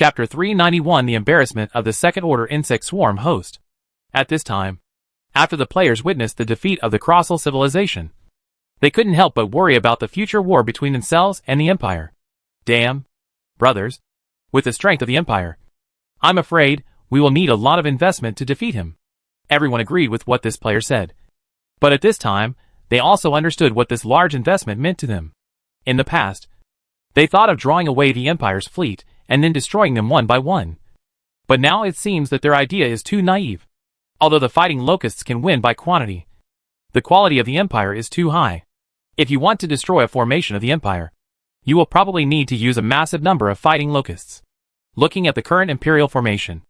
Chapter 391 The Embarrassment of the Second Order Insect Swarm Host. At this time, after the players witnessed the defeat of the Crossal civilization, they couldn't help but worry about the future war between themselves and the Empire. Damn, brothers, with the strength of the Empire, I'm afraid we will need a lot of investment to defeat him. Everyone agreed with what this player said. But at this time, they also understood what this large investment meant to them. In the past, they thought of drawing away the Empire's fleet and then destroying them one by one. But now it seems that their idea is too naive. Although the fighting locusts can win by quantity, the quality of the Empire is too high. If you want to destroy a formation of the Empire, you will probably need to use a massive number of fighting locusts. Looking at the current Imperial formation,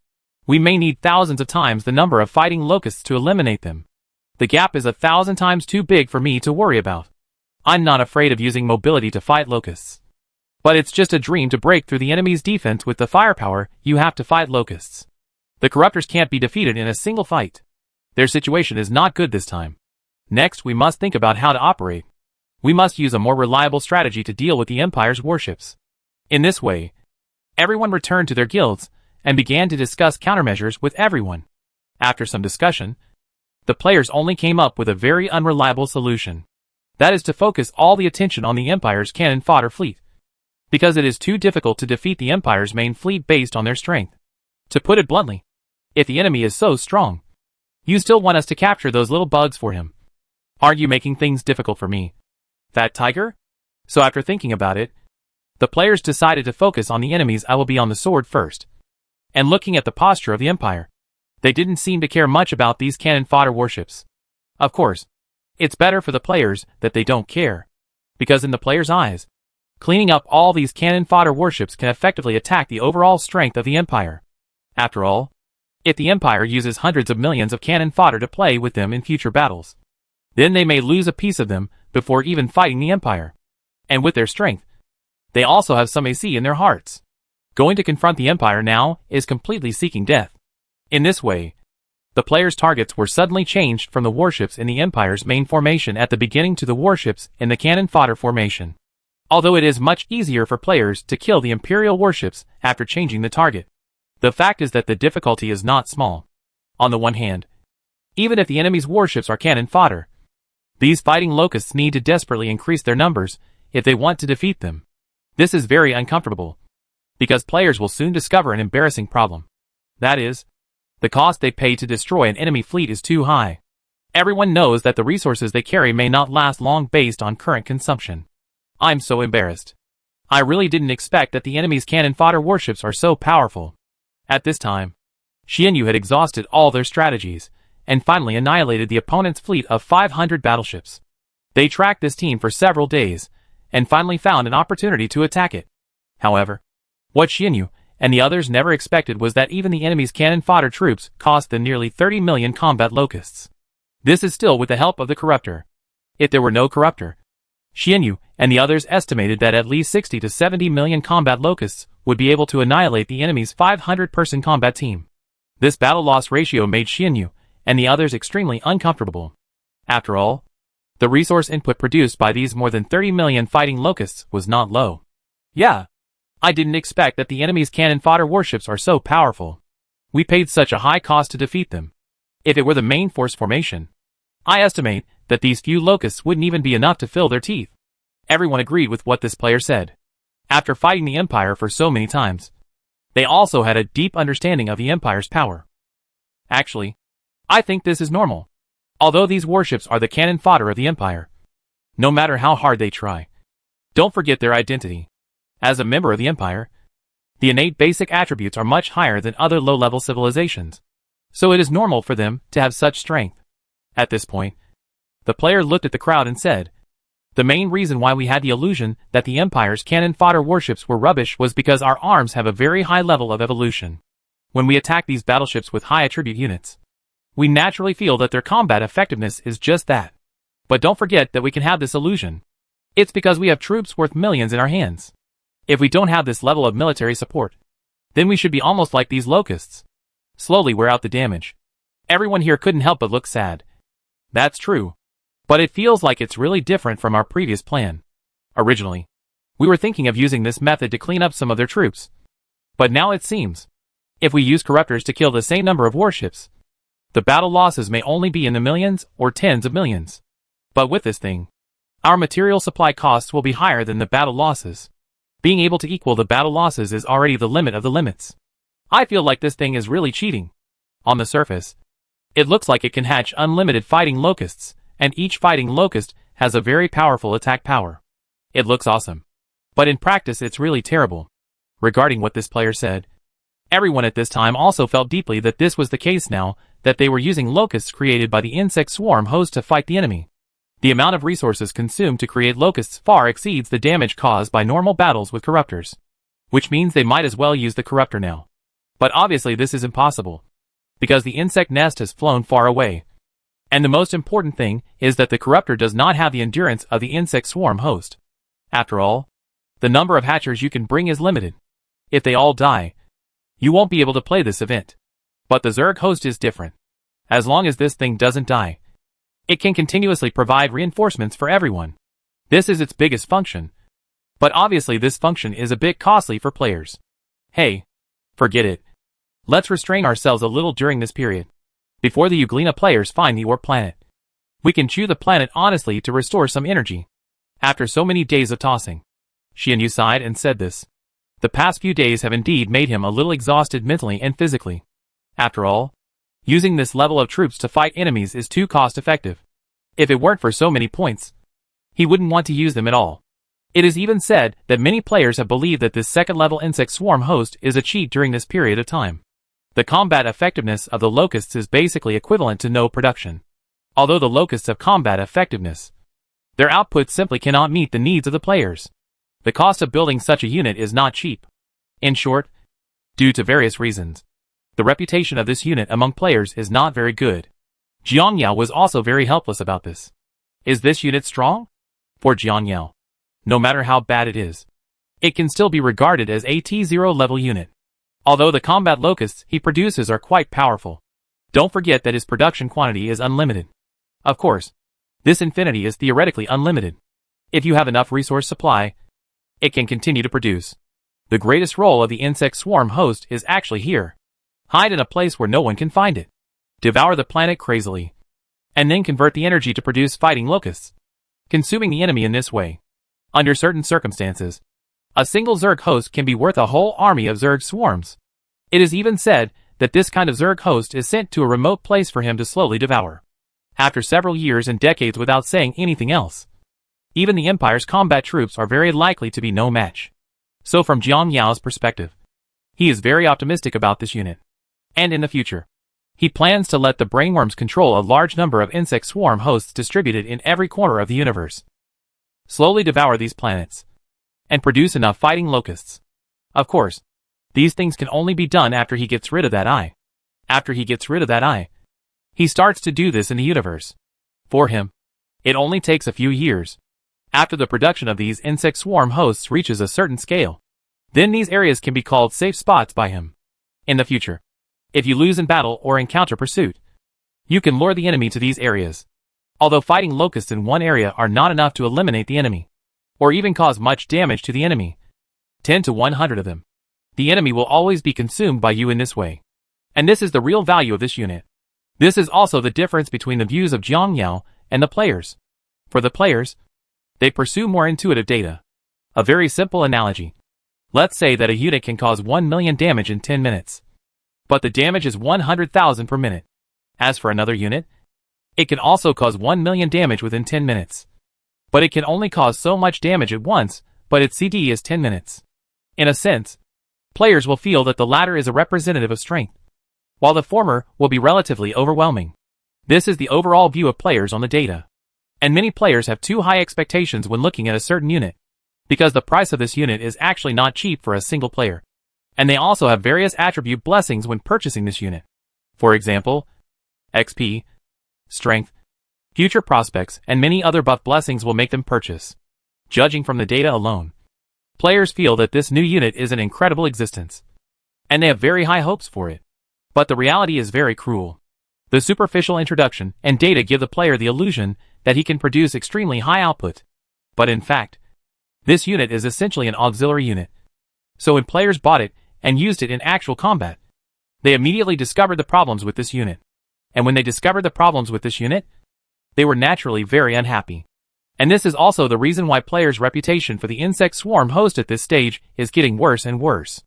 we may need thousands of times the number of fighting locusts to eliminate them. The gap is 1,000 times too big for me to worry about. I'm not afraid of using mobility to fight locusts. But it's just a dream to break through the enemy's defense with the firepower you have to fight locusts. The corruptors can't be defeated in a single fight. Their situation is not good this time. Next, we must think about how to operate. We must use a more reliable strategy to deal with the Empire's warships. In this way, everyone returned to their guilds and began to discuss countermeasures with everyone. After some discussion, the players only came up with a very unreliable solution. That is to focus all the attention on the Empire's cannon fodder fleet, because it is too difficult to defeat the Empire's main fleet based on their strength. To put it bluntly, if the enemy is so strong, you still want us to capture those little bugs for him. Aren't you making things difficult for me, Fat Tiger? So after thinking about it, the players decided to focus on the enemies. I will be on the sword first. And looking at the posture of the Empire, they didn't seem to care much about these cannon fodder warships. Of course, it's better for the players that they don't care, because in the players' eyes, cleaning up all these cannon fodder warships can effectively attack the overall strength of the Empire. After all, if the Empire uses hundreds of millions of cannon fodder to play with them in future battles, then they may lose a piece of them before even fighting the Empire. And with their strength, they also have some AC in their hearts. Going to confront the Empire now is completely seeking death. In this way, the players' targets were suddenly changed from the warships in the Empire's main formation at the beginning to the warships in the cannon fodder formation. Although it is much easier for players to kill the Imperial warships after changing the target, the fact is that the difficulty is not small. On the one hand, even if the enemy's warships are cannon fodder, these fighting locusts need to desperately increase their numbers if they want to defeat them. This is very uncomfortable, because players will soon discover an embarrassing problem. That is, the cost they pay to destroy an enemy fleet is too high. Everyone knows that the resources they carry may not last long based on current consumption. I'm so embarrassed. I really didn't expect that the enemy's cannon fodder warships are so powerful. At this time, Xianyu had exhausted all their strategies, and finally annihilated the opponent's fleet of 500 battleships. They tracked this team for several days, and finally found an opportunity to attack it. However, what Xianyu and the others never expected was that even the enemy's cannon fodder troops cost them nearly 30 million combat locusts. This is still with the help of the corruptor. If there were no corruptor, Xianyu and the others estimated that at least 60 to 70 million combat locusts would be able to annihilate the enemy's 500-person combat team. This battle loss ratio made Xianyu and the others extremely uncomfortable. After all, the resource input produced by these more than 30 million fighting locusts was not low. Yeah, I didn't expect that the enemy's cannon fodder warships are so powerful. We paid such a high cost to defeat them. If it were the main force formation, I estimate that these few locusts wouldn't even be enough to fill their teeth. Everyone agreed with what this player said. After fighting the Empire for so many times, they also had a deep understanding of the Empire's power. Actually, I think this is normal. Although these warships are the cannon fodder of the Empire, no matter how hard they try, don't forget their identity. As a member of the Empire, the innate basic attributes are much higher than other low-level civilizations, so it is normal for them to have such strength. At this point, the player looked at the crowd and said, "The main reason why we had the illusion that the Empire's cannon fodder warships were rubbish was because our arms have a very high level of evolution. When we attack these battleships with high attribute units, we naturally feel that their combat effectiveness is just that. But don't forget that we can have this illusion. It's because we have troops worth millions in our hands. If we don't have this level of military support, then we should be almost like these locusts. Slowly wear out the damage." Everyone here couldn't help but look sad. That's true. But it feels like it's really different from our previous plan. Originally, we were thinking of using this method to clean up some of their troops. But now it seems, if we use corruptors to kill the same number of warships, the battle losses may only be in the millions or tens of millions. But with this thing, our material supply costs will be higher than the battle losses. Being able to equal the battle losses is already the limit of the limits. I feel like this thing is really cheating. On the surface, it looks like it can hatch unlimited fighting locusts, and each fighting locust has a very powerful attack power. It looks awesome. But in practice it's really terrible. Regarding what this player said, everyone at this time also felt deeply that this was the case now that they were using locusts created by the insect swarm host to fight the enemy. The amount of resources consumed to create locusts far exceeds the damage caused by normal battles with corruptors. Which means they might as well use the corruptor now. But obviously this is impossible, because the insect nest has flown far away. And the most important thing is that the corruptor does not have the endurance of the insect swarm host. After all, the number of hatchers you can bring is limited. If they all die, you won't be able to play this event. But the Zerg host is different. As long as this thing doesn't die, it can continuously provide reinforcements for everyone. This is its biggest function. But obviously this function is a bit costly for players. Hey, forget it. Let's restrain ourselves a little during this period. Before the Euglena players find the ore planet, we can chew the planet honestly to restore some energy. After so many days of tossing, Xianyu sighed and said this. The past few days have indeed made him a little exhausted mentally and physically. After all, using this level of troops to fight enemies is too cost-effective. If it weren't for so many points, he wouldn't want to use them at all. It is even said that many players have believed that this second-level insect swarm host is a cheat during this period of time. The combat effectiveness of the locusts is basically equivalent to no production. Although the locusts have combat effectiveness, their output simply cannot meet the needs of the players. The cost of building such a unit is not cheap. In short, due to various reasons, the reputation of this unit among players is not very good. Jiangyao was also very helpless about this. Is this unit strong? For Jiangyao, no matter how bad it is, it can still be regarded as a T0 level unit. Although the combat locusts he produces are quite powerful, don't forget that his production quantity is unlimited. Of course, this infinity is theoretically unlimited. If you have enough resource supply, it can continue to produce. The greatest role of the insect swarm host is actually here. Hide in a place where no one can find it. Devour the planet crazily. And then convert the energy to produce fighting locusts, consuming the enemy in this way. Under certain circumstances, a single Zerg host can be worth a whole army of Zerg swarms. It is even said that this kind of Zerg host is sent to a remote place for him to slowly devour. After several years and decades without saying anything else, even the Empire's combat troops are very likely to be no match. So from Jiangyao's perspective, he is very optimistic about this unit. And in the future, he plans to let the brainworms control a large number of insect swarm hosts distributed in every corner of the universe. Slowly devour these planets, and produce enough fighting locusts. Of course, these things can only be done after he gets rid of that eye. After he gets rid of that eye, he starts to do this in the universe. For him, it only takes a few years. After the production of these insect swarm hosts reaches a certain scale, then these areas can be called safe spots by him. In the future, if you lose in battle or encounter pursuit, you can lure the enemy to these areas. Although fighting locusts in one area are not enough to eliminate the enemy, or even cause much damage to the enemy, 10 to 100 of them, the enemy will always be consumed by you in this way. And this is the real value of this unit. This is also the difference between the views of Jiangyao and the players. For the players, they pursue more intuitive data. A very simple analogy. Let's say that a unit can cause 1 million damage in 10 minutes. But the damage is 100,000 per minute. As for another unit, it can also cause 1 million damage within 10 minutes. But it can only cause so much damage at once, but its CD is 10 minutes. In a sense, players will feel that the latter is a representative of strength, while the former will be relatively overwhelming. This is the overall view of players on the data. And many players have too high expectations when looking at a certain unit, because the price of this unit is actually not cheap for a single player. And they also have various attribute blessings when purchasing this unit. For example, XP, strength, future prospects, and many other buff blessings will make them purchase. Judging from the data alone, players feel that this new unit is an incredible existence, and they have very high hopes for it. But the reality is very cruel. The superficial introduction and data give the player the illusion that he can produce extremely high output. But in fact, this unit is essentially an auxiliary unit. So when players bought it, and used it in actual combat. They immediately discovered the problems with this unit. And when they discovered the problems with this unit, they were naturally very unhappy. And this is also the reason why players' reputation for the insect swarm host at this stage is getting worse and worse.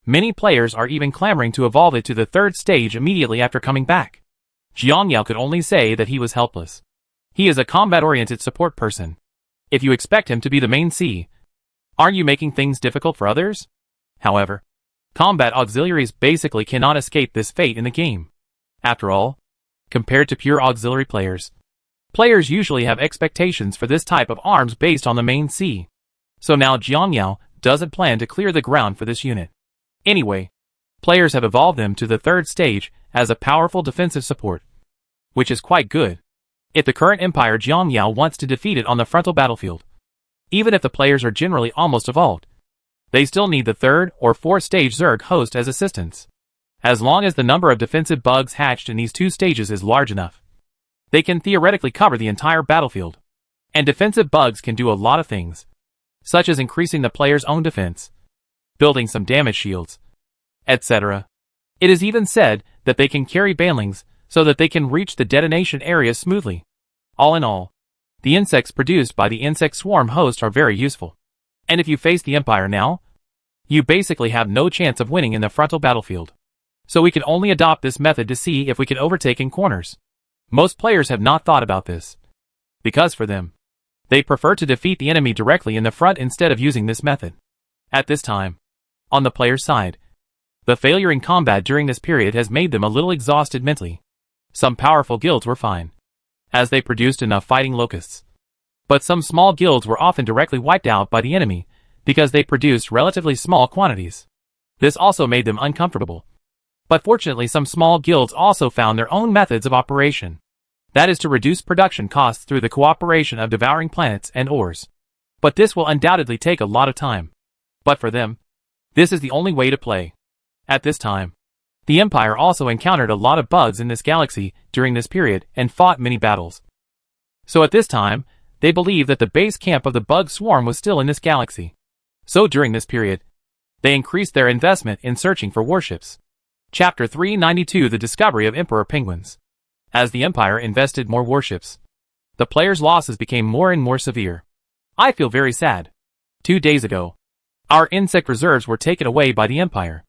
Many players are even clamoring to evolve it to the third stage immediately after coming back. Jiang Yao could only say that he was helpless. He is a combat-oriented support person. If you expect him to be the main C, aren't you making things difficult for others? However, combat auxiliaries basically cannot escape this fate in the game. After all, compared to pure auxiliary players, players usually have expectations for this type of arms based on the main C. So now Jiang Yao doesn't plan to clear the ground for this unit. Anyway, players have evolved them to the third stage as a powerful defensive support, which is quite good. If the current Empire Jiang Yao wants to defeat it on the frontal battlefield, even if the players are generally almost evolved, they still need the third or fourth stage Zerg host as assistance. As long as the number of defensive bugs hatched in these two stages is large enough, they can theoretically cover the entire battlefield. And defensive bugs can do a lot of things, such as increasing the player's own defense, building some damage shields, etc. It is even said that they can carry banlings so that they can reach the detonation area smoothly. All in all, the insects produced by the insect swarm host are very useful. And if you face the Empire now, you basically have no chance of winning in the frontal battlefield. So we can only adopt this method to see if we can overtake in corners. Most players have not thought about this, because for them, they prefer to defeat the enemy directly in the front instead of using this method. At this time, on the player's side, the failure in combat during this period has made them a little exhausted mentally. Some powerful guilds were fine, as they produced enough fighting locusts. But some small guilds were often directly wiped out by the enemy, because they produced relatively small quantities. This also made them uncomfortable. But fortunately some small guilds also found their own methods of operation. That is to reduce production costs through the cooperation of devouring planets and ores. But this will undoubtedly take a lot of time. But for them, this is the only way to play. At this time, the Empire also encountered a lot of bugs in this galaxy during this period and fought many battles. So at this time, they believed that the base camp of the bug swarm was still in this galaxy. So during this period, they increased their investment in searching for warships. Chapter 392: The Discovery of Emperor Penguins. As the Empire invested more warships, the players' losses became more and more severe. I feel very sad. 2 days ago, our insect reserves were taken away by the Empire.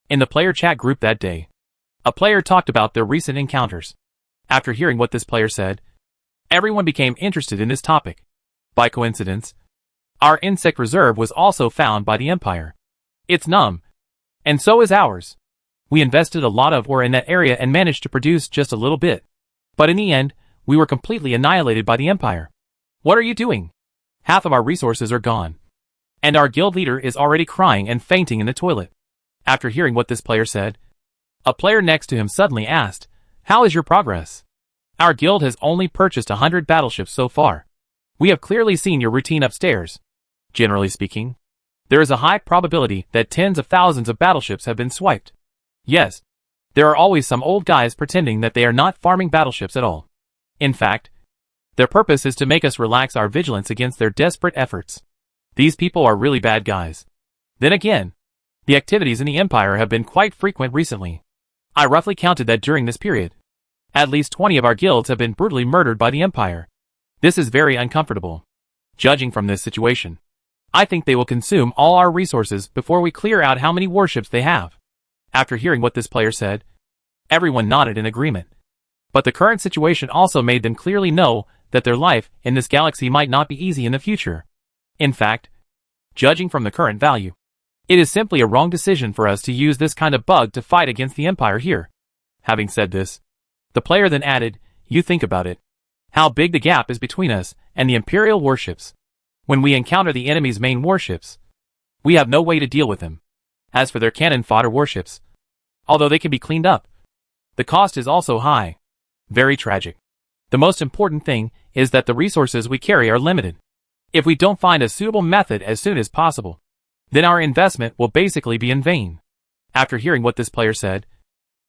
In the player chat group that day, a player talked about their recent encounters. After hearing what this player said, everyone became interested in this topic. By coincidence, our insect reserve was also found by the Empire. It's numb, and so is ours. We invested a lot of ore in that area and managed to produce just a little bit. But in the end, we were completely annihilated by the Empire. What are you doing? Half of our resources are gone. And our guild leader is already crying and fainting in the toilet. After hearing what this player said, a player next to him suddenly asked, "How is your progress? Our guild has only purchased 100 battleships so far. We have clearly seen your routine upstairs. Generally speaking, there is a high probability that tens of thousands of battleships have been swiped. Yes, there are always some old guys pretending that they are not farming battleships at all. In fact, their purpose is to make us relax our vigilance against their desperate efforts. These people are really bad guys. Then again, the activities in the Empire have been quite frequent recently. I roughly counted that during this period, at least 20 of our guilds have been brutally murdered by the Empire. This is very uncomfortable. Judging from this situation, I think they will consume all our resources before we clear out how many warships they have." After hearing what this player said, everyone nodded in agreement. But the current situation also made them clearly know that their life in this galaxy might not be easy in the future. In fact, judging from the current value, it is simply a wrong decision for us to use this kind of bug to fight against the Empire here. Having said this, the player then added, "You think about it. How big the gap is between us and the Imperial warships. When we encounter the enemy's main warships, we have no way to deal with them. As for their cannon fodder warships, although they can be cleaned up, the cost is also high. Very tragic. The most important thing is that the resources we carry are limited. If we don't find a suitable method as soon as possible, then our investment will basically be in vain." After hearing what this player said,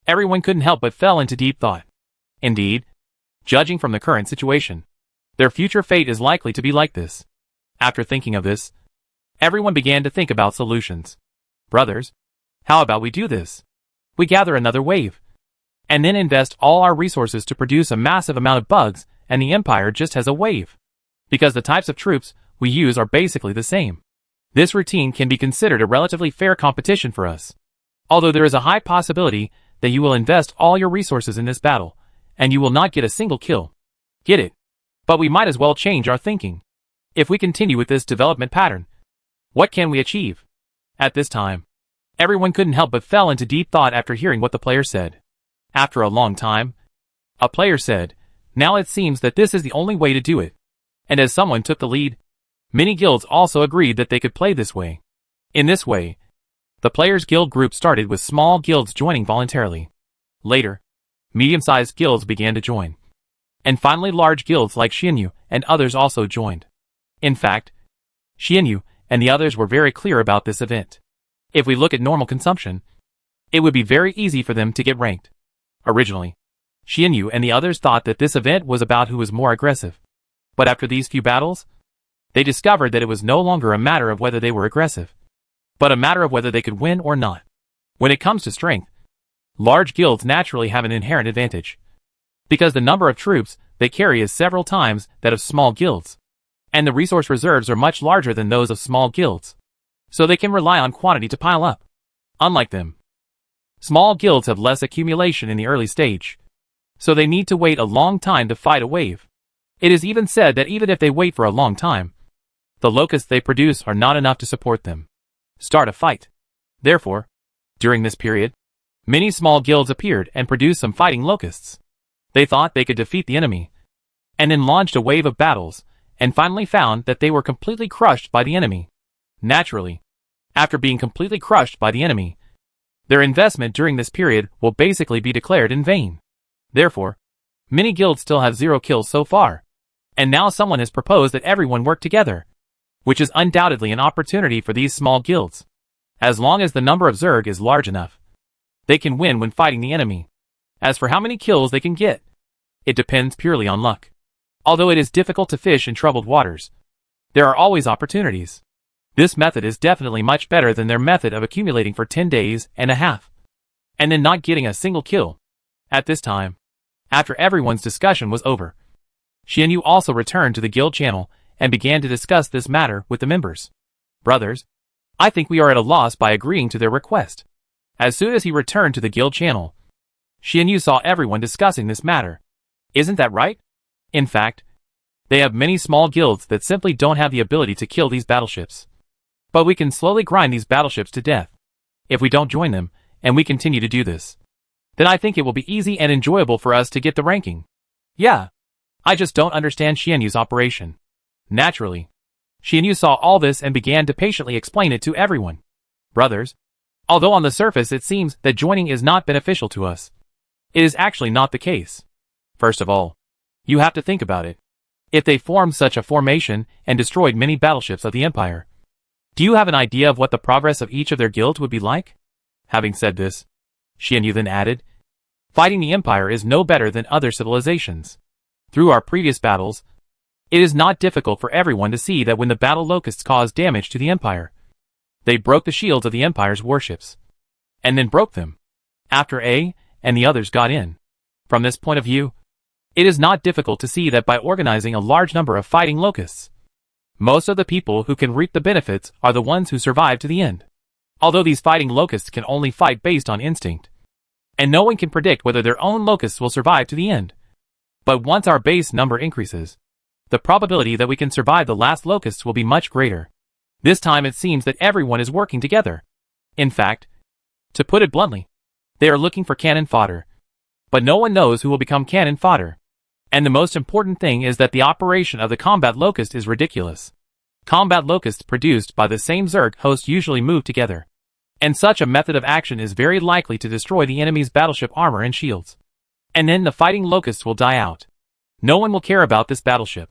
everyone couldn't help but fell into deep thought. Indeed, judging from the current situation, their future fate is likely to be like this. After thinking of this, everyone began to think about solutions. "Brothers, How about we do this? We gather another wave, and then invest all our resources to produce a massive amount of bugs, and the Empire just has a wave. Because the types of troops we use are basically the same. This routine can be considered a relatively fair competition for us. Although there is a high possibility that you will invest all your resources in this battle, and you will not get a single kill. Get it? But we might as well change our thinking. If we continue with this development pattern, what can we achieve? At this time, everyone couldn't help but fell into deep thought after hearing what the player said. After a long time, a player said, "Now it seems that this is the only way to do it." And as someone took the lead, many guilds also agreed that they could play this way. In this way, the players' guild group started with small guilds joining voluntarily. Later, medium-sized guilds began to join. And finally large guilds like Xianyu and others also joined. In fact, Xianyu and the others were very clear about this event. If we look at normal consumption, it would be very easy for them to get ranked. Originally, Xianyu and the others thought that this event was about who was more aggressive. But after these few battles, they discovered that it was no longer a matter of whether they were aggressive, but a matter of whether they could win or not. When it comes to strength, large guilds naturally have an inherent advantage, because the number of troops they carry is several times that of small guilds, and the resource reserves are much larger than those of small guilds, so they can rely on quantity to pile up. Unlike them, small guilds have less accumulation in the early stage, so they need to wait a long time to fight a wave. It is even said that even if they wait for a long time, the locusts they produce are not enough to support them. Start a fight. Therefore, during this period, many small guilds appeared and produced some fighting locusts. They thought they could defeat the enemy, and then launched a wave of battles, and finally found that they were completely crushed by the enemy. Naturally, after being completely crushed by the enemy, their investment during this period will basically be declared in vain. Therefore, many guilds still have 0 kills so far, and now someone has proposed that everyone work together, which is undoubtedly an opportunity for these small guilds. As long as the number of Zerg is large enough, they can win when fighting the enemy. As for how many kills they can get, it depends purely on luck. Although it is difficult to fish in troubled waters, there are always opportunities. This method is definitely much better than their method of accumulating for 10 days and a half, and then not getting a single kill. At this time, after everyone's discussion was over, Xianyu also returned to the guild channel and began to discuss this matter with the members. "Brothers, I think we are at a loss by agreeing to their request." As soon as he returned to the guild channel, Xianyu saw everyone discussing this matter. "Isn't that right? In fact, they have many small guilds that simply don't have the ability to kill these battleships. But we can slowly grind these battleships to death. If we don't join them, and we continue to do this, then I think it will be easy and enjoyable for us to get the ranking." "Yeah. I just don't understand Xianyu's operation." Naturally, Xianyu saw all this and began to patiently explain it to everyone. "Brothers, although on the surface it seems that joining is not beneficial to us, it is actually not the case. First of all, you have to think about it. If they formed such a formation and destroyed many battleships of the Empire, do you have an idea of what the progress of each of their guilds would be like?" Having said this, Xianyu then added, "Fighting the Empire is no better than other civilizations. Through our previous battles, it is not difficult for everyone to see that when the battle locusts caused damage to the Empire, they broke the shields of the Empire's warships, and then broke them, after A and the others got in. From this point of view, it is not difficult to see that by organizing a large number of fighting locusts, most of the people who can reap the benefits are the ones who survive to the end. Although these fighting locusts can only fight based on instinct, and no one can predict whether their own locusts will survive to the end. But once our base number increases, the probability that we can survive the last locusts will be much greater. This time it seems that everyone is working together. In fact, to put it bluntly, they are looking for cannon fodder. But no one knows who will become cannon fodder. And the most important thing is that the operation of the combat locust is ridiculous. Combat locusts produced by the same Zerg host usually move together, and such a method of action is very likely to destroy the enemy's battleship armor and shields. And then the fighting locusts will die out. No one will care about this battleship.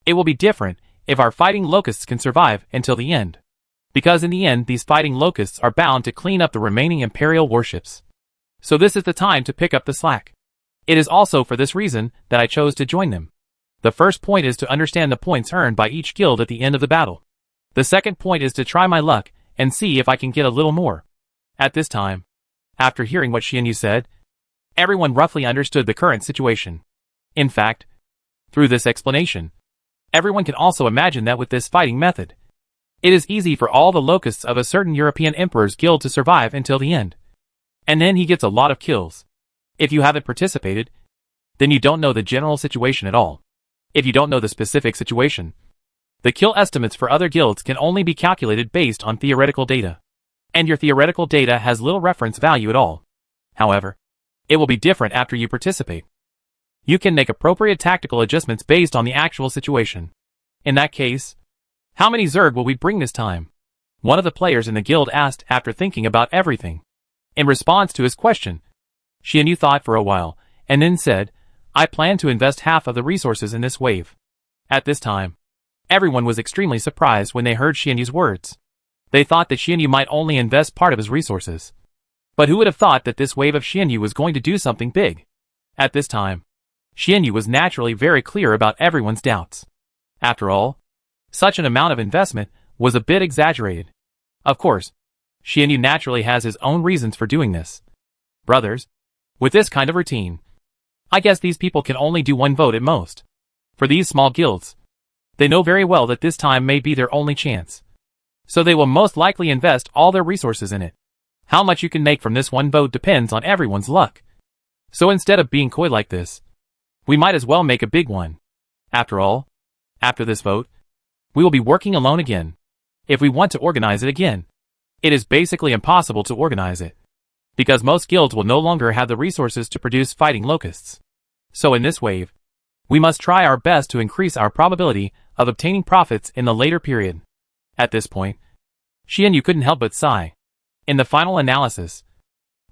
It will be different if our fighting locusts can survive until the end, because in the end these fighting locusts are bound to clean up the remaining Imperial warships. So this is the time to pick up the slack. It is also for this reason that I chose to join them. The first point is to understand the points earned by each guild at the end of the battle. The second point is to try my luck and see if I can get a little more. At this time, after hearing what Xianyu said, everyone roughly understood the current situation. In fact, through this explanation, everyone can also imagine that with this fighting method, it is easy for all the locusts of a certain European emperor's guild to survive until the end. And then he gets a lot of kills. If you haven't participated, then you don't know the general situation at all. If you don't know the specific situation, the kill estimates for other guilds can only be calculated based on theoretical data. And your theoretical data has little reference value at all. However, it will be different after you participate. You can make appropriate tactical adjustments based on the actual situation. In that case, how many Zerg will we bring this time? One of the players in the guild asked after thinking about everything. In response to his question, Xianyu thought for a while, and then said, I plan to invest half of the resources in this wave. At this time, everyone was extremely surprised when they heard Xianyu's words. They thought that Xianyu might only invest part of his resources. But who would have thought that this wave of Xianyu was going to do something big? At this time, Xianyu was naturally very clear about everyone's doubts. After all, such an amount of investment was a bit exaggerated. Of course, Xianyu naturally has his own reasons for doing this. Brothers, with this kind of routine, I guess these people can only do one vote at most. For these small guilds, they know very well that this time may be their only chance. So they will most likely invest all their resources in it. How much you can make from this one vote depends on everyone's luck. So instead of being coy like this, we might as well make a big one. After all, after this vote, we will be working alone again. If we want to organize it again, it is basically impossible to organize it, because most guilds will no longer have the resources to produce fighting locusts. So in this wave, we must try our best to increase our probability of obtaining profits in the later period. At this point, Xianyu couldn't help but sigh. In the final analysis,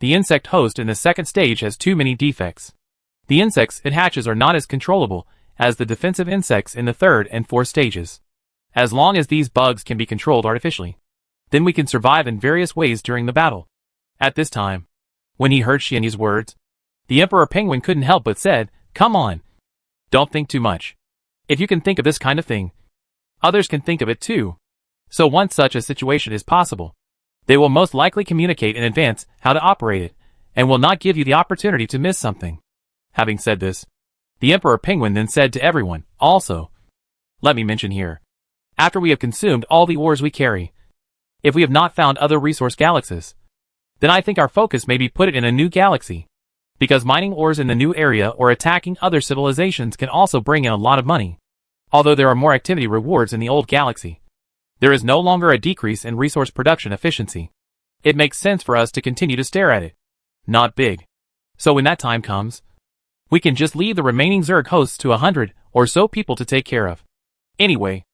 the insect host in the second stage has too many defects. The insects it hatches are not as controllable as the defensive insects in the third and fourth stages. As long as these bugs can be controlled artificially, then we can survive in various ways during the battle. At this time, when he heard Xianyu's words, the Emperor Penguin couldn't help but said, Come on. Don't think too much. If you can think of this kind of thing, others can think of it too. So once such a situation is possible, they will most likely communicate in advance how to operate it, and will not give you the opportunity to miss something. Having said this, the Emperor Penguin then said to everyone, Also, let me mention here, after we have consumed all the ores we carry, if we have not found other resource galaxies, then I think our focus may be put it in a new galaxy. Because mining ores in the new area or attacking other civilizations can also bring in a lot of money. Although there are more activity rewards in the old galaxy, there is no longer a decrease in resource production efficiency. It makes sense for us to continue to stare at it. Not big. So when that time comes, we can just leave the remaining Zerg hosts to 100 or so people to take care of. Anyway,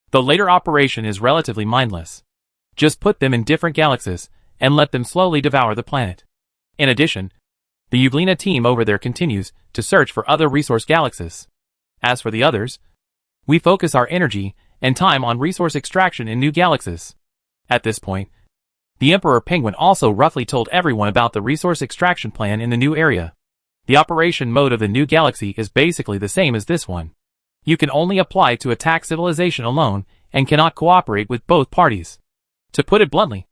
the later operation is relatively mindless. Just put them in different galaxies, and let them slowly devour the planet. In addition, the Uglina team over there continues to search for other resource galaxies. As for the others, we focus our energy and time on resource extraction in new galaxies. At this point, the Emperor Penguin also roughly told everyone about the resource extraction plan in the new area. The operation mode of the new galaxy is basically the same as this one. You can only apply to attack civilization alone and cannot cooperate with both parties. To put it bluntly,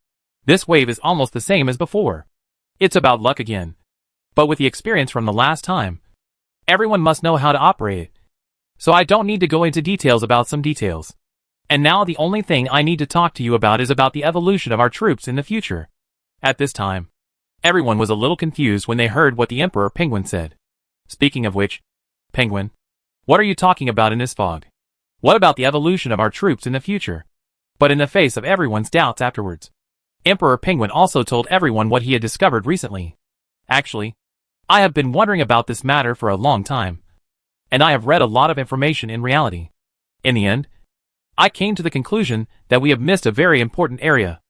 this wave is almost the same as before. It's about luck again. But with the experience from the last time, everyone must know how to operate it. So I don't need to go into details about some details. And now the only thing I need to talk to you about is about the evolution of our troops in the future. At this time, everyone was a little confused when they heard what the Emperor Penguin said. Speaking of which, Penguin, what are you talking about in this fog? What about the evolution of our troops in the future? But in the face of everyone's doubts afterwards, Emperor Penguin also told everyone what he had discovered recently. Actually, I have been wondering about this matter for a long time, and I have read a lot of information in reality. In the end, I came to the conclusion that we have missed a very important area.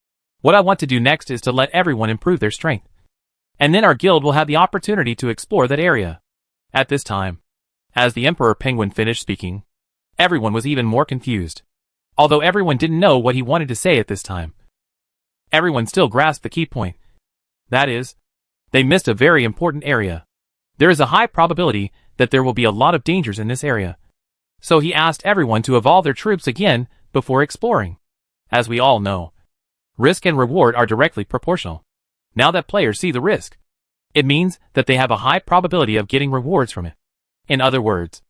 What I want to do next is to let everyone improve their strength. And then our guild will have the opportunity to explore that area. At this time, as the Emperor Penguin finished speaking, everyone was even more confused. Although everyone didn't know what he wanted to say at this time, everyone still grasped the key point. That is, they missed a very important area. There is a high probability that there will be a lot of dangers in this area. So he asked everyone to evolve their troops again before exploring. As we all know, risk and reward are directly proportional. Now that players see the risk, it means that they have a high probability of getting rewards from it. In other words,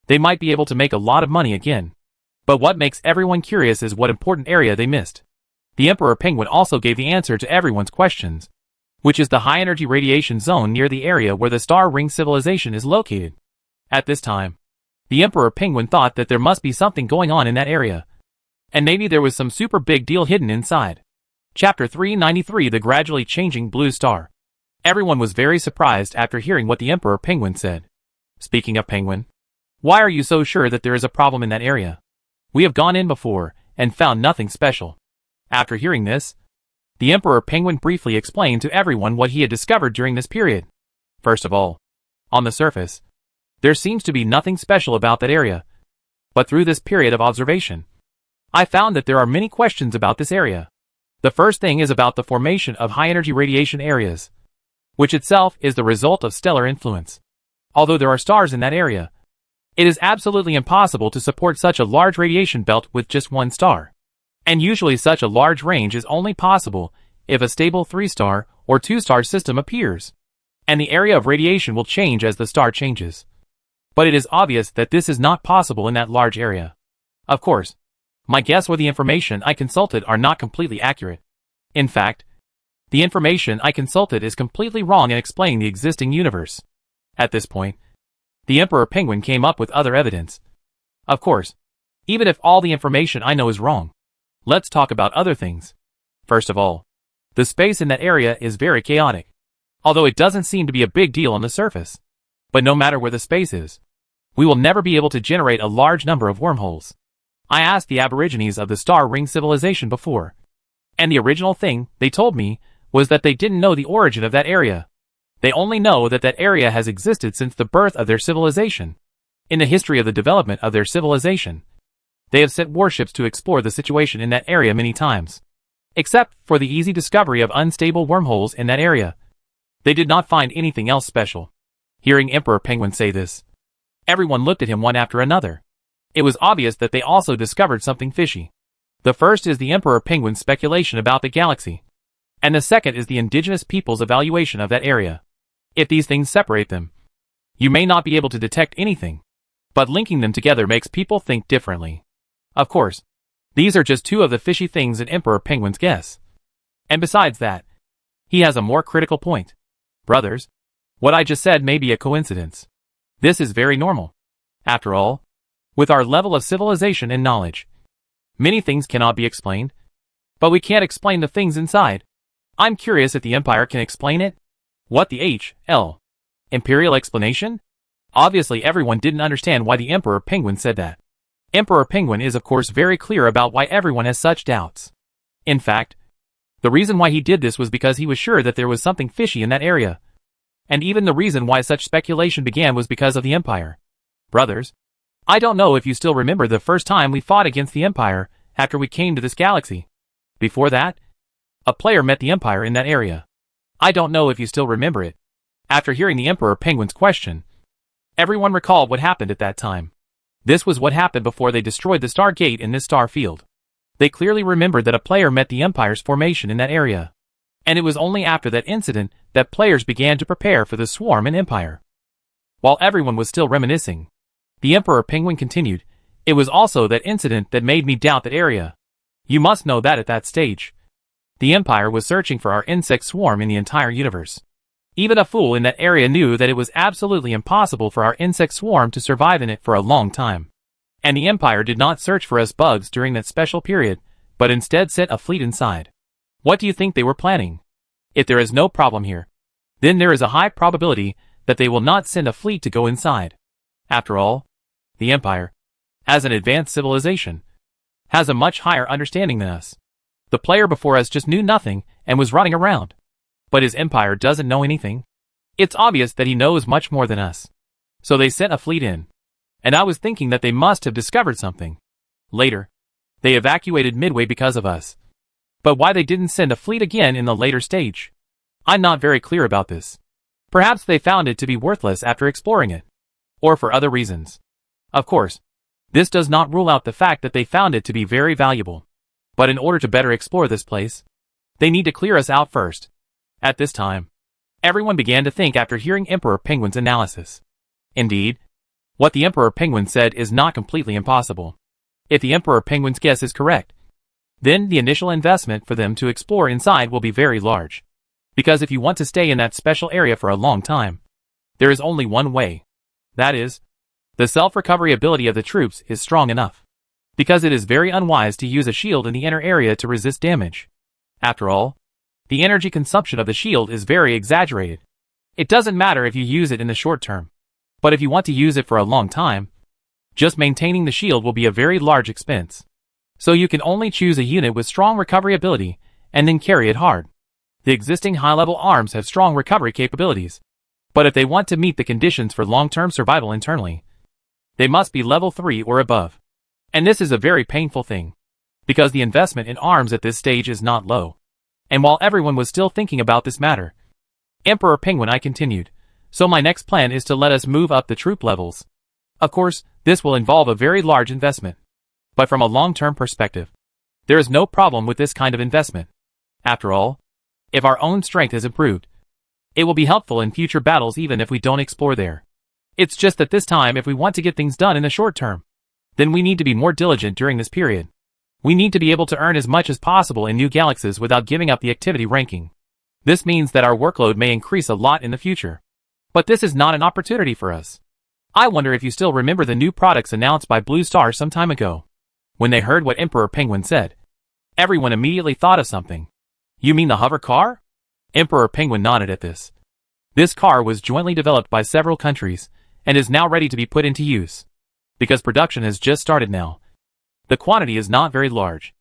they might be able to make a lot of money again. But what makes everyone curious is what important area they missed. The Emperor Penguin also gave the answer to everyone's questions, which is the high-energy radiation zone near the area where the Star Ring civilization is located. At this time, the Emperor Penguin thought that there must be something going on in that area, and maybe there was some super big deal hidden inside. Chapter 393: The Gradually Changing Blue Star. Everyone was very surprised after hearing what the Emperor Penguin said. Speaking of Penguin, why are you so sure that there is a problem in that area? We have gone in before, and found nothing special. After hearing this, the Emperor Penguin briefly explained to everyone what he had discovered during this period. First of all, on the surface, there seems to be nothing special about that area. But through this period of observation, I found that there are many questions about this area. The first thing is about the formation of high-energy radiation areas, which itself is the result of stellar influence. Although there are stars in that area, it is absolutely impossible to support such a large radiation belt with just one star. And usually such a large range is only possible if a stable 3-star or 2-star system appears, and the area of radiation will change as the star changes. But it is obvious that this is not possible in that large area. Of course, my guess or the information I consulted are not completely accurate. In fact, the information I consulted is completely wrong in explaining the existing universe. At this point, the Emperor Penguin came up with other evidence. Of course, even if all the information I know is wrong, let's talk about other things. First of all, the space in that area is very chaotic, although it doesn't seem to be a big deal on the surface. But no matter where the space is, we will never be able to generate a large number of wormholes. I asked the Aborigines of the Star Ring civilization before, and the original thing they told me was that they didn't know the origin of that area. They only know that that area has existed since the birth of their civilization. In the history of the development of their civilization, they have sent warships to explore the situation in that area many times. Except for the easy discovery of unstable wormholes in that area, they did not find anything else special. Hearing Emperor Penguin say this, everyone looked at him one after another. It was obvious that they also discovered something fishy. The first is the Emperor Penguin's speculation about the galaxy, and the second is the indigenous people's evaluation of that area. If these things separate them, you may not be able to detect anything, but linking them together makes people think differently. Of course, these are just two of the fishy things in Emperor Penguin's guess. And besides that, he has a more critical point. Brothers, what I just said may be a coincidence. This is very normal. After all, with our level of civilization and knowledge, many things cannot be explained, but we can't explain the things inside. I'm curious if the Empire can explain it. What the H.L. Imperial explanation? Obviously everyone didn't understand why the Emperor Penguin said that. Emperor Penguin is of course very clear about why everyone has such doubts. In fact, the reason why he did this was because he was sure that there was something fishy in that area. And even the reason why such speculation began was because of the Empire. Brothers, I don't know if you still remember the first time we fought against the Empire after we came to this galaxy. Before that, a player met the Empire in that area. I don't know if you still remember it. After hearing the Emperor Penguin's question, everyone recalled what happened at that time. This was what happened before they destroyed the Star Gate in this star field. They clearly remembered that a player met the Empire's formation in that area. And it was only after that incident that players began to prepare for the swarm and Empire. While everyone was still reminiscing, the Emperor Penguin continued, it was also that incident that made me doubt that area. You must know that at that stage, the Empire was searching for our insect swarm in the entire universe. Even a fool in that area knew that it was absolutely impossible for our insect swarm to survive in it for a long time. And the Empire did not search for us bugs during that special period, but instead sent a fleet inside. What do you think they were planning? If there is no problem here, then there is a high probability that they will not send a fleet to go inside. After all, the Empire, as an advanced civilization, has a much higher understanding than us. The player before us just knew nothing and was running around. But his Empire doesn't know anything. It's obvious that he knows much more than us. So they sent a fleet in. And I was thinking that they must have discovered something. Later, they evacuated Midway because of us. But why they didn't send a fleet again in the later stage? I'm not very clear about this. Perhaps they found it to be worthless after exploring it. Or for other reasons. Of course, this does not rule out the fact that they found it to be very valuable. But in order to better explore this place, they need to clear us out first. At this time, everyone began to think after hearing Emperor Penguin's analysis. Indeed, what the Emperor Penguin said is not completely impossible. If the Emperor Penguin's guess is correct, then the initial investment for them to explore inside will be very large. Because if you want to stay in that special area for a long time, there is only one way. That is, the self-recovery ability of the troops is strong enough. Because it is very unwise to use a shield in the inner area to resist damage. After all, the energy consumption of the shield is very exaggerated. It doesn't matter if you use it in the short term. But if you want to use it for a long time, just maintaining the shield will be a very large expense. So you can only choose a unit with strong recovery ability, and then carry it hard. The existing high-level arms have strong recovery capabilities. But if they want to meet the conditions for long-term survival internally, they must be level 3 or above. And this is a very painful thing. Because the investment in arms at this stage is not low. And while everyone was still thinking about this matter, Emperor Penguin I continued, so my next plan is to let us move up the troop levels. Of course, this will involve a very large investment. But from a long-term perspective, there is no problem with this kind of investment. After all, if our own strength is improved, it will be helpful in future battles even if we don't explore there. It's just that this time if we want to get things done in the short term, then we need to be more diligent during this period. We need to be able to earn as much as possible in new galaxies without giving up the activity ranking. This means that our workload may increase a lot in the future. But this is not an opportunity for us. I wonder if you still remember the new products announced by Blue Star some time ago. When they heard what Emperor Penguin said, everyone immediately thought of something. You mean the hover car? Emperor Penguin nodded at this. This car was jointly developed by several countries, and is now ready to be put into use. Because production has just started now. The quantity is not very large.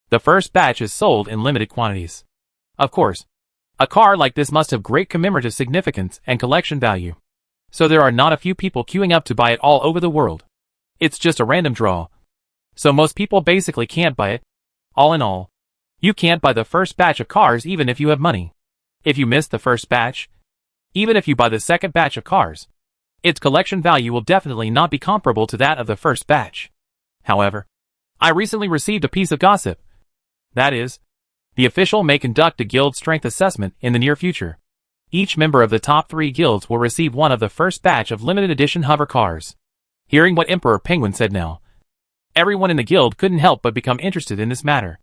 The first batch is sold in limited quantities. Of course, a car like this must have great commemorative significance and collection value. So there are not a few people queuing up to buy it all over the world. It's just a random draw. So most people basically can't buy it. All in all, you can't buy the first batch of cars even if you have money. If you miss the first batch, even if you buy the second batch of cars, its collection value will definitely not be comparable to that of the first batch. However, I recently received a piece of gossip. That is, the official may conduct a guild strength assessment in the near future. Each member of the top 3 guilds will receive one of the first batch of limited edition hover cars. Hearing what Emperor Penguin said now, everyone in the guild couldn't help but become interested in this matter.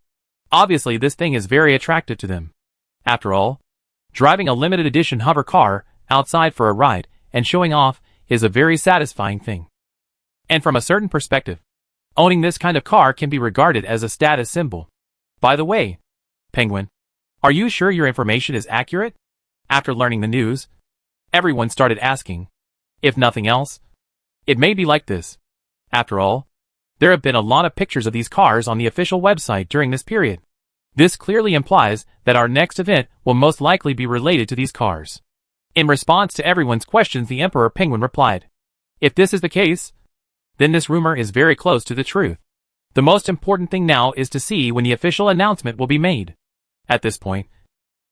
Obviously this thing is very attractive to them. After all, driving a limited edition hover car outside for a ride and showing off is a very satisfying thing. And from a certain perspective, owning this kind of car can be regarded as a status symbol. By the way, Penguin, are you sure your information is accurate? After learning the news, everyone started asking. If nothing else, it may be like this. After all, there have been a lot of pictures of these cars on the official website during this period. This clearly implies that our next event will most likely be related to these cars. In response to everyone's questions, the Emperor Penguin replied, if this is the case, then this rumor is very close to the truth. The most important thing now is to see when the official announcement will be made. At this point,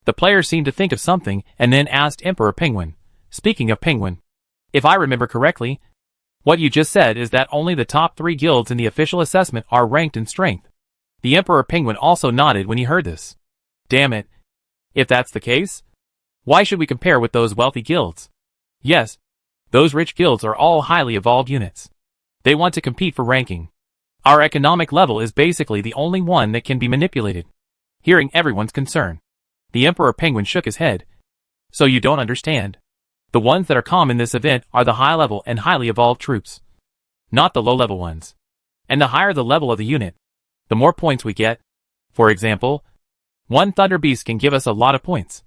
the players seemed to think of something and then asked Emperor Penguin, speaking of Penguin, if I remember correctly, what you just said is that only the top 3 guilds in the official assessment are ranked in strength. The Emperor Penguin also nodded when he heard this. Damn it. If that's the case, why should we compare with those wealthy guilds? Yes, those rich guilds are all highly evolved units. They want to compete for ranking. Our economic level is basically the only one that can be manipulated. Hearing everyone's concern, the Emperor Penguin shook his head. So you don't understand. The ones that are calm in this event are the high-level and highly evolved troops. Not the low-level ones. And the higher the level of the unit, the more points we get. For example, one Thunder Beast can give us a lot of points.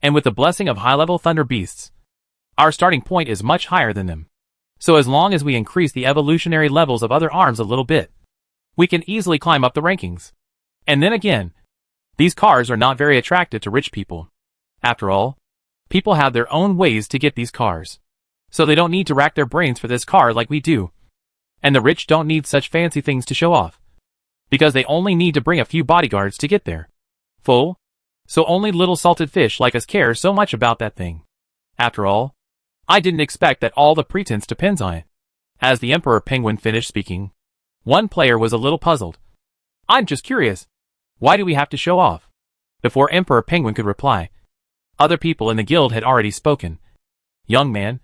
And with the blessing of high-level Thunder Beasts, our starting point is much higher than them. So as long as we increase the evolutionary levels of other arms a little bit, we can easily climb up the rankings. And then again, these cars are not very attractive to rich people. After all, people have their own ways to get these cars. So they don't need to rack their brains for this car like we do. And the rich don't need such fancy things to show off. Because they only need to bring a few bodyguards to get there. Full. So only little salted fish like us care so much about that thing. After all, I didn't expect that all the pretense depends on it. As the Emperor Penguin finished speaking, one player was a little puzzled. I'm just curious. Why do we have to show off? Before Emperor Penguin could reply, Other people in the guild had already spoken. Young man,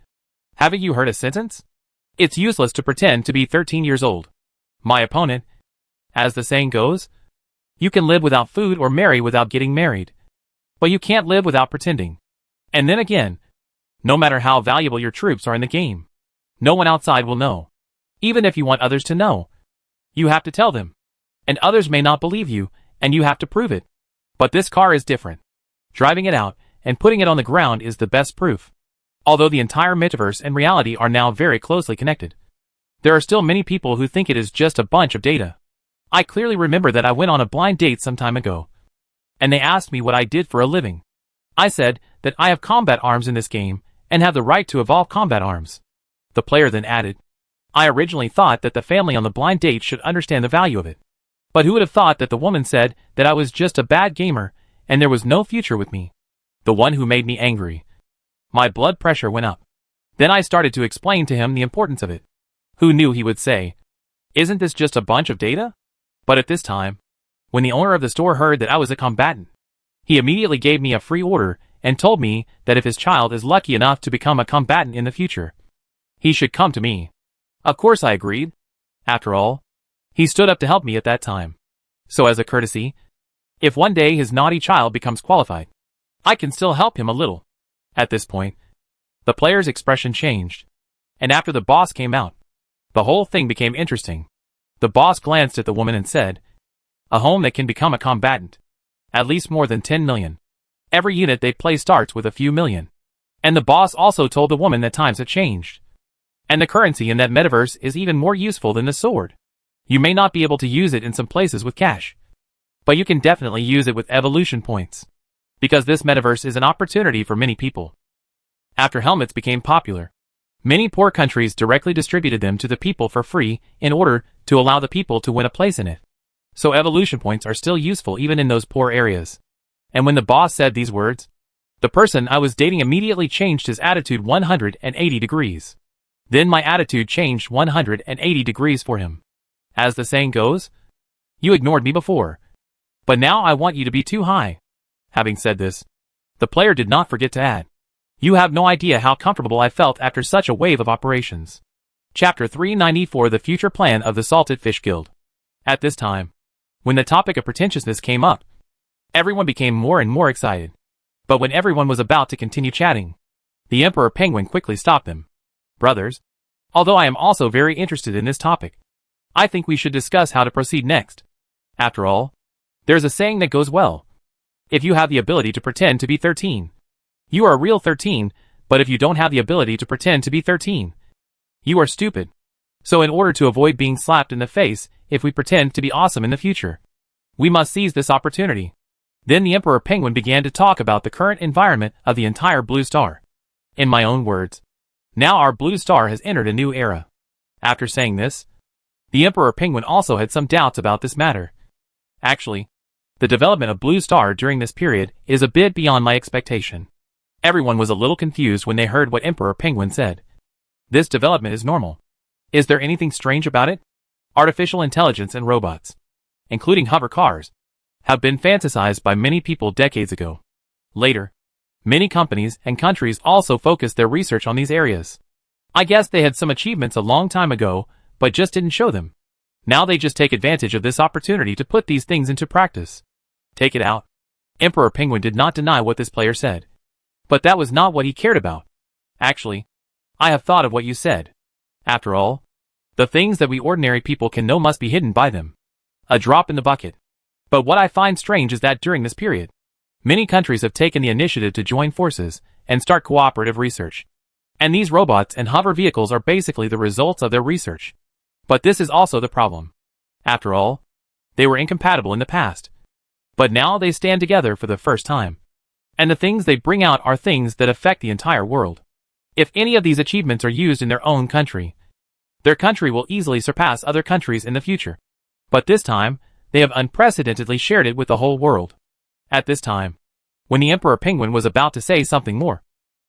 haven't you heard a sentence? It's useless to pretend to be 13 years old. My opponent, as the saying goes, you can live without food or marry without getting married. But you can't live without pretending. And then again, no matter how valuable your troops are in the game, no one outside will know. Even if you want others to know, you have to tell them. And others may not believe you, and you have to prove it. But this car is different. Driving it out and putting it on the ground is the best proof. Although the entire metaverse and reality are now very closely connected, there are still many people who think it is just a bunch of data. I clearly remember that I went on a blind date some time ago, and they asked me what I did for a living. I said that I have combat arms in this game and have the right to evolve combat arms. The player then added, I originally thought that the family on the blind date should understand the value of it. But who would have thought that the woman said that I was just a bad gamer and there was no future with me? The one who made me angry. My blood pressure went up. Then I started to explain to him the importance of it. Who knew he would say, isn't this just a bunch of data? But at this time, when the owner of the store heard that I was a combatant, he immediately gave me a free order and told me that if his child is lucky enough to become a combatant in the future, he should come to me. Of course I agreed. After all, he stood up to help me at that time. So as a courtesy, if one day his naughty child becomes qualified, I can still help him a little. At this point, the player's expression changed, and after the boss came out, the whole thing became interesting. The boss glanced at the woman and said, a home that can become a combatant. At least more than 10 million. Every unit they play starts with a few million. And the boss also told the woman that times have changed. And the currency in that metaverse is even more useful than the sword. You may not be able to use it in some places with cash, but you can definitely use it with evolution points. Because this metaverse is an opportunity for many people. After helmets became popular, many poor countries directly distributed them to the people for free in order to allow the people to win a place in it. So evolution points are still useful even in those poor areas. And when the boss said these words, the person I was dating immediately changed his attitude 180 degrees. Then my attitude changed 180 degrees for him. As the saying goes, you ignored me before, but now I want you to be too high. Having said this, the player did not forget to add, you have no idea how comfortable I felt after such a wave of operations. Chapter 394 The Future Plan of the Salted Fish Guild. At this time, when the topic of pretentiousness came up, everyone became more and more excited. But when everyone was about to continue chatting, the Emperor Penguin quickly stopped them. Brothers, although I am also very interested in this topic, I think we should discuss how to proceed next. After all, there's a saying that goes well. If you have the ability to pretend to be 13, you are a real 13, but if you don't have the ability to pretend to be 13, you are stupid. So in order to avoid being slapped in the face if we pretend to be awesome in the future, we must seize this opportunity. Then the Emperor Penguin began to talk about the current environment of the entire Blue Star. In my own words, now our Blue Star has entered a new era. After saying this, the Emperor Penguin also had some doubts about this matter. Actually, the development of Blue Star during this period is a bit beyond my expectation. Everyone was a little confused when they heard what Emperor Penguin said. This development is normal. Is there anything strange about it? Artificial intelligence and robots, including hover cars, have been fantasized by many people decades ago. Later, many companies and countries also focused their research on these areas. I guess they had some achievements a long time ago, but just didn't show them. Now they just take advantage of this opportunity to put these things into practice. Take it out. Emperor Penguin did not deny what this player said. But that was not what he cared about. Actually, I have thought of what you said. After all, the things that we ordinary people can know must be hidden by them. A drop in the bucket. But what I find strange is that during this period, many countries have taken the initiative to join forces and start cooperative research. And these robots and hover vehicles are basically the results of their research. But this is also the problem. After all, they were incompatible in the past. But now they stand together for the first time. And the things they bring out are things that affect the entire world. If any of these achievements are used in their own country, their country will easily surpass other countries in the future. But this time, they have unprecedentedly shared it with the whole world. At this time, when the Emperor Penguin was about to say something more,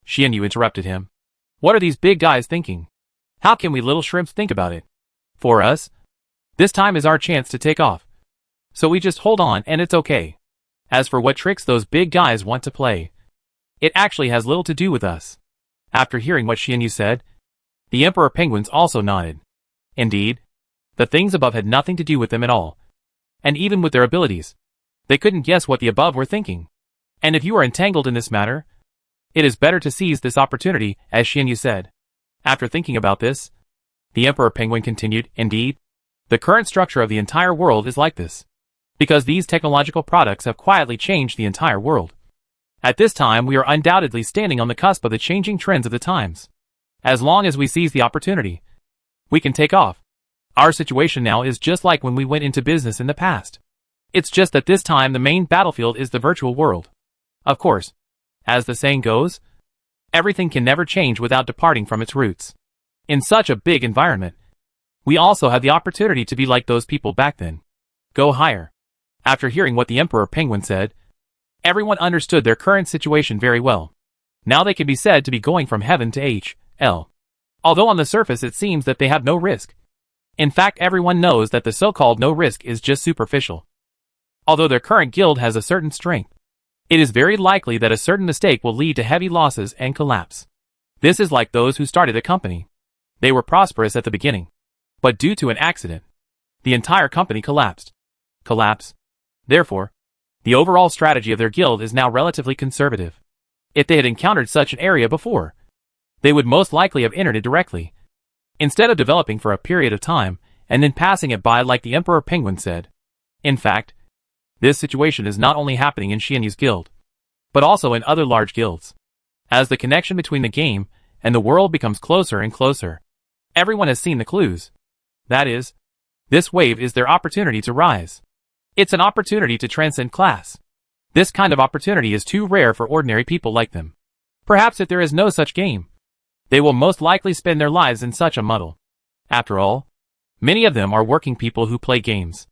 Xianyu interrupted him. What are these big guys thinking? How can we little shrimps think about it? For us, this time is our chance to take off. So we just hold on and it's okay. As for what tricks those big guys want to play, It actually has little to do with us. After hearing what Xianyu said, the Emperor Penguins also nodded. Indeed, the things above had nothing to do with them at all. And even with their abilities, they couldn't guess what the above were thinking. And if you are entangled in this matter, it is better to seize this opportunity, as Xianyu said. After thinking about this, the Emperor Penguin continued, indeed, the current structure of the entire world is like this. Because these technological products have quietly changed the entire world. At this time we are undoubtedly standing on the cusp of the changing trends of the times. As long as we seize the opportunity, we can take off. Our situation now is just like when we went into business in the past. It's just that this time the main battlefield is the virtual world. Of course, as the saying goes, everything can never change without departing from its roots. In such a big environment, we also have the opportunity to be like those people back then. Go higher. After hearing what the Emperor Penguin said, everyone understood their current situation very well. Now they can be said to be going from heaven to hell. Although on the surface it seems that they have no risk. In fact, everyone knows that the so-called no risk is just superficial. Although their current guild has a certain strength, it is very likely that a certain mistake will lead to heavy losses and collapse. This is like those who started a company. They were prosperous at the beginning, but due to an accident, the entire company collapsed. Therefore, the overall strategy of their guild is now relatively conservative. If they had encountered such an area before, they would most likely have entered it directly, instead of developing for a period of time and then passing it by like the Emperor Penguin said. In fact, this situation is not only happening in Xianyu's guild, but also in other large guilds. As the connection between the game and the world becomes closer and closer, everyone has seen the clues. That is, this wave is their opportunity to rise. It's an opportunity to transcend class. This kind of opportunity is too rare for ordinary people like them. Perhaps if there is no such game, they will most likely spend their lives in such a muddle. After all, many of them are working people who play games.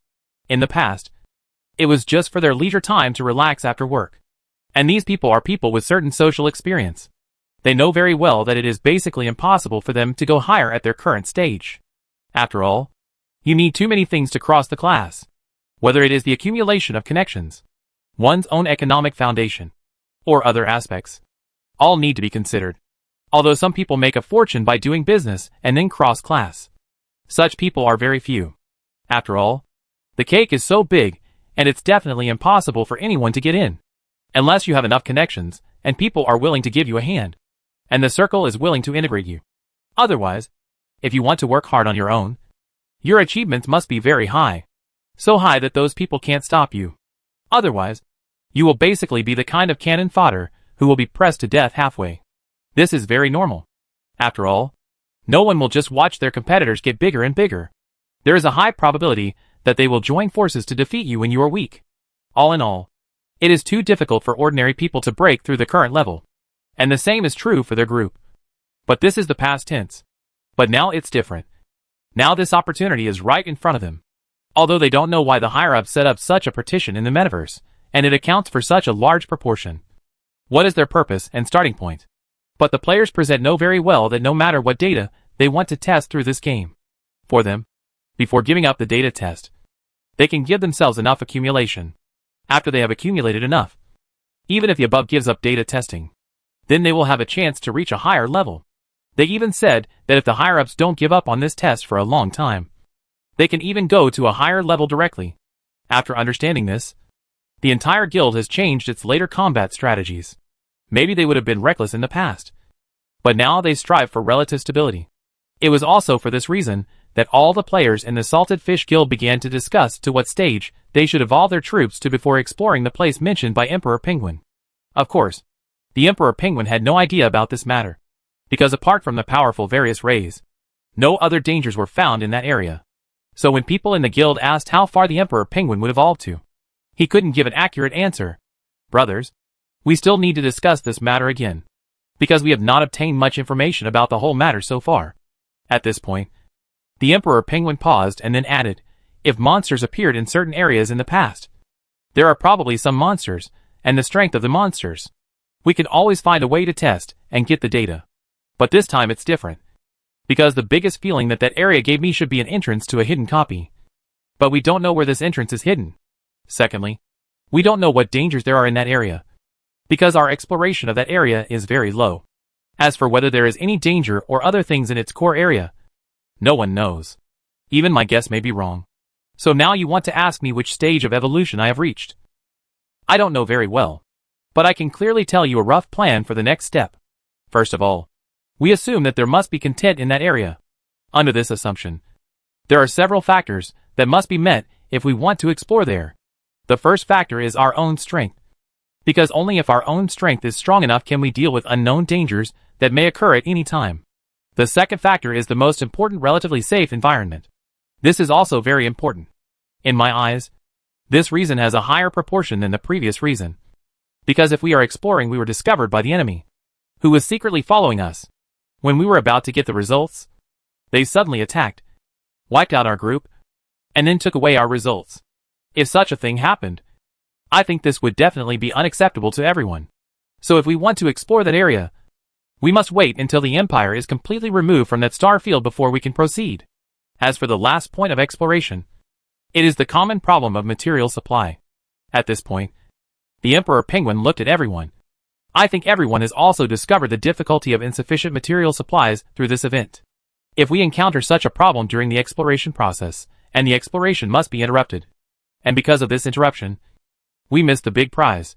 In the past, it was just for their leisure time to relax after work. And these people are people with certain social experience. They know very well that it is basically impossible for them to go higher at their current stage. After all, you need too many things to cross the class. Whether it is the accumulation of connections, one's own economic foundation, or other aspects, all need to be considered. Although some people make a fortune by doing business and then cross class, such people are very few. After all, the cake is so big, and it's definitely impossible for anyone to get in, unless you have enough connections, and people are willing to give you a hand, and the circle is willing to integrate you. Otherwise, if you want to work hard on your own, your achievements must be very high. So high that those people can't stop you. Otherwise, you will basically be the kind of cannon fodder who will be pressed to death halfway. This is very normal. After all, no one will just watch their competitors get bigger and bigger. There is a high probability that they will join forces to defeat you when you are weak. All in all, it is too difficult for ordinary people to break through the current level. And the same is true for their group. But this is the past tense. But now it's different. Now this opportunity is right in front of them. Although they don't know why the higher-ups set up such a partition in the metaverse, and it accounts for such a large proportion. What is their purpose and starting point? But the players present know very well that no matter what data they want to test through this game, for them, before giving up the data test, they can give themselves enough accumulation. After they have accumulated enough, even if the above gives up data testing, then they will have a chance to reach a higher level. They even said that if the higher-ups don't give up on this test for a long time, they can even go to a higher level directly. After understanding this, the entire guild has changed its later combat strategies. Maybe they would have been reckless in the past, but now they strive for relative stability. It was also for this reason that all the players in the Salted Fish Guild began to discuss to what stage they should evolve their troops to before exploring the place mentioned by Emperor Penguin. Of course, the Emperor Penguin had no idea about this matter, because apart from the powerful various rays, no other dangers were found in that area. So when people in the guild asked how far the Emperor Penguin would evolve to, he couldn't give an accurate answer. Brothers, we still need to discuss this matter again, because we have not obtained much information about the whole matter so far. At this point, the Emperor Penguin paused and then added, if monsters appeared in certain areas in the past, there are probably some monsters, and the strength of the monsters. We can always find a way to test and get the data. But this time it's different. Because the biggest feeling that that area gave me should be an entrance to a hidden copy. But we don't know where this entrance is hidden. Secondly, we don't know what dangers there are in that area. because our exploration of that area is very low. As for whether there is any danger or other things in its core area, no one knows. Even my guess may be wrong. So now you want to ask me which stage of evolution I have reached. I don't know very well, but I can clearly tell you a rough plan for the next step. First of all, we assume that there must be content in that area. Under this assumption, there are several factors that must be met if we want to explore there. The first factor is our own strength, because only if our own strength is strong enough can we deal with unknown dangers that may occur at any time. The second factor is the most important relatively safe environment. This is also very important. In my eyes, this reason has a higher proportion than the previous reason. Because if we are exploring, we were discovered by the enemy, who was secretly following us. When we were about to get the results, they suddenly attacked, wiped out our group, and then took away our results. If such a thing happened, I think this would definitely be unacceptable to everyone. So if we want to explore that area, we must wait until the Empire is completely removed from that star field before we can proceed. As for the last point of exploration, it is the common problem of material supply. At this point, the Emperor Penguin looked at everyone. I think everyone has also discovered the difficulty of insufficient material supplies through this event. If we encounter such a problem during the exploration process, and the exploration must be interrupted, and because of this interruption, we miss the big prize,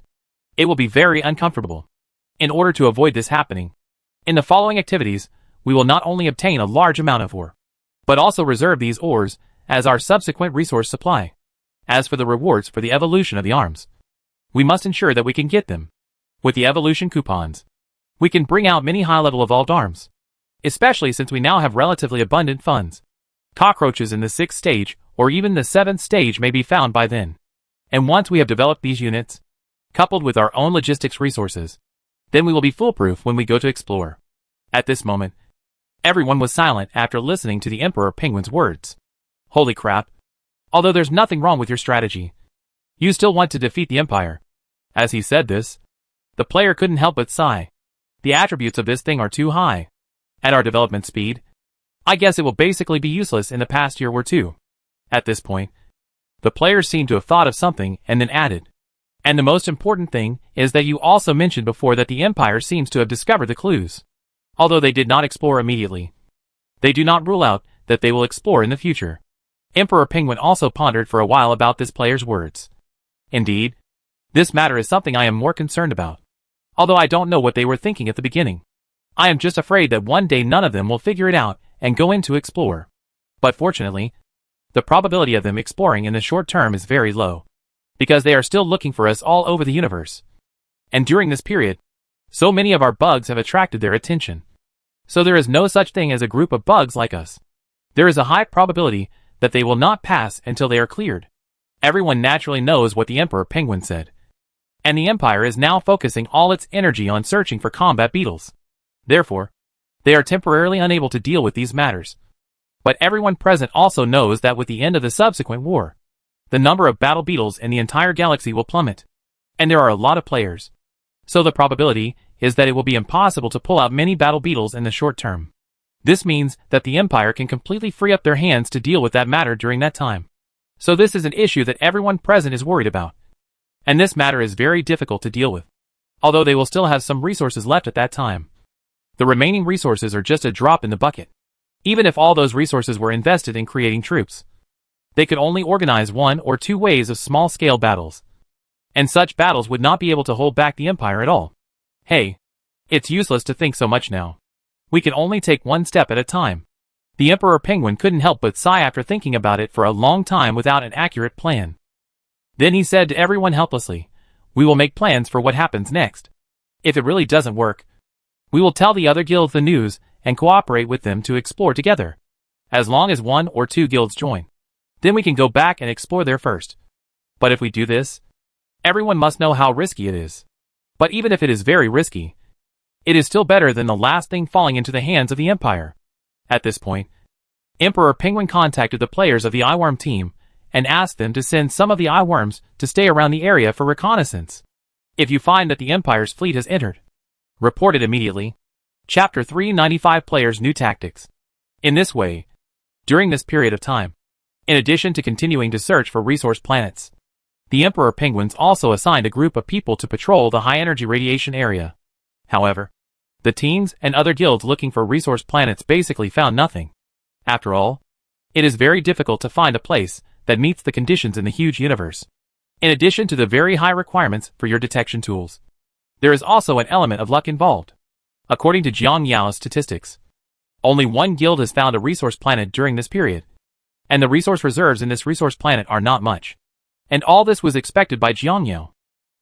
it will be very uncomfortable. In order to avoid this happening, in the following activities, we will not only obtain a large amount of ore, but also reserve these ores as our subsequent resource supply. As for the rewards for the evolution of the arms, we must ensure that we can get them. With the evolution coupons, we can bring out many high-level evolved arms, especially since we now have relatively abundant funds. Cockroaches in the 6th stage, or even the 7th stage may be found by then. And once we have developed these units, coupled with our own logistics resources, then we will be foolproof when we go to explore. At this moment, everyone was silent after listening to the Emperor Penguin's words. Holy crap. Although there's nothing wrong with your strategy, you still want to defeat the Empire. As he said this, the player couldn't help but sigh. The attributes of this thing are too high. At our development speed, I guess it will basically be useless in the past year or two. At this point, the players seem to have thought of something and then added. And the most important thing is that you also mentioned before that the Empire seems to have discovered the clues. Although they did not explore immediately, they do not rule out that they will explore in the future. Emperor Penguin also pondered for a while about this player's words. Indeed, this matter is something I am more concerned about. Although I don't know what they were thinking at the beginning. I am just afraid that one day none of them will figure it out and go in to explore. But fortunately, the probability of them exploring in the short term is very low, because they are still looking for us all over the universe. And during this period, so many of our bugs have attracted their attention. So there is no such thing as a group of bugs like us. There is a high probability that they will not pass until they are cleared. Everyone naturally knows what the Emperor Penguin said. And the Empire is now focusing all its energy on searching for combat beetles. Therefore, they are temporarily unable to deal with these matters. But everyone present also knows that with the end of the subsequent war, the number of battle beetles in the entire galaxy will plummet. And there are a lot of players. So the probability is that it will be impossible to pull out many battle beetles in the short term. This means that the Empire can completely free up their hands to deal with that matter during that time. So this is an issue that everyone present is worried about. And this matter is very difficult to deal with, although they will still have some resources left at that time. The remaining resources are just a drop in the bucket. Even if all those resources were invested in creating troops, they could only organize 1 or 2 waves of small-scale battles. And such battles would not be able to hold back the Empire at all. Hey, it's useless to think so much now. We can only take one step at a time. The Emperor Penguin couldn't help but sigh after thinking about it for a long time without an accurate plan. Then he said to everyone helplessly, "We will make plans for what happens next. If it really doesn't work, we will tell the other guilds the news and cooperate with them to explore together. As long as 1 or 2 guilds join, then we can go back and explore there first. But if we do this, everyone must know how risky it is. But even if it is very risky, it is still better than the last thing falling into the hands of the Empire." At this point, Emperor Penguin contacted the players of the Eyeworm team and asked them to send some of the Eyeworms to stay around the area for reconnaissance. If you find that the Empire's fleet has entered, report it immediately. Chapter 395 Players' New Tactics. In this way, during this period of time, in addition to continuing to search for resource planets, The Emperor Penguins also assigned a group of people to patrol the high-energy radiation area. However, the teens and other guilds looking for resource planets basically found nothing. After all, it is very difficult to find a place that meets the conditions in the huge universe. In addition to the very high requirements for your detection tools, there is also an element of luck involved. According to Jiang Yao's statistics, only one guild has found a resource planet during this period, and the resource reserves in this resource planet are not much. And all this was expected by Jiang Yao.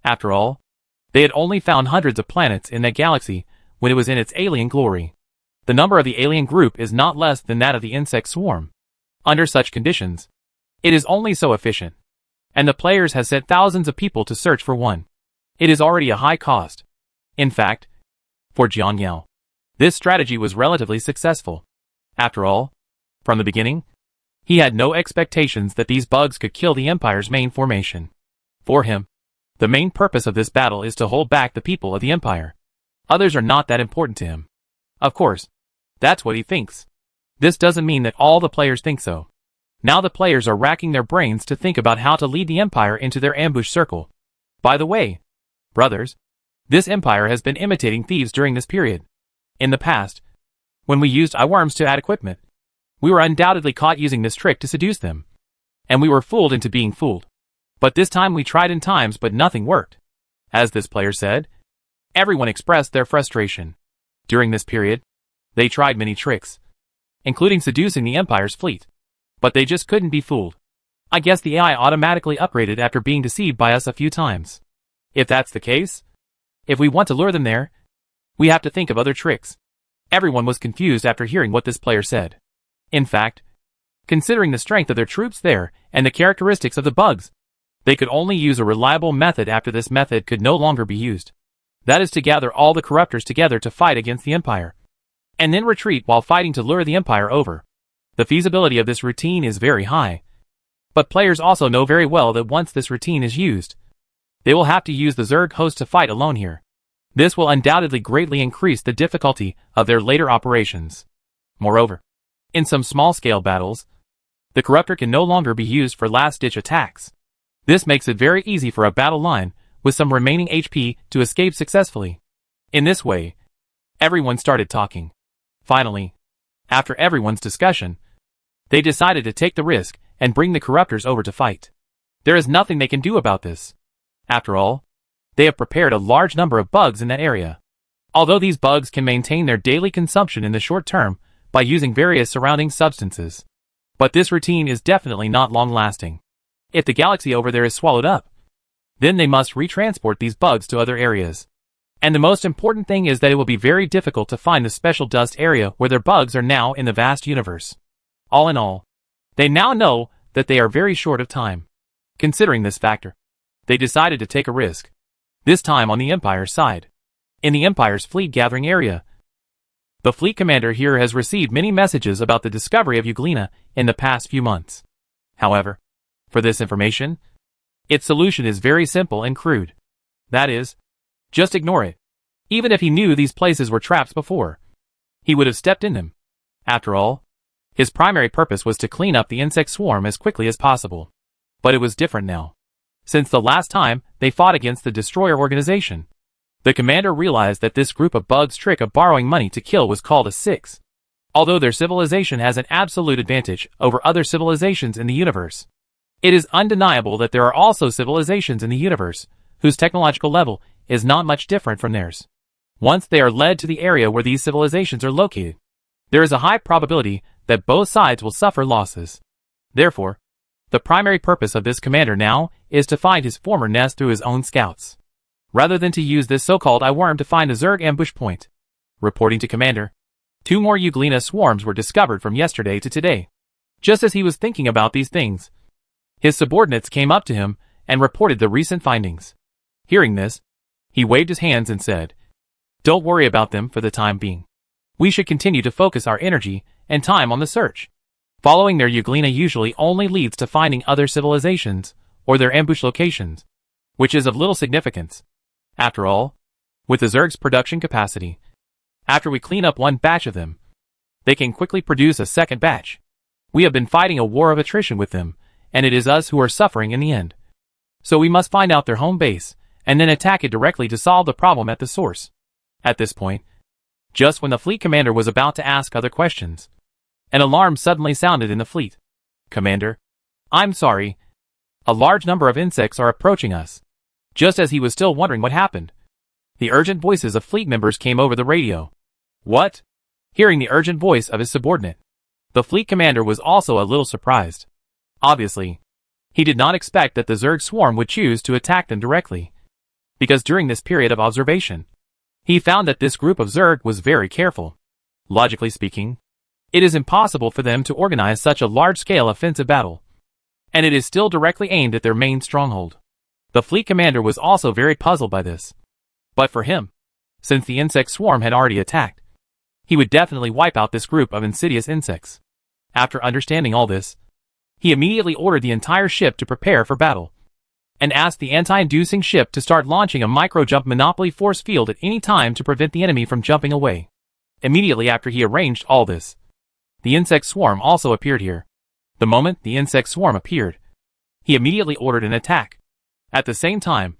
After all, they had only found hundreds of planets in that galaxy when it was in its alien glory. The number of the alien group is not less than that of the insect swarm. Under such conditions, it is only so efficient. And the players have sent thousands of people to search for one. It is already a high cost. In fact, for Jiang Yao, this strategy was relatively successful. After all, from the beginning, he had no expectations that these bugs could kill the Empire's main formation. For him, the main purpose of this battle is to hold back the people of the Empire. Others are not that important to him. Of course, that's what he thinks. This doesn't mean that all the players think so. Now the players are racking their brains to think about how to lead the Empire into their ambush circle. By the way, brothers, this Empire has been imitating thieves during this period. In the past, when we used eyeworms to add equipment, we were undoubtedly caught using this trick to seduce them. And we were fooled into being fooled. But this time we tried in times but nothing worked. As this player said, everyone expressed their frustration. During this period, they tried many tricks, including seducing the Empire's fleet. But they just couldn't be fooled. I guess the AI automatically upgraded after being deceived by us a few times. If that's the case, if we want to lure them there, we have to think of other tricks. Everyone was confused after hearing what this player said. In fact, considering the strength of their troops there and the characteristics of the bugs, they could only use a reliable method after this method could no longer be used. That is to gather all the corruptors together to fight against the Empire, and then retreat while fighting to lure the Empire over. The feasibility of this routine is very high. But players also know very well that once this routine is used, they will have to use the Zerg host to fight alone here. This will undoubtedly greatly increase the difficulty of their later operations. Moreover, in some small-scale battles, the corruptor can no longer be used for last-ditch attacks. This makes it very easy for a battle line with some remaining HP to escape successfully. In this way, everyone started talking. Finally, after everyone's discussion, they decided to take the risk and bring the corruptors over to fight. There is nothing they can do about this. After all, they have prepared a large number of bugs in that area. Although these bugs can maintain their daily consumption in the short term by using various surrounding substances. But this routine is definitely not long-lasting. If the galaxy over there is swallowed up, then they must retransport these bugs to other areas. And the most important thing is that it will be very difficult to find the special dust area where their bugs are now in the vast universe. All in all, they now know that they are very short of time. Considering this factor, they decided to take a risk. This time on the Empire's side. In the Empire's fleet gathering area. The fleet commander here has received many messages about the discovery of Euglena in the past few months. However, for this information, its solution is very simple and crude. That is, just ignore it. Even if he knew these places were traps before, he would have stepped in them. After all, his primary purpose was to clean up the insect swarm as quickly as possible. But it was different now. Since the last time they fought against the Destroyer organization, the commander realized that this group of bugs' trick of borrowing money to kill was called a six. Although their civilization has an absolute advantage over other civilizations in the universe, it is undeniable that there are also civilizations in the universe whose technological level is not much different from theirs. Once they are led to the area where these civilizations are located, there is a high probability that both sides will suffer losses. Therefore, the primary purpose of this commander now is to find his former nest through his own scouts, rather than to use this so-called eyeworm to find a Zerg ambush point. Reporting to Commander, 2 more Euglena swarms were discovered from yesterday to today. Just as he was thinking about these things, his subordinates came up to him and reported the recent findings. Hearing this, he waved his hands and said, "Don't worry about them for the time being. We should continue to focus our energy and time on the search. Following their Euglena usually only leads to finding other civilizations or their ambush locations, which is of little significance. After all, with the Zerg's production capacity, after we clean up one batch of them, they can quickly produce a second batch. We have been fighting a war of attrition with them, and it is us who are suffering in the end. So we must find out their home base, and then attack it directly to solve the problem at the source. At this point, just when the fleet commander was about to ask other questions, an alarm suddenly sounded in the fleet. "Commander, I'm sorry. A large number of insects are approaching us." Just as he was still wondering what happened, the urgent voices of fleet members came over the radio. "What?" Hearing the urgent voice of his subordinate, the fleet commander was also a little surprised. Obviously, he did not expect that the Zerg swarm would choose to attack them directly, because during this period of observation, he found that this group of Zerg was very careful. Logically speaking, it is impossible for them to organize such a large-scale offensive battle, and it is still directly aimed at their main stronghold. The fleet commander was also very puzzled by this. But for him, since the insect swarm had already attacked, he would definitely wipe out this group of insidious insects. After understanding all this, he immediately ordered the entire ship to prepare for battle, and asked the anti-inducing ship to start launching a micro-jump monopoly force field at any time to prevent the enemy from jumping away. Immediately after he arranged all this, the insect swarm also appeared here. The moment the insect swarm appeared, he immediately ordered an attack. At the same time,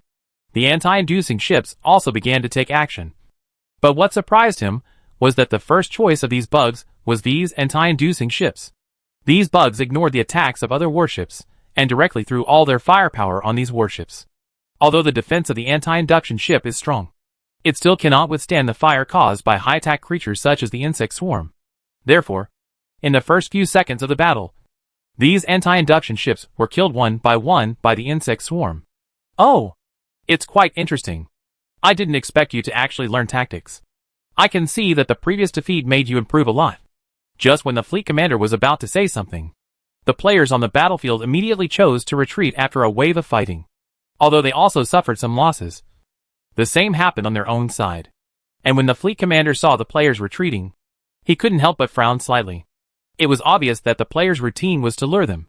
the anti-inducing ships also began to take action. But what surprised him was that the first choice of these bugs was these anti-inducing ships. These bugs ignored the attacks of other warships, and directly threw all their firepower on these warships. Although the defense of the anti-induction ship is strong, it still cannot withstand the fire caused by high-attack creatures such as the insect swarm. Therefore, in the first few seconds of the battle, these anti-induction ships were killed one by the insect swarm. "Oh, it's quite interesting. I didn't expect you to actually learn tactics. I can see that the previous defeat made you improve a lot." Just when the fleet commander was about to say something, the players on the battlefield immediately chose to retreat after a wave of fighting. Although they also suffered some losses, the same happened on their own side. And when the fleet commander saw the players retreating, he couldn't help but frown slightly. It was obvious that the players' routine was to lure them.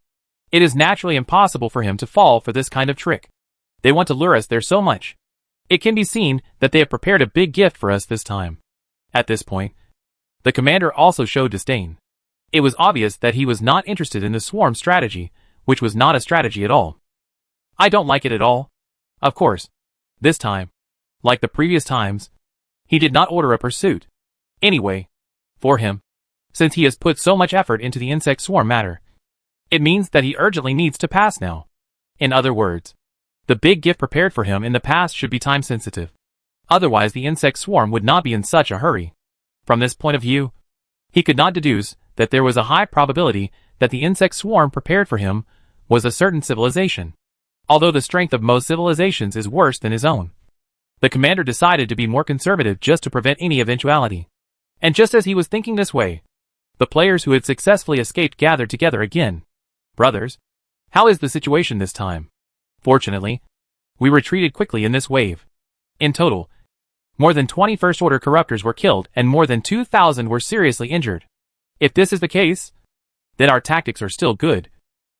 It is naturally impossible for him to fall for this kind of trick. They want to lure us there so much. It can be seen that they have prepared a big gift for us this time. At this point, the commander also showed disdain. It was obvious that he was not interested in the swarm strategy, which was not a strategy at all. "I don't like it at all." Of course, this time, like the previous times, he did not order a pursuit. Anyway, for him, since he has put so much effort into the insect swarm matter, it means that he urgently needs to pass now. In other words, the big gift prepared for him in the past should be time sensitive. Otherwise the insect swarm would not be in such a hurry. From this point of view, he could not deduce that there was a high probability that the insect swarm prepared for him was a certain civilization. Although the strength of most civilizations is worse than his own, the commander decided to be more conservative just to prevent any eventuality. And just as he was thinking this way, the players who had successfully escaped gathered together again. "Brothers, how is the situation this time?" "Fortunately, we retreated quickly in this wave. In total, more than 20 First Order corruptors were killed and more than 2,000 were seriously injured. If this is the case, then our tactics are still good,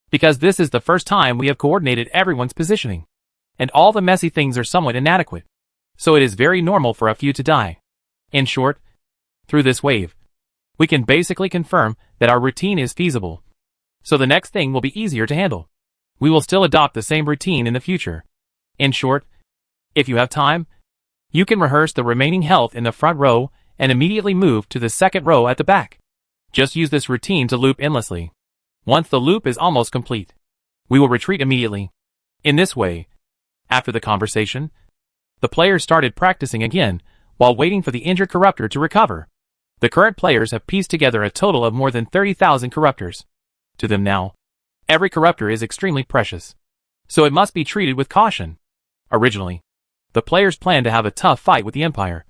because this is the first time we have coordinated everyone's positioning, and all the messy things are somewhat inadequate, so it is very normal for a few to die. In short, through this wave, we can basically confirm that our routine is feasible, so the next thing will be easier to handle. We will still adopt the same routine in the future. In short, if you have time, you can rehearse the remaining health in the front row and immediately move to the second row at the back. Just use this routine to loop endlessly. Once the loop is almost complete, we will retreat immediately." In this way, after the conversation, the players started practicing again while waiting for the injured corruptor to recover. The current players have pieced together a total of more than 30,000 corruptors. To them now, every corruptor is extremely precious, so it must be treated with caution. Originally, the players planned to have a tough fight with the Empire.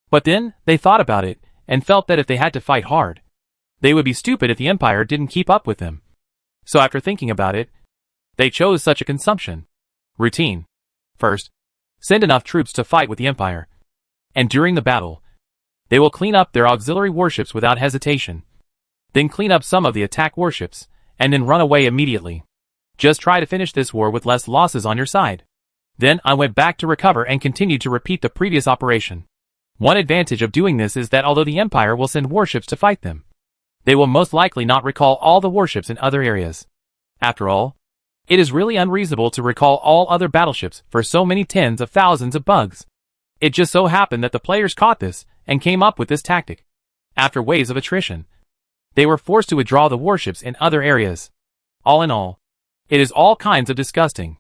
But then, they thought about it, and felt that if they had to fight hard, they would be stupid if the Empire didn't keep up with them. So after thinking about it, they chose such a consumption routine. First, send enough troops to fight with the Empire, and during the battle, they will clean up their auxiliary warships without hesitation. Then clean up some of the attack warships, and then run away immediately. Just try to finish this war with less losses on your side. Then I went back to recover and continued to repeat the previous operation. One advantage of doing this is that although the Empire will send warships to fight them, they will most likely not recall all the warships in other areas. After all, It is really unreasonable to recall all other battleships for so many tens of thousands of bugs. It just so happened that the players caught this and came up with this tactic. After waves of attrition, they were forced to withdraw the warships in other areas. All in all, it is all kinds of disgusting.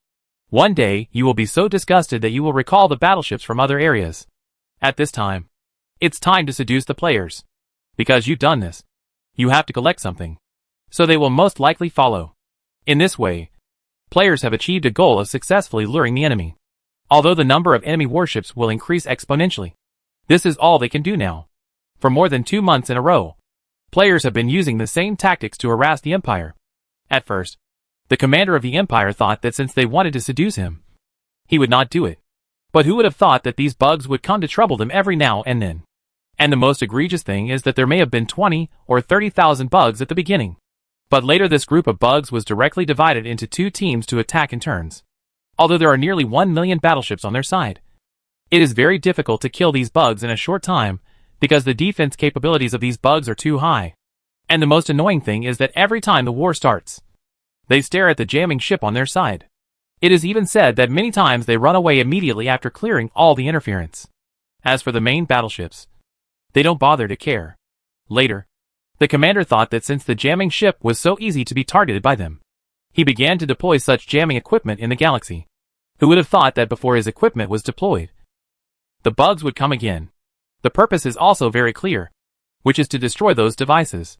One day, you will be so disgusted that you will recall the battleships from other areas. At this time, it's time to seduce the players. Because you've done this, you have to collect something. So they will most likely follow. In this way, players have achieved a goal of successfully luring the enemy. Although the number of enemy warships will increase exponentially, this is all they can do now. For more than 2 months in a row, players have been using the same tactics to harass the Empire. At first, the commander of the Empire thought that since they wanted to seduce him, he would not do it. But who would have thought that these bugs would come to trouble them every now and then? And the most egregious thing is that there may have been 20 or 30,000 bugs at the beginning. But later this group of bugs was directly divided into 2 teams to attack in turns. Although there are nearly 1 million battleships on their side, it is very difficult to kill these bugs in a short time because the defense capabilities of these bugs are too high. And the most annoying thing is that every time the war starts, they stare at the jamming ship on their side. It is even said that many times they run away immediately after clearing all the interference. As for the main battleships, they don't bother to care. Later, the commander thought that since the jamming ship was so easy to be targeted by them, he began to deploy such jamming equipment in the galaxy. Who would have thought that before his equipment was deployed, the bugs would come again? The purpose is also very clear, which is to destroy those devices.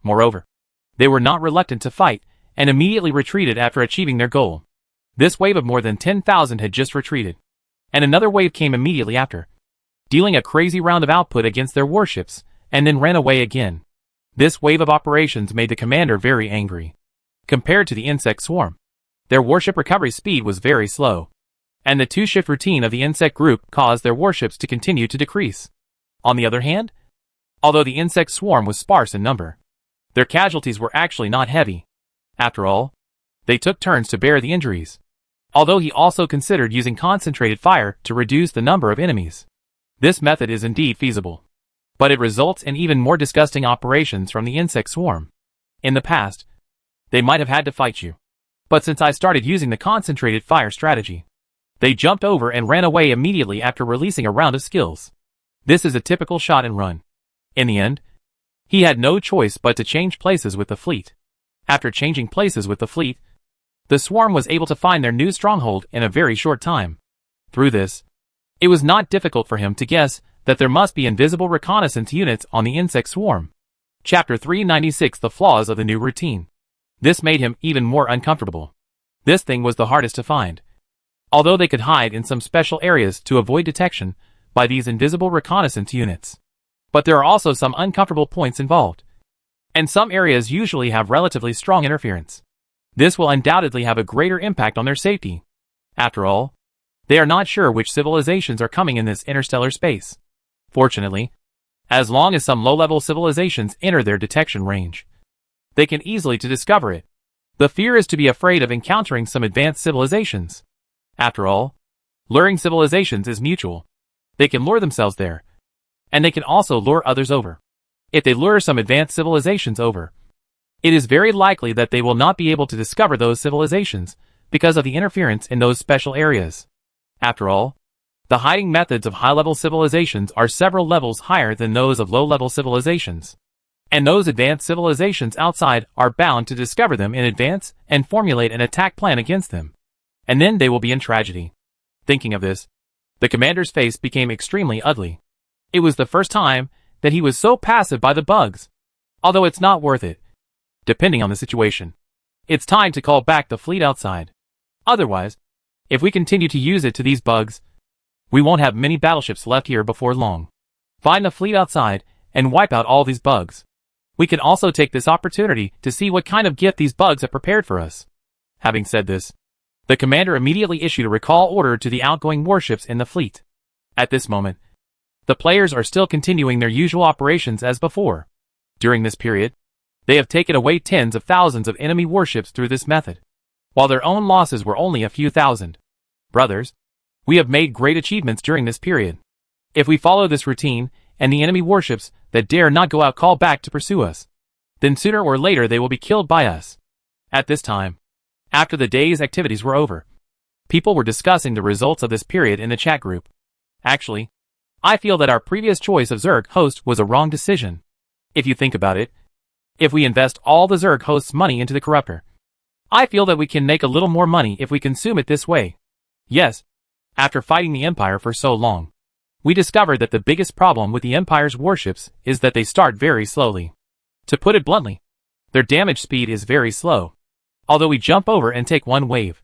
Moreover, they were not reluctant to fight, and immediately retreated after achieving their goal. This wave of more than 10,000 had just retreated, and another wave came immediately after, dealing a crazy round of output against their warships, and then ran away again. This wave of operations made the commander very angry. Compared to the insect swarm, their warship recovery speed was very slow, and the 2-shift routine of the insect group caused their warships to continue to decrease. On the other hand, although the insect swarm was sparse in number, their casualties were actually not heavy. After all, they took turns to bear the injuries. Although he also considered using concentrated fire to reduce the number of enemies. This method is indeed feasible, but it results in even more disgusting operations from the insect swarm. In the past, they might have had to fight you. But since I started using the concentrated fire strategy, they jumped over and ran away immediately after releasing a round of skills. This is a typical shot and run. In the end, he had no choice but to change places with the fleet. After changing places with the fleet, the swarm was able to find their new stronghold in a very short time. Through this, it was not difficult for him to guess that there must be invisible reconnaissance units on the insect swarm. Chapter 396: The Flaws of the New Routine. This made him even more uncomfortable. This thing was the hardest to find. Although they could hide in some special areas to avoid detection by these invisible reconnaissance units. But there are also some uncomfortable points involved. And some areas usually have relatively strong interference. This will undoubtedly have a greater impact on their safety. After all, they are not sure which civilizations are coming in this interstellar space. Fortunately, as long as some low-level civilizations enter their detection range, they can easily discover it. The fear is to be afraid of encountering some advanced civilizations. After all, luring civilizations is mutual. They can lure themselves there, and they can also lure others over. If they lure some advanced civilizations over, it is very likely that they will not be able to discover those civilizations because of the interference in those special areas. After all, the hiding methods of high-level civilizations are several levels higher than those of low-level civilizations. And those advanced civilizations outside are bound to discover them in advance and formulate an attack plan against them. And then they will be in tragedy. Thinking of this, the commander's face became extremely ugly. It was the first time that he was so passive by the bugs. Although it's not worth it. Depending on the situation, it's time to call back the fleet outside. Otherwise, if we continue to use it to these bugs, we won't have many battleships left here before long. Find the fleet outside and wipe out all these bugs. We can also take this opportunity to see what kind of gift these bugs have prepared for us. Having said this, the commander immediately issued a recall order to the outgoing warships in the fleet. At this moment, the players are still continuing their usual operations as before. During this period, they have taken away tens of thousands of enemy warships through this method, while their own losses were only a few thousand. Brothers, we have made great achievements during this period. If we follow this routine, and the enemy warships that dare not go out call back to pursue us, then sooner or later they will be killed by us. At this time, After the day's activities were over, people were discussing the results of this period in the chat group. Actually, I feel that our previous choice of Zerg host was a wrong decision. If you think about it, if we invest all the Zerg host's money into the corruptor, I feel that we can make a little more money if we consume it this way. Yes, after fighting the Empire for so long, we discovered that the biggest problem with the Empire's warships is that they start very slowly. To put it bluntly, their damage speed is very slow. Although we jump over and take one wave,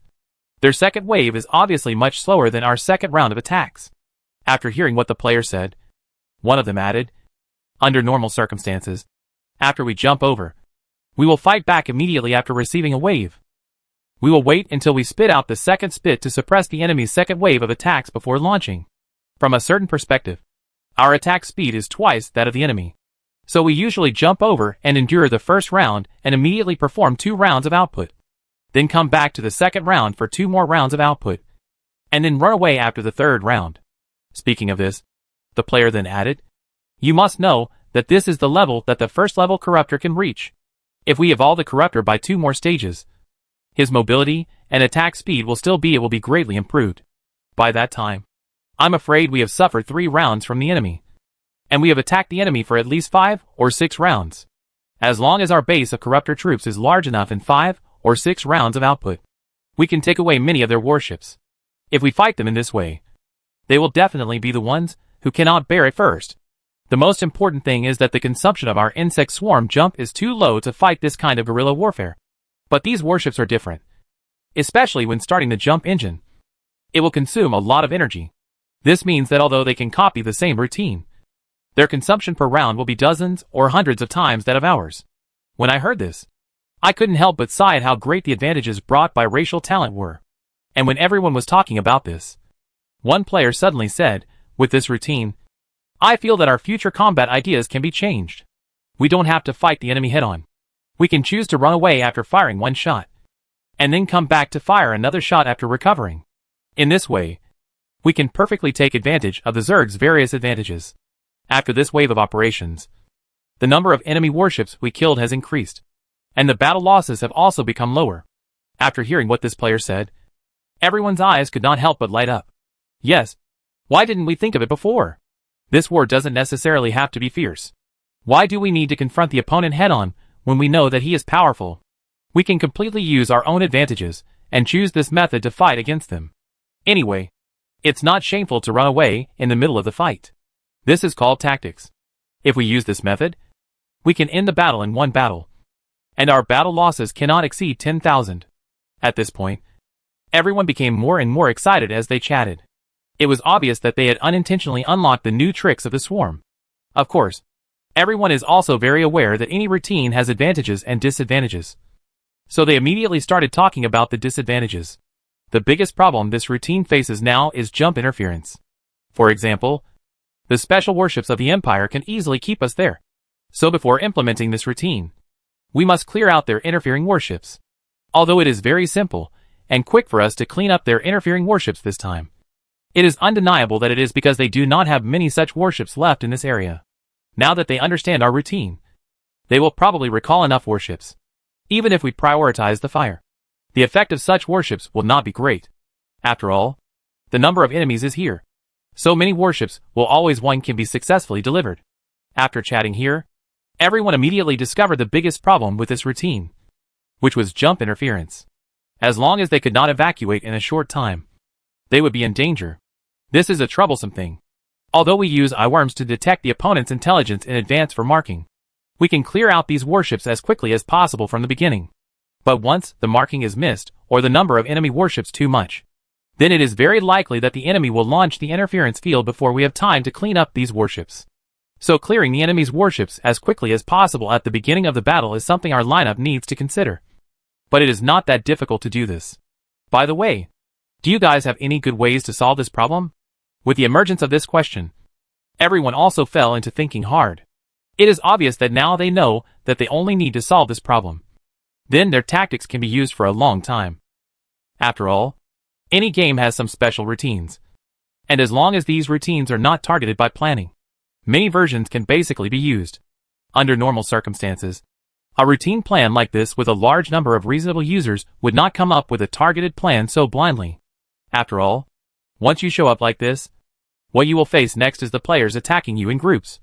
their second wave is obviously much slower than our second round of attacks. After hearing what the player said, one of them added, under normal circumstances, after we jump over, we will fight back immediately after receiving a wave. We will wait until we spit out the second spit to suppress the enemy's second wave of attacks before launching. From a certain perspective, our attack speed is twice that of the enemy. So we usually jump over and endure the first round and immediately perform 2 rounds of output. Then come back to the second round for 2 more rounds of output. And then run away after the third round. Speaking of this, the player then added, you must know that this is the level that the first level corruptor can reach. If we evolve the corruptor by 2 more stages, his mobility and attack speed will be greatly improved. By that time, I'm afraid we have suffered 3 rounds from the enemy. And we have attacked the enemy for at least 5 or 6 rounds. As long as our base of corruptor troops is large enough in 5 or 6 rounds of output, we can take away many of their warships. If we fight them in this way, they will definitely be the ones who cannot bear it first. The most important thing is that the consumption of our insect swarm jump is too low to fight this kind of guerrilla warfare. But these warships are different. Especially when starting the jump engine. It will consume a lot of energy. This means that although they can copy the same routine, their consumption per round will be dozens or hundreds of times that of ours. When I heard this, I couldn't help but sigh at how great the advantages brought by racial talent were. And when everyone was talking about this, one player suddenly said, with this routine, I feel that our future combat ideas can be changed. We don't have to fight the enemy head-on. We can choose to run away after firing 1 shot, and then come back to fire another shot after recovering. In this way, we can perfectly take advantage of the Zerg's various advantages. After this wave of operations, the number of enemy warships we killed has increased, and the battle losses have also become lower. After hearing what this player said, everyone's eyes could not help but light up. Yes, why didn't we think of it before? This war doesn't necessarily have to be fierce. Why do we need to confront the opponent head-on when we know that he is powerful? We can completely use our own advantages and choose this method to fight against them. Anyway, it's not shameful to run away in the middle of the fight. This is called tactics. If we use this method, we can end the battle in 1 battle, and our battle losses cannot exceed 10,000. At this point, everyone became more and more excited as they chatted. It was obvious that they had unintentionally unlocked the new tricks of the swarm. Of course, everyone is also very aware that any routine has advantages and disadvantages. So they immediately started talking about the disadvantages. The biggest problem this routine faces now is jump interference. For example, the special warships of the Empire can easily keep us there. So before implementing this routine, we must clear out their interfering warships. Although it is very simple and quick for us to clean up their interfering warships this time, it is undeniable that it is because they do not have many such warships left in this area. Now that they understand our routine, they will probably recall enough warships. Even if we prioritize the fire, the effect of such warships will not be great. After all, the number of enemies is here. So many warships will always one can be successfully delivered. After chatting here, everyone immediately discovered the biggest problem with this routine, which was jump interference. As long as they could not evacuate in a short time, they would be in danger. This is a troublesome thing. Although we use eyeworms to detect the opponent's intelligence in advance for marking, we can clear out these warships as quickly as possible from the beginning. But once the marking is missed, or the number of enemy warships too much, then it is very likely that the enemy will launch the interference field before we have time to clean up these warships. So clearing the enemy's warships as quickly as possible at the beginning of the battle is something our lineup needs to consider. But it is not that difficult to do this. By the way, do you guys have any good ways to solve this problem? With the emergence of this question, everyone also fell into thinking hard. It is obvious that now they know that they only need to solve this problem. Then their tactics can be used for a long time. After all, any game has some special routines. And as long as these routines are not targeted by planning, many versions can basically be used. Under normal circumstances, A routine plan like this with a large number of reasonable users would not come up with a targeted plan so blindly. After all, once you show up like this, what you will face next is the players attacking you in groups.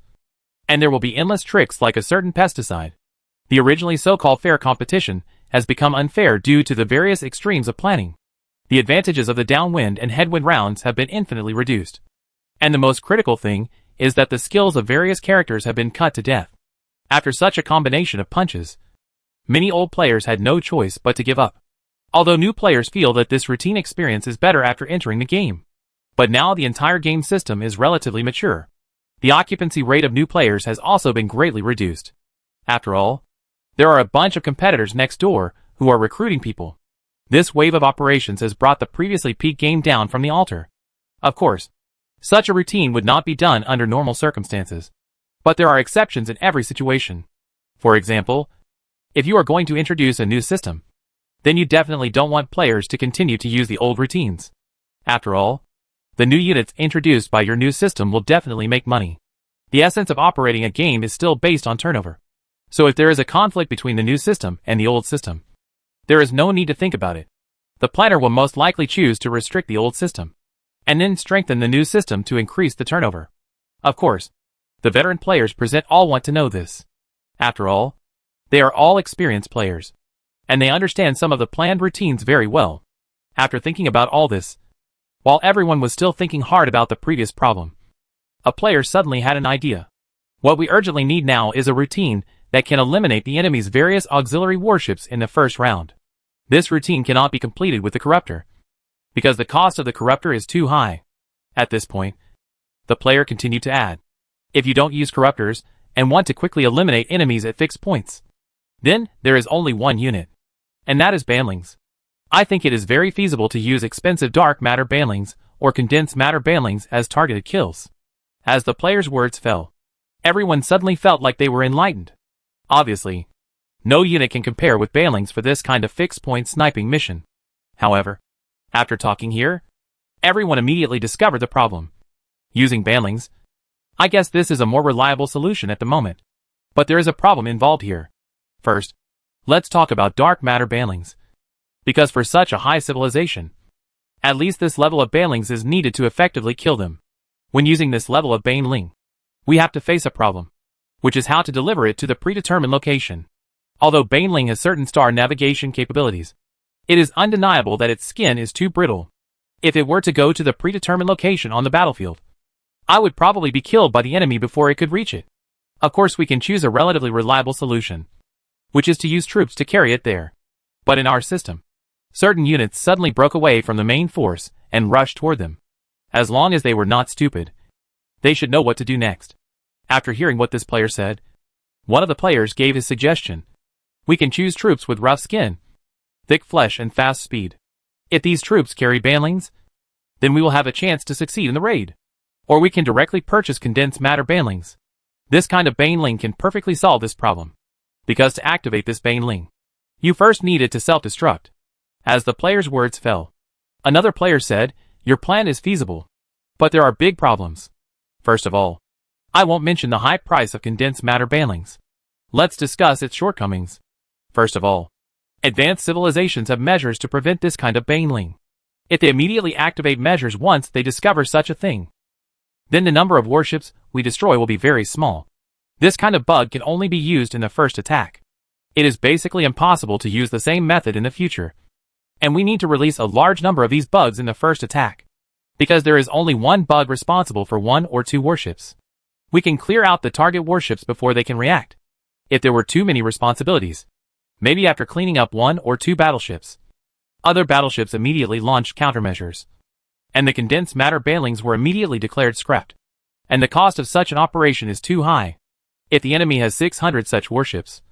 And there will be endless tricks like a certain pesticide. The originally so-called fair competition has become unfair due to the various extremes of planning. The advantages of the downwind and headwind rounds have been infinitely reduced. And the most critical thing is that the skills of various characters have been cut to death. After such a combination of punches, many old players had no choice but to give up. Although new players feel that this routine experience is better after entering the game. But now the entire game system is relatively mature. The occupancy rate of new players has also been greatly reduced. After all, there are a bunch of competitors next door who are recruiting people. This wave of operations has brought the previously peak game down from the altar. Of course, such a routine would not be done under normal circumstances. But there are exceptions in every situation. For example, if you are going to introduce a new system, then you definitely don't want players to continue to use the old routines. After all, the new units introduced by your new system will definitely make money. The essence of operating a game is still based on turnover. So if there is a conflict between the new system and the old system, there is no need to think about it. The planner will most likely choose to restrict the old system, and then strengthen the new system to increase the turnover. Of course, the veteran players present all want to know this. After all, they are all experienced players, and they understand some of the planned routines very well. After thinking about all this, while everyone was still thinking hard about the previous problem, a player suddenly had an idea. What we urgently need now is a routine that can eliminate the enemy's various auxiliary warships in the first round. This routine cannot be completed with the Corruptor, because the cost of the Corruptor is too high. At this point, the player continued to add, if you don't use Corruptors and want to quickly eliminate enemies at fixed points, then there is only one unit, and that is Banlings. I think it is very feasible to use expensive dark matter Banlings or condensed matter Banlings as targeted kills. As the player's words fell, everyone suddenly felt like they were enlightened. Obviously, no unit can compare with Banlings for this kind of fixed-point sniping mission. However, after talking here, everyone immediately discovered the problem. Using Banlings, I guess this is a more reliable solution at the moment. But there is a problem involved here. First, let's talk about dark matter Banlings. Because for such a high civilization, at least this level of Banlings is needed to effectively kill them. When using this level of Banling, we have to face a problem, which is how to deliver it to the predetermined location. Although Banling has certain star navigation capabilities, it is undeniable that its skin is too brittle. If it were to go to the predetermined location on the battlefield, I would probably be killed by the enemy before it could reach it. Of course, we can choose a relatively reliable solution, which is to use troops to carry it there. But in our system, certain units suddenly broke away from the main force and rushed toward them. As long as they were not stupid, they should know what to do next. After hearing what this player said, one of the players gave his suggestion. We can choose troops with rough skin, thick flesh and fast speed. If these troops carry Banlings, then we will have a chance to succeed in the raid. Or we can directly purchase condensed matter Banlings. This kind of Banling can perfectly solve this problem. Because to activate this Banling, you first need it to self-destruct. As the player's words fell, another player said, your plan is feasible, but there are big problems. First of all, I won't mention the high price of condensed matter Banlings. Let's discuss its shortcomings. First of all, advanced civilizations have measures to prevent this kind of Banling. If they immediately activate measures once they discover such a thing, then the number of warships we destroy will be very small. This kind of bug can only be used in the first attack. It is basically impossible to use the same method in the future. And we need to release a large number of these bugs in the first attack. Because there is only one bug responsible for 1 or 2 warships. We can clear out the target warships before they can react. If there were too many responsibilities, maybe after cleaning up 1 or 2 battleships, other battleships immediately launched countermeasures. And the condensed matter Banlings were immediately declared scrapped. And the cost of such an operation is too high. If the enemy has 600 such warships,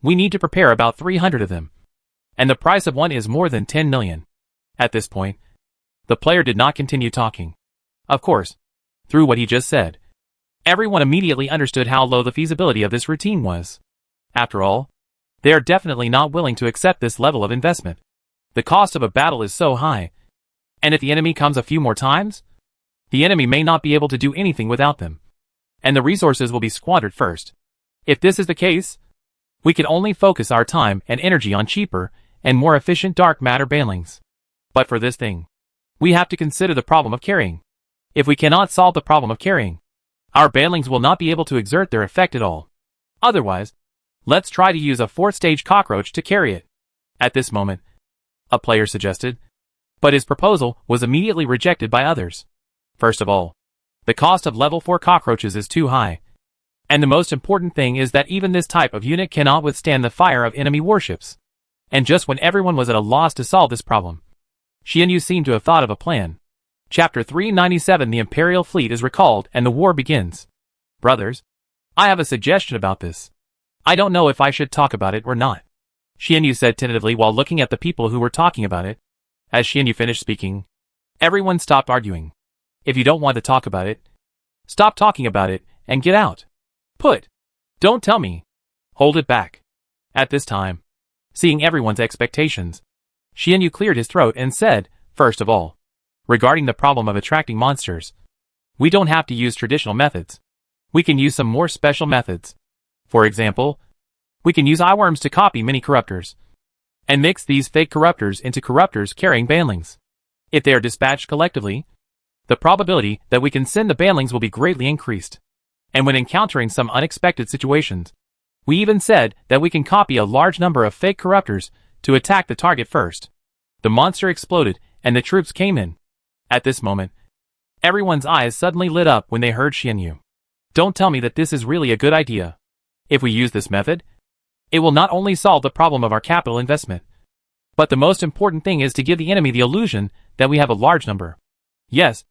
we need to prepare about 300 of them. And the price of one is more than 10 million. At this point, the player did not continue talking. Of course, through what he just said, everyone immediately understood how low the feasibility of this routine was. After all, they are definitely not willing to accept this level of investment. The cost of a battle is so high, and if the enemy comes a few more times, the enemy may not be able to do anything without them, and the resources will be squandered first. If this is the case, we could only focus our time and energy on cheaper and more efficient dark matter banelings. But for this thing, we have to consider the problem of carrying. If we cannot solve the problem of carrying, our banelings will not be able to exert their effect at all. Otherwise, let's try to use a 4th-stage cockroach to carry it. At this moment, a player suggested, but his proposal was immediately rejected by others. First of all, the cost of level 4 cockroaches is too high. And the most important thing is that even this type of unit cannot withstand the fire of enemy warships. And just when everyone was at a loss to solve this problem, Xianyu seemed to have thought of a plan. Chapter 397 The Imperial Fleet is recalled and the war begins. Brothers, I have a suggestion about this. I don't know if I should talk about it or not, Xianyu said tentatively while looking at the people who were talking about it. As Xianyu finished speaking, everyone stopped arguing. If you don't want to talk about it, stop talking about it and get out. Don't tell me. Hold it back. At this time, seeing everyone's expectations, Xianyu cleared his throat and said, first of all, regarding the problem of attracting monsters, we don't have to use traditional methods. We can use some more special methods. For example, we can use eyeworms to copy mini corruptors and mix these fake corruptors into corruptors carrying banlings. If they are dispatched collectively, the probability that we can send the banlings will be greatly increased. And when encountering some unexpected situations, we even said that we can copy a large number of fake corruptors to attack the target first. The monster exploded and the troops came in. At this moment, everyone's eyes suddenly lit up when they heard Xianyu. Don't tell me that this is really a good idea. If we use this method, it will not only solve the problem of our capital investment, but the most important thing is to give the enemy the illusion that we have a large number. Yes,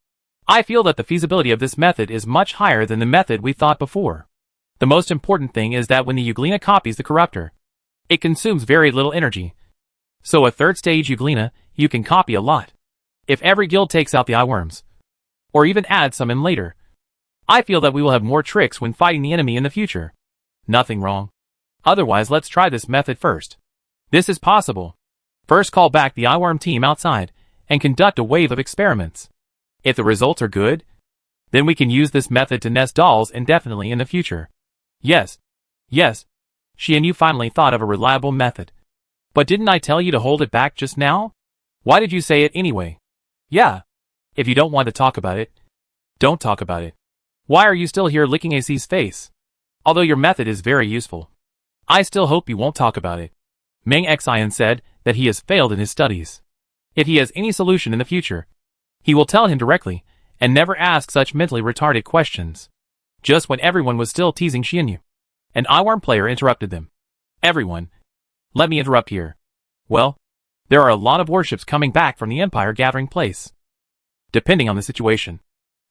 I feel that the feasibility of this method is much higher than the method we thought before. The most important thing is that when the Euglena copies the corruptor, it consumes very little energy. So a 3rd-stage Euglena, you can copy a lot. If every guild takes out the eyeworms, or even adds some in later, I feel that we will have more tricks when fighting the enemy in the future. Nothing wrong. Otherwise, let's try this method first. This is possible. First, call back the eyeworm team outside and conduct a wave of experiments. If the results are good, then we can use this method to nest dolls indefinitely in the future. Yes. Xianyu finally thought of a reliable method. But didn't I tell you to hold it back just now? Why did you say it anyway? Yeah. If you don't want to talk about it, don't talk about it. Why are you still here licking AC's face? Although your method is very useful, I still hope you won't talk about it. Meng Xian said that he has failed in his studies. If he has any solution in the future, he will tell him directly, and never ask such mentally retarded questions. Just when everyone was still teasing Xianyu, an eyeworm player interrupted them. Everyone, let me interrupt here. Well, there are a lot of warships coming back from the Empire gathering place. Depending on the situation,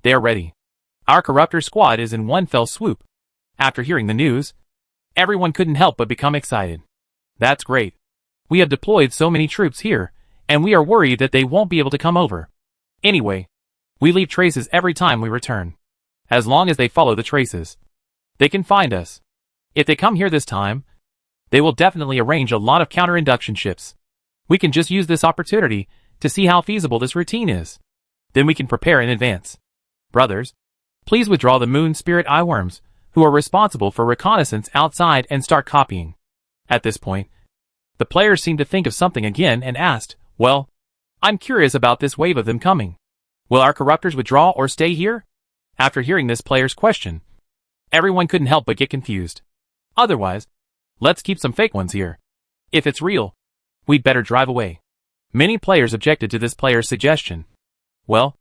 they are ready. Our corruptor squad is in one fell swoop. After hearing the news, everyone couldn't help but become excited. That's great. We have deployed so many troops here, and we are worried that they won't be able to come over. Anyway, we leave traces every time we return. As long as they follow the traces, they can find us. If they come here this time, they will definitely arrange a lot of counter-induction ships. We can just use this opportunity to see how feasible this routine is. Then we can prepare in advance. Brothers, please withdraw the Moon Spirit eyeworms, who are responsible for reconnaissance outside, and start copying. At this point, the players seemed to think of something again and asked, well, I'm curious about this wave of them coming. Will our corruptors withdraw or stay here? After hearing this player's question, everyone couldn't help but get confused. Otherwise, let's keep some fake ones here. If it's real, we'd better drive away. Many players objected to this player's suggestion. Well,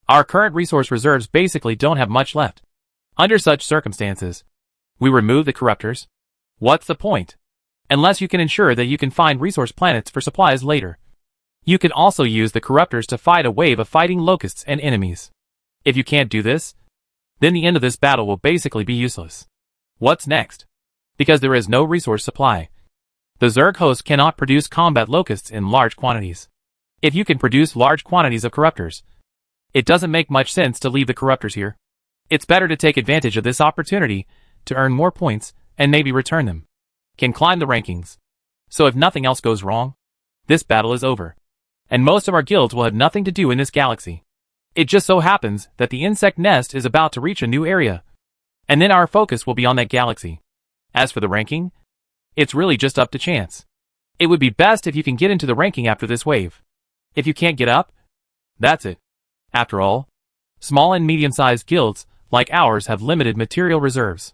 our current resource reserves basically don't have much left. Under such circumstances, we remove the corruptors. What's the point? Unless you can ensure that you can find resource planets for supplies later. You can also use the corruptors to fight a wave of fighting locusts and enemies. If you can't do this, then the end of this battle will basically be useless. What's next? Because there is no resource supply, the Zerg host cannot produce combat locusts in large quantities. If you can produce large quantities of corruptors, it doesn't make much sense to leave the corruptors here. It's better to take advantage of this opportunity to earn more points and maybe return them. Can climb the rankings. So if nothing else goes wrong, this battle is over. And most of our guilds will have nothing to do in this galaxy. It just so happens that the insect nest is about to reach a new area. And then our focus will be on that galaxy. As for the ranking, It's really just up to chance. It would be best if you can get into the ranking after this wave. If you can't get up, that's it. After all, small and medium-sized guilds, like ours, have limited material reserves.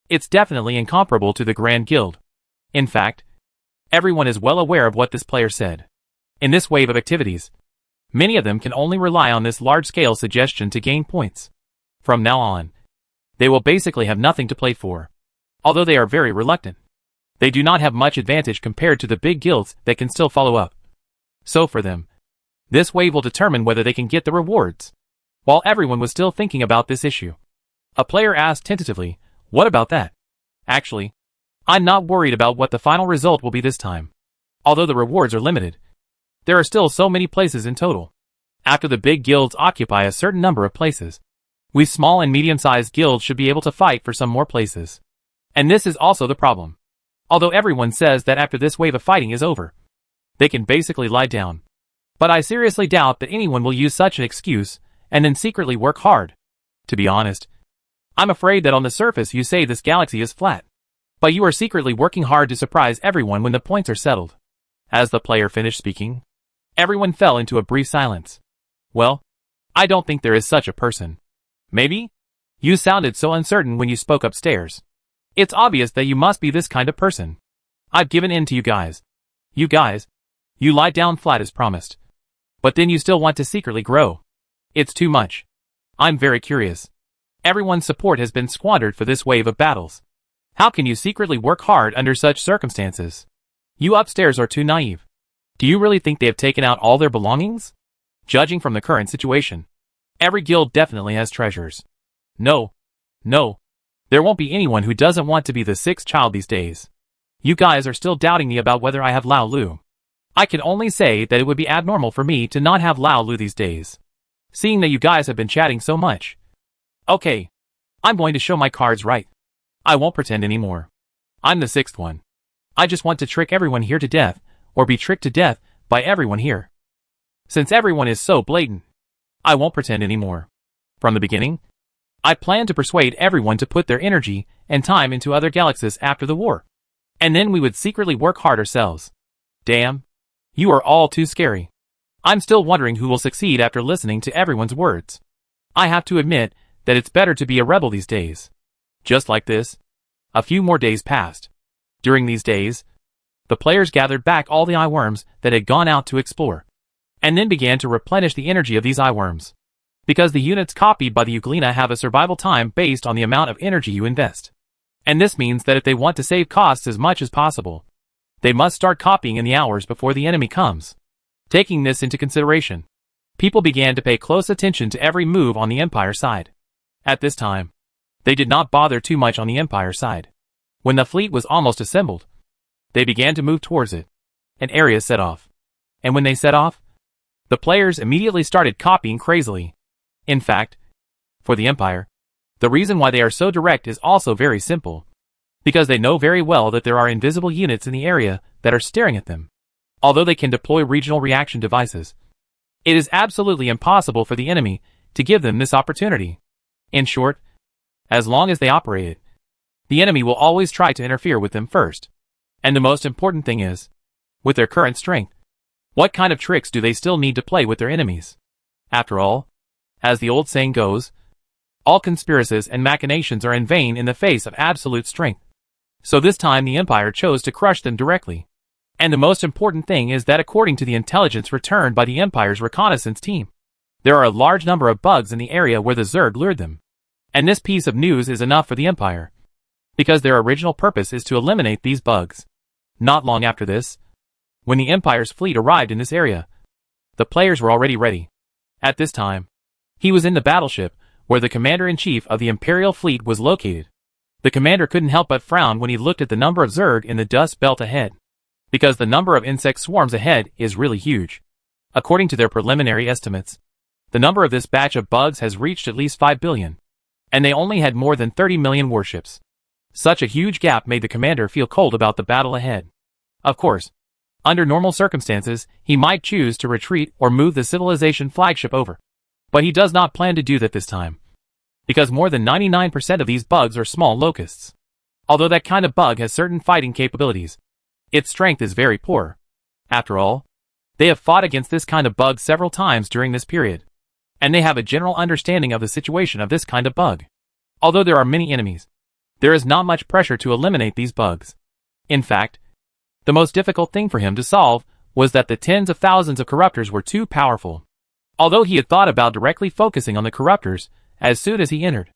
It's definitely incomparable to the Grand Guild. In fact, everyone is well aware of what this player said. In this wave of activities, many of them can only rely on this large-scale suggestion to gain points. From now on, they will basically have nothing to play for. Although they are very reluctant, they do not have much advantage compared to the big guilds that can still follow up. So for them, this wave will determine whether they can get the rewards. While everyone was still thinking about this issue, a player asked tentatively, "What about that?" Actually, I'm not worried about what the final result will be this time. Although the rewards are limited, there are still so many places in total. After the big guilds occupy a certain number of places, we small and medium-sized guilds should be able to fight for some more places. And this is also the problem. Although everyone says that after this wave of fighting is over, they can basically lie down. But I seriously doubt that anyone will use such an excuse and then secretly work hard. To be honest, I'm afraid that on the surface you say this galaxy is flat, but you are secretly working hard to surprise everyone when the points are settled. As the player finished speaking, everyone fell into a brief silence. Well, I don't think there is such a person. Maybe? You sounded so uncertain when you spoke upstairs. It's obvious that you must be this kind of person. I've given in to you guys. You guys, you lie down flat as promised. But then you still want to secretly grow. It's too much. I'm very curious. Everyone's support has been squandered for this wave of battles. How can you secretly work hard under such circumstances? You upstairs are too naive. Do you really think they have taken out all their belongings? Judging from the current situation, every guild definitely has treasures. No. There won't be anyone who doesn't want to be the sixth child these days. You guys are still doubting me about whether I have Lao Lu. I can only say that it would be abnormal for me to not have Lao Lu these days. Seeing that you guys have been chatting so much. Okay, I'm going to show my cards right. I won't pretend anymore. I'm the sixth one. I just want to trick everyone here to death, or be tricked to death by everyone here. Since everyone is so blatant, I won't pretend anymore. From the beginning, I plan to persuade everyone to put their energy and time into other galaxies after the war. And then we would secretly work hard ourselves. Damn, you are all too scary. I'm still wondering who will succeed after listening to everyone's words. I have to admit that it's better to be a rebel these days. Just like this, a few more days passed. During these days, the players gathered back all the eye worms that had gone out to explore, and then began to replenish the energy of these eye worms. Because the units copied by the Euglena have a survival time based on the amount of energy you invest. And this means that if they want to save costs as much as possible, they must start copying in the hours before the enemy comes. Taking this into consideration, people began to pay close attention to every move on the Empire side. At this time, they did not bother too much on the Empire side. When the fleet was almost assembled, they began to move towards it. An area set off. And when they set off, the players immediately started copying crazily. In fact, for the Empire, the reason why they are so direct is also very simple. Because they know very well that there are invisible units in the area that are staring at them. Although they can deploy regional reaction devices, it is absolutely impossible for the enemy to give them this opportunity. In short, as long as they operate it, the enemy will always try to interfere with them first. And the most important thing is, with their current strength, what kind of tricks do they still need to play with their enemies? After all, as the old saying goes, all conspiracies and machinations are in vain in the face of absolute strength. So this time the Empire chose to crush them directly. And the most important thing is that according to the intelligence returned by the Empire's reconnaissance team, there are a large number of bugs in the area where the Zerg lured them. And this piece of news is enough for the Empire, because their original purpose is to eliminate these bugs. Not long after this, when the Empire's fleet arrived in this area, the players were already ready. At this time, he was in the battleship where the commander-in-chief of the Imperial fleet was located. The commander couldn't help but frown when he looked at the number of Zerg in the dust belt ahead, because the number of insect swarms ahead is really huge. According to their preliminary estimates, the number of this batch of bugs has reached at least 5 billion, and they only had more than 30 million warships. Such a huge gap made the commander feel cold about the battle ahead. Of course, under normal circumstances, he might choose to retreat or move the civilization flagship over. But he does not plan to do that this time, because more than 99% of these bugs are small locusts. Although that kind of bug has certain fighting capabilities, its strength is very poor. After all, they have fought against this kind of bug several times during this period, and they have a general understanding of the situation of this kind of bug. Although there are many enemies, there is not much pressure to eliminate these bugs. In fact, the most difficult thing for him to solve was that the tens of thousands of corruptors were too powerful. Although he had thought about directly focusing on the corruptors as soon as he entered,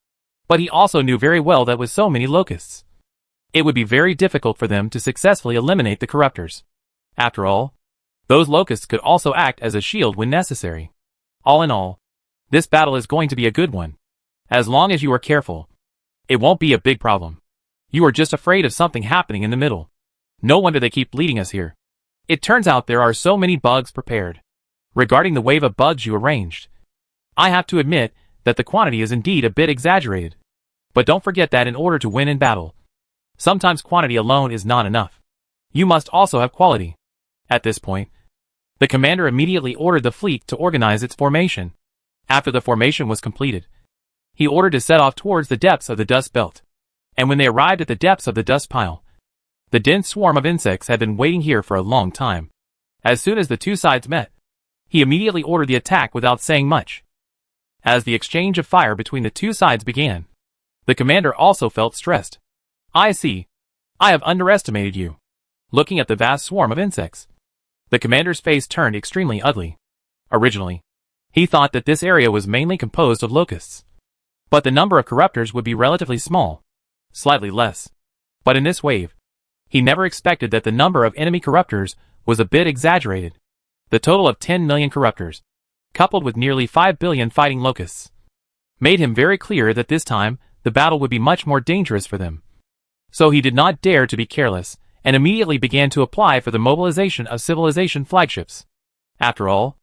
but he also knew very well that with so many locusts, it would be very difficult for them to successfully eliminate the corruptors. After all, those locusts could also act as a shield when necessary. All in all, this battle is going to be a good one. As long as you are careful, it won't be a big problem. You are just afraid of something happening in the middle. No wonder they keep leading us here. It turns out there are so many bugs prepared. Regarding the wave of bugs you arranged, I have to admit that the quantity is indeed a bit exaggerated. But don't forget that in order to win in battle, sometimes quantity alone is not enough. You must also have quality. At this point, the commander immediately ordered the fleet to organize its formation. After the formation was completed, he ordered to set off towards the depths of the dust belt. And when they arrived at the depths of the dust pile, the dense swarm of insects had been waiting here for a long time. As soon as the two sides met, he immediately ordered the attack without saying much. As the exchange of fire between the two sides began, the commander also felt stressed. I see. I have underestimated you. Looking at the vast swarm of insects, the commander's face turned extremely ugly. Originally, he thought that this area was mainly composed of locusts, but the number of corruptors would be relatively small, slightly less. But in this wave, he never expected that the number of enemy corruptors was a bit exaggerated. The total of 10 million corruptors, coupled with nearly 5 billion fighting locusts, made him very clear that this time the battle would be much more dangerous for them. So he did not dare to be careless, and immediately began to apply for the mobilization of civilization flagships. After all,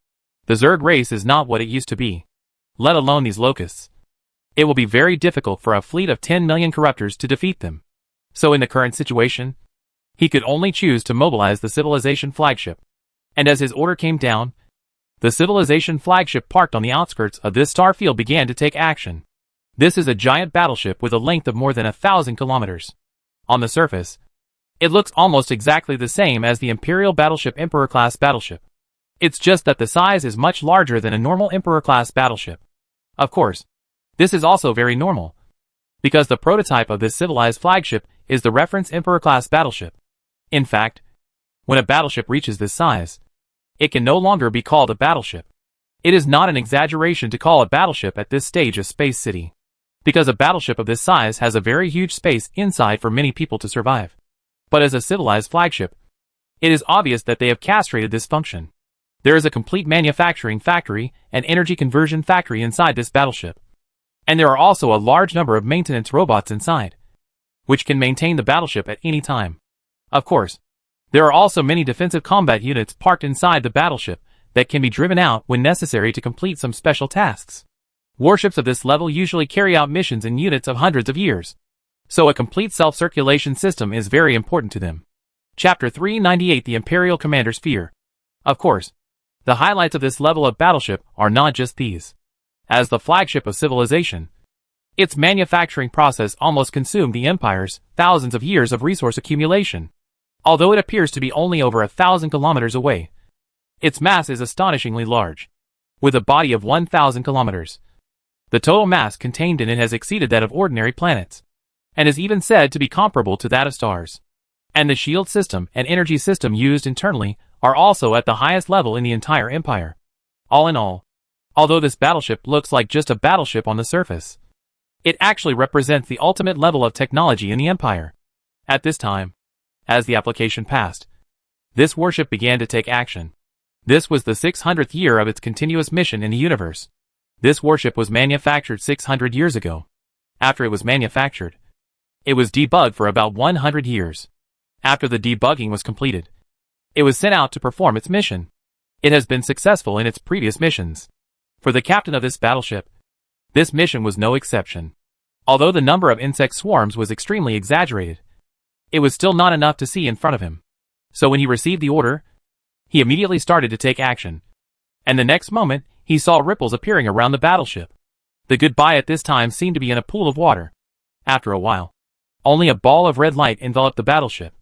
the Zerg race is not what it used to be, let alone these locusts. It will be very difficult for a fleet of 10 million corruptors to defeat them. So in the current situation, he could only choose to mobilize the civilization flagship. And as his order came down, the civilization flagship parked on the outskirts of this star field began to take action. This is a giant battleship with a length of more than 1,000 kilometers. On the surface, it looks almost exactly the same as the Imperial battleship Emperor-class battleship. It's just that the size is much larger than a normal Emperor-class battleship. Of course, this is also very normal, because the prototype of this civilized flagship is the reference Emperor-class battleship. In fact, when a battleship reaches this size, it can no longer be called a battleship. It is not an exaggeration to call a battleship at this stage a space city, because a battleship of this size has a very huge space inside for many people to survive. But as a civilized flagship, it is obvious that they have castrated this function. There is a complete manufacturing factory and energy conversion factory inside this battleship. And there are also a large number of maintenance robots inside, which can maintain the battleship at any time. Of course, there are also many defensive combat units parked inside the battleship that can be driven out when necessary to complete some special tasks. Warships of this level usually carry out missions in units of hundreds of years, so a complete self-circulation system is very important to them. Chapter 398: The Imperial Commander's Fear. Of course, the highlights of this level of battleship are not just these. As the flagship of civilization, its manufacturing process almost consumed the Empire's thousands of years of resource accumulation. Although it appears to be only over 1,000 kilometers away, its mass is astonishingly large. With a body of 1,000 kilometers, the total mass contained in it has exceeded that of ordinary planets, and is even said to be comparable to that of stars. And the shield system and energy system used internally are also at the highest level in the entire Empire. All in all, although this battleship looks like just a battleship on the surface, it actually represents the ultimate level of technology in the Empire. At this time, as the application passed, this warship began to take action. This was the 600th year of its continuous mission in the universe. This warship was manufactured 600 years ago. After it was manufactured, it was debugged for about 100 years. After the debugging was completed, it was sent out to perform its mission. It has been successful in its previous missions. For the captain of this battleship, this mission was no exception. Although the number of insect swarms was extremely exaggerated, it was still not enough to see in front of him. So when he received the order, he immediately started to take action. And the next moment, he saw ripples appearing around the battleship. The goodbye at this time seemed to be in a pool of water. After a while, Only a ball of red light enveloped the battleship.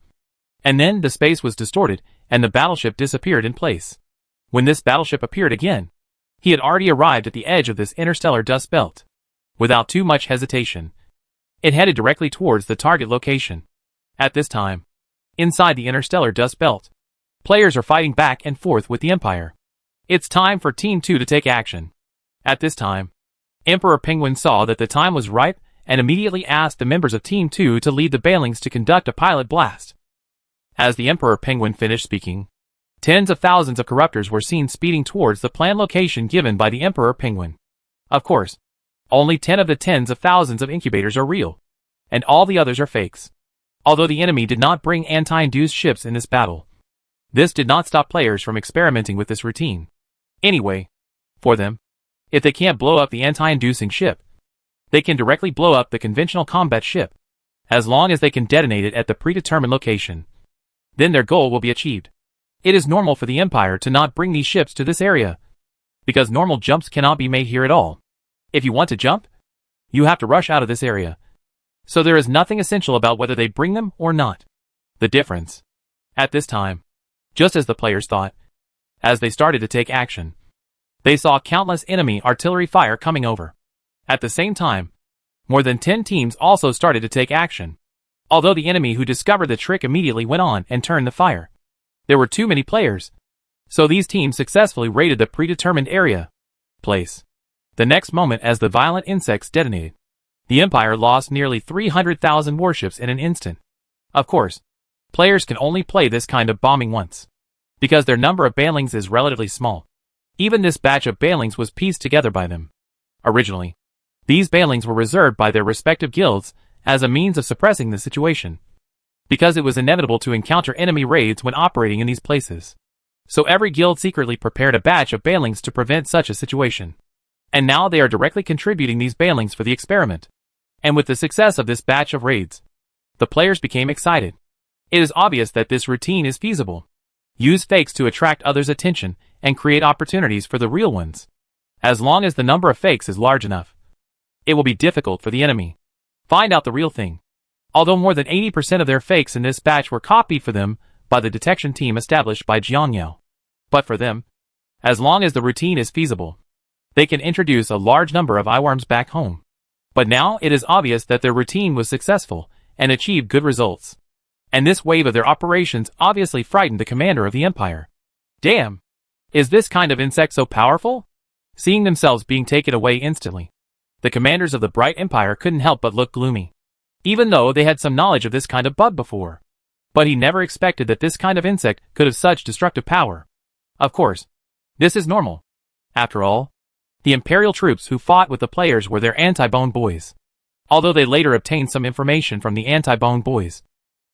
And then the space was distorted, and the battleship disappeared in place. When this battleship appeared again, he had already arrived at the edge of this interstellar dust belt. Without too much hesitation, it headed directly towards the target location. At this time, inside the interstellar dust belt, players are fighting back and forth with the Empire. It's time for Team 2 to take action. At this time, Emperor Penguin saw that the time was ripe and immediately asked the members of Team 2 to lead the Banelings to conduct a pilot blast. As the Emperor Penguin finished speaking, tens of thousands of corruptors were seen speeding towards the planned location given by the Emperor Penguin. Of course, only 10 of the tens of thousands of incubators are real, and all the others are fakes. Although the enemy did not bring anti-induced ships in this battle, this did not stop players from experimenting with this routine. Anyway, for them, if they can't blow up the anti-inducing ship, they can directly blow up the conventional combat ship, as long as they can detonate it at the predetermined location. Then their goal will be achieved. It is normal for the Empire to not bring these ships to this area, because normal jumps cannot be made here at all. If you want to jump, you have to rush out of this area. So there is nothing essential about whether they bring them or not. The difference. At this time, just as the players thought, as they started to take action, they saw countless enemy artillery fire coming over. At the same time, more than 10 teams also started to take action. Although the enemy who discovered the trick immediately went on and turned the fire, there were too many players, so these teams successfully raided the predetermined area. Place. The next moment, as the violent insects detonated, the Empire lost nearly 300,000 warships in an instant. Of course, players can only play this kind of bombing once, because their number of Banelings is relatively small. Even this batch of Banelings was pieced together by them. Originally, these Banelings were reserved by their respective guilds as a means of suppressing the situation, because it was inevitable to encounter enemy raids when operating in these places. So every guild secretly prepared a batch of Banelings to prevent such a situation. And now they are directly contributing these Banelings for the experiment. And with the success of this batch of raids, the players became excited. It is obvious that this routine is feasible. Use fakes to attract others' attention and create opportunities for the real ones. As long as the number of fakes is large enough, it will be difficult for the enemy find out the real thing. Although more than 80% of their fakes in this batch were copied for them by the detection team established by Jiangyao. But for them, as long as the routine is feasible, they can introduce a large number of eyeworms back home. But now it is obvious that their routine was successful and achieved good results. And this wave of their operations obviously frightened the commander of the Empire. Damn! Is this kind of insect so powerful? Seeing themselves being taken away instantly, the commanders of the Bright Empire couldn't help but look gloomy, even though they had some knowledge of this kind of bug before. But he never expected that this kind of insect could have such destructive power. Of course, this is normal. After all, the Imperial troops who fought with the players were their anti-bone boys. Although they later obtained some information from the anti-bone boys,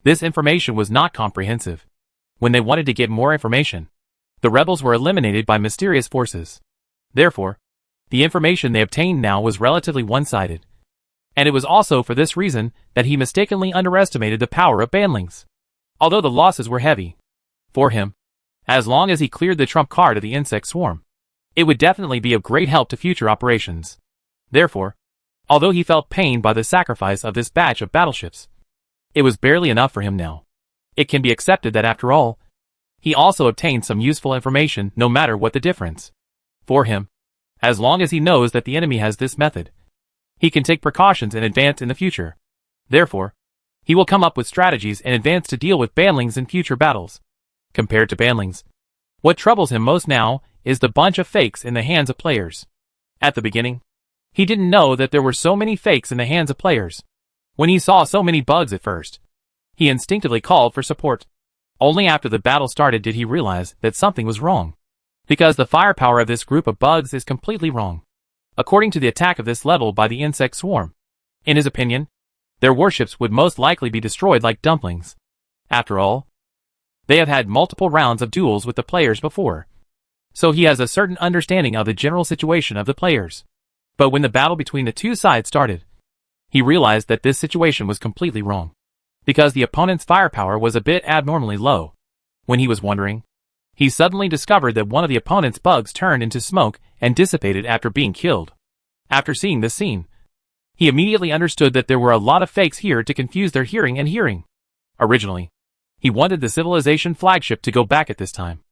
this information was not comprehensive. When they wanted to get more information, the rebels were eliminated by mysterious forces. Therefore, the information they obtained now was relatively one-sided. And it was also for this reason that he mistakenly underestimated the power of Banelings. Although the losses were heavy for him, as long as he cleared the trump card of the insect swarm, it would definitely be of great help to future operations. Therefore, although he felt pained by the sacrifice of this batch of battleships, it was barely enough for him now. It can be accepted that after all, he also obtained some useful information no matter what the difference. For him, as long as he knows that the enemy has this method, he can take precautions in advance in the future. Therefore, he will come up with strategies in advance to deal with Banelings in future battles. Compared to Banelings, what troubles him most now is the bunch of fakes in the hands of players. At the beginning, he didn't know that there were so many fakes in the hands of players. When he saw so many bugs at first, he instinctively called for support. Only after the battle started did he realize that something was wrong, because the firepower of this group of bugs is completely wrong. According to the attack of this level by the insect swarm, in his opinion, their warships would most likely be destroyed like dumplings. After all, they have had multiple rounds of duels with the players before, so he has a certain understanding of the general situation of the players. But when the battle between the two sides started, he realized that this situation was completely wrong, because the opponent's firepower was a bit abnormally low. When he was wondering, he suddenly discovered that one of the opponent's bugs turned into smoke and dissipated after being killed. After seeing this scene, He immediately understood that there were a lot of fakes here to confuse their hearing and hearing. Originally, he wanted the civilization flagship to go back at this time.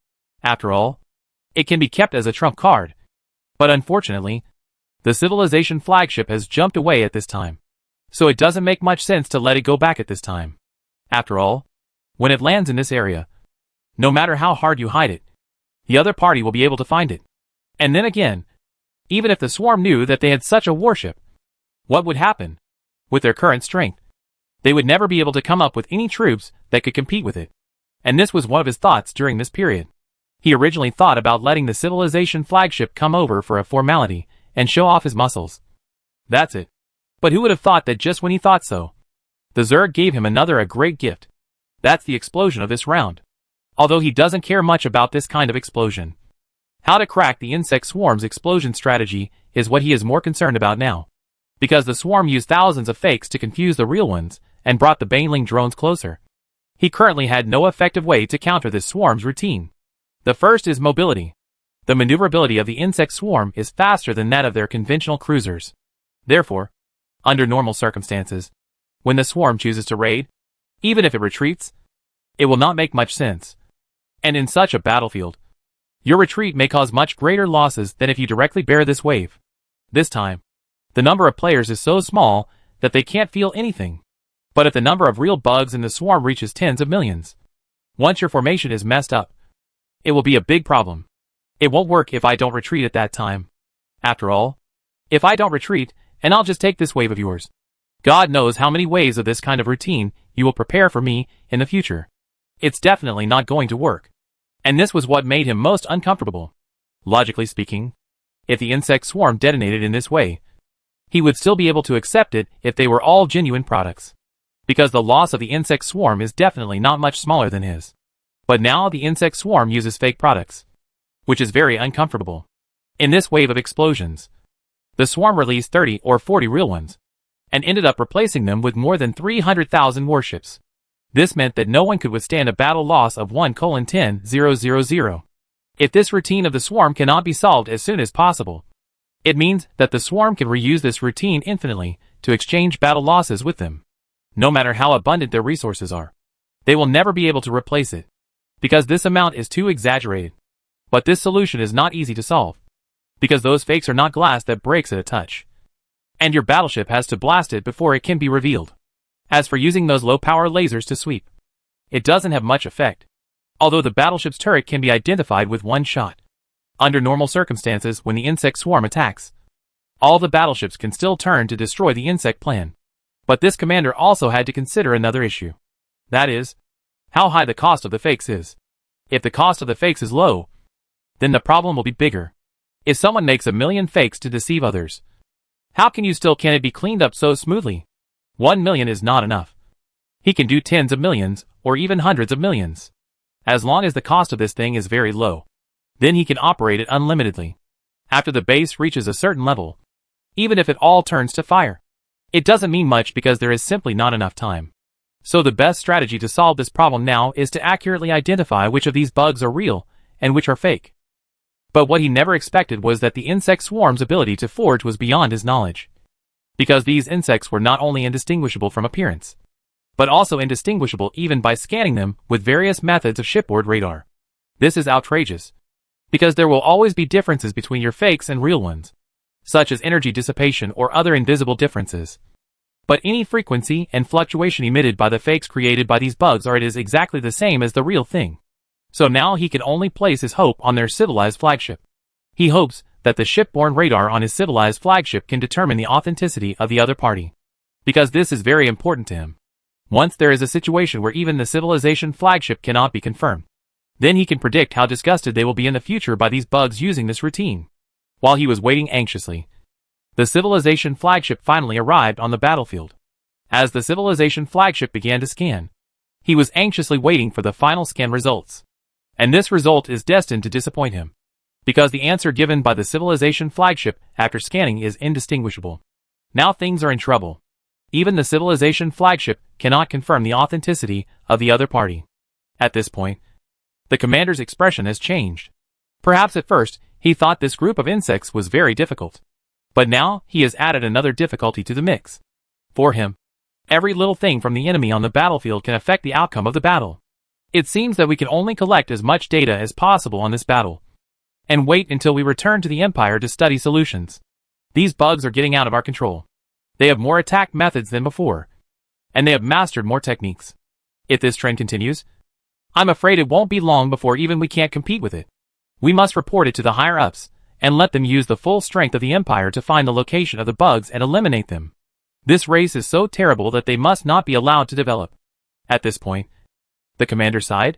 After all, it can be kept as a trump card. But unfortunately, the civilization flagship has jumped away at this time. So it doesn't make much sense to let it go back at this time. After all, when it lands in this area, no matter how hard you hide it, the other party will be able to find it. And then again, even if the swarm knew that they had such a warship, what would happen? With their current strength, they would never be able to come up with any troops that could compete with it. And this was one of his thoughts during this period. He originally thought about letting the civilization flagship come over for a formality and show off his muscles. That's it. But who would have thought that just when he thought so, the Zerg gave him a great gift. That's the explosion of this round. Although he doesn't care much about this kind of explosion. How to crack the insect swarm's explosion strategy is what he is more concerned about now. Because the swarm used thousands of fakes to confuse the real ones and brought the Baneling drones closer. He currently had no effective way to counter this swarm's routine. The first is mobility. The maneuverability of the insect swarm is faster than that of their conventional cruisers. Therefore, under normal circumstances, when the swarm chooses to raid, even if it retreats, it will not make much sense. And in such a battlefield, your retreat may cause much greater losses than if you directly bear this wave. This time, the number of players is so small that they can't feel anything. But if the number of real bugs in the swarm reaches tens of millions, once your formation is messed up, it will be a big problem. It won't work if I don't retreat at that time. After all, if I don't retreat, and I'll just take this wave of yours. God knows how many waves of this kind of routine you will prepare for me in the future. It's definitely not going to work. And this was what made him most uncomfortable. Logically speaking, if the insect swarm detonated in this way, he would still be able to accept it if they were all genuine products. Because the loss of the insect swarm is definitely not much smaller than his. But now the insect swarm uses fake products, which is very uncomfortable. In this wave of explosions, the swarm released 30 or 40 real ones, and ended up replacing them with more than 300,000 warships. This meant that no one could withstand a battle loss of 1:10,000. If this routine of the swarm cannot be solved as soon as possible, it means that the swarm can reuse this routine infinitely to exchange battle losses with them. No matter how abundant their resources are, they will never be able to replace it, because this amount is too exaggerated. But this solution is not easy to solve, because those fakes are not glass that breaks at a touch. And your battleship has to blast it before it can be revealed. As for using those low-power lasers to sweep, it doesn't have much effect, although the battleship's turret can be identified with one shot. Under normal circumstances, when the insect swarm attacks, all the battleships can still turn to destroy the insect plan. But this commander also had to consider another issue. That is, how high the cost of the fakes is. If the cost of the fakes is low, then the problem will be bigger. If someone makes 1,000,000 fakes to deceive others, how can it be cleaned up so smoothly? 1,000,000 is not enough. He can do tens of millions, or even hundreds of millions. As long as the cost of this thing is very low, then he can operate it unlimitedly. After the base reaches a certain level, even if it all turns to fire, it doesn't mean much because there is simply not enough time. So the best strategy to solve this problem now is to accurately identify which of these bugs are real and which are fake. But what he never expected was that the insect swarm's ability to forge was beyond his knowledge. Because these insects were not only indistinguishable from appearance, but also indistinguishable even by scanning them with various methods of shipboard radar. This is outrageous, because there will always be differences between your fakes and real ones, such as energy dissipation or other invisible differences. But any frequency and fluctuation emitted by the fakes created by these bugs is exactly the same as the real thing. So now he can only place his hope on their civilized flagship. He hopes that the shipborne radar on his civilized flagship can determine the authenticity of the other party, because this is very important to him. Once there is a situation where even the civilization flagship cannot be confirmed, then he can predict how disgusted they will be in the future by these bugs using this routine. While he was waiting anxiously, the civilization flagship finally arrived on the battlefield. As the civilization flagship began to scan, he was anxiously waiting for the final scan results. And this result is destined to disappoint him, because the answer given by the civilization flagship after scanning is indistinguishable. Now things are in trouble. Even the civilization flagship cannot confirm the authenticity of the other party. At this point, the commander's expression has changed. Perhaps at first, he thought this group of insects was very difficult. But now, he has added another difficulty to the mix. For him, every little thing from the enemy on the battlefield can affect the outcome of the battle. It seems that we can only collect as much data as possible on this battle, and wait until we return to the Empire to study solutions. These bugs are getting out of our control. They have more attack methods than before, and they have mastered more techniques. If this trend continues, I'm afraid it won't be long before even we can't compete with it. We must report it to the higher-ups, and let them use the full strength of the Empire to find the location of the bugs and eliminate them. This race is so terrible that they must not be allowed to develop. At this point, the commander sighed,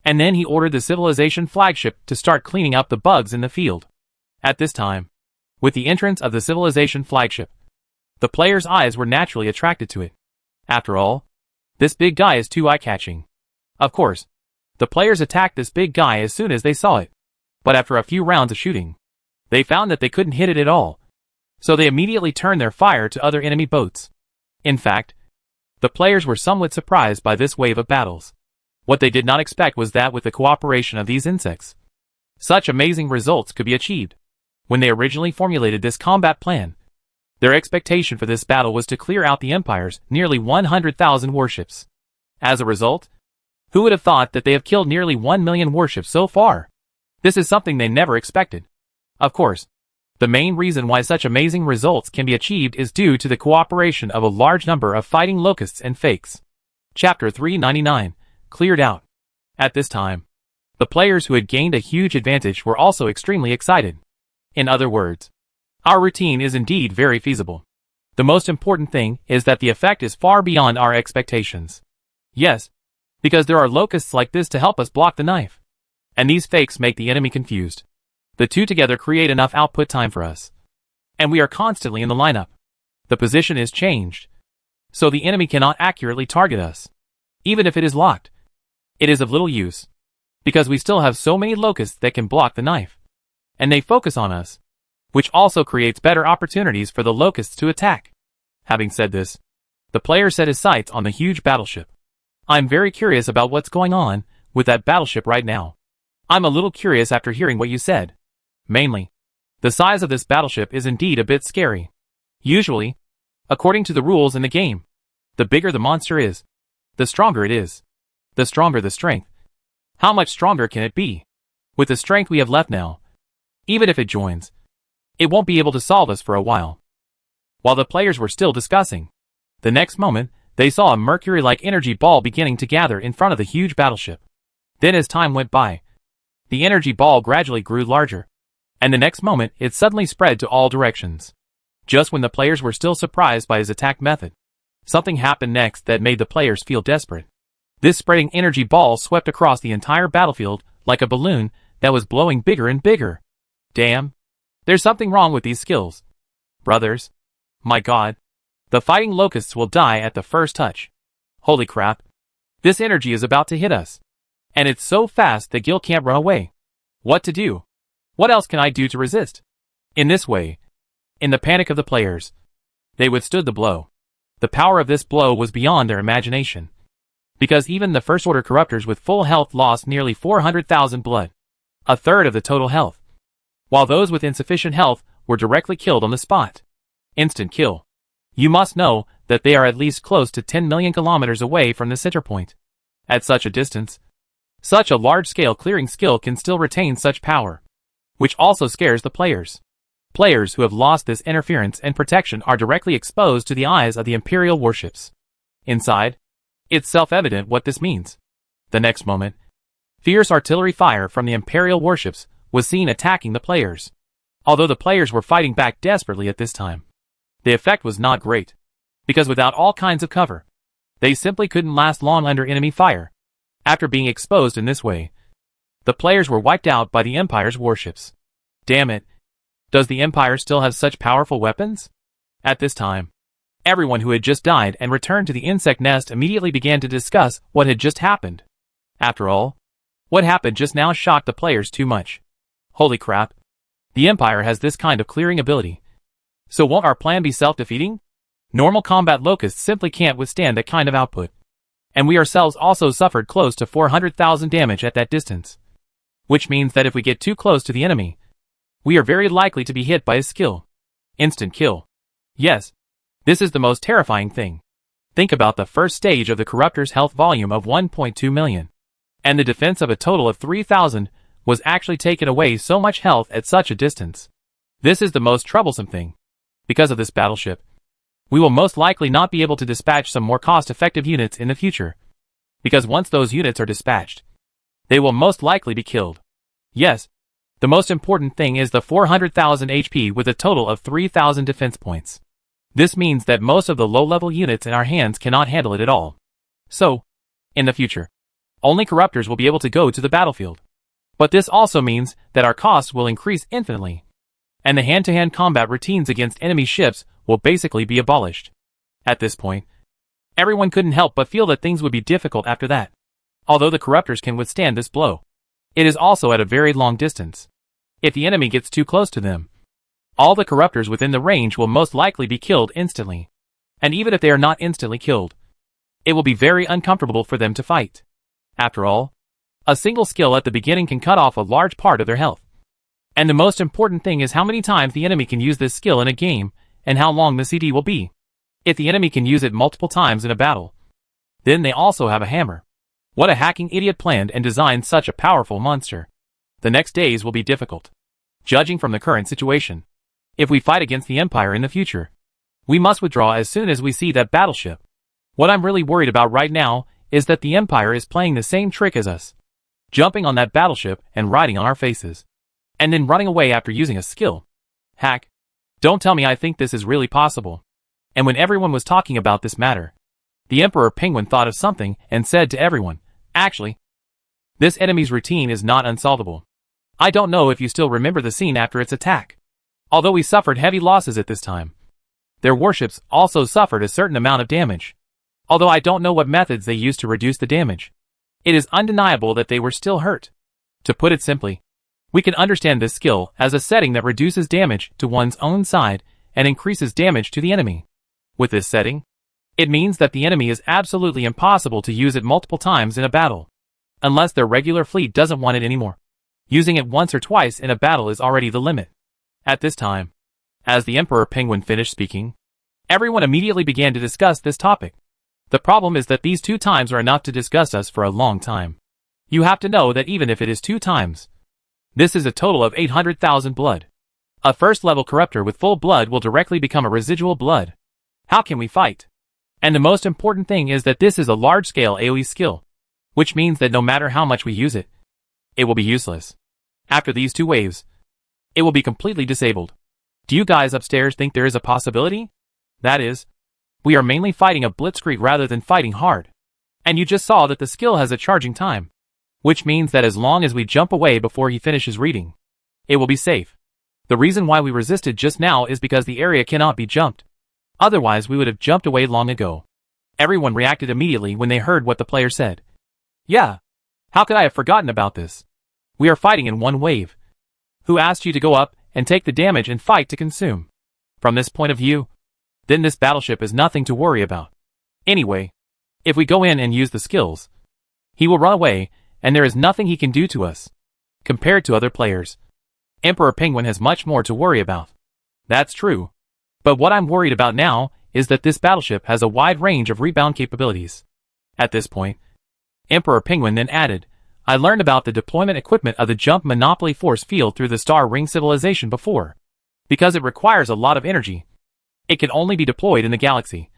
and then he ordered the civilization flagship to start cleaning up the bugs in the field. At this time, with the entrance of the civilization flagship, the players' eyes were naturally attracted to it. After all, this big guy is too eye-catching. Of course, the players attacked this big guy as soon as they saw it, but after a few rounds of shooting, they found that they couldn't hit it at all, so they immediately turned their fire to other enemy boats. In fact, the players were somewhat surprised by this wave of battles. What they did not expect was that with the cooperation of these insects, such amazing results could be achieved. When they originally formulated this combat plan, their expectation for this battle was to clear out the Empire's nearly 100,000 warships. As a result, who would have thought that they have killed nearly 1 million warships so far? This is something they never expected. Of course, the main reason why such amazing results can be achieved is due to the cooperation of a large number of fighting locusts and fakes. Chapter 399, Cleared Out. At this time, the players who had gained a huge advantage were also extremely excited. In other words, our routine is indeed very feasible. The most important thing is that the effect is far beyond our expectations. Yes, because there are locusts like this to help us block the knife. And these fakes make the enemy confused. The two together create enough output time for us. And we are constantly in the lineup. The position is changed, so the enemy cannot accurately target us. Even if it is locked, it is of little use, because we still have so many locusts that can block the knife. And they focus on us, which also creates better opportunities for the locusts to attack. Having said this, the player set his sights on the huge battleship. I'm very curious about what's going on with that battleship right now. I'm a little curious after hearing what you said. Mainly, the size of this battleship is indeed a bit scary. Usually, according to the rules in the game, the bigger the monster is, the stronger it is. The stronger the strength. How much stronger can it be? With the strength we have left now, even if it joins, it won't be able to solve us for a while. While the players were still discussing, the next moment, they saw a mercury-like energy ball beginning to gather in front of the huge battleship. Then as time went by, the energy ball gradually grew larger, and the next moment it suddenly spread to all directions. Just when the players were still surprised by his attack method, something happened next that made the players feel desperate. This spreading energy ball swept across the entire battlefield like a balloon that was blowing bigger and bigger. Damn. There's something wrong with these skills. Brothers. My god. The fighting locusts will die at the first touch. Holy crap. This energy is about to hit us. And it's so fast that Gil can't run away. What to do? What else can I do to resist? In this way, in the panic of the players, they withstood the blow. The power of this blow was beyond their imagination. Because even the First Order corruptors with full health lost nearly 400,000 blood. A third of the total health. While those with insufficient health were directly killed on the spot. Instant kill. You must know that they are at least close to 10 million kilometers away from the center point. At such a distance, such a large-scale clearing skill can still retain such power, which also scares the players. Players who have lost this interference and protection are directly exposed to the eyes of the Imperial warships. Inside, it's self-evident what this means. The next moment, fierce artillery fire from the Imperial warships was seen attacking the players. Although the players were fighting back desperately at this time, the effect was not great, because without all kinds of cover, they simply couldn't last long under enemy fire. After being exposed in this way, the players were wiped out by the Empire's warships. Damn it. Does the Empire still have such powerful weapons? At this time, everyone who had just died and returned to the insect nest immediately began to discuss what had just happened. After all, what happened just now shocked the players too much. Holy crap. The Empire has this kind of clearing ability. So won't our plan be self-defeating? Normal combat locusts simply can't withstand that kind of output. And we ourselves also suffered close to 400,000 damage at that distance. Which means that if we get too close to the enemy, we are very likely to be hit by his skill. Instant kill. Yes. This is the most terrifying thing. Think about the first stage of the Corruptor's health volume of 1.2 million. And the defense of a total of 3,000 was actually taken away so much health at such a distance. This is the most troublesome thing. Because of this battleship, we will most likely not be able to dispatch some more cost-effective units in the future. Because once those units are dispatched, they will most likely be killed. Yes, the most important thing is the 400,000 HP with a total of 3,000 defense points. This means that most of the low-level units in our hands cannot handle it at all. So, in the future, only Corruptors will be able to go to the battlefield. But this also means that our costs will increase infinitely. And the hand-to-hand combat routines against enemy ships will basically be abolished. At this point, everyone couldn't help but feel that things would be difficult after that. Although the Corruptors can withstand this blow, it is also at a very long distance. If the enemy gets too close to them, all the Corruptors within the range will most likely be killed instantly. And even if they are not instantly killed, it will be very uncomfortable for them to fight. After all, a single skill at the beginning can cut off a large part of their health. And the most important thing is how many times the enemy can use this skill in a game, and how long the CD will be. If the enemy can use it multiple times in a battle, then they also have a hammer. What a hacking idiot planned and designed such a powerful monster. The next days will be difficult. Judging from the current situation, if we fight against the Empire in the future, we must withdraw as soon as we see that battleship. What I'm really worried about right now is that the Empire is playing the same trick as us, jumping on that battleship and riding on our faces, and then running away after using a skill. Hack. Don't tell me I think this is really possible. And when everyone was talking about this matter, the Emperor Penguin thought of something and said to everyone, actually, this enemy's routine is not unsolvable. I don't know if you still remember the scene after its attack. Although we suffered heavy losses at this time, their warships also suffered a certain amount of damage. Although I don't know what methods they used to reduce the damage, it is undeniable that they were still hurt. To put it simply, we can understand this skill as a setting that reduces damage to one's own side and increases damage to the enemy. With this setting, it means that the enemy is absolutely impossible to use it multiple times in a battle, unless their regular fleet doesn't want it anymore. Using it once or twice in a battle is already the limit. At this time, as the Emperor Penguin finished speaking, everyone immediately began to discuss this topic. The problem is that these 2 times are enough to discuss us for a long time. You have to know that even if it is 2 times, this is a total of 800,000 blood. A first-level Corruptor with full blood will directly become a residual blood. How can we fight? And the most important thing is that this is a large-scale AoE skill, which means that no matter how much we use it, it will be useless. After these 2 waves, it will be completely disabled. Do you guys upstairs think there is a possibility? That is, we are mainly fighting a blitzkrieg rather than fighting hard. And you just saw that the skill has a charging time, which means that as long as we jump away before he finishes reading, it will be safe. The reason why we resisted just now is because the area cannot be jumped. Otherwise we would have jumped away long ago. Everyone reacted immediately when they heard what the player said. Yeah. How could I have forgotten about this? We are fighting in 1 wave. Who asked you to go up and take the damage and fight to consume? From this point of view, then this battleship is nothing to worry about. Anyway, if we go in and use the skills, he will run away and there is nothing he can do to us. Compared to other players, Emperor Penguin has much more to worry about. That's true. But what I'm worried about now is that this battleship has a wide range of rebound capabilities. At this point, Emperor Penguin then added, I learned about the deployment equipment of the Jump Monopoly Force Field through the Star Ring civilization before. Because it requires a lot of energy, it can only be deployed in the galaxy.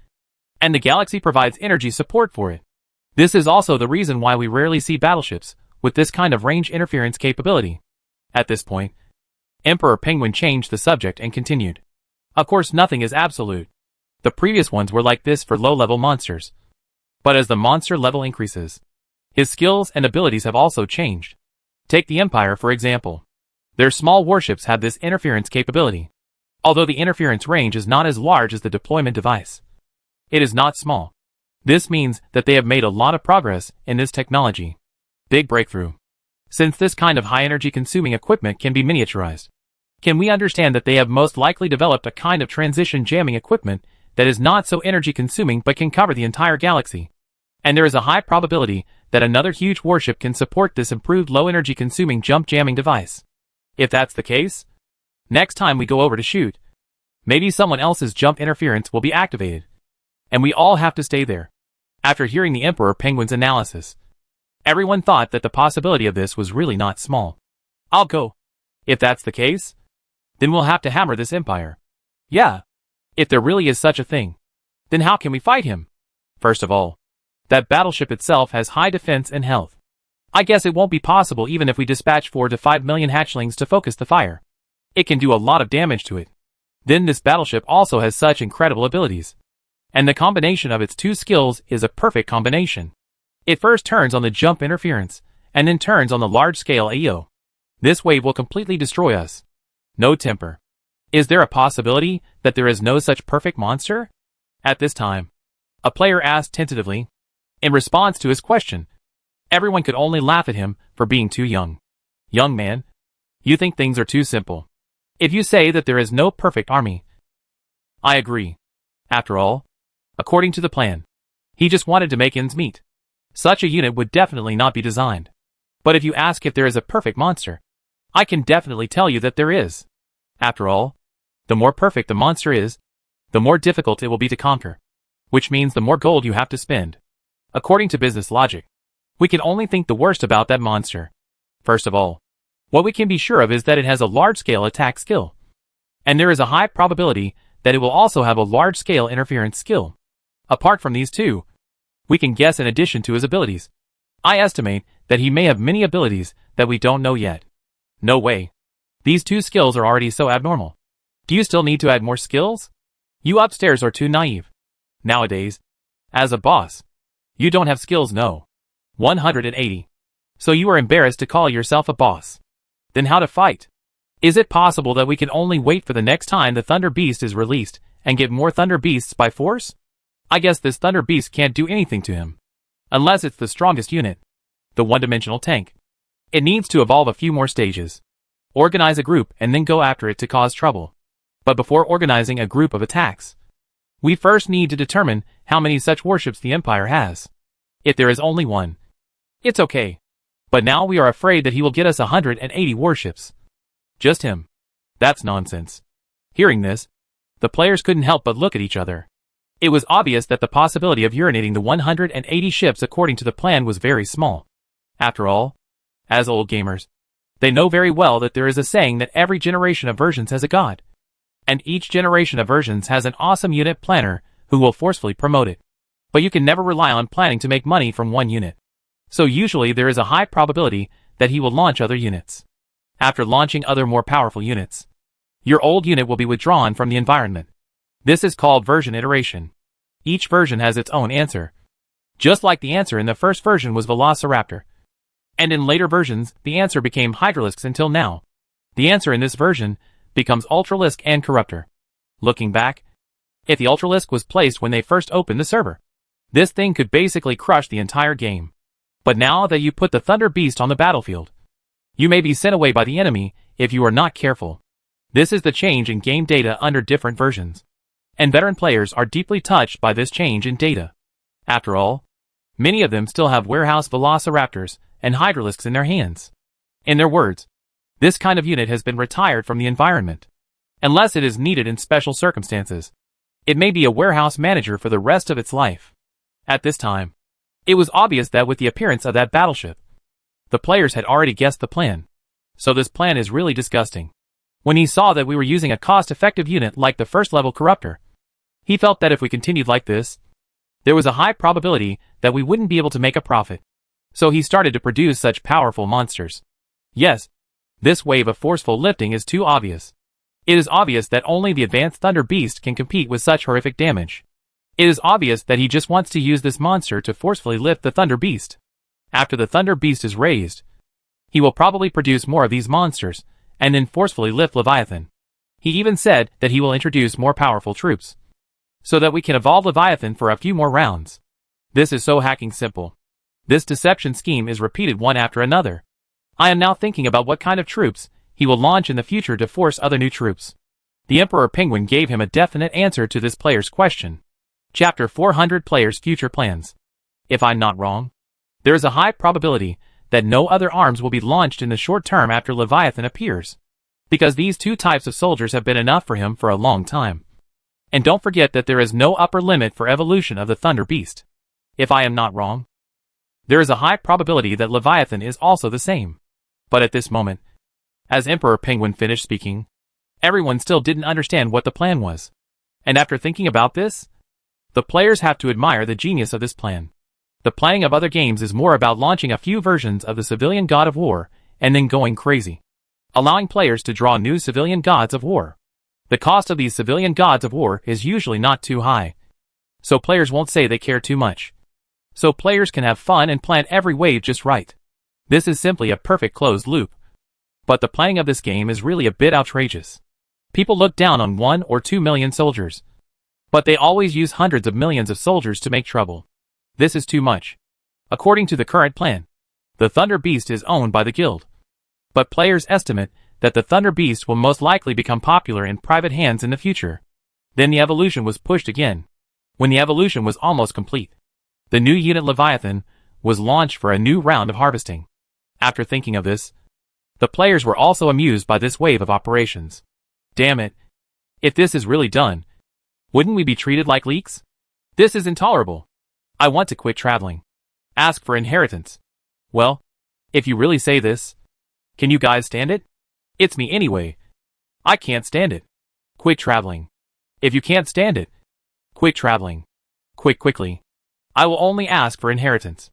And the galaxy provides energy support for it. This is also the reason why we rarely see battleships with this kind of range interference capability. At this point, Emperor Penguin changed the subject and continued. Of course nothing is absolute. The previous ones were like this for low-level monsters. But as the monster level increases, his skills and abilities have also changed. Take the Empire for example. Their small warships have this interference capability. Although the interference range is not as large as the deployment device, it is not small. This means that they have made a lot of progress in this technology. Big breakthrough. Since this kind of high-energy consuming equipment can be miniaturized, can we understand that they have most likely developed a kind of transition jamming equipment that is not so energy consuming but can cover the entire galaxy? And there is a high probability that another huge warship can support this improved low-energy consuming jump jamming device. If that's the case, next time we go over to shoot, Maybe someone else's jump interference will be activated. And we all have to stay there. After hearing the Emperor Penguin's analysis, everyone thought that the possibility of this was really not small. I'll go. If that's the case, then we'll have to hammer this empire. Yeah. If there really is such a thing, then how can we fight him? First of all, that battleship itself has high defense and health. I guess it won't be possible even if we dispatch 4 to 5 million hatchlings to focus the fire. It can do a lot of damage to it. Then this battleship also has such incredible abilities. And the combination of its two skills is a perfect combination. It first turns on the jump interference, and then turns on the large-scale AO. This wave will completely destroy us. No temper. Is there a possibility that there is no such perfect monster? At this time, a player asked tentatively. In response to his question, everyone could only laugh at him for being too young. Young man, you think things are too simple. If you say that there is no perfect army, I agree. After all, according to the plan, he just wanted to make ends meet. Such a unit would definitely not be designed. But if you ask if there is a perfect monster, I can definitely tell you that there is. After all, the more perfect the monster is, the more difficult it will be to conquer. Which means the more gold you have to spend. According to business logic, we can only think the worst about that monster. First of all, what we can be sure of is that it has a large-scale attack skill. And there is a high probability that it will also have a large-scale interference skill. Apart from these two, we can guess in addition to his abilities. I estimate that he may have many abilities that we don't know yet. No way. These two skills are already so abnormal. Do you still need to add more skills? You upstairs are too naive. Nowadays, as a boss, you don't have skills, no. 180. So you are embarrassed to call yourself a boss. Then how to fight? Is it possible that we can only wait for the next time the Thunder Beast is released and get more Thunder Beasts by force? I guess this Thunder Beast can't do anything to him. Unless it's the strongest unit. The one-dimensional tank. It needs to evolve a few more stages. Organize a group and then go after it to cause trouble. But before organizing a group of attacks, we first need to determine how many such warships the Empire has. If there is only one, it's okay. But now we are afraid that he will get us 180 warships. Just him. That's nonsense. Hearing this, the players couldn't help but look at each other. It was obvious that the possibility of urinating the 180 ships according to the plan was very small. After all, as old gamers, they know very well that there is a saying that every generation of versions has a god. And each generation of versions has an awesome unit planner who will forcefully promote it. But you can never rely on planning to make money from one unit. So usually there is a high probability that he will launch other units. After launching other more powerful units, your old unit will be withdrawn from the environment. This is called version iteration. Each version has its own answer. Just like the answer in the first version was Velociraptor. And in later versions, the answer became Hydralisks until now. The answer in this version becomes Ultralisk and Corruptor. Looking back, if the Ultralisk was placed when they first opened the server, this thing could basically crush the entire game. But now that you put the Thunder Beast on the battlefield, you may be sent away by the enemy if you are not careful. This is the change in game data under different versions. And veteran players are deeply touched by this change in data. After all, many of them still have warehouse Velociraptors and Hydralisks in their hands. In their words, this kind of unit has been retired from the environment. Unless it is needed in special circumstances, it may be a warehouse manager for the rest of its life. At this time, it was obvious that with the appearance of that battleship, the players had already guessed the plan. So this plan is really disgusting. When he saw that we were using a cost-effective unit like the first-level Corruptor, he felt that if we continued like this, there was a high probability that we wouldn't be able to make a profit. So he started to produce such powerful monsters. Yes, this wave of forceful lifting is too obvious. It is obvious that only the advanced Thunder Beast can compete with such horrific damage. It is obvious that he just wants to use this monster to forcefully lift the Thunder Beast. After the Thunder Beast is raised, he will probably produce more of these monsters, and then forcefully lift Leviathan. He even said that he will introduce more powerful troops, so that we can evolve Leviathan for a few more rounds. This is so hacking simple. This deception scheme is repeated one after another. I am now thinking about what kind of troops he will launch in the future to force other new troops. The Emperor Penguin gave him a definite answer to this player's question. Chapter 400 Players' Future Plans. If I'm not wrong, there is a high probability that no other arms will be launched in the short term after Leviathan appears. because these two types of soldiers have been enough for him for a long time. And don't forget that there is no upper limit for evolution of the Thunder Beast. If I am not wrong, there is a high probability that Leviathan is also the same. But at this moment, as Emperor Penguin finished speaking, everyone still didn't understand what the plan was. And after thinking about this, the players have to admire the genius of this plan. The planning of other games is more about launching a few versions of the civilian god of war and then going crazy, allowing players to draw new civilian gods of war. The cost of these civilian gods of war is usually not too high, so players won't say they care too much. So players can have fun and plan every wave just right. This is simply a perfect closed loop. But the planning of this game is really a bit outrageous. People look down on 1 or 2 million soldiers, but they always use hundreds of millions of soldiers to make trouble. This is too much. According to the current plan, the Thunder Beast is owned by the guild. But players estimate that the Thunder Beast will most likely become popular in private hands in the future. Then the evolution was pushed again. When the evolution was almost complete, the new unit Leviathan was launched for a new round of harvesting. After thinking of this, the players were also amused by this wave of operations. Damn it. If this is really done, wouldn't we be treated like leaks? This is intolerable. I want to quit traveling. Ask for inheritance. Well, if you really say this, can you guys stand it? It's me anyway. I can't stand it. Quit traveling. If you can't stand it, quit traveling. Quit quickly. I will only ask for inheritance.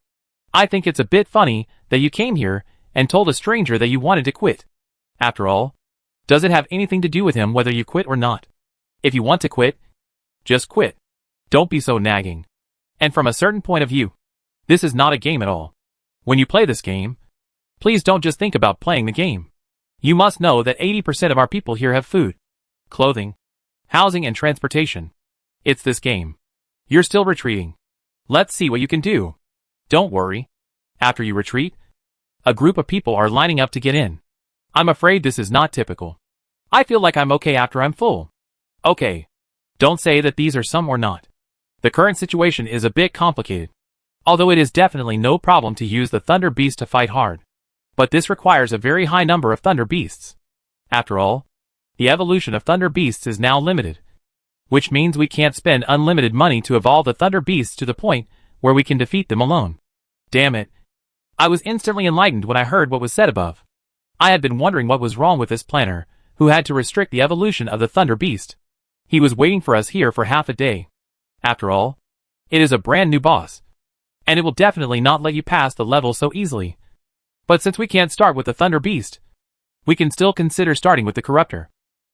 I think it's a bit funny that you came here and told a stranger that you wanted to quit. After all, does it have anything to do with him whether you quit or not? If you want to quit, just quit. Don't be so nagging. And from a certain point of view, this is not a game at all. When you play this game, please don't just think about playing the game. You must know that 80% of our people here have food, clothing, housing and transportation. It's this game. You're still retreating. Let's see what you can do. Don't worry. After you retreat, a group of people are lining up to get in. I'm afraid this is not typical. I feel like I'm okay after I'm full. Okay. Don't say that these are some or not. The current situation is a bit complicated, although it is definitely no problem to use the Thunder Beast to fight hard. But this requires a very high number of Thunder Beasts. After all, the evolution of Thunder Beasts is now limited, which means we can't spend unlimited money to evolve the Thunder Beasts to the point where we can defeat them alone. Damn it. I was instantly enlightened when I heard what was said above. I had been wondering what was wrong with this planner, who had to restrict the evolution of the Thunder Beast. He was waiting for us here for half a day. After all, it is a brand new boss, and it will definitely not let you pass the level so easily. But since we can't start with the Thunder Beast, we can still consider starting with the Corruptor.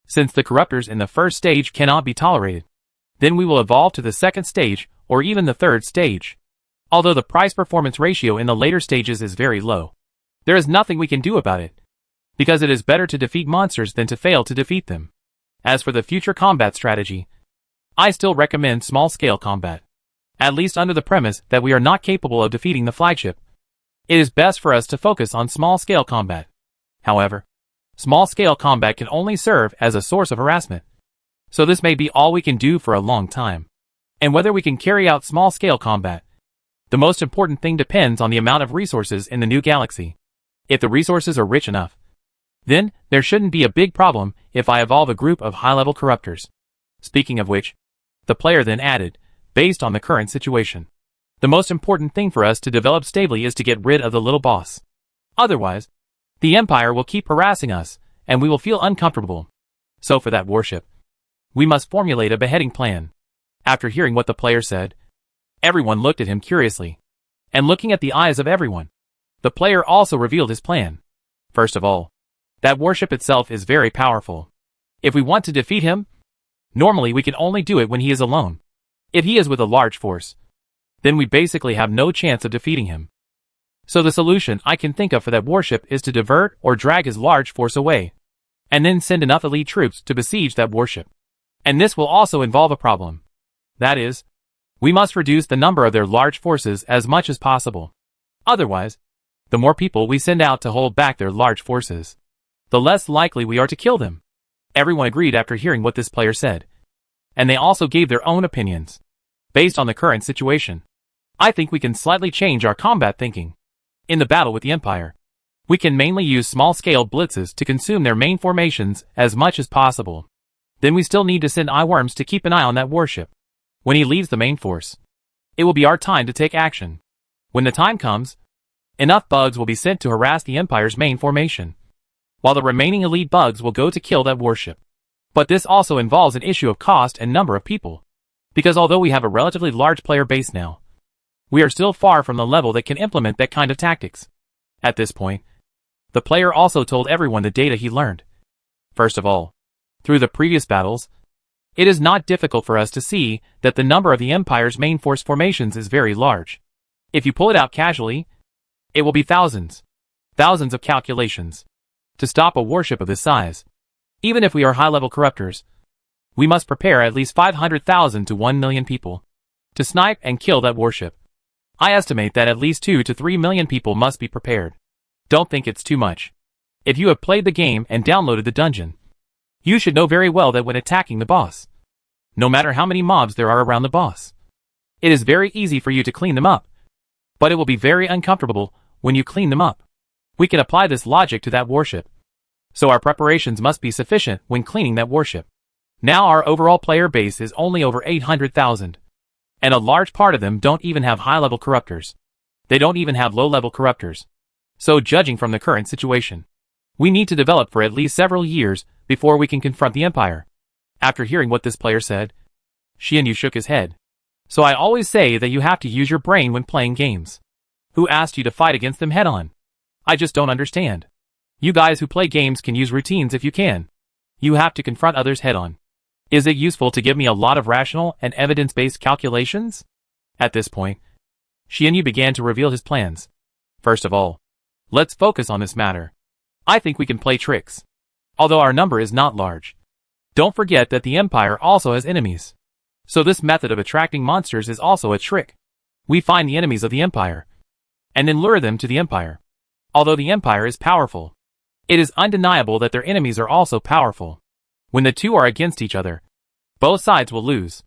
Since the Corruptors in the first stage cannot be tolerated, then we will evolve to the second stage or even the third stage. Although the price-performance ratio in the later stages is very low, there is nothing we can do about it, because it is better to defeat monsters than to fail to defeat them. As for the future combat strategy, I still recommend small-scale combat, at least under the premise that we are not capable of defeating the flagship. It is best for us to focus on small-scale combat. However, small-scale combat can only serve as a source of harassment, so this may be all we can do for a long time. And whether we can carry out small-scale combat, the most important thing depends on the amount of resources in the new galaxy. If the resources are rich enough, then there shouldn't be a big problem if I evolve a group of high-level corruptors. Speaking of which, the player then added, based on the current situation, the most important thing for us to develop stably is to get rid of the little boss. Otherwise, the Empire will keep harassing us, and we will feel uncomfortable. So for that warship, we must formulate a beheading plan. After hearing what the player said, everyone looked at him curiously. And looking at the eyes of everyone, the player also revealed his plan. First of all, that warship itself is very powerful. If we want to defeat him, normally we can only do it when he is alone. If he is with a large force, then we basically have no chance of defeating him. So the solution I can think of for that warship is to divert or drag his large force away, and then send enough elite troops to besiege that warship. And this will also involve a problem. That is, we must reduce the number of their large forces as much as possible. Otherwise, the more people we send out to hold back their large forces, the less likely we are to kill them. Everyone agreed after hearing what this player said, and they also gave their own opinions. Based on the current situation, I think we can slightly change our combat thinking. In the battle with the Empire, We can mainly use small-scale blitzes to consume their main formations as much as possible. Then we still need to send eye-worms to keep an eye on that warship. When he leaves the main force, it will be our time to take action. When the time comes, enough bugs will be sent to harass the Empire's main formation, while the remaining elite bugs will go to kill that warship. But this also involves an issue of cost and number of people, because although we have a relatively large player base now, we are still far from the level that can implement that kind of tactics. At this point, the player also told everyone the data he learned. First of all, through the previous battles, it is not difficult for us to see that the number of the Empire's main force formations is very large. If you pull it out casually, it will be thousands of calculations to stop a warship of this size. Even if we are high-level corruptors, we must prepare at least 500,000 to 1 million people to snipe and kill that warship. I estimate that at least 2 to 3 million people must be prepared. Don't think it's too much. If you have played the game and downloaded the dungeon, you should know very well that when attacking the boss, no matter how many mobs there are around the boss, it is very easy for you to clean them up, but it will be very uncomfortable when you clean them up. We can apply this logic to that warship, so our preparations must be sufficient when cleaning that warship. Now our overall player base is only over 800,000, and a large part of them don't even have high-level corruptors. They don't even have low-level corruptors. So judging from the current situation, we need to develop for at least several years before we can confront the Empire. After hearing what this player said, Xianyu shook his head. So I always say that you have to use your brain when playing games. Who asked you to fight against them head-on? I just don't understand. You guys who play games can use routines if you can. You have to confront others head-on. Is it useful to give me a lot of rational and evidence-based calculations? At this point, Xianyu began to reveal his plans. First of all, let's focus on this matter. I think we can play tricks. Although our number is not large. Don't forget that the Empire also has enemies. So this method of attracting monsters is also a trick. We find the enemies of the Empire, and then lure them to the Empire. Although the Empire is powerful, it is undeniable that their enemies are also powerful. When the two are against each other, both sides will lose.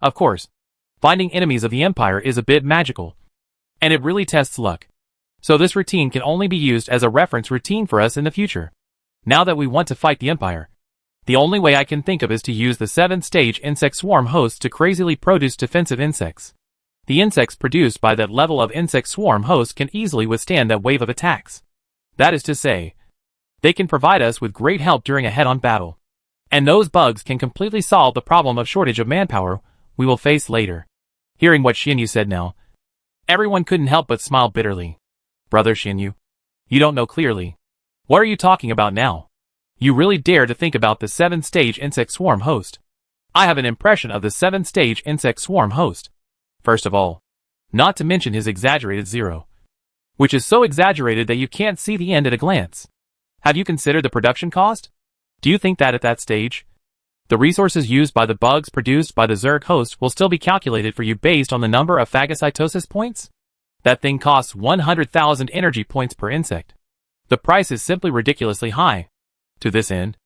Of course, finding enemies of the Empire is a bit magical, and it really tests luck. So this routine can only be used as a reference routine for us in the future. Now that we want to fight the Empire, the only way I can think of is to use the 7-stage insect swarm host to crazily produce defensive insects. The insects produced by that level of insect swarm host can easily withstand that wave of attacks. That is to say, they can provide us with great help during a head-on battle. And those bugs can completely solve the problem of shortage of manpower we will face later. Hearing what Xianyu said now, everyone couldn't help but smile bitterly. Brother Xianyu, you don't know clearly. What are you talking about now? You really dare to think about the 7-stage insect swarm host. I have an impression of the 7-stage insect swarm host. First of all, not to mention his exaggerated zero, which is so exaggerated that you can't see the end at a glance. Have you considered the production cost? Do you think that at that stage, the resources used by the bugs produced by the Zerg host will still be calculated for you based on the number of phagocytosis points? That thing costs 100,000 energy points per insect. The price is simply ridiculously high. To this end,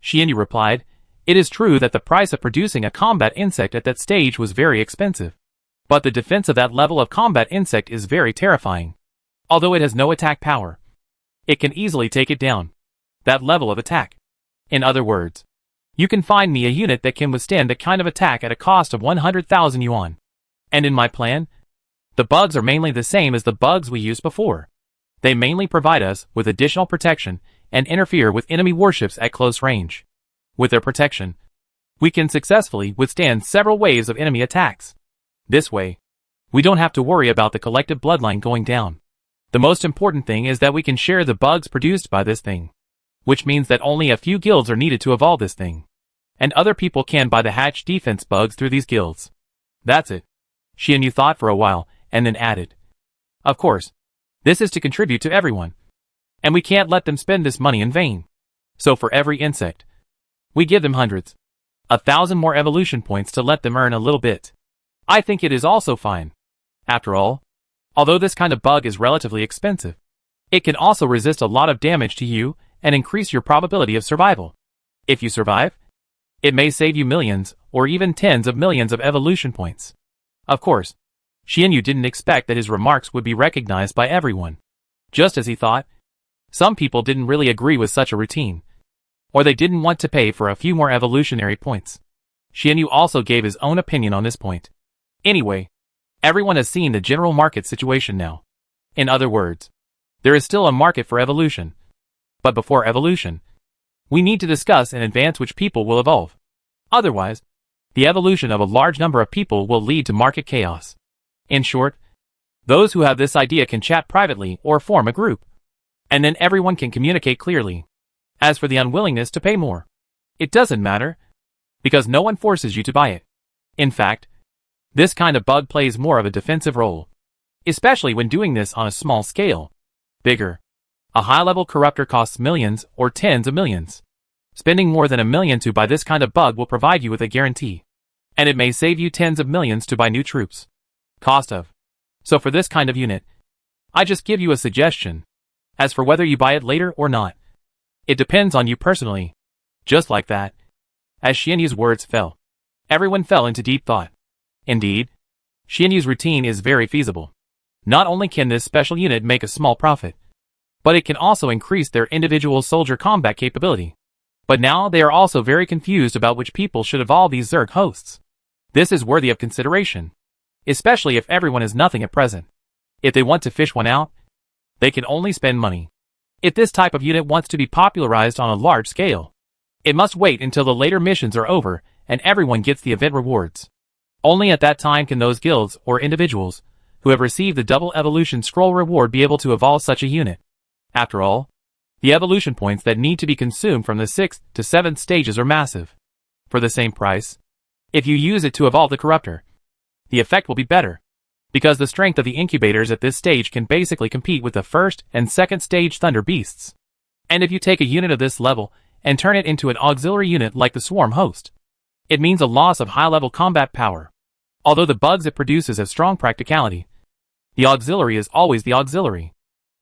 Xianyu replied, it is true that the price of producing a combat insect at that stage was very expensive. But the defense of that level of combat insect is very terrifying. Although it has no attack power, it can easily take it down. That level of attack. In other words, you can find me a unit that can withstand that kind of attack at a cost of 100,000 yuan. And in my plan, the bugs are mainly the same as the bugs we used before. They mainly provide us with additional protection and interfere with enemy warships at close range. With their protection, we can successfully withstand several waves of enemy attacks. This way, we don't have to worry about the collective bloodline going down. The most important thing is that we can share the bugs produced by this thing, which means that only a few guilds are needed to evolve this thing, and other people can buy the hatch defense bugs through these guilds. That's it. Xianyu thought for a while, and then added, of course, this is to contribute to everyone, and we can't let them spend this money in vain. So for every insect, we give them hundreds, 1,000 more evolution points to let them earn a little bit. I think it is also fine. After all, although this kind of bug is relatively expensive, it can also resist a lot of damage to you and increase your probability of survival. If you survive, it may save you millions or even tens of millions of evolution points. Of course, Xianyu didn't expect that his remarks would be recognized by everyone. Just as he thought, Some people didn't really agree with such a routine, or they didn't want to pay for a few more evolutionary points. Xianyu also gave his own opinion on this point. Anyway, everyone has seen the general market situation now. In other words, there is still a market for evolution. But before evolution, we need to discuss in advance which people will evolve. Otherwise, the evolution of a large number of people will lead to market chaos. In short, those who have this idea can chat privately or form a group, and then everyone can communicate clearly. As for the unwillingness to pay more, it doesn't matter, because no one forces you to buy it. In fact, this kind of bug plays more of a defensive role, especially when doing this on a small scale. Bigger, a high-level corruptor costs millions or tens of millions. Spending more than $1 million to buy this kind of bug will provide you with a guarantee, and it may save you tens of millions to buy new troops. Cost of. So for this kind of unit, I just give you a suggestion. As for whether you buy it later or not, it depends on you personally. Just like that. As Xianyu's words fell, everyone fell into deep thought. Indeed, Xianyu's routine is very feasible. Not only can this special unit make a small profit, but it can also increase their individual soldier combat capability. But now they are also very confused about which people should evolve these Zerg hosts. This is worthy of consideration, especially if everyone has nothing at present. If they want to fish one out, they can only spend money. If this type of unit wants to be popularized on a large scale, it must wait until the later missions are over and everyone gets the event rewards. Only at that time can those guilds or individuals who have received the double evolution scroll reward be able to evolve such a unit. After all, the evolution points that need to be consumed from the 6th to 7th stages are massive. For the same price, if you use it to evolve the corruptor, the effect will be better, because the strength of the incubators at this stage can basically compete with the 1st and 2nd stage thunder beasts. And if you take a unit of this level and turn it into an auxiliary unit like the swarm host, it means a loss of high-level combat power. Although the bugs it produces have strong practicality, the auxiliary is always the auxiliary.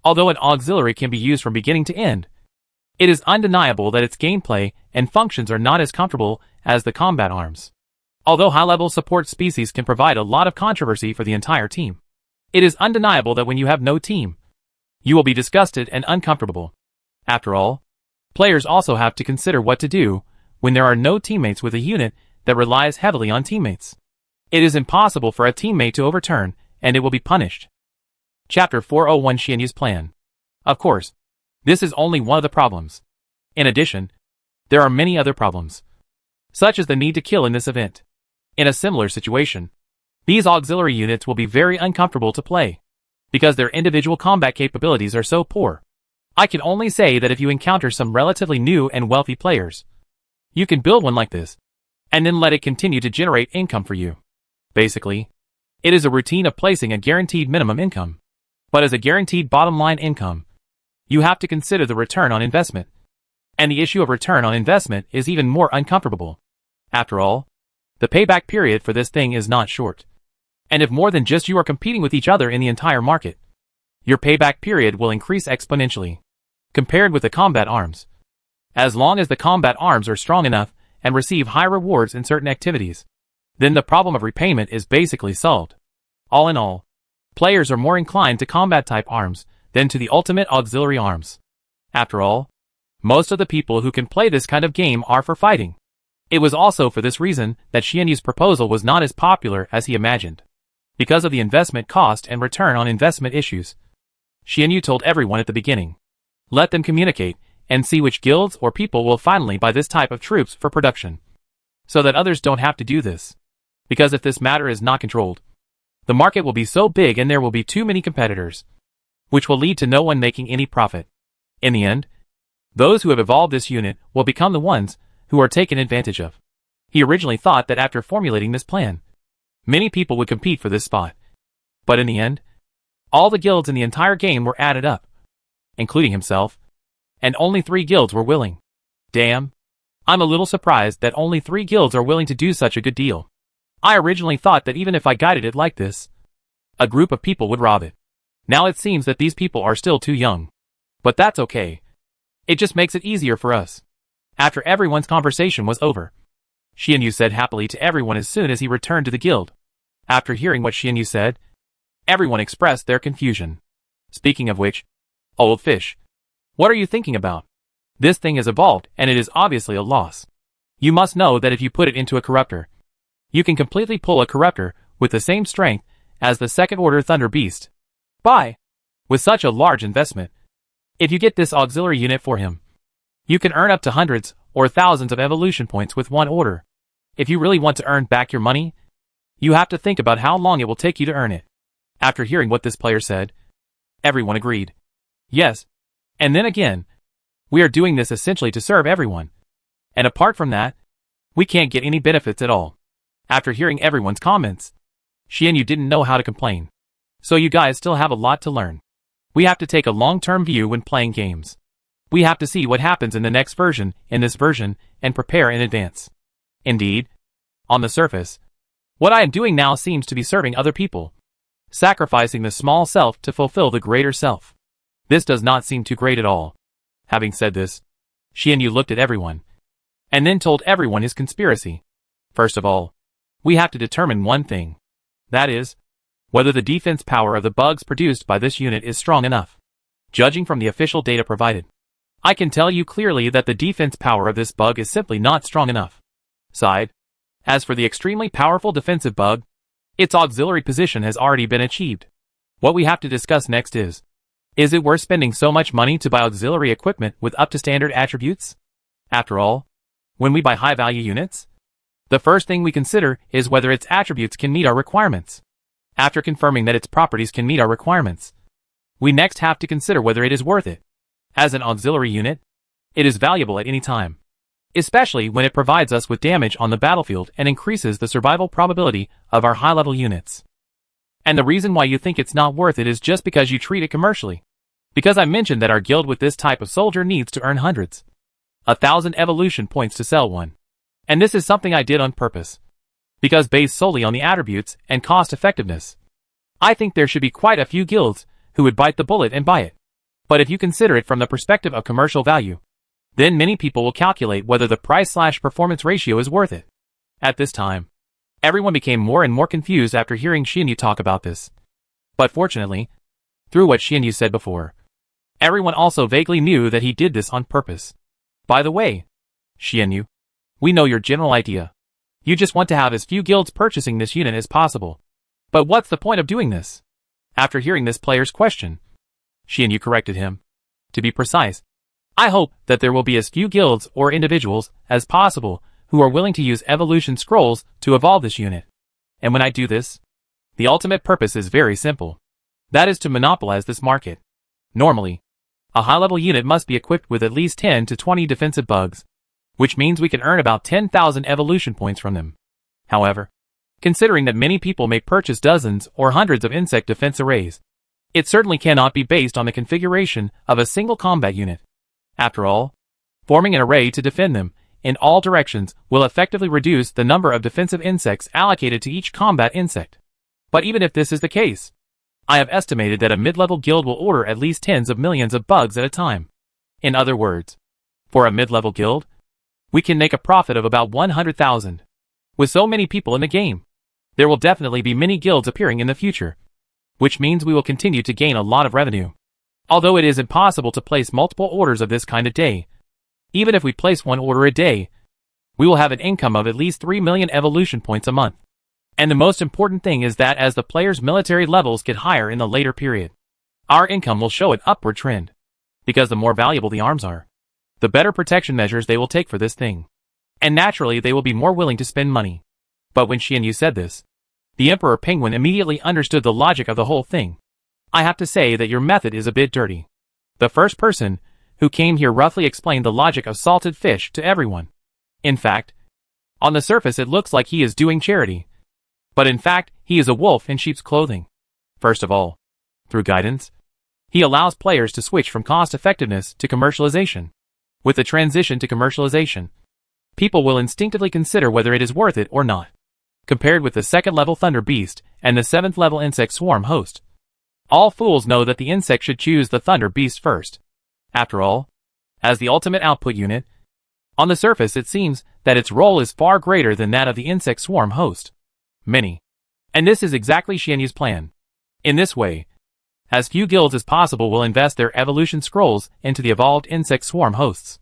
Although an auxiliary can be used from beginning to end, it is undeniable that its gameplay and functions are not as comfortable as the combat arms. Although high-level support species can provide a lot of controversy for the entire team, it is undeniable that when you have no team, you will be disgusted and uncomfortable. After all, players also have to consider what to do when there are no teammates with a unit that relies heavily on teammates. It is impossible for a teammate to overturn, and it will be punished. Chapter 401 Xianyu's Plan. Of course, this is only one of the problems. In addition, there are many other problems, such as the need to kill in this event. In a similar situation, these auxiliary units will be very uncomfortable to play, because their individual combat capabilities are so poor. I can only say that if you encounter some relatively new and wealthy players, you can build one like this, and then let it continue to generate income for you. Basically, it is a routine of placing a guaranteed minimum income. But as a guaranteed bottom line income, you have to consider the return on investment. And the issue of return on investment is even more uncomfortable. After all, the payback period for this thing is not short. And if more than just you are competing with each other in the entire market, your payback period will increase exponentially, compared with the combat arms. As long as the combat arms are strong enough and receive high rewards in certain activities, then the problem of repayment is basically solved. All in all, players are more inclined to combat-type arms than to the ultimate auxiliary arms. After all, most of the people who can play this kind of game are for fighting. It was also for this reason that Xianyu's proposal was not as popular as he imagined. Because of the investment cost and return on investment issues, Xianyu told everyone at the beginning, let them communicate and see which guilds or people will finally buy this type of troops for production, so that others don't have to do this. Because if this matter is not controlled, the market will be so big and there will be too many competitors, which will lead to no one making any profit. In the end, those who have evolved this unit will become the ones who are taken advantage of. He originally thought that after formulating this plan, many people would compete for this spot. But in the end, all the guilds in the entire game were added up, including himself, and only 3 guilds were willing. Damn. I'm a little surprised that only 3 guilds are willing to do such a good deal. I originally thought that even if I guided it like this, a group of people would rob it. Now it seems that these people are still too young. But that's okay. It just makes it easier for us. After everyone's conversation was over, Xianyu said happily to everyone as soon as he returned to the guild. After hearing what Xianyu said, everyone expressed their confusion. Speaking of which, old fish, What are you thinking about? This thing has evolved, and it is obviously a loss. You must know that if you put it into a corruptor, you can completely pull a corruptor with the same strength as the second order Thunder Beast. With such a large investment, if you get this auxiliary unit for him, you can earn up to hundreds or thousands of evolution points with one order. If you really want to earn back your money, you have to think about how long it will take you to earn it. After hearing what this player said, everyone agreed. Yes. And then again, we are doing this essentially to serve everyone. And apart from that, we can't get any benefits at all. After hearing everyone's comments, Xianyu didn't know how to complain. So you guys still have a lot to learn. We have to take a long-term view when playing games. We have to see what happens in the next version, in this version, and prepare in advance. Indeed, on the surface, what I am doing now seems to be serving other people, sacrificing the small self to fulfill the greater self. This does not seem too great at all. Having said this, Xianyu looked at everyone, and then told everyone his conspiracy. First of all, we have to determine one thing. That is, whether the defense power of the bugs produced by this unit is strong enough. Judging from the official data provided, I can tell you clearly that the defense power of this bug is simply not strong enough. As for the extremely powerful defensive bug, its auxiliary position has already been achieved. What we have to discuss next is it worth spending so much money to buy auxiliary equipment with up to standard attributes? After all, when we buy high-value units, the first thing we consider is whether its attributes can meet our requirements. After confirming that its properties can meet our requirements, we next have to consider whether it is worth it. As an auxiliary unit, it is valuable at any time, especially when it provides us with damage on the battlefield and increases the survival probability of our high-level units. And the reason why you think it's not worth it is just because you treat it commercially. Because I mentioned that our guild with this type of soldier needs to earn hundreds, 1,000 evolution points to sell one. And this is something I did on purpose. Because based solely on the attributes and cost effectiveness, I think there should be quite a few guilds who would bite the bullet and buy it. But if you consider it from the perspective of commercial value, then many people will calculate whether the price/performance ratio is worth it. At this time, everyone became more and more confused after hearing Xianyu talk about this. But fortunately, through what Xianyu said before, everyone also vaguely knew that he did this on purpose. By the way, Xianyu, we know your general idea. You just want to have as few guilds purchasing this unit as possible. But what's the point of doing this? After hearing this player's question, Xianyu corrected him. To be precise, I hope that there will be as few guilds or individuals as possible who are willing to use evolution scrolls to evolve this unit. And when I do this, the ultimate purpose is very simple. That is to monopolize this market. Normally, a high-level unit must be equipped with at least 10 to 20 defensive bugs, which means we can earn about 10,000 evolution points from them. However, considering that many people may purchase dozens or hundreds of insect defense arrays, it certainly cannot be based on the configuration of a single combat unit. After all, forming an array to defend them in all directions will effectively reduce the number of defensive insects allocated to each combat insect. But even if this is the case, I have estimated that a mid-level guild will order at least tens of millions of bugs at a time. In other words, for a mid-level guild, we can make a profit of about 100,000. With so many people in the game, there will definitely be many guilds appearing in the future, which means we will continue to gain a lot of revenue. Although it is impossible to place multiple orders of this kind a day, even if we place one order a day, we will have an income of at least 3 million evolution points a month. And the most important thing is that as the players' military levels get higher in the later period, our income will show an upward trend. Because the more valuable the arms are, the better protection measures they will take for this thing. And naturally they will be more willing to spend money. But when Xianyu said this, the Emperor Penguin immediately understood the logic of the whole thing. I have to say that your method is a bit dirty. The first person who came here roughly explained the logic of salted fish to everyone. In fact, on the surface it looks like he is doing charity. But in fact, he is a wolf in sheep's clothing. First of all, through guidance, he allows players to switch from cost effectiveness to commercialization. With the transition to commercialization, people will instinctively consider whether it is worth it or not. Compared with the second-level Thunder Beast and the 7th-level Insect Swarm host, all fools know that the insect should choose the Thunder Beast first. After all, as the ultimate output unit, on the surface it seems that its role is far greater than that of the Insect Swarm host. And this is exactly Xianyu's plan. In this way, As few guilds as possible will invest their evolution scrolls into the evolved insect swarm hosts,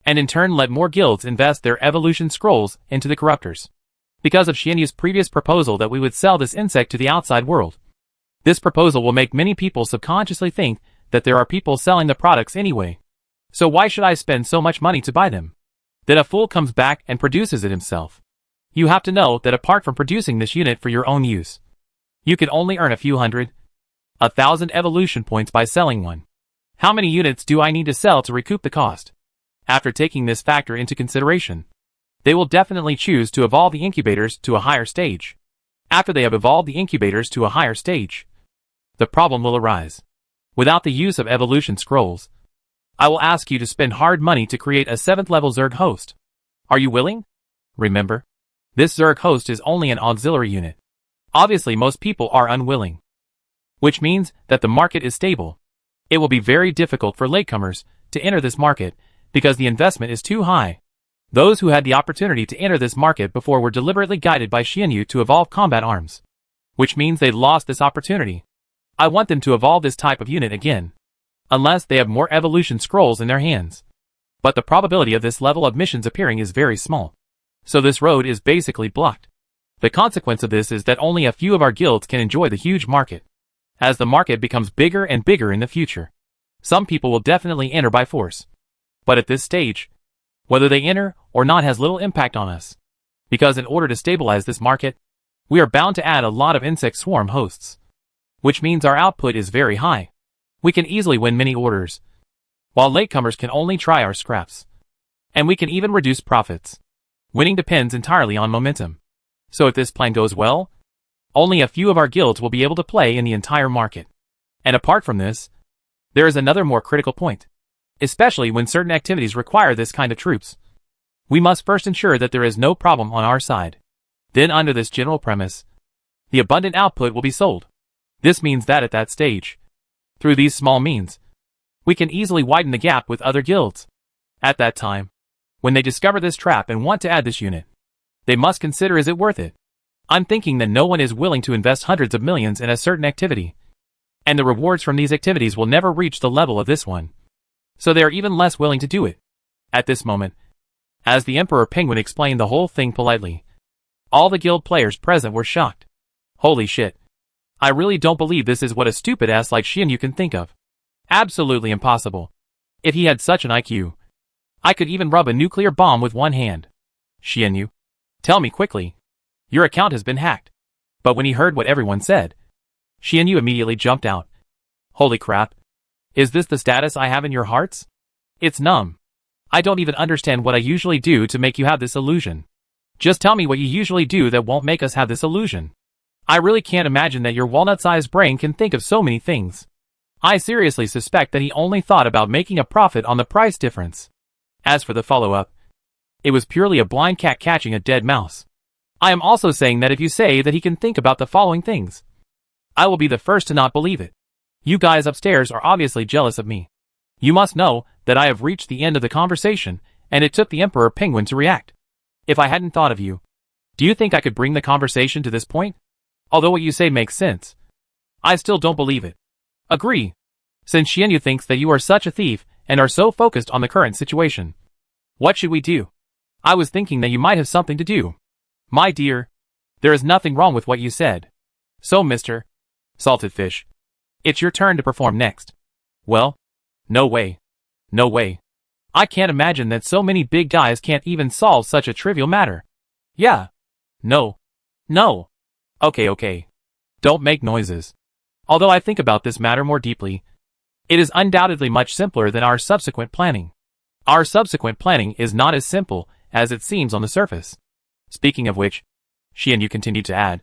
and in turn let more guilds invest their evolution scrolls into the corruptors. Because of Xianyu's previous proposal that we would sell this insect to the outside world. This proposal will make many people subconsciously think that there are people selling the products anyway. So why should I spend so much money to buy them? Then a fool comes back and produces it himself. You have to know that apart from producing this unit for your own use, you could only earn a few hundred, 1,000 evolution points by selling one. How many units do I need to sell to recoup the cost? After taking this factor into consideration, they will definitely choose to evolve the incubators to a higher stage. After they have evolved the incubators to a higher stage, the problem will arise. Without the use of evolution scrolls, I will ask you to spend hard money to create a 7th level Zerg host. Are you willing? Remember, this Zerg host is only an auxiliary unit. Obviously most people are unwilling, which means that the market is stable. It will be very difficult for latecomers to enter this market because the investment is too high. Those who had the opportunity to enter this market before were deliberately guided by Xianyu to evolve combat arms, which means they lost this opportunity. I want them to evolve this type of unit again, unless they have more evolution scrolls in their hands. But the probability of this level of missions appearing is very small. So this road is basically blocked. The consequence of this is that only a few of our guilds can enjoy the huge market. As the market becomes bigger and bigger in the future, some people will definitely enter by force. But at this stage, whether they enter or not has little impact on us. Because in order to stabilize this market, we are bound to add a lot of insect swarm hosts, which means our output is very high. We can easily win many orders, while latecomers can only try our scraps. And we can even reduce profits. Winning depends entirely on momentum. So if this plan goes well, only a few of our guilds will be able to play in the entire market. And apart from this, there is another more critical point. Especially when certain activities require this kind of troops. We must first ensure that there is no problem on our side. Then under this general premise, the abundant output will be sold. This means that at that stage, through these small means, we can easily widen the gap with other guilds. At that time, when they discover this trap and want to add this unit, they must consider, is it worth it? I'm thinking that no one is willing to invest hundreds of millions in a certain activity, and the rewards from these activities will never reach the level of this one. So they are even less willing to do it. At this moment, as the Emperor Penguin explained the whole thing politely, all the guild players present were shocked. Holy shit. I really don't believe this is what a stupid ass like Xianyu can think of. Absolutely impossible. If he had such an IQ, I could even rub a nuclear bomb with one hand. Xianyu, tell me quickly. Your account has been hacked. But when he heard what everyone said, Xianyu immediately jumped out. Holy crap. Is this the status I have in your hearts? It's numb. I don't even understand what I usually do to make you have this illusion. Just tell me what you usually do that won't make us have this illusion. I really can't imagine that your walnut-sized brain can think of so many things. I seriously suspect that he only thought about making a profit on the price difference. As for the follow-up, it was purely a blind cat catching a dead mouse. I am also saying that if you say that he can think about the following things, I will be the first to not believe it. You guys upstairs are obviously jealous of me. You must know that I have reached the end of the conversation, and it took the Emperor Penguin to react. If I hadn't thought of you, do you think I could bring the conversation to this point? Although what you say makes sense, I still don't believe it. Agree. Since Xianyu thinks that you are such a thief and are so focused on the current situation, what should we do? I was thinking that you might have something to do. My dear, there is nothing wrong with what you said. So Mr. Salted Fish, it's your turn to perform next. Well, no way. No way. I can't imagine that so many big guys can't even solve such a trivial matter. Yeah. No. No. Okay. Don't make noises. Although I think about this matter more deeply, it is undoubtedly much simpler than our subsequent planning. Our subsequent planning is not as simple as it seems on the surface. Speaking of which, Xianyu continued to add,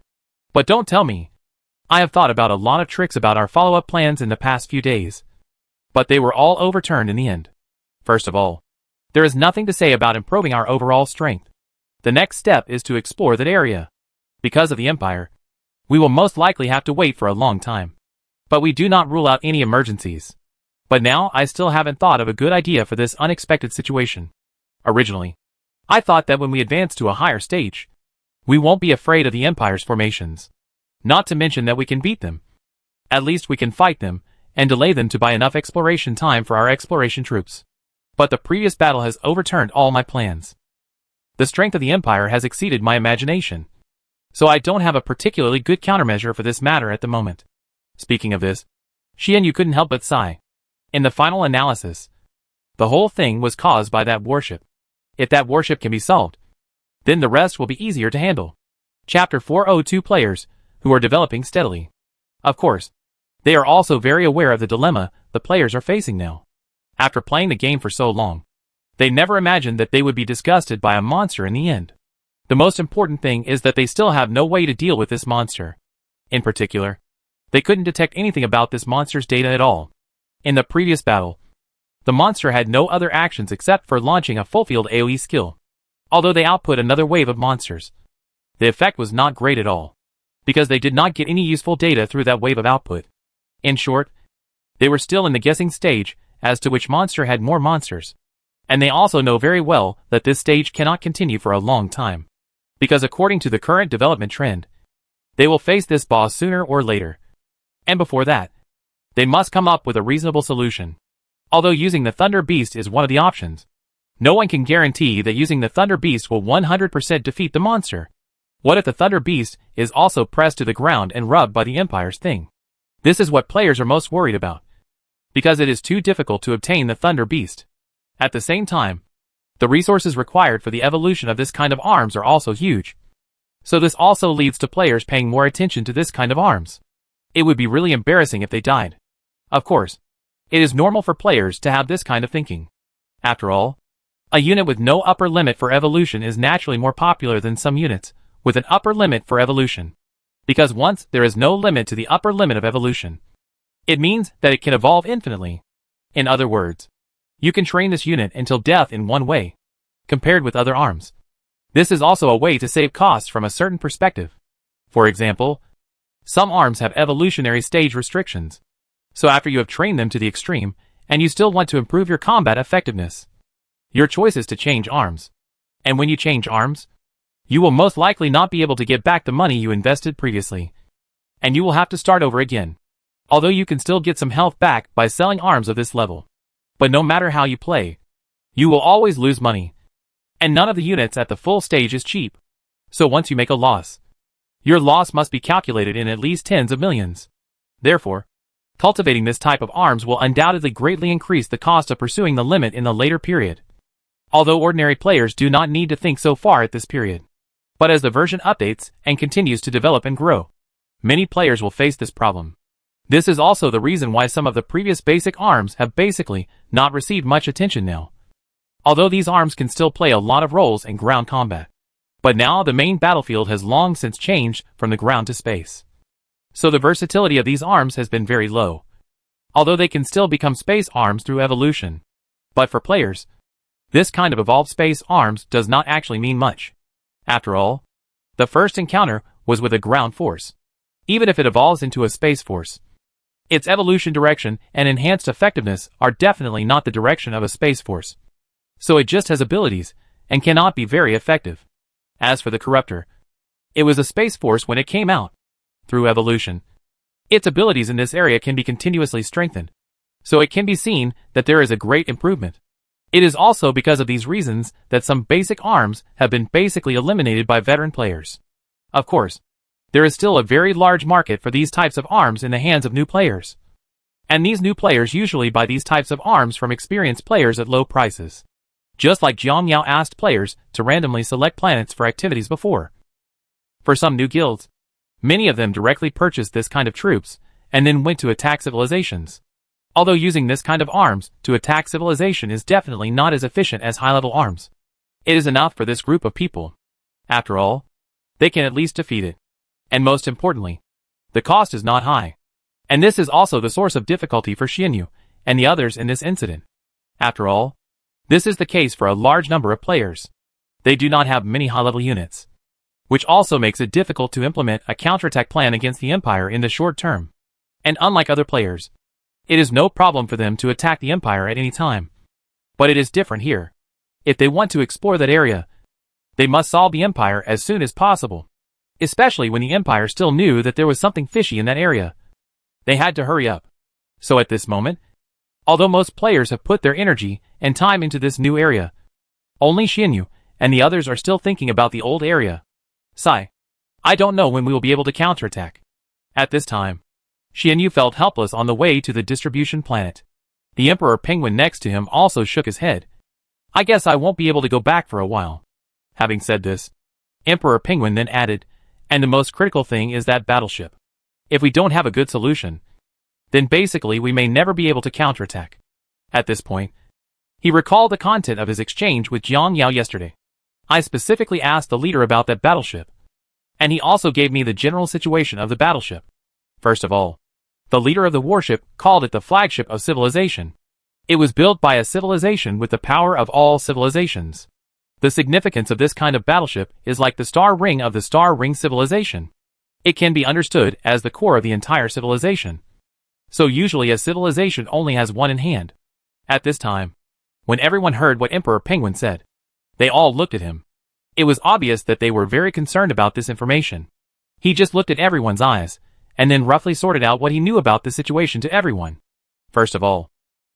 but don't tell me. I have thought about a lot of tricks about our follow-up plans in the past few days, but they were all overturned in the end. First of all, there is nothing to say about improving our overall strength. The next step is to explore that area. Because of the Empire, we will most likely have to wait for a long time. But we do not rule out any emergencies. But now I still haven't thought of a good idea for this unexpected situation. Originally, I thought that when we advance to a higher stage, we won't be afraid of the Empire's formations. Not to mention that we can beat them. At least we can fight them, and delay them to buy enough exploration time for our exploration troops. But the previous battle has overturned all my plans. The strength of the Empire has exceeded my imagination. So I don't have a particularly good countermeasure for this matter at the moment. Speaking of this, Xianyu couldn't help but sigh. In the final analysis, the whole thing was caused by that warship. If that warship can be solved, then the rest will be easier to handle. Chapter 402 Players, who are developing steadily. Of course, they are also very aware of the dilemma the players are facing now. After playing the game for so long, they never imagined that they would be disgusted by a monster in the end. The most important thing is that they still have no way to deal with this monster. In particular, they couldn't detect anything about this monster's data at all. In the previous battle, the monster had no other actions except for launching a full-field AoE skill. Although they output another wave of monsters, the effect was not great at all, because they did not get any useful data through that wave of output. In short, they were still in the guessing stage as to which monster had more monsters. And they also know very well that this stage cannot continue for a long time, because according to the current development trend, they will face this boss sooner or later. And before that, they must come up with a reasonable solution. Although using the Thunder Beast is one of the options, no one can guarantee that using the Thunder Beast will 100% defeat the monster. What if the Thunder Beast is also pressed to the ground and rubbed by the Empire's thing? This is what players are most worried about, because it is too difficult to obtain the Thunder Beast. At the same time, the resources required for the evolution of this kind of arms are also huge. So this also leads to players paying more attention to this kind of arms. It would be really embarrassing if they died. Of course, it is normal for players to have this kind of thinking. After all, a unit with no upper limit for evolution is naturally more popular than some units with an upper limit for evolution. Because once there is no limit to the upper limit of evolution, it means that it can evolve infinitely. In other words, you can train this unit until death in one way, compared with other arms. This is also a way to save costs from a certain perspective. For example, some arms have evolutionary stage restrictions. So after you have trained them to the extreme, and you still want to improve your combat effectiveness, your choice is to change arms. And when you change arms, you will most likely not be able to get back the money you invested previously. And you will have to start over again. Although you can still get some health back by selling arms of this level. But no matter how you play, you will always lose money. And none of the units at the full stage is cheap. So once you make a loss, your loss must be calculated in at least tens of millions. Therefore, cultivating this type of arms will undoubtedly greatly increase the cost of pursuing the limit in the later period. Although ordinary players do not need to think so far at this period. But as the version updates and continues to develop and grow, many players will face this problem. This is also the reason why some of the previous basic arms have basically not received much attention now. Although these arms can still play a lot of roles in ground combat. But now the main battlefield has long since changed from the ground to space. So the versatility of these arms has been very low. Although they can still become space arms through evolution. But for players, this kind of evolved space arms does not actually mean much. After all, the first encounter was with a ground force. Even if it evolves into a space force, its evolution direction and enhanced effectiveness are definitely not the direction of a space force. So it just has abilities, and cannot be very effective. As for the Corruptor, it was a space force when it came out. Through evolution, its abilities in this area can be continuously strengthened. So it can be seen that there is a great improvement. It is also because of these reasons that some basic arms have been basically eliminated by veteran players. Of course, there is still a very large market for these types of arms in the hands of new players. And these new players usually buy these types of arms from experienced players at low prices. Just like Jiang Miao asked players to randomly select planets for activities before. For some new guilds, many of them directly purchased this kind of troops, and then went to attack civilizations. Although using this kind of arms to attack civilization is definitely not as efficient as high-level arms. It is enough for this group of people. After all, they can at least defeat it. And most importantly, the cost is not high. And this is also the source of difficulty for Xianyu and the others in this incident. After all, this is the case for a large number of players. They do not have many high-level units, which also makes it difficult to implement a counterattack plan against the Empire in the short term. And unlike other players, it is no problem for them to attack the Empire at any time. But it is different here. If they want to explore that area, they must solve the Empire as soon as possible. Especially when the Empire still knew that there was something fishy in that area. They had to hurry up. So at this moment, although most players have put their energy and time into this new area, only Xianyu and the others are still thinking about the old area. Sigh. I don't know when we will be able to counterattack. At this time, Xianyu felt helpless on the way to the distribution planet. The Emperor Penguin next to him also shook his head. I guess I won't be able to go back for a while. Having said this, Emperor Penguin then added, and the most critical thing is that battleship. If we don't have a good solution, then basically we may never be able to counterattack. At this point, he recalled the content of his exchange with Jiang Yao yesterday. I specifically asked the leader about that battleship, and he also gave me the general situation of the battleship. First of all, the leader of the warship called it the flagship of civilization. It was built by a civilization with the power of all civilizations. The significance of this kind of battleship is like the star ring of the star ring civilization. It can be understood as the core of the entire civilization. So usually a civilization only has one in hand. At this time, when everyone heard what Emperor Penguin said, they all looked at him. It was obvious that they were very concerned about this information. He just looked at everyone's eyes, and then roughly sorted out what he knew about the situation to everyone. First of all,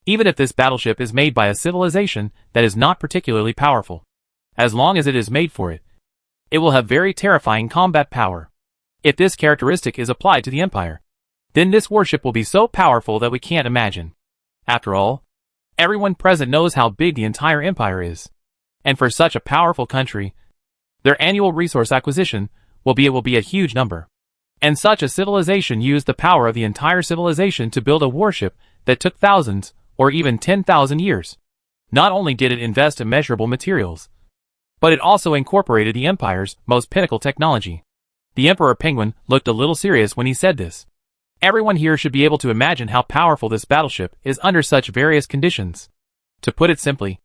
even if this battleship is made by a civilization that is not particularly powerful, as long as it is made for it, it will have very terrifying combat power. If this characteristic is applied to the Empire, then this warship will be so powerful that we can't imagine. After all, everyone present knows how big the entire Empire is. And for such a powerful country, their annual resource acquisition will be a huge number. And such a civilization used the power of the entire civilization to build a warship that took thousands, or even 10,000 years. Not only did it invest immeasurable materials, but it also incorporated the Empire's most pinnacle technology. The Emperor Penguin looked a little serious when he said this. Everyone here should be able to imagine how powerful this battleship is under such various conditions. To put it simply,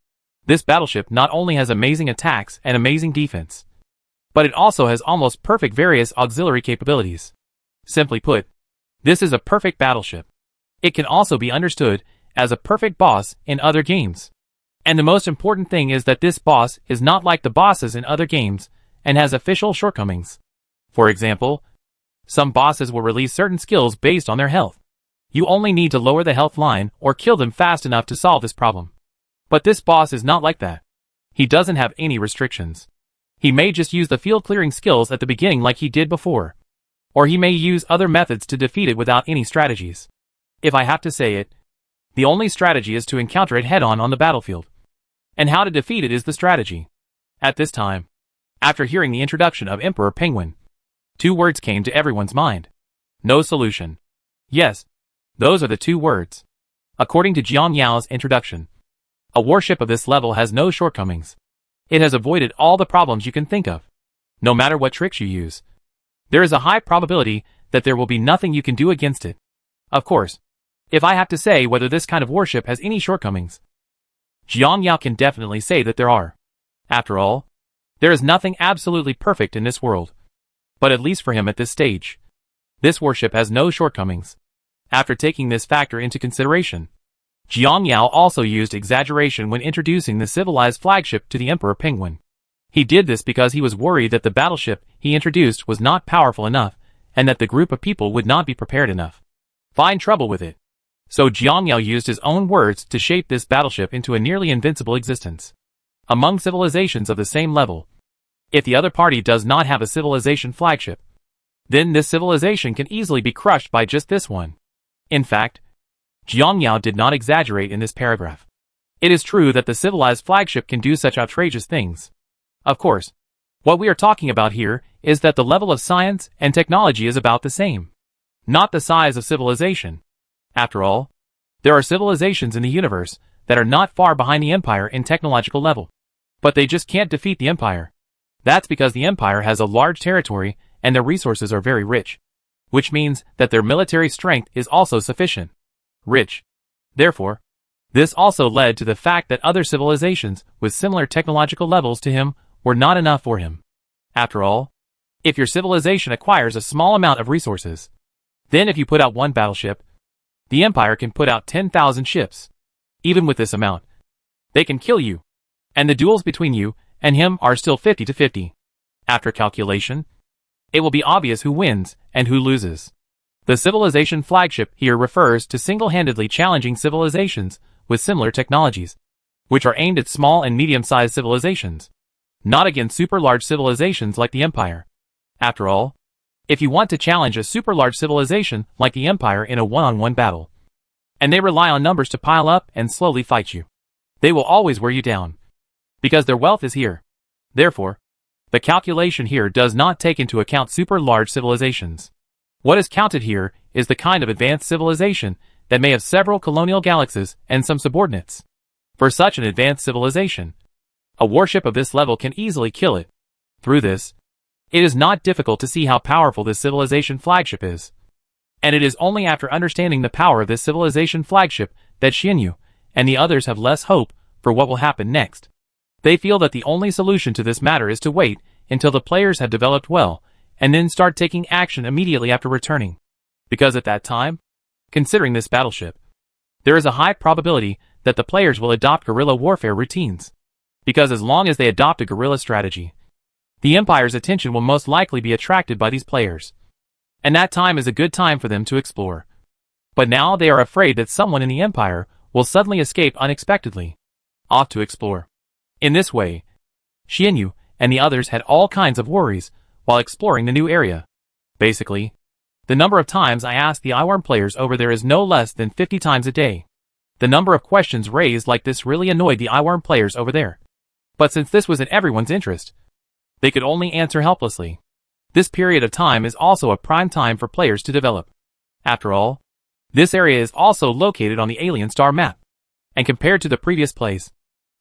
this battleship not only has amazing attacks and amazing defense, but it also has almost perfect various auxiliary capabilities. Simply put, this is a perfect battleship. It can also be understood as a perfect boss in other games. And the most important thing is that this boss is not like the bosses in other games and has official shortcomings. For example, some bosses will release certain skills based on their health. You only need to lower the health line or kill them fast enough to solve this problem. But this boss is not like that. He doesn't have any restrictions. He may just use the field clearing skills at the beginning like he did before. Or he may use other methods to defeat it without any strategies. If I have to say it, the only strategy is to encounter it head-on the battlefield. And how to defeat it is the strategy. At this time, after hearing the introduction of Emperor Penguin, two words came to everyone's mind. No solution. Yes, those are the two words. According to Jiang Yao's introduction, a warship of this level has no shortcomings. It has avoided all the problems you can think of. No matter what tricks you use, there is a high probability that there will be nothing you can do against it. Of course, if I have to say whether this kind of warship has any shortcomings, Jiang Yao can definitely say that there are. After all, there is nothing absolutely perfect in this world. But at least for him at this stage, this warship has no shortcomings. After taking this factor into consideration, Jiang Yao also used exaggeration when introducing the civilized flagship to the Emperor Penguin. He did this because he was worried that the battleship he introduced was not powerful enough, and that the group of people would not be prepared enough. Find trouble with it. So Jiang Yao used his own words to shape this battleship into a nearly invincible existence. Among civilizations of the same level, if the other party does not have a civilization flagship, then this civilization can easily be crushed by just this one. In fact, Jiang Yao did not exaggerate in this paragraph. It is true that the civilized flagship can do such outrageous things. Of course, what we are talking about here is that the level of science and technology is about the same, not the size of civilization. After all, there are civilizations in the universe that are not far behind the Empire in technological level. But they just can't defeat the Empire. That's because the Empire has a large territory and their resources are very rich, which means that their military strength is also sufficient. Rich. Therefore, this also led to the fact that other civilizations with similar technological levels to him were not enough for him. After all, if your civilization acquires a small amount of resources, then if you put out one battleship, the Empire can put out 10,000 ships. Even with this amount, they can kill you. And the duels between you and him are still 50-50. After calculation, it will be obvious who wins and who loses. The civilization flagship here refers to single-handedly challenging civilizations with similar technologies, which are aimed at small and medium-sized civilizations, not against super-large civilizations like the Empire. After all, if you want to challenge a super-large civilization like the Empire in a one-on-one battle, and they rely on numbers to pile up and slowly fight you, they will always wear you down, because their wealth is here. Therefore, the calculation here does not take into account super-large civilizations. What is counted here is the kind of advanced civilization that may have several colonial galaxies and some subordinates. For such an advanced civilization, a warship of this level can easily kill it. Through this, it is not difficult to see how powerful this civilization flagship is. And it is only after understanding the power of this civilization flagship that Xianyu and the others have less hope for what will happen next. They feel that the only solution to this matter is to wait until the players have developed well, and then start taking action immediately after returning. Because at that time, considering this battleship, there is a high probability that the players will adopt guerrilla warfare routines. Because as long as they adopt a guerrilla strategy, the Empire's attention will most likely be attracted by these players. And that time is a good time for them to explore. But now they are afraid that someone in the Empire will suddenly escape unexpectedly, off to explore. In this way, Xianyu and the others had all kinds of worries while exploring the new area. Basically, the number of times I ask the iWorm players over there is no less than 50 times a day. The number of questions raised like this really annoyed the iWorm players over there. But since this was in everyone's interest, they could only answer helplessly. This period of time is also a prime time for players to develop. After all, this area is also located on the alien star map. And compared to the previous place,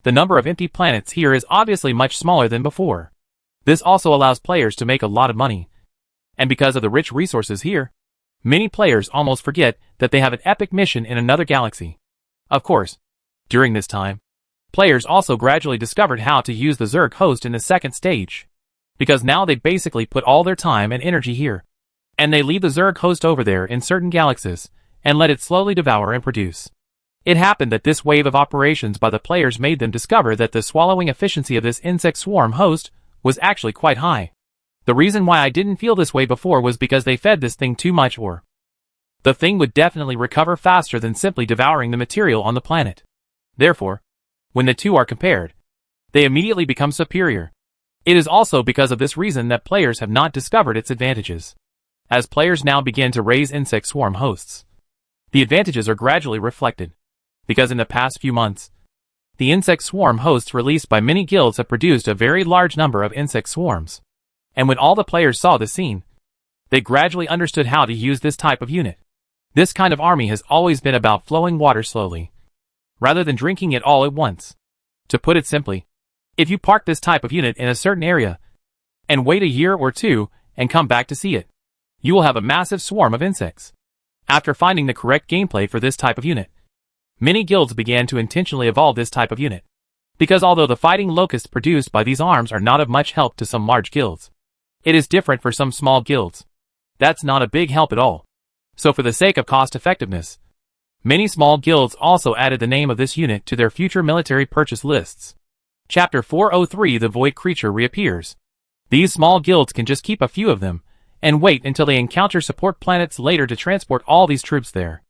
the number of empty planets here is obviously much smaller than before. This also allows players to make a lot of money. And because of the rich resources here, many players almost forget that they have an epic mission in another galaxy. Of course, during this time, players also gradually discovered how to use the Zerg host in the second stage. Because now they basically put all their time and energy here. And they leave the Zerg host over there in certain galaxies, and let it slowly devour and produce. It happened that this wave of operations by the players made them discover that the swallowing efficiency of this insect swarm host was actually quite high. The reason why I didn't feel this way before was because they fed this thing too much, or the thing would definitely recover faster than simply devouring the material on the planet. Therefore, when the two are compared, they immediately become superior. It is also because of this reason that players have not discovered its advantages. As players now begin to raise insect swarm hosts, the advantages are gradually reflected. Because in the past few months, the insect swarm hosts released by many guilds have produced a very large number of insect swarms. And when all the players saw the scene, they gradually understood how to use this type of unit. This kind of army has always been about flowing water slowly, rather than drinking it all at once. To put it simply, if you park this type of unit in a certain area, and wait a year or two, and come back to see it, you will have a massive swarm of insects. After finding the correct gameplay for this type of unit, many guilds began to intentionally evolve this type of unit. Because although the fighting locusts produced by these arms are not of much help to some large guilds, it is different for some small guilds. That's not a big help at all. So for the sake of cost-effectiveness, many small guilds also added the name of this unit to their future military purchase lists. Chapter 403 The Void Creature reappears. These small guilds can just keep a few of them, and wait until they encounter support planets later to transport all these troops there.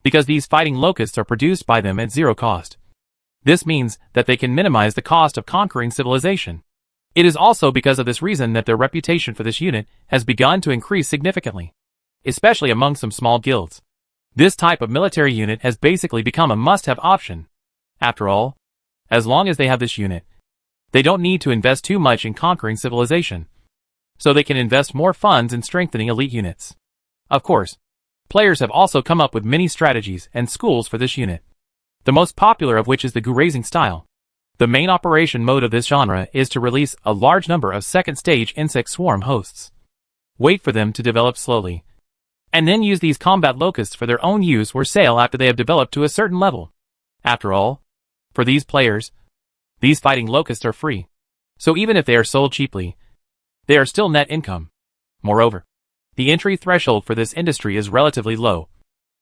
Because these fighting locusts are produced by them at zero cost. This means that they can minimize the cost of conquering civilization. It is also because of this reason that their reputation for this unit has begun to increase significantly, especially among some small guilds. This type of military unit has basically become a must-have option. After all, as long as they have this unit, they don't need to invest too much in conquering civilization, so they can invest more funds in strengthening elite units. Of course, players have also come up with many strategies and schools for this unit, the most popular of which is the goo-raising style. The main operation mode of this genre is to release a large number of second-stage insect swarm hosts. Wait for them to develop slowly, and then use these combat locusts for their own use or sale after they have developed to a certain level. After all, for these players, these fighting locusts are free. So even if they are sold cheaply, they are still net income. Moreover, the entry threshold for this industry is relatively low,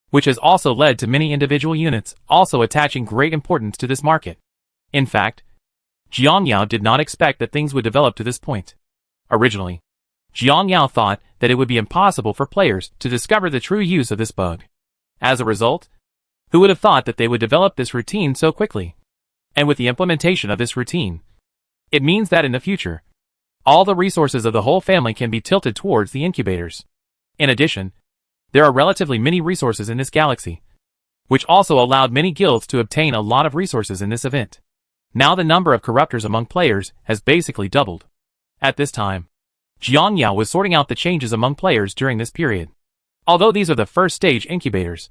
which has also led to many individual units also attaching great importance to this market. In fact, Jiang Yao did not expect that things would develop to this point. Originally, Jiang Yao thought that it would be impossible for players to discover the true use of this bug. As a result, who would have thought that they would develop this routine so quickly? And with the implementation of this routine, it means that in the future, all the resources of the whole family can be tilted towards the incubators. In addition, there are relatively many resources in this galaxy, which also allowed many guilds to obtain a lot of resources in this event. Now the number of corruptors among players has basically doubled. At this time, Jiang Yao was sorting out the changes among players during this period. Although these are the first stage incubators,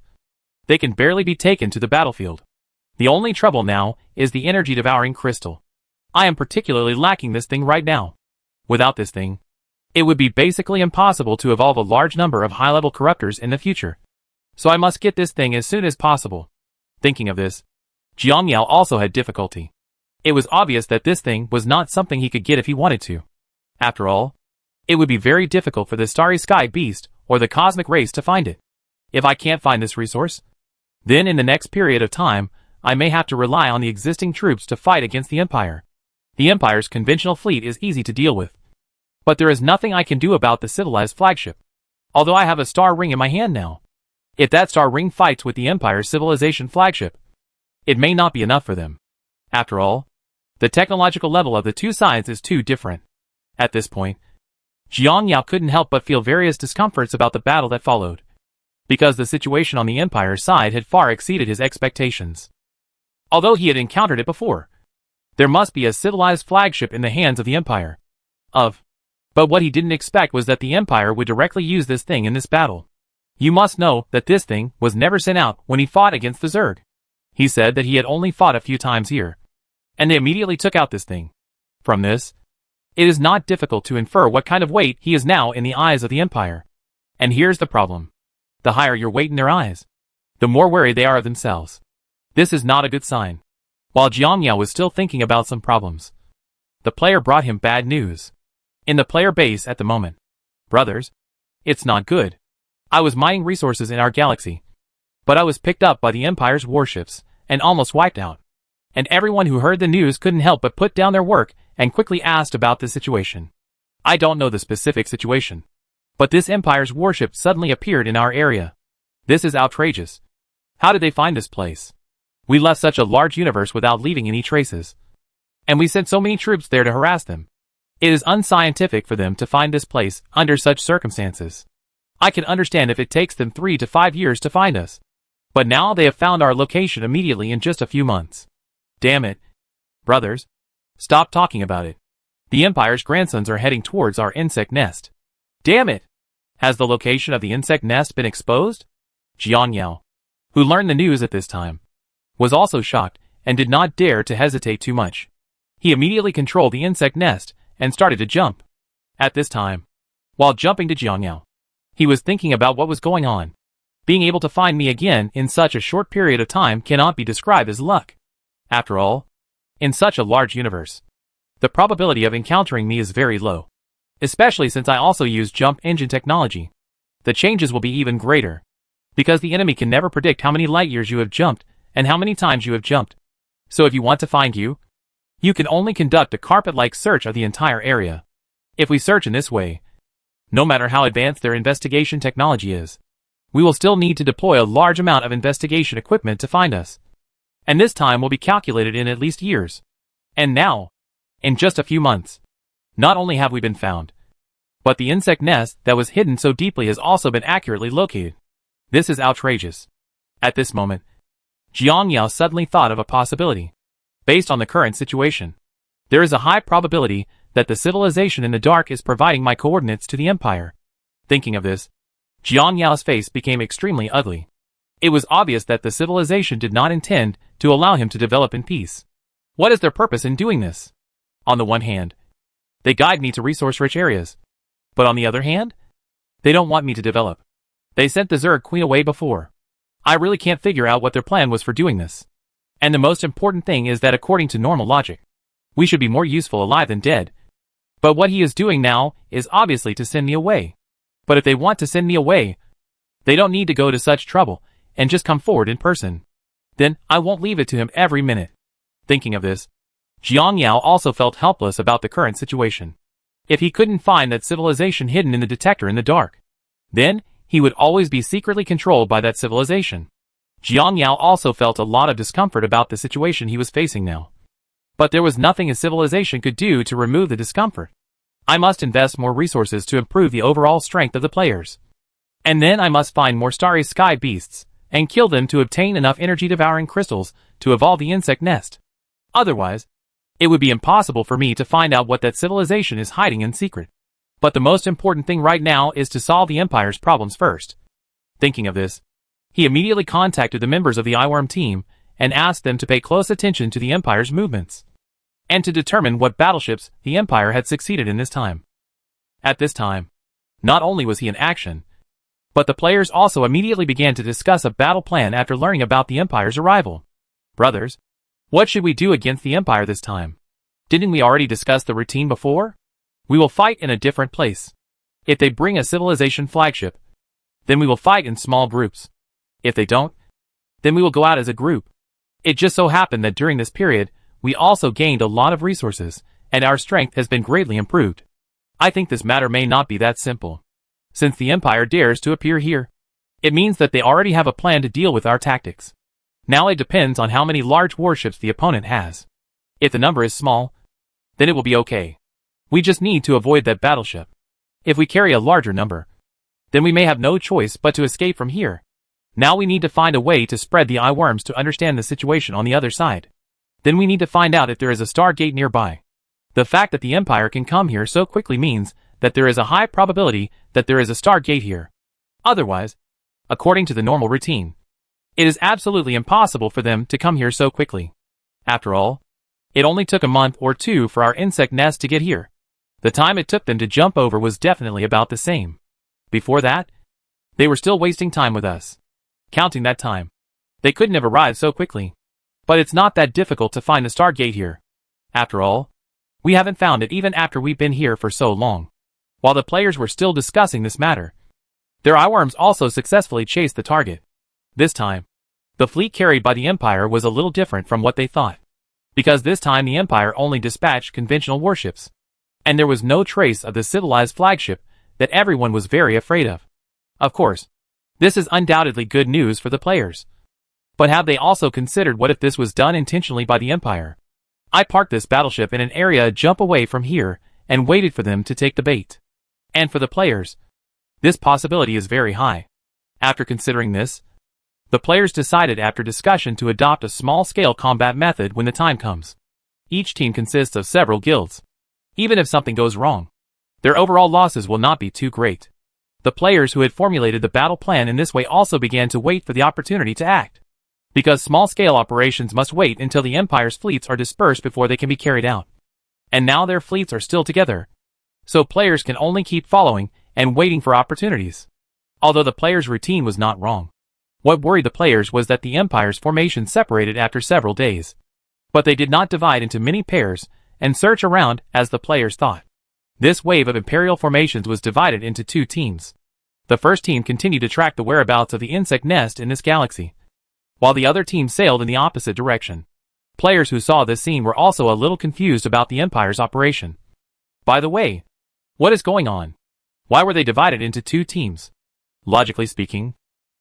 they can barely be taken to the battlefield. The only trouble now is the energy-devouring crystal. I am particularly lacking this thing right now. Without this thing, it would be basically impossible to evolve a large number of high-level corruptors in the future. So I must get this thing as soon as possible. Thinking of this, Jiang Yao also had difficulty. It was obvious that this thing was not something he could get if he wanted to. After all, it would be very difficult for the Starry Sky Beast or the Cosmic Race to find it. If I can't find this resource, then in the next period of time, I may have to rely on the existing troops to fight against the Empire. The Empire's conventional fleet is easy to deal with. But there is nothing I can do about the civilized flagship. Although I have a star ring in my hand now. If that star ring fights with the Empire's civilization flagship, it may not be enough for them. After all, the technological level of the two sides is too different. At this point, Jiang Yao couldn't help but feel various discomforts about the battle that followed, because the situation on the Empire's side had far exceeded his expectations. Although he had encountered it before, there must be a civilized flagship in the hands of the Empire. But what he didn't expect was that the Empire would directly use this thing in this battle. You must know that this thing was never sent out when he fought against the Zerg. He said that he had only fought a few times here, and they immediately took out this thing. From this, it is not difficult to infer what kind of weight he is now in the eyes of the Empire. And here's the problem. The higher your weight in their eyes, the more wary they are of themselves. This is not a good sign. While Jiang Yao was still thinking about some problems, the player brought him bad news. In the player base at the moment, brothers, it's not good. I was mining resources in our galaxy, but I was picked up by the Empire's warships and almost wiped out. And everyone who heard the news couldn't help but put down their work and quickly asked about the situation. I don't know the specific situation, but this Empire's warship suddenly appeared in our area. This is outrageous. How did they find this place? We left such a large universe without leaving any traces. And we sent so many troops there to harass them. It is unscientific for them to find this place under such circumstances. I can understand if it takes them 3 to 5 years to find us. But now they have found our location immediately in just a few months. Damn it. Brothers, stop talking about it. The Empire's grandsons are heading towards our insect nest. Damn it! Has the location of the insect nest been exposed? Jiang Yao, who learned the news at this time, was also shocked and did not dare to hesitate too much. He immediately controlled the insect nest and started to jump. At this time, while jumping to Jiang Yao, he was thinking about what was going on. Being able to find me again in such a short period of time cannot be described as luck. After all, in such a large universe, the probability of encountering me is very low. Especially since I also use jump engine technology. The changes will be even greater, because the enemy can never predict how many light years you have jumped and how many times you have jumped. So if you want to find you, you can only conduct a carpet-like search of the entire area. If we search in this way, no matter how advanced their investigation technology is, we will still need to deploy a large amount of investigation equipment to find us. And this time will be calculated in at least years. And now, in just a few months, not only have we been found, but the insect nest that was hidden so deeply has also been accurately located. This is outrageous. At this moment, Jiang Yao suddenly thought of a possibility. Based on the current situation, there is a high probability that the civilization in the dark is providing my coordinates to the Empire. Thinking of this, Jiang Yao's face became extremely ugly. It was obvious that the civilization did not intend to allow him to develop in peace. What is their purpose in doing this? On the one hand, they guide me to resource-rich areas. But on the other hand, they don't want me to develop. They sent the Zerg Queen away before. I really can't figure out what their plan was for doing this. And the most important thing is that according to normal logic, we should be more useful alive than dead. But what he is doing now is obviously to send me away. But if they want to send me away, they don't need to go to such trouble and just come forward in person. Then I won't leave it to him every minute. Thinking of this, Jiang Yao also felt helpless about the current situation. If he couldn't find that civilization hidden in the detector in the dark, then he would always be secretly controlled by that civilization. Jiang Yao also felt a lot of discomfort about the situation he was facing now. But there was nothing a civilization could do to remove the discomfort. I must invest more resources to improve the overall strength of the players. And then I must find more starry sky beasts, and kill them to obtain enough energy-devouring crystals to evolve the insect nest. Otherwise, it would be impossible for me to find out what that civilization is hiding in secret. But the most important thing right now is to solve the Empire's problems first. Thinking of this, he immediately contacted the members of the Eyeworm team and asked them to pay close attention to the Empire's movements, and to determine what battleships the Empire had succeeded in this time. At this time, not only was he in action, but the players also immediately began to discuss a battle plan after learning about the Empire's arrival. Brothers, what should we do against the Empire this time? Didn't we already discuss the routine before? We will fight in a different place. If they bring a civilization flagship, then we will fight in small groups. If they don't, then we will go out as a group. It just so happened that during this period, we also gained a lot of resources, and our strength has been greatly improved. I think this matter may not be that simple. Since the Empire dares to appear here, it means that they already have a plan to deal with our tactics. Now it depends on how many large warships the opponent has. If the number is small, then it will be okay. We just need to avoid that battleship. If we carry a larger number, then we may have no choice but to escape from here. Now we need to find a way to spread the eyeworms to understand the situation on the other side. Then we need to find out if there is a star gate nearby. The fact that the Empire can come here so quickly means that there is a high probability that there is a star gate here. Otherwise, according to the normal routine, it is absolutely impossible for them to come here so quickly. After all, it only took a month or two for our insect nest to get here. The time it took them to jump over was definitely about the same. Before that, they were still wasting time with us. Counting that time, they couldn't have arrived so quickly. But it's not that difficult to find the Stargate here. After all, we haven't found it even after we've been here for so long. While the players were still discussing this matter, their eyeworms also successfully chased the target. This time, the fleet carried by the Empire was a little different from what they thought. Because this time the Empire only dispatched conventional warships. And there was no trace of the civilized flagship that everyone was very afraid of. Of course, this is undoubtedly good news for the players. But have they also considered what if this was done intentionally by the Empire? I parked this battleship in an area a jump away from here and waited for them to take the bait. And for the players, this possibility is very high. After considering this, the players decided after discussion to adopt a small-scale combat method when the time comes. Each team consists of several guilds. Even if something goes wrong, their overall losses will not be too great. The players who had formulated the battle plan in this way also began to wait for the opportunity to act. Because small-scale operations must wait until the Empire's fleets are dispersed before they can be carried out. And now their fleets are still together. So players can only keep following and waiting for opportunities. Although the players' routine was not wrong. What worried the players was that the Empire's formation separated after several days. But they did not divide into many pairs and search around as the players thought. This wave of Imperial formations was divided into two teams. The first team continued to track the whereabouts of the insect nest in this galaxy, while the other team sailed in the opposite direction. Players who saw this scene were also a little confused about the Empire's operation. By the way, what is going on? Why were they divided into two teams? Logically speaking,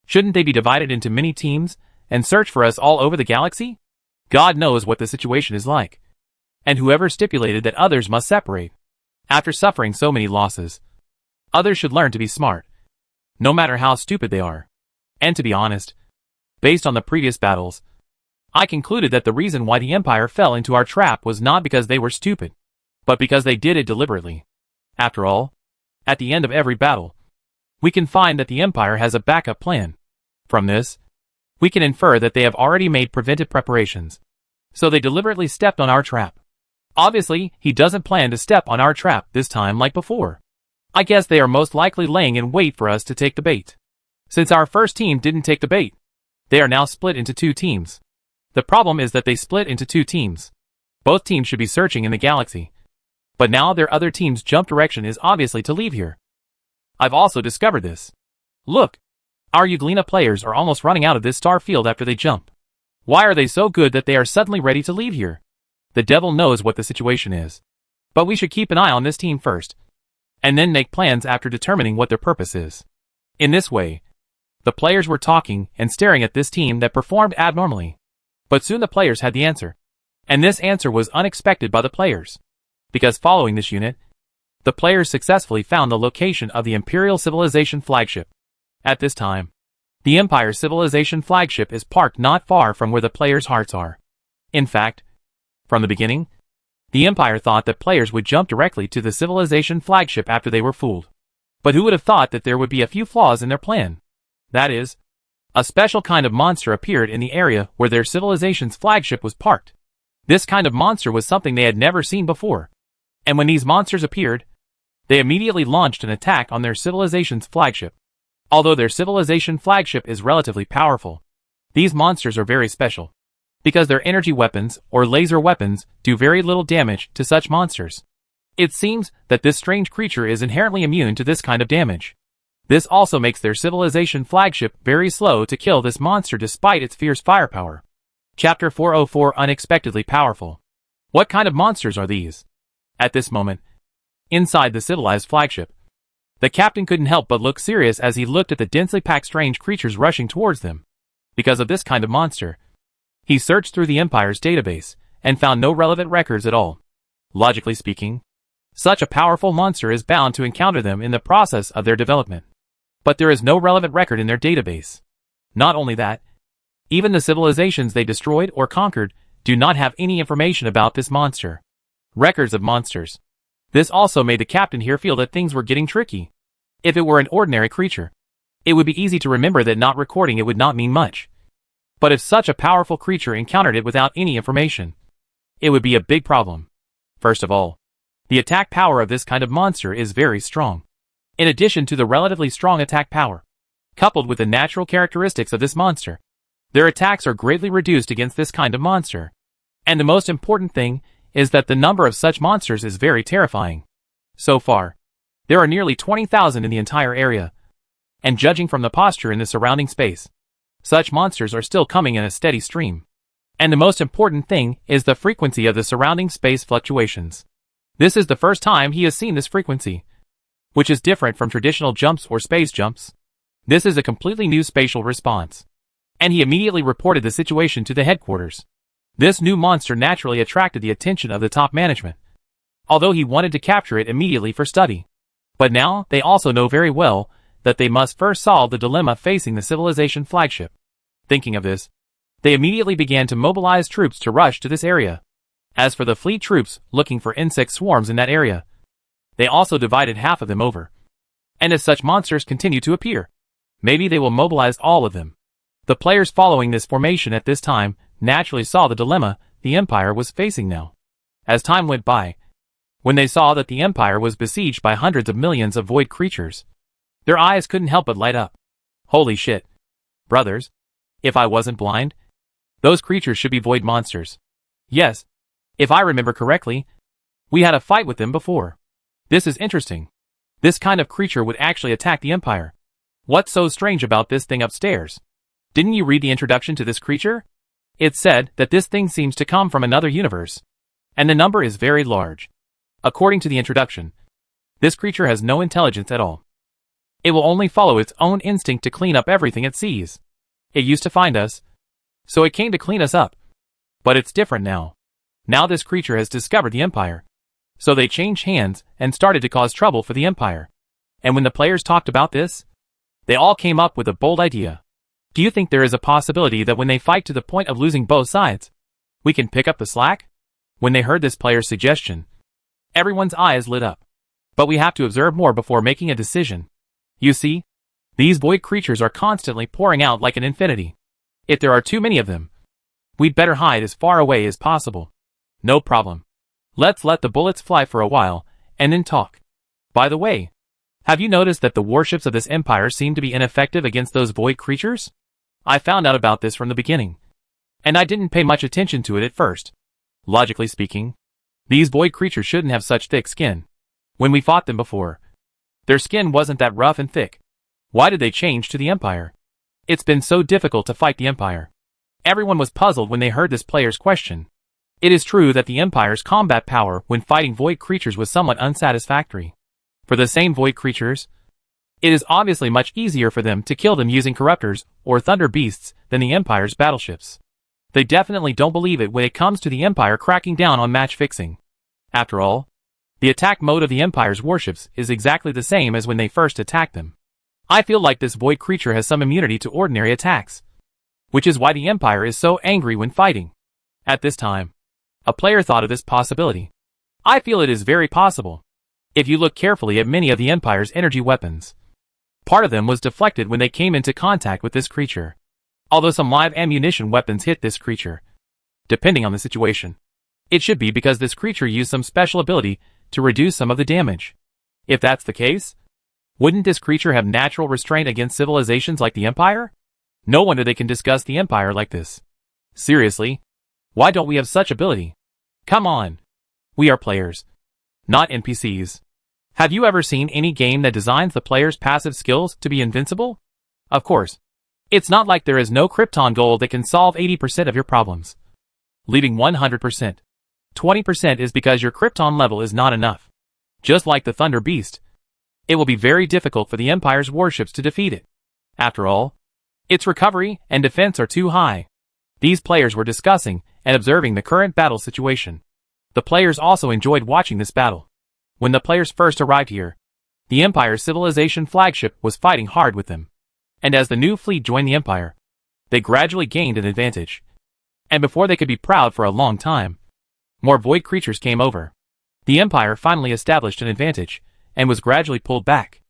shouldn't they be divided into many teams and search for us all over the galaxy? God knows what the situation is like. And whoever stipulated that others must separate. After suffering so many losses, others should learn to be smart, no matter how stupid they are. And to be honest, based on the previous battles, I concluded that the reason why the Empire fell into our trap was not because they were stupid, but because they did it deliberately. After all, at the end of every battle, we can find that the Empire has a backup plan. From this, we can infer that they have already made preventive preparations. So they deliberately stepped on our trap. Obviously, he doesn't plan to step on our trap this time like before. I guess they are most likely laying in wait for us to take the bait. Since our first team didn't take the bait, they are now split into two teams. The problem is that they split into two teams. Both teams should be searching in the galaxy. But now their other team's jump direction is obviously to leave here. I've also discovered this. Look, our Euglena players are almost running out of this star field after they jump. Why are they so good that they are suddenly ready to leave here? The devil knows what the situation is. But we should keep an eye on this team first, and then make plans after determining what their purpose is. In this way, the players were talking and staring at this team that performed abnormally. But soon the players had the answer. And this answer was unexpected by the players. Because following this unit, the players successfully found the location of the Imperial Civilization flagship. At this time, the Empire Civilization flagship is parked not far from where the players' hearts are. In fact, from the beginning, the Empire thought that players would jump directly to the Civilization flagship after they were fooled. But who would have thought that there would be a few flaws in their plan? That is, a special kind of monster appeared in the area where their civilization's flagship was parked. This kind of monster was something they had never seen before. And when these monsters appeared, they immediately launched an attack on their civilization's flagship. Although their civilization flagship is relatively powerful, these monsters are very special, because their energy weapons or laser weapons do very little damage to such monsters. It seems that this strange creature is inherently immune to this kind of damage. This also makes their civilization flagship very slow to kill this monster despite its fierce firepower. Chapter 404 Unexpectedly Powerful. What kind of monsters are these? At this moment, inside the civilized flagship, the captain couldn't help but look serious as he looked at the densely packed strange creatures rushing towards them. Because of this kind of monster, he searched through the Empire's database and found no relevant records at all. Logically speaking, such a powerful monster is bound to encounter them in the process of their development. But there is no relevant record in their database. Not only that, even the civilizations they destroyed or conquered do not have any information about this monster. Records of monsters. This also made the captain here feel that things were getting tricky. If it were an ordinary creature, it would be easy to remember that not recording it would not mean much. But if such a powerful creature encountered it without any information, it would be a big problem. First of all, the attack power of this kind of monster is very strong. In addition to the relatively strong attack power, coupled with the natural characteristics of this monster, their attacks are greatly reduced against this kind of monster. And the most important thing is that the number of such monsters is very terrifying. So far, there are nearly 20,000 in the entire area. And judging from the posture in the surrounding space, such monsters are still coming in a steady stream. And the most important thing is the frequency of the surrounding space fluctuations. This is the first time he has seen this frequency, which is different from traditional jumps or space jumps. This is a completely new spatial response. And he immediately reported the situation to the headquarters. This new monster naturally attracted the attention of the top management, although he wanted to capture it immediately for study. But now they also know very well that they must first solve the dilemma facing the civilization flagship. Thinking of this, they immediately began to mobilize troops to rush to this area. As for the fleet troops looking for insect swarms in that area, they also divided half of them over. And as such monsters continue to appear, maybe they will mobilize all of them. The players following this formation at this time naturally saw the dilemma the Empire was facing now. As time went by, when they saw that the Empire was besieged by hundreds of millions of void creatures, their eyes couldn't help but light up. Holy shit. Brothers, if I wasn't blind, those creatures should be void monsters. Yes, if I remember correctly, we had a fight with them before. This is interesting. This kind of creature would actually attack the Empire. What's so strange about this thing upstairs? Didn't you read the introduction to this creature? It said that this thing seems to come from another universe. And the number is very large. According to the introduction, this creature has no intelligence at all. It will only follow its own instinct to clean up everything it sees. It used to find us, so it came to clean us up. But it's different now. Now this creature has discovered the Empire. So they changed hands and started to cause trouble for the Empire. And when the players talked about this, they all came up with a bold idea. Do you think there is a possibility that when they fight to the point of losing both sides, we can pick up the slack? When they heard this player's suggestion, everyone's eyes lit up. But we have to observe more before making a decision. You see, these void creatures are constantly pouring out like an infinity. If there are too many of them, we'd better hide as far away as possible. No problem. Let's let the bullets fly for a while, and then talk. By the way, have you noticed that the warships of this empire seem to be ineffective against those void creatures? I found out about this from the beginning, and I didn't pay much attention to it at first. Logically speaking, these void creatures shouldn't have such thick skin. When we fought them before, their skin wasn't that rough and thick. Why did they change to the Empire? It's been so difficult to fight the Empire. Everyone was puzzled when they heard this player's question. It is true that the Empire's combat power when fighting void creatures was somewhat unsatisfactory. For the same void creatures, it is obviously much easier for them to kill them using corruptors or thunder beasts than the Empire's battleships. They definitely don't believe it when it comes to the Empire cracking down on match fixing. After all, the attack mode of the Empire's warships is exactly the same as when they first attacked them. I feel like this void creature has some immunity to ordinary attacks, which is why the Empire is so angry when fighting. At this time, a player thought of this possibility. I feel it is very possible. If you look carefully at many of the Empire's energy weapons, part of them was deflected when they came into contact with this creature. Although some live ammunition weapons hit this creature, depending on the situation, it should be because this creature used some special ability to reduce some of the damage. If that's the case, wouldn't this creature have natural restraint against civilizations like the Empire? No wonder they can discuss the Empire like this. Seriously, why don't we have such ability? Come on. We are players, not NPCs. Have you ever seen any game that designs the player's passive skills to be invincible? Of course. It's not like there is no Krypton gold that can solve 80% of your problems, leaving 100%. 20% is because your Krypton level is not enough. Just like the Thunder Beast, it will be very difficult for the Empire's warships to defeat it. After all, its recovery and defense are too high. These players were discussing and observing the current battle situation. The players also enjoyed watching this battle. When the players first arrived here, the Empire's civilization flagship was fighting hard with them. And as the new fleet joined the Empire, they gradually gained an advantage. And before they could be proud for a long time, more void creatures came over. The Empire finally established an advantage, and was gradually pulled back.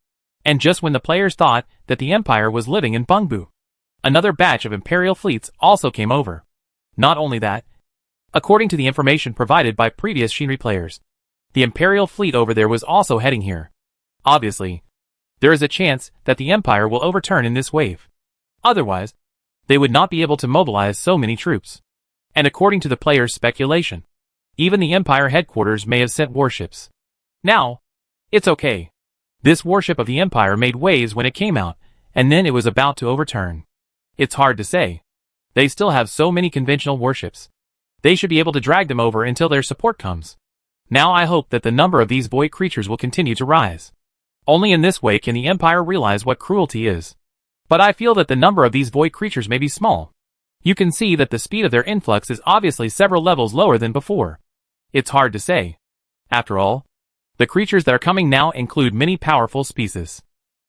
And just when the players thought that the Empire was living in Bungbu, another batch of Imperial fleets also came over. Not only that, according to the information provided by previous Shinri players, the Imperial fleet over there was also heading here. Obviously, there is a chance that the Empire will overturn in this wave. Otherwise, they would not be able to mobilize so many troops. And according to the players' speculation, even the Empire headquarters may have sent warships. Now, it's okay. This warship of the Empire made waves when it came out, and then it was about to overturn. It's hard to say. They still have so many conventional warships. They should be able to drag them over until their support comes. Now I hope that the number of these void creatures will continue to rise. Only in this way can the Empire realize what cruelty is. But I feel that the number of these void creatures may be small. You can see that the speed of their influx is obviously several levels lower than before. It's hard to say. After all, the creatures that are coming now include many powerful species.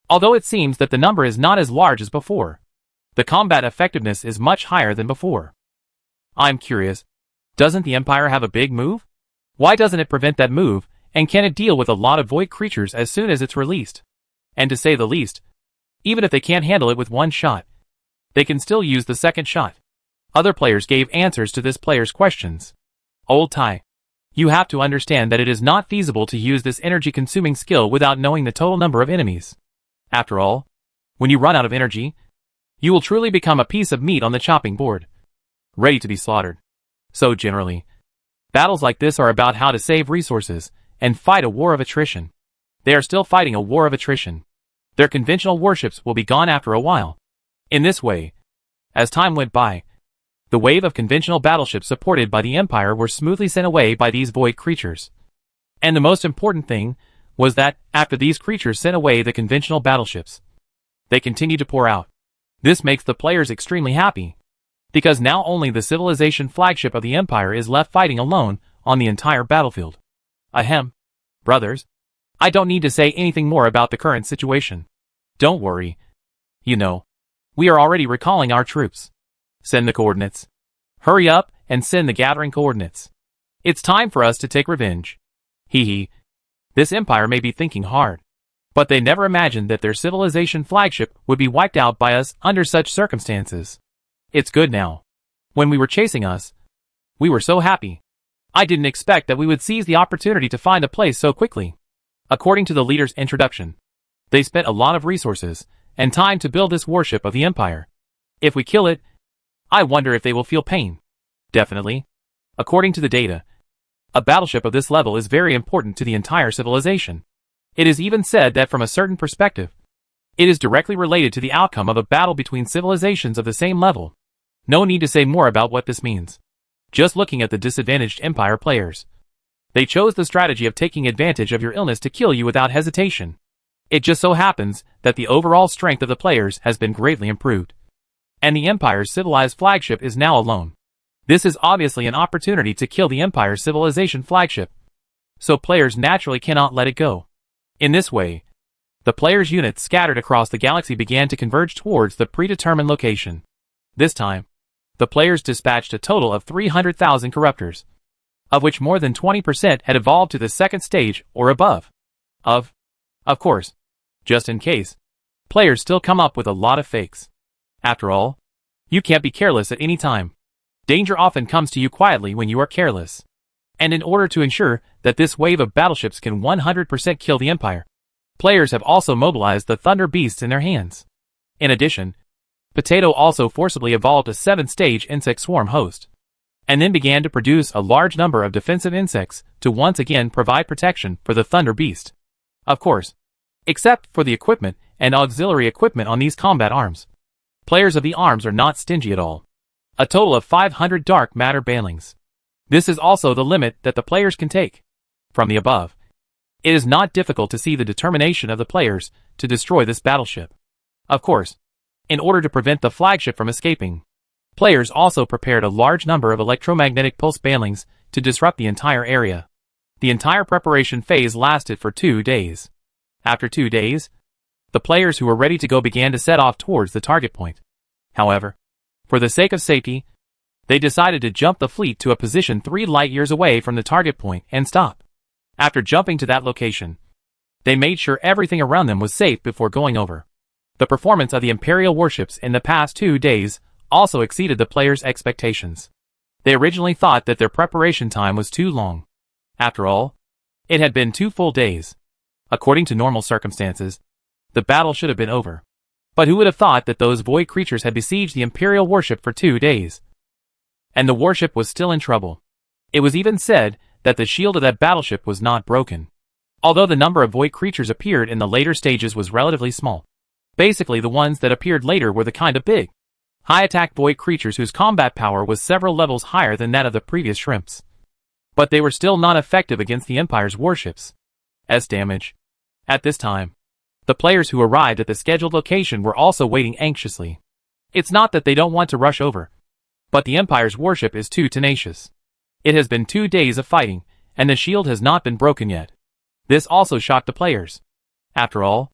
Although it seems that the number is not as large as before, the combat effectiveness is much higher than before. I'm curious, doesn't the Empire have a big move? Why doesn't it prevent that move, and can it deal with a lot of void creatures as soon as it's released? And to say the least, even if they can't handle it with one shot, they can still use the second shot. Other players gave answers to this player's questions. Old Tai, you have to understand that it is not feasible to use this energy-consuming skill without knowing the total number of enemies. After all, when you run out of energy, you will truly become a piece of meat on the chopping board, ready to be slaughtered. So generally, battles like this are about how to save resources and fight a war of attrition. They are still fighting a war of attrition. Their conventional warships will be gone after a while. In this way, as time went by, the wave of conventional battleships supported by the Empire were smoothly sent away by these void creatures. And the most important thing was that, after these creatures sent away the conventional battleships, they continued to pour out. This makes the players extremely happy, because now only the civilization flagship of the Empire is left fighting alone on the entire battlefield. Ahem. Brothers, I don't need to say anything more about the current situation. Don't worry. You know, we are already recalling our troops. Send the coordinates. Hurry up and send the gathering coordinates. It's time for us to take revenge. Hee hee. This Empire may be thinking hard, but they never imagined that their civilization flagship would be wiped out by us under such circumstances. It's good now. When we were chasing us, we were so happy. I didn't expect that we would seize the opportunity to find a place so quickly. According to the leader's introduction, they spent a lot of resources and time to build this warship of the Empire. If we kill it, I wonder if they will feel pain. Definitely. According to the data, a battleship of this level is very important to the entire civilization. It is even said that from a certain perspective, it is directly related to the outcome of a battle between civilizations of the same level. No need to say more about what this means. Just looking at the disadvantaged Empire players. They chose the strategy of taking advantage of your illness to kill you without hesitation. It just so happens that the overall strength of the players has been greatly improved. And the Empire's civilized flagship is now alone. This is obviously an opportunity to kill the Empire's civilization flagship. So players naturally cannot let it go. In this way, the players' units scattered across the galaxy began to converge towards the predetermined location. This time, the players dispatched a total of 300,000 corruptors, of which more than 20% had evolved to the second stage or above. Of course, just in case, players still come up with a lot of fakes. After all, you can't be careless at any time. Danger often comes to you quietly when you are careless. And in order to ensure that this wave of battleships can 100% kill the Empire, players have also mobilized the Thunder Beasts in their hands. In addition, Potato also forcibly evolved a 7-stage insect swarm host, and then began to produce a large number of defensive insects to once again provide protection for the Thunder Beast. Of course, except for the equipment and auxiliary equipment on these combat arms. Players of the arms are not stingy at all. A total of 500 dark matter banelings. This is also the limit that the players can take. From the above, it is not difficult to see the determination of the players to destroy this battleship. Of course, in order to prevent the flagship from escaping, players also prepared a large number of electromagnetic pulse banelings to disrupt the entire area. The entire preparation phase lasted for 2 days. After 2 days, the players who were ready to go began to set off towards the target point. However, for the sake of safety, they decided to jump the fleet to a position 3 light years away from the target point and stop. After jumping to that location, they made sure everything around them was safe before going over. The performance of the Imperial warships in the past 2 days also exceeded the players' expectations. They originally thought that their preparation time was too long. After all, it had been 2 full days. According to normal circumstances, the battle should have been over. But who would have thought that those void creatures had besieged the Imperial warship for 2 days? And the warship was still in trouble. It was even said that the shield of that battleship was not broken. Although the number of void creatures appeared in the later stages was relatively small. Basically, the ones that appeared later were the kind of big, high-attack void creatures whose combat power was several levels higher than that of the previous shrimps. But they were still not effective against the Empire's warships. As damage. At this time, the players who arrived at the scheduled location were also waiting anxiously. It's not that they don't want to rush over, but the Empire's warship is too tenacious. It has been 2 days of fighting, and the shield has not been broken yet. This also shocked the players. After all,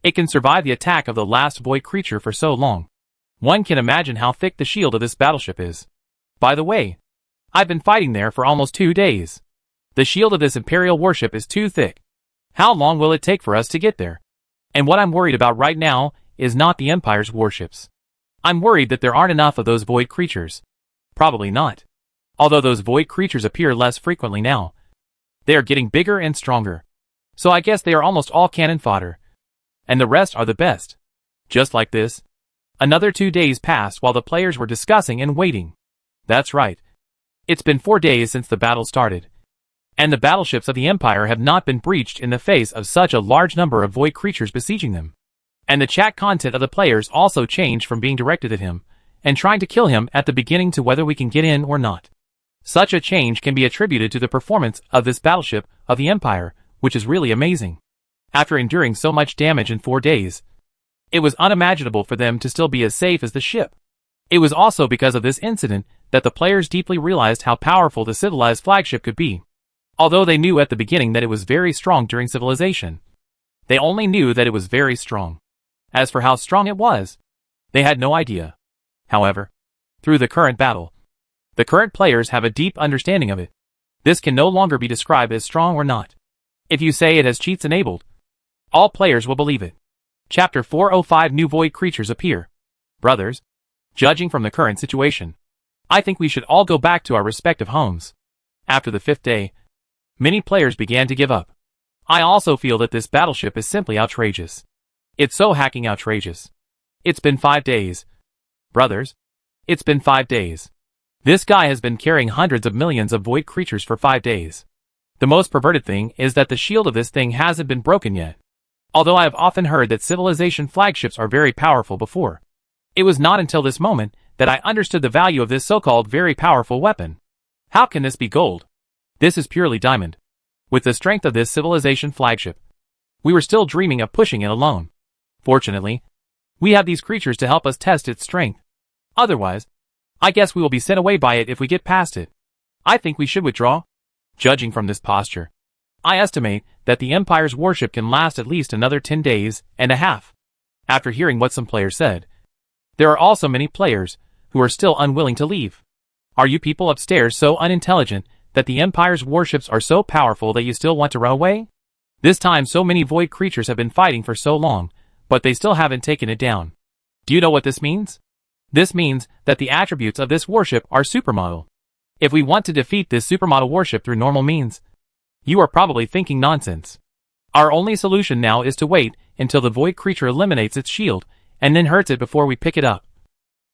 it can survive the attack of the last void creature for so long. One can imagine how thick the shield of this battleship is. By the way, I've been fighting there for almost 2 days. The shield of this Imperial warship is too thick. How long will it take for us to get there? And what I'm worried about right now is not the Empire's warships. I'm worried that there aren't enough of those void creatures. Probably not. Although those void creatures appear less frequently now, they are getting bigger and stronger. So I guess they are almost all cannon fodder. And the rest are the best. Just like this, another 2 days passed while the players were discussing and waiting. That's right. It's been 4 days since the battle started. And the battleships of the Empire have not been breached in the face of such a large number of void creatures besieging them. And the chat content of the players also changed from being directed at him and trying to kill him at the beginning to whether we can get in or not. Such a change can be attributed to the performance of this battleship of the Empire, which is really amazing. After enduring so much damage in 4 days, it was unimaginable for them to still be as safe as the ship. It was also because of this incident that the players deeply realized how powerful the civilized flagship could be. Although they knew at the beginning that it was very strong during civilization, they only knew that it was very strong. As for how strong it was, they had no idea. However, through the current battle, the current players have a deep understanding of it. This can no longer be described as strong or not. If you say it has cheats enabled, all players will believe it. Chapter 405 New Void Creatures Appear. Brothers, judging from the current situation, I think we should all go back to our respective homes. After the 5th day, many players began to give up. I also feel that this battleship is simply outrageous. It's so hacking outrageous. It's been 5 days. Brothers, it's been 5 days. This guy has been carrying hundreds of millions of void creatures for 5 days. The most perverted thing is that the shield of this thing hasn't been broken yet. Although I have often heard that civilization flagships are very powerful before, it was not until this moment that I understood the value of this so-called very powerful weapon. How can this be gold? This is purely diamond. With the strength of this civilization flagship, we were still dreaming of pushing it alone. Fortunately, we have these creatures to help us test its strength. Otherwise, I guess we will be sent away by it if we get past it. I think we should withdraw. Judging from this posture, I estimate that the Empire's warship can last at least another 10 days and a half. After hearing what some players said, there are also many players who are still unwilling to leave. Are you people upstairs so unintelligent that the Empire's warships are so powerful that you still want to run away? This time so many void creatures have been fighting for so long, but they still haven't taken it down. Do you know what this means? This means that the attributes of this warship are supermodel. If we want to defeat this supermodel warship through normal means, you are probably thinking nonsense. Our only solution now is to wait until the void creature eliminates its shield and then hurts it before we pick it up.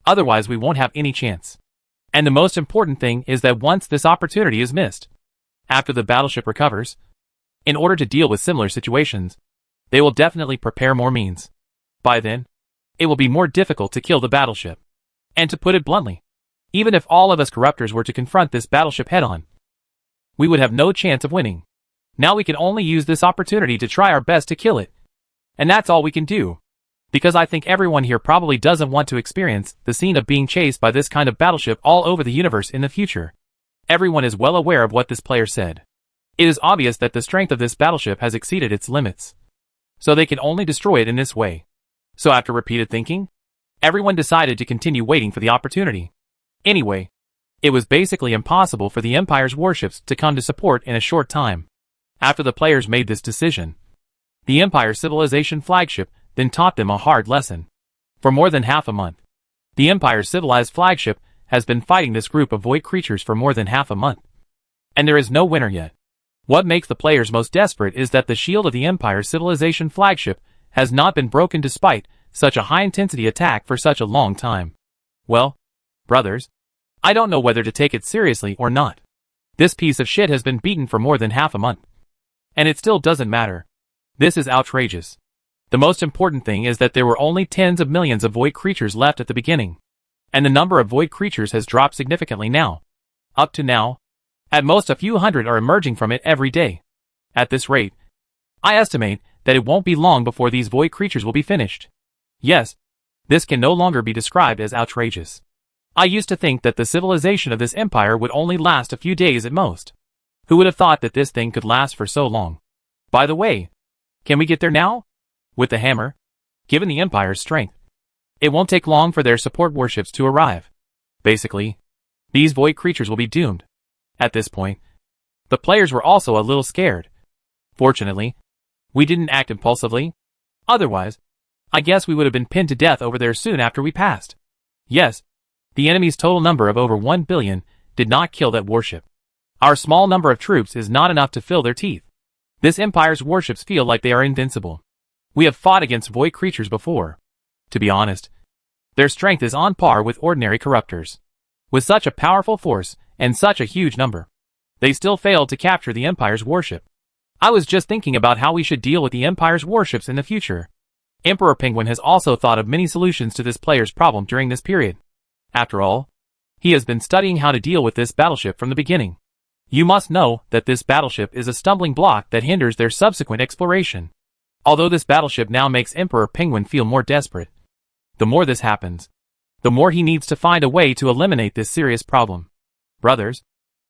Otherwise we won't have any chance. And the most important thing is that once this opportunity is missed, after the battleship recovers, in order to deal with similar situations, they will definitely prepare more means. By then, it will be more difficult to kill the battleship. And to put it bluntly, even if all of us corruptors were to confront this battleship head-on, we would have no chance of winning. Now we can only use this opportunity to try our best to kill it. And that's all we can do. Because I think everyone here probably doesn't want to experience the scene of being chased by this kind of battleship all over the universe in the future. Everyone is well aware of what this player said. It is obvious that the strength of this battleship has exceeded its limits. So they can only destroy it in this way. So after repeated thinking, everyone decided to continue waiting for the opportunity. Anyway, it was basically impossible for the Empire's warships to come to support in a short time. After the players made this decision, the Empire civilization flagship then taught them a hard lesson. For more than half a month, the Empire's civilized flagship has been fighting this group of void creatures for more than half a month. And there is no winner yet. What makes the players most desperate is that the shield of the Empire's civilization flagship has not been broken despite such a high-intensity attack for such a long time. Well, brothers, I don't know whether to take it seriously or not. This piece of shit has been beaten for more than half a month. And it still doesn't matter. This is outrageous. The most important thing is that there were only tens of millions of void creatures left at the beginning. And the number of void creatures has dropped significantly now. Up to now, at most a few hundred are emerging from it every day. At this rate, I estimate that it won't be long before these void creatures will be finished. Yes, this can no longer be described as outrageous. I used to think that the civilization of this empire would only last a few days at most. Who would have thought that this thing could last for so long? By the way, can we get there now? With the hammer? Given the Empire's strength, it won't take long for their support warships to arrive. Basically, these void creatures will be doomed. At this point, the players were also a little scared. Fortunately, we didn't act impulsively. Otherwise, I guess we would have been pinned to death over there soon after we passed. Yes, the enemy's total number of over 1 billion did not kill that warship. Our small number of troops is not enough to fill their teeth. This Empire's warships feel like they are invincible. We have fought against void creatures before. To be honest, their strength is on par with ordinary corruptors. With such a powerful force and such a huge number, they still failed to capture the Empire's warship. I was just thinking about how we should deal with the Empire's warships in the future. Emperor Penguin has also thought of many solutions to this player's problem during this period. After all, he has been studying how to deal with this battleship from the beginning. You must know that this battleship is a stumbling block that hinders their subsequent exploration. Although this battleship now makes Emperor Penguin feel more desperate, the more this happens, the more he needs to find a way to eliminate this serious problem. Brothers,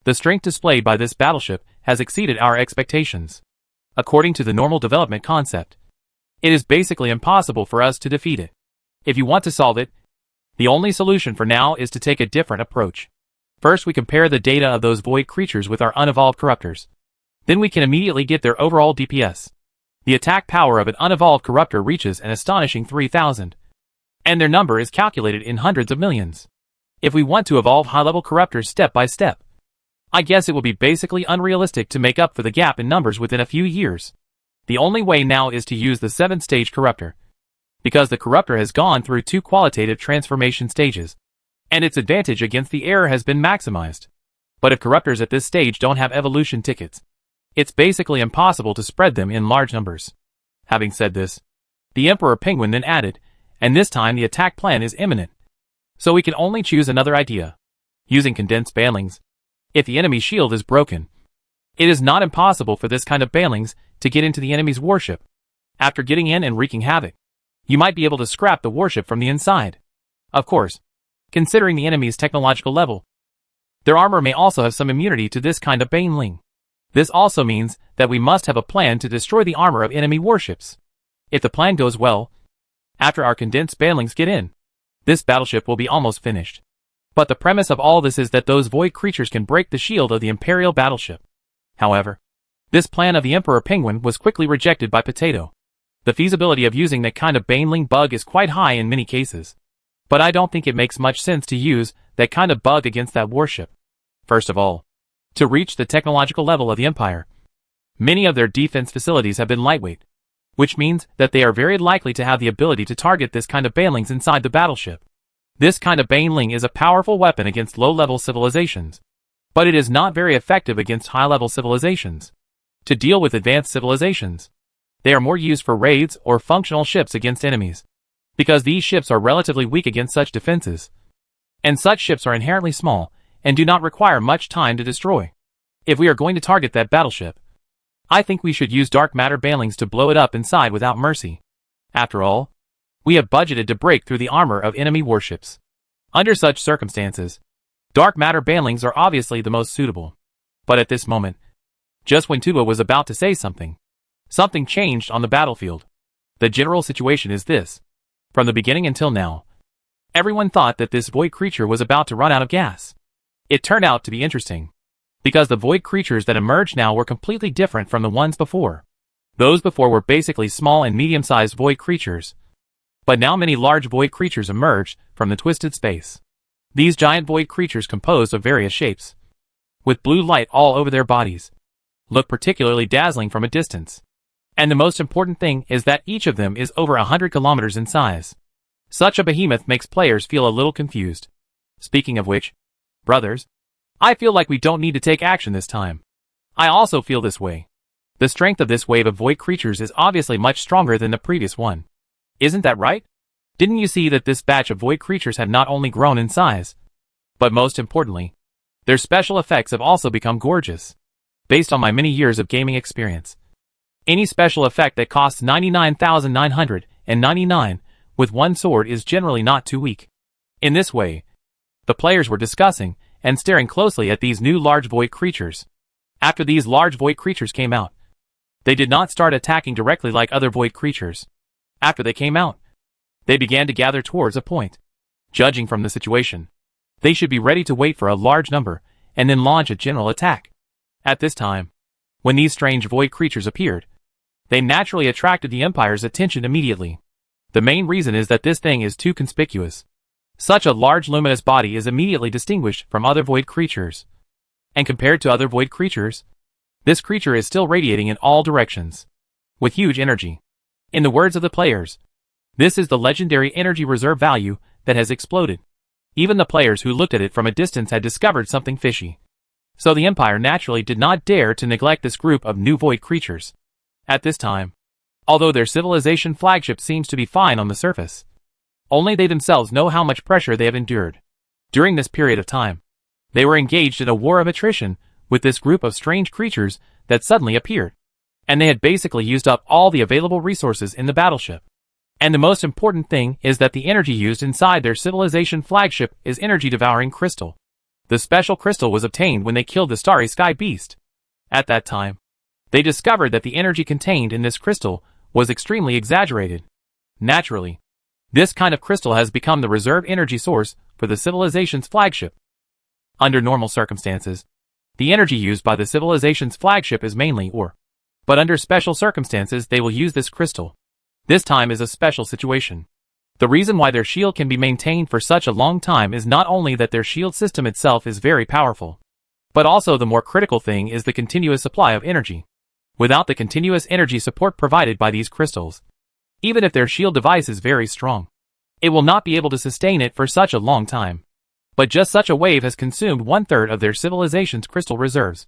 the strength displayed by this battleship has exceeded our expectations. According to the normal development concept, it is basically impossible for us to defeat it. If you want to solve it, the only solution for now is to take a different approach. First we compare the data of those void creatures with our unevolved corruptors. Then we can immediately get their overall DPS. The attack power of an unevolved corruptor reaches an astonishing 3,000. And their number is calculated in hundreds of millions. If we want to evolve high-level corruptors step by step, I guess it will be basically unrealistic to make up for the gap in numbers within a few years. The only way now is to use the 7th-stage corruptor, because the corruptor has gone through 2 qualitative transformation stages, and its advantage against the error has been maximized. But if corruptors at this stage don't have evolution tickets, it's basically impossible to spread them in large numbers. Having said this, the Emperor Penguin then added, and this time the attack plan is imminent. So we can only choose another idea. Using condensed bandlings, If the enemy's shield is broken, it is not impossible for this kind of banelings to get into the enemy's warship. After getting in and wreaking havoc, you might be able to scrap the warship from the inside. Of course, considering the enemy's technological level, their armor may also have some immunity to this kind of baneling. This also means that we must have a plan to destroy the armor of enemy warships. If the plan goes well, after our condensed banelings get in, this battleship will be almost finished. But the premise of all this is that those void creatures can break the shield of the Imperial battleship. However, this plan of the Emperor Penguin was quickly rejected by Potato. The feasibility of using that kind of baneling bug is quite high in many cases. But I don't think it makes much sense to use that kind of bug against that warship. First of all, to reach the technological level of the Empire, many of their defense facilities have been lightweight, which means that they are very likely to have the ability to target this kind of banelings inside the battleship. This kind of baneling is a powerful weapon against low-level civilizations, but it is not very effective against high-level civilizations. To deal with advanced civilizations, they are more used for raids or functional ships against enemies, because these ships are relatively weak against such defenses, and such ships are inherently small and do not require much time to destroy. If we are going to target that battleship, I think we should use dark matter banelings to blow it up inside without mercy. After all, we have budgeted to break through the armor of enemy warships. Under such circumstances, dark matter banelings are obviously the most suitable. But at this moment, just when Tuba was about to say something, something changed on the battlefield. The general situation is this. From the beginning until now, everyone thought that this void creature was about to run out of gas. It turned out to be interesting, because the void creatures that emerged now were completely different from the ones before. Those before were basically small and medium-sized void creatures, but now many large void creatures emerged from the twisted space. These giant void creatures composed of various shapes, with blue light all over their bodies, look particularly dazzling from a distance. And the most important thing is that each of them is over 100 kilometers in size. Such a behemoth makes players feel a little confused. Speaking of which, brothers, I feel like we don't need to take action this time. I also feel this way. The strength of this wave of void creatures is obviously much stronger than the previous one. Isn't that right? Didn't you see that this batch of void creatures had not only grown in size, but most importantly, their special effects have also become gorgeous. Based on my many years of gaming experience, any special effect that costs 99,999 with one sword is generally not too weak. In this way, the players were discussing and staring closely at these new large void creatures. After these large void creatures came out, they did not start attacking directly like other void creatures. After they came out, they began to gather towards a point. Judging from the situation, they should be ready to wait for a large number and then launch a general attack. At this time, when these strange void creatures appeared, they naturally attracted the Empire's attention immediately. The main reason is that this thing is too conspicuous. Such a large luminous body is immediately distinguished from other void creatures. And compared to other void creatures, this creature is still radiating in all directions, with huge energy. In the words of the players, this is the legendary energy reserve value that has exploded. Even the players who looked at it from a distance had discovered something fishy. So the Empire naturally did not dare to neglect this group of new void creatures. At this time, although their civilization flagship seems to be fine on the surface, only they themselves know how much pressure they have endured. During this period of time, they were engaged in a war of attrition with this group of strange creatures that suddenly appeared. And they had basically used up all the available resources in the battleship. And the most important thing is that the energy used inside their civilization flagship is energy-devouring crystal. The special crystal was obtained when they killed the Starry Sky Beast. At that time, they discovered that the energy contained in this crystal was extremely exaggerated. Naturally, this kind of crystal has become the reserve energy source for the civilization's flagship. Under normal circumstances, the energy used by the civilization's flagship is mainly ore. But under special circumstances they will use this crystal. This time is a special situation. The reason why their shield can be maintained for such a long time is not only that their shield system itself is very powerful, but also the more critical thing is the continuous supply of energy. Without the continuous energy support provided by these crystals, even if their shield device is very strong, it will not be able to sustain it for such a long time. But just such a wave has consumed 1/3 of their civilization's crystal reserves,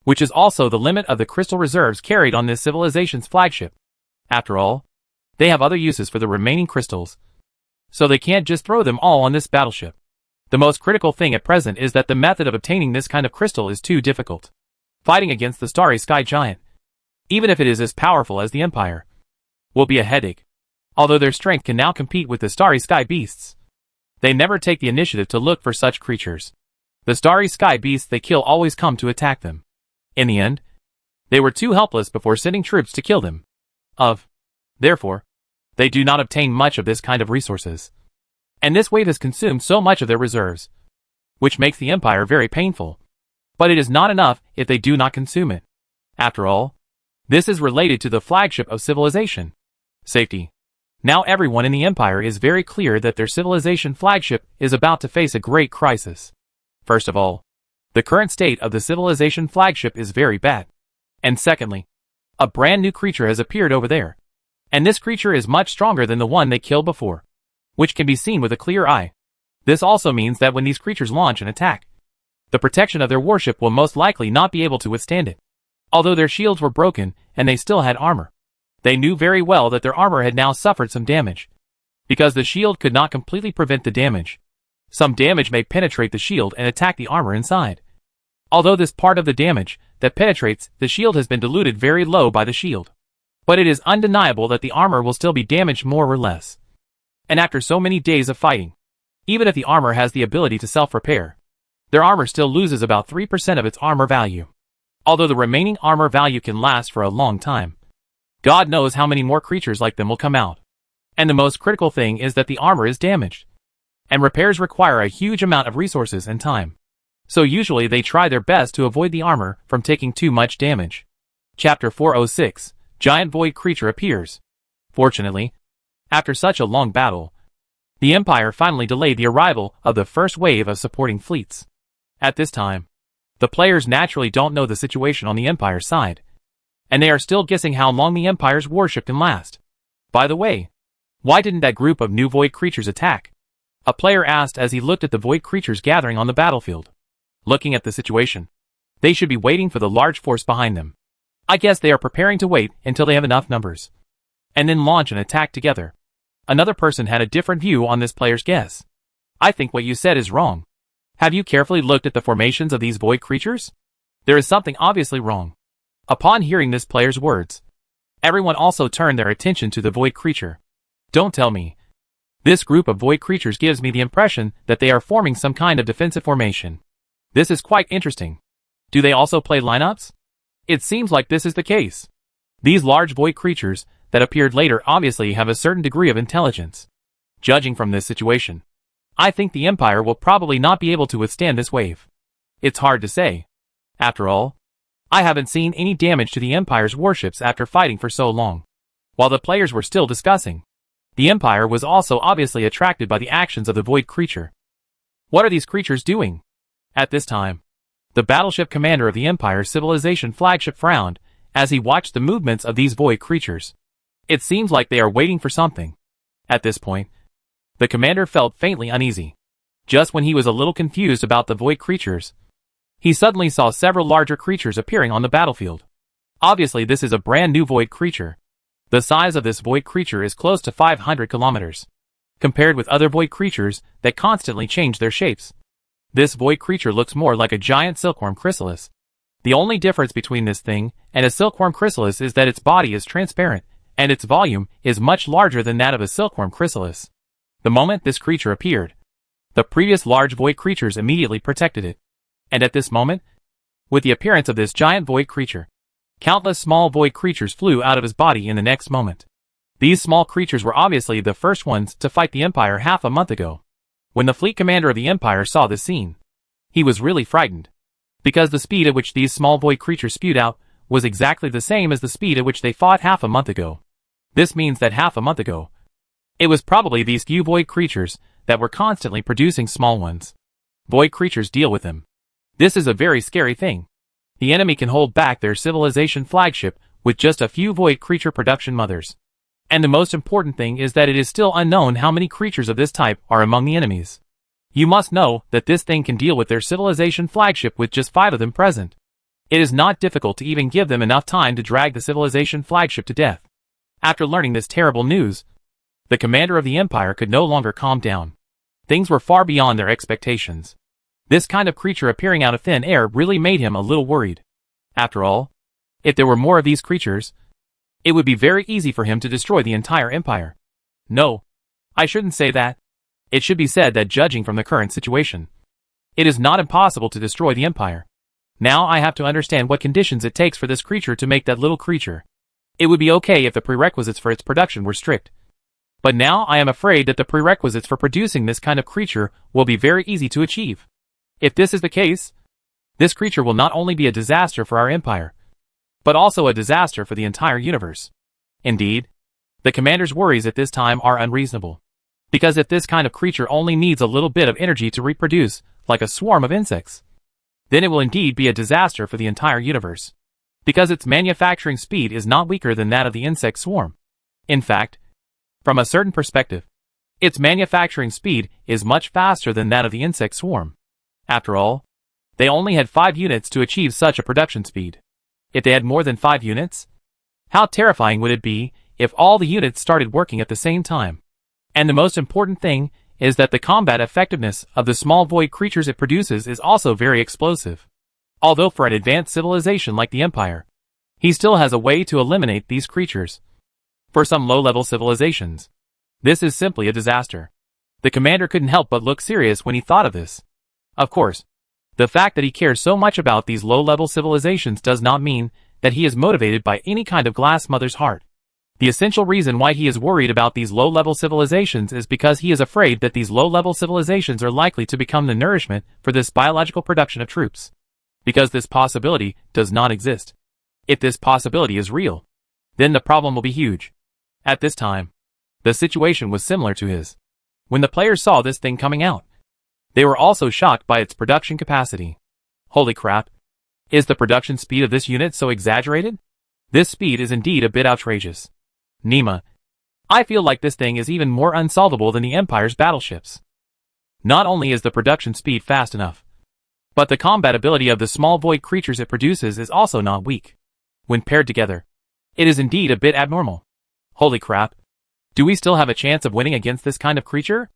which is also the limit of the crystal reserves carried on this civilization's flagship. After all, they have other uses for the remaining crystals, so they can't just throw them all on this battleship. The most critical thing at present is that the method of obtaining this kind of crystal is too difficult. Fighting against the Starry Sky Giant, even if it is as powerful as the Empire, will be a headache. Although their strength can now compete with the Starry Sky Beasts, they never take the initiative to look for such creatures. The Starry Sky Beasts they kill always come to attack them. In the end, they were too helpless before sending troops to kill them. Therefore, they do not obtain much of this kind of resources. And this wave has consumed so much of their reserves, which makes the Empire very painful. But it is not enough if they do not consume it. After all, this is related to the flagship of civilization, safety. Now everyone in the Empire is very clear that their civilization flagship is about to face a great crisis. First of all, the current state of the civilization flagship is very bad. And secondly, a brand new creature has appeared over there. And this creature is much stronger than the one they killed before, which can be seen with a clear eye. This also means that when these creatures launch an attack, the protection of their warship will most likely not be able to withstand it. Although their shields were broken and they still had armor, they knew very well that their armor had now suffered some damage. Because the shield could not completely prevent the damage, some damage may penetrate the shield and attack the armor inside. Although this part of the damage that penetrates the shield has been diluted very low by the shield, but it is undeniable that the armor will still be damaged more or less. And after so many days of fighting, even if the armor has the ability to self-repair, their armor still loses about 3% of its armor value. Although the remaining armor value can last for a long time, God knows how many more creatures like them will come out. And the most critical thing is that the armor is damaged, and repairs require a huge amount of resources and time. So usually they try their best to avoid the armor from taking too much damage. Chapter 406, Giant Void Creature appears. Fortunately, after such a long battle, the Empire finally delayed the arrival of the first wave of supporting fleets. At this time, the players naturally don't know the situation on the Empire's side, and they are still guessing how long the Empire's warship can last. By the way, why didn't that group of new void creatures attack? A player asked as he looked at the void creatures gathering on the battlefield. Looking at the situation, they should be waiting for the large force behind them. I guess they are preparing to wait until they have enough numbers, and then launch an attack together. Another person had a different view on this player's guess. I think what you said is wrong. Have you carefully looked at the formations of these void creatures? There is something obviously wrong. Upon hearing this player's words, everyone also turned their attention to the void creature. Don't tell me. This group of void creatures gives me the impression that they are forming some kind of defensive formation. This is quite interesting. Do they also play lineups? It seems like this is the case. These large void creatures that appeared later obviously have a certain degree of intelligence. Judging from this situation, I think the Empire will probably not be able to withstand this wave. It's hard to say. After all, I haven't seen any damage to the Empire's warships after fighting for so long. While the players were still discussing, the Empire was also obviously attracted by the actions of the void creature. What are these creatures doing? At this time, the battleship commander of the Empire's civilization flagship frowned as he watched the movements of these void creatures. It seems like they are waiting for something. At this point, the commander felt faintly uneasy. Just when he was a little confused about the void creatures, he suddenly saw several larger creatures appearing on the battlefield. Obviously this is a brand new void creature. The size of this void creature is close to 500 kilometers, compared with other void creatures that constantly change their shapes. This void creature looks more like a giant silkworm chrysalis. The only difference between this thing and a silkworm chrysalis is that its body is transparent, and its volume is much larger than that of a silkworm chrysalis. The moment this creature appeared, the previous large void creatures immediately protected it. And at this moment, with the appearance of this giant void creature, countless small void creatures flew out of his body in the next moment. These small creatures were obviously the first ones to fight the Empire half a month ago. When the fleet commander of the Empire saw this scene, he was really frightened, because the speed at which these small void creatures spewed out was exactly the same as the speed at which they fought half a month ago. This means that half a month ago, it was probably these few void creatures that were constantly producing small ones. Void creatures deal with them. This is a very scary thing. The enemy can hold back their civilization flagship with just a few void creature production mothers. And the most important thing is that it is still unknown how many creatures of this type are among the enemies. You must know that this thing can deal with their civilization flagship with just 5 of them present. It is not difficult to even give them enough time to drag the civilization flagship to death. After learning this terrible news, the commander of the Empire could no longer calm down. Things were far beyond their expectations. This kind of creature appearing out of thin air really made him a little worried. After all, if there were more of these creatures, it would be very easy for him to destroy the entire empire. No, I shouldn't say that. It should be said that judging from the current situation, it is not impossible to destroy the empire. Now I have to understand what conditions it takes for this creature to make that little creature. It would be okay if the prerequisites for its production were strict. But now I am afraid that the prerequisites for producing this kind of creature will be very easy to achieve. If this is the case, this creature will not only be a disaster for our empire, but also a disaster for the entire universe. Indeed, the commander's worries at this time are unreasonable. Because if this kind of creature only needs a little bit of energy to reproduce, like a swarm of insects, then it will indeed be a disaster for the entire universe. Because its manufacturing speed is not weaker than that of the insect swarm. In fact, from a certain perspective, its manufacturing speed is much faster than that of the insect swarm. After all, they only had 5 units to achieve such a production speed. If they had more than 5 units, how terrifying would it be if all the units started working at the same time? And the most important thing is that the combat effectiveness of the small void creatures it produces is also very explosive. Although for an advanced civilization like the Empire, he still has a way to eliminate these creatures. For some low-level civilizations, this is simply a disaster. The commander couldn't help but look serious when he thought of this. Of course, the fact that he cares so much about these low-level civilizations does not mean that he is motivated by any kind of glass mother's heart. The essential reason why he is worried about these low-level civilizations is because he is afraid that these low-level civilizations are likely to become the nourishment for this biological production of troops. Because this possibility does not exist. If this possibility is real, then the problem will be huge. At this time, the situation was similar to his. When the players saw this thing coming out, they were also shocked by its production capacity. Holy crap! Is the production speed of this unit so exaggerated? This speed is indeed a bit outrageous. Nima, I feel like this thing is even more unsolvable than the Empire's battleships. Not only is the production speed fast enough, but the combat ability of the small void creatures it produces is also not weak. When paired together, it is indeed a bit abnormal. Holy crap. Do we still have a chance of winning against this kind of creature?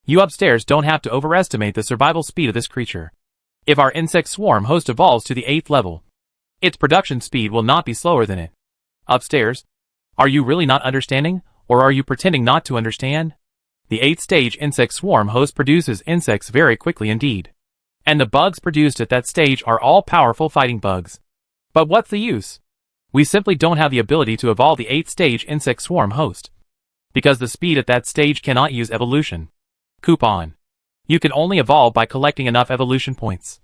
You upstairs don't have to overestimate the survival speed of this creature. If our insect swarm host evolves to the 8th level, its production speed will not be slower than it. Upstairs, are you really not understanding, or are you pretending not to understand? The 8th stage insect swarm host produces insects very quickly indeed. And the bugs produced at that stage are all powerful fighting bugs. But what's the use? We simply don't have the ability to evolve the 8th stage insect swarm host. Because the speed at that stage cannot use evolution. Coupon. You can only evolve by collecting enough evolution points.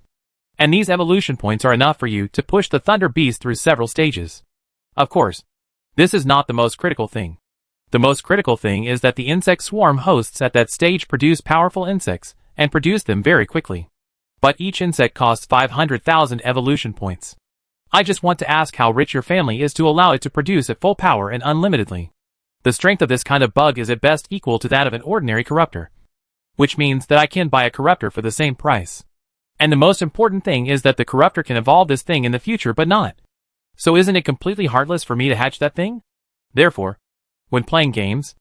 And these evolution points are enough for you to push the Thunder Beast through several stages. Of course, this is not the most critical thing. The most critical thing is that the insect swarm hosts at that stage produce powerful insects, and produce them very quickly. But each insect costs 500,000 evolution points. I just want to ask how rich your family is to allow it to produce at full power and unlimitedly. The strength of this kind of bug is at best equal to that of an ordinary corruptor. Which means that I can buy a corruptor for the same price. And the most important thing is that the corruptor can evolve this thing in the future but not. So isn't it completely heartless for me to hatch that thing? Therefore, when playing games,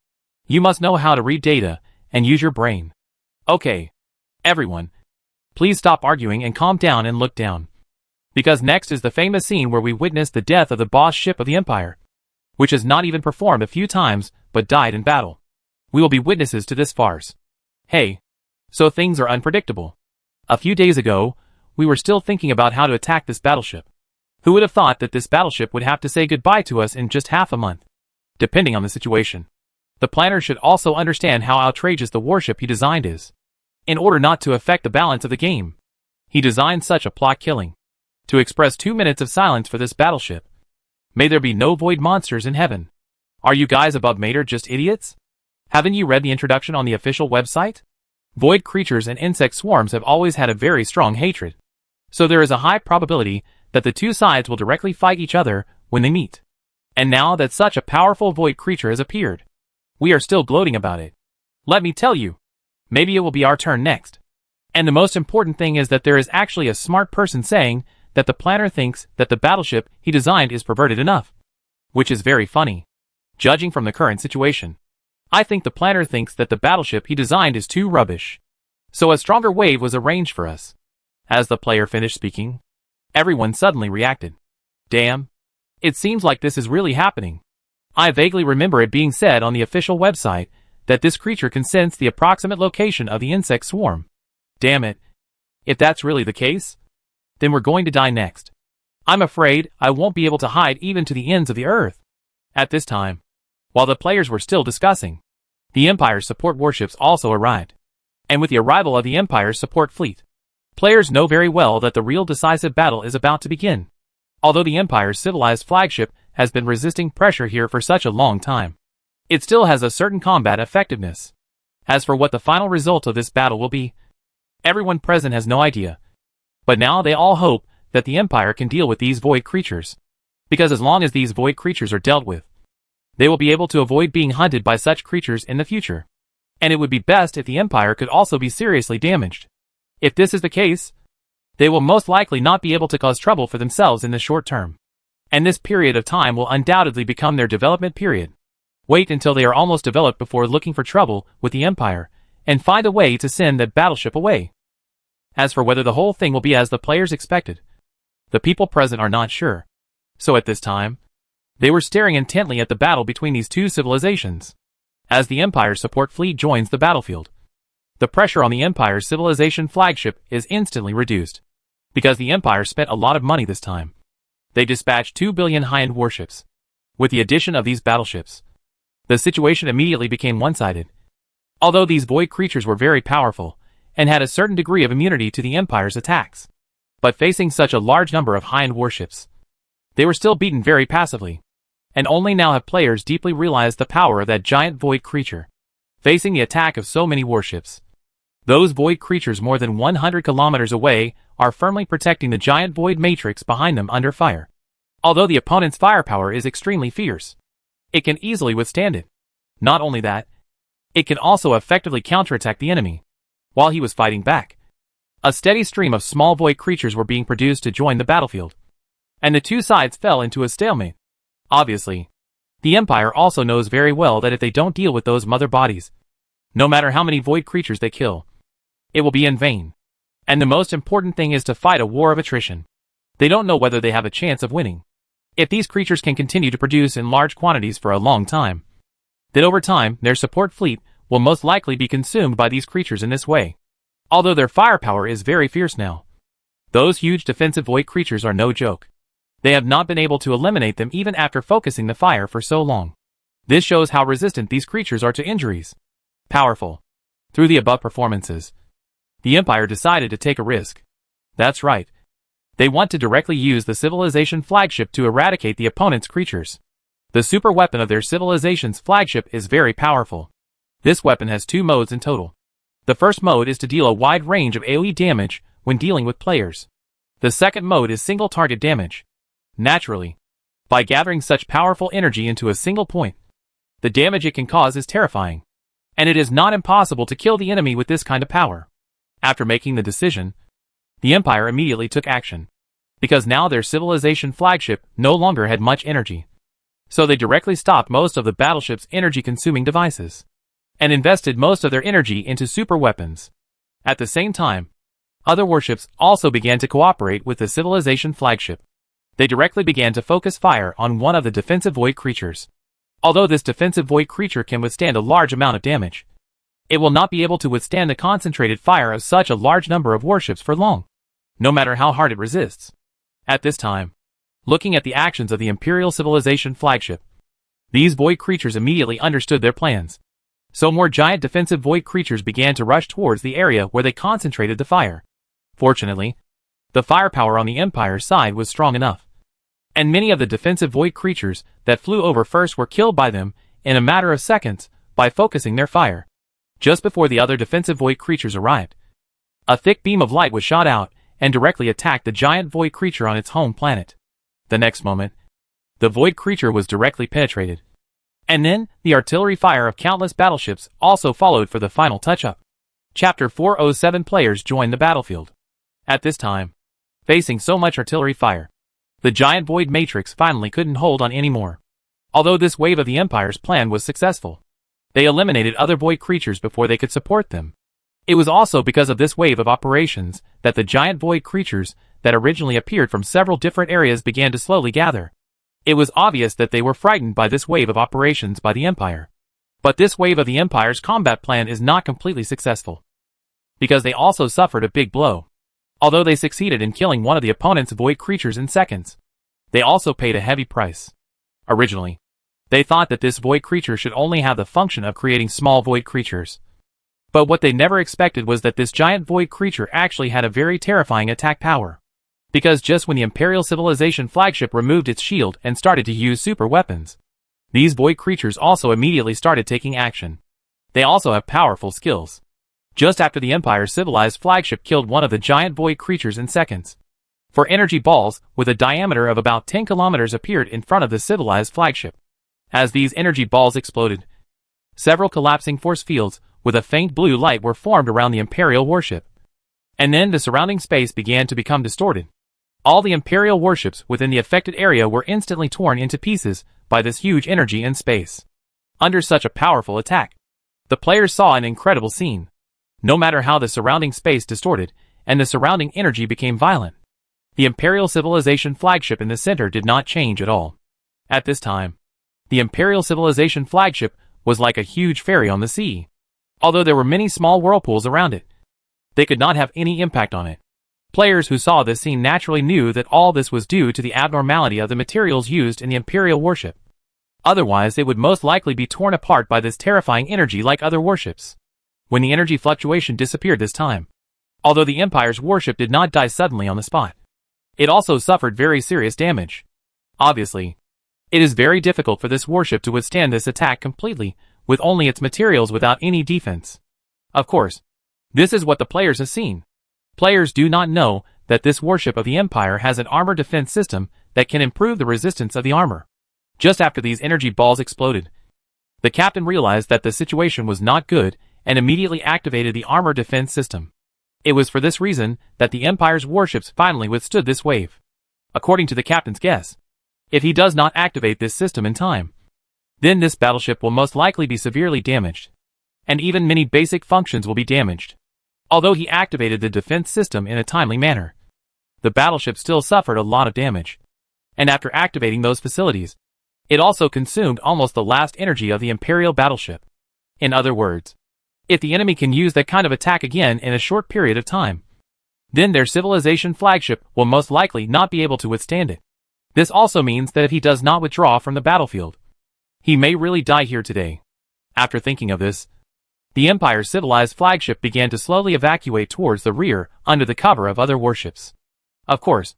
you must know how to read data and use your brain. Okay, everyone, please stop arguing and calm down and look down. Because next is the famous scene where we witness the death of the boss ship of the Empire, which has not even performed a few times but died in battle. We will be witnesses to this farce. Hey, so things are unpredictable. A few days ago, we were still thinking about how to attack this battleship. Who would have thought that this battleship would have to say goodbye to us in just half a month? Depending on the situation. The planner should also understand how outrageous the warship he designed is. In order not to affect the balance of the game, he designed such a plot killing. To express 2 minutes of silence for this battleship. May there be no void monsters in heaven. Are you guys above Mater just idiots? Haven't you read the introduction on the official website? Void creatures and insect swarms have always had a very strong hatred. So there is a high probability that the two sides will directly fight each other when they meet. And now that such a powerful void creature has appeared, we are still gloating about it. Let me tell you, maybe it will be our turn next. And the most important thing is that there is actually a smart person saying that the planner thinks that the battleship he designed is perverted enough. Which is very funny. Judging from the current situation, I think the planner thinks that the battleship he designed is too rubbish. So a stronger wave was arranged for us. As the player finished speaking, everyone suddenly reacted. Damn. It seems like this is really happening. I vaguely remember it being said on the official website that this creature can sense the approximate location of the insect swarm. Damn it. If that's really the case, then we're going to die next. I'm afraid I won't be able to hide even to the ends of the earth. At this time, while the players were still discussing, the Empire's support warships also arrived. And with the arrival of the Empire's support fleet, players know very well that the real decisive battle is about to begin. Although the Empire's civilized flagship has been resisting pressure here for such a long time, it still has a certain combat effectiveness. As for what the final result of this battle will be, everyone present has no idea. But now they all hope that the Empire can deal with these void creatures. Because as long as these void creatures are dealt with, they will be able to avoid being hunted by such creatures in the future. And it would be best if the Empire could also be seriously damaged. If this is the case, they will most likely not be able to cause trouble for themselves in the short term. And this period of time will undoubtedly become their development period. Wait until they are almost developed before looking for trouble with the Empire, and find a way to send that battleship away. As for whether the whole thing will be as the players expected, the people present are not sure. So at this time, they were staring intently at the battle between these two civilizations. As the Empire's support fleet joins the battlefield, the pressure on the Empire's civilization flagship is instantly reduced. Because the Empire spent a lot of money this time. They dispatched 2 billion high-end warships. With the addition of these battleships, the situation immediately became one-sided. Although these void creatures were very powerful, and had a certain degree of immunity to the Empire's attacks, but facing such a large number of high-end warships, they were still beaten very passively. And only now have players deeply realized the power of that giant void creature. Facing the attack of so many warships, those void creatures more than 100 kilometers away are firmly protecting the giant void matrix behind them under fire. Although the opponent's firepower is extremely fierce, it can easily withstand it. Not only that, it can also effectively counterattack the enemy. While he was fighting back, a steady stream of small void creatures were being produced to join the battlefield. And the two sides fell into a stalemate. Obviously, the Empire also knows very well that if they don't deal with those mother bodies, no matter how many void creatures they kill, it will be in vain. And the most important thing is to fight a war of attrition. They don't know whether they have a chance of winning. If these creatures can continue to produce in large quantities for a long time, then over time their support fleet will most likely be consumed by these creatures in this way. Although their firepower is very fierce now, those huge defensive void creatures are no joke. They have not been able to eliminate them even after focusing the fire for so long. This shows how resistant these creatures are to injuries. Powerful. Through the above performances, the Empire decided to take a risk. That's right. They want to directly use the civilization flagship to eradicate the opponent's creatures. The super weapon of their civilization's flagship is very powerful. This weapon has 2 modes in total. The first mode is to deal a wide range of AoE damage when dealing with players. The second mode is single target damage. Naturally, by gathering such powerful energy into a single point, the damage it can cause is terrifying. And it is not impossible to kill the enemy with this kind of power. After making the decision, the Empire immediately took action. Because now their civilization flagship no longer had much energy. So they directly stopped most of the battleship's energy-consuming devices, and invested most of their energy into super weapons. At the same time, other warships also began to cooperate with the civilization flagship. They directly began to focus fire on one of the defensive void creatures. Although this defensive void creature can withstand a large amount of damage, it will not be able to withstand the concentrated fire of such a large number of warships for long, no matter how hard it resists. At this time, looking at the actions of the Imperial Civilization flagship, these void creatures immediately understood their plans. So more giant defensive void creatures began to rush towards the area where they concentrated the fire. Fortunately, the firepower on the Empire's side was strong enough, and many of the defensive void creatures that flew over first were killed by them in a matter of seconds by focusing their fire. Just before the other defensive void creatures arrived, a thick beam of light was shot out and directly attacked the giant void creature on its home planet. The next moment, the void creature was directly penetrated. And then, the artillery fire of countless battleships also followed for the final touch-up. Chapter 407 players joined the battlefield. At this time, facing so much artillery fire, the giant void matrix finally couldn't hold on anymore. Although this wave of the Empire's plan was successful, they eliminated other void creatures before they could support them. It was also because of this wave of operations that the giant void creatures that originally appeared from several different areas began to slowly gather. It was obvious that they were frightened by this wave of operations by the Empire. But this wave of the Empire's combat plan is not completely successful, because they also suffered a big blow. Although they succeeded in killing one of the opponent's void creatures in seconds, they also paid a heavy price. Originally, they thought that this void creature should only have the function of creating small void creatures. But what they never expected was that this giant void creature actually had a very terrifying attack power. Because just when the Imperial Civilization flagship removed its shield and started to use super weapons, these void creatures also immediately started taking action. They also have powerful skills. Just after the Empire civilized flagship killed one of the giant void creatures in seconds, 4 energy balls with a diameter of about 10 kilometers appeared in front of the civilized flagship. As these energy balls exploded, several collapsing force fields with a faint blue light were formed around the Imperial warship. And then the surrounding space began to become distorted. All the Imperial warships within the affected area were instantly torn into pieces by this huge energy in space. Under such a powerful attack, the players saw an incredible scene. No matter how the surrounding space distorted, and the surrounding energy became violent, the Imperial Civilization flagship in the center did not change at all. At this time, the Imperial Civilization flagship was like a huge ferry on the sea. Although there were many small whirlpools around it, they could not have any impact on it. Players who saw this scene naturally knew that all this was due to the abnormality of the materials used in the Imperial warship. Otherwise, it would most likely be torn apart by this terrifying energy like other warships. When the energy fluctuation disappeared this time, although the Empire's warship did not die suddenly on the spot, it also suffered very serious damage. Obviously, it is very difficult for this warship to withstand this attack completely, with only its materials without any defense. Of course, this is what the players have seen. Players do not know that this warship of the Empire has an armor defense system that can improve the resistance of the armor. Just after these energy balls exploded, the captain realized that the situation was not good and immediately activated the armor defense system. It was for this reason that the Empire's warships finally withstood this wave. According to the captain's guess, if he does not activate this system in time, then this battleship will most likely be severely damaged, and even many basic functions will be damaged. Although he activated the defense system in a timely manner, the battleship still suffered a lot of damage. And after activating those facilities, it also consumed almost the last energy of the Imperial battleship. In other words, if the enemy can use that kind of attack again in a short period of time, then their civilization flagship will most likely not be able to withstand it. This also means that if he does not withdraw from the battlefield, he may really die here today. After thinking of this, the Empire's civilized flagship began to slowly evacuate towards the rear under the cover of other warships. Of course,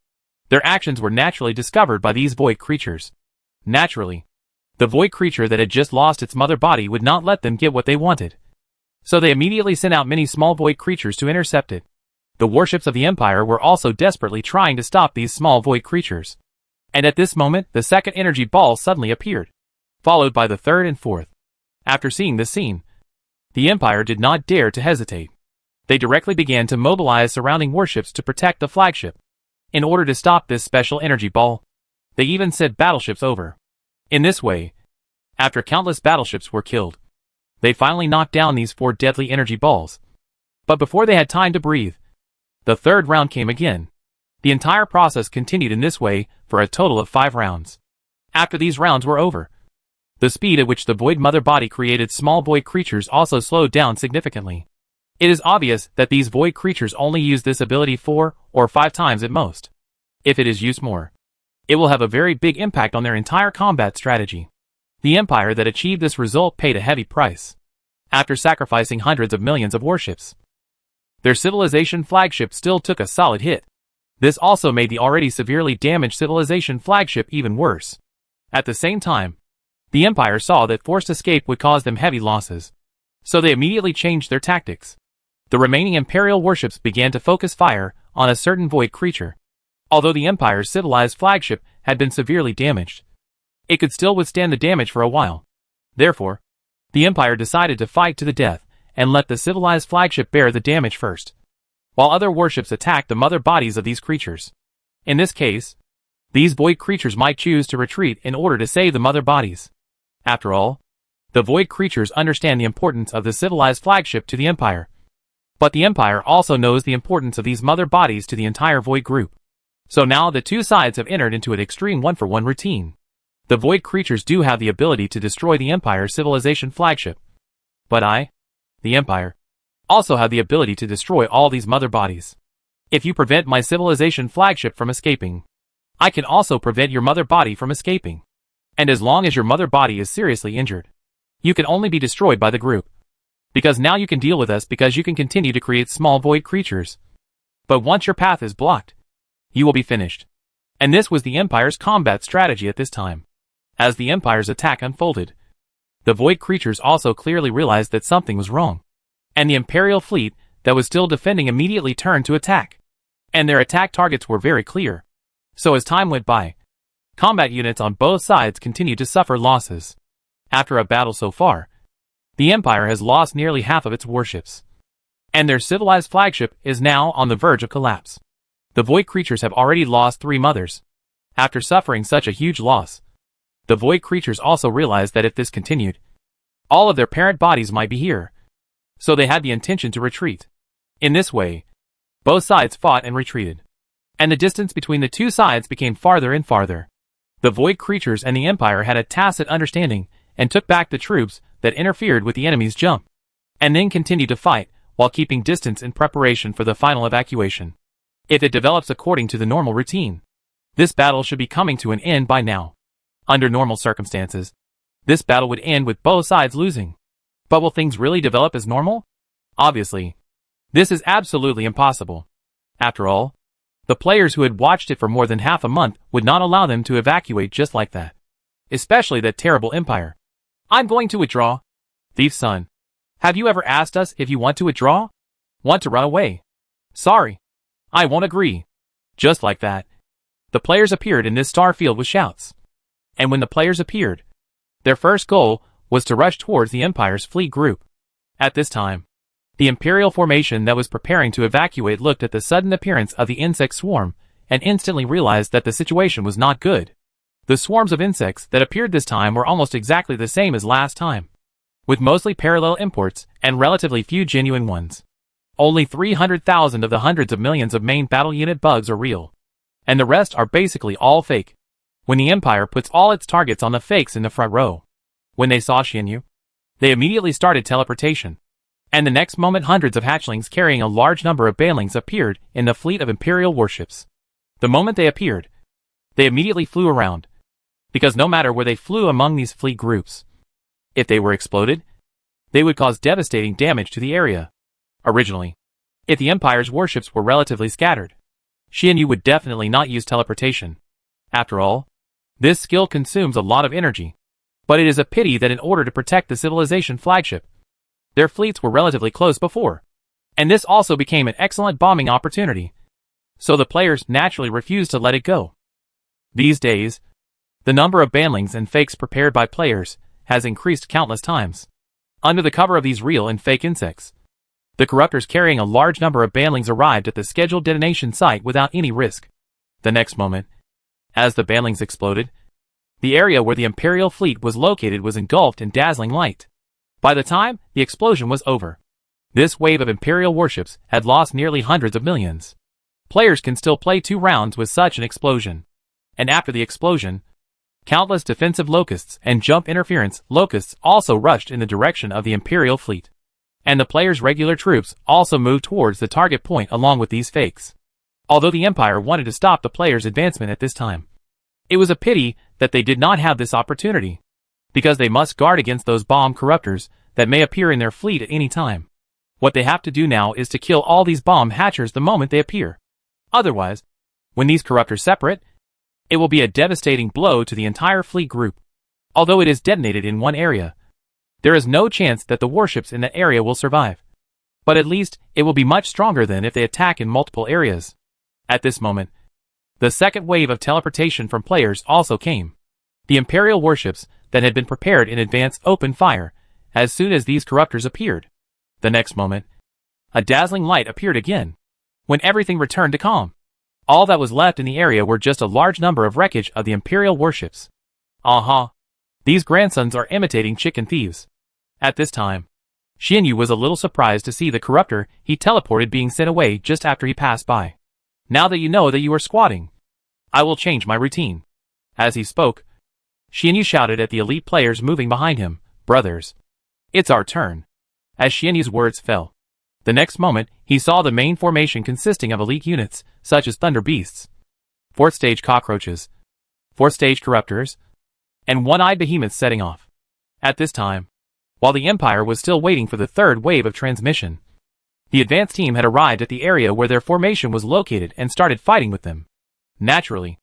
their actions were naturally discovered by these void creatures. Naturally, the void creature that had just lost its mother body would not let them get what they wanted. So they immediately sent out many small void creatures to intercept it. The warships of the Empire were also desperately trying to stop these small void creatures. And at this moment, the second energy ball suddenly appeared, followed by the third and fourth. After seeing this scene, the Empire did not dare to hesitate. They directly began to mobilize surrounding warships to protect the flagship. In order to stop this special energy ball, they even sent battleships over. In this way, after countless battleships were killed, they finally knocked down these 4 deadly energy balls. But before they had time to breathe, the third round came again. The entire process continued in this way for a total of 5 rounds. After these rounds were over, the speed at which the void mother body created small void creatures also slowed down significantly. It is obvious that these void creatures only use this ability 4 or 5 times at most. If it is used more, it will have a very big impact on their entire combat strategy. The Empire that achieved this result paid a heavy price. After sacrificing hundreds of millions of warships, their civilization flagship still took a solid hit. This also made the already severely damaged civilization flagship even worse. At the same time, the Empire saw that forced escape would cause them heavy losses, so they immediately changed their tactics. The remaining Imperial warships began to focus fire on a certain void creature. Although the Empire's civilized flagship had been severely damaged, it could still withstand the damage for a while. Therefore, the Empire decided to fight to the death and let the civilized flagship bear the damage first, while other warships attacked the mother bodies of these creatures. In this case, these void creatures might choose to retreat in order to save the mother bodies. After all, the void creatures understand the importance of the civilized flagship to the Empire. But the Empire also knows the importance of these mother bodies to the entire Void group. So now the two sides have entered into an extreme one-for-one routine. The Void creatures do have the ability to destroy the Empire's civilization flagship. But I, the Empire, also have the ability to destroy all these mother bodies. If you prevent my civilization flagship from escaping, I can also prevent your mother body from escaping. And as long as your mother body is seriously injured, you can only be destroyed by the group. Because now you can deal with us because you can continue to create small Void creatures. But once your path is blocked, you will be finished. And this was the Empire's combat strategy at this time. As the Empire's attack unfolded, the Void creatures also clearly realized that something was wrong. And the Imperial fleet that was still defending immediately turned to attack. And their attack targets were very clear. So as time went by, combat units on both sides continued to suffer losses. After a battle so far, the Empire has lost nearly half of its warships. And their civilized flagship is now on the verge of collapse. The Void creatures have already lost 3 mothers. After suffering such a huge loss, the Void creatures also realized that if this continued, all of their parent bodies might be here. So they had the intention to retreat. In this way, both sides fought and retreated. And the distance between the two sides became farther and farther. The Void creatures and the Empire had a tacit understanding and took back the troops that interfered with the enemy's jump, and then continued to fight while keeping distance in preparation for the final evacuation. If it develops according to the normal routine, this battle should be coming to an end by now. Under normal circumstances, this battle would end with both sides losing. But will things really develop as normal? Obviously, this is absolutely impossible. After all, the players who had watched it for more than half a month would not allow them to evacuate just like that. Especially that terrible Empire. I'm going to withdraw. Thief's son. Have you ever asked us if you want to withdraw? Want to run away? Sorry. I won't agree. Just like that, the players appeared in this star field with shouts. And when the players appeared, their first goal was to rush towards the Empire's fleet group. At this time, the Imperial formation that was preparing to evacuate looked at the sudden appearance of the insect swarm and instantly realized that the situation was not good. The swarms of insects that appeared this time were almost exactly the same as last time, with mostly parallel imports and relatively few genuine ones. Only 300,000 of the hundreds of millions of main battle unit bugs are real, and the rest are basically all fake. When the Empire puts all its targets on the fakes in the front row, when they saw Xianyu, they immediately started teleportation, and the next moment hundreds of hatchlings carrying a large number of banelings appeared in the fleet of Imperial warships. The moment they appeared, they immediately flew around, because no matter where they flew among these fleet groups, if they were exploded, they would cause devastating damage to the area. Originally, if the Empire's warships were relatively scattered, Xianyu would definitely not use teleportation. After all, this skill consumes a lot of energy. But it is a pity that in order to protect the civilization flagship, their fleets were relatively close before. And this also became an excellent bombing opportunity. So the players naturally refused to let it go. These days, the number of banlings and fakes prepared by players has increased countless times. Under the cover of these real and fake insects, the corruptors carrying a large number of banlings arrived at the scheduled detonation site without any risk. The next moment, as the banlings exploded, the area where the Imperial fleet was located was engulfed in dazzling light. By the time the explosion was over, this wave of Imperial warships had lost nearly hundreds of millions. Players can still play 2 rounds with such an explosion. And after the explosion, countless defensive locusts and jump interference locusts also rushed in the direction of the Imperial fleet. And the players' regular troops also moved towards the target point along with these fakes. Although the Empire wanted to stop the players' advancement at this time, it was a pity that they did not have this opportunity, because they must guard against those bomb corruptors that may appear in their fleet at any time. What they have to do now is to kill all these bomb hatchers the moment they appear. Otherwise, when these corruptors separate, it will be a devastating blow to the entire fleet group. Although it is detonated in one area, there is no chance that the warships in that area will survive. But at least, it will be much stronger than if they attack in multiple areas. At this moment, the second wave of teleportation from players also came. The Imperial warships that had been prepared in advance opened fire as soon as these corruptors appeared. The next moment, a dazzling light appeared again. When everything returned to calm, all that was left in the area were just a large number of wreckage of the Imperial warships. These grandsons are imitating chicken thieves. At this time, Xianyu was a little surprised to see the corruptor he teleported being sent away just after he passed by. Now that you know that you are squatting, I will change my routine. As he spoke, Xianyu shouted at the elite players moving behind him, brothers, it's our turn. As Xianyu's words fell, the next moment he saw the main formation consisting of elite units, such as Thunder Beasts, 4th stage cockroaches, 4th stage corruptors, and one-eyed behemoths setting off. At this time, while the Empire was still waiting for the third wave of transmission, the advance team had arrived at the area where their formation was located and started fighting with them. Naturally,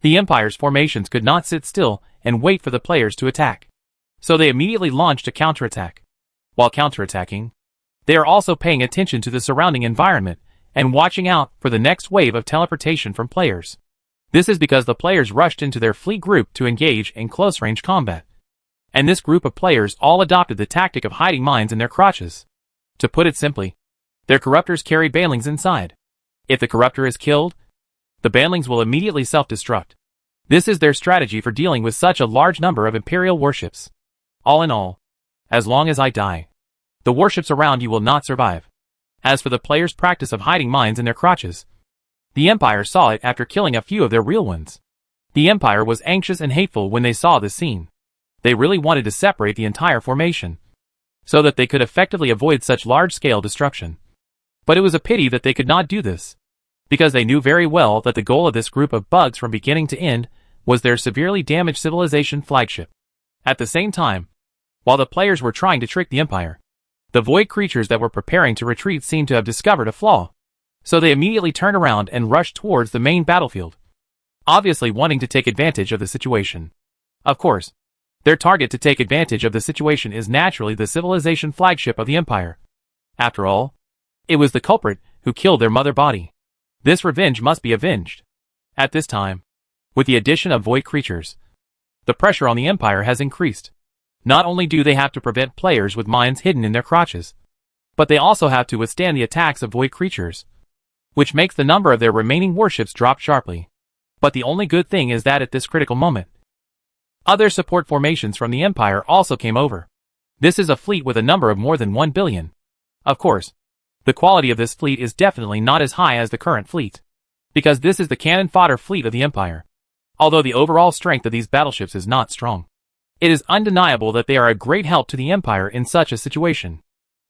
the Empire's formations could not sit still and wait for the players to attack, so they immediately launched a counterattack. While counterattacking, they are also paying attention to the surrounding environment and watching out for the next wave of teleportation from players. This is because the players rushed into their fleet group to engage in close-range combat. And this group of players all adopted the tactic of hiding mines in their crotches. To put it simply, their corruptors carried banlings inside. If the corruptor is killed, the banlings will immediately self-destruct. This is their strategy for dealing with such a large number of Imperial warships. All in all, as long as I die, the warships around you will not survive. As for the players' practice of hiding mines in their crotches, the Empire saw it after killing a few of their real ones. The Empire was anxious and hateful when they saw this scene. They really wanted to separate the entire formation, so that they could effectively avoid such large-scale destruction. But it was a pity that they could not do this, because they knew very well that the goal of this group of bugs from beginning to end was their severely damaged civilization flagship. At the same time, while the players were trying to trick the Empire, the void creatures that were preparing to retreat seemed to have discovered a flaw, so they immediately turned around and rushed towards the main battlefield, obviously wanting to take advantage of the situation. Of course, their target to take advantage of the situation is naturally the civilization flagship of the Empire. After all, it was the culprit who killed their mother body. This revenge must be avenged. At this time, with the addition of void creatures, the pressure on the Empire has increased. Not only do they have to prevent players with mines hidden in their crotches, but they also have to withstand the attacks of void creatures, which makes the number of their remaining warships drop sharply. But the only good thing is that at this critical moment, other support formations from the Empire also came over. This is a fleet with a number of more than 1 billion. Of course, the quality of this fleet is definitely not as high as the current fleet, because this is the cannon fodder fleet of the Empire. Although the overall strength of these battleships is not strong, it is undeniable that they are a great help to the Empire in such a situation.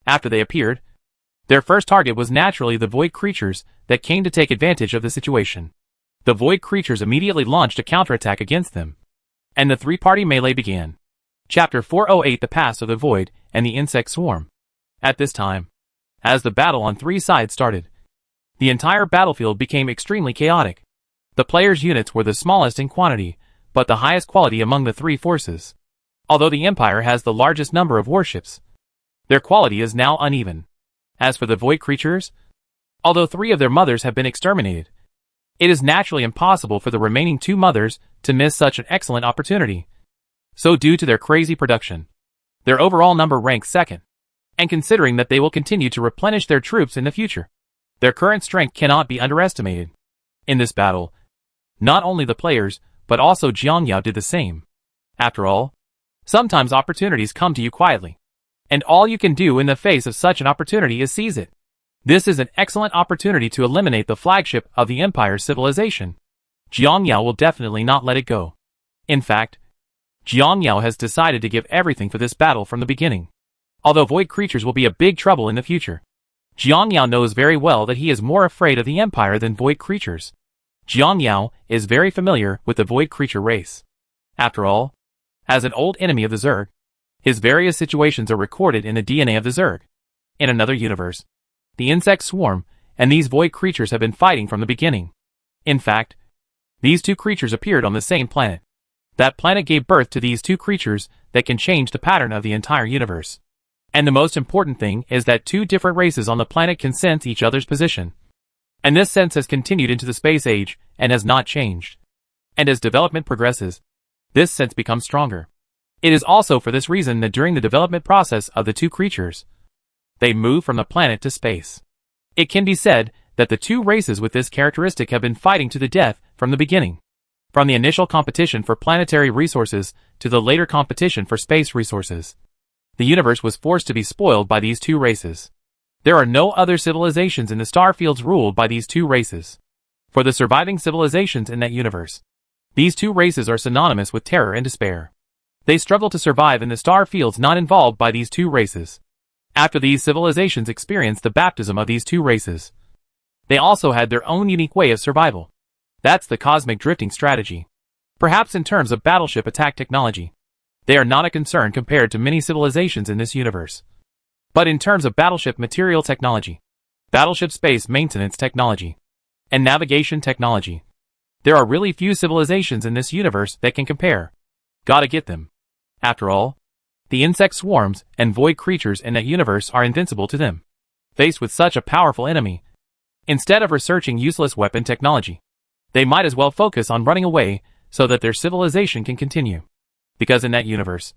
After they appeared, their first target was naturally the void creatures that came to take advantage of the situation. The void creatures immediately launched a counterattack against them, and the three-party melee began. Chapter 408: The Pass of the Void and the Insect Swarm. At this time, as the battle on three sides started, the entire battlefield became extremely chaotic. The players' units were the smallest in quantity, but the highest quality among the three forces. Although the Empire has the largest number of warships, their quality is now uneven. As for the void creatures, although 3 of their mothers have been exterminated, it is naturally impossible for the remaining 2 mothers to miss such an excellent opportunity. So due to their crazy production, their overall number ranks second. And considering that they will continue to replenish their troops in the future, their current strength cannot be underestimated. In this battle, not only the players, but also Jiangyao did the same. After all, sometimes opportunities come to you quietly, and all you can do in the face of such an opportunity is seize it. This is an excellent opportunity to eliminate the flagship of the Empire's civilization. Jiangyao will definitely not let it go. In fact, Jiangyao has decided to give everything for this battle from the beginning. Although void creatures will be a big trouble in the future, Jiangyao knows very well that he is more afraid of the Empire than void creatures. Jiangyao is very familiar with the void creature race. After all, as an old enemy of the Zerg, his various situations are recorded in the DNA of the Zerg. In another universe, the insect swarm and these void creatures have been fighting from the beginning. In fact, these 2 creatures appeared on the same planet. That planet gave birth to these 2 creatures that can change the pattern of the entire universe. And the most important thing is that 2 different races on the planet can sense each other's position. And this sense has continued into the space age and has not changed. And as development progresses, this sense becomes stronger. It is also for this reason that during the development process of the 2 creatures, they move from the planet to space. It can be said that the 2 races with this characteristic have been fighting to the death from the beginning. From the initial competition for planetary resources to the later competition for space resources. The universe was forced to be spoiled by these two races. There are no other civilizations in the star fields ruled by these two races. For the surviving civilizations in that universe, these two races are synonymous with terror and despair. They struggle to survive in the star fields not involved by these two races. After these civilizations experienced the baptism of these two races, they also had their own unique way of survival. That's the cosmic drifting strategy. Perhaps in terms of battleship attack technology, they are not a concern compared to many civilizations in this universe. But in terms of battleship material technology, battleship space maintenance technology, and navigation technology, there are really few civilizations in this universe that can compare. Gotta get them. After all, the insect swarms and void creatures in that universe are invincible to them. Faced with such a powerful enemy, instead of researching useless weapon technology, they might as well focus on running away so that their civilization can continue. Because in that universe,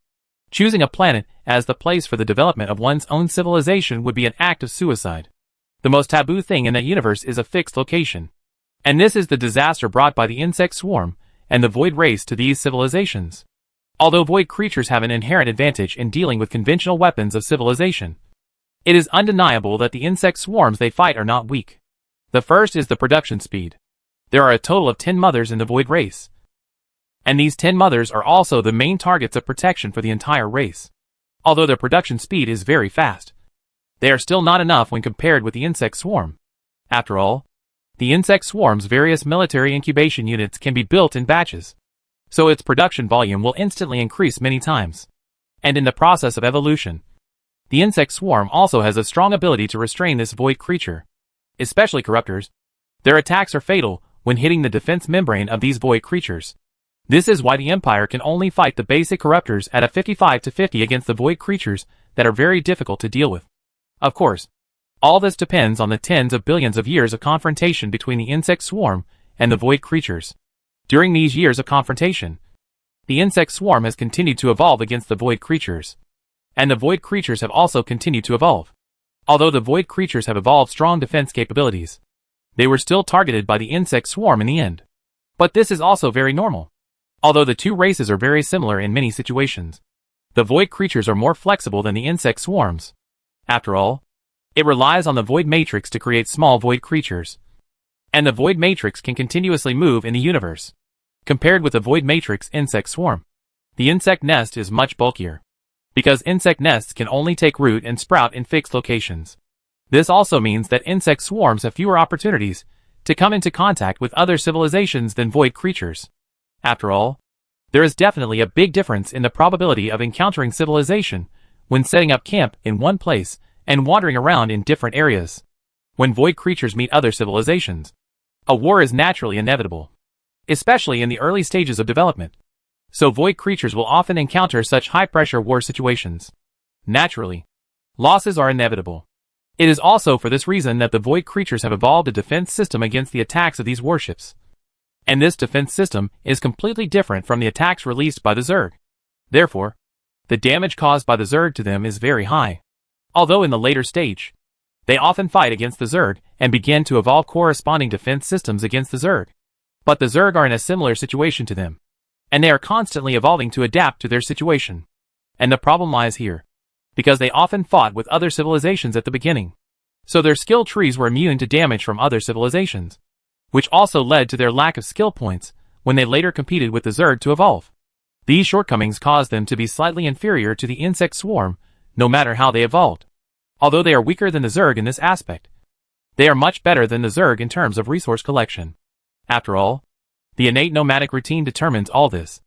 choosing a planet as the place for the development of one's own civilization would be an act of suicide. The most taboo thing in that universe is a fixed location. And this is the disaster brought by the insect swarm and the void race to these civilizations. Although void creatures have an inherent advantage in dealing with conventional weapons of civilization, it is undeniable that the insect swarms they fight are not weak. The first is the production speed. There are a total of 10 mothers in the void race. And these 10 mothers are also the main targets of protection for the entire race. Although their production speed is very fast, they are still not enough when compared with the insect swarm. After all, the insect swarm's various military incubation units can be built in batches, so its production volume will instantly increase many times. And in the process of evolution, the insect swarm also has a strong ability to restrain this void creature, especially corruptors. Their attacks are fatal when hitting the defense membrane of these void creatures. This is why the Empire can only fight the basic corruptors at a 55-50 against the void creatures that are very difficult to deal with. Of course, all this depends on the tens of billions of years of confrontation between the insect swarm and the void creatures. During these years of confrontation, the insect swarm has continued to evolve against the void creatures, and the void creatures have also continued to evolve. Although the void creatures have evolved strong defense capabilities, they were still targeted by the insect swarm in the end. But this is also very normal. Although the two races are very similar in many situations, the void creatures are more flexible than the insect swarms. After all, it relies on the void matrix to create small void creatures. And the void matrix can continuously move in the universe. Compared with the void matrix insect swarm, the insect nest is much bulkier. Because insect nests can only take root and sprout in fixed locations. This also means that insect swarms have fewer opportunities to come into contact with other civilizations than void creatures. After all, there is definitely a big difference in the probability of encountering civilization when setting up camp in one place and wandering around in different areas. When void creatures meet other civilizations, a war is naturally inevitable, especially in the early stages of development. So void creatures will often encounter such high-pressure war situations. Naturally, losses are inevitable. It is also for this reason that the void creatures have evolved a defense system against the attacks of these warships. And this defense system is completely different from the attacks released by the Zerg. Therefore, the damage caused by the Zerg to them is very high. Although in the later stage, they often fight against the Zerg and begin to evolve corresponding defense systems against the Zerg. But the Zerg are in a similar situation to them, and they are constantly evolving to adapt to their situation. And the problem lies here, because they often fought with other civilizations at the beginning. So their skill trees were immune to damage from other civilizations, which also led to their lack of skill points when they later competed with the Zerg to evolve. These shortcomings caused them to be slightly inferior to the insect swarm, no matter how they evolved. Although they are weaker than the Zerg in this aspect, they are much better than the Zerg in terms of resource collection. After all, the innate nomadic routine determines all this.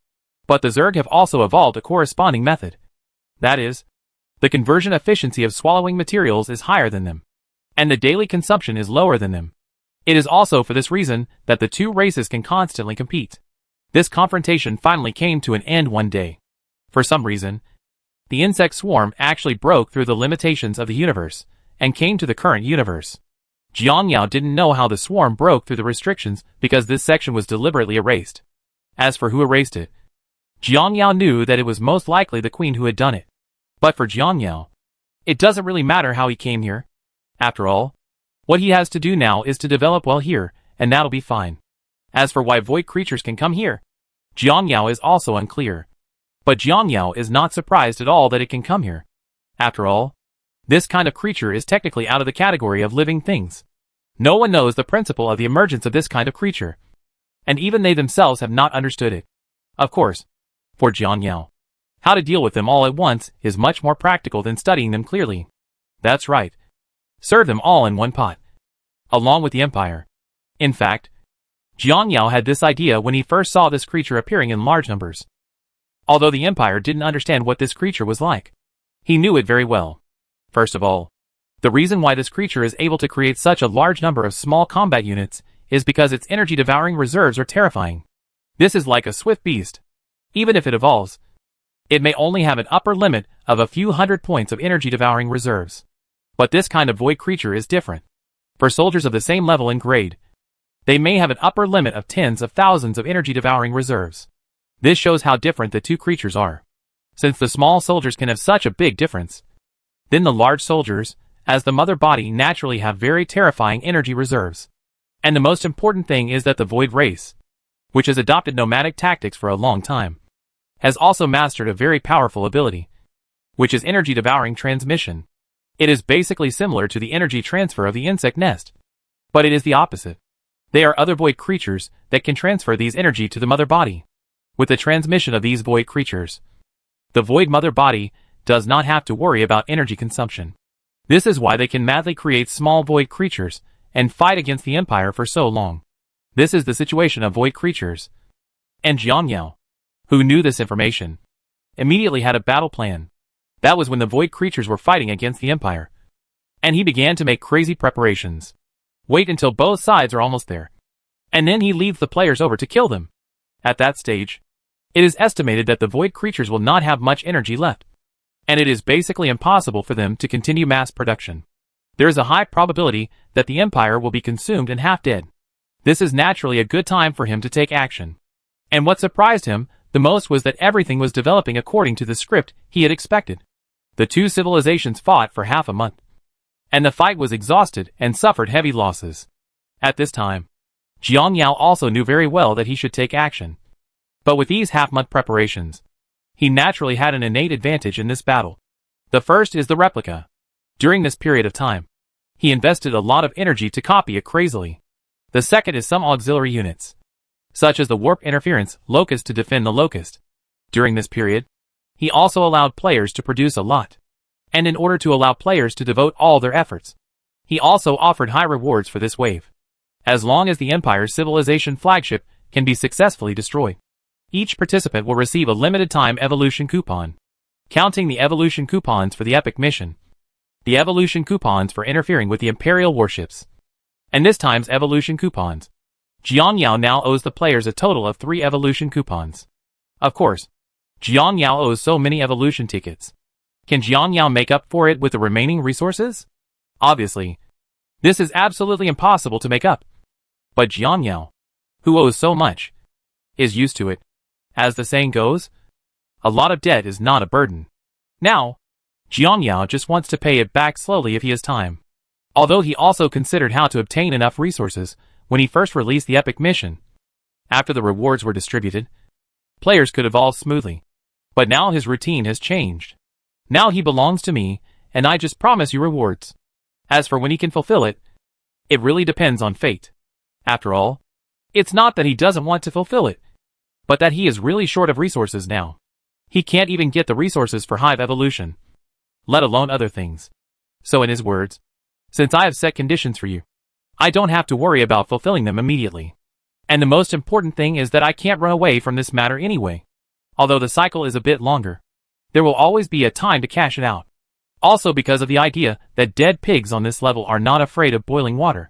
But the Zerg have also evolved a corresponding method. That is, the conversion efficiency of swallowing materials is higher than them, and the daily consumption is lower than them. It is also for this reason that the two races can constantly compete. This confrontation finally came to an end one day. For some reason, the insect swarm actually broke through the limitations of the universe and came to the current universe. Jiang Yao didn't know how the swarm broke through the restrictions because this section was deliberately erased. As for who erased it, Jiang Yao knew that it was most likely the queen who had done it. But for Jiang Yao, it doesn't really matter how he came here. After all, what he has to do now is to develop well here, and that'll be fine. As for why void creatures can come here, Jiang Yao is also unclear. But Jiang Yao is not surprised at all that it can come here. After all, this kind of creature is technically out of the category of living things. No one knows the principle of the emergence of this kind of creature, and even they themselves have not understood it. Of course, for Jiang Yao, how to deal with them all at once is much more practical than studying them clearly. That's right. Serve them all in one pot, along with the Empire. In fact, Jiang Yao had this idea when he first saw this creature appearing in large numbers. Although the Empire didn't understand what this creature was like, he knew it very well. First of all, the reason why this creature is able to create such a large number of small combat units is because its energy-devouring reserves are terrifying. This is like a swift beast. Even if it evolves, it may only have an upper limit of a few hundred points of energy-devouring reserves. But this kind of void creature is different. For soldiers of the same level and grade, they may have an upper limit of tens of thousands of energy-devouring reserves. This shows how different the two creatures are. Since the small soldiers can have such a big difference, then the large soldiers, as the mother body, naturally have very terrifying energy reserves. And the most important thing is that the void race, which has adopted nomadic tactics for a long time, has also mastered a very powerful ability, which is energy-devouring transmission. It is basically similar to the energy transfer of the insect nest, but it is the opposite. There are other void creatures that can transfer these energy to the mother body. With the transmission of these void creatures, the void mother body does not have to worry about energy consumption. This is why they can madly create small void creatures and fight against the Empire for so long. This is the situation of void creatures. And Jiang Yao, who knew this information, immediately had a battle plan. That was when the void creatures were fighting against the Empire. And he began to make crazy preparations. Wait until both sides are almost there, and then he leads the players over to kill them. At that stage, it is estimated that the void creatures will not have much energy left, and it is basically impossible for them to continue mass production. There is a high probability that the Empire will be consumed and half dead. This is naturally a good time for him to take action. And what surprised him the most was that everything was developing according to the script he had expected. The two civilizations fought for half a month, and the fight was exhausted and suffered heavy losses. At this time, Jiang Yao also knew very well that he should take action. But with these half-month preparations, he naturally had an innate advantage in this battle. The first is the replica. During this period of time, he invested a lot of energy to copy it crazily. The second is some auxiliary units, such as the warp interference locust to defend the locust. During this period, he also allowed players to produce a lot. And in order to allow players to devote all their efforts, he also offered high rewards for this wave, as long as the Empire's civilization flagship can be successfully destroyed. Each participant will receive a limited time evolution coupon, counting the evolution coupons for the epic mission, the evolution coupons for interfering with the Imperial warships, and this time's evolution coupons. Jiang Yao now owes the players a total of 3 evolution coupons. Of course, Jiang Yao owes so many evolution tickets. Can Jiang Yao make up for it with the remaining resources? Obviously, this is absolutely impossible to make up. But Jiang Yao, who owes so much, is used to it. As the saying goes, a lot of debt is not a burden. Now, Jiang Yao just wants to pay it back slowly if he has time. Although he also considered how to obtain enough resources when he first released the epic mission. After the rewards were distributed, players could evolve smoothly. But now his routine has changed. Now he belongs to me, and I just promise you rewards. As for when he can fulfill it, it really depends on fate. After all, it's not that he doesn't want to fulfill it, but that he is really short of resources now. He can't even get the resources for hive evolution, let alone other things. So in his words, since I have set conditions for you, I don't have to worry about fulfilling them immediately. And the most important thing is that I can't run away from this matter anyway. Although the cycle is a bit longer, there will always be a time to cash it out. Also because of the idea that dead pigs on this level are not afraid of boiling water,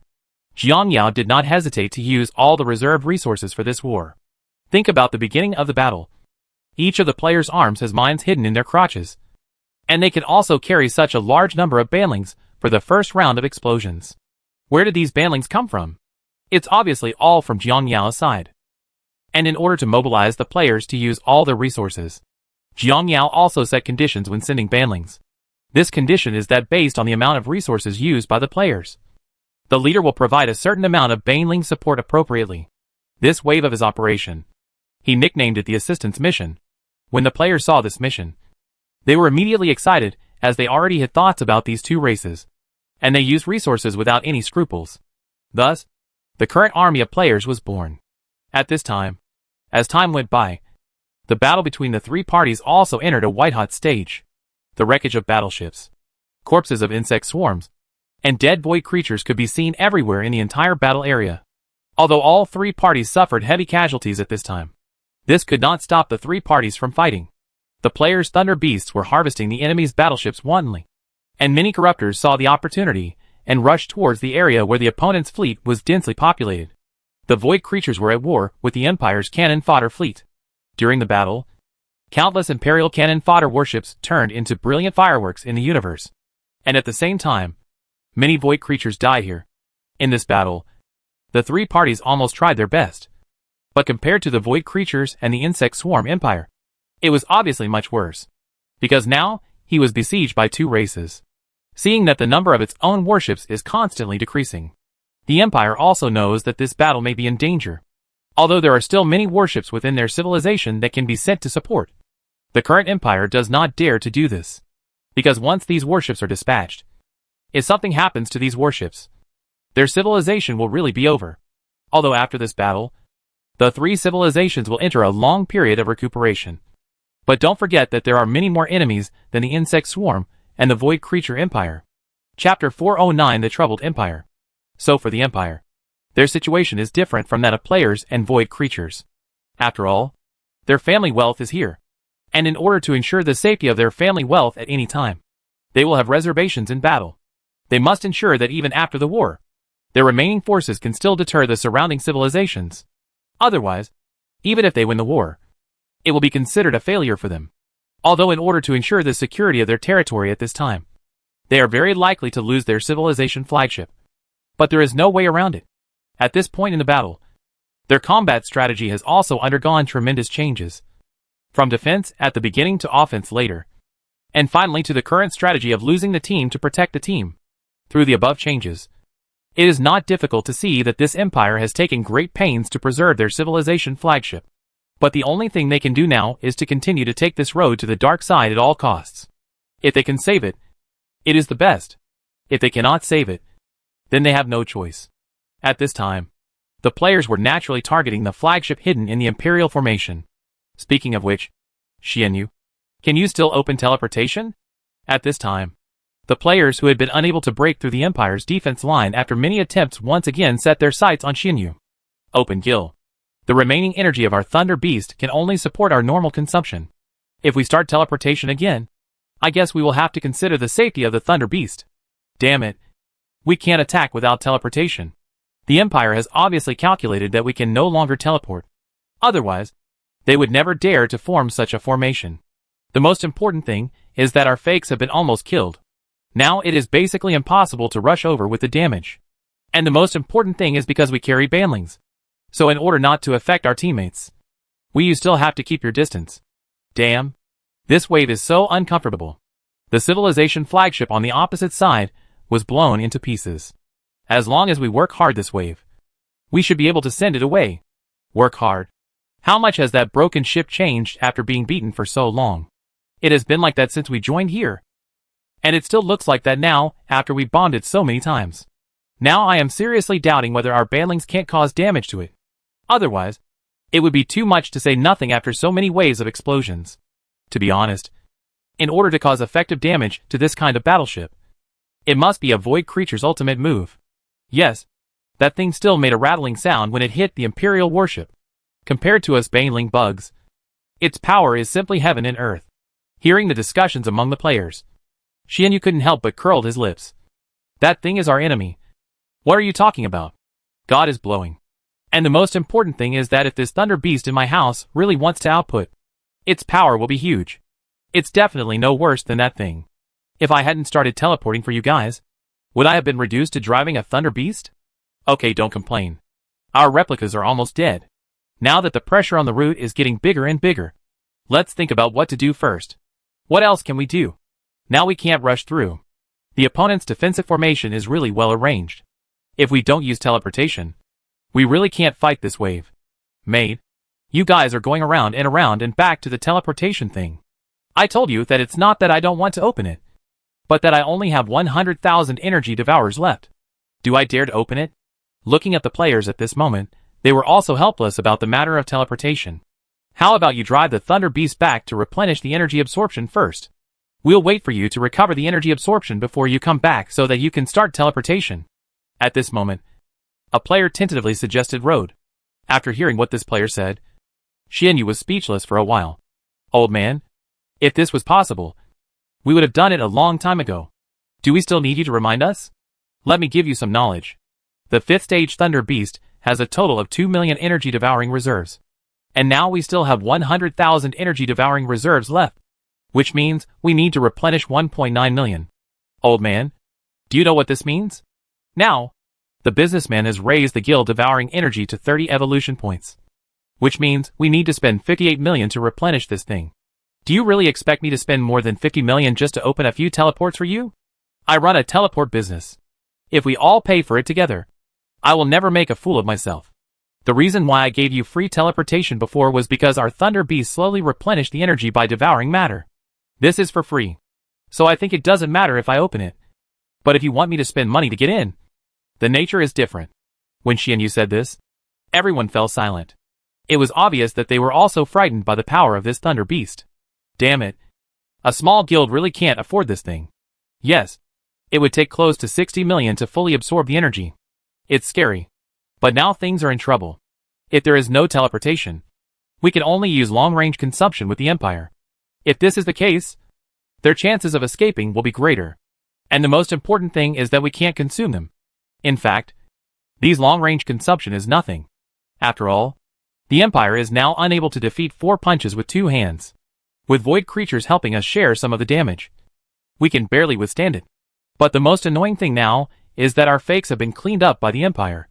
Jiang Yao did not hesitate to use all the reserved resources for this war. Think about the beginning of the battle. Each of the players' arms has mines hidden in their crotches, and they can also carry such a large number of banlings for the first round of explosions. Where did these banlings come from? It's obviously all from Jiang Yao's side. And in order to mobilize the players to use all their resources, Jiang Yao also set conditions when sending banlings. This condition is that based on the amount of resources used by the players, the leader will provide a certain amount of banling support appropriately. This wave of his operation, he nicknamed it the Assistance Mission. When the players saw this mission, they were immediately excited as they already had thoughts about these two races, and they used resources without any scruples. Thus, the current army of players was born. At this time, as time went by, the battle between the three parties also entered a white-hot stage. The wreckage of battleships, corpses of insect swarms, and dead void creatures could be seen everywhere in the entire battle area. Although all three parties suffered heavy casualties at this time, this could not stop the three parties from fighting. The players' thunder beasts were harvesting the enemy's battleships wantonly, and many corruptors saw the opportunity and rushed towards the area where the opponent's fleet was densely populated. The void creatures were at war with the Empire's cannon fodder fleet. During the battle, countless Imperial cannon fodder warships turned into brilliant fireworks in the universe, and at the same time, many void creatures died here. In this battle, the three parties almost tried their best, but compared to the void creatures and the insect swarm empire, it was obviously much worse, because now he was besieged by two races. Seeing that the number of its own warships is constantly decreasing, the Empire also knows that this battle may be in danger. Although there are still many warships within their civilization that can be sent to support, the current Empire does not dare to do this, because once these warships are dispatched, if something happens to these warships, their civilization will really be over. Although after this battle, the three civilizations will enter a long period of recuperation. But don't forget that there are many more enemies than the insect swarm and the void creature empire. Chapter 409, The Troubled Empire. So for the Empire, their situation is different from that of players and void creatures. After all, their family wealth is here, and in order to ensure the safety of their family wealth at any time, they will have reservations in battle. They must ensure that even after the war, their remaining forces can still deter the surrounding civilizations. Otherwise, even if they win the war, it will be considered a failure for them. Although in order to ensure the security of their territory at this time, they are very likely to lose their civilization flagship. But there is no way around it. At this point in the battle, their combat strategy has also undergone tremendous changes. From defense at the beginning to offense later, and finally to the current strategy of losing the team to protect the team. Through the above changes, it is not difficult to see that this empire has taken great pains to preserve their civilization flagship. But the only thing they can do now is to continue to take this road to the dark side at all costs. If they can save it, it is the best. If they cannot save it, then they have no choice. At this time, the players were naturally targeting the flagship hidden in the Imperial formation. Speaking of which, Xianyu, can you still open teleportation? At this time, the players who had been unable to break through the Empire's defense line after many attempts once again set their sights on Xianyu. Open Gil. The remaining energy of our Thunder Beast can only support our normal consumption. If we start teleportation again, I guess we will have to consider the safety of the Thunder Beast. Damn it. We can't attack without teleportation. The Empire has obviously calculated that we can no longer teleport. Otherwise, they would never dare to form such a formation. The most important thing is that our fakes have been almost killed. Now it is basically impossible to rush over with the damage. And the most important thing is because we carry banlings. So in order not to affect our teammates, you still have to keep your distance. Damn. This wave is so uncomfortable. The civilization flagship on the opposite side was blown into pieces. As long as we work hard this wave, we should be able to send it away. Work hard. How much has that broken ship changed after being beaten for so long? It has been like that since we joined here. And it still looks like that now after we bonded so many times. Now I am seriously doubting whether our banlings can't cause damage to it. Otherwise, it would be too much to say nothing after so many waves of explosions. To be honest, in order to cause effective damage to this kind of battleship, it must be a void creature's ultimate move. Yes, that thing still made a rattling sound when it hit the Imperial warship. Compared to us baneling bugs, its power is simply heaven and earth. Hearing the discussions among the players, Xianyu couldn't help but curled his lips. That thing is our enemy. What are you talking about? God is blowing. And the most important thing is that if this Thunder Beast in my house really wants to output, its power will be huge. It's definitely no worse than that thing. If I hadn't started teleporting for you guys, would I have been reduced to driving a Thunder Beast? Okay, don't complain. Our replicas are almost dead. Now that the pressure on the route is getting bigger and bigger, let's think about what to do first. What else can we do? Now we can't rush through. The opponent's defensive formation is really well arranged. If we don't use teleportation, we really can't fight this wave. Maid, you guys are going around and back to the teleportation thing. I told you that it's not that I don't want to open it. but that I only have 100,000 energy devourers left. Do I dare to open it? Looking at the players at this moment, they were also helpless about the matter of teleportation. How about you drive the Thunder Beast back to replenish the energy absorption first? We'll wait for you to recover the energy absorption before you come back so that you can start teleportation. At this moment, a player tentatively suggested road. After hearing what this player said, Xianyu was speechless for a while. Old man, if this was possible, we would have done it a long time ago. Do we still need you to remind us? Let me give you some knowledge. The 5th stage Thunder Beast has a total of 2 million energy devouring reserves. And now we still have 100,000 energy devouring reserves left, which means we need to replenish 1.9 million. Old man, do you know what this means? Now, the businessman has raised the guild devouring energy to 30 evolution points, which means we need to spend 58 million to replenish this thing. Do you really expect me to spend more than 50 million just to open a few teleports for you? I run a teleport business. If we all pay for it together, I will never make a fool of myself. The reason why I gave you free teleportation before was because our Thunder Beast slowly replenished the energy by devouring matter. This is for free, so I think it doesn't matter if I open it. But if you want me to spend money to get in, the nature is different. When Xianyu said this, everyone fell silent. It was obvious that they were also frightened by the power of this Thunder Beast. Damn it. A small guild really can't afford this thing. Yes, it would take close to 60 million to fully absorb the energy. It's scary. But now things are in trouble. If there is no teleportation, we can only use long-range consumption with the Empire. If this is the case, their chances of escaping will be greater. And the most important thing is that we can't consume them. In fact, these long-range consumption is nothing. After all, the Empire is now unable to defeat 4 punches with 2 hands. With void creatures helping us share some of the damage, we can barely withstand it. But the most annoying thing now is that our fakes have been cleaned up by the Empire.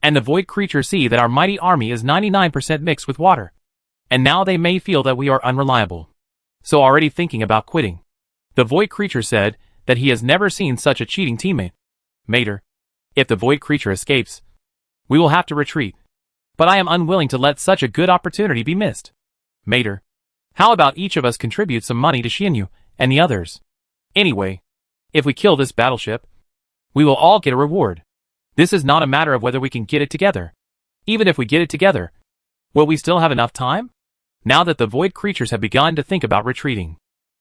And the void creatures see that our mighty army is 99% mixed with water. And now they may feel that we are unreliable. So already thinking about quitting. The void creature said that he has never seen such a cheating teammate. Mater, if the void creature escapes, we will have to retreat. But I am unwilling to let such a good opportunity be missed. Mater, how about each of us contribute some money to Xianyu and the others? Anyway, if we kill this battleship, we will all get a reward. This is not a matter of whether we can get it together. Even if we get it together, will we still have enough time? Now that the void creatures have begun to think about retreating.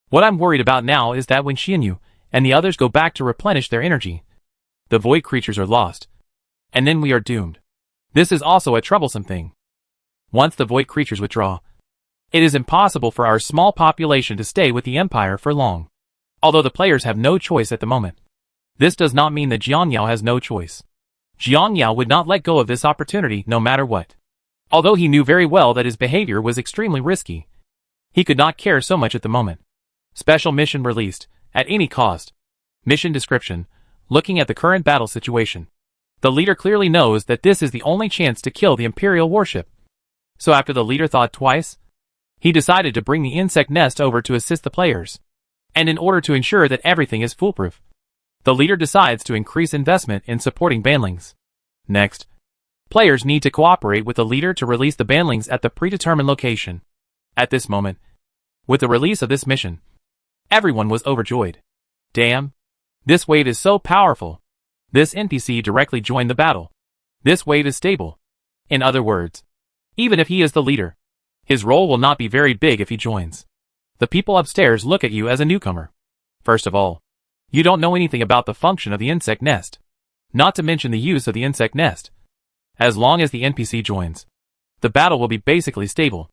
What I'm worried about now is that when Xianyu and the others go back to replenish their energy, the void creatures are lost. And then we are doomed. This is also a troublesome thing. Once the void creatures withdraw, it is impossible for our small population to stay with the Empire for long. Although the players have no choice at the moment. This does not mean that Jiangyao has no choice. Jiangyao would not let go of this opportunity no matter what. Although he knew very well that his behavior was extremely risky, he could not care so much at the moment. Special mission released, at any cost. Mission description, looking at the current battle situation. The leader clearly knows that this is the only chance to kill the Imperial warship. So after the leader thought twice, he decided to bring the insect nest over to assist the players. And in order to ensure that everything is foolproof, the leader decides to increase investment in supporting banlings. Next, players need to cooperate with the leader to release the banlings at the predetermined location. At this moment, with the release of this mission, everyone was overjoyed. Damn! This wave is so powerful. This NPC directly joined the battle. This wave is stable. In other words, even if he is the leader, his role will not be very big if he joins. The people upstairs look at you as a newcomer. First of all, you don't know anything about the function of the insect nest. Not to mention the use of the insect nest. As long as the NPC joins, the battle will be basically stable.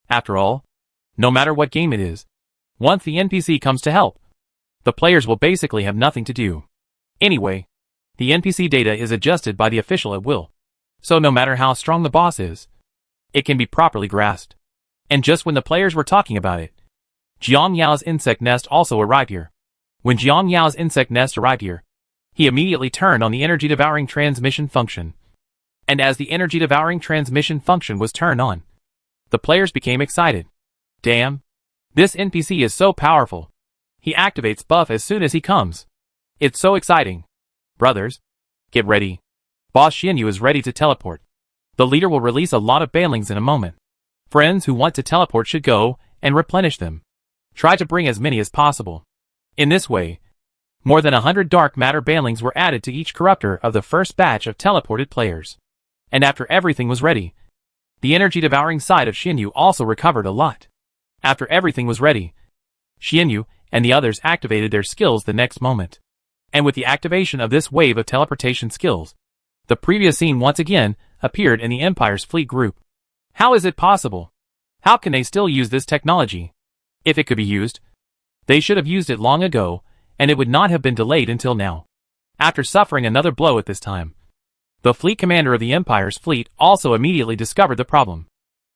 After all, no matter what game it is, once the NPC comes to help, the players will basically have nothing to do. Anyway, the NPC data is adjusted by the official at will. So no matter how strong the boss is, it can be properly grasped. And just when the players were talking about it, Jiangyao's insect nest also arrived here. When Jiangyao's insect nest arrived here, he immediately turned on the energy devouring transmission function. And as the energy devouring transmission function was turned on, the players became excited. Damn! This NPC is so powerful. He activates buff as soon as he comes. It's so exciting. Brothers, get ready. Boss Xianyu is ready to teleport. The leader will release a lot of banlings in a moment. Friends who want to teleport should go and replenish them. Try to bring as many as possible. In this way, More than 100 dark matter banlings were added to each corruptor of the first batch of teleported players. And after everything was ready, the energy-devouring side of Xinyu also recovered a lot. After everything was ready, Xinyu and the others activated their skills the next moment. And with the activation of this wave of teleportation skills, the previous scene once again appeared in the Empire's fleet group. How is it possible? How can they still use this technology? If it could be used, they should have used it long ago, and it would not have been delayed until now. After suffering another blow at this time, the fleet commander of the Empire's fleet also immediately discovered the problem.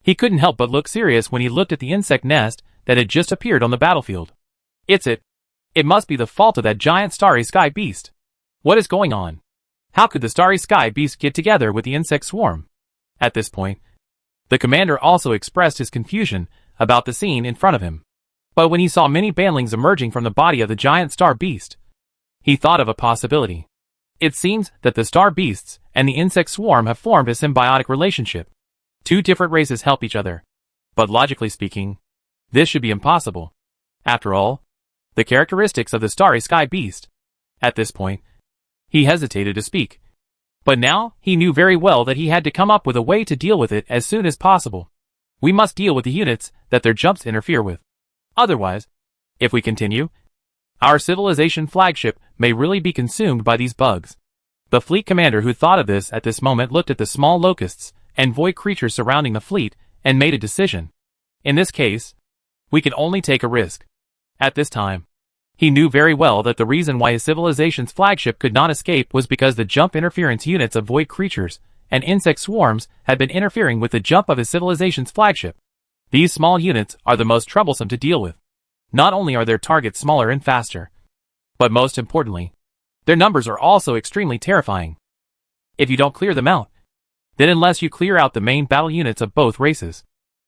He couldn't help but look serious when he looked at the insect nest that had just appeared on the battlefield. It must be the fault of that giant starry sky beast. What is going on? How could the starry sky beast get together with the insect swarm? At this point, the commander also expressed his confusion about the scene in front of him. But when he saw many banlings emerging from the body of the giant star beast, he thought of a possibility. It seems that the star beasts and the insect swarm have formed a symbiotic relationship. Two different races help each other. But logically speaking, this should be impossible. After all, the characteristics of the starry sky beast. At this point, he hesitated to speak. But now, he knew very well that he had to come up with a way to deal with it as soon as possible. We must deal with the units that their jumps interfere with. Otherwise, if we continue, our civilization flagship may really be consumed by these bugs. The fleet commander who thought of this at this moment looked at the small locusts and void creatures surrounding the fleet and made a decision. In this case, we can only take a risk. At this time, he knew very well that the reason why his civilization's flagship could not escape was because the jump interference units of void creatures and insect swarms had been interfering with the jump of his civilization's flagship. These small units are the most troublesome to deal with. Not only are their targets smaller and faster, but most importantly, their numbers are also extremely terrifying. If you don't clear them out, then unless you clear out the main battle units of both races,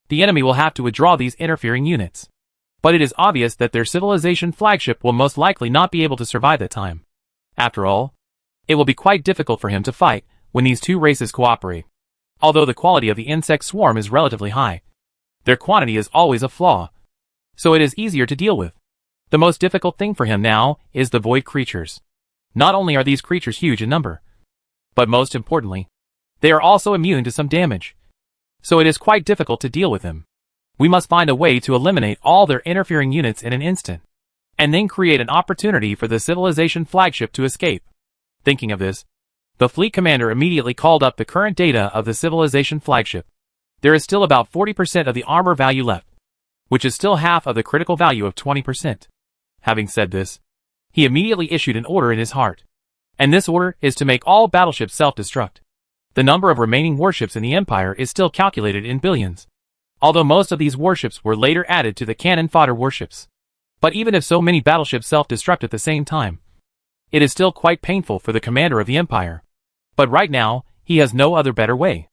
the enemy will have to withdraw these interfering units. But it is obvious that their civilization flagship will most likely not be able to survive that time. After all, it will be quite difficult for him to fight when these two races cooperate. Although the quality of the insect swarm is relatively high, their quantity is always a flaw, so it is easier to deal with. The most difficult thing for him now is the void creatures. Not only are these creatures huge in number, but most importantly, they are also immune to some damage. So it is quite difficult to deal with them. We must find a way to eliminate all their interfering units in an instant, and then create an opportunity for the civilization flagship to escape. Thinking of this, the fleet commander immediately called up the current data of the civilization flagship. There is still about 40% of the armor value left, which is still half of the critical value of 20%. Having said this, he immediately issued an order in his heart. And this order is to make all battleships self-destruct. The number of remaining warships in the Empire is still calculated in billions, although most of these warships were later added to the cannon fodder warships. But even if so many battleships self-destruct at the same time, it is still quite painful for the commander of the Empire. But right now, he has no other better way,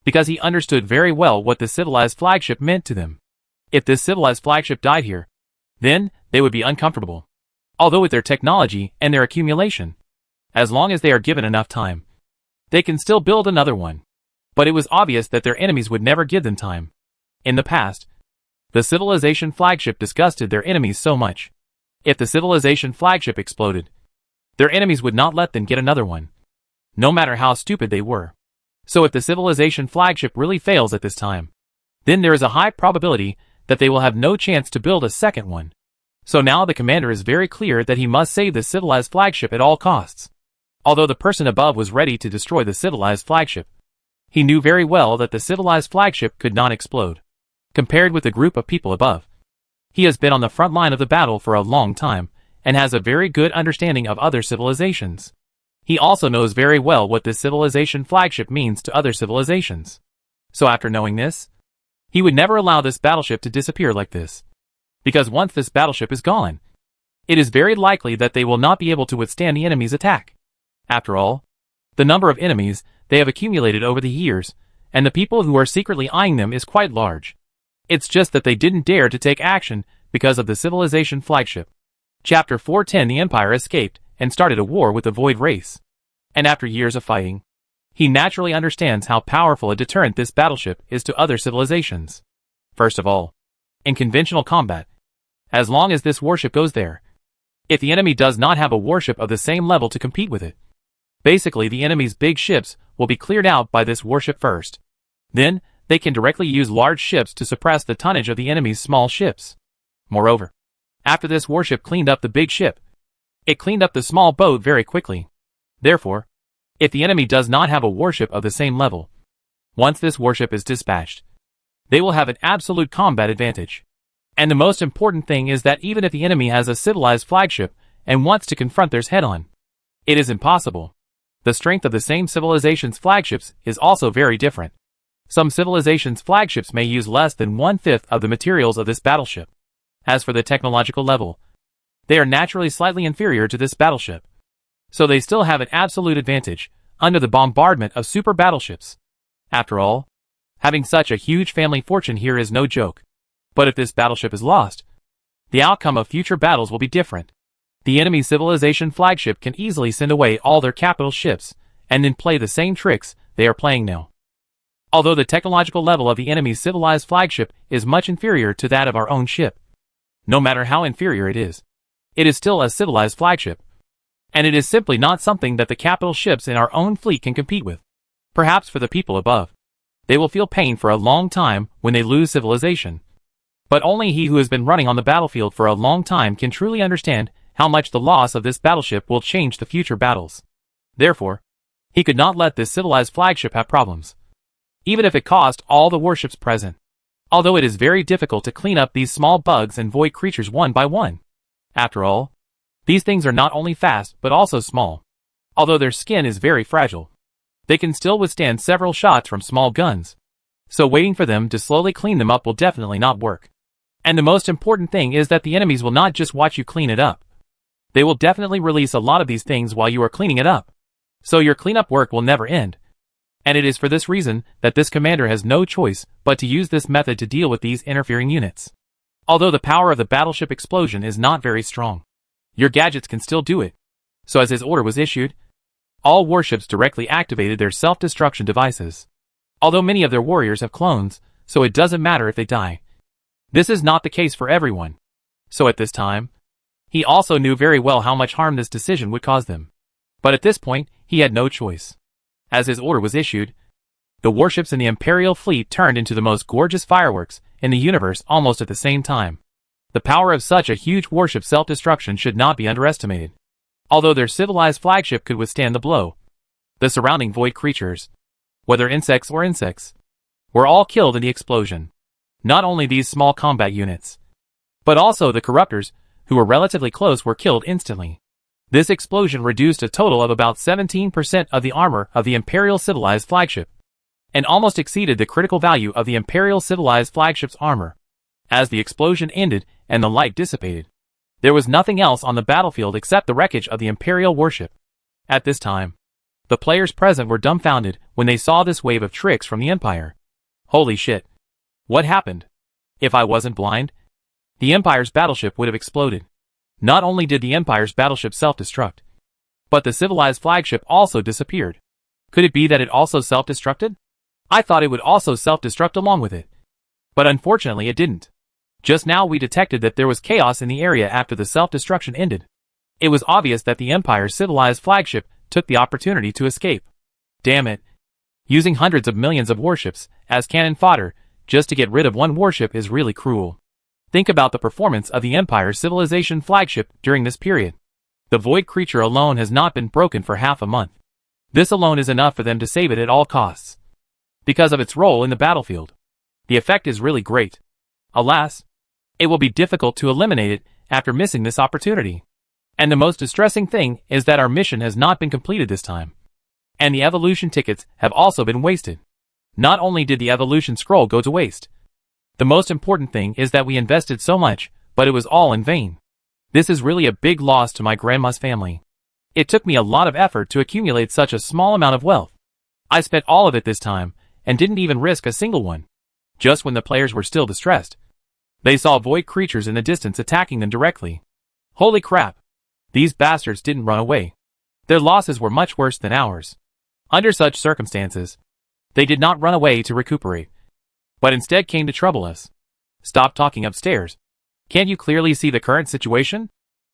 because he understood very well what the civilized flagship meant to them. If this civilized flagship died here, then they would be uncomfortable. Although with their technology and their accumulation, as long as they are given enough time, they can still build another one. But it was obvious that their enemies would never give them time. In the past, the civilization flagship disgusted their enemies so much. If the civilization flagship exploded, their enemies would not let them get another one, no matter how stupid they were. So if the civilization flagship really fails at this time, then there is a high probability that they will have no chance to build a second one. So now the commander is very clear that he must save the civilized flagship at all costs. Although the person above was ready to destroy the civilized flagship, he knew very well that the civilized flagship could not explode. Compared with the group of people above, he has been on the front line of the battle for a long time, and has a very good understanding of other civilizations. He also knows very well what this civilization flagship means to other civilizations. So after knowing this, he would never allow this battleship to disappear like this. Because once this battleship is gone, it is very likely that they will not be able to withstand the enemy's attack. After all, the number of enemies they have accumulated over the years, and the people who are secretly eyeing them is quite large. It's just that they didn't dare to take action because of the civilization flagship. Chapter 410. The Empire escaped and started a war with the Void race. And after years of fighting, he naturally understands how powerful a deterrent this battleship is to other civilizations. First of all, in conventional combat, as long as this warship goes there, if the enemy does not have a warship of the same level to compete with it. Basically, the enemy's big ships will be cleared out by this warship first. Then, they can directly use large ships to suppress the tonnage of the enemy's small ships. Moreover, after this warship cleaned up the big ship, it cleaned up the small boat very quickly. Therefore, if the enemy does not have a warship of the same level, once this warship is dispatched, they will have an absolute combat advantage. And the most important thing is that even if the enemy has a civilized flagship and wants to confront theirs head-on, it is impossible. The strength of the same civilization's flagships is also very different. Some civilizations' flagships may use less than 1/5 of the materials of this battleship. As for the technological level, they are naturally slightly inferior to this battleship. So they still have an absolute advantage under the bombardment of super battleships. After all, having such a huge family fortune here is no joke. But if this battleship is lost, the outcome of future battles will be different. The enemy civilization flagship can easily send away all their capital ships and then play the same tricks they are playing now. Although the technological level of the enemy's civilized flagship is much inferior to that of our own ship, no matter how inferior it is still a civilized flagship. And it is simply not something that the capital ships in our own fleet can compete with. Perhaps for the people above, they will feel pain for a long time when they lose civilization. But only he who has been running on the battlefield for a long time can truly understand how much the loss of this battleship will change the future battles. Therefore, he could not let this civilized flagship have problems, even if it cost all the warships present. Although it is very difficult to clean up these small bugs and void creatures one by one. After all, these things are not only fast but also small. Although their skin is very fragile, they can still withstand several shots from small guns. So waiting for them to slowly clean them up will definitely not work. And the most important thing is that the enemies will not just watch you clean it up. They will definitely release a lot of these things while you are cleaning it up. So your cleanup work will never end. And it is for this reason that this commander has no choice but to use this method to deal with these interfering units. Although the power of the battleship explosion is not very strong, your gadgets can still do it. So as his order was issued, all warships directly activated their self-destruction devices. Although many of their warriors have clones, so it doesn't matter if they die. This is not the case for everyone. So at this time, he also knew very well how much harm this decision would cause them. But at this point, he had no choice. As his order was issued, the warships in the Imperial fleet turned into the most gorgeous fireworks in the universe almost at the same time. The power of such a huge warship self-destruction should not be underestimated. Although their civilized flagship could withstand the blow, the surrounding void creatures, whether insects, were all killed in the explosion. Not only these small combat units, but also the corruptors, who were relatively close, were killed instantly. This explosion reduced a total of about 17% of the armor of the Imperial civilized flagship, and almost exceeded the critical value of the Imperial civilized flagship's armor. As the explosion ended and the light dissipated, there was nothing else on the battlefield except the wreckage of the Imperial warship. At this time, the players present were dumbfounded when they saw this wave of tricks from the Empire. Holy shit. What happened? If I wasn't blind, the Empire's battleship would have exploded. Not only did the Empire's battleship self-destruct, but the civilized flagship also disappeared. Could it be that it also self-destructed? I thought it would also self-destruct along with it. But unfortunately it didn't. Just now we detected that there was chaos in the area after the self-destruction ended. It was obvious that the Empire's civilized flagship took the opportunity to escape. Damn it. Using hundreds of millions of warships as cannon fodder just to get rid of one warship is really cruel. Think about the performance of the Empire's civilization flagship during this period. The void creature alone has not been broken for half a month. This alone is enough for them to save it at all costs. Because of its role in the battlefield, the effect is really great. Alas, it will be difficult to eliminate it after missing this opportunity. And the most distressing thing is that our mission has not been completed this time. And the evolution tickets have also been wasted. Not only did the evolution scroll go to waste, the most important thing is that we invested so much, but it was all in vain. This is really a big loss to my grandma's family. It took me a lot of effort to accumulate such a small amount of wealth. I spent all of it this time, and didn't even risk a single one. Just when the players were still distressed, they saw void creatures in the distance attacking them directly. Holy crap! These bastards didn't run away. Their losses were much worse than ours. Under such circumstances, they did not run away to recuperate, but instead came to trouble us. Stop talking upstairs. Can't you clearly see the current situation?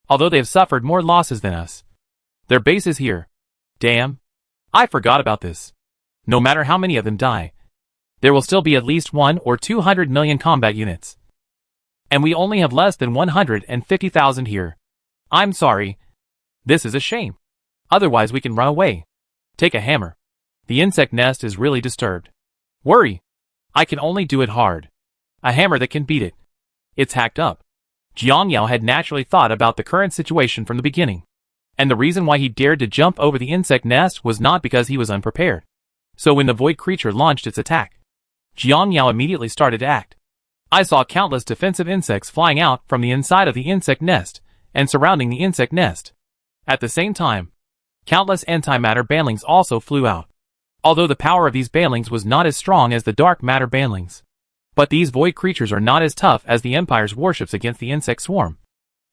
although they have suffered more losses than us. Their base is here. Damn. I forgot about this. No matter how many of them die, there will still be at least 1 or 200 million combat units. And we only have less than 150,000 here. I'm sorry. This is a shame. Otherwise we can run away. Take a hammer. The insect nest is really disturbed. Worry. I can only do it hard. A hammer that can beat it. It's hacked up. Jiang Yao had naturally thought about the current situation from the beginning. And the reason why he dared to jump over the insect nest was not because he was unprepared. So when the void creature launched its attack, Jiang Yao immediately started to act. I saw countless defensive insects flying out from the inside of the insect nest and surrounding the insect nest. At the same time, countless antimatter banlings also flew out. Although the power of these banlings was not as strong as the dark matter banlings. But these void creatures are not as tough as the Empire's warships against the insect swarm.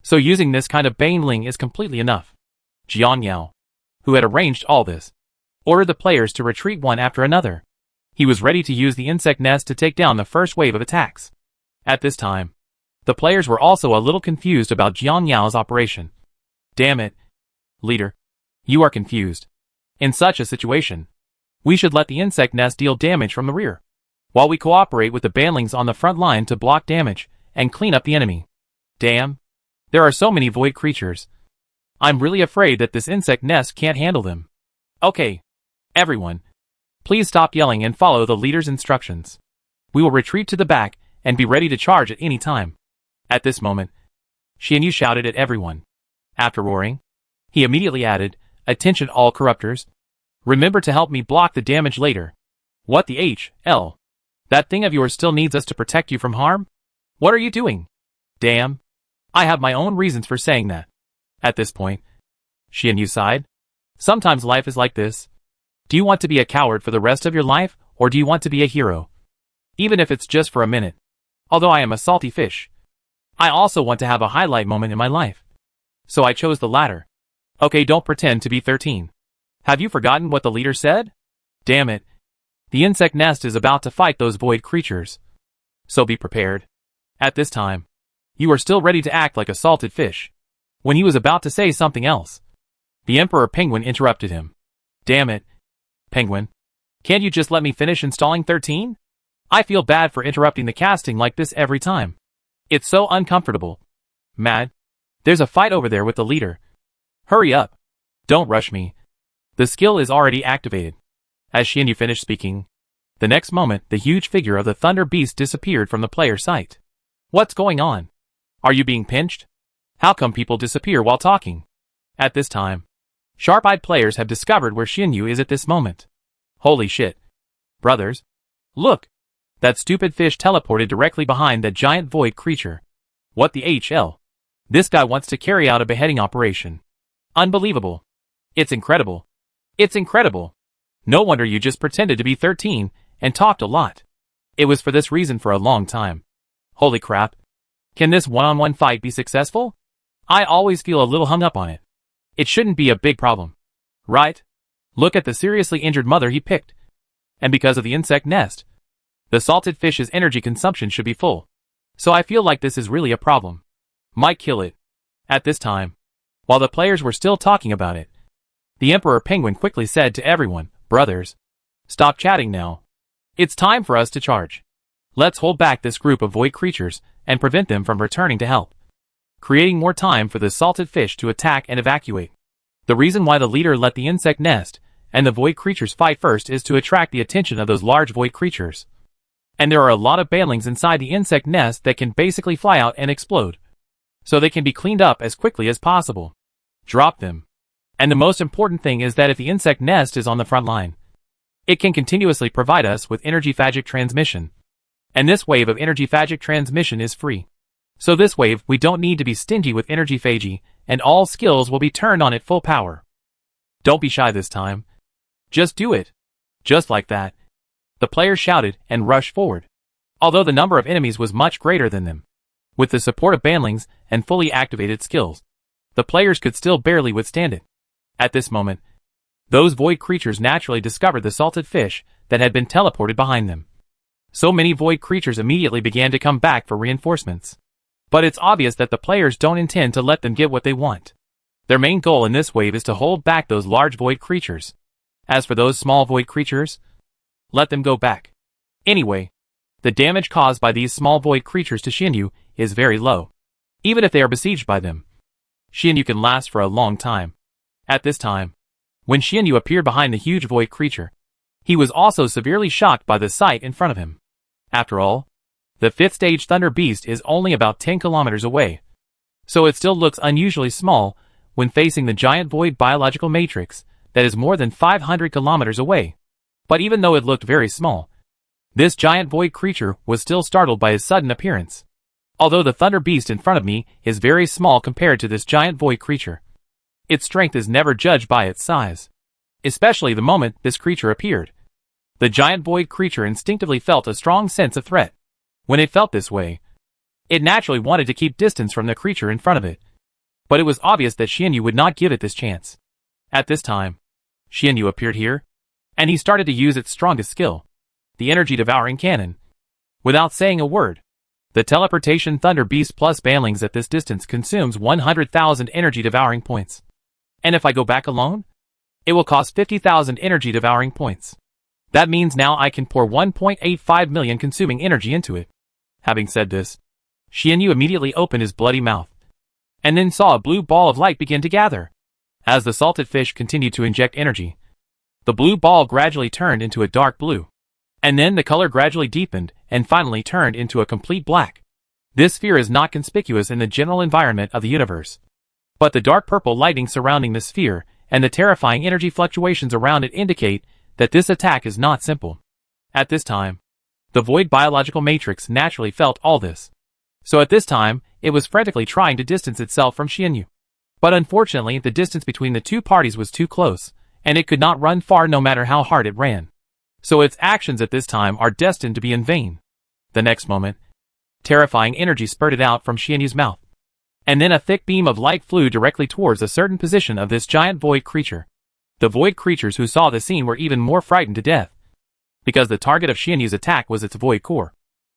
So using this kind of banling is completely enough. Jiang Yao, who had arranged all this, ordered the players to retreat one after another. He was ready to use the insect nest to take down the first wave of attacks. At this time, the players were also a little confused about Jiang Yao's operation. Damn it. Leader. You are confused. In such a situation, we should let the insect nest deal damage from the rear, while we cooperate with the banlings on the front line to block damage and clean up the enemy. Damn. There are so many void creatures. I'm really afraid that this insect nest can't handle them. Okay. Everyone. Please stop yelling and follow the leader's instructions. We will retreat to the back and be ready to charge at any time. At this moment, Xianyu shouted at everyone. After roaring, he immediately added, "Attention all corruptors. Remember to help me block the damage later." What the hell? That thing of yours still needs us to protect you from harm? What are you doing? Damn. I have my own reasons for saying that. At this point, Xianyu sighed. Sometimes life is like this. Do you want to be a coward for the rest of your life, or do you want to be a hero? Even if it's just for a minute. Although I am a salty fish, I also want to have a highlight moment in my life. So I chose the latter. Okay, don't pretend to be 13. Have you forgotten what the leader said? Damn it. The insect nest is about to fight those void creatures. So be prepared. At this time, you are still ready to act like a salted fish. When he was about to say something else, the Emperor Penguin interrupted him. Damn it. Penguin. Can't you just let me finish installing 13? I feel bad for interrupting the casting like this every time. It's so uncomfortable. Mad. There's a fight over there with the leader. Hurry up. Don't rush me. The skill is already activated. As Xianyu finished speaking, the next moment the huge figure of the Thunder Beast disappeared from the player's sight. What's going on? Are you being pinched? How come people disappear while talking? At this time, sharp-eyed players have discovered where Xianyu is at this moment. Holy shit. Brothers. Look. That stupid fish teleported directly behind that giant void creature. What the hell? This guy wants to carry out a beheading operation. Unbelievable. It's incredible. It's incredible. No wonder you just pretended to be 13 and talked a lot. It was for this reason for a long time. Holy crap. Can this one-on-one fight be successful? I always feel a little hung up on it. It shouldn't be a big problem. Right? Look at the seriously injured mother he picked. And because of the insect nest, the salted fish's energy consumption should be full. So I feel like this is really a problem. Might kill it. At this time, while the players were still talking about it, the Emperor Penguin quickly said to everyone, brothers, stop chatting now. It's time for us to charge. Let's hold back this group of void creatures and prevent them from returning to help, creating more time for the salted fish to attack and evacuate. The reason why the leader let the insect nest and the void creatures fight first is to attract the attention of those large void creatures. And there are a lot of banlings inside the insect nest that can basically fly out and explode. So they can be cleaned up as quickly as possible. Drop them. And the most important thing is that if the insect nest is on the front line, it can continuously provide us with energy phagic transmission. And this wave of energy phagic transmission is free. So this wave we don't need to be stingy with energy phagy, and all skills will be turned on at full power. Don't be shy this time. Just do it. Just like that. The players shouted and rushed forward. Although the number of enemies was much greater than them, with the support of banlings and fully activated skills, the players could still barely withstand it. At this moment, those void creatures naturally discovered the salted fish that had been teleported behind them. So many void creatures immediately began to come back for reinforcements. But it's obvious that the players don't intend to let them get what they want. Their main goal in this wave is to hold back those large void creatures. As for those small void creatures, let them go back. Anyway, the damage caused by these small void creatures to Xianyu is very low. Even if they are besieged by them, Xianyu can last for a long time. At this time, when Xianyu appeared behind the huge void creature, he was also severely shocked by the sight in front of him. After all, the 5th stage Thunder Beast is only about 10 kilometers away, so it still looks unusually small when facing the giant void biological matrix that is more than 500 kilometers away. But even though it looked very small, this giant void creature was still startled by his sudden appearance. Although the Thunder Beast in front of me is very small compared to this giant void creature, its strength is never judged by its size, especially the moment this creature appeared. The giant void creature instinctively felt a strong sense of threat. When it felt this way, it naturally wanted to keep distance from the creature in front of it. But it was obvious that Xianyu would not give it this chance. At this time, Xianyu appeared here, and he started to use its strongest skill, the energy-devouring cannon. Without saying a word, the teleportation Thunder Beast plus Banlings at this distance consumes 100,000 energy-devouring points. And if I go back alone, it will cost 50,000 energy-devouring points. That means now I can pour 1.85 million consuming energy into it. Having said this, Xianyu immediately opened his bloody mouth, and then saw a blue ball of light begin to gather. As the salted fish continued to inject energy, the blue ball gradually turned into a dark blue. And then the color gradually deepened and finally turned into a complete black. This sphere is not conspicuous in the general environment of the universe, but the dark purple lighting surrounding the sphere and the terrifying energy fluctuations around it indicate that this attack is not simple. At this time, the void biological matrix naturally felt all this. So at this time, it was frantically trying to distance itself from Xianyu. But unfortunately, the distance between the two parties was too close, and it could not run far no matter how hard it ran. So its actions at this time are destined to be in vain. The next moment, terrifying energy spurted out from Xianyu's mouth. And then a thick beam of light flew directly towards a certain position of this giant void creature. The void creatures who saw the scene were even more frightened to death, because the target of Xianyu's attack was its void core,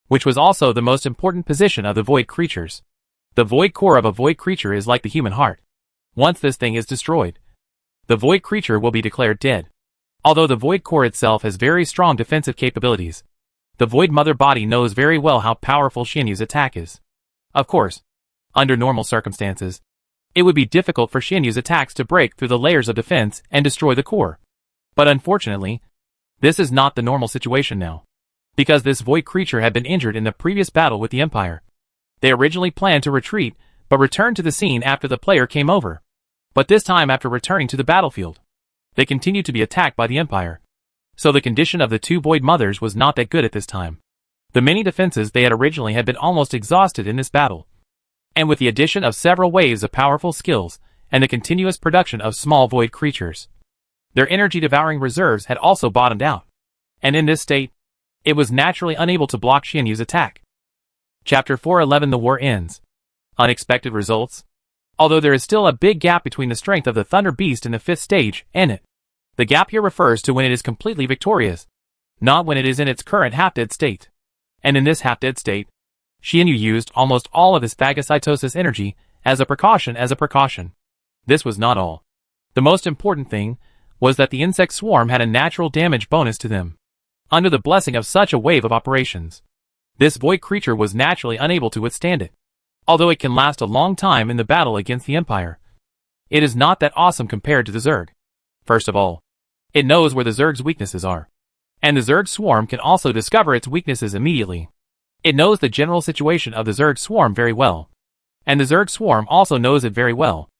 which was also the most important position of the void creatures. The void core of a void creature is like the human heart. Once this thing is destroyed, the void creature will be declared dead. Although the void core itself has very strong defensive capabilities, the void mother body knows very well how powerful Xianyu's attack is. Of course, under normal circumstances, it would be difficult for Xianyu's attacks to break through the layers of defense and destroy the core. But unfortunately, this is not the normal situation now, because this void creature had been injured in the previous battle with the Empire. They originally planned to retreat, but returned to the scene after the player came over. But this time after returning to the battlefield, they continued to be attacked by the Empire. So the condition of the two void mothers was not that good at this time. The many defenses they had originally had been almost exhausted in this battle. And with the addition of several waves of powerful skills, and the continuous production of small void creatures, their energy-devouring reserves had also bottomed out. And in this state, it was naturally unable to block Xianyu's attack. Chapter 411 The War Ends. Unexpected results. Although there is still a big gap between the strength of the Thunder Beast in the 5th stage and it. The gap here refers to when it is completely victorious, not when it is in its current half-dead state. And in this half-dead state, Xianyu used almost all of his phagocytosis energy as a precaution. This was not all. The most important thing was that the insect swarm had a natural damage bonus to them. Under the blessing of such a wave of operations, this void creature was naturally unable to withstand it. Although it can last a long time in the battle against the Empire, it is not that awesome compared to the Zerg. First of all, it knows where the Zerg's weaknesses are, and the Zerg swarm can also discover its weaknesses immediately. It knows the general situation of the Zerg swarm very well, and the Zerg swarm also knows it very well,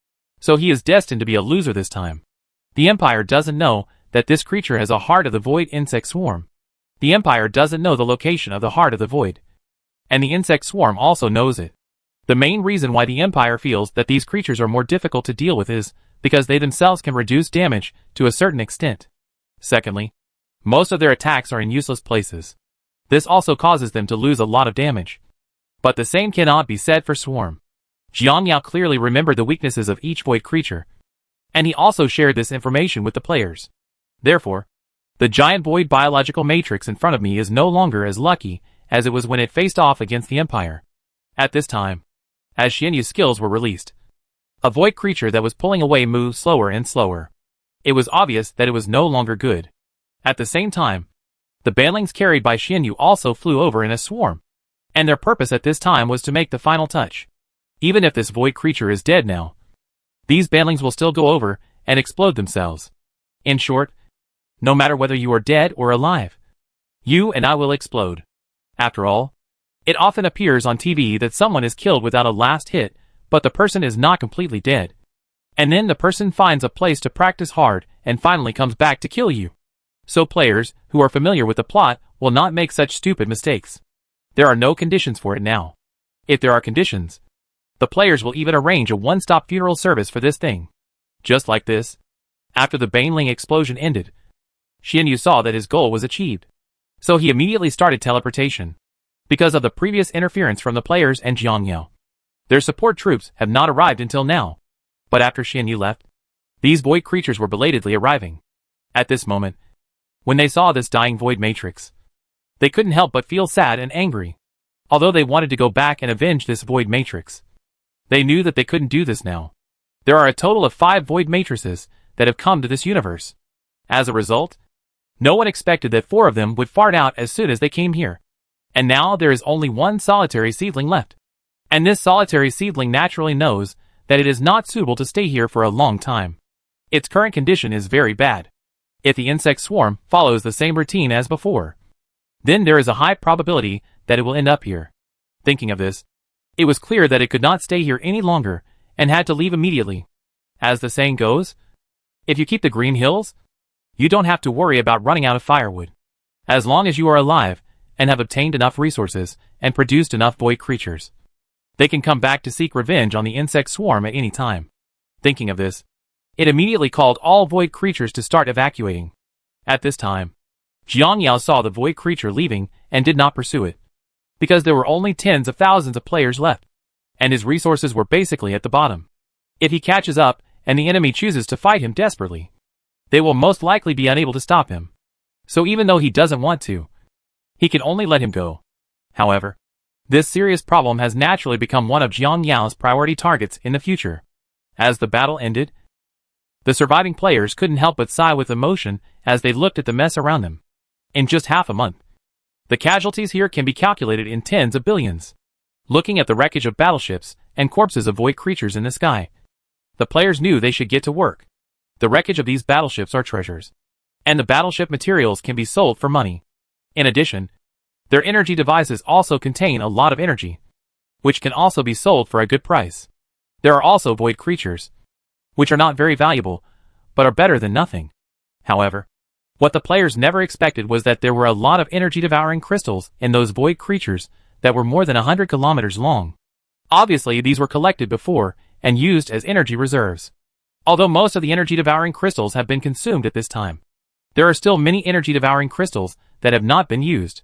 so he is destined to be a loser this time. The Empire doesn't know that this creature has a heart of the void insect swarm. The Empire doesn't know the location of the heart of the void, and the insect swarm also knows it. The main reason why the Empire feels that these creatures are more difficult to deal with is because they themselves can reduce damage to a certain extent. Secondly, most of their attacks are in useless places. This also causes them to lose a lot of damage. But the same cannot be said for Swarm. Jiang Yao clearly remembered the weaknesses of each void creature, and he also shared this information with the players. Therefore, the giant void biological matrix in front of me is no longer as lucky as it was when it faced off against the Empire. At this time, as Xianyu's skills were released. A void creature that was pulling away moved slower and slower. It was obvious that it was no longer good. At the same time, the banlings carried by Xianyu also flew over in a swarm, and their purpose at this time was to make the final touch. Even if this void creature is dead now, these banlings will still go over and explode themselves. In short, no matter whether you are dead or alive, you and I will explode. After all, it often appears on TV that someone is killed without a last hit, but the person is not completely dead. And then the person finds a place to practice hard and finally comes back to kill you. So players who are familiar with the plot will not make such stupid mistakes. There are no conditions for it now. If there are conditions, the players will even arrange a one-stop funeral service for this thing. Just like this, after the baneling explosion ended, Xianyu saw that his goal was achieved. So he immediately started teleportation, because of the previous interference from the players and Jiangyao. Their support troops have not arrived until now. But after Xianyu left, these void creatures were belatedly arriving. At this moment, when they saw this dying void matrix, they couldn't help but feel sad and angry. Although they wanted to go back and avenge this void matrix, they knew that they couldn't do this now. There are a total of 5 void matrices that have come to this universe. As a result, no one expected that 4 of them would fart out as soon as they came here. And now there is only one solitary seedling left. And this solitary seedling naturally knows that it is not suitable to stay here for a long time. Its current condition is very bad. If the insect swarm follows the same routine as before, then there is a high probability that it will end up here. Thinking of this, it was clear that it could not stay here any longer and had to leave immediately. As the saying goes, if you keep the green hills, you don't have to worry about running out of firewood. As long as you are alive and have obtained enough resources and produced enough void creatures, they can come back to seek revenge on the insect swarm at any time. Thinking of this, it immediately called all void creatures to start evacuating. At this time, Jiangyao saw the void creature leaving and did not pursue it, because there were only tens of thousands of players left, and his resources were basically at the bottom. If he catches up and the enemy chooses to fight him desperately, they will most likely be unable to stop him. So even though he doesn't want to, he can only let him go. However, this serious problem has naturally become one of Jiangyao's priority targets in the future. As the battle ended, the surviving players couldn't help but sigh with emotion as they looked at the mess around them. In just half a month, the casualties here can be calculated in tens of billions. Looking at the wreckage of battleships and corpses of void creatures in the sky, the players knew they should get to work. The wreckage of these battleships are treasures, and the battleship materials can be sold for money. In addition, their energy devices also contain a lot of energy, which can also be sold for a good price. There are also void creatures, which are not very valuable, but are better than nothing. However, what the players never expected was that there were a lot of energy-devouring crystals in those void creatures that were more than 100 kilometers long. Obviously, these were collected before and used as energy reserves. Although most of the energy-devouring crystals have been consumed at this time, there are still many energy-devouring crystals that have not been used.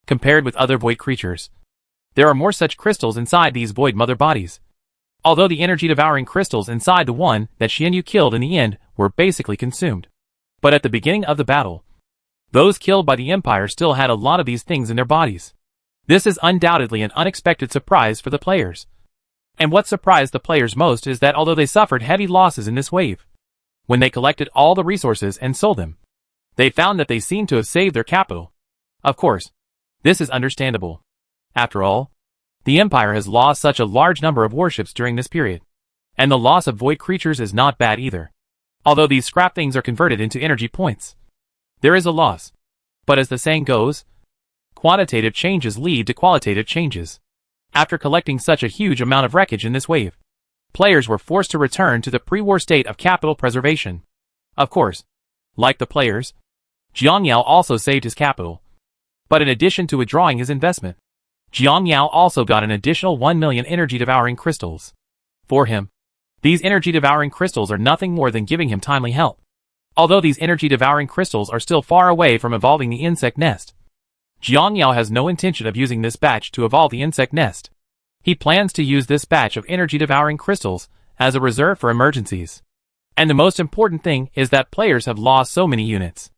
Compared with other void creatures, there are more such crystals inside these void mother bodies. Although the energy-devouring crystals inside the one that Xianyu killed in the end were basically consumed. But at the beginning of the battle, those killed by the Empire still had a lot of these things in their bodies. This is undoubtedly an unexpected surprise for the players. And what surprised the players most is that although they suffered heavy losses in this wave, when they collected all the resources and sold them, they found that they seemed to have saved their capital. Of course, this is understandable. After all, the Empire has lost such a large number of warships during this period, and the loss of void creatures is not bad either. Although these scrap things are converted into energy points, there is a loss. But as the saying goes, quantitative changes lead to qualitative changes. After collecting such a huge amount of wreckage in this wave, players were forced to return to the pre-war state of capital preservation. Of course, like the players, Jiangyao also saved his capital. But in addition to withdrawing his investment, Jiangyao also got an additional 1 million energy-devouring crystals. For him, these energy-devouring crystals are nothing more than giving him timely help. Although these energy-devouring crystals are still far away from evolving the insect nest, Jiangyao has no intention of using this batch to evolve the insect nest. He plans to use this batch of energy-devouring crystals as a reserve for emergencies. And the most important thing is that players have lost so many units.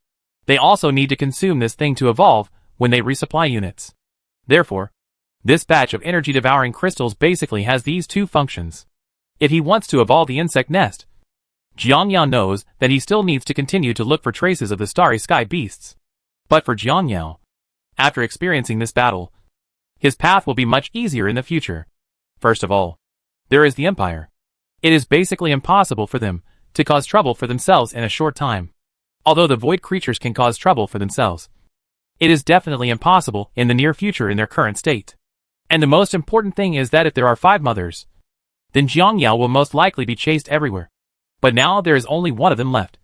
They also need to consume this thing to evolve when they resupply units. Therefore, This batch of energy-devouring crystals basically has these two functions. If he wants to evolve the insect nest, Jiangyao knows that he still needs to continue to look for traces of the starry sky beasts. But for Jiangyao, after experiencing this battle, his path will be much easier in the future. First of all, there is the Empire. It is basically impossible for them to cause trouble for themselves in a short time. Although the void creatures can cause trouble for themselves, it is definitely impossible in the near future in their current state. And the most important thing is that if there are 5 mothers, then Jiangyao will most likely be chased everywhere. But now there is only one of them left.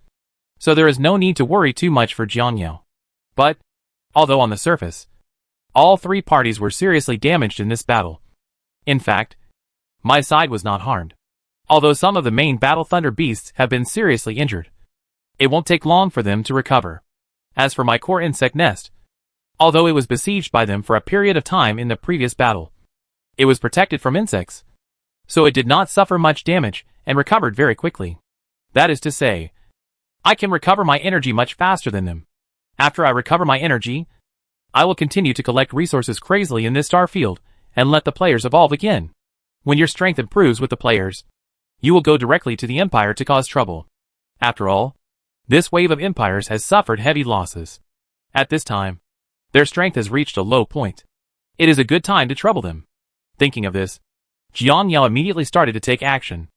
So there is no need to worry too much for Jiangyao. But, although on the surface, all 3 parties were seriously damaged in this battle. In fact, my side was not harmed. Although some of the main battle thunder beasts have been seriously injured, it won't take long for them to recover. As for my core insect nest, although it was besieged by them for a period of time in the previous battle, it was protected from insects, so it did not suffer much damage and recovered very quickly. That is to say, I can recover my energy much faster than them. After I recover my energy, I will continue to collect resources crazily in this star field and let the players evolve again. When your strength improves with the players, you will go directly to the Empire to cause trouble. After all, this wave of empires has suffered heavy losses. At this time, their strength has reached a low point. It is a good time to trouble them. Thinking of this, Jiangyao immediately started to take action.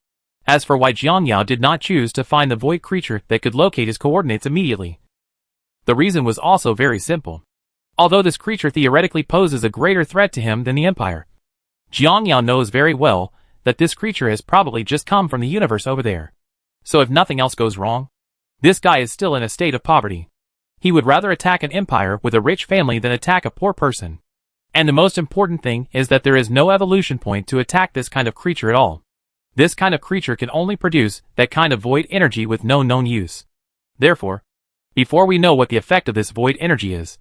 As for why Jiangyao did not choose to find the void creature that could locate his coordinates immediately, the reason was also very simple. Although this creature theoretically poses a greater threat to him than the Empire, Jiangyao knows very well that this creature has probably just come from the universe over there. So if nothing else goes wrong, this guy is still in a state of poverty. He would rather attack an empire with a rich family than attack a poor person. And the most important thing is that there is no evolution point to attack this kind of creature at all. This kind of creature can only produce that kind of void energy with no known use. Therefore, before we know what the effect of this void energy is,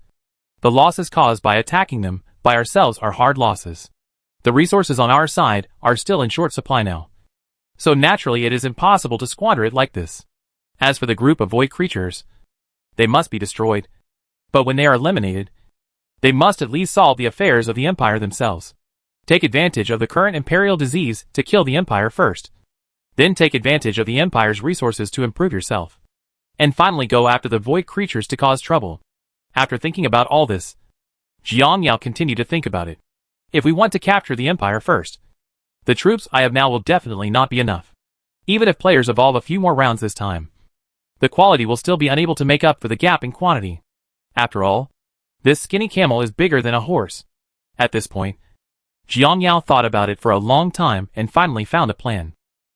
the losses caused by attacking them by ourselves are hard losses. The resources on our side are still in short supply now. So naturally it is impossible to squander it like this. As for the group of void creatures, they must be destroyed. But when they are eliminated, they must at least solve the affairs of the Empire themselves. Take advantage of the current imperial disease to kill the Empire first. Then take advantage of the Empire's resources to improve yourself. And finally go after the void creatures to cause trouble. After thinking about all this, Jiangyao continued to think about it. If we want to capture the Empire first, the troops I have now will definitely not be enough. Even if players evolve a few more rounds this time, the quality will still be unable to make up for the gap in quantity. After all, this skinny camel is bigger than a horse. At this point, Jiangyao thought about it for a long time and finally found a plan.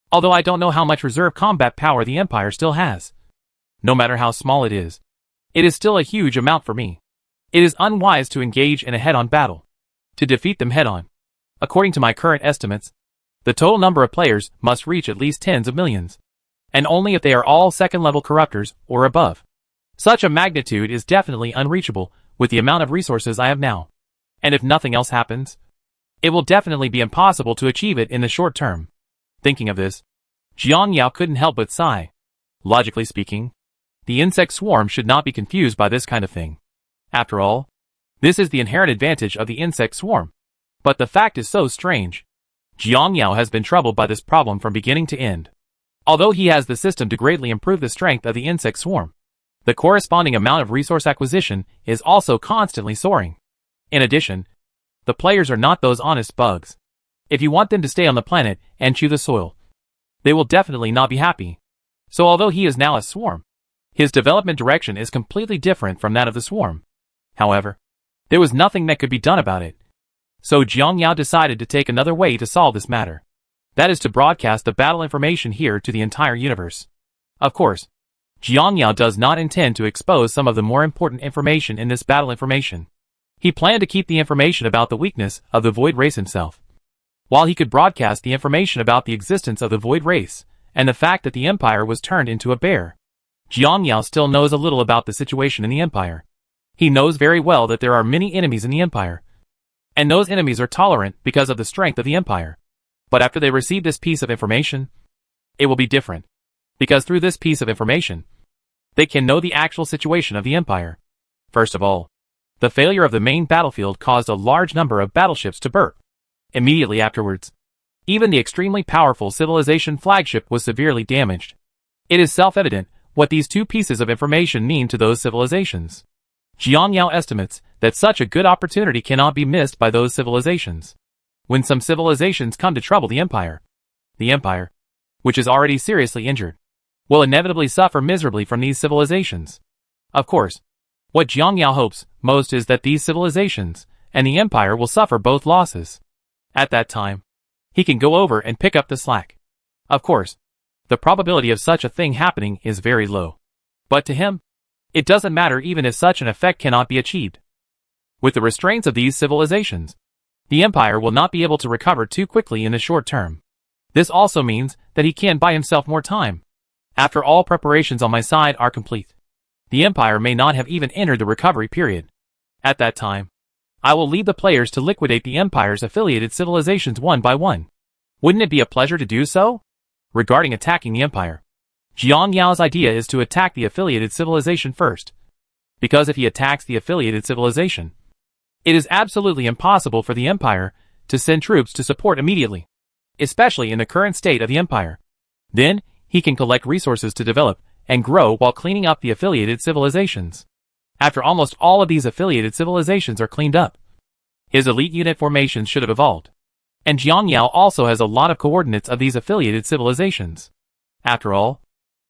Although I don't know how much reserve combat power the Empire still has, no matter how small it is still a huge amount for me. It is unwise to engage in a head-on battle. To defeat them head-on, according to my current estimates, the total number of players must reach at least tens of millions. And only if they are all second-level corruptors or above. Such a magnitude is definitely unreachable with the amount of resources I have now. And if nothing else happens, it will definitely be impossible to achieve it in the short term. Thinking of this, Jiangyao couldn't help but sigh. Logically speaking, the insect swarm should not be confused by this kind of thing. After all, this is the inherent advantage of the insect swarm. But the fact is so strange. Jiangyao has been troubled by this problem from beginning to end. Although he has the system to greatly improve the strength of the insect swarm, the corresponding amount of resource acquisition is also constantly soaring. In addition, the players are not those honest bugs. If you want them to stay on the planet and chew the soil, they will definitely not be happy. So although he is now a swarm, his development direction is completely different from that of the swarm. However, there was nothing that could be done about it. So Jiangyao decided to take another way to solve this matter. That is to broadcast the battle information here to the entire universe. Of course, Jiangyao does not intend to expose some of the more important information in this battle information. He planned to keep the information about the weakness of the Void Race himself. While he could broadcast the information about the existence of the Void Race, and the fact that the Empire was turned into a bear, Jiangyao still knows a little about the situation in the Empire. He knows very well that there are many enemies in the Empire, and those enemies are tolerant because of the strength of the Empire. But after they receive this piece of information, it will be different. Because through this piece of information, they can know the actual situation of the Empire. First of all, The failure of the main battlefield caused a large number of battleships to burp. Immediately afterwards, even the extremely powerful civilization flagship was severely damaged. It is self-evident what these two pieces of information mean to those civilizations. Jiang Yao estimates that such a good opportunity cannot be missed by those civilizations. When some civilizations come to trouble the Empire, which is already seriously injured, will inevitably suffer miserably from these civilizations. Of course, what Jiang Yao hopes most is that these civilizations and the Empire will suffer both losses. At that time, he can go over and pick up the slack. Of course, the probability of such a thing happening is very low. But to him, it doesn't matter even if such an effect cannot be achieved. With the restraints of these civilizations, the Empire will not be able to recover too quickly in the short term. This also means that he can buy himself more time. After all preparations on my side are complete, the Empire may not have even entered the recovery period. At that time, I will lead the players to liquidate the Empire's affiliated civilizations one by one. Wouldn't it be a pleasure to do so? Regarding attacking the Empire, Jiang Yao's idea is to attack the affiliated civilization first. Because if he attacks the affiliated civilization, it is absolutely impossible for the Empire to send troops to support immediately, especially in the current state of the Empire. Then, he can collect resources to develop and grow while cleaning up the affiliated civilizations. After almost all of these affiliated civilizations are cleaned up, his elite unit formations should have evolved. And Jiang Yao also has a lot of coordinates of these affiliated civilizations. After all,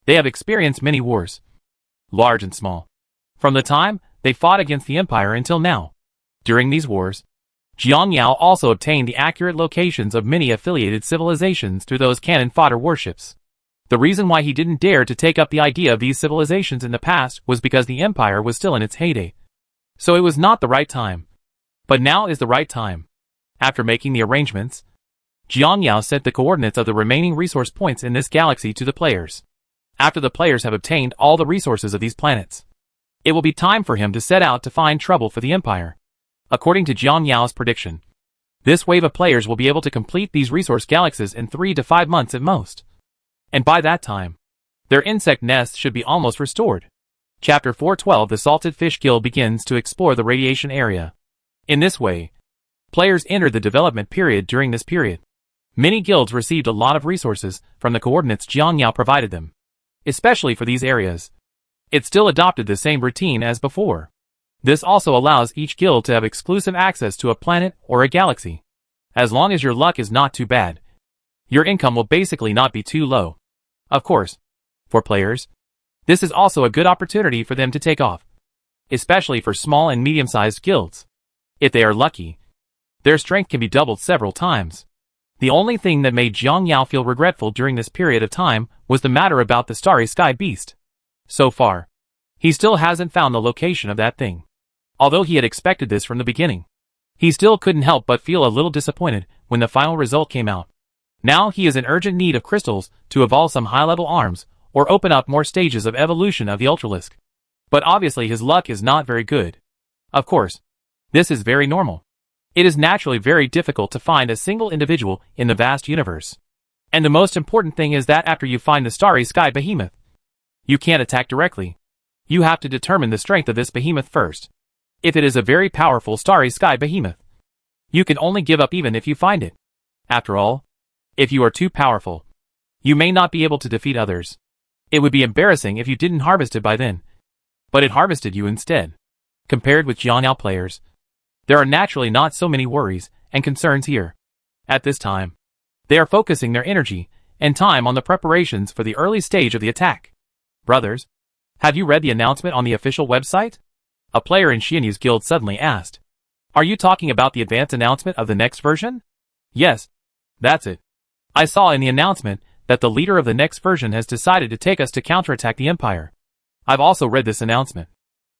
they have experienced many wars, large and small, from the time they fought against the Empire until now. During these wars, Jiang Yao also obtained the accurate locations of many affiliated civilizations through those cannon fodder warships. The reason why he didn't dare to take up the idea of these civilizations in the past was because the Empire was still in its heyday. So it was not the right time. But now is the right time. After making the arrangements, Jiang Yao sent the coordinates of the remaining resource points in this galaxy to the players. After the players have obtained all the resources of these planets, it will be time for him to set out to find trouble for the Empire. According to Jiang Yao's prediction, this wave of players will be able to complete these resource galaxies in 3 to 5 months at most. And by that time, their insect nests should be almost restored. Chapter 412 The Salted Fish Guild begins to explore the radiation area. In this way, players entered the development period during this period. Many guilds received a lot of resources from the coordinates Jiang Yao provided them. Especially for these areas, it still adopted the same routine as before. This also allows each guild to have exclusive access to a planet or a galaxy. As long as your luck is not too bad, your income will basically not be too low. Of course, for players, this is also a good opportunity for them to take off, especially for small and medium-sized guilds. If they are lucky, their strength can be doubled several times. The only thing that made Jiang Yao feel regretful during this period of time was the matter about the Starry Sky Beast. So far, he still hasn't found the location of that thing. Although he had expected this from the beginning, he still couldn't help but feel a little disappointed when the final result came out. Now he is in urgent need of crystals to evolve some high-level arms or open up more stages of evolution of the Ultralisk. But obviously his luck is not very good. Of course, this is very normal. It is naturally very difficult to find a single individual in the vast universe. And the most important thing is that after you find the Starry Sky Behemoth, you can't attack directly. You have to determine the strength of this behemoth first. If it is a very powerful Starry Sky Behemoth, you can only give up even if you find it. After all, if you are too powerful, you may not be able to defeat others. It would be embarrassing if you didn't harvest it by then. But it harvested you instead. Compared with Jiang Yao players, there are naturally not so many worries and concerns here. At this time, they are focusing their energy and time on the preparations for the early stage of the attack. Brothers, have you read the announcement on the official website? A player in Xianyu's guild suddenly asked. Are you talking about the advanced announcement of the next version? Yes, that's it. I saw in the announcement that the leader of the next version has decided to take us to counterattack the Empire. I've also read this announcement.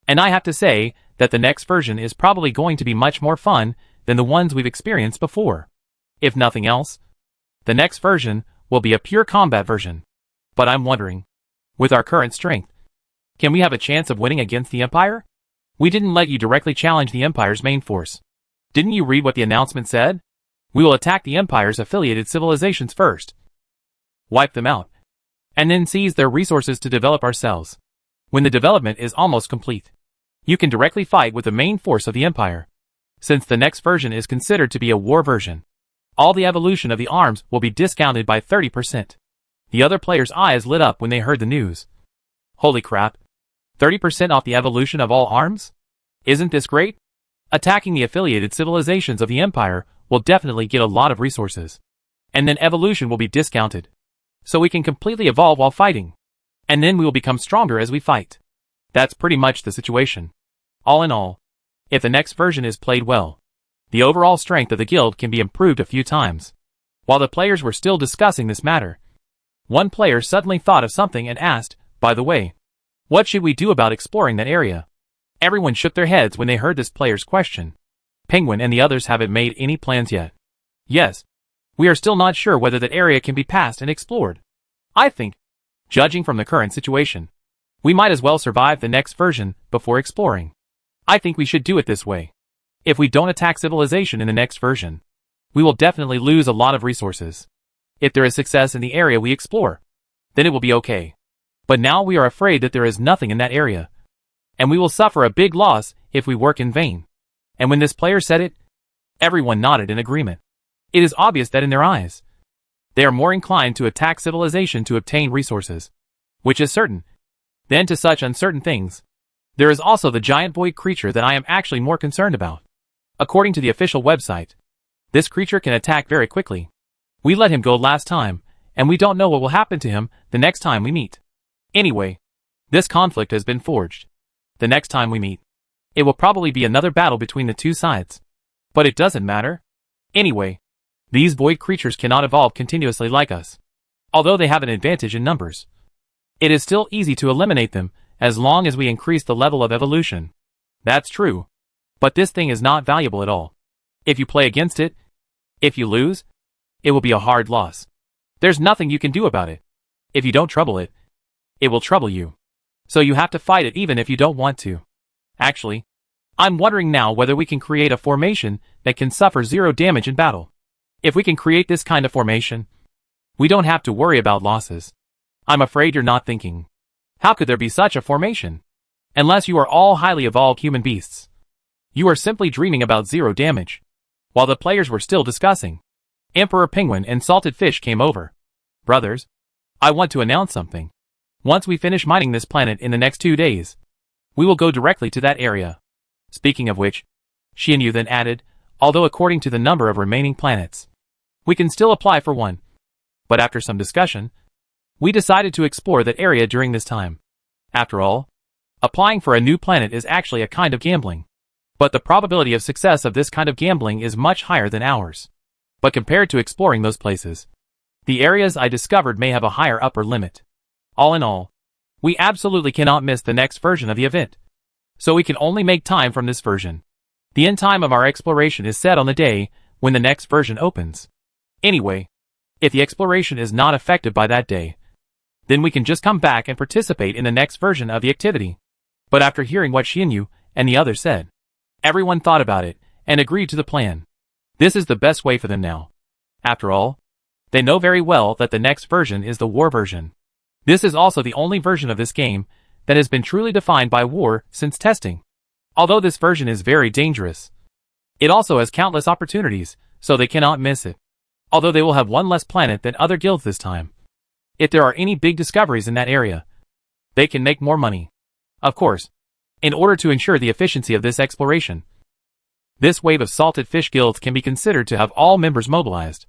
And I have to say that the next version is probably going to be much more fun than the ones we've experienced before. If nothing else, the next version will be a pure combat version. But I'm wondering, with our current strength, can we have a chance of winning against the Empire? We didn't let you directly challenge the Empire's main force. Didn't you read what the announcement said? We will attack the Empire's affiliated civilizations first, wipe them out, and then seize their resources to develop ourselves. When the development is almost complete, You can directly fight with the main force of the Empire. Since the next version is considered to be a war version, all the evolution of the arms will be discounted by 30%. The other players' eyes lit up when they heard the news. Holy crap! 30% off the evolution of all arms? Isn't this great? Attacking the affiliated civilizations of the Empire will definitely get a lot of resources. And then evolution will be discounted. So we can completely evolve while fighting. And then we will become stronger as we fight. That's pretty much the situation. All in all, if the next version is played well, the overall strength of the guild can be improved a few times. While the players were still discussing this matter, one player suddenly thought of something and asked, by the way, what should we do about exploring that area? Everyone shook their heads when they heard this player's question. Penguin and the others haven't made any plans yet. Yes, we are still not sure whether that area can be passed and explored. I think, judging from the current situation, we might as well survive the next version before exploring. I think we should do it this way. If we don't attack civilization in the next version, we will definitely lose a lot of resources. If there is success in the area we explore, then it will be okay. But now we are afraid that there is nothing in that area, and we will suffer a big loss if we work in vain. And when this player said it, everyone nodded in agreement. It is obvious that in their eyes, they are more inclined to attack civilization to obtain resources, which is certain, than to such uncertain things. There is also the giant void creature that I am actually more concerned about. According to the official website, this creature can attack very quickly. We let him go last time, and we don't know what will happen to him the next time we meet. Anyway, this conflict has been forged. The next time we meet, it will probably be another battle between the two sides. But it doesn't matter. Anyway, these void creatures cannot evolve continuously like us. Although they have an advantage in numbers, it is still easy to eliminate them as long as we increase the level of evolution. That's true. But this thing is not valuable at all. If you play against it, if you lose, it will be a hard loss. There's nothing you can do about it. If you don't trouble it, it will trouble you. So you have to fight it even if you don't want to. Actually, I'm wondering now whether we can create a formation that can suffer 0 damage in battle. If we can create this kind of formation, we don't have to worry about losses. I'm afraid you're not thinking. How could there be such a formation? Unless you are all highly evolved human beasts. You are simply dreaming about 0 damage. While the players were still discussing, Emperor Penguin and Salted Fish came over. Brothers, I want to announce something. Once we finish mining this planet in the next 2 days, we will go directly to that area. Speaking of which, Xianyu then added, although according to the number of remaining planets, we can still apply for one. But after some discussion, we decided to explore that area during this time. After all, applying for a new planet is actually a kind of gambling. But the probability of success of this kind of gambling is much higher than ours. But compared to exploring those places, the areas I discovered may have a higher upper limit. All in all, we absolutely cannot miss the next version of the event. So we can only make time from this version. The end time of our exploration is set on the day when the next version opens. Anyway, if the exploration is not effective by that day, then we can just come back and participate in the next version of the activity. But after hearing what Xianyu and the others said, everyone thought about it and agreed to the plan. This is the best way for them now. After all, they know very well that the next version is the war version. This is also the only version of this game that has been truly defined by war since testing. Although this version is very dangerous, it also has countless opportunities, so they cannot miss it. Although they will have one less planet than other guilds this time. If there are any big discoveries in that area, they can make more money. Of course, in order to ensure the efficiency of this exploration, this wave of Salted Fish guilds can be considered to have all members mobilized,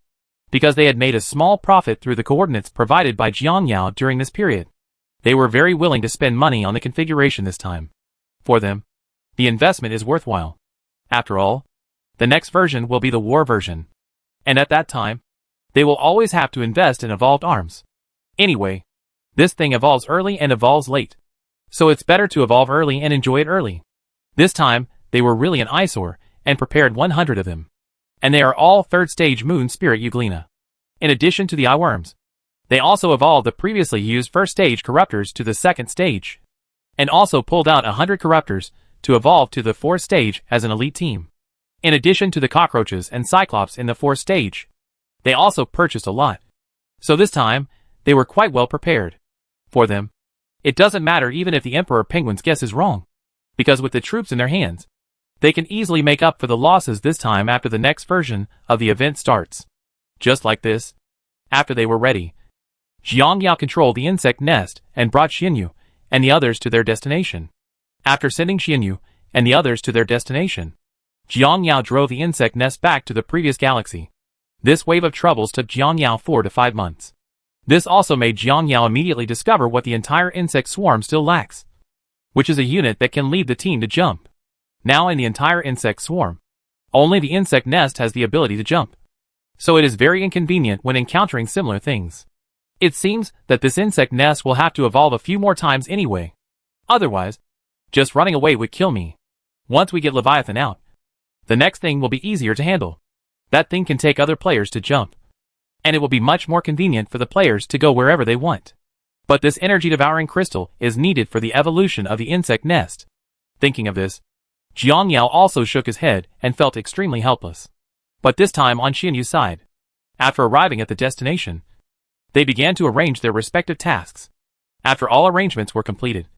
because they had made a small profit through the coordinates provided by Jiangyao during this period. They were very willing to spend money on the configuration this time. For them, the investment is worthwhile. After all, the next version will be the war version. And at that time, they will always have to invest in evolved arms. Anyway, this thing evolves early and evolves late. So it's better to evolve early and enjoy it early. This time, they were really an eyesore, and prepared 100 of them. And they are all 3rd stage Moon Spirit Euglena. In addition to the eyeworms, they also evolved the previously used 1st stage corruptors to the 2nd stage. And also pulled out 100 corruptors to evolve to the 4th stage as an elite team. In addition to the cockroaches and cyclops in the 4th stage, they also purchased a lot. So this time, they were quite well prepared. For them, it doesn't matter even if the Emperor Penguin's guess is wrong. because with the troops in their hands, they can easily make up for the losses this time after the next version of the event starts. Just like this, after they were ready, Jiang Yao controlled the insect nest and brought Xianyu and the others to their destination. After sending Xianyu and the others to their destination, Jiang Yao drove the insect nest back to the previous galaxy. This wave of troubles took Jiang Yao 4 to 5 months. This also made Jiang Yao immediately discover what the entire insect swarm still lacks, which is a unit that can lead the team to jump. Now in the entire insect swarm, only the insect nest has the ability to jump. So it is very inconvenient when encountering similar things. It seems that this insect nest will have to evolve a few more times anyway. Otherwise, just running away would kill me. Once we get Leviathan out, the next thing will be easier to handle. That thing can take other players to jump, and it will be much more convenient for the players to go wherever they want. But this energy-devouring crystal is needed for the evolution of the insect nest. Thinking of this, Jiang Yao also shook his head and felt extremely helpless. But this time on Xianyu's side. After arriving at the destination, they began to arrange their respective tasks. After all arrangements were completed,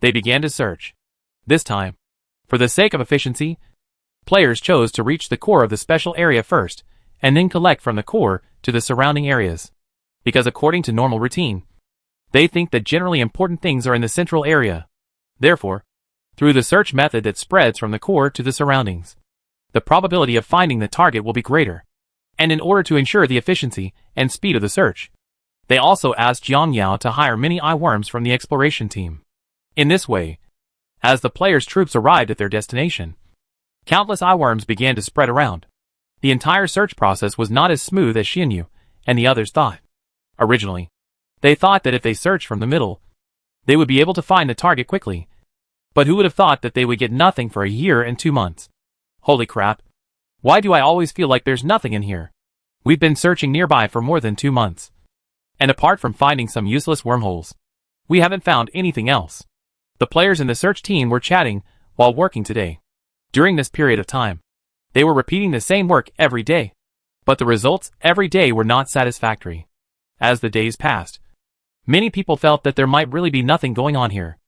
they began to search. This time, for the sake of efficiency, players chose to reach the core of the special area first, and then collect from the core to the surrounding areas. Because according to normal routine, they think that generally important things are in the central area. Therefore, through the search method that spreads from the core to the surroundings, the probability of finding the target will be greater. And in order to ensure the efficiency and speed of the search, they also asked Jiang Yao to hire many eye worms from the exploration team. In this way, as the players' troops arrived at their destination, countless eye worms began to spread around. The entire search process was not as smooth as Xianyu and the others thought. Originally, they thought that if they searched from the middle, they would be able to find the target quickly. But who would have thought that they would get nothing for a year and 2 months? Holy crap. Why do I always feel like there's nothing in here? We've been searching nearby for more than 2 months. And apart from finding some useless wormholes, we haven't found anything else. The players in the search team were chatting while working today. During this period of time, they were repeating the same work every day. But the results every day were not satisfactory. As the days passed, many people felt that there might really be nothing going on here.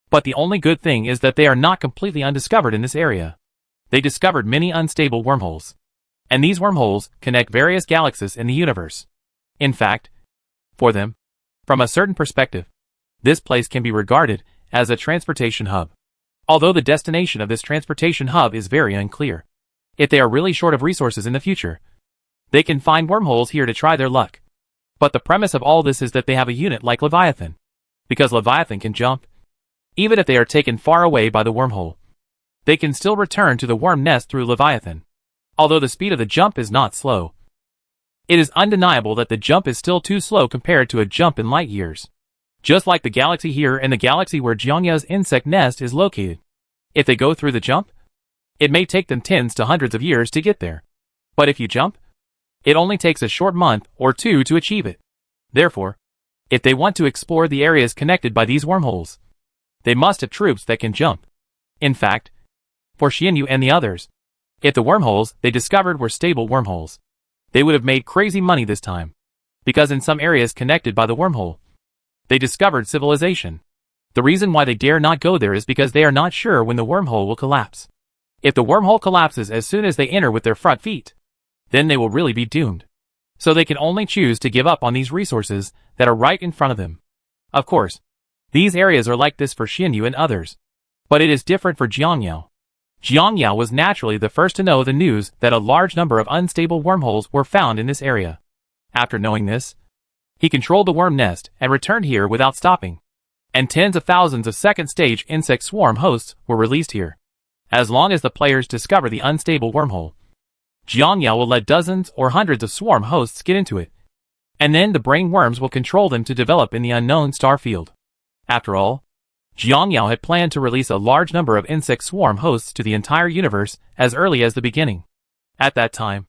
But the only good thing is that they are not completely undiscovered in this area. They discovered many unstable wormholes. And these wormholes connect various galaxies in the universe. In fact, for them, from a certain perspective, this place can be regarded as a transportation hub. Although the destination of this transportation hub is very unclear. If they are really short of resources in the future, they can find wormholes here to try their luck. But the premise of all this is that they have a unit like Leviathan. Because Leviathan can jump, even if they are taken far away by the wormhole, they can still return to the worm nest through Leviathan. Although the speed of the jump is not slow, it is undeniable that the jump is still too slow compared to a jump in light years. Just like the galaxy here and the galaxy where Jiang Yao's insect nest is located. If they go through the jump, it may take them tens to hundreds of years to get there. But if you jump, it only takes a short month or 2 to achieve it. Therefore, if they want to explore the areas connected by these wormholes, they must have troops that can jump. In fact, for Xianyu and the others, if the wormholes they discovered were stable wormholes, they would have made crazy money this time. Because in some areas connected by the wormhole, they discovered civilization. The reason why they dare not go there is because they are not sure when the wormhole will collapse. If the wormhole collapses as soon as they enter with their front feet, then they will really be doomed. So they can only choose to give up on these resources that are right in front of them. Of course, these areas are like this for Xianyu and others. But it is different for Jiang Yao. Jiang Yao was naturally the first to know the news that a large number of unstable wormholes were found in this area. After knowing this, he controlled the worm nest and returned here without stopping. And tens of thousands of second-stage insect swarm hosts were released here. As long as the players discover the unstable wormhole, Jiang Yao will let dozens or hundreds of swarm hosts get into it. And then the brain worms will control them to develop in the unknown star field. After all, Jiang Yao had planned to release a large number of insect swarm hosts to the entire universe as early as the beginning. At that time,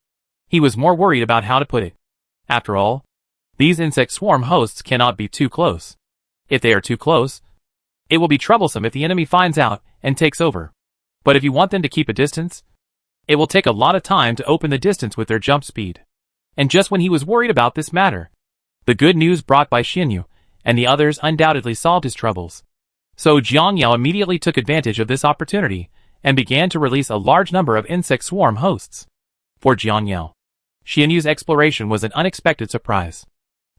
he was more worried about how to put it. After all, these insect swarm hosts cannot be too close. If they are too close, it will be troublesome if the enemy finds out and takes over. But if you want them to keep a distance, it will take a lot of time to open the distance with their jump speed. And just when he was worried about this matter, the good news brought by Xianyu and the others undoubtedly solved his troubles. So Jiang Yao immediately took advantage of this opportunity and began to release a large number of insect swarm hosts. For Jiang Yao, Xianyu's exploration was an unexpected surprise.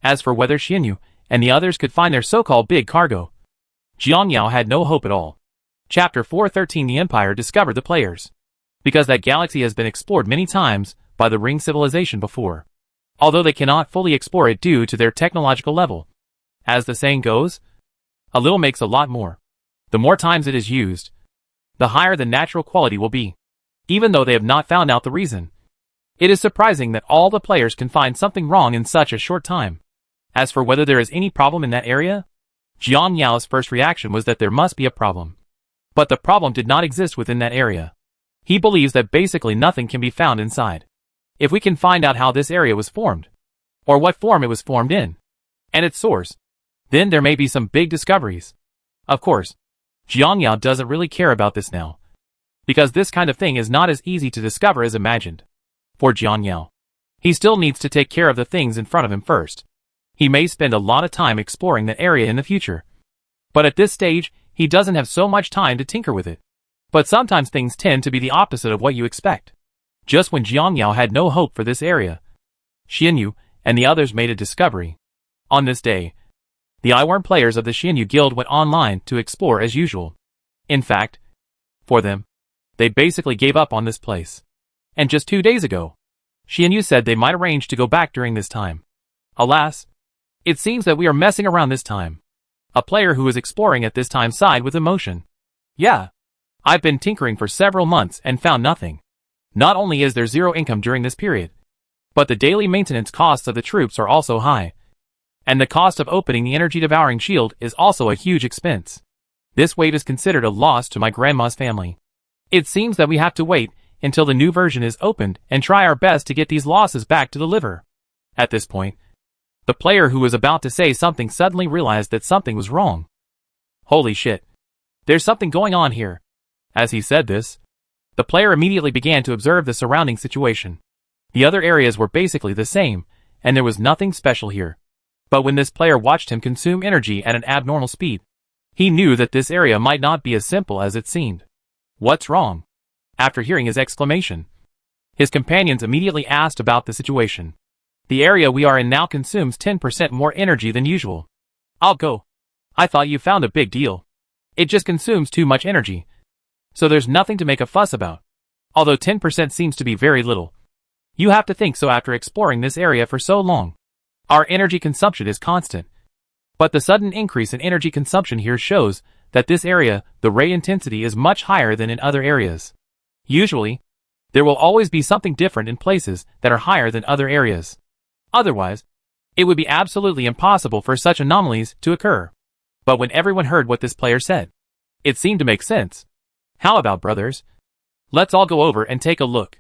As for whether Xianyu and the others could find their so-called big cargo, Jiang Yao had no hope at all. Chapter 413 The Empire discovered the players. Because that galaxy has been explored many times by the Ring civilization before, although they cannot fully explore it due to their technological level. As the saying goes, a little makes a lot more. The more times it is used, the higher the natural quality will be, even though they have not found out the reason. It is surprising that all the players can find something wrong in such a short time. As for whether there is any problem in that area, Jiang Yao's first reaction was that there must be a problem. But the problem did not exist within that area. He believes that basically nothing can be found inside. If we can find out how this area was formed, or what form it was formed in, and its source, then there may be some big discoveries. Of course, Jiang Yao doesn't really care about this now, because this kind of thing is not as easy to discover as imagined. For Jiang Yao, he still needs to take care of the things in front of him first. He may spend a lot of time exploring that area in the future, but at this stage, he doesn't have so much time to tinker with it. But sometimes things tend to be the opposite of what you expect. Just when Jiang Yao had no hope for this area, Xianyu and the others made a discovery. On this day, the eyeworm players of the Xianyu Guild went online to explore as usual. In fact, for them, they basically gave up on this place. And just 2 days ago, Xianyu said they might arrange to go back during this time. Alas, it seems that we are messing around this time. A player who is exploring at this time sighed with emotion. Yeah, I've been tinkering for several months and found nothing. Not only is there zero income during this period, but the daily maintenance costs of the troops are also high. And the cost of opening the energy-devouring shield is also a huge expense. This weight is considered a loss to my grandma's family. It seems that we have to wait until the new version is opened and try our best to get these losses back to the liver. At this point, the player who was about to say something suddenly realized that something was wrong. Holy shit. There's something going on here. As he said this, the player immediately began to observe the surrounding situation. The other areas were basically the same, and there was nothing special here. But when this player watched him consume energy at an abnormal speed, he knew that this area might not be as simple as it seemed. What's wrong? After hearing his exclamation, his companions immediately asked about the situation. The area we are in now consumes 10% more energy than usual. I'll go. I thought you found a big deal. It just consumes too much energy. So there's nothing to make a fuss about. Although 10% seems to be very little. You have to think so after exploring this area for so long. Our energy consumption is constant. But the sudden increase in energy consumption here shows that this area, the ray intensity is much higher than in other areas. Usually, there will always be something different in places that are higher than other areas. Otherwise, it would be absolutely impossible for such anomalies to occur. But when everyone heard what this player said, it seemed to make sense. How about, brothers? Let's all go over and take a look.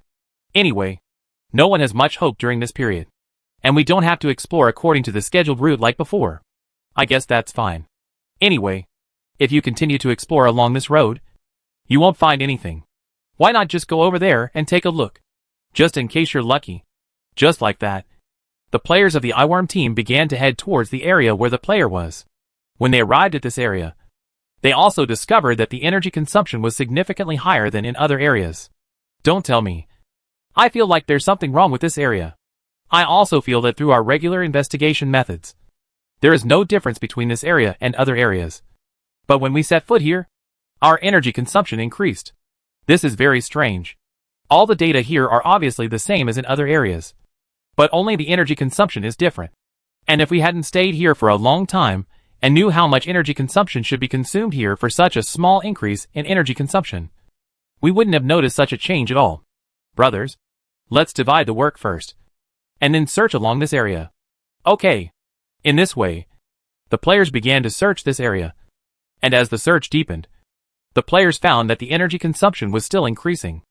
Anyway, no one has much hope during this period. And we don't have to explore according to the scheduled route like before. I guess that's fine. Anyway, if you continue to explore along this road, you won't find anything. Why not just go over there and take a look? Just in case you're lucky. Just like that, the players of the eyeworm team began to head towards the area where the player was. When they arrived at this area, they also discovered that the energy consumption was significantly higher than in other areas. Don't tell me. I feel like there's something wrong with this area. I also feel that through our regular investigation methods, there is no difference between this area and other areas. But when we set foot here, our energy consumption increased. This is very strange. All the data here are obviously the same as in other areas. But only the energy consumption is different. And if we hadn't stayed here for a long time, and knew how much energy consumption should be consumed here for such a small increase in energy consumption, we wouldn't have noticed such a change at all. Brothers, let's divide the work first, and then search along this area. Okay. In this way, the players began to search this area, and as the search deepened, the players found that the energy consumption was still increasing.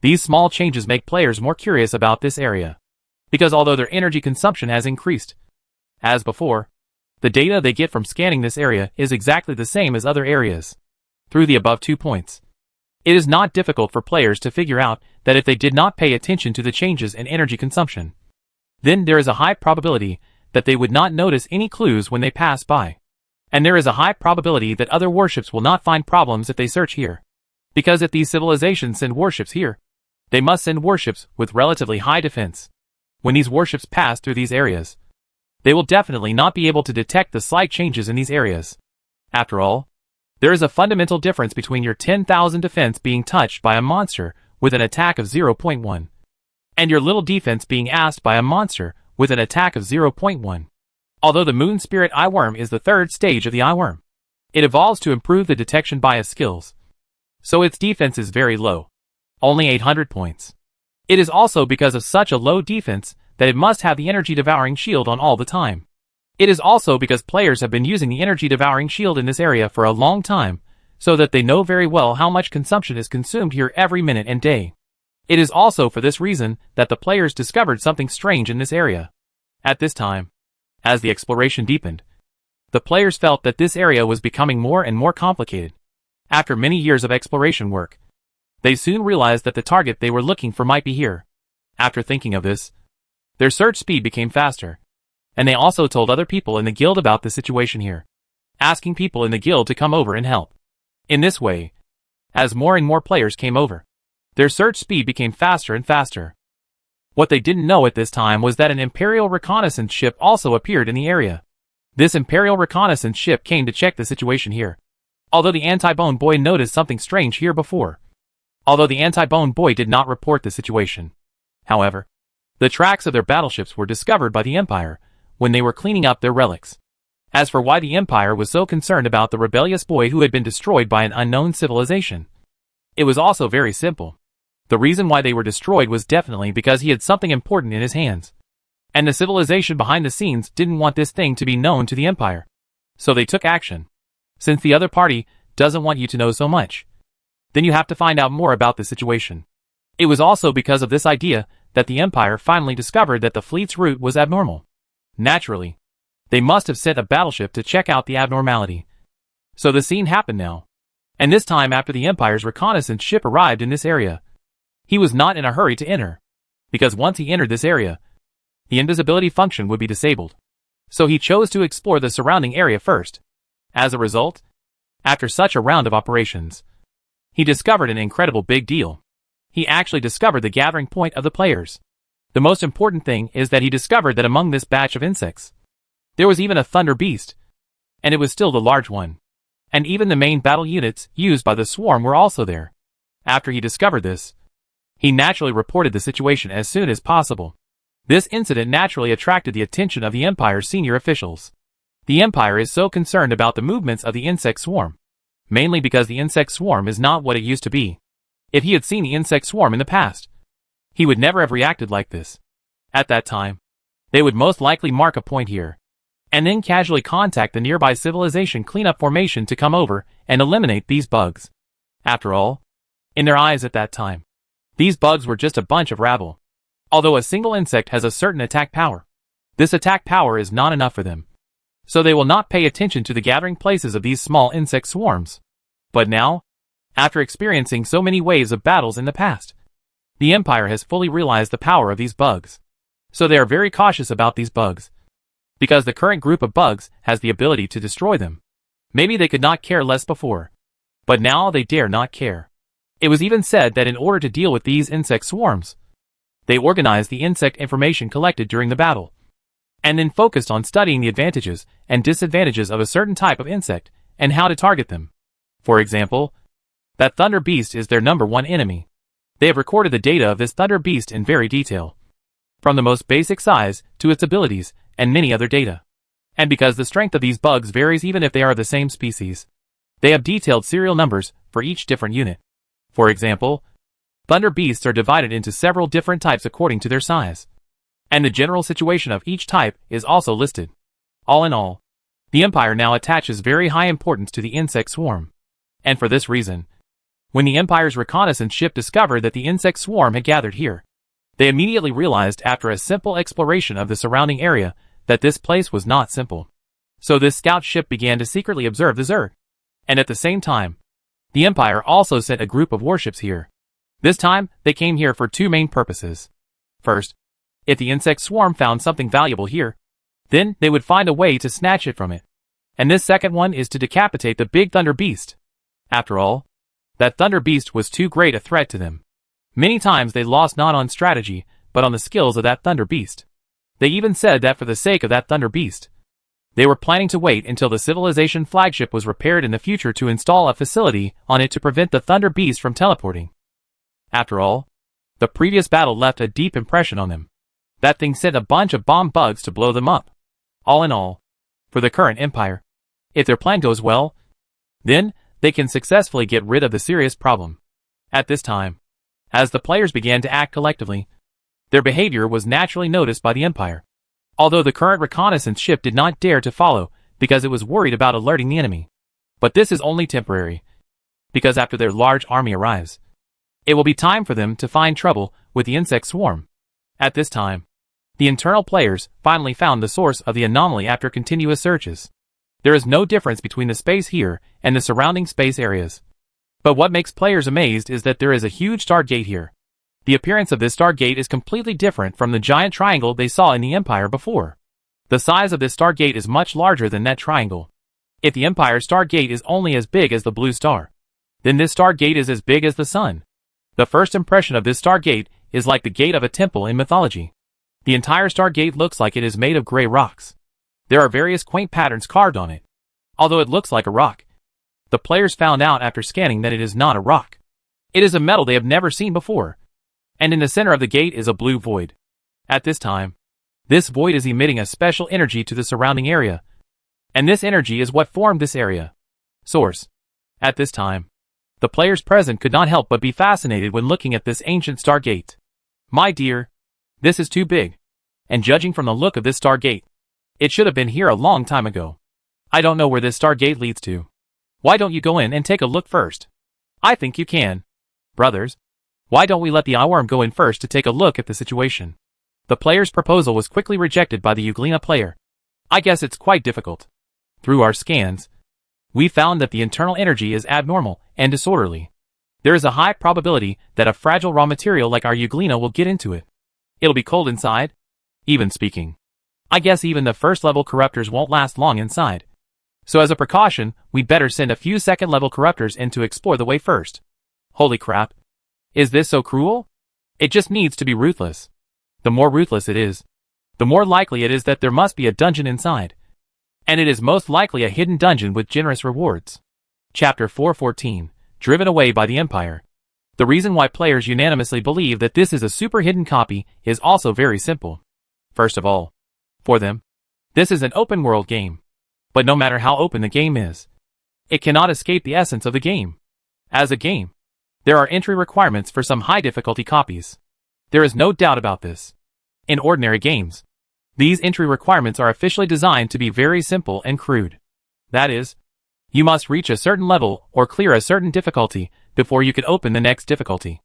These small changes make players more curious about this area, because although their energy consumption has increased, as before, the data they get from scanning this area is exactly the same as other areas. Through the above 2 points, it is not difficult for players to figure out that if they did not pay attention to the changes in energy consumption, then there is a high probability that they would not notice any clues when they pass by. And there is a high probability that other warships will not find problems if they search here. Because if these civilizations send warships here, they must send warships with relatively high defense. When these warships pass through these areas, they will definitely not be able to detect the slight changes in these areas. After all, there is a fundamental difference between your 10,000 defense being touched by a monster with an attack of 0.1 and your little defense being asked by a monster with an attack of 0.1. Although the Moon Spirit Eyeworm is the third stage of the Eyeworm, it evolves to improve the detection bias skills. So its defense is very low, only 800 points. It is also because of such a low defense that it must have the energy devouring shield on all the time. It is also because players have been using the energy devouring shield in this area for a long time, so that they know very well how much consumption is consumed here every minute and day. It is also for this reason that the players discovered something strange in this area. At this time, as the exploration deepened, the players felt that this area was becoming more and more complicated. After many years of exploration work, they soon realized that the target they were looking for might be here. After thinking of this, their search speed became faster, and they also told other people in the guild about the situation here, asking people in the guild to come over and help. In this way, as more and more players came over, their search speed became faster and faster. What they didn't know at this time was that an Imperial reconnaissance ship also appeared in the area. This Imperial reconnaissance ship came to check the situation here. Although the Anti-Bone Boy noticed something strange here before. Although the Anti-Bone Boy did not report the situation. However, the tracks of their battleships were discovered by the Empire when they were cleaning up their relics. As for why the Empire was so concerned about the rebellious boy who had been destroyed by an unknown civilization, it was also very simple. The reason why they were destroyed was definitely because he had something important in his hands. And the civilization behind the scenes didn't want this thing to be known to the Empire. So they took action. Since the other party doesn't want you to know so much, then you have to find out more about the situation. It was also because of this idea that the Empire finally discovered that the fleet's route was abnormal. Naturally, they must have sent a battleship to check out the abnormality. So the scene happened now. And this time after the Empire's reconnaissance ship arrived in this area, he was not in a hurry to enter, because once he entered this area, the invisibility function would be disabled. So he chose to explore the surrounding area first. As a result, after such a round of operations, he discovered an incredible big deal. He actually discovered the gathering point of the players. The most important thing is that he discovered that among this batch of insects, there was even a thunder beast, and it was still the large one. And even the main battle units used by the swarm were also there. After he discovered this, he naturally reported the situation as soon as possible. This incident naturally attracted the attention of the Empire's senior officials. The Empire is so concerned about the movements of the insect swarm, mainly because the insect swarm is not what it used to be. If he had seen the insect swarm in the past, he would never have reacted like this. At that time, they would most likely mark a point here, and then casually contact the nearby civilization cleanup formation to come over and eliminate these bugs. After all, in their eyes at that time, these bugs were just a bunch of rabble. Although a single insect has a certain attack power, this attack power is not enough for them. So they will not pay attention to the gathering places of these small insect swarms. But now, after experiencing so many waves of battles in the past, the Empire has fully realized the power of these bugs. So they are very cautious about these bugs, because the current group of bugs has the ability to destroy them. Maybe they could not care less before, but now they dare not care. It was even said that in order to deal with these insect swarms, they organized the insect information collected during the battle, and then focused on studying the advantages and disadvantages of a certain type of insect and how to target them. For example, that thunder beast is their #1 enemy. They have recorded the data of this thunder beast in very detail, from the most basic size to its abilities and many other data. And because the strength of these bugs varies even if they are the same species, they have detailed serial numbers for each different unit. For example, thunder beasts are divided into several different types according to their size, and the general situation of each type is also listed. All in all, the Empire now attaches very high importance to the insect swarm. And for this reason, when the Empire's reconnaissance ship discovered that the insect swarm had gathered here, they immediately realized after a simple exploration of the surrounding area that this place was not simple. So this scout ship began to secretly observe the Zerg. And at the same time, the Empire also sent a group of warships here. This time, they came here for two main purposes. First, if the insect swarm found something valuable here, then they would find a way to snatch it from it. And this second one is to decapitate the big Thunder Beast. After all, that Thunder Beast was too great a threat to them. Many times they lost not on strategy, but on the skills of that Thunder Beast. They even said that for the sake of that Thunder Beast, they were planning to wait until the civilization flagship was repaired in the future to install a facility on it to prevent the Thunder Beast from teleporting. After all, the previous battle left a deep impression on them. That thing sent a bunch of bomb bugs to blow them up. All in all, for the current empire, if their plan goes well, then they can successfully get rid of the serious problem. At this time, as the players began to act collectively, their behavior was naturally noticed by the Empire. Although the current reconnaissance ship did not dare to follow because it was worried about alerting the enemy. But this is only temporary, because after their large army arrives, it will be time for them to find trouble with the insect swarm. At this time, the internal players finally found the source of the anomaly after continuous searches. There is no difference between the space here and the surrounding space areas. But what makes players amazed is that there is a huge Stargate here. The appearance of this Stargate is completely different from the giant triangle they saw in the Empire before. The size of this Stargate is much larger than that triangle. If the Empire Stargate is only as big as the blue star, then this Stargate is as big as the sun. The first impression of this Stargate is like the gate of a temple in mythology. The entire Stargate looks like it is made of gray rocks. There are various quaint patterns carved on it. Although it looks like a rock, the players found out after scanning that it is not a rock. It is a metal they have never seen before. And in the center of the gate is a blue void. At this time, this void is emitting a special energy to the surrounding area. And this energy is what formed this area. Source. At this time, the players present could not help but be fascinated when looking at this ancient Stargate. My dear, this is too big. And judging from the look of this Stargate, it should have been here a long time ago. I don't know where this Stargate leads to. Why don't you go in and take a look first? I think you can. Brothers, why don't we let the eyeworm go in first to take a look at the situation? The player's proposal was quickly rejected by the Euglena player. I guess it's quite difficult. Through our scans, we found that the internal energy is abnormal and disorderly. There is a high probability that a fragile raw material like our Euglena will get into it. It'll be cold inside. Even speaking, I guess even the first level corruptors won't last long inside. So as a precaution, we'd better send a few second level corruptors in to explore the way first. Holy crap. Is this so cruel? It just needs to be ruthless. The more ruthless it is, the more likely it is that there must be a dungeon inside. And it is most likely a hidden dungeon with generous rewards. Chapter 414, Driven Away by the Empire. The reason why players unanimously believe that this is a super hidden copy is also very simple. First of all, for them, this is an open world game. But no matter how open the game is, it cannot escape the essence of the game. As a game, there are entry requirements for some high difficulty copies. There is no doubt about this. In ordinary games, these entry requirements are officially designed to be very simple and crude. That is, you must reach a certain level or clear a certain difficulty before you can open the next difficulty.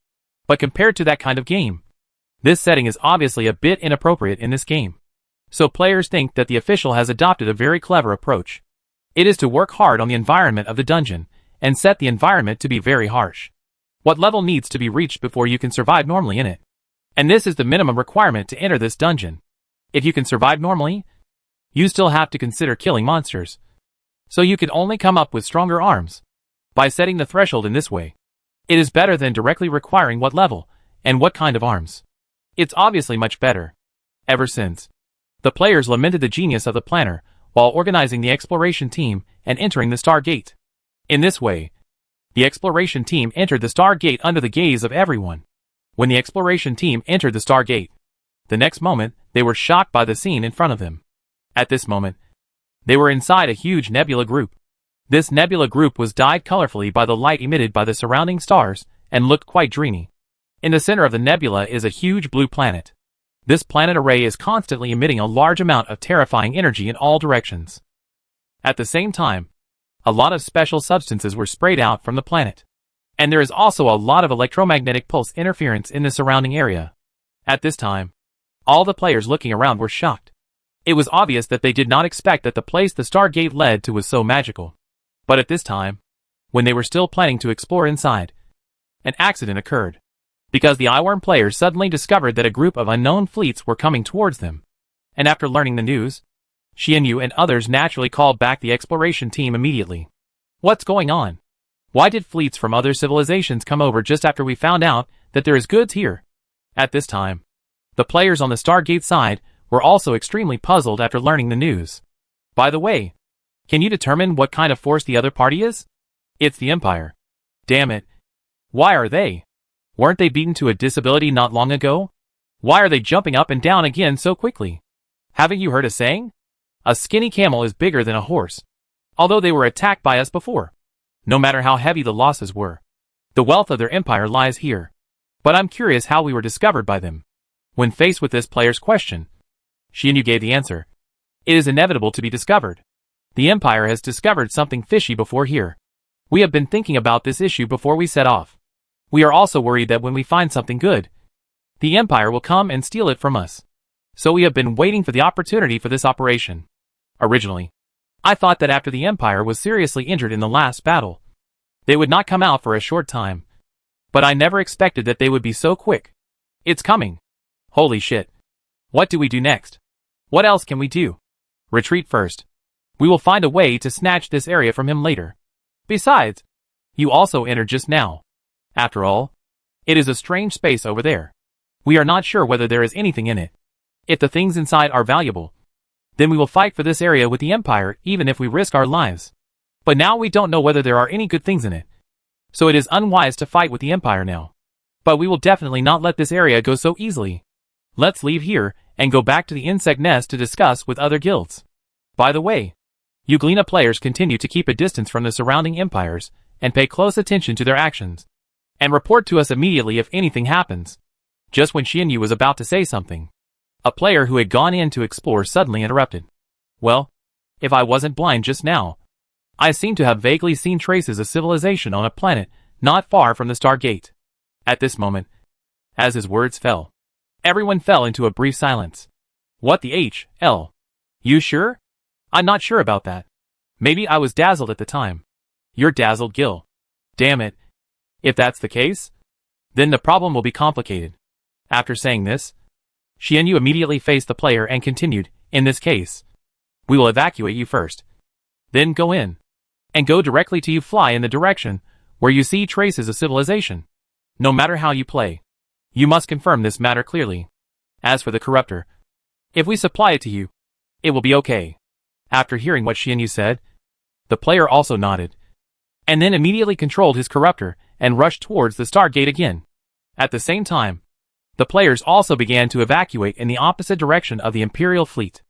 But compared to that kind of game, this setting is obviously a bit inappropriate in this game. So players think that the official has adopted a very clever approach. It is to work hard on the environment of the dungeon and set the environment to be very harsh. What level needs to be reached before you can survive normally in it? And this is the minimum requirement to enter this dungeon. If you can survive normally, you still have to consider killing monsters. So you can only come up with stronger arms. By setting the threshold in this way, it is better than directly requiring what level and what kind of arms. It's obviously much better. Ever since, the players lamented the genius of the planner while organizing the exploration team and entering the Stargate. In this way, the exploration team entered the Stargate under the gaze of everyone. When the exploration team entered the Stargate, the next moment, they were shocked by the scene in front of them. At this moment, they were inside a huge nebula group. This nebula group was dyed colorfully by the light emitted by the surrounding stars and looked quite dreamy. In the center of the nebula is a huge blue planet. This planet array is constantly emitting a large amount of terrifying energy in all directions. At the same time, a lot of special substances were sprayed out from the planet. And there is also a lot of electromagnetic pulse interference in the surrounding area. At this time, all the players looking around were shocked. It was obvious that they did not expect that the place the Stargate led to was so magical. But at this time, when they were still planning to explore inside, an accident occurred. Because the eyeworm players suddenly discovered that a group of unknown fleets were coming towards them. And after learning the news, Xianyu and others naturally called back the exploration team immediately. What's going on? Why did fleets from other civilizations come over just after we found out that there is goods here? At this time, the players on the Stargate side were also extremely puzzled after learning the news. By the way, can you determine what kind of force the other party is? It's the Empire. Damn it. Why are they? Weren't they beaten to a disability not long ago? Why are they jumping up and down again so quickly? Haven't you heard a saying? A skinny camel is bigger than a horse. Although they were attacked by us before. No matter how heavy the losses were. The wealth of their empire lies here. But I'm curious how we were discovered by them. When faced with this player's question, Xianyu gave the answer. It is inevitable to be discovered. The Empire has discovered something fishy before here. We have been thinking about this issue before we set off. We are also worried that when we find something good, the Empire will come and steal it from us. So we have been waiting for the opportunity for this operation. Originally, I thought that after the Empire was seriously injured in the last battle, they would not come out for a short time. But I never expected that they would be so quick. It's coming. Holy shit. What do we do next? What else can we do? Retreat first. We will find a way to snatch this area from him later. Besides, you also entered just now. After all, it is a strange space over there. We are not sure whether there is anything in it. If the things inside are valuable, then we will fight for this area with the Empire even if we risk our lives. But now we don't know whether there are any good things in it. So it is unwise to fight with the Empire now. But we will definitely not let this area go so easily. Let's leave here and go back to the insect nest to discuss with other guilds. By the way, Euglena players continue to keep a distance from the surrounding empires and pay close attention to their actions. And report to us immediately if anything happens. Just when Xianyu was about to say something, a player who had gone in to explore suddenly interrupted. Well, if I wasn't blind just now, I seem to have vaguely seen traces of civilization on a planet not far from the Stargate. At this moment, as his words fell, everyone fell into a brief silence. What the hell? You sure? I'm not sure about that. Maybe I was dazzled at the time. You're dazzled, Gil. Damn it. If that's the case, then the problem will be complicated. After saying this, Xianyu immediately faced the player and continued, in this case, we will evacuate you first. Then go in. And go directly to you fly in the direction where you see traces of civilization. No matter how you play, you must confirm this matter clearly. As for the corruptor, if we supply it to you, it will be okay. After hearing what Xianyu said, the player also nodded, and then immediately controlled his corruptor and rushed towards the Stargate again. At the same time, the players also began to evacuate in the opposite direction of the Imperial fleet.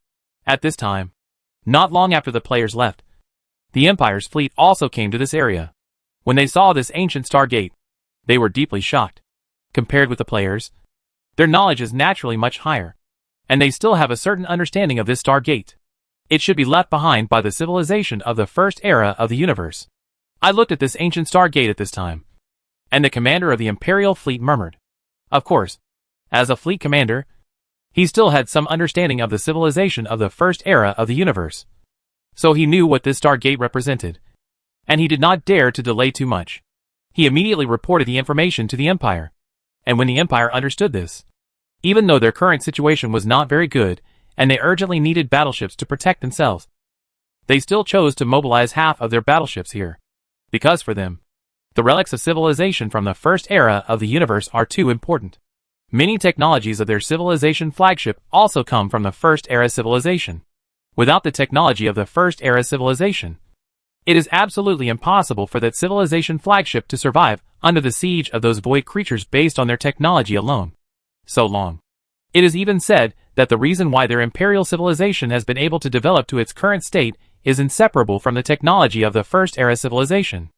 At this time, not long after the players left, the Empire's fleet also came to this area. When they saw this ancient Stargate, they were deeply shocked. Compared with the players, their knowledge is naturally much higher, and they still have a certain understanding of this Stargate. It should be left behind by the civilization of the first era of the universe. I looked at this ancient Stargate at this time, and the commander of the Imperial fleet murmured. Of course, as a fleet commander, he still had some understanding of the civilization of the first era of the universe. So he knew what this Stargate represented, and he did not dare to delay too much. He immediately reported the information to the Empire, and when the Empire understood this, even though their current situation was not very good, and they urgently needed battleships to protect themselves, they still chose to mobilize half of their battleships here. Because for them, the relics of civilization from the first era of the universe are too important. Many technologies of their civilization flagship also come from the first era civilization. Without the technology of the first era civilization, it is absolutely impossible for that civilization flagship to survive under the siege of those void creatures based on their technology alone. So long. It is even said that the reason why their imperial civilization has been able to develop to its current state is inseparable from the technology of the first era civilization.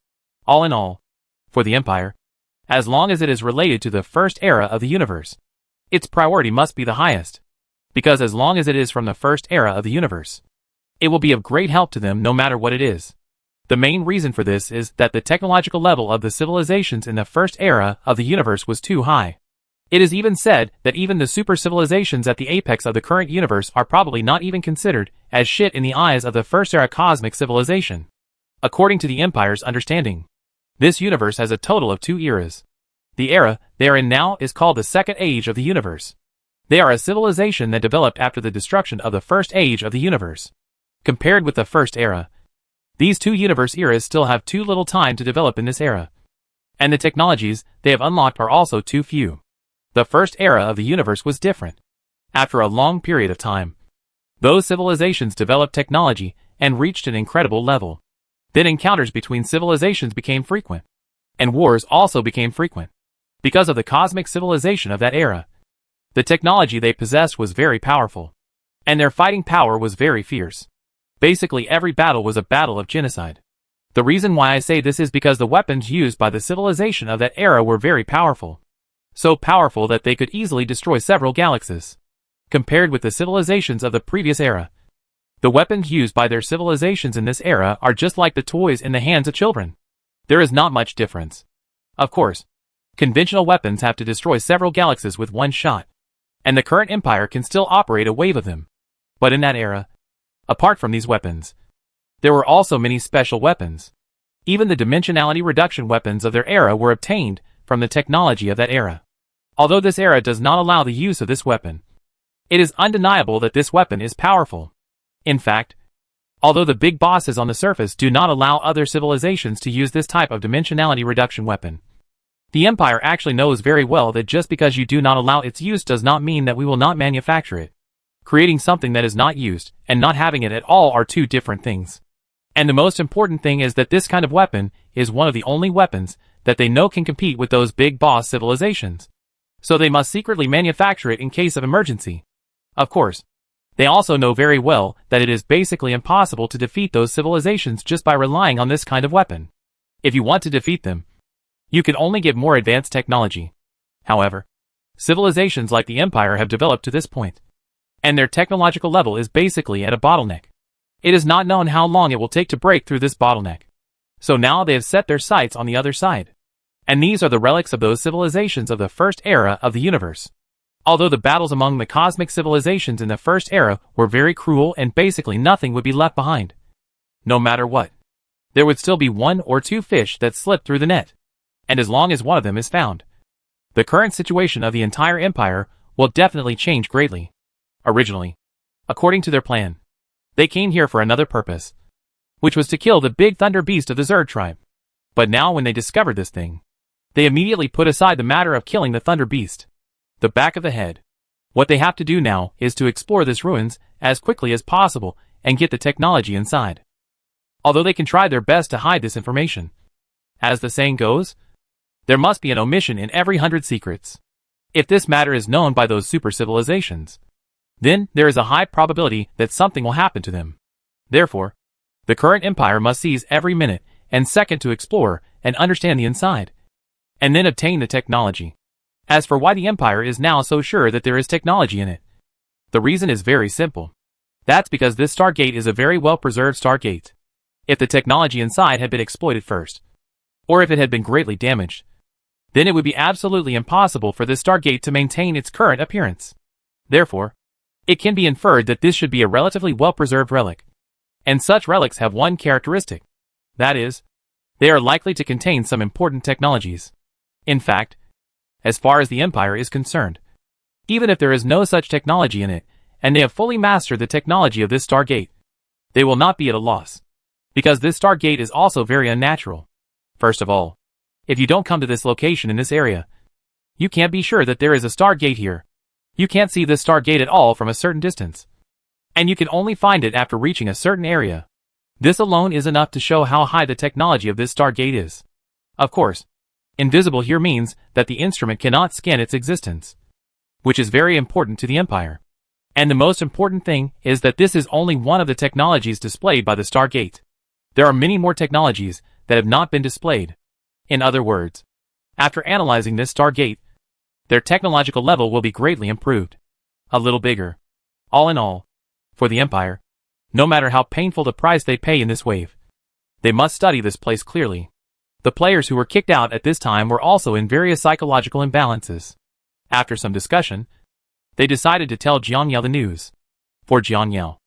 All in all, for the Empire, as long as it is related to the first era of the universe, its priority must be the highest. Because as long as it is from the first era of the universe, it will be of great help to them no matter what it is. The main reason for this is that the technological level of the civilizations in the first era of the universe was too high. It is even said that even the super civilizations at the apex of the current universe are probably not even considered as shit in the eyes of the first era cosmic civilization. According to the Empire's understanding, this universe has a total of 2 eras. The era they are in now is called the second age of the universe. They are a civilization that developed after the destruction of the first age of the universe. Compared with the first era, these two universe eras still have too little time to develop in this era. And the technologies they have unlocked are also too few. The first era of the universe was different. After a long period of time, those civilizations developed technology and reached an incredible level. Then encounters between civilizations became frequent. And wars also became frequent. Because of the cosmic civilization of that era, the technology they possessed was very powerful. And their fighting power was very fierce. Basically every battle was a battle of genocide. The reason why I say this is because the weapons used by the civilization of that era were very powerful. So powerful that they could easily destroy several galaxies. Compared with the civilizations of the previous era, the weapons used by their civilizations in this era are just like the toys in the hands of children. There is not much difference. Of course, conventional weapons have to destroy several galaxies with one shot, and the current empire can still operate a wave of them. But in that era, apart from these weapons, there were also many special weapons. Even the dimensionality reduction weapons of their era were obtained from the technology of that era. Although this era does not allow the use of this weapon, it is undeniable that this weapon is powerful. In fact, although the big bosses on the surface do not allow other civilizations to use this type of dimensionality reduction weapon, the Empire actually knows very well that just because you do not allow its use does not mean that we will not manufacture it. Creating something that is not used and not having it at all are two different things. And the most important thing is that this kind of weapon is one of the only weapons that they know can compete with those big boss civilizations. So they must secretly manufacture it in case of emergency. Of course, they also know very well that it is basically impossible to defeat those civilizations just by relying on this kind of weapon. If you want to defeat them, you can only get more advanced technology. However, civilizations like the Empire have developed to this point, and their technological level is basically at a bottleneck. It is not known how long it will take to break through this bottleneck. So now they have set their sights on the other side. And these are the relics of those civilizations of the first era of the universe. Although the battles among the cosmic civilizations in the first era were very cruel and basically nothing would be left behind. No matter what, there would still be one or two fish that slipped through the net. And as long as one of them is found, the current situation of the entire empire will definitely change greatly. Originally, according to their plan, they came here for another purpose, which was to kill the big thunder beast of the Zerg tribe. But now when they discovered this thing, they immediately put aside the matter of killing the thunder beast. The back of the head. What they have to do now is to explore this ruins as quickly as possible and get the technology inside. Although they can try their best to hide this information. As the saying goes, there must be an omission in every 100 secrets. If this matter is known by those super civilizations, then there is a high probability that something will happen to them. Therefore, the current empire must seize every minute and second to explore and understand the inside, and then obtain the technology. As for why the empire is now so sure that there is technology in it, the reason is very simple. That's because this Stargate is a very well-preserved Stargate. If the technology inside had been exploited first, or if it had been greatly damaged, then it would be absolutely impossible for this Stargate to maintain its current appearance. Therefore, it can be inferred that this should be a relatively well-preserved relic. And such relics have one characteristic. That is, they are likely to contain some important technologies. In fact, as far as the Empire is concerned, even if there is no such technology in it, and they have fully mastered the technology of this Stargate, they will not be at a loss. Because this Stargate is also very unnatural. First of all, if you don't come to this location in this area, you can't be sure that there is a Stargate here. You can't see this Stargate at all from a certain distance. And you can only find it after reaching a certain area. This alone is enough to show how high the technology of this Stargate is. Of course, invisible here means that the instrument cannot scan its existence, which is very important to the Empire. And the most important thing is that this is only one of the technologies displayed by the Stargate. There are many more technologies that have not been displayed. In other words, after analyzing this Stargate, their technological level will be greatly improved. A little bigger. All in all, for the Empire, no matter how painful the price they pay in this wave, they must study this place clearly. The players who were kicked out at this time were also in various psychological imbalances. After some discussion, they decided to tell Jianyao the news. For Jianyao,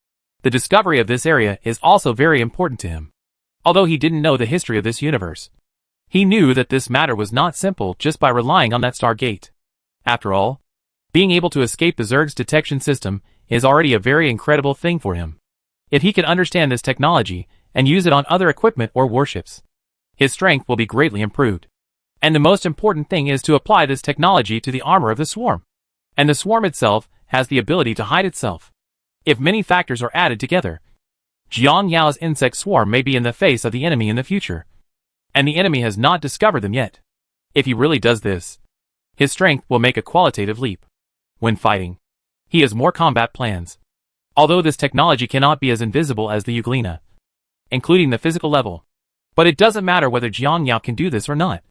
the discovery of this area is also very important to him. Although he didn't know the history of this universe, he knew that this matter was not simple just by relying on that Stargate. After all, Being able to escape the Zerg's detection system is already a very incredible thing for him. If he can understand this technology and use it on other equipment or warships, his strength will be greatly improved. And the most important thing is to apply this technology to the armor of the swarm. And the swarm itself has the ability to hide itself. If many factors are added together, Jiang Yao's insect swarm may be in the face of the enemy in the future. And the enemy has not discovered them yet. If he really does this, his strength will make a qualitative leap. When fighting, he has more combat plans. Although this technology cannot be as invisible as the Euglena, including the physical level. But it doesn't matter whether Jiang Yao can do this or not,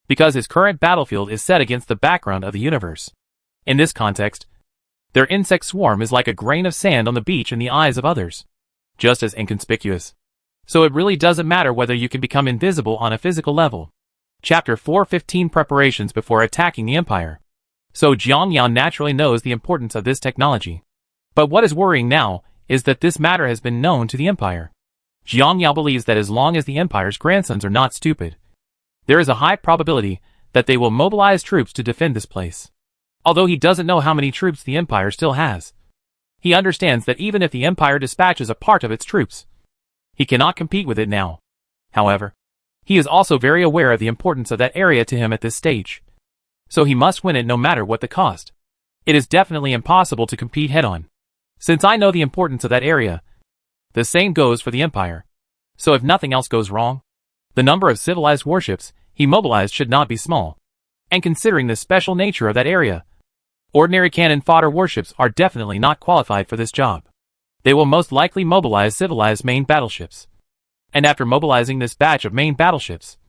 because his current battlefield is set against the background of the universe. In this context, their insect swarm is like a grain of sand on the beach in the eyes of others, just as inconspicuous. So it really doesn't matter whether you can become invisible on a physical level. Chapter 4:15 Preparations before attacking the Empire. So Jiang Yao naturally knows the importance of this technology. But what is worrying now is that this matter has been known to the Empire. Jiang Yao believes that as long as the Empire's grandsons are not stupid, there is a high probability that they will mobilize troops to defend this place. Although he doesn't know how many troops the Empire still has, he understands that even if the Empire dispatches a part of its troops, he cannot compete with it now. However, he is also very aware of the importance of that area to him at this stage. So he must win it no matter what the cost. It is definitely impossible to compete head-on. Since I know the importance of that area, the same goes for the Empire. So if nothing else goes wrong, the number of civilized warships he mobilized should not be small. And considering the special nature of that area, ordinary cannon fodder warships are definitely not qualified for this job. They will most likely mobilize civilized main battleships. And after mobilizing this batch of main battleships,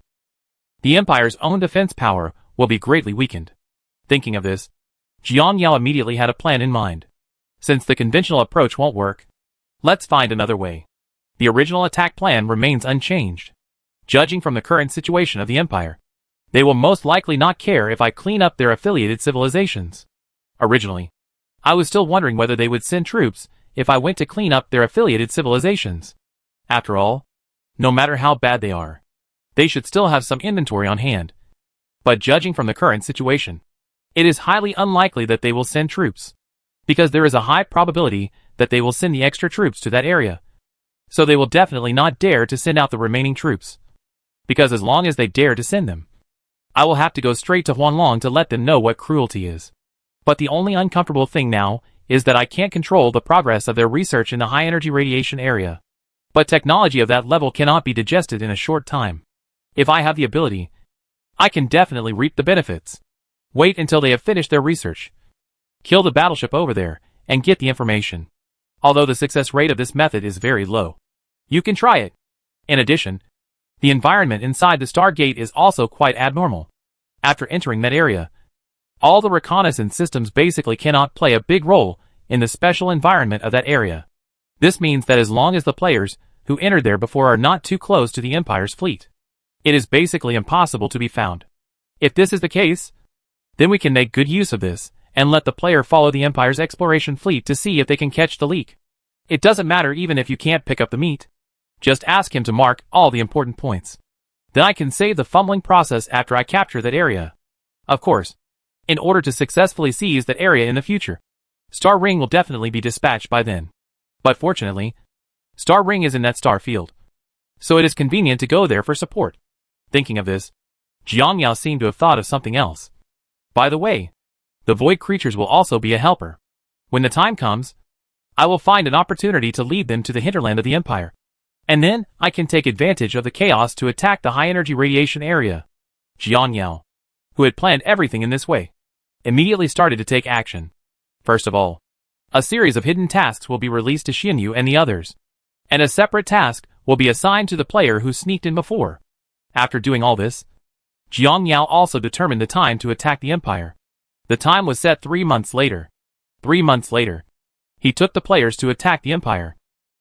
the Empire's own defense power will be greatly weakened. Thinking of this, Jiang Yao immediately had a plan in mind. Since the conventional approach won't work, let's find another way. The original attack plan remains unchanged. Judging from the current situation of the Empire, they will most likely not care if I clean up their affiliated civilizations. Originally, I was still wondering whether they would send troops if I went to clean up their affiliated civilizations. After all, no matter how bad they are, they should still have some inventory on hand. But judging from the current situation, it is highly unlikely that they will send troops, because there is a high probability that they will send the extra troops to that area. So they will definitely not dare to send out the remaining troops, because as long as they dare to send them, I will have to go straight to Huanlong to let them know what cruelty is. But the only uncomfortable thing now is that I can't control the progress of their research in the high-energy radiation area. But technology of that level cannot be digested in a short time. If I have the ability, I can definitely reap the benefits. Wait until they have finished their research. Kill the battleship over there, and get the information. Although the success rate of this method is very low, you can try it. In addition, the environment inside the Stargate is also quite abnormal. After entering that area, all the reconnaissance systems basically cannot play a big role in the special environment of that area. This means that as long as the players who entered there before are not too close to the Empire's fleet, it is basically impossible to be found. If this is the case, then we can make good use of this, and let the player follow the Empire's exploration fleet to see if they can catch the leak. It doesn't matter even if you can't pick up the meat. Just ask him to mark all the important points. Then I can save the fumbling process after I capture that area. Of course, in order to successfully seize that area in the future, Star Ring will definitely be dispatched by then. But fortunately, Star Ring is in that star field, so it is convenient to go there for support. Thinking of this, Jiang Yao seemed to have thought of something else. By the way, the void creatures will also be a helper. When the time comes, I will find an opportunity to lead them to the hinterland of the Empire. And then, I can take advantage of the chaos to attack the high-energy radiation area. Jiang Yao, who had planned everything in this way, immediately started to take action. First of all, a series of hidden tasks will be released to Xinyu and the others, and a separate task will be assigned to the player who sneaked in before. After doing all this, Jiang Yao also determined the time to attack the Empire. The time was set 3 months later. 3 months later, he took the players to attack the Empire.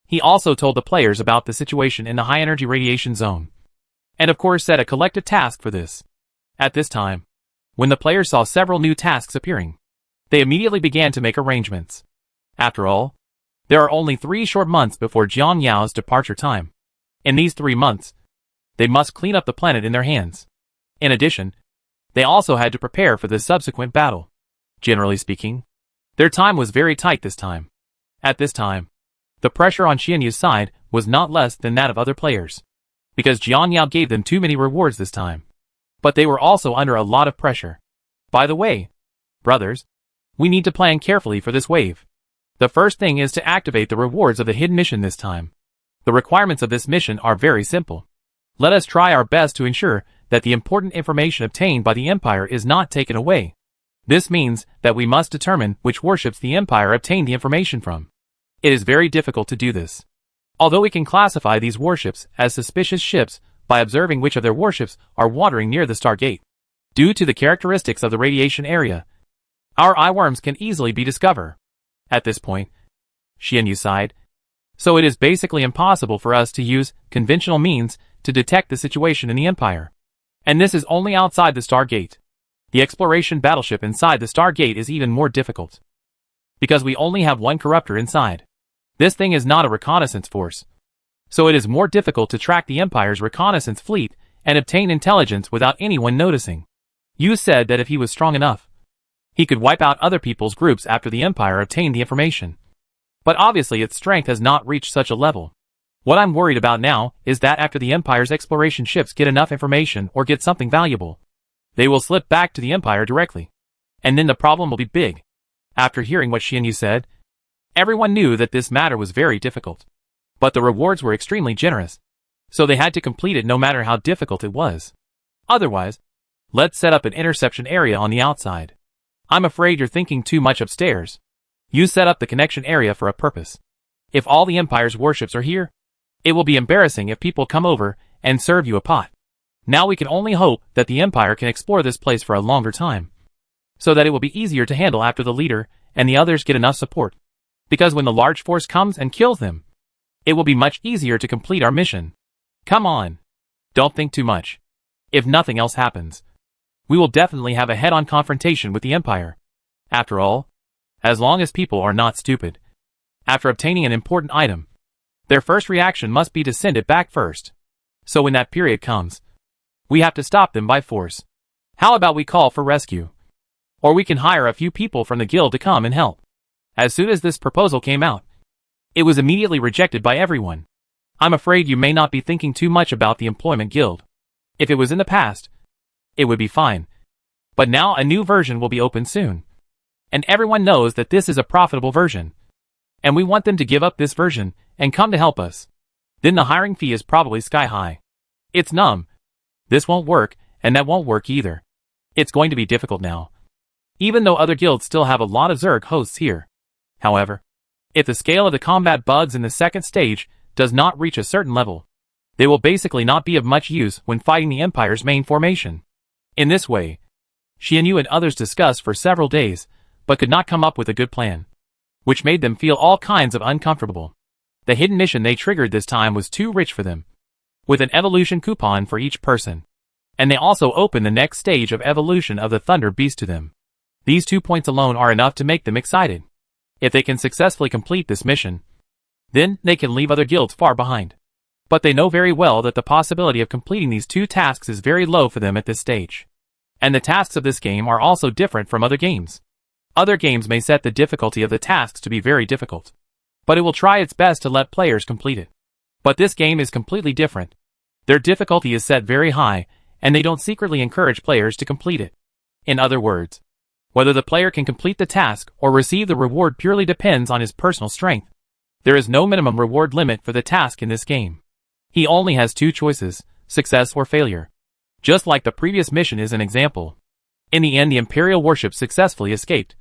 He also told the players about the situation in the high-energy radiation zone, and of course set a collective task for this. At this time, when the players saw several new tasks appearing, they immediately began to make arrangements. After all, there are only 3 short months before Jiang Yao's departure time. In these 3 months, they must clean up the planet in their hands. In addition, they also had to prepare for the subsequent battle. Generally speaking, their time was very tight this time. At this time, the pressure on Xianyu's side was not less than that of other players, because Jiang Yao gave them too many rewards this time. But they were also under a lot of pressure. By the way, brothers, we need to plan carefully for this wave. The first thing is to activate the rewards of the hidden mission this time. The requirements of this mission are very simple. Let us try our best to ensure that the important information obtained by the Empire is not taken away. This means that we must determine which warships the Empire obtained the information from. It is very difficult to do this. Although we can classify these warships as suspicious ships by observing which of their warships are watering near the Stargate. Due to the characteristics of the radiation area, our eyeworms can easily be discovered. At this point, Xianyu sighed. So it is basically impossible for us to use conventional means to detect the situation in the Empire. And this is only outside the Stargate. The exploration battleship inside the Stargate is even more difficult, because we only have one corruptor inside. This thing is not a reconnaissance force, so it is more difficult to track the Empire's reconnaissance fleet and obtain intelligence without anyone noticing. You said that if he was strong enough, he could wipe out other people's groups after the Empire obtained the information. But obviously its strength has not reached such a level. What I'm worried about now is that after the Empire's exploration ships get enough information or get something valuable, they will slip back to the Empire directly. And then the problem will be big. After hearing what Xianyu said, everyone knew that this matter was very difficult. But the rewards were extremely generous, so they had to complete it no matter how difficult it was. Otherwise, let's set up an interception area on the outside. I'm afraid you're thinking too much upstairs. You set up the connection area for a purpose. If all the Empire's warships are here, it will be embarrassing if people come over and serve you a pot. Now we can only hope that the Empire can explore this place for a longer time, so that it will be easier to handle after the leader and the others get enough support. Because when the large force comes and kills them, it will be much easier to complete our mission. Come on. Don't think too much. If nothing else happens, we will definitely have a head-on confrontation with the Empire. After all, as long as people are not stupid, after obtaining an important item, their first reaction must be to send it back first. So when that period comes, we have to stop them by force. How about we call for rescue? Or we can hire a few people from the guild to come and help. As soon as this proposal came out, it was immediately rejected by everyone. I'm afraid you may not be thinking too much about the employment guild. If it was in the past, it would be fine. But now a new version will be open soon. And everyone knows that this is a profitable version. And we want them to give up this version and come to help us. Then the hiring fee is probably sky high. It's numb. This won't work, and that won't work either. It's going to be difficult now. Even though other guilds still have a lot of Zerg hosts here. However, if the scale of the combat bugs in the second stage does not reach a certain level, they will basically not be of much use when fighting the Empire's main formation. In this way, Xianyu and others discussed for several days, but could not come up with a good plan, which made them feel all kinds of uncomfortable. The hidden mission they triggered this time was too rich for them, with an evolution coupon for each person. And they also opened the next stage of evolution of the Thunder Beast to them. These 2 points alone are enough to make them excited. If they can successfully complete this mission, then they can leave other guilds far behind. But they know very well that the possibility of completing these 2 tasks is very low for them at this stage. And the tasks of this game are also different from other games. Other games may set the difficulty of the tasks to be very difficult, but it will try its best to let players complete it. But this game is completely different. Their difficulty is set very high, and they don't secretly encourage players to complete it. In other words, whether the player can complete the task or receive the reward purely depends on his personal strength. There is no minimum reward limit for the task in this game. He only has 2 choices, success or failure. Just like the previous mission is an example. In the end, the Imperial warship successfully escaped,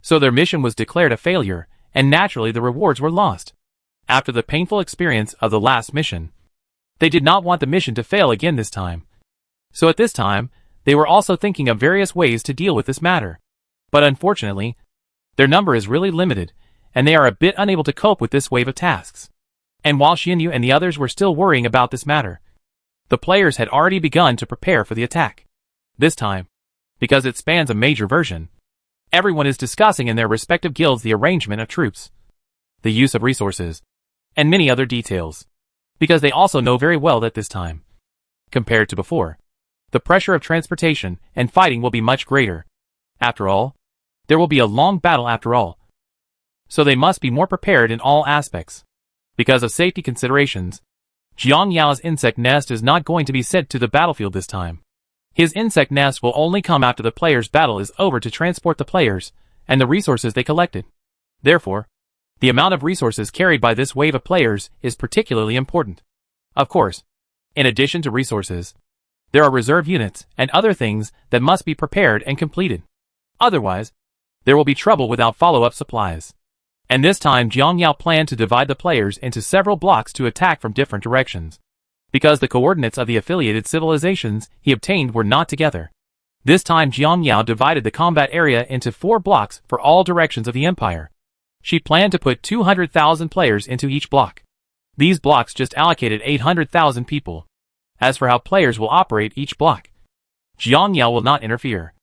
so their mission was declared a failure, and naturally the rewards were lost. After the painful experience of the last mission, they did not want the mission to fail again this time. So at this time, they were also thinking of various ways to deal with this matter. But unfortunately, their number is really limited, and they are a bit unable to cope with this wave of tasks. And while Xianyu and the others were still worrying about this matter, the players had already begun to prepare for the attack. This time, because it spans a major version, everyone is discussing in their respective guilds the arrangement of troops, the use of resources, and many other details. Because they also know very well that this time, compared to before, the pressure of transportation and fighting will be much greater. After all, There will be a long battle after all. So they must be more prepared in all aspects. Because of safety considerations, Jiang Yao's insect nest is not going to be sent to the battlefield this time. His insect nest will only come after the players' battle is over to transport the players and the resources they collected. Therefore, the amount of resources carried by this wave of players is particularly important. Of course, in addition to resources, there are reserve units and other things that must be prepared and completed. Otherwise, there will be trouble without follow-up supplies. And this time Jiang Yao planned to divide the players into several blocks to attack from different directions. Because the coordinates of the affiliated civilizations he obtained were not together. This time Jiang Yao divided the combat area into 4 blocks for all directions of the empire. She planned to put 200,000 players into each block. These blocks just allocated 800,000 people. As for how players will operate each block, Jiang Yao will not interfere.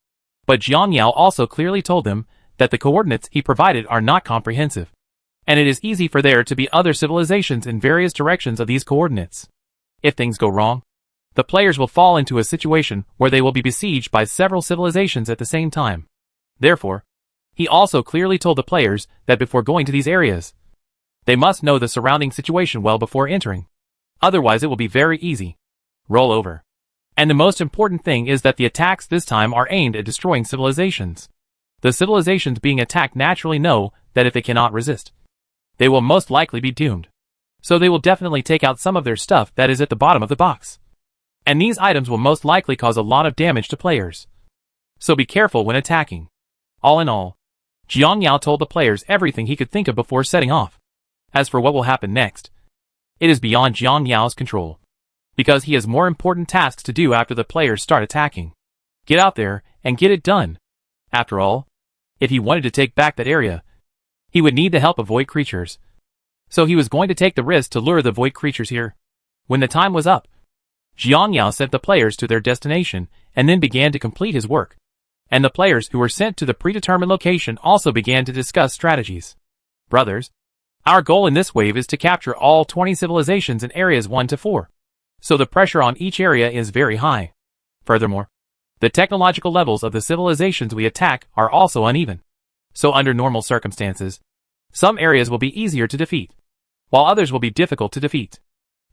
But Jiang Yao also clearly told them that the coordinates he provided are not comprehensive. And it is easy for there to be other civilizations in various directions of these coordinates. If things go wrong, the players will fall into a situation where they will be besieged by several civilizations at the same time. Therefore, he also clearly told the players that before going to these areas, they must know the surrounding situation well before entering. Otherwise it will be very easy. Roll over. And the most important thing is that the attacks this time are aimed at destroying civilizations. The civilizations being attacked naturally know that if they cannot resist, they will most likely be doomed. So they will definitely take out some of their stuff that is at the bottom of the box. And these items will most likely cause a lot of damage to players. So be careful when attacking. All in all, Jiang Yao told the players everything he could think of before setting off. As for what will happen next, it is beyond Jiang Yao's control. Because he has more important tasks to do after the players start attacking. Get out there and get it done. After all, if he wanted to take back that area, he would need the help of void creatures. So he was going to take the risk to lure the void creatures here. When the time was up, Jiang Yao sent the players to their destination and then began to complete his work. And the players who were sent to the predetermined location also began to discuss strategies. Brothers, our goal in this wave is to capture all 20 civilizations in areas 1 to 4. So the pressure on each area is very high. Furthermore, the technological levels of the civilizations we attack are also uneven. So under normal circumstances, some areas will be easier to defeat, while others will be difficult to defeat.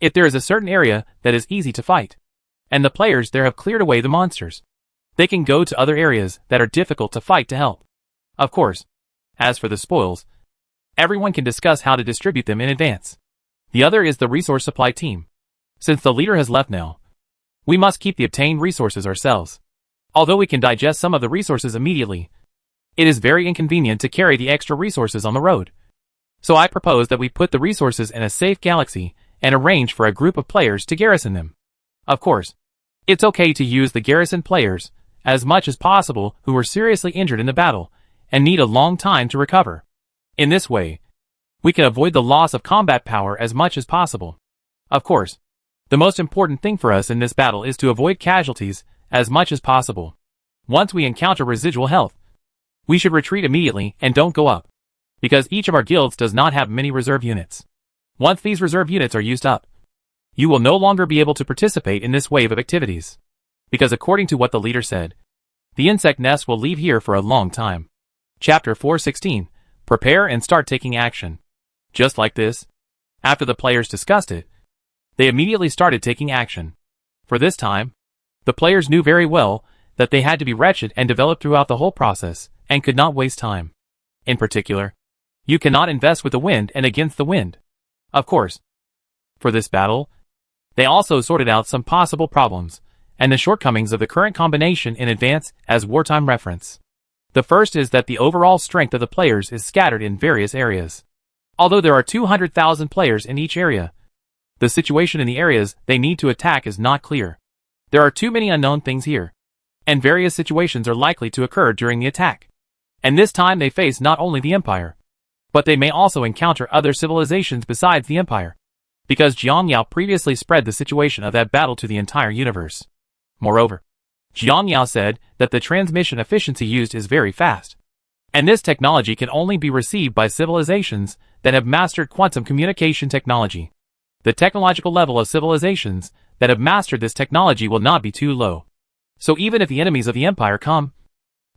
If there is a certain area that is easy to fight, and the players there have cleared away the monsters, they can go to other areas that are difficult to fight to help. Of course, as for the spoils, everyone can discuss how to distribute them in advance. The other is the resource supply team. Since the leader has left now, we must keep the obtained resources ourselves. Although we can digest some of the resources immediately, it is very inconvenient to carry the extra resources on the road. So I propose that we put the resources in a safe galaxy and arrange for a group of players to garrison them. Of course, it's okay to use the garrison players as much as possible who were seriously injured in the battle and need a long time to recover. In this way, we can avoid the loss of combat power as much as possible. Of course, the most important thing for us in this battle is to avoid casualties as much as possible. Once we encounter residual health, we should retreat immediately and don't go up, because each of our guilds does not have many reserve units. Once these reserve units are used up, you will no longer be able to participate in this wave of activities. Because according to what the leader said, the insect nest will leave here for a long time. Chapter 4:16. Prepare and start taking action. Just like this, after the players discussed it, they immediately started taking action. For this time, the players knew very well that they had to be wretched and develop throughout the whole process, and could not waste time. In particular, you cannot invest with the wind and against the wind. Of course, for this battle, they also sorted out some possible problems, and the shortcomings of the current combination in advance as wartime reference. The first is that the overall strength of the players is scattered in various areas. Although there are 200,000 players in each area, the situation in the areas they need to attack is not clear. There are too many unknown things here, and various situations are likely to occur during the attack. And this time they face not only the Empire, but they may also encounter other civilizations besides the Empire, because Jiang Yao previously spread the situation of that battle to the entire universe. Moreover, Jiang Yao said that the transmission efficiency used is very fast, and this technology can only be received by civilizations that have mastered quantum communication technology. The technological level of civilizations that have mastered this technology will not be too low. So even if the enemies of the Empire come,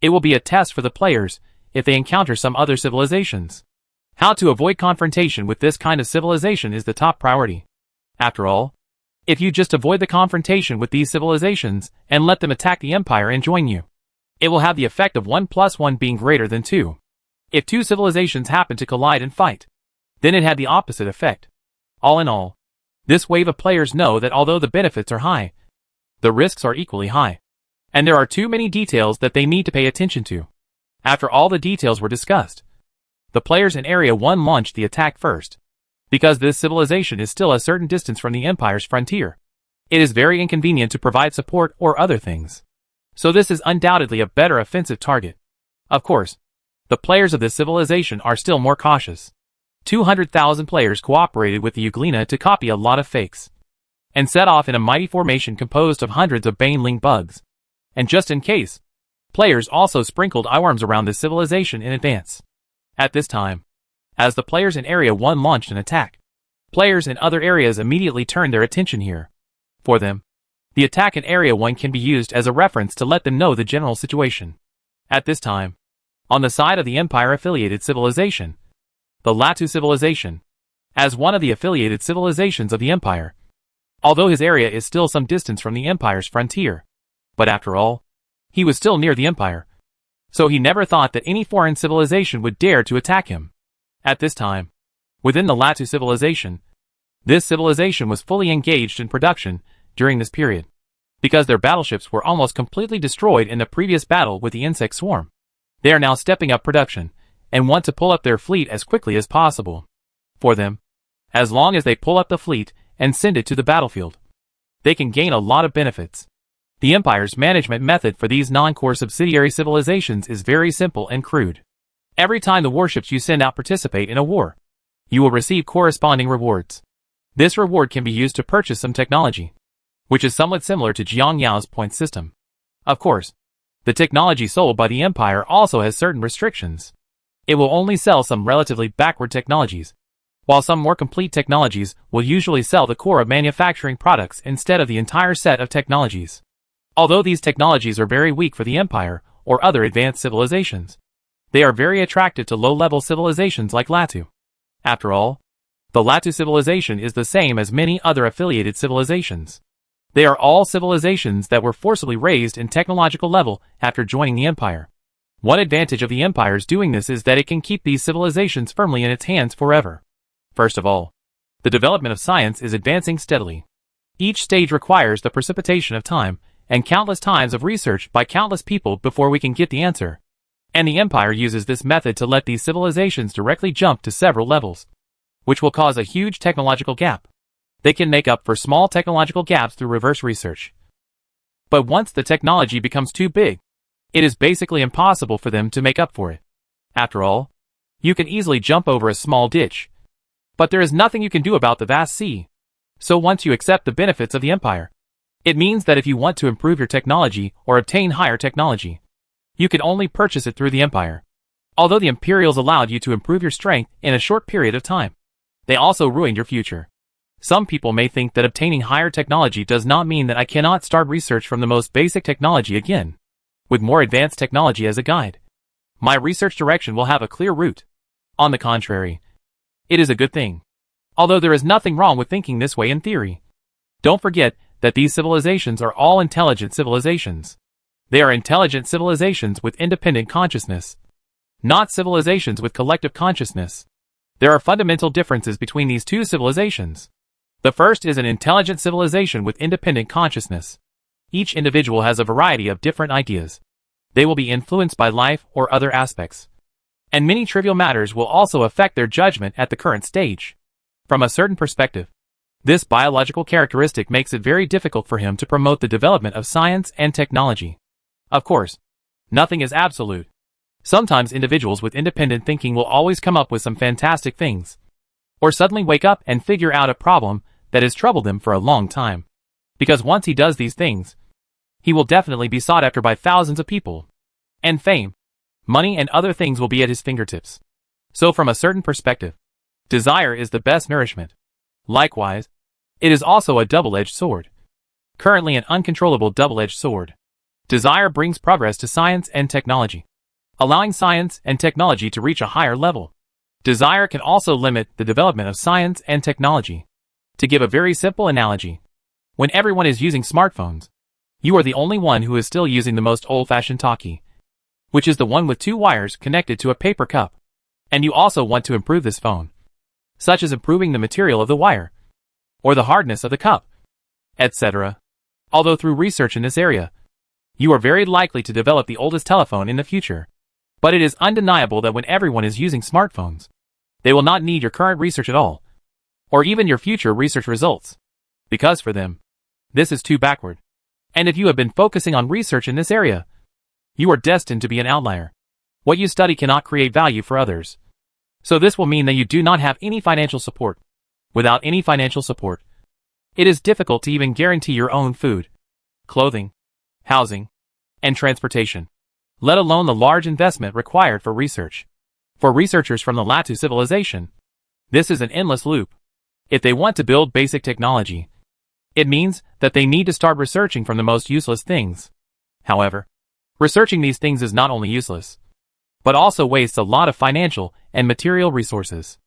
it will be a test for the players if they encounter some other civilizations. How to avoid confrontation with this kind of civilization is the top priority. After all, if you just avoid the confrontation with these civilizations and let them attack the Empire and join you, it will have the effect of 1 + 1 being greater than 2. If two civilizations happen to collide and fight, then it had the opposite effect. All in all, this wave of players know that although the benefits are high, the risks are equally high. And there are too many details that they need to pay attention to. After all the details were discussed, the players in Area 1 launched the attack first. Because this civilization is still a certain distance from the Empire's frontier, it is very inconvenient to provide support or other things. So this is undoubtedly a better offensive target. Of course, the players of this civilization are still more cautious. 200,000 players cooperated with the Euglena to copy a lot of fakes, and set off in a mighty formation composed of hundreds of baneling bugs. And just in case, players also sprinkled eyeworms around this civilization in advance. At this time, as the players in Area 1 launched an attack, players in other areas immediately turned their attention here. For them, the attack in Area 1 can be used as a reference to let them know the general situation. At this time, on the side of the Empire-affiliated civilization, the Latu civilization, as one of the affiliated civilizations of the Empire, although his area is still some distance from the Empire's frontier, but after all, he was still near the Empire, so he never thought that any foreign civilization would dare to attack him. At this time, within the Latu civilization, this civilization was fully engaged in production during this period, because their battleships were almost completely destroyed in the previous battle with the insect swarm. They are now stepping up production, and want to pull up their fleet as quickly as possible. For them, as long as they pull up the fleet and send it to the battlefield, they can gain a lot of benefits. The Empire's management method for these non-core subsidiary civilizations is very simple and crude. Every time the warships you send out participate in a war, you will receive corresponding rewards. This reward can be used to purchase some technology, which is somewhat similar to Jiang Yao's point system. Of course, the technology sold by the Empire also has certain restrictions. It will only sell some relatively backward technologies, while some more complete technologies will usually sell the core of manufacturing products instead of the entire set of technologies. Although these technologies are very weak for the Empire or other advanced civilizations, they are very attractive to low-level civilizations like Latu. After all, the Latu civilization is the same as many other affiliated civilizations. They are all civilizations that were forcibly raised in technological level after joining the Empire. One advantage of the Empire's doing this is that it can keep these civilizations firmly in its hands forever. First of all, the development of science is advancing steadily. Each stage requires the precipitation of time and countless times of research by countless people before we can get the answer. And the Empire uses this method to let these civilizations directly jump to several levels, which will cause a huge technological gap. They can make up for small technological gaps through reverse research. But once the technology becomes too big, it is basically impossible for them to make up for it. After all, you can easily jump over a small ditch, but there is nothing you can do about the vast sea. So once you accept the benefits of the Empire, it means that if you want to improve your technology or obtain higher technology, you can only purchase it through the Empire. Although the Imperials allowed you to improve your strength in a short period of time, they also ruined your future. Some people may think that obtaining higher technology does not mean that I cannot start research from the most basic technology again, with more advanced technology as a guide. My research direction will have a clear route. On the contrary, it is a good thing. Although there is nothing wrong with thinking this way in theory. Don't forget that these civilizations are all intelligent civilizations. They are intelligent civilizations with independent consciousness, not civilizations with collective consciousness. There are fundamental differences between these two civilizations. The first is an intelligent civilization with independent consciousness. Each individual has a variety of different ideas. They will be influenced by life or other aspects, and many trivial matters will also affect their judgment at the current stage. From a certain perspective, this biological characteristic makes it very difficult for him to promote the development of science and technology. Of course, nothing is absolute. Sometimes individuals with independent thinking will always come up with some fantastic things, or suddenly wake up and figure out a problem that has troubled them for a long time. Because once he does these things, he will definitely be sought after by thousands of people, and fame, money and other things will be at his fingertips. So from a certain perspective, desire is the best nourishment. Likewise, it is also a double-edged sword. Currently an uncontrollable double-edged sword. Desire brings progress to science and technology, allowing science and technology to reach a higher level. Desire can also limit the development of science and technology. To give a very simple analogy, when everyone is using smartphones, you are the only one who is still using the most old-fashioned talkie, which is the one with 2 wires connected to a paper cup. And you also want to improve this phone, such as improving the material of the wire, or the hardness of the cup, etc. Although through research in this area, you are very likely to develop the oldest telephone in the future. But it is undeniable that when everyone is using smartphones, they will not need your current research at all, or even your future research results, because for them, this is too backward. And if you have been focusing on research in this area, you are destined to be an outlier. What you study cannot create value for others. So this will mean that you do not have any financial support. Without any financial support, it is difficult to even guarantee your own food, clothing, housing, and transportation, let alone the large investment required for research. For researchers from the Latu civilization, this is an endless loop. If they want to build basic technology, it means that they need to start researching from the most useless things. However, researching these things is not only useless, but also wastes a lot of financial and material resources.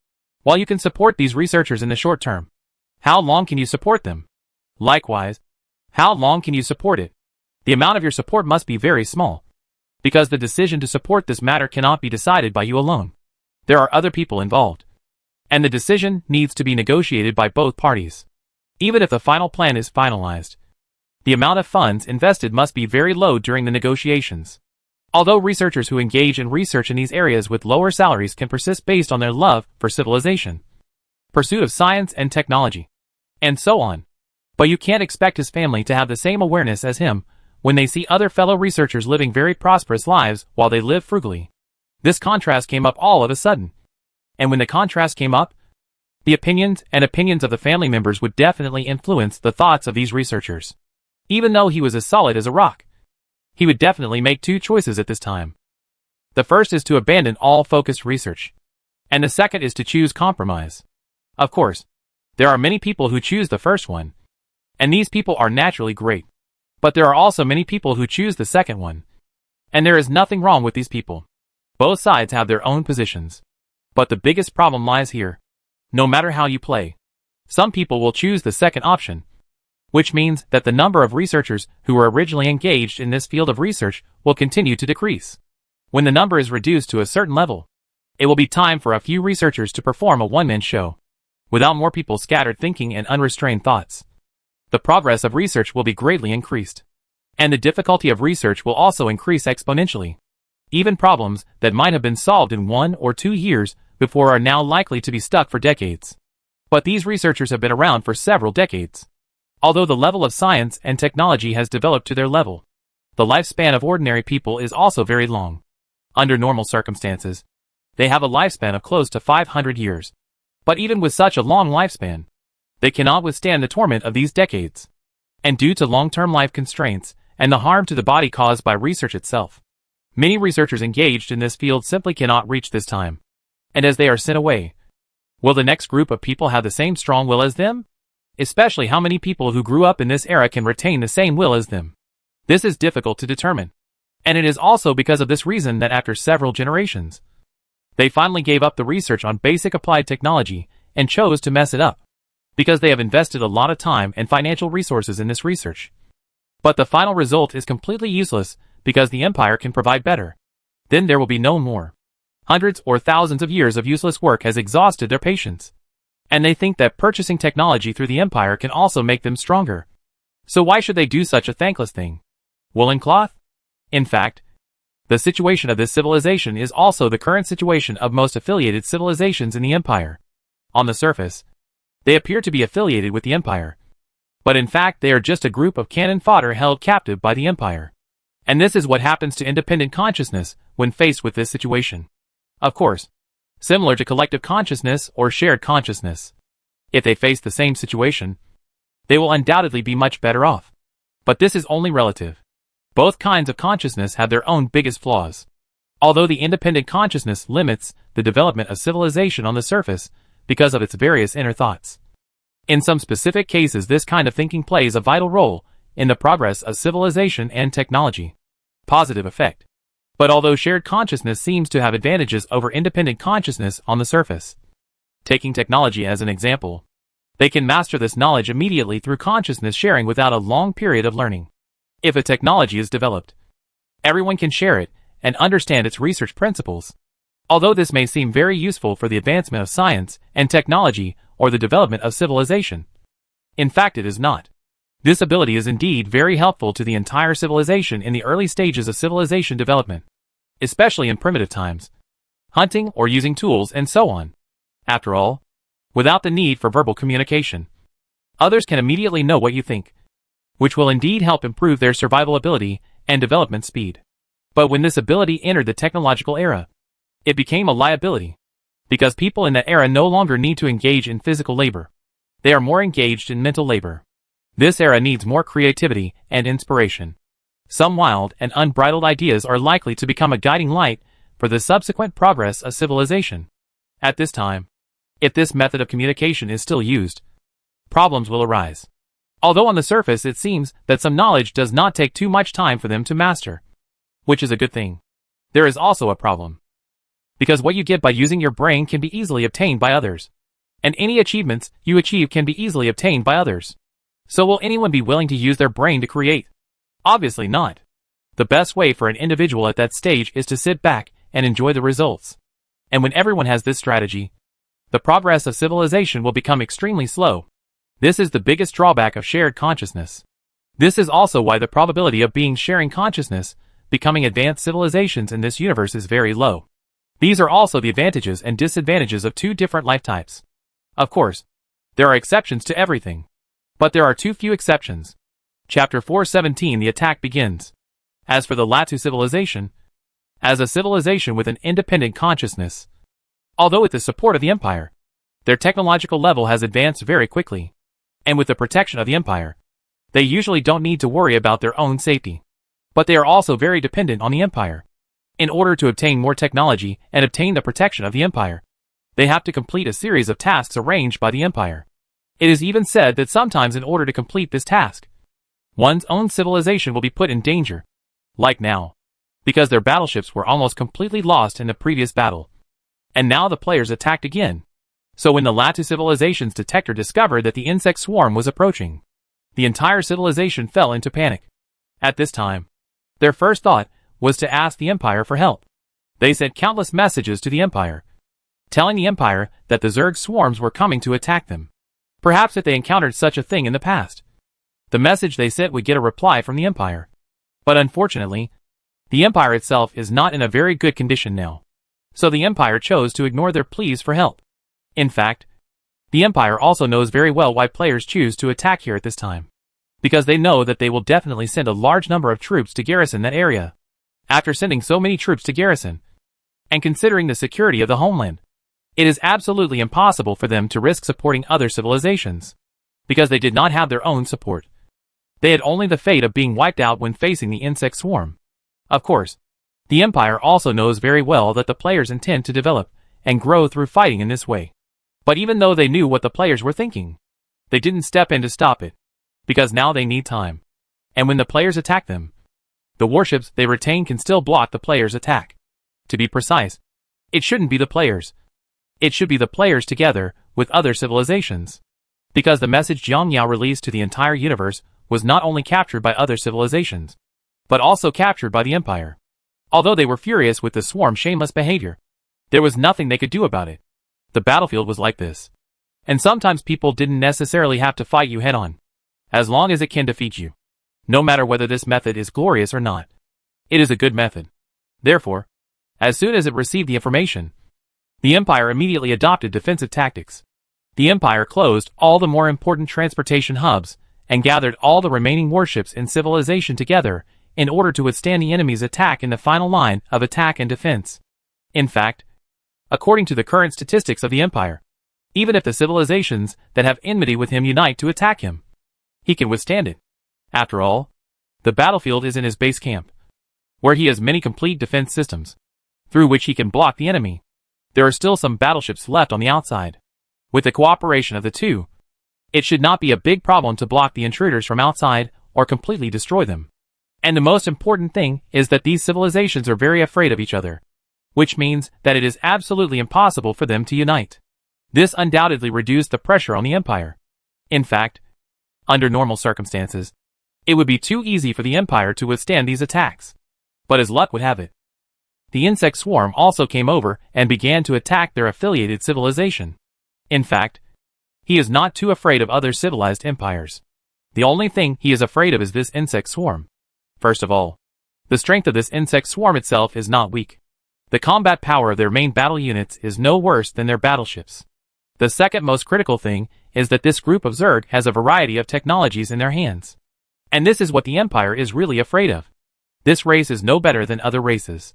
While you can support these researchers in the short term, how long can you support them? Likewise, how long can you support it? The amount of your support must be very small, because the decision to support this matter cannot be decided by you alone. There are other people involved, and the decision needs to be negotiated by both parties. Even if the final plan is finalized, the amount of funds invested must be very low during the negotiations. Although researchers who engage in research in these areas with lower salaries can persist based on their love for civilization, pursuit of science and technology, and so on. But you can't expect his family to have the same awareness as him when they see other fellow researchers living very prosperous lives while they live frugally. This contrast came up all of a sudden. And when the contrast came up, the opinions of the family members would definitely influence the thoughts of these researchers. Even though he was as solid as a rock, he would definitely make 2 choices at this time. The first is to abandon all focused research, and the second is to choose compromise. Of course, there are many people who choose the first one, and these people are naturally great. But there are also many people who choose the second one, and there is nothing wrong with these people. Both sides have their own positions. But the biggest problem lies here. No matter how you play, some people will choose the second option, which means that the number of researchers who were originally engaged in this field of research will continue to decrease. When the number is reduced to a certain level, it will be time for a few researchers to perform a one-man show. Without more people scattered thinking and unrestrained thoughts, the progress of research will be greatly increased. And the difficulty of research will also increase exponentially. Even problems that might have been solved in 1 or 2 years before are now likely to be stuck for decades. But these researchers have been around for several decades. Although the level of science and technology has developed to their level, the lifespan of ordinary people is also very long. Under normal circumstances, they have a lifespan of close to 500 years. But even with such a long lifespan, they cannot withstand the torment of these decades. And due to long-term life constraints and the harm to the body caused by research itself, many researchers engaged in this field simply cannot reach this time. And as they are sent away, will the next group of people have the same strong will as them? Especially how many people who grew up in this era can retain the same will as them? This is difficult to determine. And it is also because of this reason that after several generations, they finally gave up the research on basic applied technology and chose to mess it up, because they have invested a lot of time and financial resources in this research. But the final result is completely useless because the empire can provide better. Then there will be no more. Hundreds or thousands of years of useless work has exhausted their patience. And they think that purchasing technology through the empire can also make them stronger. So why should they do such a thankless thing? Woolen cloth? In fact, the situation of this civilization is also the current situation of most affiliated civilizations in the empire. On the surface, they appear to be affiliated with the empire. But in fact they are just a group of cannon fodder held captive by the empire. And this is what happens to independent consciousness when faced with this situation. Of course, similar to collective consciousness or shared consciousness. If they face the same situation, they will undoubtedly be much better off. But this is only relative. Both kinds of consciousness have their own biggest flaws. Although the independent consciousness limits the development of civilization on the surface because of its various inner thoughts. In some specific cases this kind of thinking plays a vital role in the progress of civilization and technology. Positive effect. But although shared consciousness seems to have advantages over independent consciousness on the surface, taking technology as an example, they can master this knowledge immediately through consciousness sharing without a long period of learning. If a technology is developed, everyone can share it and understand its research principles. Although this may seem very useful for the advancement of science and technology or the development of civilization, in fact it is not. This ability is indeed very helpful to the entire civilization in the early stages of civilization development, especially in primitive times, hunting or using tools and so on. After all, without the need for verbal communication, others can immediately know what you think, which will indeed help improve their survival ability and development speed. But when this ability entered the technological era, it became a liability, because people in that era no longer need to engage in physical labor. They are more engaged in mental labor. This era needs more creativity and inspiration. Some wild and unbridled ideas are likely to become a guiding light for the subsequent progress of civilization. At this time, if this method of communication is still used, problems will arise. Although on the surface it seems that some knowledge does not take too much time for them to master, which is a good thing, there is also a problem. Because what you get by using your brain can be easily obtained by others, and any achievements you achieve can be easily obtained by others. So will anyone be willing to use their brain to create? Obviously not. The best way for an individual at that stage is to sit back and enjoy the results. And when everyone has this strategy, the progress of civilization will become extremely slow. This is the biggest drawback of shared consciousness. This is also why the probability of being sharing consciousness becoming advanced civilizations in this universe is very low. These are also the advantages and disadvantages of two different life types. Of course, there are exceptions to everything. But there are too few exceptions. Chapter 417 The attack begins. As for the Latu civilization, as a civilization with an independent consciousness, although with the support of the Empire, their technological level has advanced very quickly. And with the protection of the Empire, they usually don't need to worry about their own safety. But they are also very dependent on the Empire. In order to obtain more technology and obtain the protection of the Empire, they have to complete a series of tasks arranged by the Empire. It is even said that sometimes in order to complete this task, one's own civilization will be put in danger. Like now, because their battleships were almost completely lost in the previous battle. And now the players attacked again. So when the Latu civilization's detector discovered that the insect swarm was approaching, the entire civilization fell into panic. At this time, their first thought was to ask the Empire for help. They sent countless messages to the Empire, telling the Empire that the Zerg swarms were coming to attack them. Perhaps if they encountered such a thing in the past, the message they sent would get a reply from the Empire. But unfortunately, the Empire itself is not in a very good condition now. So the Empire chose to ignore their pleas for help. In fact, the Empire also knows very well why players choose to attack here at this time. Because they know that they will definitely send a large number of troops to garrison that area. After sending so many troops to garrison, and considering the security of the homeland, it is absolutely impossible for them to risk supporting other civilizations, because they did not have their own support. They had only the fate of being wiped out when facing the insect swarm. Of course, the Empire also knows very well that the players intend to develop and grow through fighting in this way. But even though they knew what the players were thinking, they didn't step in to stop it, because now they need time. And when the players attack them, the warships they retain can still block the players' attack. To be precise, it shouldn't be the players. It should be the players together with other civilizations. Because the message Jiang Yao released to the entire universe was not only captured by other civilizations, but also captured by the Empire. Although they were furious with the swarm's shameless behavior, there was nothing they could do about it. The battlefield was like this. And sometimes people didn't necessarily have to fight you head-on, as long as it can defeat you. No matter whether this method is glorious or not, it is a good method. Therefore, as soon as it received the information, the Empire immediately adopted defensive tactics. The Empire closed all the more important transportation hubs and gathered all the remaining warships in civilization together in order to withstand the enemy's attack in the final line of attack and defense. In fact, according to the current statistics of the Empire, even if the civilizations that have enmity with him unite to attack him, he can withstand it. After all, the battlefield is in his base camp, where he has many complete defense systems, through which he can block the enemy. There are still some battleships left on the outside. With the cooperation of the two, it should not be a big problem to block the intruders from outside or completely destroy them. And the most important thing is that these civilizations are very afraid of each other, which means that it is absolutely impossible for them to unite. This undoubtedly reduced the pressure on the Empire. In fact, under normal circumstances, it would be too easy for the Empire to withstand these attacks. But as luck would have it, the insect swarm also came over and began to attack their affiliated civilization. In fact, he is not too afraid of other civilized empires. The only thing he is afraid of is this insect swarm. First of all, the strength of this insect swarm itself is not weak. The combat power of their main battle units is no worse than their battleships. The second most critical thing is that this group of Zerg has a variety of technologies in their hands. And this is what the Empire is really afraid of. This race is no better than other races.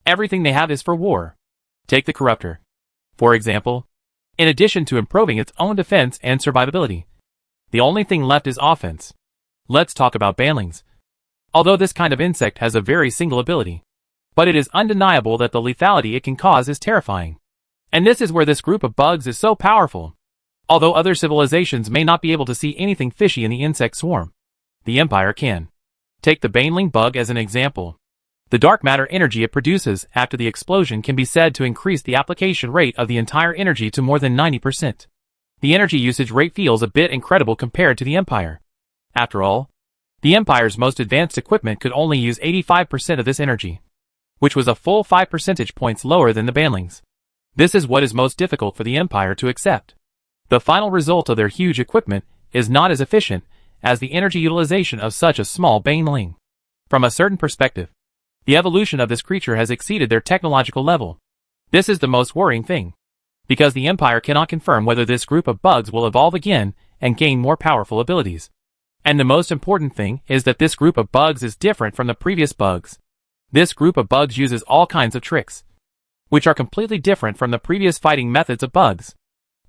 Everything they have is for war. Take the Corruptor, for example. In addition to improving its own defense and survivability, the only thing left is offense. Let's talk about banlings. Although this kind of insect has a very single ability, but it is undeniable that the lethality it can cause is terrifying. And this is where this group of bugs is so powerful. Although other civilizations may not be able to see anything fishy in the insect swarm, the Empire can. Take the banling bug as an example. The dark matter energy it produces after the explosion can be said to increase the application rate of the entire energy to more than 90%. The energy usage rate feels a bit incredible compared to the Empire. After all, the Empire's most advanced equipment could only use 85% of this energy, which was a full 5 percentage points lower than the banlings. This is what is most difficult for the Empire to accept. The final result of their huge equipment is not as efficient as the energy utilization of such a small banling. From a certain perspective, the evolution of this creature has exceeded their technological level. This is the most worrying thing, because the Empire cannot confirm whether this group of bugs will evolve again and gain more powerful abilities. And the most important thing is that this group of bugs is different from the previous bugs. This group of bugs uses all kinds of tricks, which are completely different from the previous fighting methods of bugs.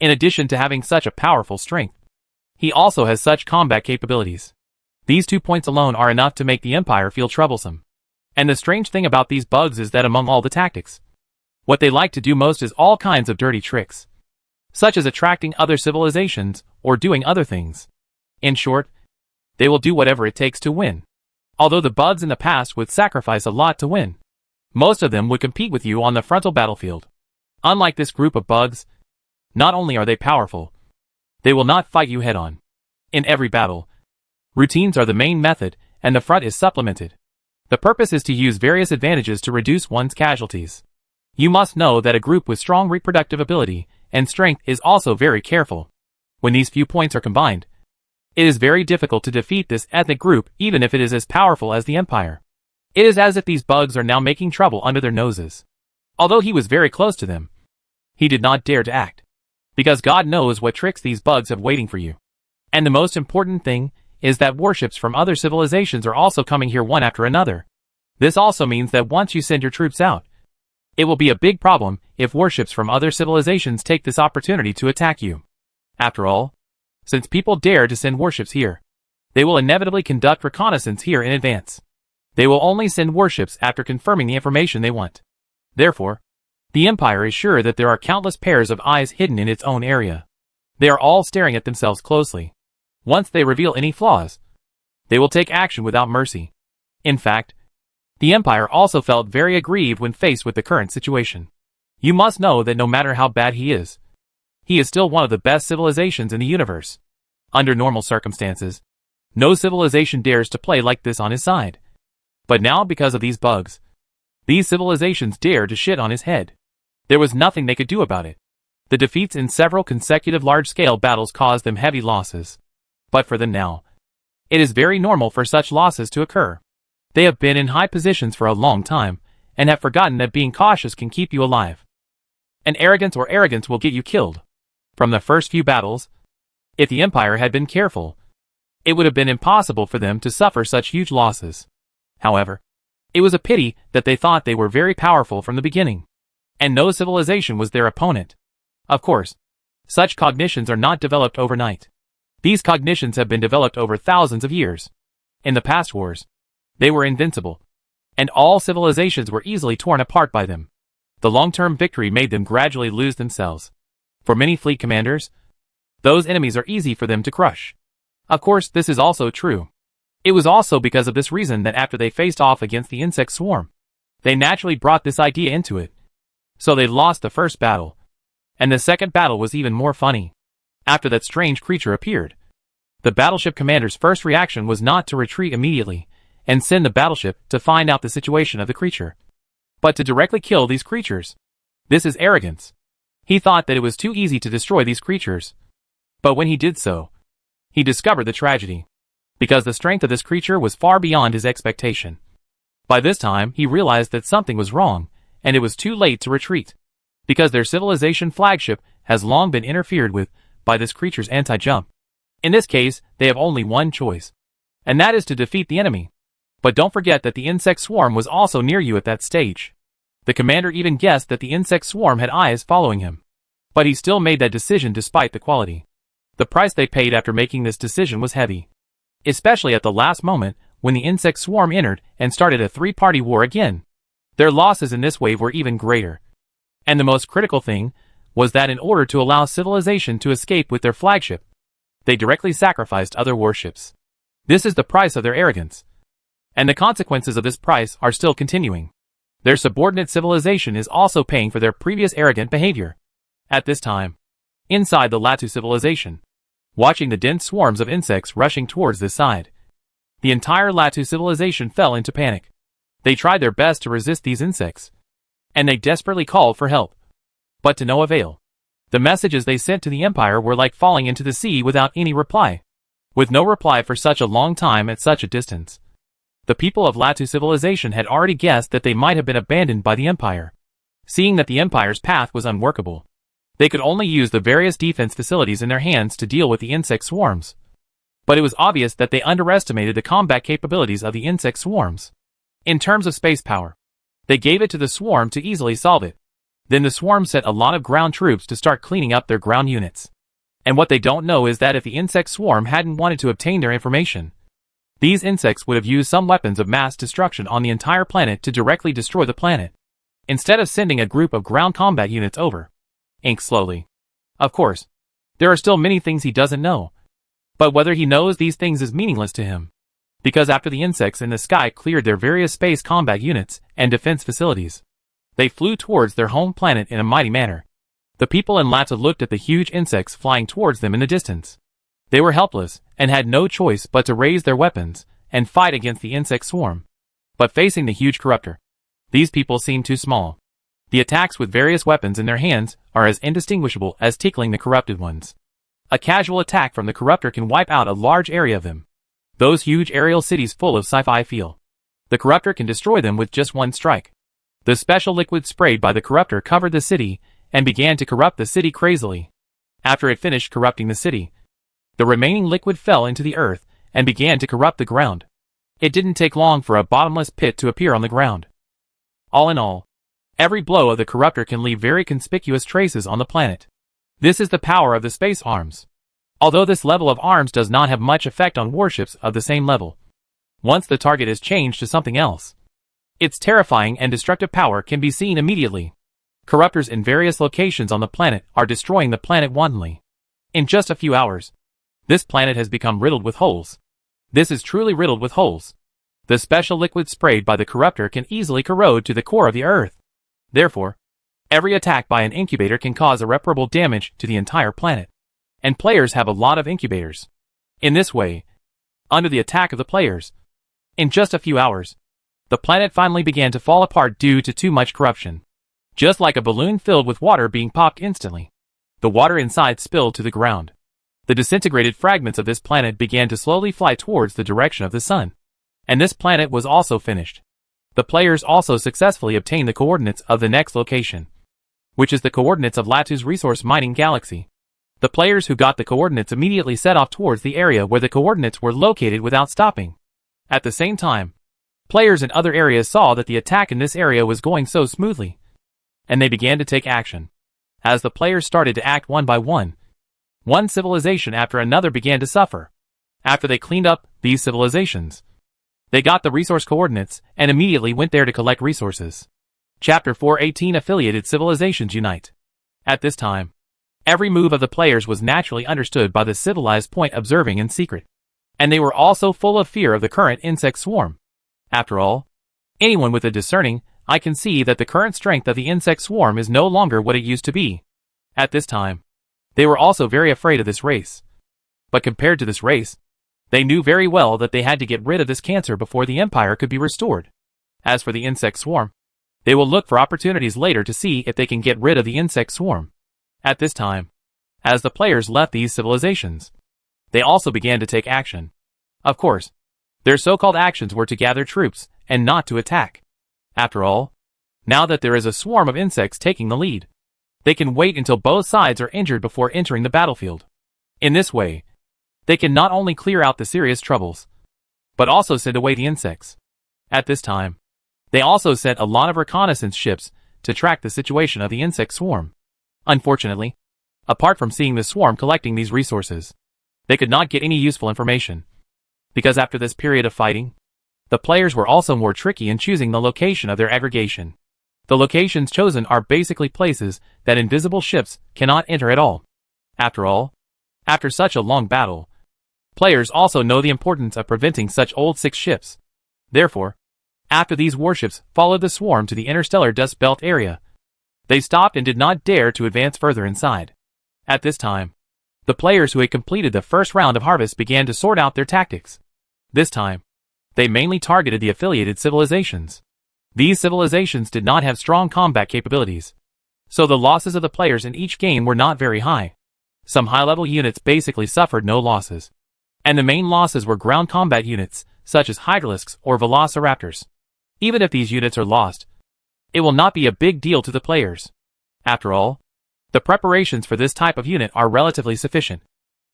In addition to having such a powerful strength, he also has such combat capabilities. These 2 points alone are enough to make the Empire feel troublesome. And the strange thing about these bugs is that among all the tactics, what they like to do most is all kinds of dirty tricks, such as attracting other civilizations or doing other things. In short, they will do whatever it takes to win. Although the bugs in the past would sacrifice a lot to win, most of them would compete with you on the frontal battlefield. Unlike this group of bugs, not only are they powerful, they will not fight you head-on. In every battle, routines are the main method, and the front is supplemented. The purpose is to use various advantages to reduce one's casualties. You must know that a group with strong reproductive ability and strength is also very careful. When these few points are combined, it is very difficult to defeat this ethnic group even if it is as powerful as the Empire. It is as if these bugs are now making trouble under their noses. Although he was very close to them, he did not dare to act, because God knows what tricks these bugs have waiting for you. And the most important thing is that warships from other civilizations are also coming here one after another. This also means that once you send your troops out, it will be a big problem if warships from other civilizations take this opportunity to attack you. After all, since people dare to send warships here, they will inevitably conduct reconnaissance here in advance. They will only send warships after confirming the information they want. Therefore, the Empire is sure that there are countless pairs of eyes hidden in its own area. They are all staring at themselves closely. Once they reveal any flaws, they will take action without mercy. In fact, the Empire also felt very aggrieved when faced with the current situation. You must know that no matter how bad he is still one of the best civilizations in the universe. Under normal circumstances, no civilization dares to play like this on his side. But now, because of these bugs, these civilizations dare to shit on his head. There was nothing they could do about it. The defeats in several consecutive large-scale battles caused them heavy losses. But for them now, it is very normal for such losses to occur. They have been in high positions for a long time, and have forgotten that being cautious can keep you alive. And arrogance will get you killed. From the first few battles, if the Empire had been careful, it would have been impossible for them to suffer such huge losses. However, it was a pity that they thought they were very powerful from the beginning, and no civilization was their opponent. Of course, such cognitions are not developed overnight. These cognitions have been developed over thousands of years. In the past wars, they were invincible, and all civilizations were easily torn apart by them. The long-term victory made them gradually lose themselves. For many fleet commanders, those enemies are easy for them to crush. Of course, this is also true It was also because of this reason that after they faced off against the insect swarm, they naturally brought this idea into it. So they lost the first battle. And the second battle was even more funny. After that strange creature appeared, the battleship commander's first reaction was not to retreat immediately and send the battleship to find out the situation of the creature, but to directly kill these creatures. This is arrogance. He thought that it was too easy to destroy these creatures. But when he did so, he discovered the tragedy, because the strength of this creature was far beyond his expectation. By this time, he realized that something was wrong, and it was too late to retreat, because their civilization flagship has long been interfered with by this creature's anti-jump. In this case, they have only one choice, and that is to defeat the enemy. But don't forget that the insect swarm was also near you at that stage. The commander even guessed that the insect swarm had eyes following him. But he still made that decision despite the quality. The price they paid after making this decision was heavy. Especially at the last moment, when the insect swarm entered and started a three-party war again. Their losses in this wave were even greater. And the most critical thing was that in order to allow civilization to escape with their flagship, they directly sacrificed other warships. This is the price of their arrogance. And the consequences of this price are still continuing. Their subordinate civilization is also paying for their previous arrogant behavior. At this time, inside the Latu civilization, watching the dense swarms of insects rushing towards this side, the entire Latu civilization fell into panic. They tried their best to resist these insects, and they desperately called for help. But to no avail. The messages they sent to the Empire were like falling into the sea without any reply. With no reply for such a long time at such a distance, the people of Latu civilization had already guessed that they might have been abandoned by the Empire. Seeing that the Empire's path was unworkable, they could only use the various defense facilities in their hands to deal with the insect swarms. But it was obvious that they underestimated the combat capabilities of the insect swarms. In terms of space power, they gave it to the swarm to easily solve it. Then the swarm sent a lot of ground troops to start cleaning up their ground units. And what they don't know is that if the insect swarm hadn't wanted to obtain their information, these insects would have used some weapons of mass destruction on the entire planet to directly destroy the planet, instead of sending a group of ground combat units over. Ink slowly. Of course, there are still many things he doesn't know. But whether he knows these things is meaningless to him. Because after the insects in the sky cleared their various space combat units and defense facilities, they flew towards their home planet in a mighty manner. The people in Latu looked at the huge insects flying towards them in the distance. They were helpless and had no choice but to raise their weapons and fight against the insect swarm. But facing the huge corruptor, these people seemed too small. The attacks with various weapons in their hands are as indistinguishable as tickling the corrupted ones. A casual attack from the corruptor can wipe out a large area of them. Those huge aerial cities full of sci-fi feel. The corruptor can destroy them with just one strike. The special liquid sprayed by the corruptor covered the city and began to corrupt the city crazily. After it finished corrupting the city, the remaining liquid fell into the earth and began to corrupt the ground. It didn't take long for a bottomless pit to appear on the ground. All in all, every blow of the corruptor can leave very conspicuous traces on the planet. This is the power of the space arms. Although this level of arms does not have much effect on warships of the same level, once the target is changed to something else, its terrifying and destructive power can be seen immediately. Corruptors in various locations on the planet are destroying the planet wantonly. In just a few hours, this planet has become riddled with holes. This is truly riddled with holes. The special liquid sprayed by the corruptor can easily corrode to the core of the earth. Therefore, every attack by an incubator can cause irreparable damage to the entire planet. And players have a lot of incubators. In this way, under the attack of the players, in just a few hours, the planet finally began to fall apart due to too much corruption. Just like a balloon filled with water being popped instantly, the water inside spilled to the ground. The disintegrated fragments of this planet began to slowly fly towards the direction of the sun. And this planet was also finished. The players also successfully obtained the coordinates of the next location, which is the coordinates of Latu's resource mining galaxy. The players who got the coordinates immediately set off towards the area where the coordinates were located without stopping. At the same time, players in other areas saw that the attack in this area was going so smoothly, and they began to take action. As the players started to act one by one civilization after another began to suffer. After they cleaned up these civilizations, they got the resource coordinates and immediately went there to collect resources. Chapter 4:18 Affiliated Civilizations Unite. At this time, every move of the players was naturally understood by the civilized point observing in secret. And they were also full of fear of the current insect swarm. After all, anyone with a discerning eye can see that the current strength of the insect swarm is no longer what it used to be. At this time, they were also very afraid of this race. But compared to this race, they knew very well that they had to get rid of this cancer before the empire could be restored. As for the insect swarm, they will look for opportunities later to see if they can get rid of the insect swarm. At this time, as the players left these civilizations, they also began to take action. Of course, their so-called actions were to gather troops and not to attack. After all, now that there is a swarm of insects taking the lead, they can wait until both sides are injured before entering the battlefield. In this way, they can not only clear out the serious troubles, but also send away the insects. At this time, they also sent a lot of reconnaissance ships to track the situation of the insect swarm. Unfortunately, apart from seeing the swarm collecting these resources, they could not get any useful information. Because after this period of fighting, the players were also more tricky in choosing the location of their aggregation. The locations chosen are basically places that invisible ships cannot enter at all. After all, after such a long battle, players also know the importance of preventing such old sick ships. Therefore, after these warships followed the swarm to the interstellar dust belt area, they stopped and did not dare to advance further inside. At this time, the players who had completed the first round of harvest began to sort out their tactics. This time, they mainly targeted the affiliated civilizations. These civilizations did not have strong combat capabilities, so the losses of the players in each game were not very high. Some high-level units basically suffered no losses, and the main losses were ground combat units, such as Hydralisks or Velociraptors. Even if these units are lost, it will not be a big deal to the players. After all, the preparations for this type of unit are relatively sufficient,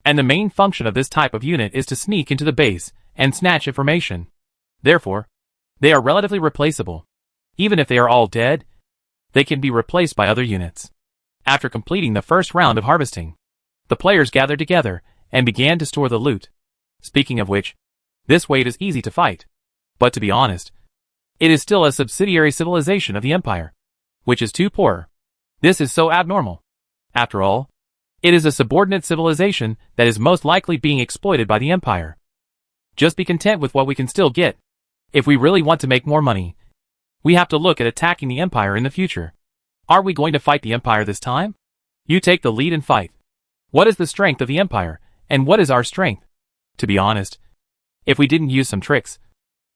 and the main function of this type of unit is to sneak into the base and snatch information. Therefore, they are relatively replaceable. Even if they are all dead, they can be replaced by other units. After completing the first round of harvesting, the players gathered together and began to store the loot. Speaking of which, this wait is easy to fight. But to be honest, it is still a subsidiary civilization of the Empire, which is too poor. This is so abnormal. After all, it is a subordinate civilization that is most likely being exploited by the Empire. Just be content with what we can still get. If we really want to make more money, we have to look at attacking the Empire in the future. Are we going to fight the Empire this time? You take the lead and fight. What is the strength of the Empire, and what is our strength? To be honest, if we didn't use some tricks,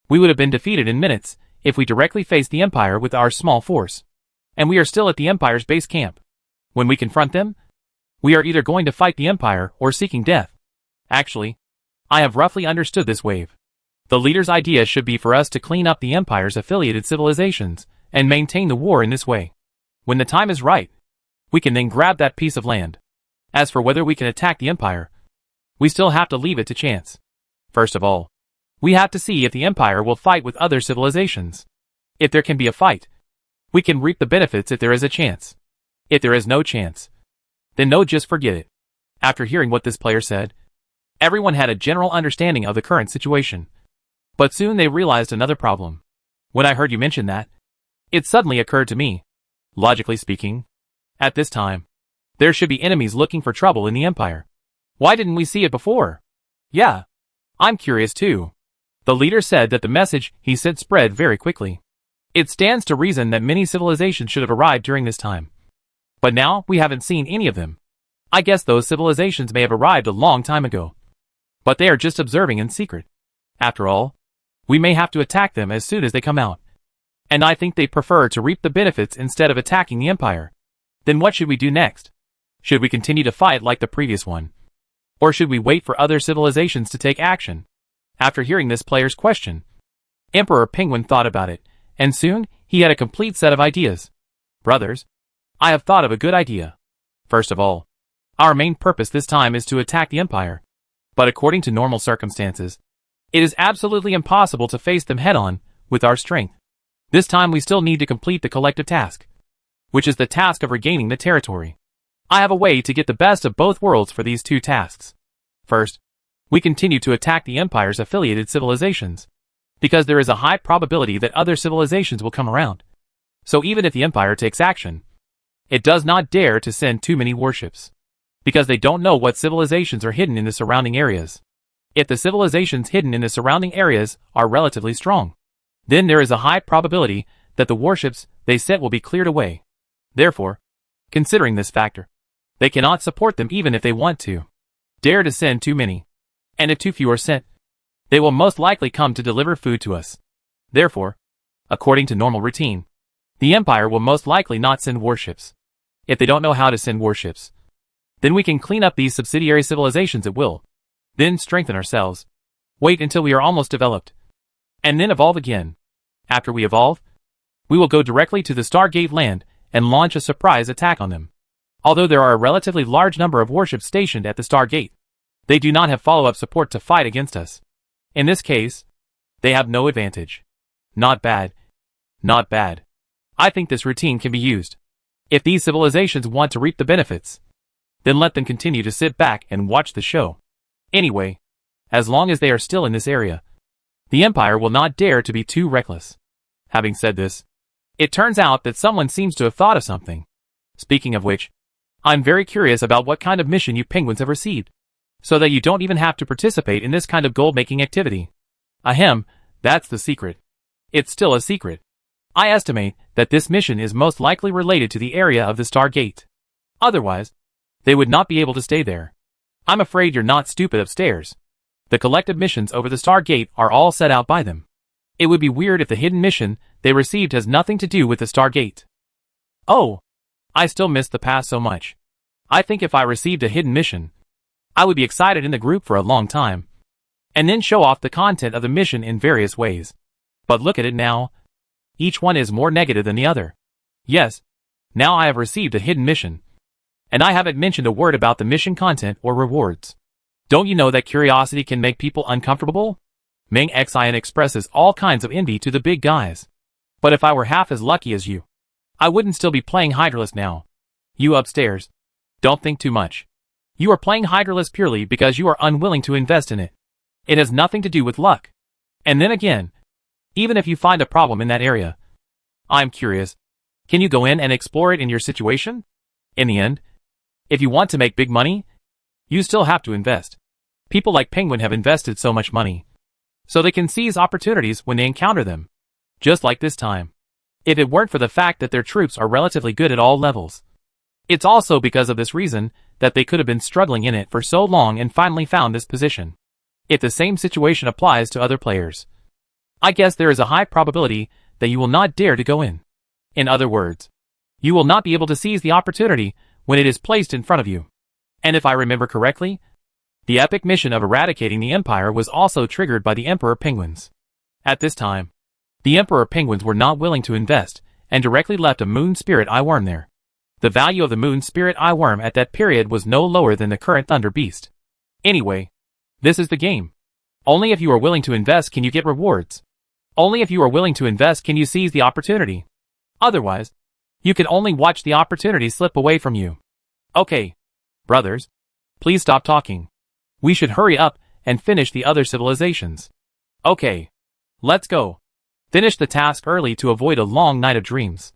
we would have been defeated in minutes if we directly faced the Empire with our small force. And we are still at the Empire's base camp. When we confront them, we are either going to fight the Empire or seeking death. Actually, I have roughly understood this wave. The leader's idea should be for us to clean up the Empire's affiliated civilizations and maintain the war in this way. When the time is right, we can then grab that piece of land. As for whether we can attack the Empire, we still have to leave it to chance. First of all, we have to see if the Empire will fight with other civilizations. If there can be a fight, we can reap the benefits if there is a chance. If there is no chance, then no, just forget it. After hearing what this player said, everyone had a general understanding of the current situation. But soon they realized another problem. When I heard you mention that, it suddenly occurred to me. Logically speaking, at this time, there should be enemies looking for trouble in the Empire. Why didn't we see it before? Yeah, I'm curious too. The leader said that the message he sent spread very quickly. It stands to reason that many civilizations should have arrived during this time. But now we haven't seen any of them. I guess those civilizations may have arrived a long time ago. But they are just observing in secret. After all, we may have to attack them as soon as they come out. And I think they prefer to reap the benefits instead of attacking the Empire. Then what should we do next? Should we continue to fight like the previous one? Or should we wait for other civilizations to take action? After hearing this player's question, Emperor Penguin thought about it, and soon he had a complete set of ideas. Brothers, I have thought of a good idea. First of all, our main purpose this time is to attack the Empire. But according to normal circumstances, it is absolutely impossible to face them head-on with our strength. This time we still need to complete the collective task, which is the task of regaining the territory. I have a way to get the best of both worlds for these two tasks. First, we continue to attack the Empire's affiliated civilizations, because there is a high probability that other civilizations will come around. So even if the Empire takes action, it does not dare to send too many warships, because they don't know what civilizations are hidden in the surrounding areas. If the civilizations hidden in the surrounding areas are relatively strong, then there is a high probability that the warships they sent will be cleared away. Therefore, considering this factor, they cannot support them even if they want to dare to send too many. And if too few are sent, they will most likely come to deliver food to us. Therefore, according to normal routine, the Empire will most likely not send warships. If they don't know how to send warships, then we can clean up these subsidiary civilizations at will, then strengthen ourselves, wait until we are almost developed, and then evolve again. After we evolve, we will go directly to the Stargate land and launch a surprise attack on them. Although there are a relatively large number of warships stationed at the Stargate, they do not have follow-up support to fight against us. In this case, they have no advantage. Not bad. Not bad. I think this routine can be used. If these civilizations want to reap the benefits, then let them continue to sit back and watch the show. Anyway, as long as they are still in this area, the Empire will not dare to be too reckless. Having said this, it turns out that someone seems to have thought of something. Speaking of which, I'm very curious about what kind of mission you penguins have received, so that you don't even have to participate in this kind of gold-making activity. Ahem, that's the secret. It's still a secret. I estimate that this mission is most likely related to the area of the Stargate. Otherwise, they would not be able to stay there. I'm afraid you're not stupid upstairs. The collective missions over the Stargate are all set out by them. It would be weird if the hidden mission they received has nothing to do with the Stargate. Oh, I still miss the past so much. I think if I received a hidden mission, I would be excited in the group for a long time, and then show off the content of the mission in various ways. But look at it now. Each one is more negative than the other. Yes, now I have received a hidden mission, and I haven't mentioned a word about the mission content or rewards. Don't you know that curiosity can make people uncomfortable? Meng Xian expresses all kinds of envy to the big guys. But if I were half as lucky as you, I wouldn't still be playing Hydralisk now. You upstairs, don't think too much. You are playing Hydralisk purely because you are unwilling to invest in it. It has nothing to do with luck. And then again, even if you find a problem in that area, I'm curious, can you go in and explore it in your situation? In the end, if you want to make big money, you still have to invest. People like Penguin have invested so much money, so they can seize opportunities when they encounter them. Just like this time. If it weren't for the fact that their troops are relatively good at all levels. It's also because of this reason that they could have been struggling in it for so long and finally found this position. If the same situation applies to other players, I guess there is a high probability that you will not dare to go in. In other words, you will not be able to seize the opportunity when it is placed in front of you. And if I remember correctly, the epic mission of eradicating the Empire was also triggered by the Emperor Penguins. At this time, the Emperor Penguins were not willing to invest and directly left a Moon Spirit Eyeworm there. The value of the Moon Spirit Eyeworm at that period was no lower than the current Thunder Beast. Anyway, this is the game. Only if you are willing to invest can you get rewards. Only if you are willing to invest can you seize the opportunity. Otherwise, you can only watch the opportunity slip away from you. Okay, brothers, please stop talking. We should hurry up and finish the other civilizations. Okay, let's go. Finish the task early to avoid a long night of dreams.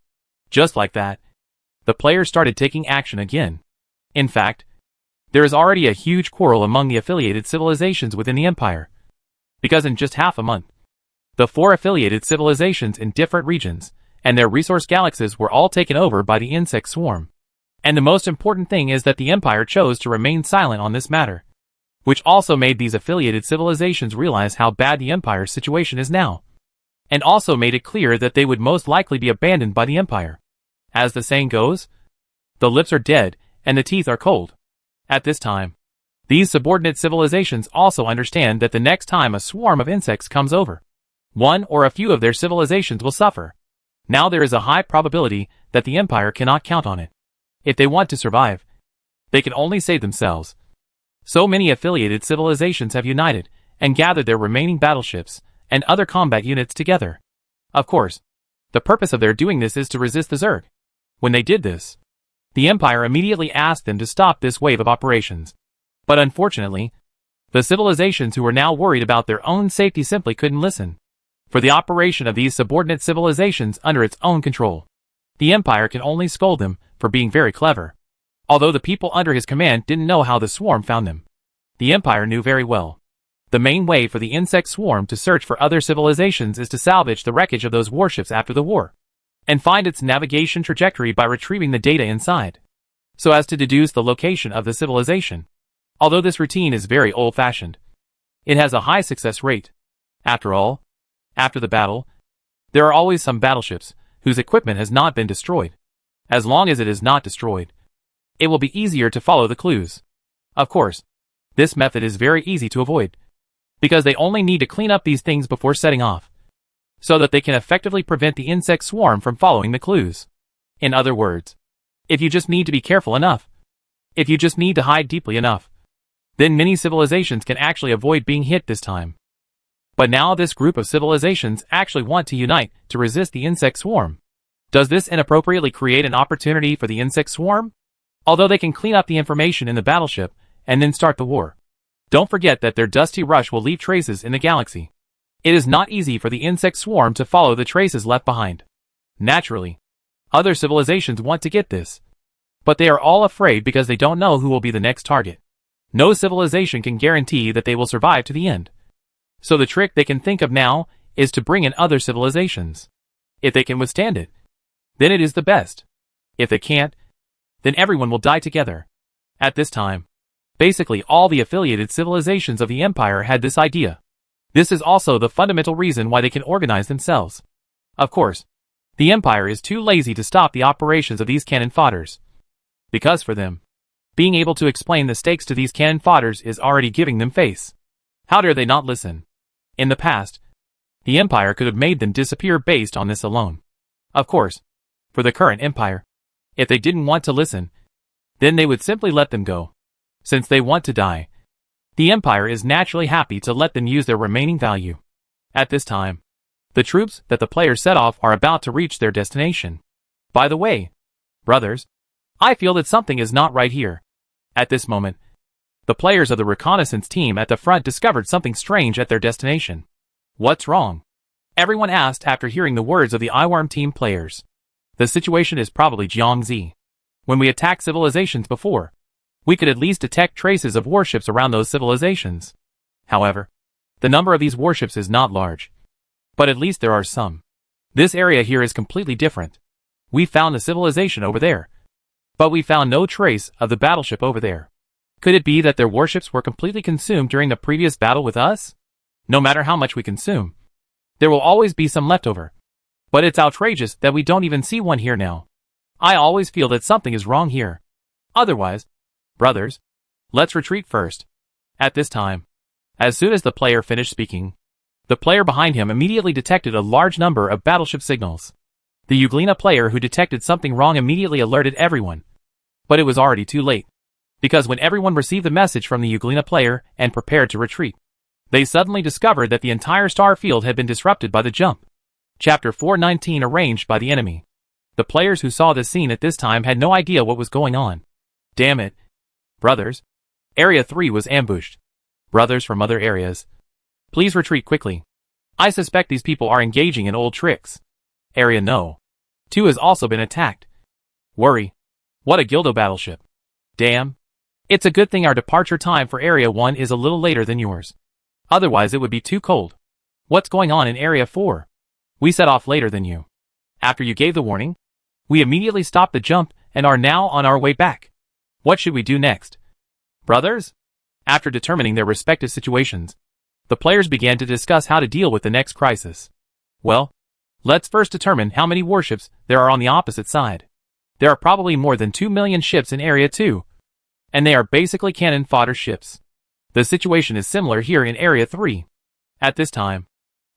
Just like that, the players started taking action again. In fact, there is already a huge quarrel among the affiliated civilizations within the Empire. Because in just half a month, the 4 affiliated civilizations in different regions and their resource galaxies were all taken over by the insect swarm. And the most important thing is that the Empire chose to remain silent on this matter, which also made these affiliated civilizations realize how bad the Empire's situation is now, and also made it clear that they would most likely be abandoned by the Empire. As the saying goes, the lips are dead and the teeth are cold. At this time, these subordinate civilizations also understand that the next time a swarm of insects comes over, one or a few of their civilizations will suffer. Now there is a high probability that the Empire cannot count on it. If they want to survive, they can only save themselves. So many affiliated civilizations have united and gathered their remaining battleships and other combat units together. Of course, the purpose of their doing this is to resist the Zerg. When they did this, the Empire immediately asked them to stop this wave of operations. But unfortunately, the civilizations who were now worried about their own safety simply couldn't listen. For the operation of these subordinate civilizations under its own control, the Empire can only scold them for being very clever. Although the people under his command didn't know how the swarm found them, the Empire knew very well. The main way for the insect swarm to search for other civilizations is to salvage the wreckage of those warships after the war, and find its navigation trajectory by retrieving the data inside, so as to deduce the location of the civilization. Although this routine is very old-fashioned, it has a high success rate. After all, after the battle, there are always some battleships whose equipment has not been destroyed. As long as it is not destroyed, it will be easier to follow the clues. Of course, this method is very easy to avoid, because they only need to clean up these things before setting off, so that they can effectively prevent the insect swarm from following the clues. In other words, if you just need to be careful enough, if you just need to hide deeply enough, then many civilizations can actually avoid being hit this time. But now this group of civilizations actually want to unite to resist the insect swarm. Does this inappropriately create an opportunity for the insect swarm? Although they can clean up the information in the battleship and then start the war, don't forget that their dusty rush will leave traces in the galaxy. It is not easy for the insect swarm to follow the traces left behind. Naturally, other civilizations want to get this, but they are all afraid because they don't know who will be the next target. No civilization can guarantee that they will survive to the end. So the trick they can think of now is to bring in other civilizations. If they can withstand it, then it is the best. If they can't, then everyone will die together. At this time, basically all the affiliated civilizations of the Empire had this idea. This is also the fundamental reason why they can organize themselves. Of course, the Empire is too lazy to stop the operations of these cannon fodders, because for them, being able to explain the stakes to these cannon fodders is already giving them face. How dare they not listen? In the past, the Empire could have made them disappear based on this alone. Of course, for the current Empire, if they didn't want to listen, then they would simply let them go. Since they want to die, the Empire is naturally happy to let them use their remaining value. At this time, the troops that the players set off are about to reach their destination. By the way, brothers, I feel that something is not right here. At this moment, the players of the reconnaissance team at the front discovered something strange at their destination. What's wrong? Everyone asked after hearing the words of the Eyeworm team players. The situation is probably Jiangzi. When we attacked civilizations before, we could at least detect traces of warships around those civilizations. However, the number of these warships is not large, but at least there are some. This area here is completely different. We found a civilization over there, but we found no trace of the battleship over there. Could it be that their warships were completely consumed during the previous battle with us? No matter how much we consume, there will always be some left over. But it's outrageous that we don't even see one here now. I always feel that something is wrong here. Otherwise, brothers, let's retreat first. At this time, as soon as the player finished speaking, the player behind him immediately detected a large number of battleship signals. The Euglena player who detected something wrong immediately alerted everyone. But it was already too late, because when everyone received the message from the Euglena player and prepared to retreat, they suddenly discovered that the entire star field had been disrupted by the jump. Chapter 419 arranged by the enemy. The players who saw this scene at this time had no idea what was going on. Damn it. Brothers, Area 3 was ambushed. Brothers from other areas, please retreat quickly. I suspect these people are engaging in old tricks. Area No. 2 has also been attacked. Worry. What a Gildo battleship. Damn. It's a good thing our departure time for Area 1 is a little later than yours. Otherwise it would be too cold. What's going on in Area 4? We set off later than you. After you gave the warning, we immediately stopped the jump and are now on our way back. What should we do next? Brothers? After determining their respective situations, the players began to discuss how to deal with the next crisis. Well, let's first determine how many warships there are on the opposite side. There are probably more than 2 million ships in Area 2, and they are basically cannon fodder ships. The situation is similar here in Area 3. At this time,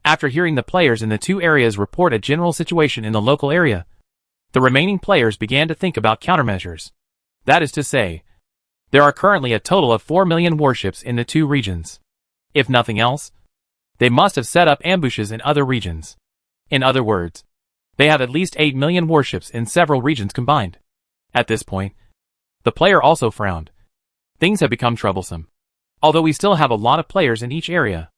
after hearing the players in the two areas report a general situation in the local area, the remaining players began to think about countermeasures. That is to say, there are currently a total of 4 million warships in the two regions. If nothing else, they must have set up ambushes in other regions. In other words, they have at least 8 million warships in several regions combined. At this point, the player also frowned. Things have become troublesome. Although we still have a lot of players in each area,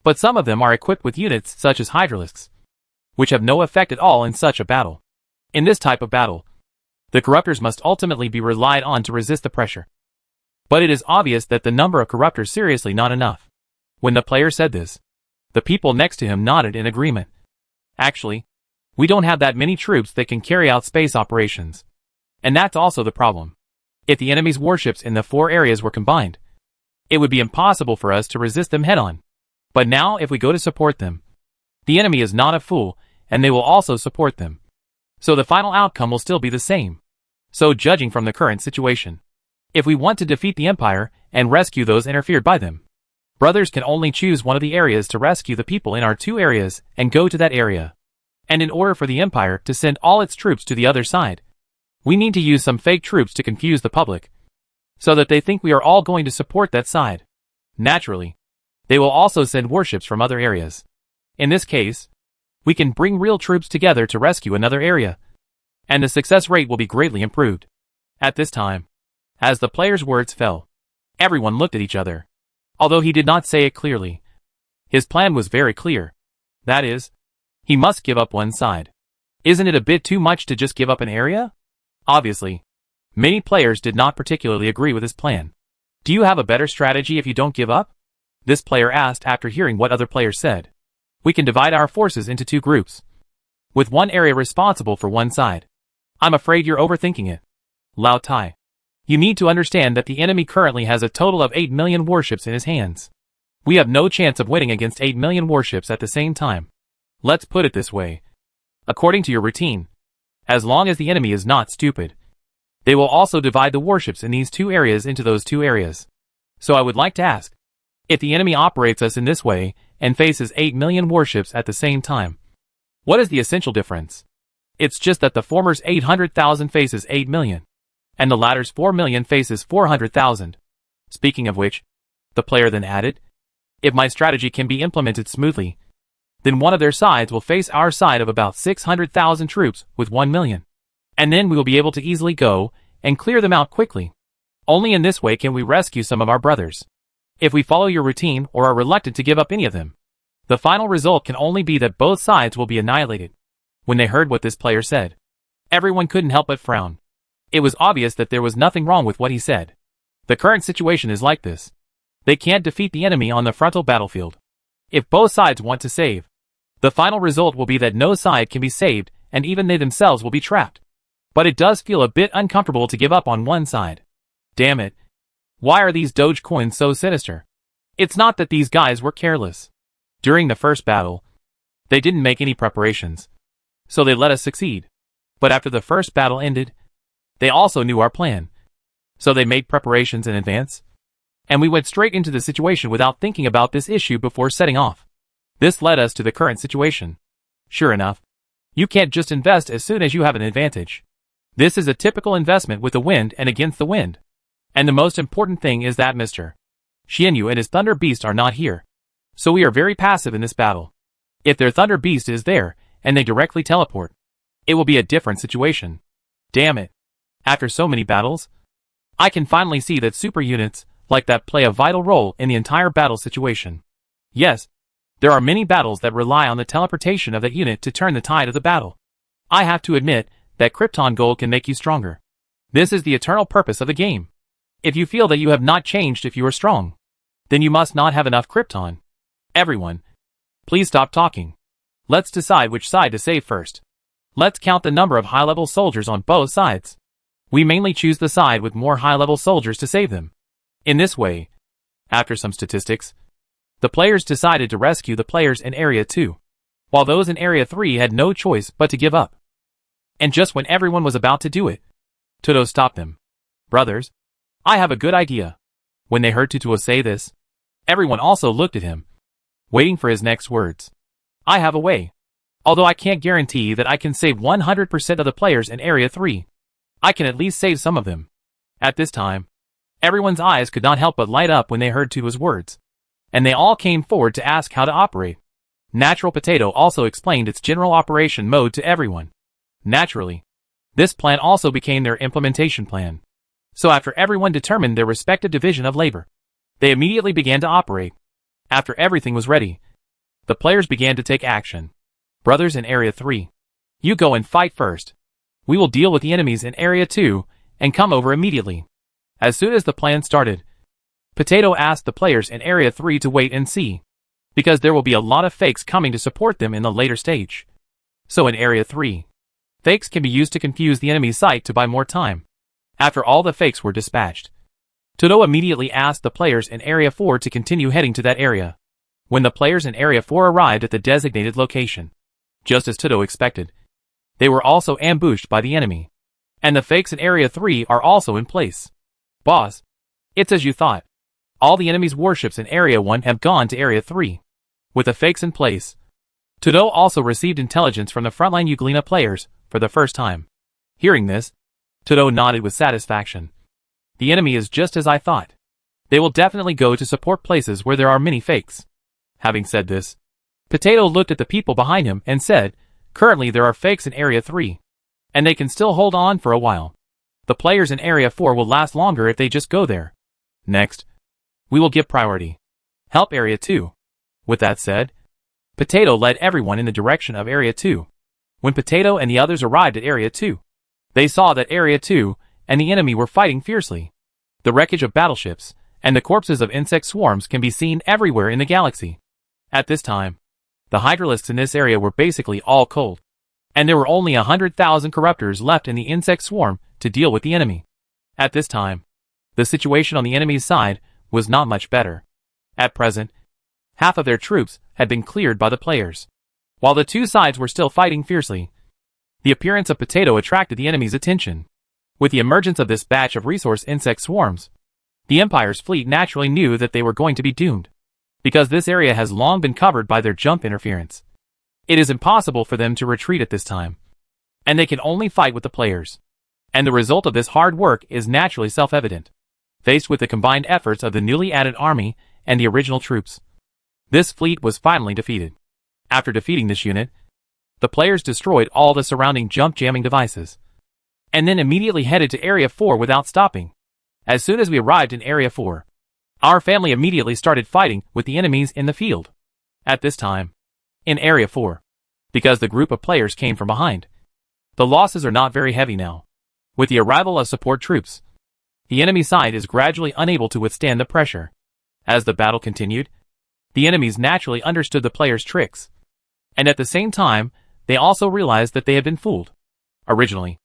but some of them are equipped with units such as hydralisks, which have no effect at all in such a battle. In this type of battle, the corruptors must ultimately be relied on to resist the pressure. But it is obvious that the number of corruptors seriously not enough. When the player said this, the people next to him nodded in agreement. Actually, we don't have that many troops that can carry out space operations. And that's also the problem. If the enemy's warships in the 4 areas were combined, it would be impossible for us to resist them head-on. But now if we go to support them, the enemy is not a fool, and they will also support them. So the final outcome will still be the same. So judging from the current situation, if we want to defeat the Empire and rescue those interfered by them, brothers can only choose one of the areas to rescue the people in our 2 areas and go to that area. And in order for the Empire to send all its troops to the other side, we need to use some fake troops to confuse the public, so that they think we are all going to support that side. Naturally, they will also send warships from other areas. In this case, we can bring real troops together to rescue another area, and the success rate will be greatly improved. At this time, as the player's words fell, everyone looked at each other. Although he did not say it clearly, his plan was very clear. That is, he must give up one side. Isn't it a bit too much to just give up an area? Obviously, many players did not particularly agree with his plan. Do you have a better strategy if you don't give up? This player asked after hearing what other players said. We can divide our forces into 2 groups, with one area responsible for one side. I'm afraid you're overthinking it. Lao Tai. You need to understand that the enemy currently has a total of 8 million warships in his hands. We have no chance of winning against 8 million warships at the same time. Let's put it this way. According to your routine, as long as the enemy is not stupid, they will also divide the warships in these 2 areas into those 2 areas. So I would like to ask, if the enemy operates us in this way and faces 8 million warships at the same time, what is the essential difference? It's just that the former's 800,000 faces 8 million, and the latter's 4 million faces 400,000. Speaking of which, the player then added, if my strategy can be implemented smoothly, then one of their sides will face our side of about 600,000 troops with 1 million. And then we will be able to easily go and clear them out quickly. Only in this way can we rescue some of our brothers. If we follow your routine or are reluctant to give up any of them, the final result can only be that both sides will be annihilated. When they heard what this player said, everyone couldn't help but frown. It was obvious that there was nothing wrong with what he said. The current situation is like this. They can't defeat the enemy on the frontal battlefield. If both sides want to save, the final result will be that no side can be saved and even they themselves will be trapped. But it does feel a bit uncomfortable to give up on one side. Damn it. Why are these Doge coins so sinister? It's not that these guys were careless. During the first battle, they didn't make any preparations, so they let us succeed. But after the first battle ended, they also knew our plan, so they made preparations in advance, and we went straight into the situation without thinking about this issue before setting off. This led us to the current situation. Sure enough, you can't just invest as soon as you have an advantage. This is a typical investment with the wind and against the wind. And the most important thing is that Mr. Xianyu and his Thunder Beast are not here. So we are very passive in this battle. If their Thunder Beast is there, and they directly teleport, it will be a different situation. Damn it. After so many battles, I can finally see that super units, like that, play a vital role in the entire battle situation. Yes, there are many battles that rely on the teleportation of that unit to turn the tide of the battle. I have to admit that Krypton Gold can make you stronger. This is the eternal purpose of the game. If you feel that you have not changed if you are strong, then you must not have enough Krypton. Everyone, please stop talking. Let's decide which side to save first. Let's count the number of high-level soldiers on both sides. We mainly choose the side with more high-level soldiers to save them. In this way, after some statistics, the players decided to rescue the players in Area 2, while those in Area 3 had no choice but to give up. And just when everyone was about to do it, Tuto stopped them. Brothers, I have a good idea. When they heard Tuto say this, everyone also looked at him, waiting for his next words. I have a way. Although I can't guarantee that I can save 100% of the players in Area 3, I can at least save some of them. At this time, everyone's eyes could not help but light up when they heard Tuto's words, and they all came forward to ask how to operate. Natural Potato also explained its general operation mode to everyone. Naturally, this plan also became their implementation plan. So after everyone determined their respective division of labor, they immediately began to operate. After everything was ready, the players began to take action. Brothers in Area 3, you go and fight first. We will deal with the enemies in Area 2 and come over immediately. As soon as the plan started, Potato asked the players in Area 3 to wait and see, because there will be a lot of fakes coming to support them in the later stage. So in Area 3, fakes can be used to confuse the enemy's sight to buy more time. After all the fakes were dispatched, Todo immediately asked the players in Area 4 to continue heading to that area. When the players in Area 4 arrived at the designated location, just as Todo expected, they were also ambushed by the enemy. And the fakes in Area 3 are also in place. Boss, it's as you thought. All the enemy's warships in Area 1 have gone to Area 3. With the fakes in place, Todo also received intelligence from the frontline Euglena players for the first time. Hearing this, Todo nodded with satisfaction. The enemy is just as I thought. They will definitely go to support places where there are many fakes. Having said this, Potato looked at the people behind him and said, currently there are fakes in Area 3, and they can still hold on for a while. The players in Area 4 will last longer if they just go there. Next, we will give priority. Help Area 2. With that said, Potato led everyone in the direction of Area 2. When Potato and the others arrived at Area 2, they saw that Area 2 and the enemy were fighting fiercely. The wreckage of battleships and the corpses of insect swarms can be seen everywhere in the galaxy. At this time, the hydralisks in this area were basically all cold, and there were only 100,000 corruptors left in the insect swarm to deal with the enemy. At this time, the situation on the enemy's side was not much better. At present, half of their troops had been cleared by the players. While the two sides were still fighting fiercely, the appearance of Potato attracted the enemy's attention. With the emergence of this batch of resource insect swarms, the Empire's fleet naturally knew that they were going to be doomed, because this area has long been covered by their jump interference. It is impossible for them to retreat at this time, and they can only fight with the players. And the result of this hard work is naturally self-evident, faced with the combined efforts of the newly added army and the original troops. This fleet was finally defeated. After defeating this unit, the players destroyed all the surrounding jump jamming devices, and then immediately headed to Area 4 without stopping. As soon as we arrived in Area 4, our family immediately started fighting with the enemies in the field. At this time, in Area 4, because the group of players came from behind, the losses are not very heavy now. With the arrival of support troops, the enemy side is gradually unable to withstand the pressure. As the battle continued, the enemies naturally understood the players' tricks, and at the same time, they also realized that they had been fooled. Originally,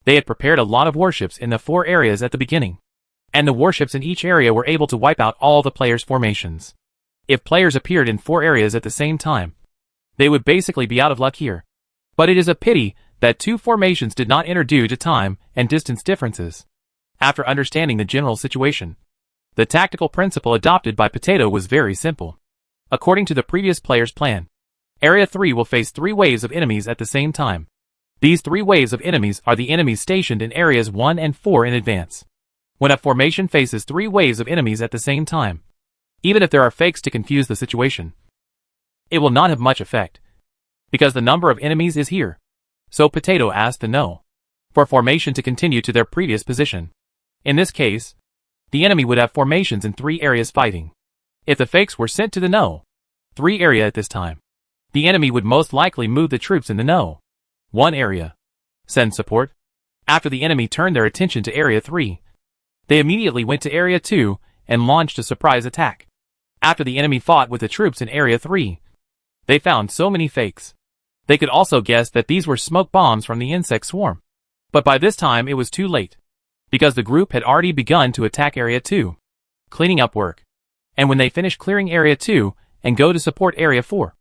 they had prepared a lot of warships in the 4 areas at the beginning, and the warships in each area were able to wipe out all the players' formations. If players appeared in 4 areas at the same time, they would basically be out of luck here. But it is a pity that 2 formations did not enter due to time and distance differences. After understanding the general situation, the tactical principle adopted by Potato was very simple. According to the previous player's plan, Area 3 will face 3 waves of enemies at the same time. These 3 waves of enemies are the enemies stationed in Areas 1 and 4 in advance. When a formation faces 3 waves of enemies at the same time, even if there are fakes to confuse the situation, it will not have much effect, because the number of enemies is here. So Potato asked the no for formation to continue to their previous position. In this case, the enemy would have formations in 3 areas fighting. If the fakes were sent to the no 3 area at this time, the enemy would most likely move the troops in the no 1 area. Send support. After the enemy turned their attention to Area 3, they immediately went to Area 2 and launched a surprise attack. After the enemy fought with the troops in Area 3, they found so many fakes. They could also guess that these were smoke bombs from the insect swarm. But by this time it was too late, because the group had already begun to attack Area 2. Cleaning up work. And when they finish clearing Area 2 and go to support Area 4,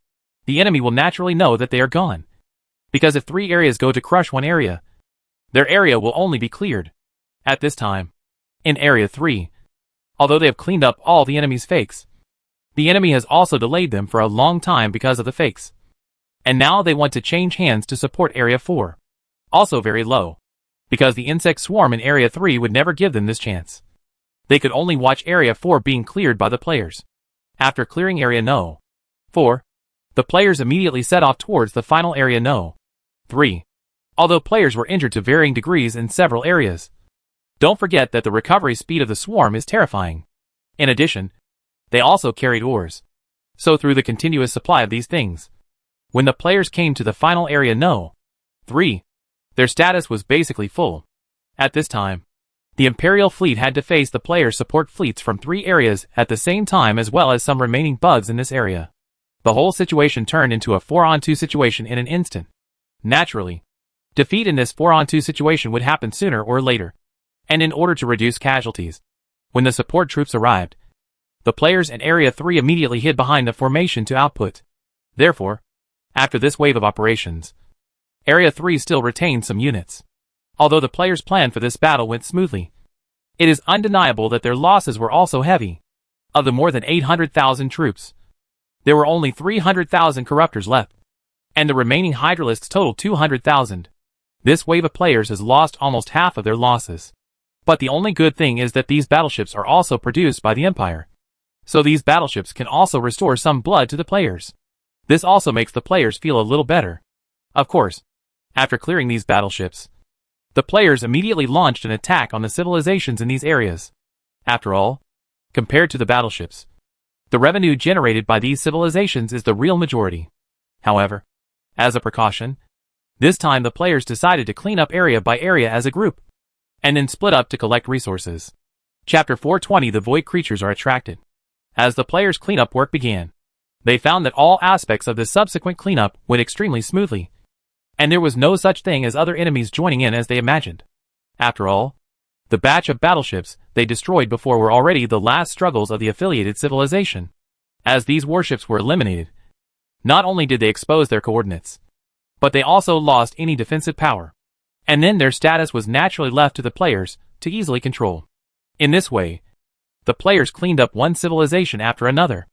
the enemy will naturally know that they are gone. Because if 3 areas go to crush 1 area, their area will only be cleared. At this time, in Area 3, although they have cleaned up all the enemy's fakes, the enemy has also delayed them for a long time because of the fakes. And now they want to change hands to support Area 4. Also very low, because the insect swarm in Area 3 would never give them this chance. They could only watch Area 4 being cleared by the players. After clearing Area No. 4, the players immediately set off towards the final Area No. 3. Although players were injured to varying degrees in several areas, don't forget that the recovery speed of the swarm is terrifying. In addition, they also carried ores. So through the continuous supply of these things, when the players came to the final Area No. 3, their status was basically full. At this time, The Imperial fleet had to face the players' support fleets from 3 areas at the same time, as well as some remaining bugs in this area. The whole situation turned into a 4-on-2 situation in an instant. Naturally, defeat in this 4-on-2 situation would happen sooner or later. And in order to reduce casualties, when the support troops arrived, the players in Area 3 immediately hid behind the formation to output. Therefore, after this wave of operations, Area 3 still retained some units. Although the players' plan for this battle went smoothly, it is undeniable that their losses were also heavy. Of the more than 800,000 troops, there were only 300,000 corruptors left, and the remaining Hydralisks totaled 200,000. This wave of players has lost almost half of their losses. But the only good thing is that these battleships are also produced by the Empire. So these battleships can also restore some blood to the players. This also makes the players feel a little better. Of course, after clearing these battleships, the players immediately launched an attack on the civilizations in these areas. After all, compared to the battleships, the revenue generated by these civilizations is the real majority. However, as a precaution, this time the players decided to clean up area by area as a group, and then split up to collect resources. Chapter 420. The Void Creatures are attracted. As the players' cleanup work began, they found that all aspects of the subsequent cleanup went extremely smoothly, and there was no such thing as other enemies joining in as they imagined. After all, the batch of battleships they destroyed before were already the last struggles of the affiliated civilization. As these warships were eliminated, not only did they expose their coordinates, but they also lost any defensive power, and then their status was naturally left to the players to easily control. In this way, the players cleaned up one civilization after another,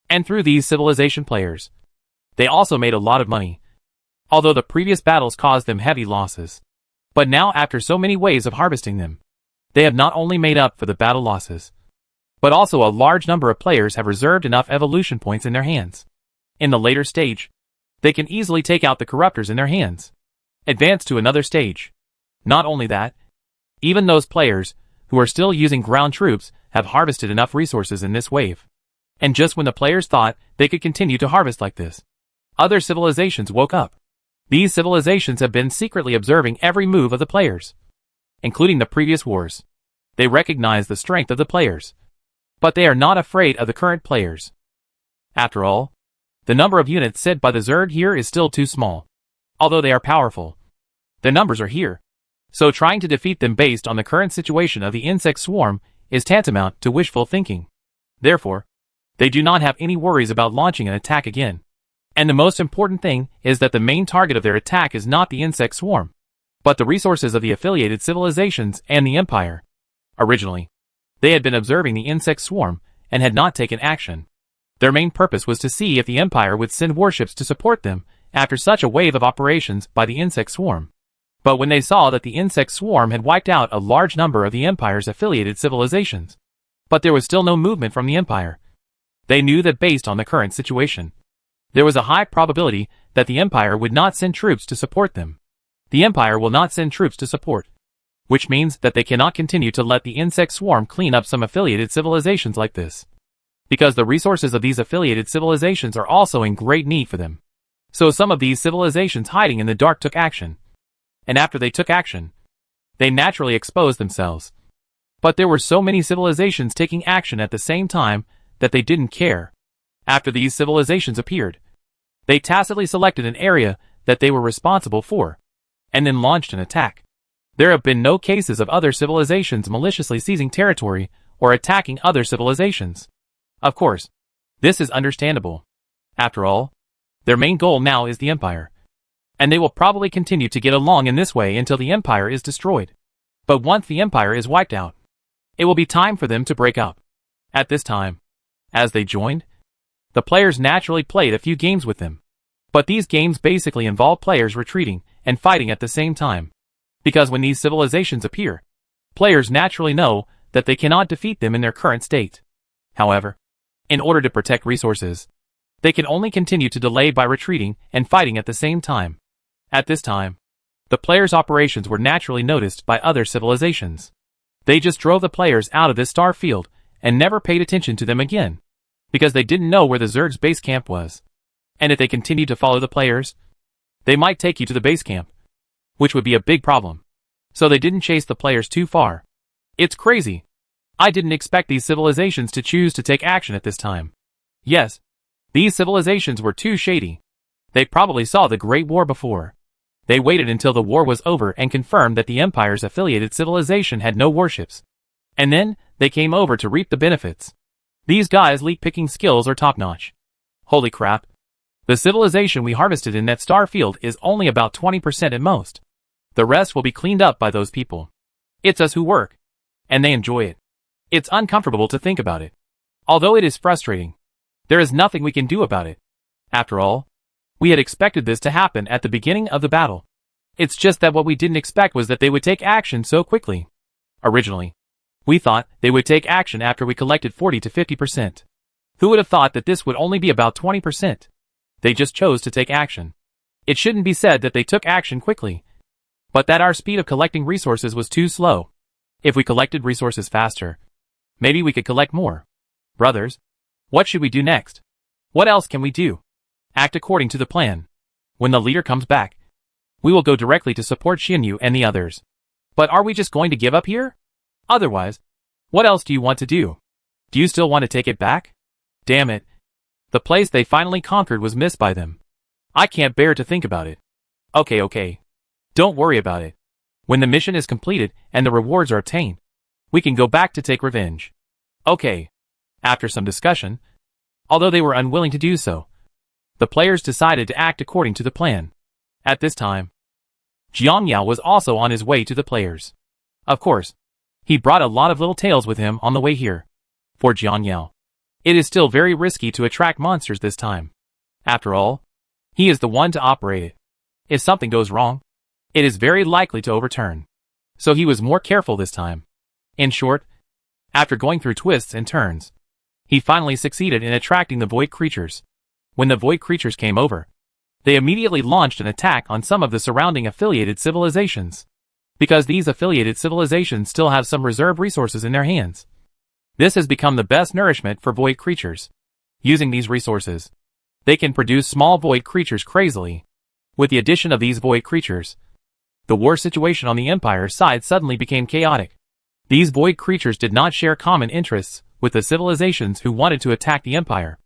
and through these civilization players, they also made a lot of money. Although the previous battles caused them heavy losses, but now after so many ways of harvesting them, they have not only made up for the battle losses, but also a large number of players have reserved enough evolution points in their hands. In the later stage, they can easily take out the corruptors in their hands, advance to another stage. Not only that, even those players who are still using ground troops have harvested enough resources in this wave. And just when the players thought they could continue to harvest like this, other civilizations woke up. These civilizations have been secretly observing every move of the players, including the previous wars. They recognize the strength of the players, but they are not afraid of the current players. After all, the number of units sent by the Zerg here is still too small. Although they are powerful, the numbers are here, so trying to defeat them based on the current situation of the insect swarm is tantamount to wishful thinking. Therefore, they do not have any worries about launching an attack again. And the most important thing is that the main target of their attack is not the insect swarm, but the resources of the affiliated civilizations and the Empire. Originally, they had been observing the insect swarm and had not taken action. Their main purpose was to see if the Empire would send warships to support them after such a wave of operations by the insect swarm. But when they saw that the insect swarm had wiped out a large number of the Empire's affiliated civilizations, but there was still no movement from the Empire, they knew that based on the current situation, there was a high probability that the Empire would not send troops to support them. The Empire will not send troops to support, which means that they cannot continue to let the insect swarm clean up some affiliated civilizations like this, because the resources of these affiliated civilizations are also in great need for them. So some of these civilizations hiding in the dark took action, and after they took action, they naturally exposed themselves. But there were so many civilizations taking action at the same time that they didn't care. After these civilizations appeared, they tacitly selected an area that they were responsible for, and then launched an attack. There have been no cases of other civilizations maliciously seizing territory or attacking other civilizations. Of course, this is understandable. After all, their main goal now is the Empire, and they will probably continue to get along in this way until the Empire is destroyed. But once the Empire is wiped out, it will be time for them to break up. At this time, as they joined, the players naturally played a few games with them. But these games basically involve players retreating and fighting at the same time. Because when these civilizations appear, players naturally know that they cannot defeat them in their current state. However, in order to protect resources, they can only continue to delay by retreating and fighting at the same time. At this time, the players' operations were naturally noticed by other civilizations. They just drove the players out of this star field and never paid attention to them again, because they didn't know where the Zerg's base camp was. And if they continued to follow the players, they might take you to the base camp, which would be a big problem. So they didn't chase the players too far. It's crazy. I didn't expect these civilizations to choose to take action at this time. Yes, these civilizations were too shady. They probably saw the Great War before. They waited until the war was over and confirmed that the Empire's affiliated civilization had no warships. And then, they came over to reap the benefits. These guys' leak-picking skills are top-notch. Holy crap. The civilization we harvested in that star field is only about 20% at most. The rest will be cleaned up by those people. It's us who work. And they enjoy it. It's uncomfortable to think about it. Although it is frustrating, there is nothing we can do about it. After all, we had expected this to happen at the beginning of the battle. It's just that what we didn't expect was that they would take action so quickly. Originally, we thought they would take action after we collected 40 to 50%. Who would have thought that this would only be about 20%? They just chose to take action. It shouldn't be said that they took action quickly, but that our speed of collecting resources was too slow. If we collected resources faster, maybe we could collect more. Brothers, what should we do next? What else can we do? Act according to the plan. When the leader comes back, we will go directly to support Xinyu and the others. But are we just going to give up here? Otherwise, what else do you want to do? Do you still want to take it back? Damn it. The place they finally conquered was missed by them. I can't bear to think about it. Okay. Don't worry about it. When the mission is completed and the rewards are obtained, we can go back to take revenge. Okay. After some discussion, although they were unwilling to do so, the players decided to act according to the plan. At this time, Jiang Yao was also on his way to the players. Of course, he brought a lot of little tails with him on the way here. For Jiang Yao, it is still very risky to attract monsters this time. After all, he is the one to operate it. If something goes wrong, it is very likely to overturn. So he was more careful this time. In short, after going through twists and turns, he finally succeeded in attracting the void creatures. When the void creatures came over, they immediately launched an attack on some of the surrounding affiliated civilizations. Because these affiliated civilizations still have some reserve resources in their hands. This has become the best nourishment for void creatures. Using these resources, they can produce small void creatures crazily. With the addition of these void creatures, the war situation on the Empire's side suddenly became chaotic. These void creatures did not share common interests with the civilizations who wanted to attack the Empire.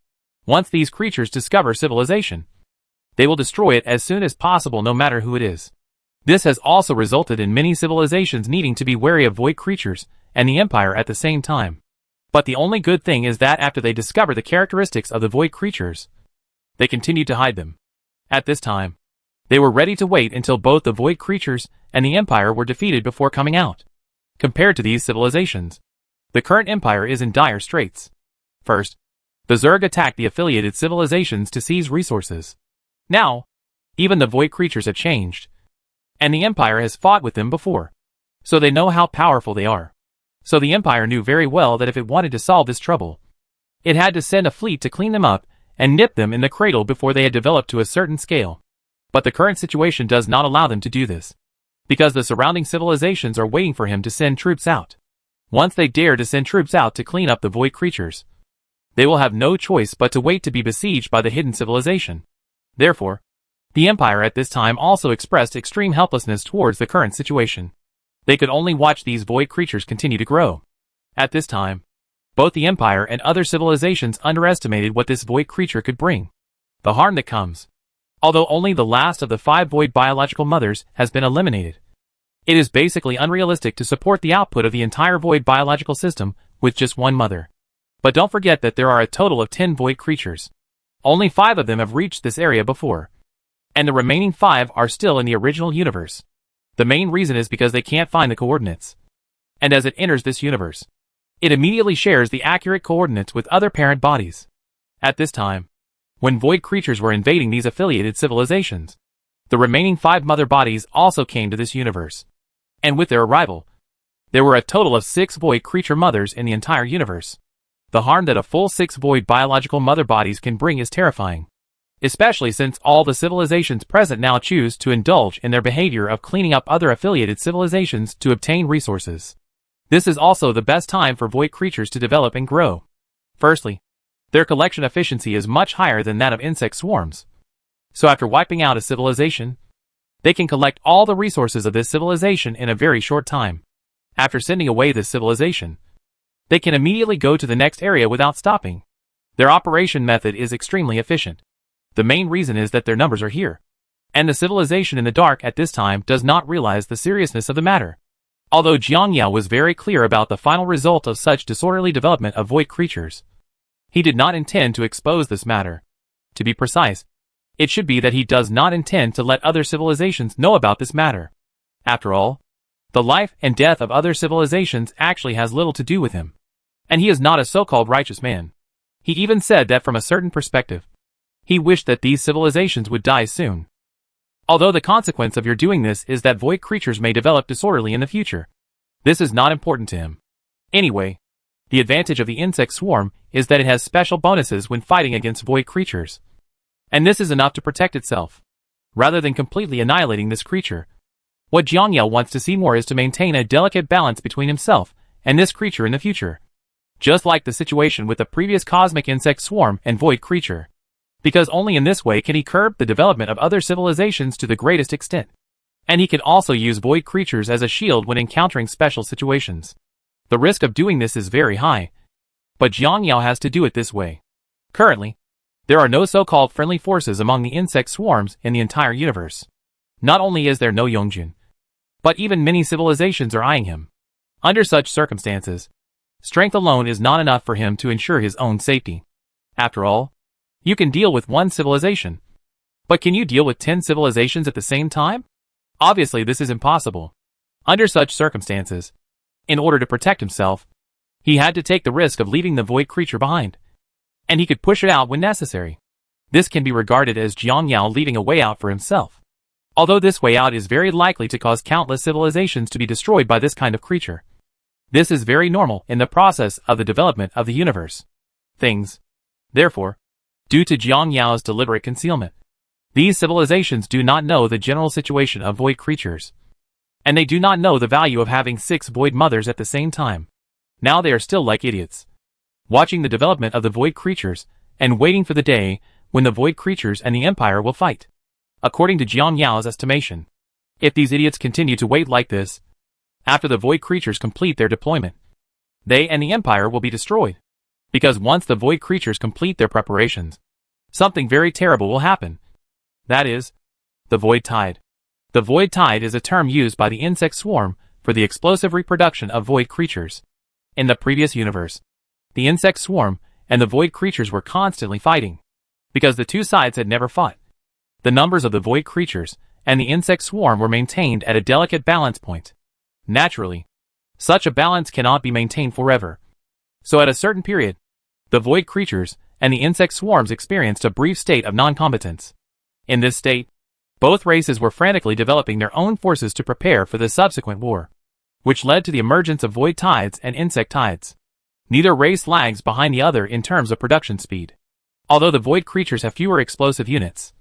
Once these creatures discover civilization, they will destroy it as soon as possible no matter who it is. This has also resulted in many civilizations needing to be wary of void creatures and the Empire at the same time. But the only good thing is that after they discover the characteristics of the void creatures, they continued to hide them. At this time, they were ready to wait until both the void creatures and the Empire were defeated before coming out. Compared to these civilizations, the current Empire is in dire straits. First, the Zerg attacked the affiliated civilizations to seize resources. Now, even the void creatures have changed, and the Empire has fought with them before, so they know how powerful they are. So the Empire knew very well that if it wanted to solve this trouble, it had to send a fleet to clean them up and nip them in the cradle before they had developed to a certain scale. But the current situation does not allow them to do this, because the surrounding civilizations are waiting for him to send troops out. Once they dare to send troops out to clean up the void creatures, they will have no choice but to wait to be besieged by the hidden civilization. Therefore, the Empire at this time also expressed extreme helplessness towards the current situation. They could only watch these void creatures continue to grow. At this time, both the Empire and other civilizations underestimated what this void creature could bring. The harm that comes. Although only the last of the 5 void biological mothers has been eliminated, it is basically unrealistic to support the output of the entire void biological system with just one mother. But don't forget that there are a total of 10 void creatures. Only 5 of them have reached this area before, and the remaining 5 are still in the original universe. The main reason is because they can't find the coordinates. And as it enters this universe, it immediately shares the accurate coordinates with other parent bodies. At this time, when void creatures were invading these affiliated civilizations, the remaining 5 mother bodies also came to this universe. And with their arrival, there were a total of 6 void creature mothers in the entire universe. The harm that a full 6 void biological mother bodies can bring is terrifying. Especially since all the civilizations present now choose to indulge in their behavior of cleaning up other affiliated civilizations to obtain resources. This is also the best time for void creatures to develop and grow. Firstly, their collection efficiency is much higher than that of insect swarms. So after wiping out a civilization, they can collect all the resources of this civilization in a very short time. After sending away this civilization, they can immediately go to the next area without stopping. Their operation method is extremely efficient. The main reason is that their numbers are here, and the civilization in the dark at this time does not realize the seriousness of the matter. Although Jiang Yao was very clear about the final result of such disorderly development of void creatures, he did not intend to expose this matter. To be precise, it should be that he does not intend to let other civilizations know about this matter. After all, the life and death of other civilizations actually has little to do with him. And he is not a so-called righteous man. He even said that from a certain perspective, he wished that these civilizations would die soon. Although the consequence of your doing this is that void creatures may develop disorderly in the future, this is not important to him. Anyway, the advantage of the insect swarm is that it has special bonuses when fighting against void creatures. And this is enough to protect itself. Rather than completely annihilating this creature, what Jiang Yao wants to see more is to maintain a delicate balance between himself and this creature in the future. Just like the situation with the previous cosmic insect swarm and void creature. Because only in this way can he curb the development of other civilizations to the greatest extent. And he can also use void creatures as a shield when encountering special situations. The risk of doing this is very high, but Jiang Yao has to do it this way. Currently, there are no so-called friendly forces among the insect swarms in the entire universe. Not only is there no Yongjun, but even many civilizations are eyeing him. Under such circumstances, strength alone is not enough for him to ensure his own safety. After all, you can deal with one civilization. But can you deal with 10 civilizations at the same time? Obviously this is impossible. Under such circumstances, in order to protect himself, he had to take the risk of leaving the void creature behind. And he could push it out when necessary. This can be regarded as Jiang Yao leaving a way out for himself. Although this way out is very likely to cause countless civilizations to be destroyed by this kind of creature. This is very normal in the process of the development of the universe. Therefore, due to Jiang Yao's deliberate concealment, these civilizations do not know the general situation of void creatures. And they do not know the value of having 6 void mothers at the same time. Now they are still like idiots, watching the development of the void creatures, and waiting for the day when the void creatures and the Empire will fight. According to Jiang Yao's estimation, if these idiots continue to wait like this, after the void creatures complete their deployment, they and the Empire will be destroyed. Because once the void creatures complete their preparations, something very terrible will happen. That is, the void tide. The void tide is a term used by the insect swarm for the explosive reproduction of void creatures. In the previous universe, the insect swarm and the void creatures were constantly fighting, because the two sides had never fought. The numbers of the void creatures and the insect swarm were maintained at a delicate balance point. Naturally, such a balance cannot be maintained forever. So at a certain period, the void creatures and the insect swarms experienced a brief state of non-competence. In this state, both races were frantically developing their own forces to prepare for the subsequent war, which led to the emergence of void tides and insect tides. Neither race lags behind the other in terms of production speed. Although the void creatures have fewer explosive units,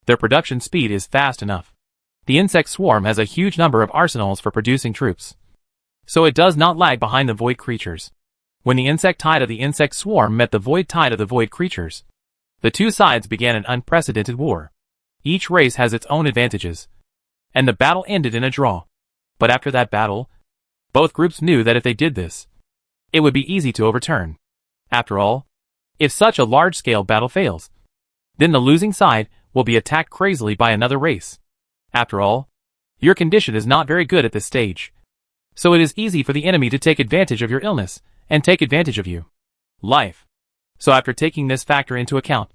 their production speed is fast enough. The insect swarm has a huge number of arsenals for producing troops, so it does not lag behind the void creatures. When the insect tide of the insect swarm met the void tide of the void creatures, the two sides began an unprecedented war. Each race has its own advantages, and the battle ended in a draw. But after that battle, both groups knew that if they did this, it would be easy to overturn. After all, if such a large-scale battle fails, then the losing side will be attacked crazily by another race. After all, your condition is not very good at this stage, so it is easy for the enemy to take advantage of your illness and take advantage of you. Life. So after taking this factor into account,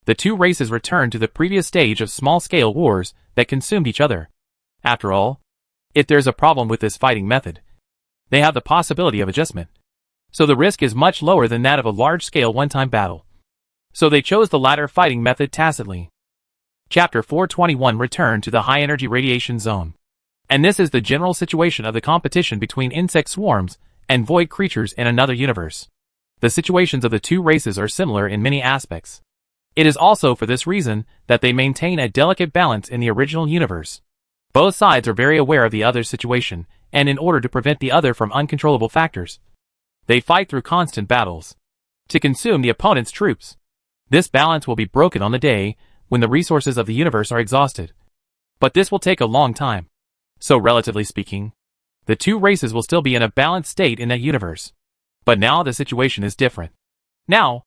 the two races returned to the previous stage of small-scale wars that consumed each other. After all, if there's a problem with this fighting method, they have the possibility of adjustment. So the risk is much lower than that of a large-scale one-time battle. So they chose the latter fighting method tacitly. Chapter 421 Return to the High-Energy Radiation Zone. And this is the general situation of the competition between insect swarms and void creatures in another universe. The situations of the two races are similar in many aspects. It is also for this reason that they maintain a delicate balance in the original universe. Both sides are very aware of the other's situation, and in order to prevent the other from uncontrollable factors, they fight through constant battles to consume the opponent's troops. This balance will be broken on the day when the resources of the universe are exhausted. But this will take a long time. So relatively speaking, the two races will still be in a balanced state in that universe. But now the situation is different. Now,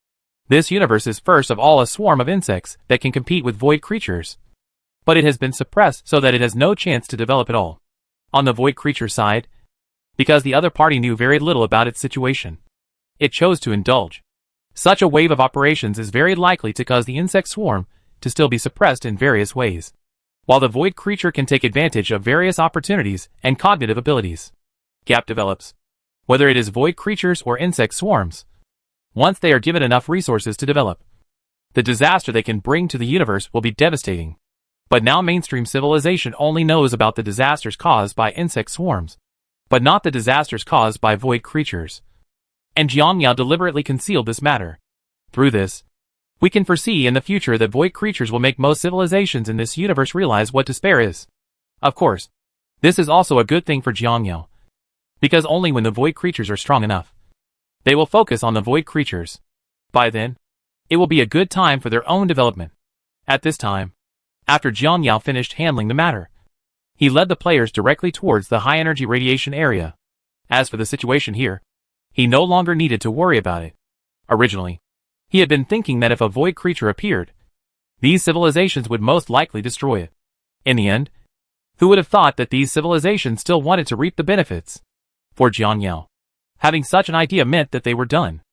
this universe is first of all a swarm of insects that can compete with void creatures. But it has been suppressed so that it has no chance to develop at all. On the void creature side, because the other party knew very little about its situation, it chose to indulge. Such a wave of operations is very likely to cause the insect swarm to still be suppressed in various ways, while the void creature can take advantage of various opportunities and cognitive abilities. Gap develops. Whether it is void creatures or insect swarms, once they are given enough resources to develop, the disaster they can bring to the universe will be devastating. But now mainstream civilization only knows about the disasters caused by insect swarms, but not the disasters caused by void creatures. And Jiangyao deliberately concealed this matter. Through this, we can foresee in the future that void creatures will make most civilizations in this universe realize what despair is. Of course, this is also a good thing for Jiangyao, because only when the void creatures are strong enough, they will focus on the void creatures. By then, it will be a good time for their own development. At this time, after Jiangyao finished handling the matter, he led the players directly towards the high-energy radiation area. As for the situation here, he no longer needed to worry about it. Originally, he had been thinking that if a void creature appeared, these civilizations would most likely destroy it. In the end, who would have thought that these civilizations still wanted to reap the benefits? For Jiangyao, having such an idea meant that they were done,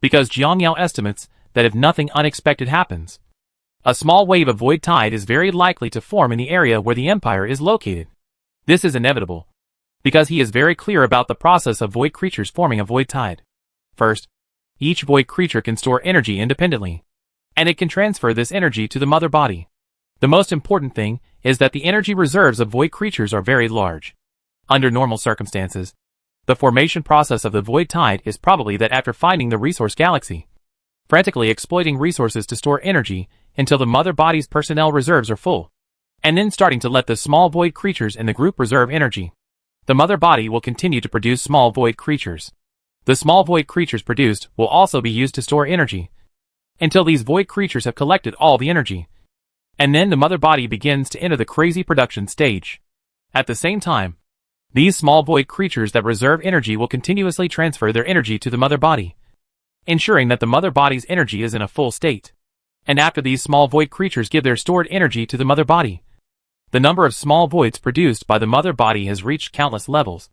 because Jiangyao estimates that if nothing unexpected happens, a small wave of void tide is very likely to form in the area where the empire is located. This is inevitable, because he is very clear about the process of void creatures forming a void tide. First, each void creature can store energy independently, and it can transfer this energy to the mother body. The most important thing is that the energy reserves of void creatures are very large. Under normal circumstances, the formation process of the void tide is probably that after finding the resource galaxy, frantically exploiting resources to store energy until the mother body's personnel reserves are full, and then starting to let the small void creatures in the group reserve energy. The mother body will continue to produce small void creatures. The small void creatures produced will also be used to store energy, until these void creatures have collected all the energy. And then the mother body begins to enter the crazy production stage. At the same time, these small void creatures that reserve energy will continuously transfer their energy to the mother body, ensuring that the mother body's energy is in a full state. And after these small void creatures give their stored energy to the mother body, the number of small voids produced by the mother body has reached countless levels.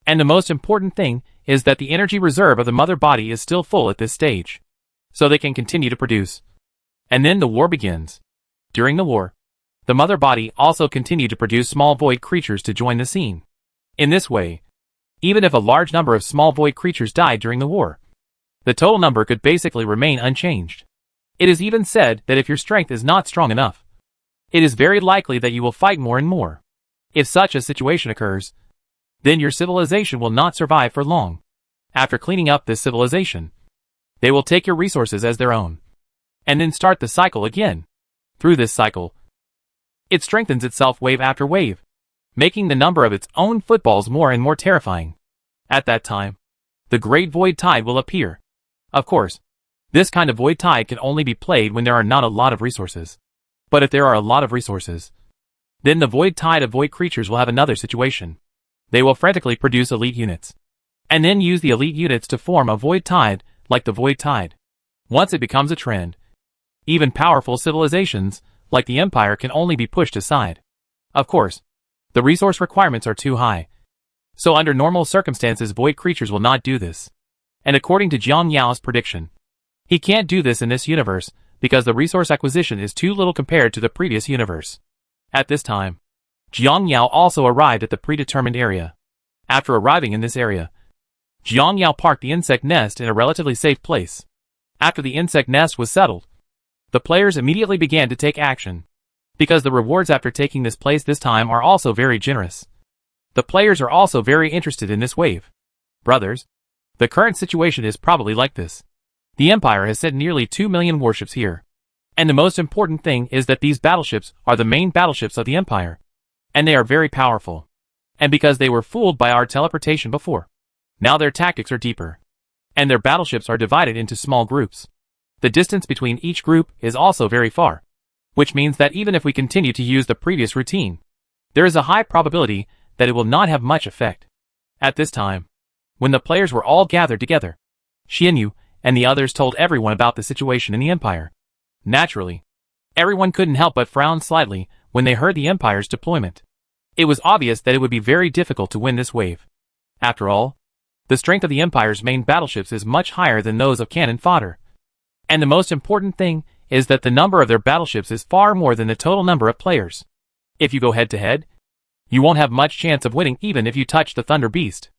And the most important thing is that the energy reserve of the mother body is still full at this stage, so they can continue to produce. And then the war begins. During the war, the mother body also continued to produce small void creatures to join the scene. In this way, even if a large number of small void creatures died during the war, the total number could basically remain unchanged. It is even said that if your strength is not strong enough, it is very likely that you will fight more and more. If such a situation occurs, then your civilization will not survive for long. After cleaning up this civilization, they will take your resources as their own, and then start the cycle again. Through this cycle, it strengthens itself wave after wave, making the number of its own footballs more and more terrifying. At that time, the Great Void Tide will appear. Of course, this kind of void tide can only be played when there are not a lot of resources. But if there are a lot of resources, then the void tide of void creatures will have another situation. They will frantically produce elite units, and then use the elite units to form a void tide like the void tide. Once it becomes a trend, even powerful civilizations like the Empire can only be pushed aside. Of course, the resource requirements are too high. So under normal circumstances void creatures will not do this. And according to Jiangyao's prediction, he can't do this in this universe because the resource acquisition is too little compared to the previous universe. At this time, Jiangyao also arrived at the predetermined area. After arriving in this area, Jiangyao parked the insect nest in a relatively safe place. After the insect nest was settled, the players immediately began to take action, because the rewards after taking this place this time are also very generous. The players are also very interested in this wave. Brothers, the current situation is probably like this. The Empire has sent nearly 2 million warships here. And the most important thing is that these battleships are the main battleships of the Empire. And they are very powerful. And because they were fooled by our teleportation before, now their tactics are deeper. And their battleships are divided into small groups. The distance between each group is also very far, which means that even if we continue to use the previous routine, there is a high probability that it will not have much effect. At this time, when the players were all gathered together, Xianyu and the others told everyone about the situation in the Empire. Naturally, everyone couldn't help but frown slightly when they heard the Empire's deployment. It was obvious that it would be very difficult to win this wave. After all, the strength of the Empire's main battleships is much higher than those of cannon fodder. And the most important thing is that the number of their battleships is far more than the total number of players. If you go head-to-head, you won't have much chance of winning even if you touch the Thunder Beast.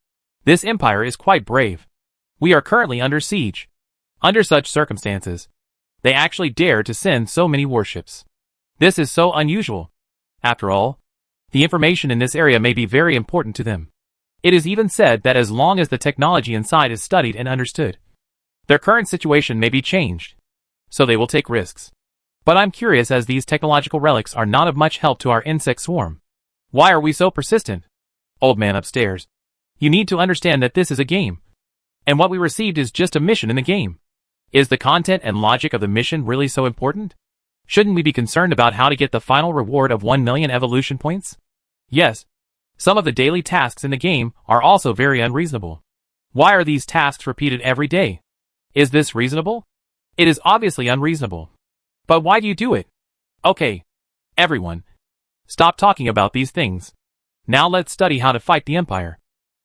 This Empire is quite brave. We are currently under siege. Under such circumstances, they actually dare to send so many warships. This is so unusual. After all, the information in this area may be very important to them. It is even said that as long as the technology inside is studied and understood, their current situation may be changed. So they will take risks. But I'm curious, as these technological relics are not of much help to our insect swarm. Why are we so persistent? Old man upstairs, you need to understand that this is a game. And what we received is just a mission in the game. Is the content and logic of the mission really so important? Shouldn't we be concerned about how to get the final reward of 1 million evolution points? Yes. Some of the daily tasks in the game are also very unreasonable. Why are these tasks repeated every day? Is this reasonable? It is obviously unreasonable. But why do you do it? Okay. Everyone, stop talking about these things. Now let's study how to fight the Empire.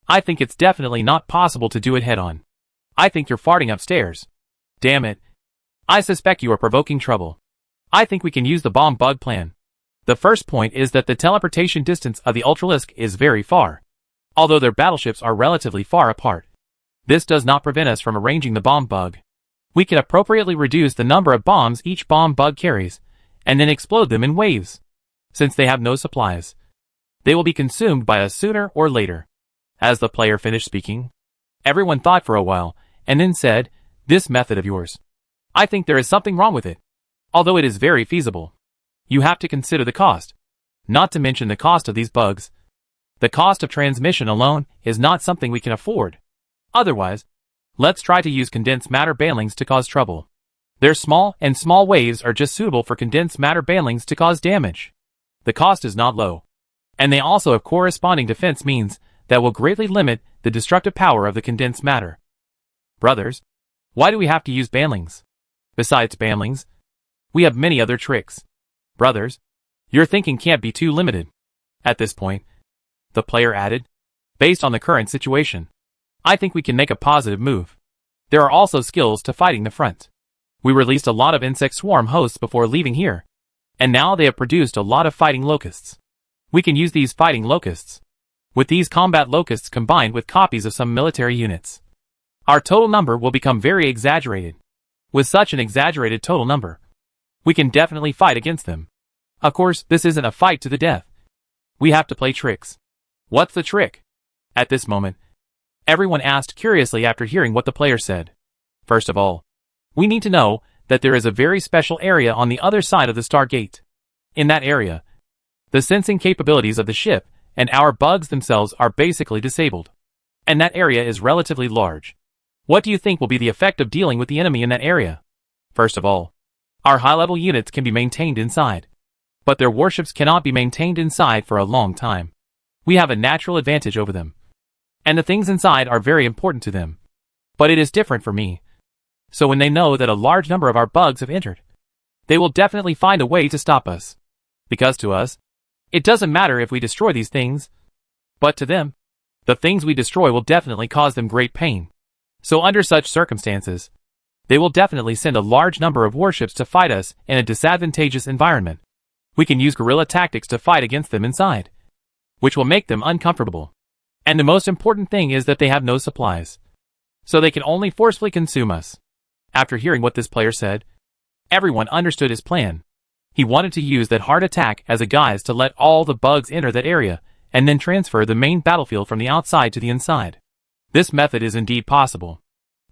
I think it's definitely not possible to do it head-on. I think you're farting upstairs. Damn it. I suspect you are provoking trouble. I think we can use the bomb bug plan. The first point is that the teleportation distance of the Ultralisk is very far. Although their battleships are relatively far apart, this does not prevent us from arranging the bomb bug. We can appropriately reduce the number of bombs each bomb bug carries, and then explode them in waves. Since they have no supplies, they will be consumed by us sooner or later. As the player finished speaking, everyone thought for a while, and then said, "This method of yours, I think there is something wrong with it. Although it is very feasible, you have to consider the cost. Not to mention the cost of these bugs. The cost of transmission alone is not something we can afford. Otherwise, let's try to use condensed matter banelings to cause trouble. They're small, and small waves are just suitable for condensed matter banelings to cause damage. The cost is not low. And they also have corresponding defense means that will greatly limit the destructive power of the condensed matter. Brothers, why do we have to use banelings? Besides banelings, we have many other tricks. Brothers, your thinking can't be too limited." At this point, the player added, "Based on the current situation, I think we can make a positive move. There are also skills to fighting the front. We released a lot of insect swarm hosts before leaving here, and now they have produced a lot of fighting locusts. We can use these fighting locusts with these combat locusts combined with copies of some military units. Our total number will become very exaggerated. With such an exaggerated total number, we can definitely fight against them. Of course, this isn't a fight to the death. We have to play tricks." "What's the trick?" At this moment, everyone asked curiously after hearing what the player said. "First of all, we need to know that there is a very special area on the other side of the Stargate. In that area, the sensing capabilities of the ship and our bugs themselves are basically disabled. And that area is relatively large. What do you think will be the effect of dealing with the enemy in that area? First of all, our high-level units can be maintained inside, but their warships cannot be maintained inside for a long time. We have a natural advantage over them. And the things inside are very important to them. But it is different for me. So when they know that a large number of our bugs have entered, they will definitely find a way to stop us. Because to us, it doesn't matter if we destroy these things. But to them, the things we destroy will definitely cause them great pain. So under such circumstances, they will definitely send a large number of warships to fight us in a disadvantageous environment. We can use guerrilla tactics to fight against them inside, which will make them uncomfortable. And the most important thing is that they have no supplies. So they can only forcefully consume us." After hearing what this player said, everyone understood his plan. He wanted to use that hard attack as a guise to let all the bugs enter that area, and then transfer the main battlefield from the outside to the inside. This method is indeed possible.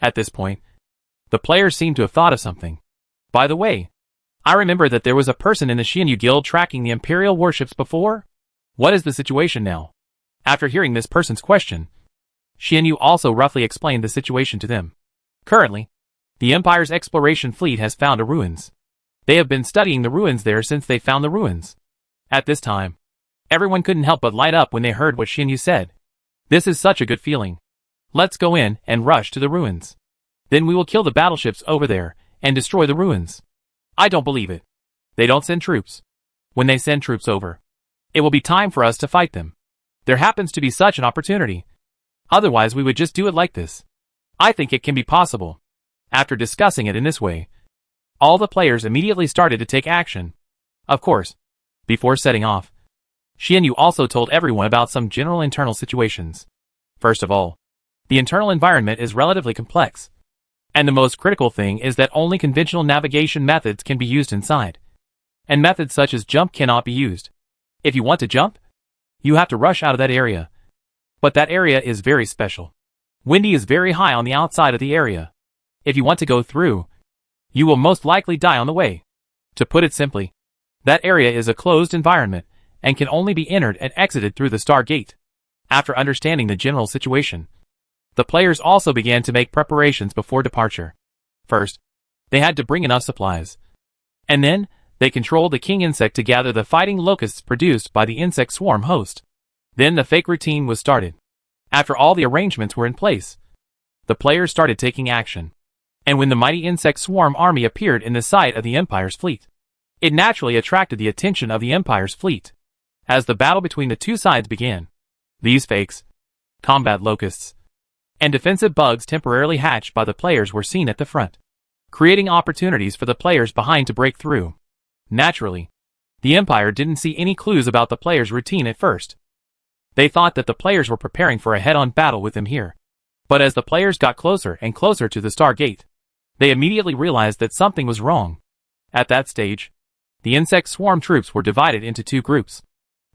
At this point, the player seemed to have thought of something. "By the way, I remember that there was a person in the Xianyu Guild tracking the Imperial warships before? What is the situation now?" After hearing this person's question, Xianyu also roughly explained the situation to them. Currently, the Empire's exploration fleet has found a ruins. They have been studying the ruins there since they found the ruins. At this time, everyone couldn't help but light up when they heard what Xianyu said. This is such a good feeling. Let's go in and rush to the ruins. Then we will kill the battleships over there and destroy the ruins. I don't believe it. They don't send troops. When they send troops over, it will be time for us to fight them. There happens to be such an opportunity. Otherwise we would just do it like this. I think it can be possible. After discussing it in this way, all the players immediately started to take action. Of course, before setting off, Xianyu also told everyone about some general internal situations. First of all, the internal environment is relatively complex. And the most critical thing is that only conventional navigation methods can be used inside. And methods such as jump cannot be used. If you want to jump, you have to rush out of that area. But that area is very special. Windy is very high on the outside of the area. If you want to go through, you will most likely die on the way. To put it simply, that area is a closed environment and can only be entered and exited through the Star Gate. After understanding the general situation, the players also began to make preparations before departure. First, they had to bring enough supplies. And then, they controlled the king insect to gather the fighting locusts produced by the insect swarm host. Then the fake routine was started. After all the arrangements were in place, the players started taking action. And when the mighty insect swarm army appeared in the sight of the Empire's fleet, it naturally attracted the attention of the Empire's fleet. As the battle between the two sides began, these fakes, combat locusts, and defensive bugs temporarily hatched by the players were seen at the front, creating opportunities for the players behind to break through. Naturally, the Empire didn't see any clues about the players' routine at first. They thought that the players were preparing for a head-on battle with them here. But as the players got closer and closer to the Star Gate, they immediately realized that something was wrong. At that stage, the insect swarm troops were divided into two groups.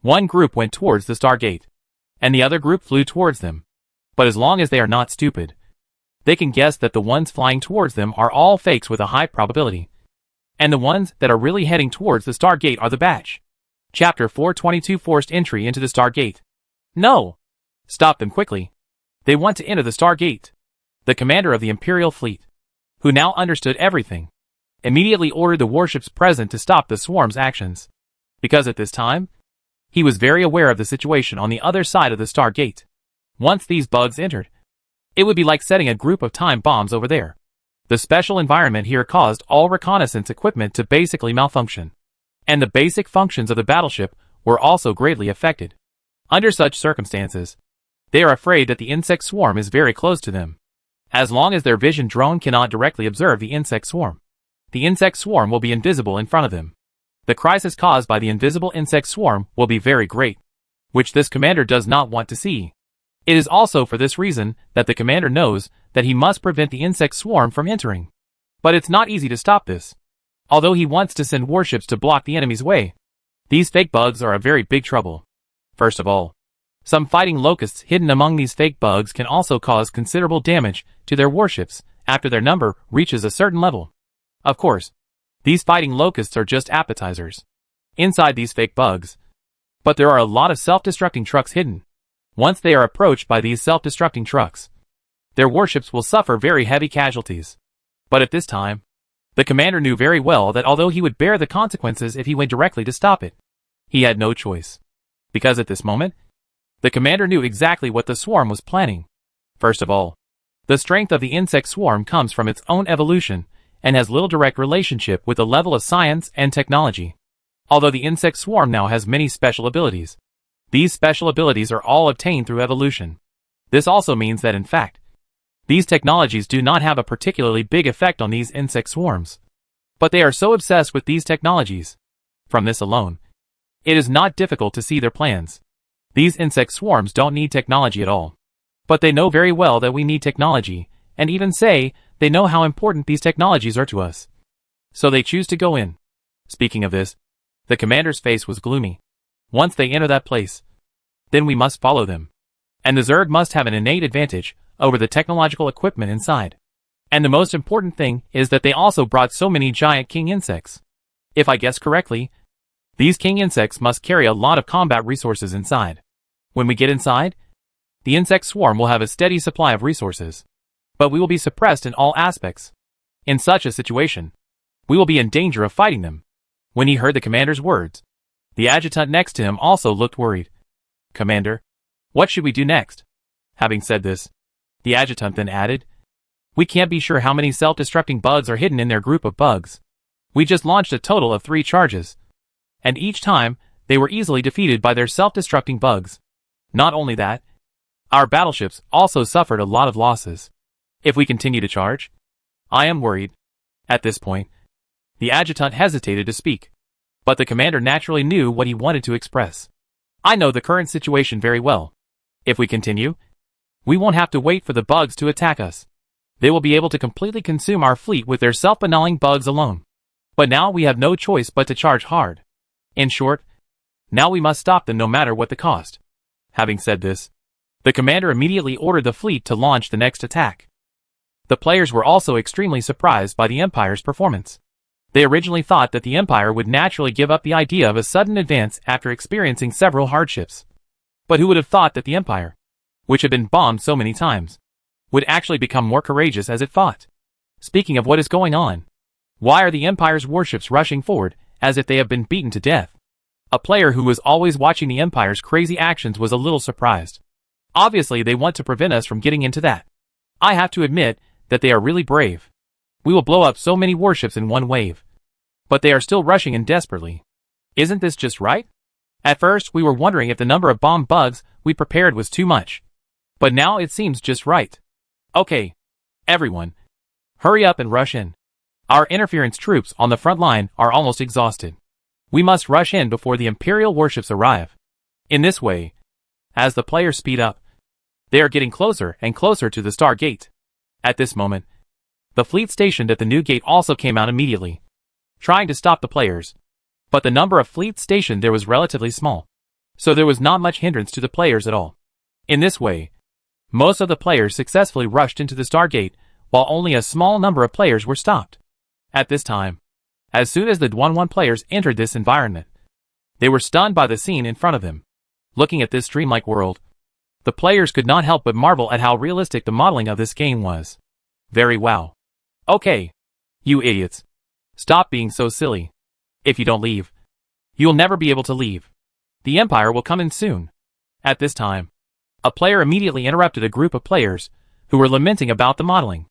One group went towards the Star Gate, and the other group flew towards them. But as long as they are not stupid, they can guess that the ones flying towards them are all fakes with a high probability. And the ones that are really heading towards the Star Gate are the batch. Chapter 422 Forced Entry into the Star Gate. No! Stop them quickly. They want to enter the Star Gate. The commander of the Imperial fleet, who now understood everything, immediately ordered the warships present to stop the swarm's actions. Because at this time, he was very aware of the situation on the other side of the Star Gate. Once these bugs entered, it would be like setting a group of time bombs over there. The special environment here caused all reconnaissance equipment to basically malfunction. And the basic functions of the battleship were also greatly affected. Under such circumstances, they are afraid that the insect swarm is very close to them. As long as their vision drone cannot directly observe the insect swarm will be invisible in front of them. The crisis caused by the invisible insect swarm will be very great, which this commander does not want to see. It is also for this reason that the commander knows that he must prevent the insect swarm from entering. But it's not easy to stop this. Although he wants to send warships to block the enemy's way, these fake bugs are a very big trouble. First of all, some fighting locusts hidden among these fake bugs can also cause considerable damage to their warships after their number reaches a certain level. Of course, these fighting locusts are just appetizers inside these fake bugs. But there are a lot of self-destructing trucks hidden. Once they are approached by these self-destructing trucks, their warships will suffer very heavy casualties. But at this time, the commander knew very well that although he would bear the consequences if he went directly to stop it, he had no choice. Because at this moment, the commander knew exactly what the swarm was planning. First of all, the strength of the insect swarm comes from its own evolution and has little direct relationship with the level of science and technology. Although the insect swarm now has many special abilities, these special abilities are all obtained through evolution. This also means that in fact, these technologies do not have a particularly big effect on these insect swarms. But they are so obsessed with these technologies. From this alone, it is not difficult to see their plans. These insect swarms don't need technology at all. But they know very well that we need technology, and even say they know how important these technologies are to us. So they choose to go in. Speaking of this, the commander's face was gloomy. Once they enter that place, then we must follow them. And the Zerg must have an innate advantage over the technological equipment inside. And the most important thing is that they also brought so many giant king insects. If I guess correctly, these king insects must carry a lot of combat resources inside. When we get inside, the insect swarm will have a steady supply of resources. But we will be suppressed in all aspects. In such a situation, we will be in danger of fighting them. When he heard the commander's words, the adjutant next to him also looked worried. Commander, what should we do next? Having said this, the adjutant then added, "We can't be sure how many self-destructing bugs are hidden in their group of bugs. We just launched a total of 3 charges. And each time, they were easily defeated by their self-destructing bugs. Not only that, our battleships also suffered a lot of losses. If we continue to charge, I am worried." At this point, the adjutant hesitated to speak, but the commander naturally knew what he wanted to express. "I know the current situation very well. If we continue, we won't have to wait for the bugs to attack us. They will be able to completely consume our fleet with their self-annulling bugs alone. But now we have no choice but to charge hard. In short, now we must stop them no matter what the cost." Having said this, the commander immediately ordered the fleet to launch the next attack. The players were also extremely surprised by the Empire's performance. They originally thought that the Empire would naturally give up the idea of a sudden advance after experiencing several hardships. But who would have thought that the Empire, which had been bombed so many times, would actually become more courageous as it fought? Speaking of what is going on, why are the Empire's warships rushing forward as if they have been beaten to death? A player who was always watching the Empire's crazy actions was a little surprised. Obviously they want to prevent us from getting into that. I have to admit that they are really brave. We will blow up so many warships in one wave. But they are still rushing in desperately. Isn't this just right? At first we were wondering if the number of bomb bugs we prepared was too much. But now it seems just right. Okay, everyone, hurry up and rush in. Our interference troops on the front line are almost exhausted. We must rush in before the Imperial warships arrive. In this way, as the players speed up, they are getting closer and closer to the Star Gate. At this moment, the fleet stationed at the new gate also came out immediately, trying to stop the players. But the number of fleets stationed there was relatively small, so there was not much hindrance to the players at all. In this way, most of the players successfully rushed into the Star Gate, while only a small number of players were stopped. At this time, as soon as the 1-1 players entered this environment, they were stunned by the scene in front of them. Looking at this dreamlike world, the players could not help but marvel at how realistic the modeling of this game was. Very wow. Okay, you idiots. Stop being so silly. If you don't leave, you'll never be able to leave. The Empire will come in soon. At this time, a player immediately interrupted a group of players who were lamenting about the modeling.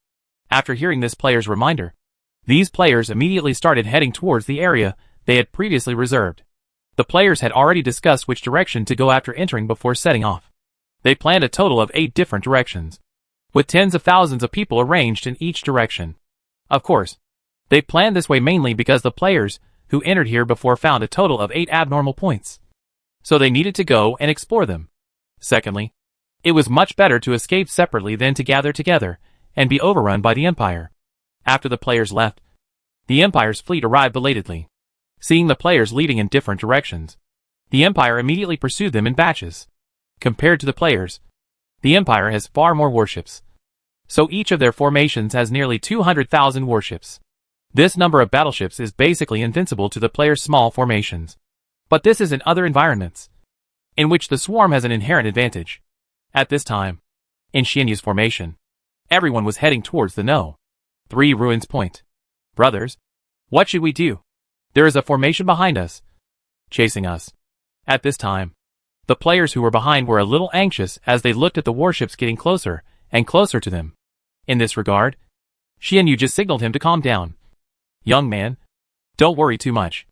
After hearing this player's reminder, these players immediately started heading towards the area they had previously reserved. The players had already discussed which direction to go after entering before setting off. They planned a total of 8 different directions, with tens of thousands of people arranged in each direction. Of course, they planned this way mainly because the players who entered here before found a total of 8 abnormal points. So they needed to go and explore them. Secondly, it was much better to escape separately than to gather together and be overrun by the Empire. After the players left, the Empire's fleet arrived belatedly. Seeing the players leading in different directions, the Empire immediately pursued them in batches. Compared to the players, the Empire has far more warships. So each of their formations has nearly 200,000 warships. This number of battleships is basically invincible to the players' small formations. But this is in other environments, in which the swarm has an inherent advantage. At this time, in Xianyu's formation, everyone was heading towards the No. 3 Ruins Point. Brothers, what should we do? There is a formation behind us, chasing us. At this time, the players who were behind were a little anxious as they looked at the warships getting closer and closer to them. In this regard, Xianyu just signaled him to calm down. Young man, don't worry too much,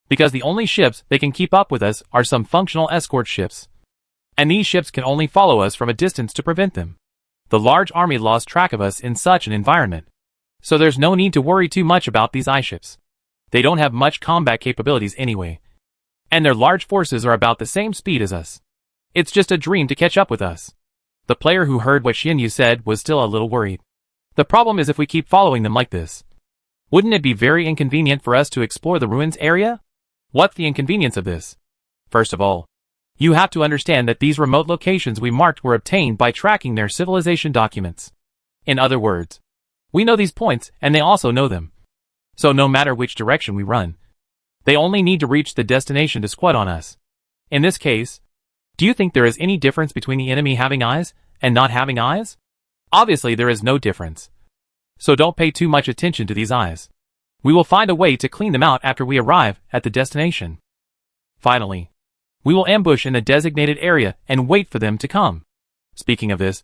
because the only ships that can keep up with us are some functional escort ships. And these ships can only follow us from a distance to prevent them. The large army lost track of us in such an environment, so there's no need to worry too much about these I-ships. They don't have much combat capabilities anyway, and their large forces are about the same speed as us. It's just a dream to catch up with us. The player who heard what Xianyu said was still a little worried. The problem is if we keep following them like this, wouldn't it be very inconvenient for us to explore the ruins area? What's the inconvenience of this? First of all, you have to understand that these remote locations we marked were obtained by tracking their civilization documents. In other words, we know these points and they also know them. So no matter which direction we run, they only need to reach the destination to squat on us. In this case, do you think there is any difference between the enemy having eyes and not having eyes? Obviously there is no difference. So don't pay too much attention to these eyes. We will find a way to clean them out after we arrive at the destination. Finally, we will ambush in the designated area and wait for them to come. Speaking of this,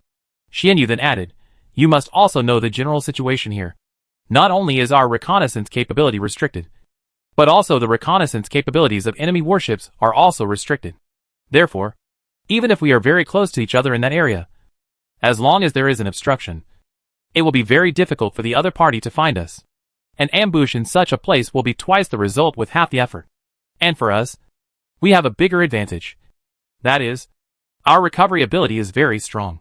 Xianyu then added, you must also know the general situation here. Not only is our reconnaissance capability restricted, but also the reconnaissance capabilities of enemy warships are also restricted. Therefore, even if we are very close to each other in that area, as long as there is an obstruction, it will be very difficult for the other party to find us. An ambush in such a place will be twice the result with half the effort. And for us, we have a bigger advantage. That is, our recovery ability is very strong,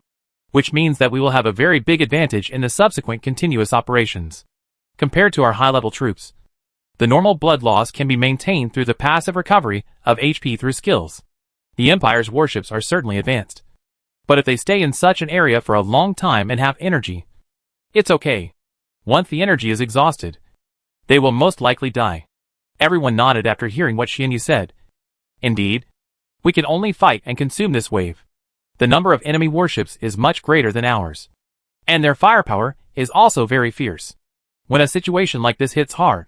which means that we will have a very big advantage in the subsequent continuous operations. Compared to our high-level troops, the normal blood loss can be maintained through the passive recovery of HP through skills. The Empire's warships are certainly advanced, but if they stay in such an area for a long time and have energy, it's okay. Once the energy is exhausted, they will most likely die. Everyone nodded after hearing what Xianyu said. Indeed, we can only fight and consume this wave. The number of enemy warships is much greater than ours, and their firepower is also very fierce. When a situation like this hits hard,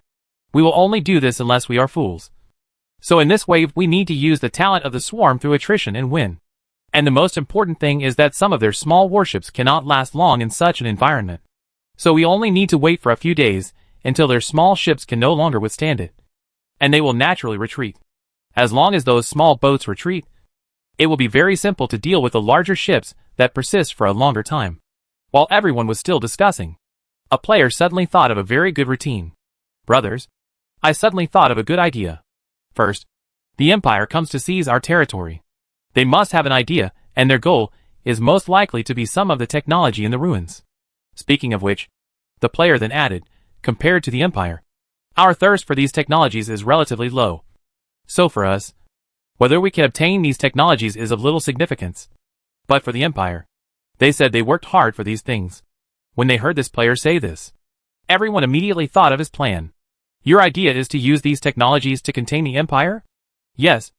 we will only do this unless we are fools. So in this wave we need to use the talent of the swarm through attrition and win. And the most important thing is that some of their small warships cannot last long in such an environment. So we only need to wait for a few days until their small ships can no longer withstand it. And they will naturally retreat. As long as those small boats retreat, it will be very simple to deal with the larger ships that persist for a longer time. While everyone was still discussing, a player suddenly thought of a very good routine. Brothers, I suddenly thought of a good idea. First, the Empire comes to seize our territory. They must have an idea, and their goal is most likely to be some of the technology in the ruins. Speaking of which, the player then added, compared to the Empire, our thirst for these technologies is relatively low. So for us, whether we can obtain these technologies is of little significance. But for the Empire, they said they worked hard for these things. When they heard this player say this, everyone immediately thought of his plan. Your idea is to use these technologies to contain the Empire? Yes.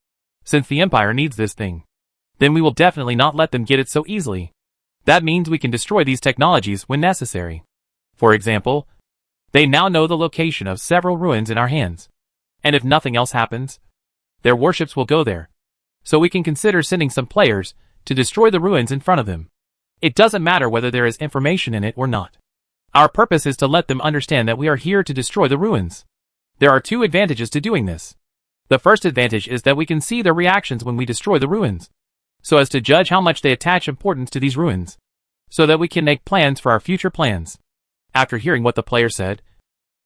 Since the Empire needs this thing, then we will definitely not let them get it so easily. That means we can destroy these technologies when necessary. For example, they now know the location of several ruins in our hands. And if nothing else happens, their warships will go there. So we can consider sending some players to destroy the ruins in front of them. It doesn't matter whether there is information in it or not. Our purpose is to let them understand that we are here to destroy the ruins. There are two advantages to doing this. The first advantage is that we can see their reactions when we destroy the ruins, so as to judge how much they attach importance to these ruins, so that we can make plans for our future plans. After hearing what the player said,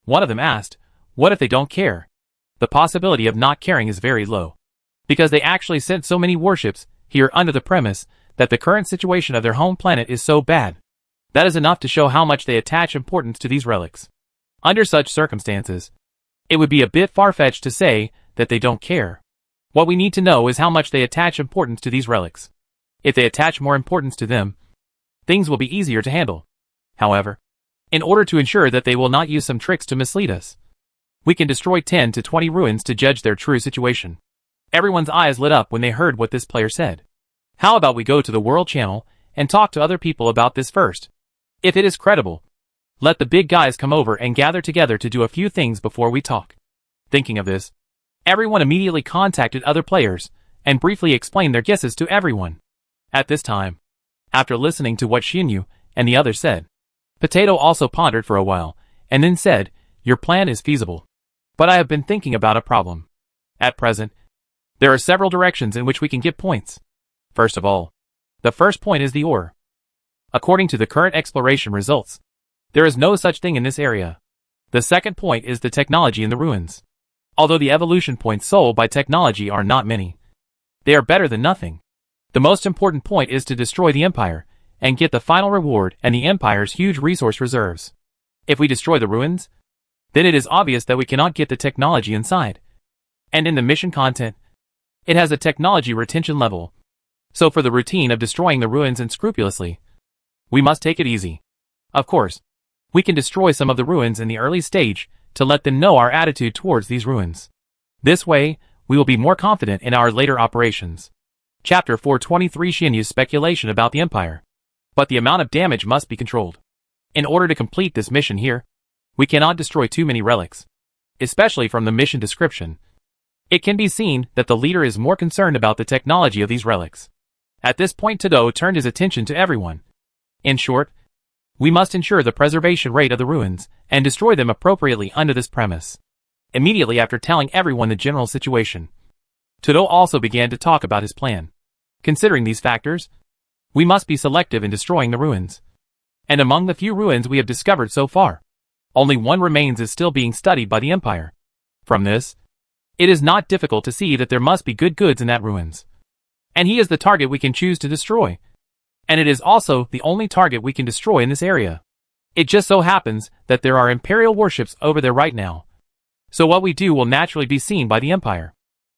one of them asked, what if they don't care? The possibility of not caring is very low, because they actually sent so many warships here under the premise that the current situation of their home planet is so bad. That is enough to show how much they attach importance to these relics. Under such circumstances, it would be a bit far-fetched to say that they don't care. What we need to know is how much they attach importance to these relics. If they attach more importance to them, things will be easier to handle. However, in order to ensure that they will not use some tricks to mislead us, we can destroy 10 to 20 ruins to judge their true situation. Everyone's eyes lit up when they heard what this player said. How about we go to the World Channel and talk to other people about this first? If it is credible, let the big guys come over and gather together to do a few things before we talk. Thinking of this, everyone immediately contacted other players and briefly explained their guesses to everyone. At this time, after listening to what Xianyu and the others said, Potato also pondered for a while and then said, your plan is feasible. But I have been thinking about a problem. At present, there are several directions in which we can get points. First of all, the first point is the ore. According to the current exploration results, there is no such thing in this area. The second point is the technology in the ruins. Although the evolution points sold by technology are not many, they are better than nothing. The most important point is to destroy the Empire and get the final reward and the Empire's huge resource reserves. If we destroy the ruins, then it is obvious that we cannot get the technology inside. And in the mission content, it has a technology retention level. So for the routine of destroying the ruins unscrupulously, we must take it easy. Of course, we can destroy some of the ruins in the early stage to let them know our attitude towards these ruins. This way, we will be more confident in our later operations. Chapter 423 Xianyu's speculation about the Empire. But the amount of damage must be controlled. In order to complete this mission here, we cannot destroy too many relics. Especially from the mission description, it can be seen that the leader is more concerned about the technology of these relics. At this point Tado turned his attention to everyone. In short, we must ensure the preservation rate of the ruins, and destroy them appropriately under this premise. Immediately after telling everyone the general situation, Tado also began to talk about his plan. Considering these factors, we must be selective in destroying the ruins. And among the few ruins we have discovered so far, only one remains is still being studied by the Empire. From this, it is not difficult to see that there must be good goods in that ruins. And he is the target we can choose to destroy. And it is also the only target we can destroy in this area. It just so happens that there are Imperial warships over there right now. So what we do will naturally be seen by the Empire.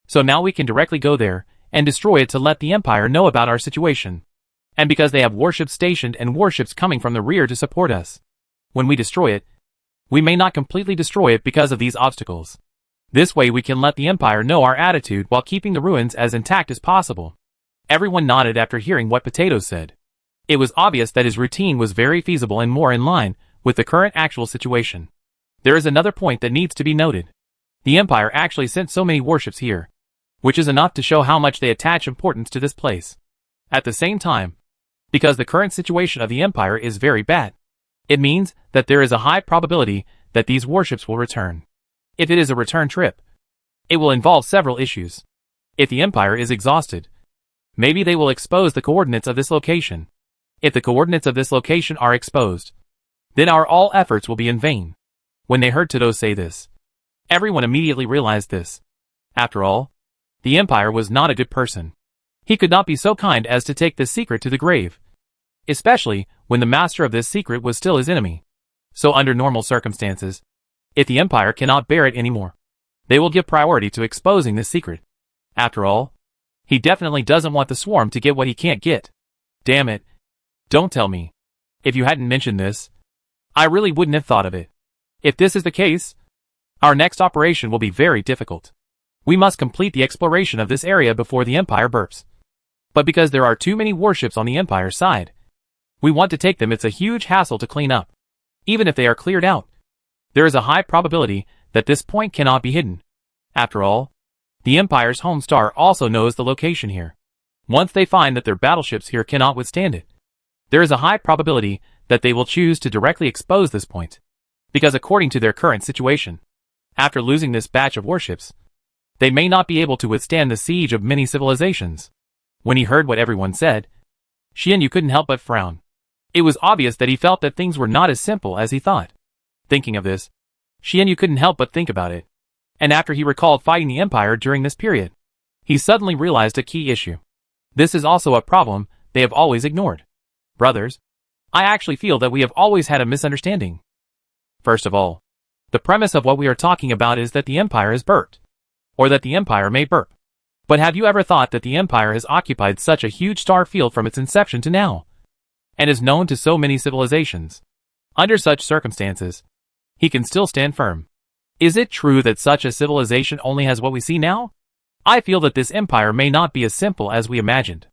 So now we can directly go there and destroy it to let the Empire know about our situation. And because they have warships stationed and warships coming from the rear to support us. When we destroy it, we may not completely destroy it because of these obstacles. This way we can let the Empire know our attitude while keeping the ruins as intact as possible. Everyone nodded after hearing what Potatoes said. It was obvious that his routine was very feasible and more in line with the current actual situation. There is another point that needs to be noted. The Empire actually sent so many warships here, which is enough to show how much they attach importance to this place. At the same time, because the current situation of the Empire is very bad, it means that there is a high probability that these warships will return. If it is a return trip, it will involve several issues. If the Empire is exhausted, maybe they will expose the coordinates of this location. If the coordinates of this location are exposed, then our all efforts will be in vain. When they heard Tado say this, everyone immediately realized this. After all, the Empire was not a good person. He could not be so kind as to take this secret to the grave. Especially when the master of this secret was still his enemy. So under normal circumstances, if the Empire cannot bear it anymore, they will give priority to exposing this secret. After all, he definitely doesn't want the swarm to get what he can't get. Damn it. Don't tell me. If you hadn't mentioned this, I really wouldn't have thought of it. If this is the case, our next operation will be very difficult. We must complete the exploration of this area before the Empire burps. But because there are too many warships on the Empire side, we want to take them. It's a huge hassle to clean up. Even if they are cleared out, there is a high probability that this point cannot be hidden. After all, the Empire's home star also knows the location here. Once they find that their battleships here cannot withstand it, there is a high probability that they will choose to directly expose this point. Because according to their current situation, after losing this batch of warships, they may not be able to withstand the siege of many civilizations. When he heard what everyone said, Xianyu couldn't help but frown. It was obvious that he felt that things were not as simple as he thought. Thinking of this, Xianyu couldn't help but think about it. And after he recalled fighting the Empire during this period, he suddenly realized a key issue. This is also a problem they have always ignored. Brothers, I actually feel that we have always had a misunderstanding. First of all, the premise of what we are talking about is that the Empire is burped. Or that the Empire may burp. But have you ever thought that the Empire has occupied such a huge star field from its inception to now? And is known to so many civilizations. Under such circumstances, he can still stand firm. Is it true that such a civilization only has what we see now? I feel that this Empire may not be as simple as we imagined.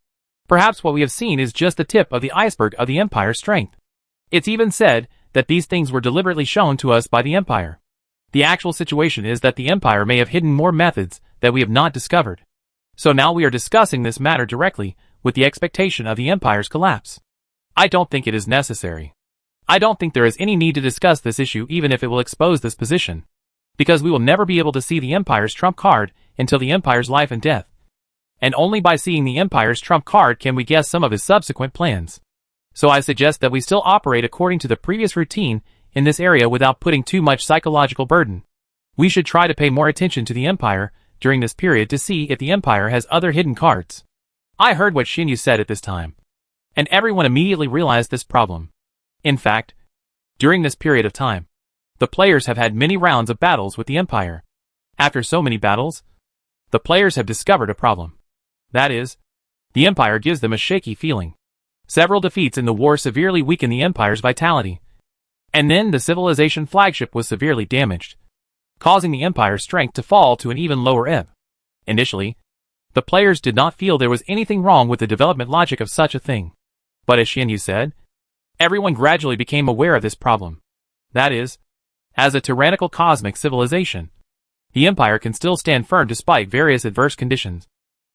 Perhaps what we have seen is just the tip of the iceberg of the Empire's strength. It's even said that these things were deliberately shown to us by the Empire. The actual situation is that the Empire may have hidden more methods that we have not discovered. So now we are discussing this matter directly with the expectation of the Empire's collapse. I don't think it is necessary. I don't think there is any need to discuss this issue even if it will expose this position. Because we will never be able to see the Empire's trump card until the Empire's life and death. And only by seeing the Empire's trump card can we guess some of his subsequent plans. So I suggest that we still operate according to the previous routine in this area without putting too much psychological burden. We should try to pay more attention to the Empire during this period to see if the Empire has other hidden cards. I heard what Xianyu said at this time. And everyone immediately realized this problem. In fact, during this period of time, the players have had many rounds of battles with the Empire. After so many battles, the players have discovered a problem. That is, the Empire gives them a shaky feeling. Several defeats in the war severely weakened the Empire's vitality. And then the civilization flagship was severely damaged, causing the Empire's strength to fall to an even lower ebb. Initially, the players did not feel there was anything wrong with the development logic of such a thing. But as Xianyu said, everyone gradually became aware of this problem. That is, as a tyrannical cosmic civilization, the Empire can still stand firm despite various adverse conditions.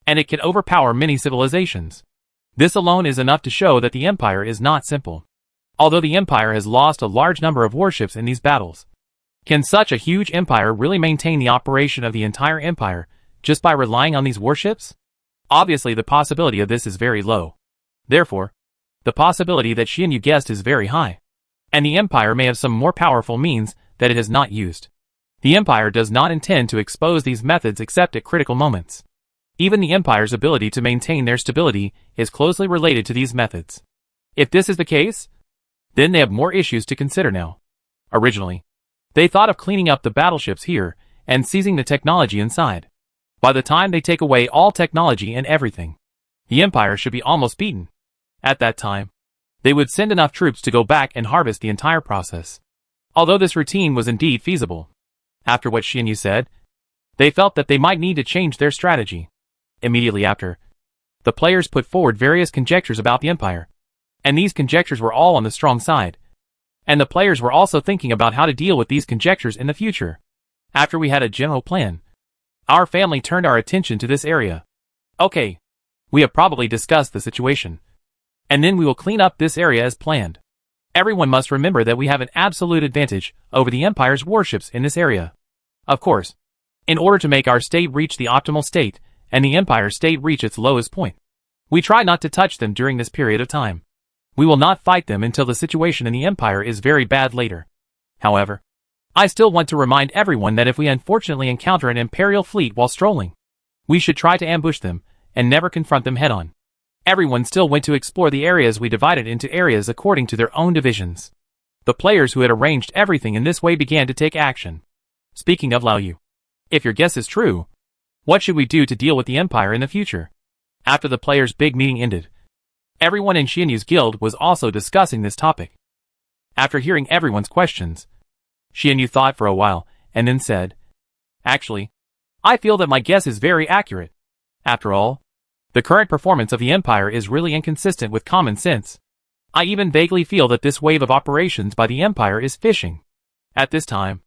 And it can overpower many civilizations. This alone is enough to show that the Empire is not simple. Although the Empire has lost a large number of warships in these battles, can such a huge empire really maintain the operation of the entire empire just by relying on these warships? Obviously the possibility of this is very low. Therefore, the possibility that Xianyu guessed is very high. And the Empire may have some more powerful means that it has not used. The Empire does not intend to expose these methods except at critical moments. Even the Empire's ability to maintain their stability is closely related to these methods. If this is the case, then they have more issues to consider now. Originally, they thought of cleaning up the battleships here and seizing the technology inside. By the time they take away all technology and everything, the Empire should be almost beaten. At that time, they would send enough troops to go back and harvest the entire process. Although this routine was indeed feasible, after what Xianyu said, they felt that they might need to change their strategy. Immediately after, the players put forward various conjectures about the Empire, and these conjectures were all on the strong side. And the players were also thinking about how to deal with these conjectures in the future. After we had a general plan, our family turned our attention to this area. Okay, we have probably discussed the situation, and then we will clean up this area as planned. Everyone must remember that we have an absolute advantage over the Empire's warships in this area. Of course, in order to make our state reach the optimal state, and the Empire's state reach its lowest point, we try not to touch them during this period of time. We will not fight them until the situation in the Empire is very bad later. However, I still want to remind everyone that if we unfortunately encounter an Imperial fleet while strolling, we should try to ambush them, and never confront them head-on. Everyone still went to explore the areas we divided into areas according to their own divisions. The players who had arranged everything in this way began to take action. Speaking of Lao Yu, if your guess is true, what should we do to deal with the Empire in the future? After the players' big meeting ended, everyone in Xianyu's guild was also discussing this topic. After hearing everyone's questions, Xianyu thought for a while, and then said, "Actually, I feel that my guess is very accurate. After all, the current performance of the Empire is really inconsistent with common sense. I even vaguely feel that this wave of operations by the Empire is fishing." At this time,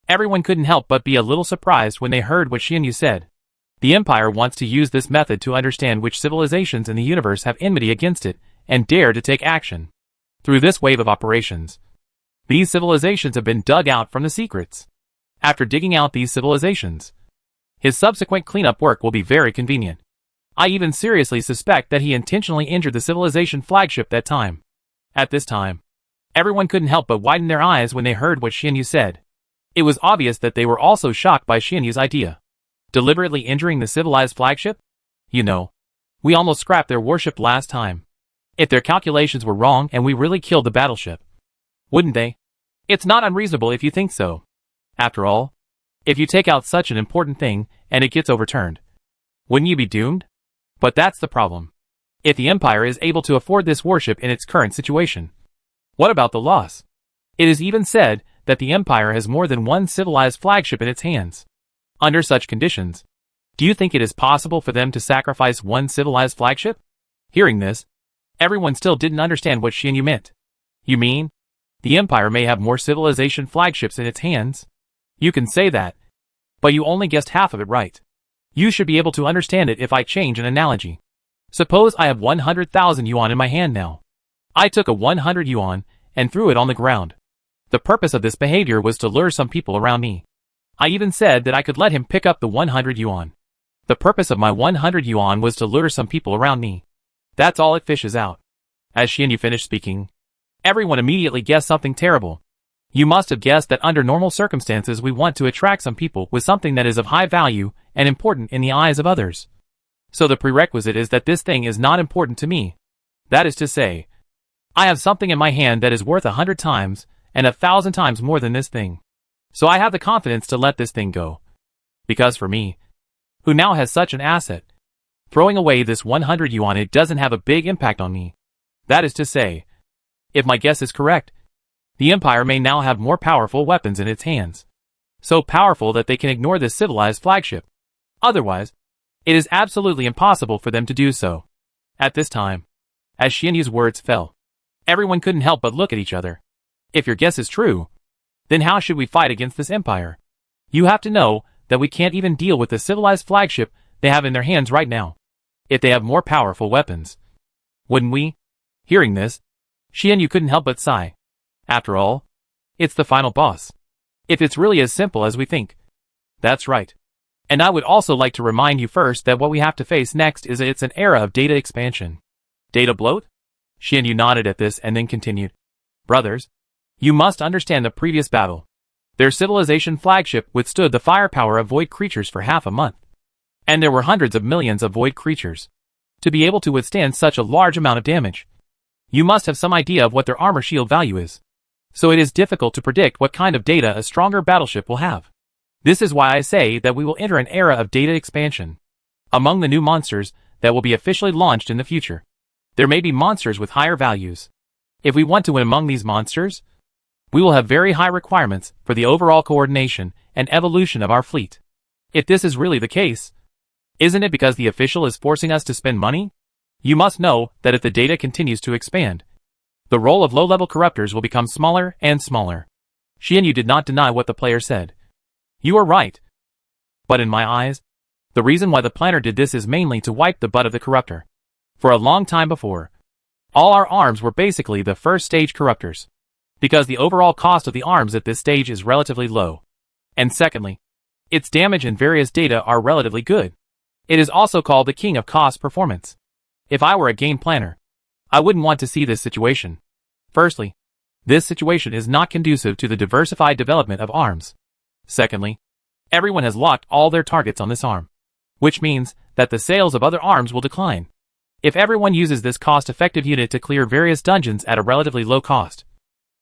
everyone couldn't help but be a little surprised when they heard what Xianyu said. The Empire wants to use this method to understand which civilizations in the universe have enmity against it, and dare to take action. Through this wave of operations, these civilizations have been dug out from the secrets. After digging out these civilizations, his subsequent cleanup work will be very convenient. I even seriously suspect that he intentionally injured the civilization flagship that time. At this time, everyone couldn't help but widen their eyes when they heard what Xianyu said. It was obvious that they were also shocked by Xianyu's idea. Deliberately injuring the civilized flagship? You know, we almost scrapped their warship last time. If their calculations were wrong and we really killed the battleship, wouldn't they? It's not unreasonable if you think so. After all, if you take out such an important thing and it gets overturned, wouldn't you be doomed? But that's the problem. If the Empire is able to afford this warship in its current situation, what about the loss? It is even said that the Empire has more than one civilized flagship in its hands. Under such conditions, do you think it is possible for them to sacrifice one civilized flagship? Hearing this, everyone still didn't understand what Xianyu meant. You mean, the Empire may have more civilization flagships in its hands? You can say that, but you only guessed half of it right. You should be able to understand it if I change an analogy. Suppose I have 100,000 yuan in my hand now. I took a 100 yuan and threw it on the ground. The purpose of this behavior was to lure some people around me. I even said that I could let him pick up the 100 yuan. The purpose of my 100 yuan was to lure some people around me. That's all it fishes out. As Xianyu finished speaking, everyone immediately guessed something terrible. You must have guessed that under normal circumstances we want to attract some people with something that is of high value and important in the eyes of others. So the prerequisite is that this thing is not important to me. That is to say, I have something in my hand that is worth 100 times and 1,000 times more than this thing. So I have the confidence to let this thing go. Because for me, who now has such an asset, throwing away this 100 yuan, it doesn't have a big impact on me. That is to say, if my guess is correct, the Empire may now have more powerful weapons in its hands. So powerful that they can ignore this civilized flagship. Otherwise, it is absolutely impossible for them to do so. At this time, as Xianyu's words fell, everyone couldn't help but look at each other. If your guess is true, then how should we fight against this Empire? You have to know that we can't even deal with the civilized flagship they have in their hands right now. If they have more powerful weapons, Wouldn't we? Hearing this, Xianyu couldn't help but sigh. After all, it's the final boss. If it's really as simple as we think. That's right. And I would also like to remind you first that what we have to face next is it's an era of data expansion. Data bloat? Xianyu nodded at this and then continued. Brothers, you must understand the previous battle. Their civilization flagship withstood the firepower of void creatures for half a month. And there were hundreds of millions of void creatures. To be able to withstand such a large amount of damage, you must have some idea of what their armor shield value is. So it is difficult to predict what kind of data a stronger battleship will have. This is why I say that we will enter an era of data expansion. Among the new monsters that will be officially launched in the future, there may be monsters with higher values. If we want to win among these monsters, we will have very high requirements for the overall coordination and evolution of our fleet. If this is really the case, isn't it because the official is forcing us to spend money? You must know that if the data continues to expand, the role of low-level corruptors will become smaller and smaller. Xianyu did not deny what the player said. You are right. But in my eyes, the reason why the planner did this is mainly to wipe the butt of the corruptor. For a long time before, all our arms were basically the first stage corruptors, because the overall cost of the arms at this stage is relatively low. And secondly, its damage and various data are relatively good. It is also called the king of cost performance. If I were a game planner, I wouldn't want to see this situation. Firstly, this situation is not conducive to the diversified development of arms. Secondly, everyone has locked all their targets on this arm, which means that the sales of other arms will decline. If everyone uses this cost-effective unit to clear various dungeons at a relatively low cost,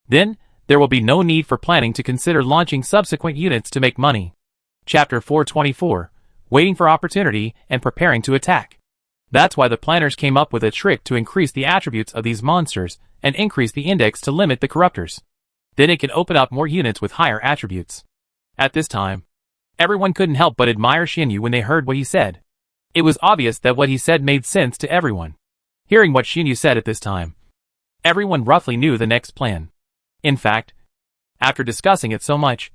then there will be no need for planning to consider launching subsequent units to make money. Chapter 424, Waiting for Opportunity and Preparing to Attack. That's why the planners came up with a trick to increase the attributes of these monsters and increase the index to limit the corruptors. Then it can open up more units with higher attributes. At this time, everyone couldn't help but admire Xianyu when they heard what he said. It was obvious that what he said made sense to everyone. Hearing what Xianyu said at this time, everyone roughly knew the next plan. In fact, after discussing it so much,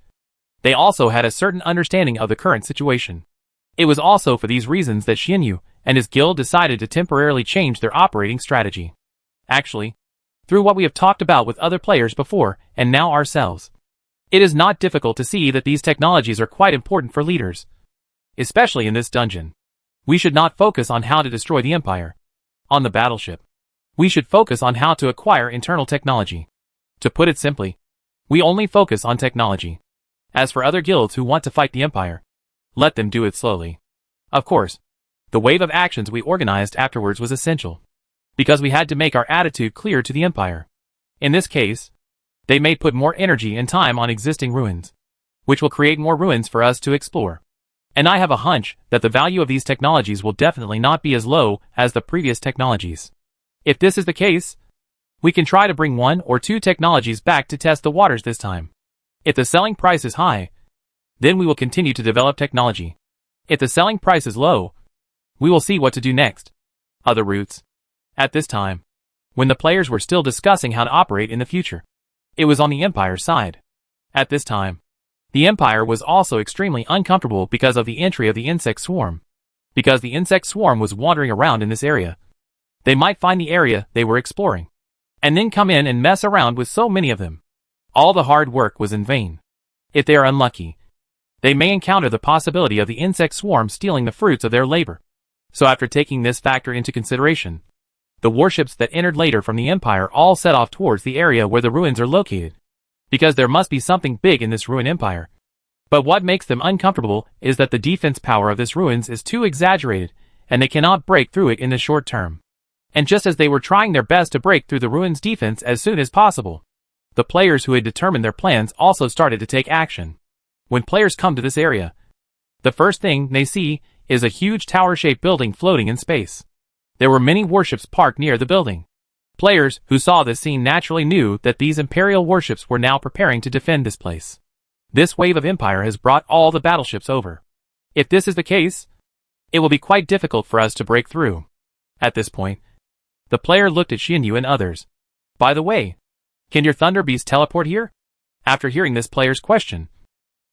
they also had a certain understanding of the current situation. It was also for these reasons that Xianyu and his guild decided to temporarily change their operating strategy. Actually, through what we have talked about with other players before and now ourselves, it is not difficult to see that these technologies are quite important for leaders. Especially in this dungeon. We should not focus on how to destroy the Empire on the battleship. We should focus on how to acquire internal technology. To put it simply, we only focus on technology. As for other guilds who want to fight the Empire, let them do it slowly. Of course, the wave of actions we organized afterwards was essential, because we had to make our attitude clear to the Empire. In this case, they may put more energy and time on existing ruins, which will create more ruins for us to explore. And I have a hunch that the value of these technologies will definitely not be as low as the previous technologies. If this is the case, we can try to bring 1 or 2 technologies back to test the waters this time. If the selling price is high, then we will continue to develop technology. If the selling price is low, we will see what to do next. Other routes. At this time, when the players were still discussing how to operate in the future, it was on the Empire's side. At this time, the Empire was also extremely uncomfortable because of the entry of the insect swarm. Because the insect swarm was wandering around in this area, they might find the area they were exploring, and then come in and mess around with so many of them. All the hard work was in vain. If they are unlucky, they may encounter the possibility of the insect swarm stealing the fruits of their labor. So after taking this factor into consideration, the warships that entered later from the Empire all set off towards the area where the ruins are located. Because there must be something big in this ruin empire. But what makes them uncomfortable is that the defense power of this ruins is too exaggerated, and they cannot break through it in the short term. And just as they were trying their best to break through the ruins' defense as soon as possible, the players who had determined their plans also started to take action. When players come to this area, the first thing they see is a huge tower-shaped building floating in space. There were many warships parked near the building. Players who saw this scene naturally knew that these Imperial warships were now preparing to defend this place. This wave of Empire has brought all the battleships over. If this is the case, it will be quite difficult for us to break through. At this point, the player looked at Xianyu and others. By the way, can your Thunder Beast teleport here? After hearing this player's question,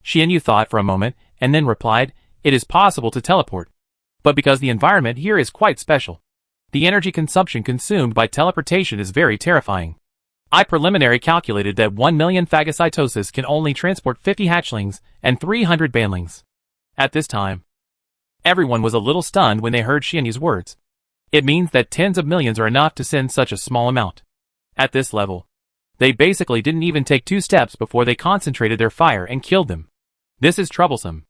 Xianyu thought for a moment and then replied, it is possible to teleport. But because the environment here is quite special, The energy consumption consumed by teleportation is very terrifying. I preliminary calculated that 1 million phagocytosis can only transport 50 hatchlings and 300 banlings. At this time, everyone was a little stunned when they heard Xianyu's words. It means that tens of millions are enough to send such a small amount. At this level, they basically didn't even take 2 steps before they concentrated their fire and killed them. This is troublesome.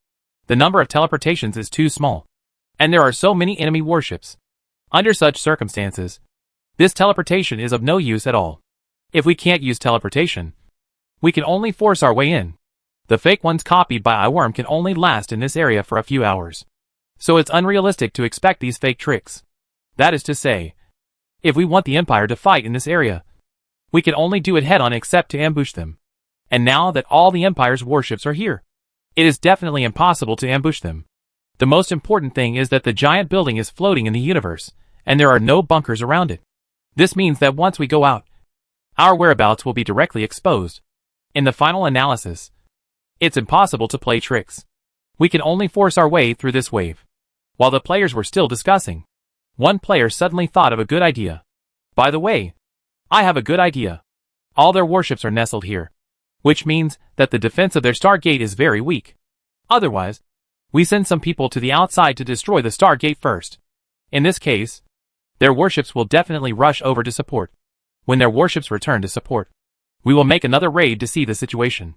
The number of teleportations is too small. And there are so many enemy warships. Under such circumstances, this teleportation is of no use at all. If we can't use teleportation, we can only force our way in. The fake ones copied by iWorm can only last in this area for a few hours. So it's unrealistic to expect these fake tricks. That is to say, if we want the Empire to fight in this area, we can only do it head-on except to ambush them. And now that all the Empire's warships are here, it is definitely impossible to ambush them. The most important thing is that the giant building is floating in the universe, and there are no bunkers around it. This means that once we go out, our whereabouts will be directly exposed. In the final analysis, it's impossible to play tricks. We can only force our way through this wave. While the players were still discussing, one player suddenly thought of a good idea. By the way, I have a good idea. All their warships are nestled here, which means that the defense of their Stargate is very weak. Otherwise, we send some people to the outside to destroy the Stargate first. In this case, their warships will definitely rush over to support. When their warships return to support, we will make another raid to see the situation.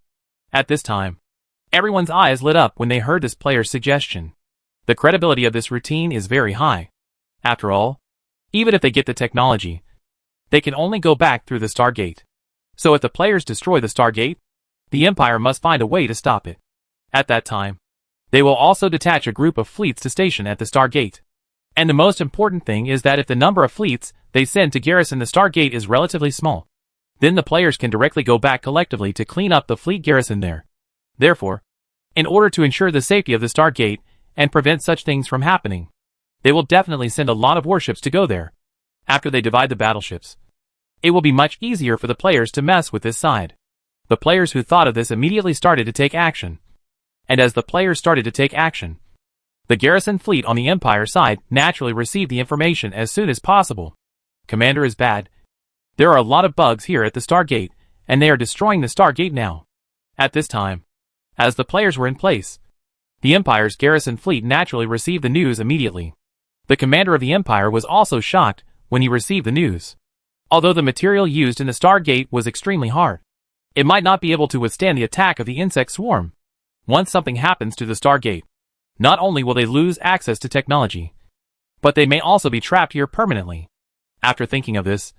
At this time, everyone's eyes lit up when they heard this player's suggestion. The credibility of this routine is very high. After all, even if they get the technology, they can only go back through the Stargate. So if the players destroy the Stargate, the Empire must find a way to stop it. At that time, they will also detach a group of fleets to station at the Stargate. And the most important thing is that if the number of fleets they send to garrison the Stargate is relatively small, then the players can directly go back collectively to clean up the fleet garrison there. Therefore, in order to ensure the safety of the Stargate and prevent such things from happening, they will definitely send a lot of warships to go there. After they divide the battleships, it will be much easier for the players to mess with this side. The players who thought of this immediately started to take action. And as the players started to take action, the garrison fleet on the Empire side naturally received the information as soon as possible. Commander is bad. There are a lot of bugs here at the Stargate, and they are destroying the Stargate now. At this time, as the players were in place, the Empire's garrison fleet naturally received the news immediately. The commander of the Empire was also shocked when he received the news. Although the material used in the Stargate was extremely hard, it might not be able to withstand the attack of the insect swarm. Once something happens to the Stargate, not only will they lose access to technology, but they may also be trapped here permanently. After thinking of this,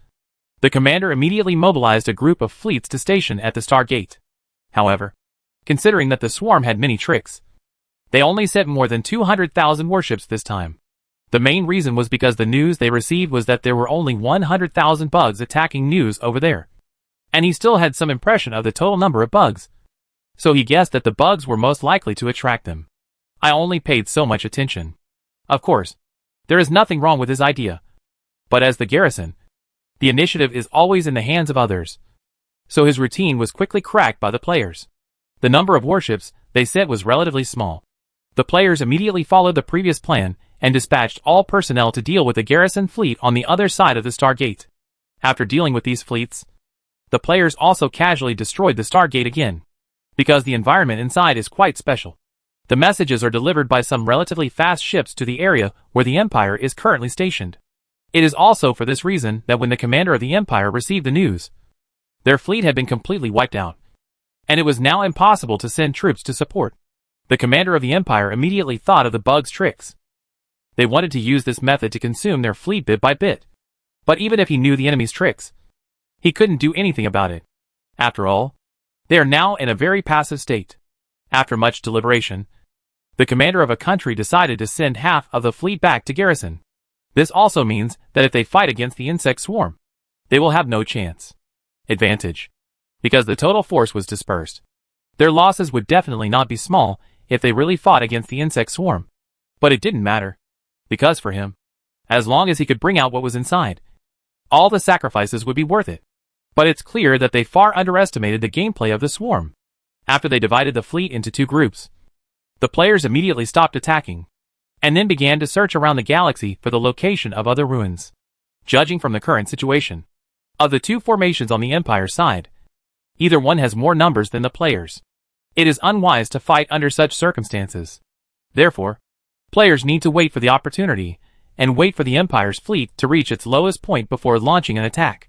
the commander immediately mobilized a group of fleets to station at the Stargate. However, considering that the swarm had many tricks, they only sent more than 200,000 warships this time. The main reason was because the news they received was that there were only 100,000 bugs attacking news over there. And he still had some impression of the total number of bugs. So he guessed that the bugs were most likely to attract them. I only paid so much attention. Of course, there is nothing wrong with his idea. But as the garrison, the initiative is always in the hands of others. So his routine was quickly cracked by the players. The number of warships they sent was relatively small. The players immediately followed the previous plan and dispatched all personnel to deal with the garrison fleet on the other side of the Stargate. After dealing with these fleets, the players also casually destroyed the Stargate again. Because the environment inside is quite special. The messages are delivered by some relatively fast ships to the area where the Empire is currently stationed. It is also for this reason that when the commander of the Empire received the news, their fleet had been completely wiped out, and it was now impossible to send troops to support. The commander of the Empire immediately thought of the bugs' tricks. They wanted to use this method to consume their fleet bit by bit. But even if he knew the enemy's tricks, he couldn't do anything about it. After all, they are now in a very passive state. After much deliberation, the commander of a country decided to send half of the fleet back to garrison. This also means that if they fight against the insect swarm, they will have no chance. Advantage. Because the total force was dispersed. Their losses would definitely not be small if they really fought against the insect swarm. But it didn't matter. Because for him, as long as he could bring out what was inside, all the sacrifices would be worth it. But it's clear that they far underestimated the gameplay of the swarm. After they divided the fleet into 2 groups, the players immediately stopped attacking. and then began to search around the galaxy for the location of other ruins. Judging from the current situation of the two formations on the Empire side, either one has more numbers than the players. It is unwise to fight under such circumstances. Therefore, players need to wait for the opportunity, and wait for the Empire's fleet to reach its lowest point before launching an attack.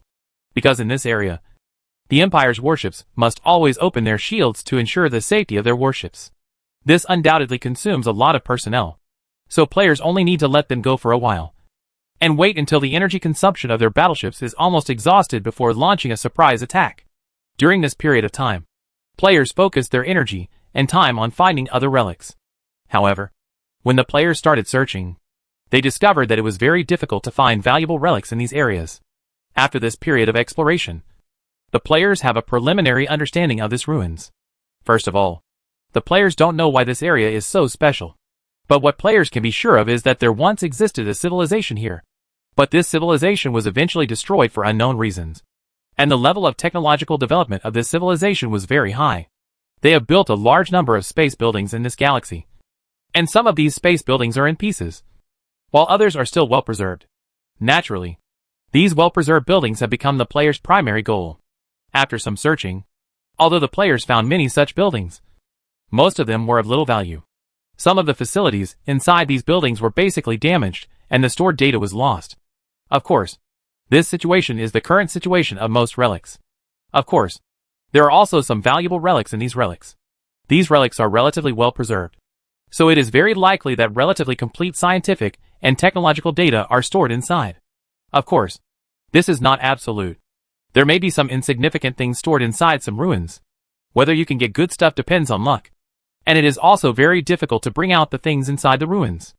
Because in this area, the Empire's warships must always open their shields to ensure the safety of their warships. This undoubtedly consumes a lot of personnel, so players only need to let them go for a while, and wait until the energy consumption of their battleships is almost exhausted before launching a surprise attack. During this period of time, players focus their energy and time on finding other relics. However, when the players started searching, they discovered that it was very difficult to find valuable relics in these areas. After this period of exploration, the players have a preliminary understanding of this ruins. First of all, the players don't know why this area is so special. But what players can be sure of is that there once existed a civilization here. But this civilization was eventually destroyed for unknown reasons. And the level of technological development of this civilization was very high. They have built a large number of space buildings in this galaxy. And some of these space buildings are in pieces, while others are still well preserved. Naturally, these well-preserved buildings have become the player's primary goal. After some searching, although the players found many such buildings, most of them were of little value. Some of the facilities inside these buildings were basically damaged, and the stored data was lost. Of course, this situation is the current situation of most relics. Of course, there are also some valuable relics in these relics. These relics are relatively well preserved, so it is very likely that relatively complete scientific and technological data are stored inside. Of course, this is not absolute. There may be some insignificant things stored inside some ruins. Whether you can get good stuff depends on luck. And it is also very difficult to bring out the things inside the ruins.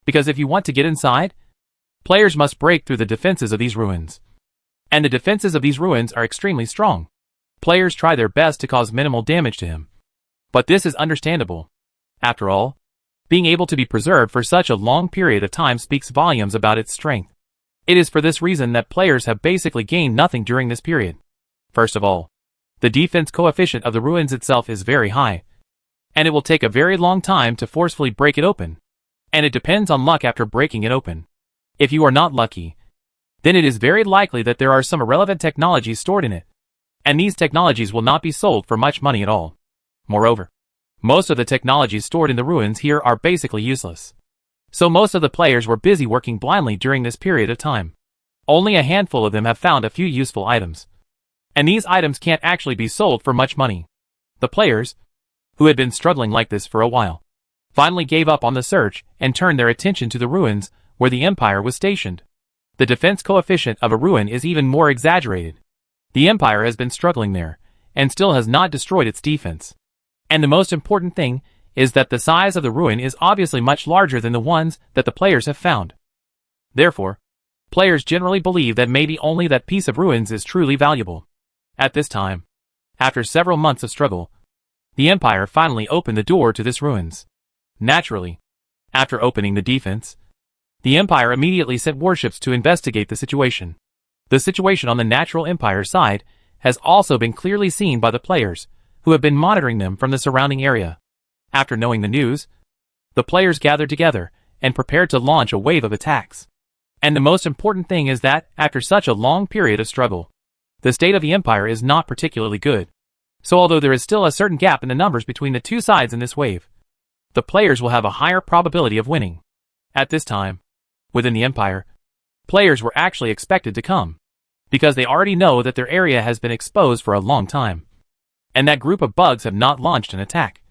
Because if you want to get inside, players must break through the defenses of these ruins. And the defenses of these ruins are extremely strong. Players try their best to cause minimal damage to him. But this is understandable. After all, being able to be preserved for such a long period of time speaks volumes about its strength. It is for this reason that players have basically gained nothing during this period. First of all, the defense coefficient of the ruins itself is very high, and it will take a very long time to forcefully break it open, and it depends on luck after breaking it open. If you are not lucky, then it is very likely that there are some irrelevant technologies stored in it, and these technologies will not be sold for much money at all. Moreover, most of the technologies stored in the ruins here are basically useless. So most of the players were busy working blindly during this period of time. Only a handful of them have found a few useful items. And these items can't actually be sold for much money. The players, who had been struggling like this for a while, finally gave up on the search and turned their attention to the ruins where the Empire was stationed. The defense coefficient of a ruin is even more exaggerated. The Empire has been struggling there, and still has not destroyed its defense. And the most important thing is that the size of the ruin is obviously much larger than the ones that the players have found. Therefore, players generally believe that maybe only that piece of ruins is truly valuable. At this time, after several months of struggle, the Empire finally opened the door to this ruins. Naturally, after opening the defense, the Empire immediately sent warships to investigate the situation. The situation on the natural Empire side has also been clearly seen by the players, who have been monitoring them from the surrounding area. After knowing the news, the players gathered together and prepared to launch a wave of attacks. And the most important thing is that, after such a long period of struggle, the state of the Empire is not particularly good. So although there is still a certain gap in the numbers between the two sides in this wave, the players will have a higher probability of winning. At this time, within the Empire, players were actually expected to come, because they already know that their area has been exposed for a long time, and that group of bugs have not launched an attack.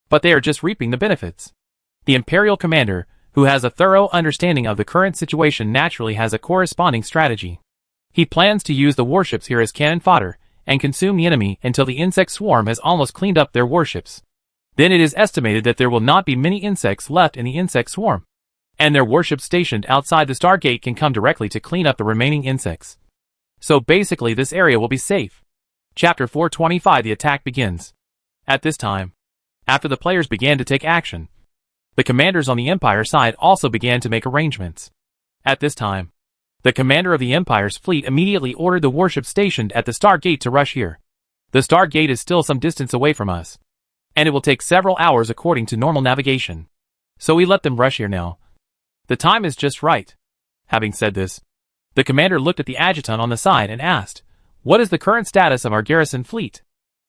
But they are just reaping the benefits. The Imperial commander, who has a thorough understanding of the current situation, naturally has a corresponding strategy. He plans to use the warships here as cannon fodder, and consume the enemy until the insect swarm has almost cleaned up their warships. Then it is estimated that there will not be many insects left in the insect swarm, and their warships stationed outside the Stargate can come directly to clean up the remaining insects. So basically this area will be safe. Chapter 425. The attack begins. At this time, after the players began to take action, the commanders on the Empire side also began to make arrangements. At this time, the commander of the Empire's fleet immediately ordered the warship stationed at the Stargate to rush here. The Stargate is still some distance away from us, and it will take several hours according to normal navigation. So we let them rush here now, The time is just right. Having said this, the commander looked at the adjutant on the side and asked, "What is the current status of our garrison fleet?"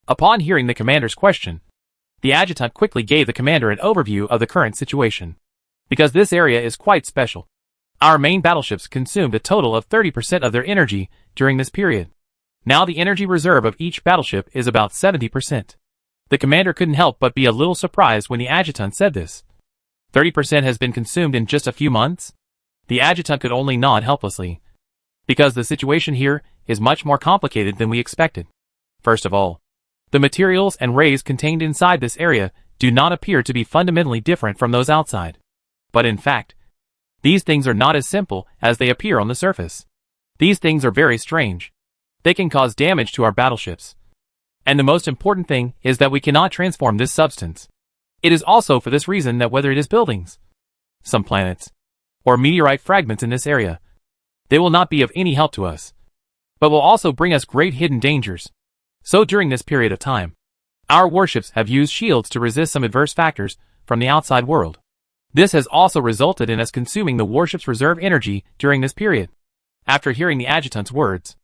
Upon hearing the commander's question, the adjutant quickly gave the commander an overview of the current situation. Because this area is quite special. Our main battleships consumed a total of 30% of their energy during this period. Now the energy reserve of each battleship is about 70%. The commander couldn't help but be a little surprised when the adjutant said this. 30% has been consumed in just a few months? The adjutant could only nod helplessly. Because the situation here is much more complicated than we expected. First of all, the materials and rays contained inside this area do not appear to be fundamentally different from those outside. But in fact, these things are not as simple as they appear on the surface. These things are very strange. They can cause damage to our battleships. And the most important thing is that we cannot transform this substance. It is also for this reason that whether it is buildings, some planets, or meteorite fragments in this area, they will not be of any help to us, but will also bring us great hidden dangers. So during this period of time, our warships have used shields to resist some adverse factors from the outside world. This has also resulted in us consuming the warship's reserve energy during this period. After hearing the adjutant's words,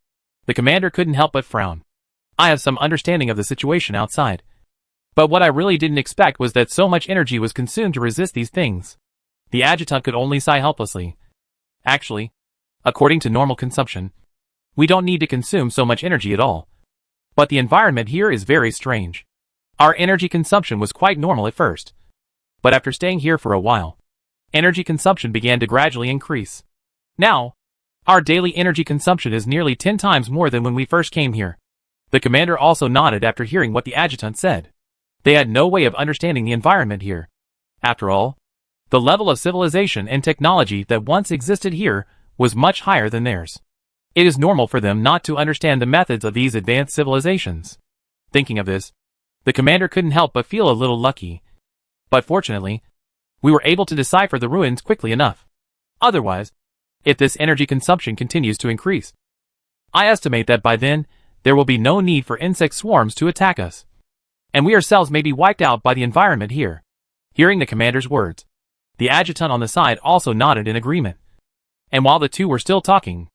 the commander couldn't help but frown. I have some understanding of the situation outside. But what I really didn't expect was that so much energy was consumed to resist these things. The adjutant could only sigh helplessly. Actually, according to normal consumption, we don't need to consume so much energy at all. But the environment here is very strange. Our energy consumption was quite normal at first. But after staying here for a while, energy consumption began to gradually increase. Now, our daily energy consumption is nearly 10 times more than when we first came here. The commander also nodded after hearing what the adjutant said. They had no way of understanding the environment here. After all, the level of civilization and technology that once existed here was much higher than theirs. It is normal for them not to understand the methods of these advanced civilizations. Thinking of this, the commander couldn't help but feel a little lucky. But fortunately, we were able to decipher the ruins quickly enough. Otherwise, if this energy consumption continues to increase, I estimate that by then, there will be no need for insect swarms to attack us. And we ourselves may be wiped out by the environment here. Hearing the commander's words, the adjutant on the side also nodded in agreement. And while the two were still talking,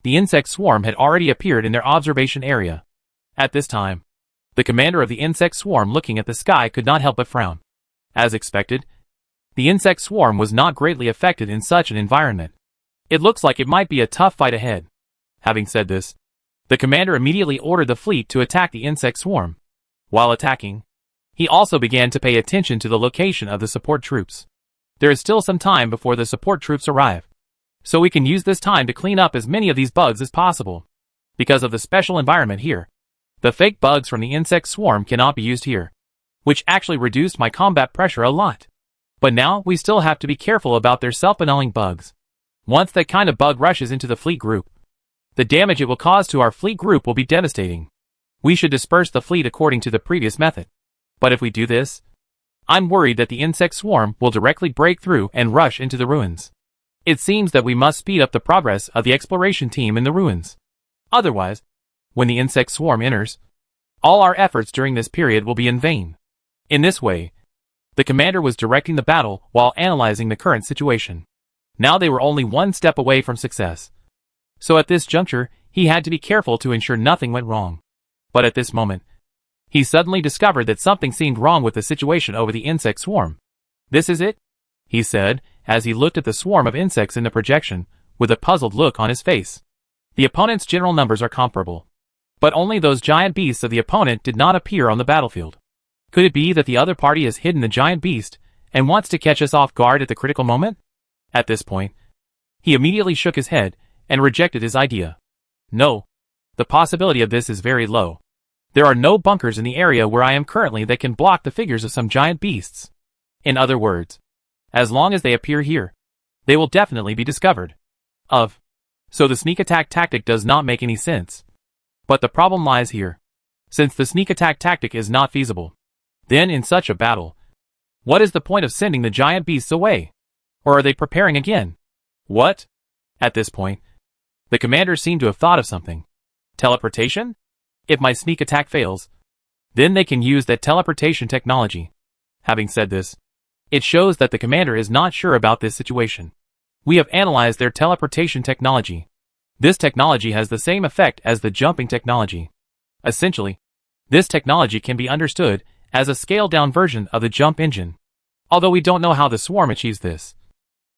the insect swarm had already appeared in their observation area. At this time, the commander of the insect swarm looking at the sky could not help but frown. As expected, the insect swarm was not greatly affected in such an environment. It looks like it might be a tough fight ahead. Having said this, the commander immediately ordered the fleet to attack the insect swarm. While attacking, he also began to pay attention to the location of the support troops. There is still some time before the support troops arrive, so we can use this time to clean up as many of these bugs as possible. Because of the special environment here, the fake bugs from the insect swarm cannot be used here, which actually reduced my combat pressure a lot. But now we still have to be careful about their self-annulling bugs. Once that kind of bug rushes into the fleet group, the damage it will cause to our fleet group will be devastating. We should disperse the fleet according to the previous method. But if we do this, I'm worried that the insect swarm will directly break through and rush into the ruins. It seems that we must speed up the progress of the exploration team in the ruins. Otherwise, when the insect swarm enters, all our efforts during this period will be in vain. In this way, the commander was directing the battle while analyzing the current situation. Now they were only one step away from success. So at this juncture, he had to be careful to ensure nothing went wrong. But at this moment, he suddenly discovered that something seemed wrong with the situation over the insect swarm. "This is it?" he said, as he looked at the swarm of insects in the projection, with a puzzled look on his face. The opponent's general numbers are comparable, but only those giant beasts of the opponent did not appear on the battlefield. Could it be that the other party has hidden the giant beast and wants to catch us off guard at the critical moment? At this point, he immediately shook his head and rejected his idea. No, the possibility of this is very low. There are no bunkers in the area where I am currently that can block the figures of some giant beasts. In other words, as long as they appear here, they will definitely be discovered. So the sneak attack tactic does not make any sense. But the problem lies here. Since the sneak attack tactic is not feasible, then in such a battle, what is the point of sending the giant beasts away? Or are they preparing again? What? At this point, the commander seemed to have thought of something. Teleportation? If my sneak attack fails, then they can use that teleportation technology. Having said this, it shows that the commander is not sure about this situation. We have analyzed their teleportation technology. This technology has the same effect as the jumping technology. Essentially, this technology can be understood as a scaled-down version of the jump engine. Although we don't know how the swarm achieves this.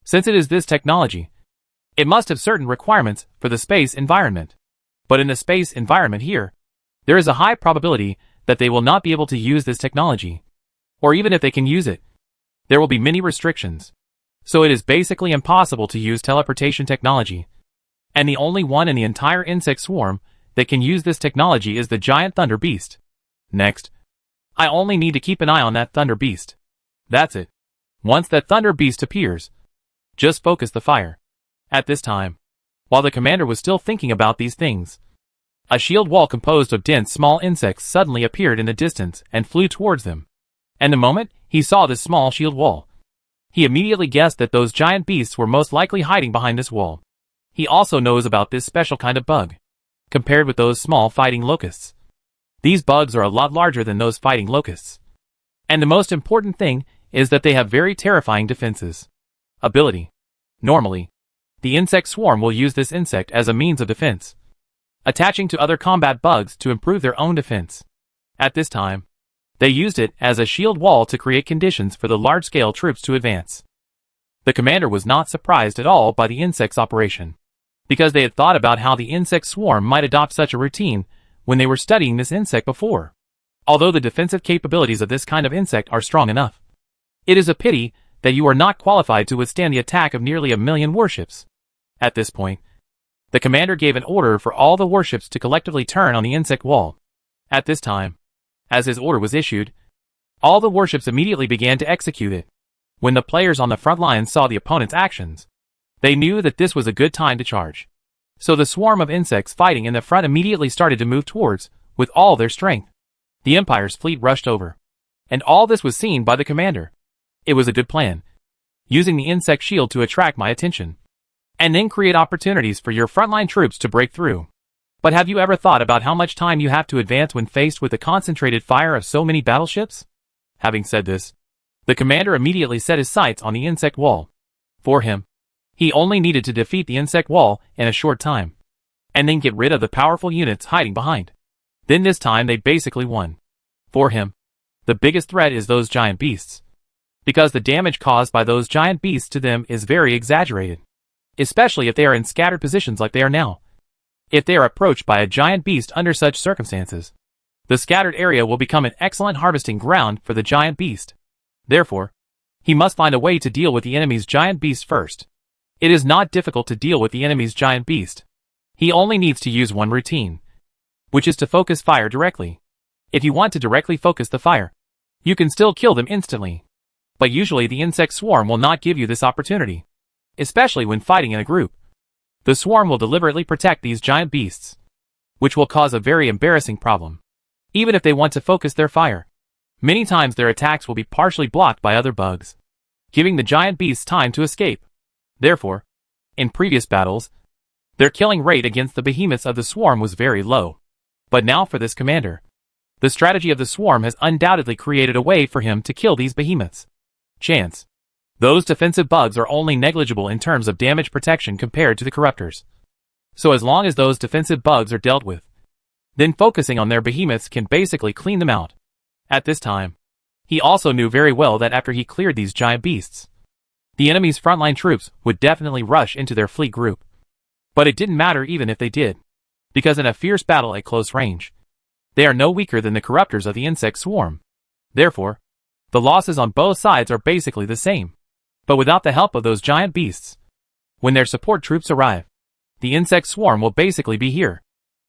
Since it is this technology, it must have certain requirements for the space environment. But in the space environment here, there is a high probability that they will not be able to use this technology. Or even if they can use it, there will be many restrictions. So it is basically impossible to use teleportation technology. And the only one in the entire insect swarm that can use this technology is the giant thunder beast. Next, I only need to keep an eye on that thunder beast. That's it. Once that thunder beast appears, just focus the fire. At this time, while the commander was still thinking about these things, a shield wall composed of dense small insects suddenly appeared in the distance and flew towards them. And the moment he saw this small shield wall, he immediately guessed that those giant beasts were most likely hiding behind this wall. He also knows about this special kind of bug. Compared with those small fighting locusts, these bugs are a lot larger than those fighting locusts. And the most important thing is that they have very terrifying defenses. Ability. Normally, the insect swarm will use this insect as a means of defense, attaching to other combat bugs to improve their own defense. At this time, they used it as a shield wall to create conditions for the large-scale troops to advance. The commander was not surprised at all by the insect's operation, because they had thought about how the insect swarm might adopt such a routine when they were studying this insect before. Although the defensive capabilities of this kind of insect are strong enough, it is a pity that you are not qualified to withstand the attack of nearly 1,000,000 warships. At this point, the commander gave an order for all the warships to collectively turn on the insect wall. At this time, as his order was issued, all the warships immediately began to execute it. When the players on the front lines saw the opponent's actions, they knew that this was a good time to charge. So the swarm of insects fighting in the front immediately started to move towards, with all their strength. The Empire's fleet rushed over. And all this was seen by the commander. It was a good plan, using the insect shield to attract my attention, and then create opportunities for your frontline troops to break through. But have you ever thought about how much time you have to advance when faced with the concentrated fire of so many battleships? Having said this, the commander immediately set his sights on the insect wall. For him, he only needed to defeat the insect wall in a short time, and then get rid of the powerful units hiding behind. Then this time they basically won. For him, the biggest threat is those giant beasts, because the damage caused by those giant beasts to them is very exaggerated, especially if they are in scattered positions like they are now. If they are approached by a giant beast under such circumstances, the scattered area will become an excellent harvesting ground for the giant beast. Therefore, he must find a way to deal with the enemy's giant beast first. It is not difficult to deal with the enemy's giant beast. He only needs to use one routine, which is to focus fire directly. If you want to directly focus the fire, you can still kill them instantly. But usually the insect swarm will not give you this opportunity, especially when fighting in a group. The swarm will deliberately protect these giant beasts, which will cause a very embarrassing problem. Even if they want to focus their fire, many times their attacks will be partially blocked by other bugs, giving the giant beasts time to escape. Therefore, in previous battles, their killing rate against the behemoths of the swarm was very low. But now for this commander, the strategy of the swarm has undoubtedly created a way for him to kill these behemoths. Chance. Those defensive bugs are only negligible in terms of damage protection compared to the corruptors. So as long as those defensive bugs are dealt with, then focusing on their behemoths can basically clean them out. At this time, he also knew very well that after he cleared these giant beasts, the enemy's frontline troops would definitely rush into their fleet group. But it didn't matter even if they did, because in a fierce battle at close range, they are no weaker than the corruptors of the insect swarm. Therefore, the losses on both sides are basically the same. But without the help of those giant beasts, when their support troops arrive, the insect swarm will basically be here.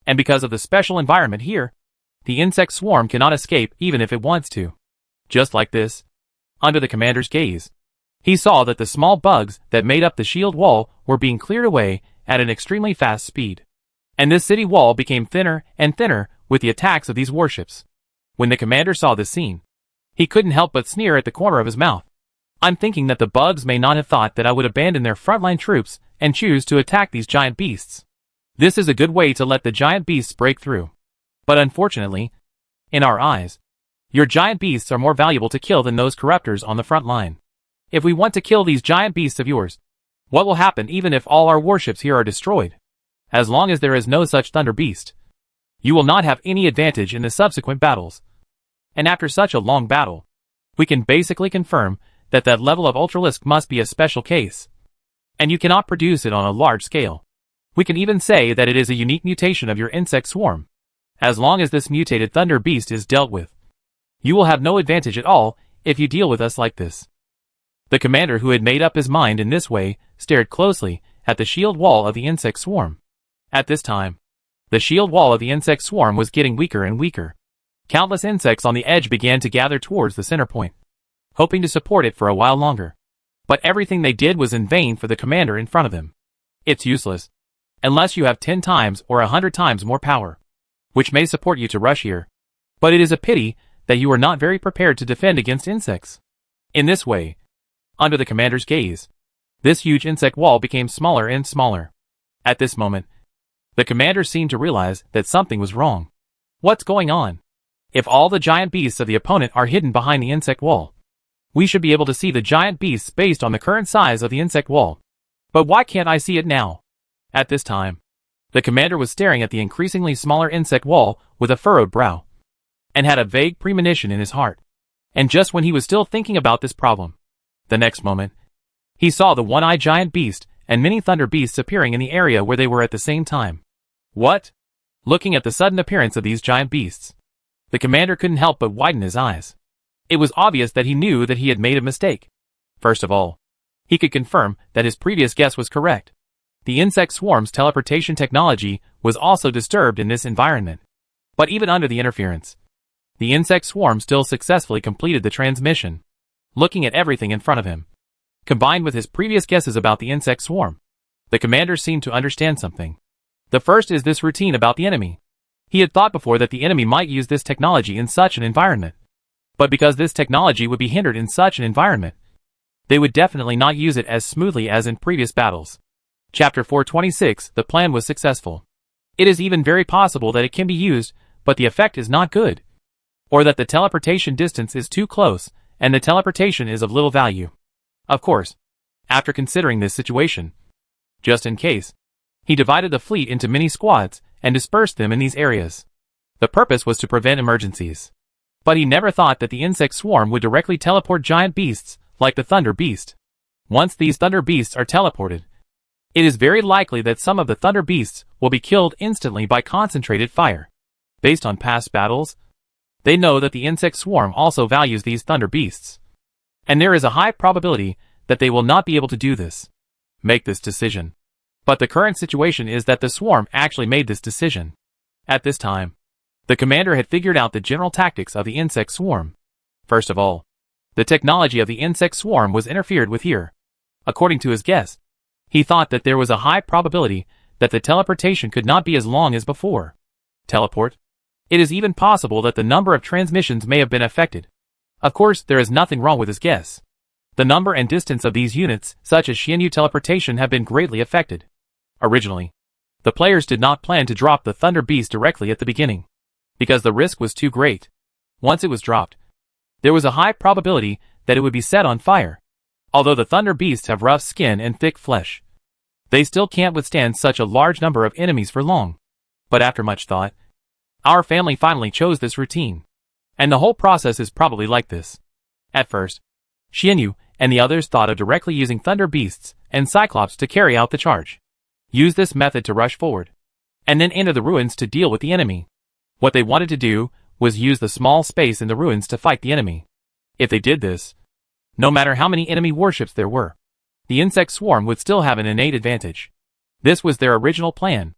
And because of the special environment here, the insect swarm cannot escape even if it wants to. Just like this, under the commander's gaze, he saw that the small bugs that made up the shield wall were being cleared away at an extremely fast speed. And this city wall became thinner and thinner with the attacks of these warships. When the commander saw this scene, he couldn't help but sneer at the corner of his mouth. I'm thinking that the bugs may not have thought that I would abandon their frontline troops and choose to attack these giant beasts. This is a good way to let the giant beasts break through. But unfortunately, in our eyes, your giant beasts are more valuable to kill than those corruptors on the front line. If we want to kill these giant beasts of yours, What will happen even if all our warships here are destroyed? As long as there is no such thunder beast, you will not have any advantage in the subsequent battles. And after such a long battle, we can basically confirm that that level of Ultralisk must be a special case. And you cannot produce it on a large scale. We can even say that it is a unique mutation of your insect swarm. As long as this mutated thunder beast is dealt with, you will have no advantage at all if you deal with us like this. The commander, who had made up his mind in this way, stared closely at the shield wall of the insect swarm. At this time, the shield wall of the insect swarm was getting weaker and weaker. Countless insects on the edge began to gather towards the center point, hoping to support it for a while longer. But everything they did was in vain for the commander in front of them. It's useless, unless you have 10 times or 100 times more power, which may support you to rush here. But it is a pity that you are not very prepared to defend against insects. In this way, under the commander's gaze, this huge insect wall became smaller and smaller. At this moment, the commander seemed to realize that something was wrong. What's going on? If all the giant beasts of the opponent are hidden behind the insect wall, we should be able to see the giant beasts based on the current size of the insect wall. But why can't I see it now? At this time, the commander was staring at the increasingly smaller insect wall with a furrowed brow, and had a vague premonition in his heart. And just when he was still thinking about this problem, the next moment, he saw the one-eyed giant beast and many thunder beasts appearing in the area where they were at the same time. What? Looking at the sudden appearance of these giant beasts, the commander couldn't help but widen his eyes. It was obvious that he knew that he had made a mistake. First of all, he could confirm that his previous guess was correct. The insect swarm's teleportation technology was also disturbed in this environment. But even under the interference, the insect swarm still successfully completed the transmission. Looking at everything in front of him, combined with his previous guesses about the insect swarm, the commander seemed to understand something. The first is this routine about the enemy. He had thought before that the enemy might use this technology in such an environment. But because this technology would be hindered in such an environment, they would definitely not use it as smoothly as in previous battles. Chapter 426, the plan was successful. It is even very possible that it can be used, but the effect is not good. Or that the teleportation distance is too close, and the teleportation is of little value. Of course, after considering this situation, just in case, he divided the fleet into many squads and dispersed them in these areas. The purpose was to prevent emergencies. But he never thought that the insect swarm would directly teleport giant beasts like the thunder beast. Once these thunder beasts are teleported, it is very likely that some of the thunder beasts will be killed instantly by concentrated fire. Based on past battles, they know that the insect swarm also values these thunder beasts. And there is a high probability that they will not be able to do this. Make this decision. But the current situation is that the swarm actually made this decision. At this time, the commander had figured out the general tactics of the insect swarm. First of all, the technology of the insect swarm was interfered with here. According to his guess, he thought that there was a high probability that the teleportation could not be as long as before. Teleport? It is even possible that the number of transmissions may have been affected. Of course, there is nothing wrong with his guess. The number and distance of these units, such as Xianyu teleportation, have been greatly affected. Originally, the players did not plan to drop the Thunder Beast directly at the beginning, because the risk was too great. Once it was dropped, there was a high probability that it would be set on fire. Although the Thunder Beasts have rough skin and thick flesh, they still can't withstand such a large number of enemies for long. But after much thought, our family finally chose this routine. And the whole process is probably like this. At first, Xianyu and the others thought of directly using Thunder Beasts and Cyclops to carry out the charge. Use this method to rush forward, and then enter the ruins to deal with the enemy. What they wanted to do was use the small space in the ruins to fight the enemy. If they did this, no matter how many enemy warships there were, the insect swarm would still have an innate advantage. This was their original plan.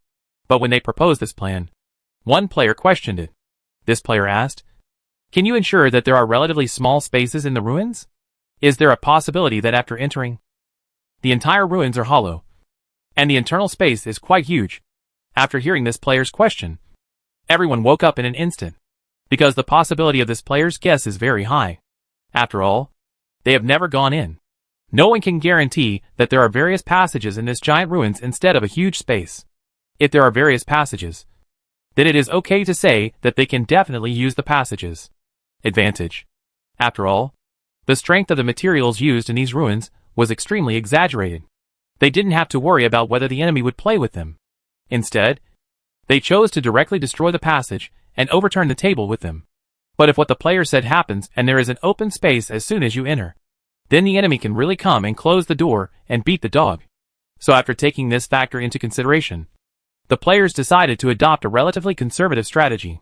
But when they proposed this plan, one player questioned it. This player asked, "Can you ensure that there are relatively small spaces in the ruins? Is there a possibility that after entering, the entire ruins are hollow, and the internal space is quite huge?" After hearing this player's question, everyone woke up in an instant, because the possibility of this player's guess is very high. After all, they have never gone in. No one can guarantee that there are various passages in this giant ruins instead of a huge space. If there are various passages, then it is okay to say that they can definitely use the passages. Advantage. After all, the strength of the materials used in these ruins was extremely exaggerated. They didn't have to worry about whether the enemy would play with them. Instead, they chose to directly destroy the passage and overturn the table with them. But if what the player said happens and there is an open space as soon as you enter, then the enemy can really come and close the door and beat the dog. So after taking this factor into consideration, the players decided to adopt a relatively conservative strategy.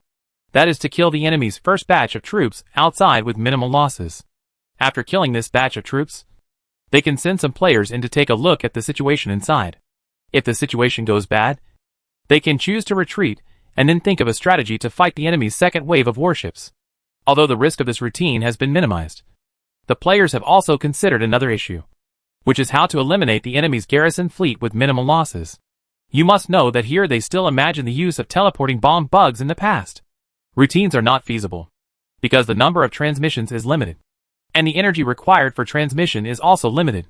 That is to kill the enemy's first batch of troops outside with minimal losses. After killing this batch of troops, they can send some players in to take a look at the situation inside. If the situation goes bad, they can choose to retreat and then think of a strategy to fight the enemy's second wave of warships. Although the risk of this routine has been minimized, the players have also considered another issue, which is how to eliminate the enemy's garrison fleet with minimal losses. You must know that here they still imagine the use of teleporting bomb bugs in the past. Routines are not feasible, because the number of transmissions is limited, and the energy required for transmission is also limited.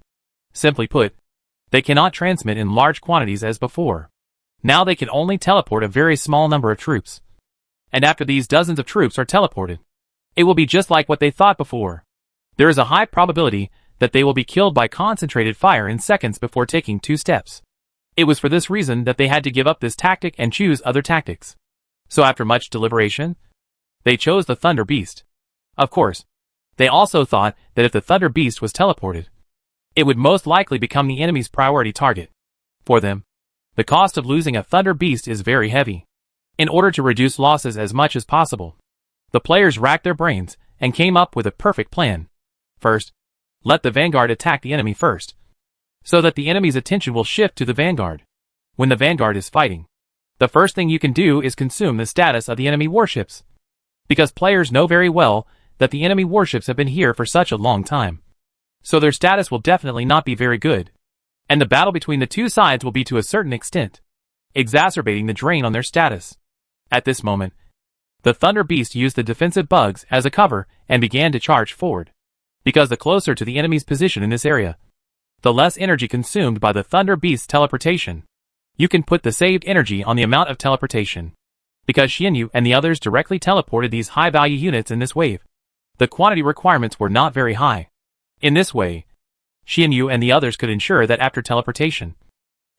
Simply put, they cannot transmit in large quantities as before. Now they can only teleport a very small number of troops. And after these dozens of troops are teleported, it will be just like what they thought before. There is a high probability that they will be killed by concentrated fire in seconds before taking 2 steps. It was for this reason that they had to give up this tactic and choose other tactics. So after much deliberation, they chose the Thunder Beast. Of course, they also thought that if the Thunder Beast was teleported, it would most likely become the enemy's priority target. For them, the cost of losing a Thunder Beast is very heavy. In order to reduce losses as much as possible, the players racked their brains and came up with a perfect plan. First, let the Vanguard attack the enemy first, so that the enemy's attention will shift to the Vanguard. When the Vanguard is fighting, the first thing you can do is consume the status of the enemy warships, because players know very well that the enemy warships have been here for such a long time. So their status will definitely not be very good, and the battle between the two sides will be to a certain extent, exacerbating the drain on their status. At this moment, the Thunder Beast used the defensive bugs as a cover and began to charge forward, because the closer to the enemy's position in this area, the less energy consumed by the Thunder Beast's teleportation. You can put the saved energy on the amount of teleportation. Because Xianyu and the others directly teleported these high-value units in this wave, the quantity requirements were not very high. In this way, Xianyu and the others could ensure that after teleportation,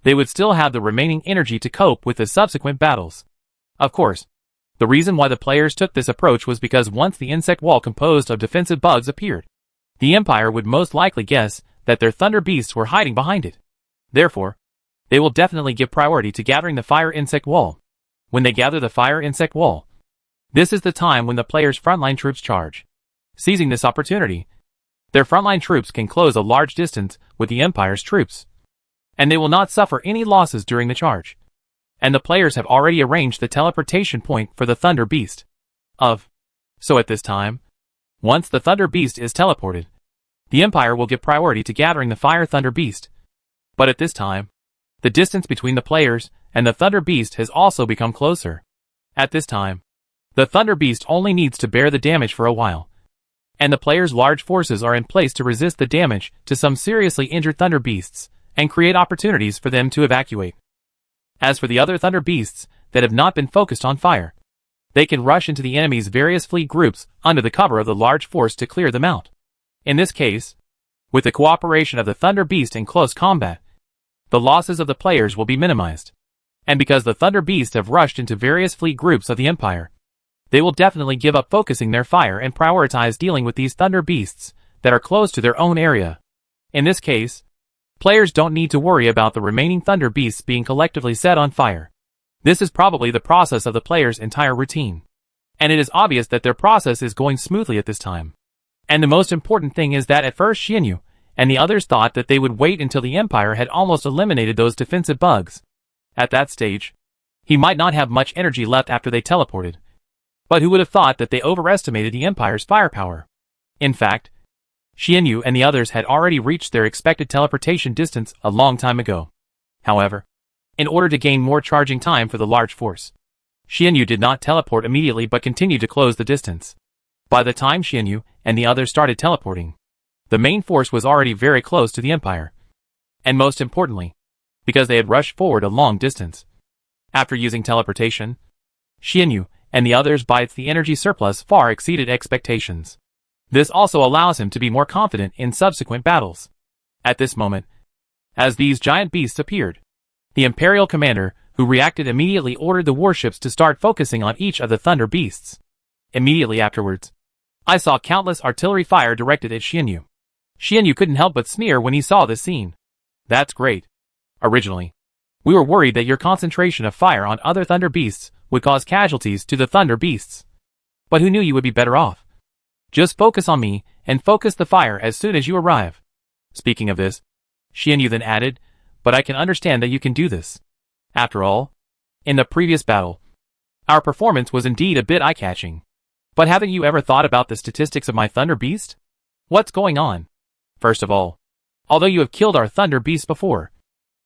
they would still have the remaining energy to cope with the subsequent battles. Of course, the reason why the players took this approach was because once the insect wall composed of defensive bugs appeared, the Empire would most likely guess that their Thunder Beasts were hiding behind it. Therefore, they will definitely give priority to gathering the fire insect wall. When they gather the fire insect wall, this is the time when the players' frontline troops charge. Seizing this opportunity, their frontline troops can close a large distance with the Empire's troops, and they will not suffer any losses during the charge. And the players have already arranged the teleportation point for the Thunder Beast. So at this time, once the Thunder Beast is teleported, the Empire will give priority to gathering the Fire Thunder Beast. But at this time, the distance between the players and the Thunder Beast has also become closer. At this time, the Thunder Beast only needs to bear the damage for a while, and the players' large forces are in place to resist the damage to some seriously injured Thunder Beasts and create opportunities for them to evacuate. As for the other Thunder Beasts that have not been focused on fire, they can rush into the enemy's various fleet groups under the cover of the large force to clear them out. In this case, with the cooperation of the Thunder Beast in close combat, the losses of the players will be minimized. And because the Thunder Beast have rushed into various fleet groups of the Empire, they will definitely give up focusing their fire and prioritize dealing with these Thunder Beasts that are close to their own area. In this case, players don't need to worry about the remaining Thunder Beasts being collectively set on fire. This is probably the process of the players' entire routine, and it is obvious that their process is going smoothly at this time. And the most important thing is that at first Xianyu and the others thought that they would wait until the Empire had almost eliminated those defensive bugs. At that stage, he might not have much energy left after they teleported. But who would have thought that they overestimated the Empire's firepower? In fact, Xianyu and the others had already reached their expected teleportation distance a long time ago. However, in order to gain more charging time for the large force, Xianyu did not teleport immediately but continued to close the distance. By the time Xianyu and the others started teleporting, the main force was already very close to the Empire. And most importantly, because they had rushed forward a long distance. After using teleportation, Xianyu and the others' bites the energy surplus far exceeded expectations. This also allows him to be more confident in subsequent battles. At this moment, As these giant beasts appeared, the Imperial commander, who reacted immediately, ordered the warships to start focusing on each of the thunder beasts. Immediately afterwards, I saw countless artillery fire directed at Xianyu. Xianyu couldn't help but sneer when he saw this scene. That's great. Originally, we were worried that your concentration of fire on other thunder beasts would cause casualties to the thunder beasts. But who knew you would be better off? Just focus on me, and focus the fire as soon as you arrive. Speaking of this, Xianyu then added, but I can understand that you can do this. After all, in the previous battle, our performance was indeed a bit eye-catching. But haven't you ever thought about the statistics of my Thunder Beast? What's going on? First of all, although you have killed our Thunder Beast before,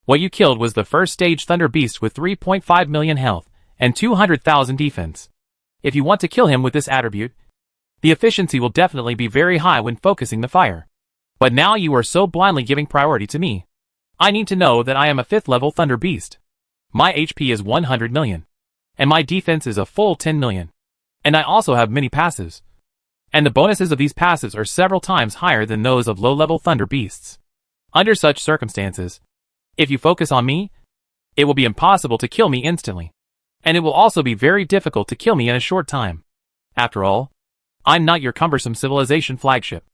what you killed was the first stage Thunder Beast with 3.5 million health and 200,000 defense. If you want to kill him with this attribute, the efficiency will definitely be very high when focusing the fire. But now you are so blindly giving priority to me. I need to know that I am a 5th level Thunder Beast. My HP is 100 million. And my defense is a full 10 million. And I also have many passives. And the bonuses of these passives are several times higher than those of low-level Thunder Beasts. Under such circumstances, if you focus on me, it will be impossible to kill me instantly. And it will also be very difficult to kill me in a short time. After all, I'm not your cumbersome civilization flagship.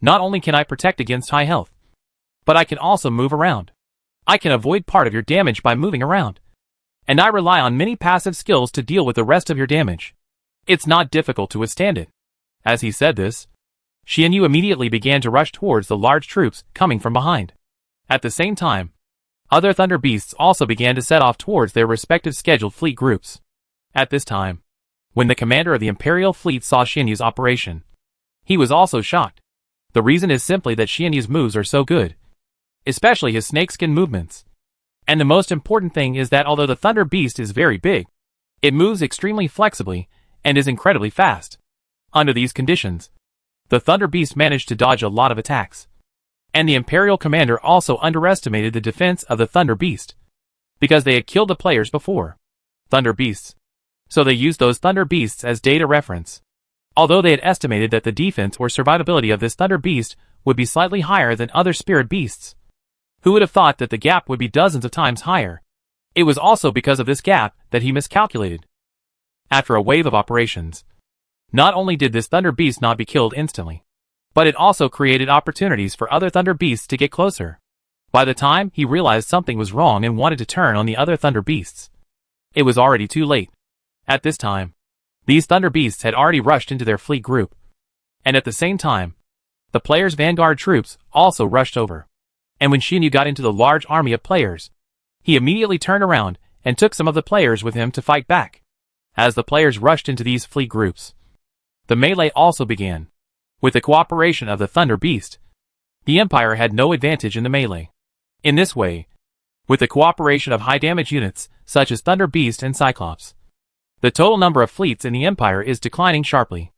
Not only can I protect against high health, but I can also move around. I can avoid part of your damage by moving around. And I rely on many passive skills to deal with the rest of your damage. It's not difficult to withstand it. As he said this, Xianyu immediately began to rush towards the large troops coming from behind. At the same time, other Thunder Beasts also began to set off towards their respective scheduled fleet groups. At this time, when the commander of the Imperial fleet saw Xianyu's operation, he was also shocked. The reason is simply that Xianyu's moves are so good, especially his snakeskin movements. And the most important thing is that although the Thunder Beast is very big, it moves extremely flexibly and is incredibly fast. Under these conditions, the Thunder Beast managed to dodge a lot of attacks. And the Imperial commander also underestimated the defense of the Thunder Beast, because they had killed the players before. Thunder Beasts. So they used those Thunder Beasts as data reference. Although they had estimated that the defense or survivability of this Thunder Beast would be slightly higher than other Spirit Beasts. Who would have thought that the gap would be dozens of times higher? It was also because of this gap that he miscalculated. After a wave of operations, not only did this Thunder Beast not be killed instantly, but it also created opportunities for other Thunder Beasts to get closer. By the time he realized something was wrong and wanted to turn on the other Thunder Beasts, it was already too late. At this time, these Thunder Beasts had already rushed into their fleet group. And at the same time, the players' vanguard troops also rushed over. And when Xianyu got into the large army of players, he immediately turned around and took some of the players with him to fight back. As the players rushed into these fleet groups, the melee also began. With the cooperation of the Thunder Beast, the Empire had no advantage in the melee. In this way, with the cooperation of high damage units such as Thunder Beast and Cyclops, the total number of fleets in the Empire is declining sharply.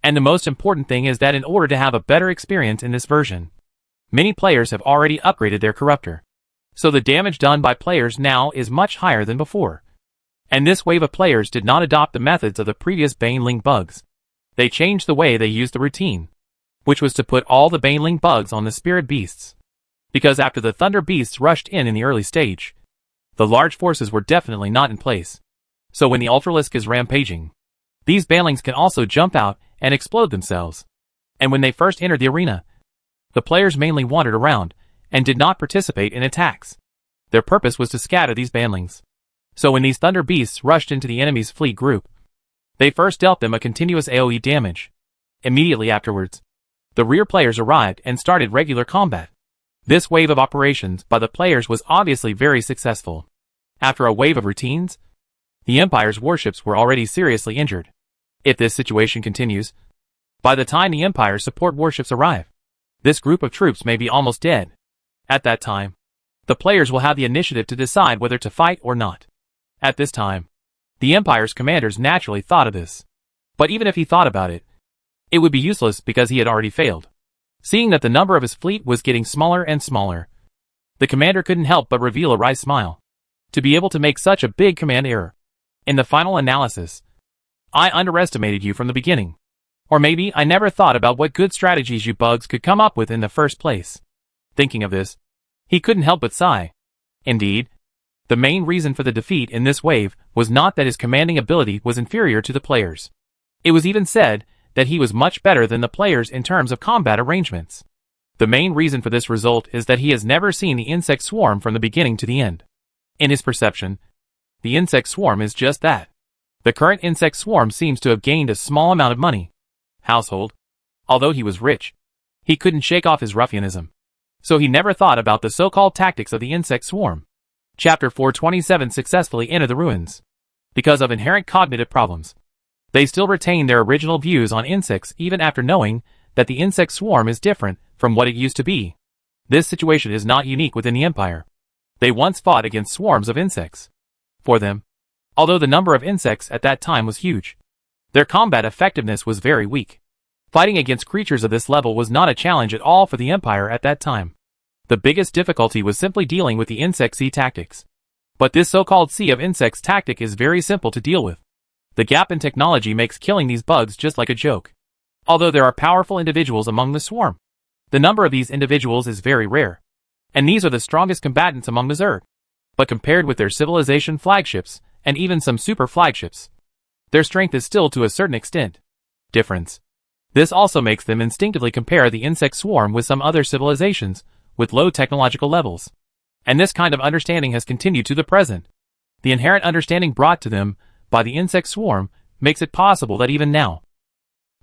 And the most important thing is that in order to have a better experience in this version, many players have already upgraded their corruptor. So the damage done by players now is much higher than before. And this wave of players did not adopt the methods of the previous Baneling bugs. They changed the way they used the routine, which was to put all the Baneling bugs on the Spirit Beasts. Because after the Thunder Beasts rushed in the early stage, the large forces were definitely not in place. So when the Ultralisk is rampaging, these Banelings can also jump out and explode themselves. And when they first entered the arena, the players mainly wandered around and did not participate in attacks. Their purpose was to scatter these Banelings. So when these Thunder Beasts rushed into the enemy's fleet group, they first dealt them a continuous AoE damage. Immediately afterwards, the rear players arrived and started regular combat. This wave of operations by the players was obviously very successful. After a wave of routines, the Empire's warships were already seriously injured. If this situation continues, by the time the Empire's support warships arrive, this group of troops may be almost dead. At that time, the players will have the initiative to decide whether to fight or not. At this time, the Empire's commanders naturally thought of this. But even if he thought about it, it would be useless because he had already failed. Seeing that the number of his fleet was getting smaller and smaller, the commander couldn't help but reveal a wry smile. To be able to make such a big command error. In the final analysis, I underestimated you from the beginning. Or maybe I never thought about what good strategies you bugs could come up with in the first place. Thinking of this, He couldn't help but sigh. Indeed, the main reason for the defeat in this wave was not that his commanding ability was inferior to the players. It was even said that he was much better than the players in terms of combat arrangements. The main reason for this result is that he has never seen the insect swarm from the beginning to the end. In his perception, the insect swarm is just that. The current insect swarm seems to have gained a small amount of money. Household. Although he was rich, he couldn't shake off his ruffianism. So he never thought about the so-called tactics of the insect swarm. Chapter 427 successfully enter the ruins. Because of inherent cognitive problems, they still retain their original views on insects even after knowing that the insect swarm is different from what it used to be. This situation is not unique within the Empire. They once fought against swarms of insects. For them, although the number of insects at that time was huge, their combat effectiveness was very weak. Fighting against creatures of this level was not a challenge at all for the Empire at that time. The biggest difficulty was simply dealing with the insect sea tactics. But this so-called sea of insects tactic is very simple to deal with. The gap in technology makes killing these bugs just like a joke. Although there are powerful individuals among the swarm, the number of these individuals is very rare. And these are the strongest combatants among the Zerg. But compared with their civilization flagships, and even some super flagships, their strength is still to a certain extent difference. This also makes them instinctively compare the insect swarm with some other civilizations with low technological levels. And this kind of understanding has continued to the present. The inherent understanding brought to them by the insect swarm makes it possible that even now,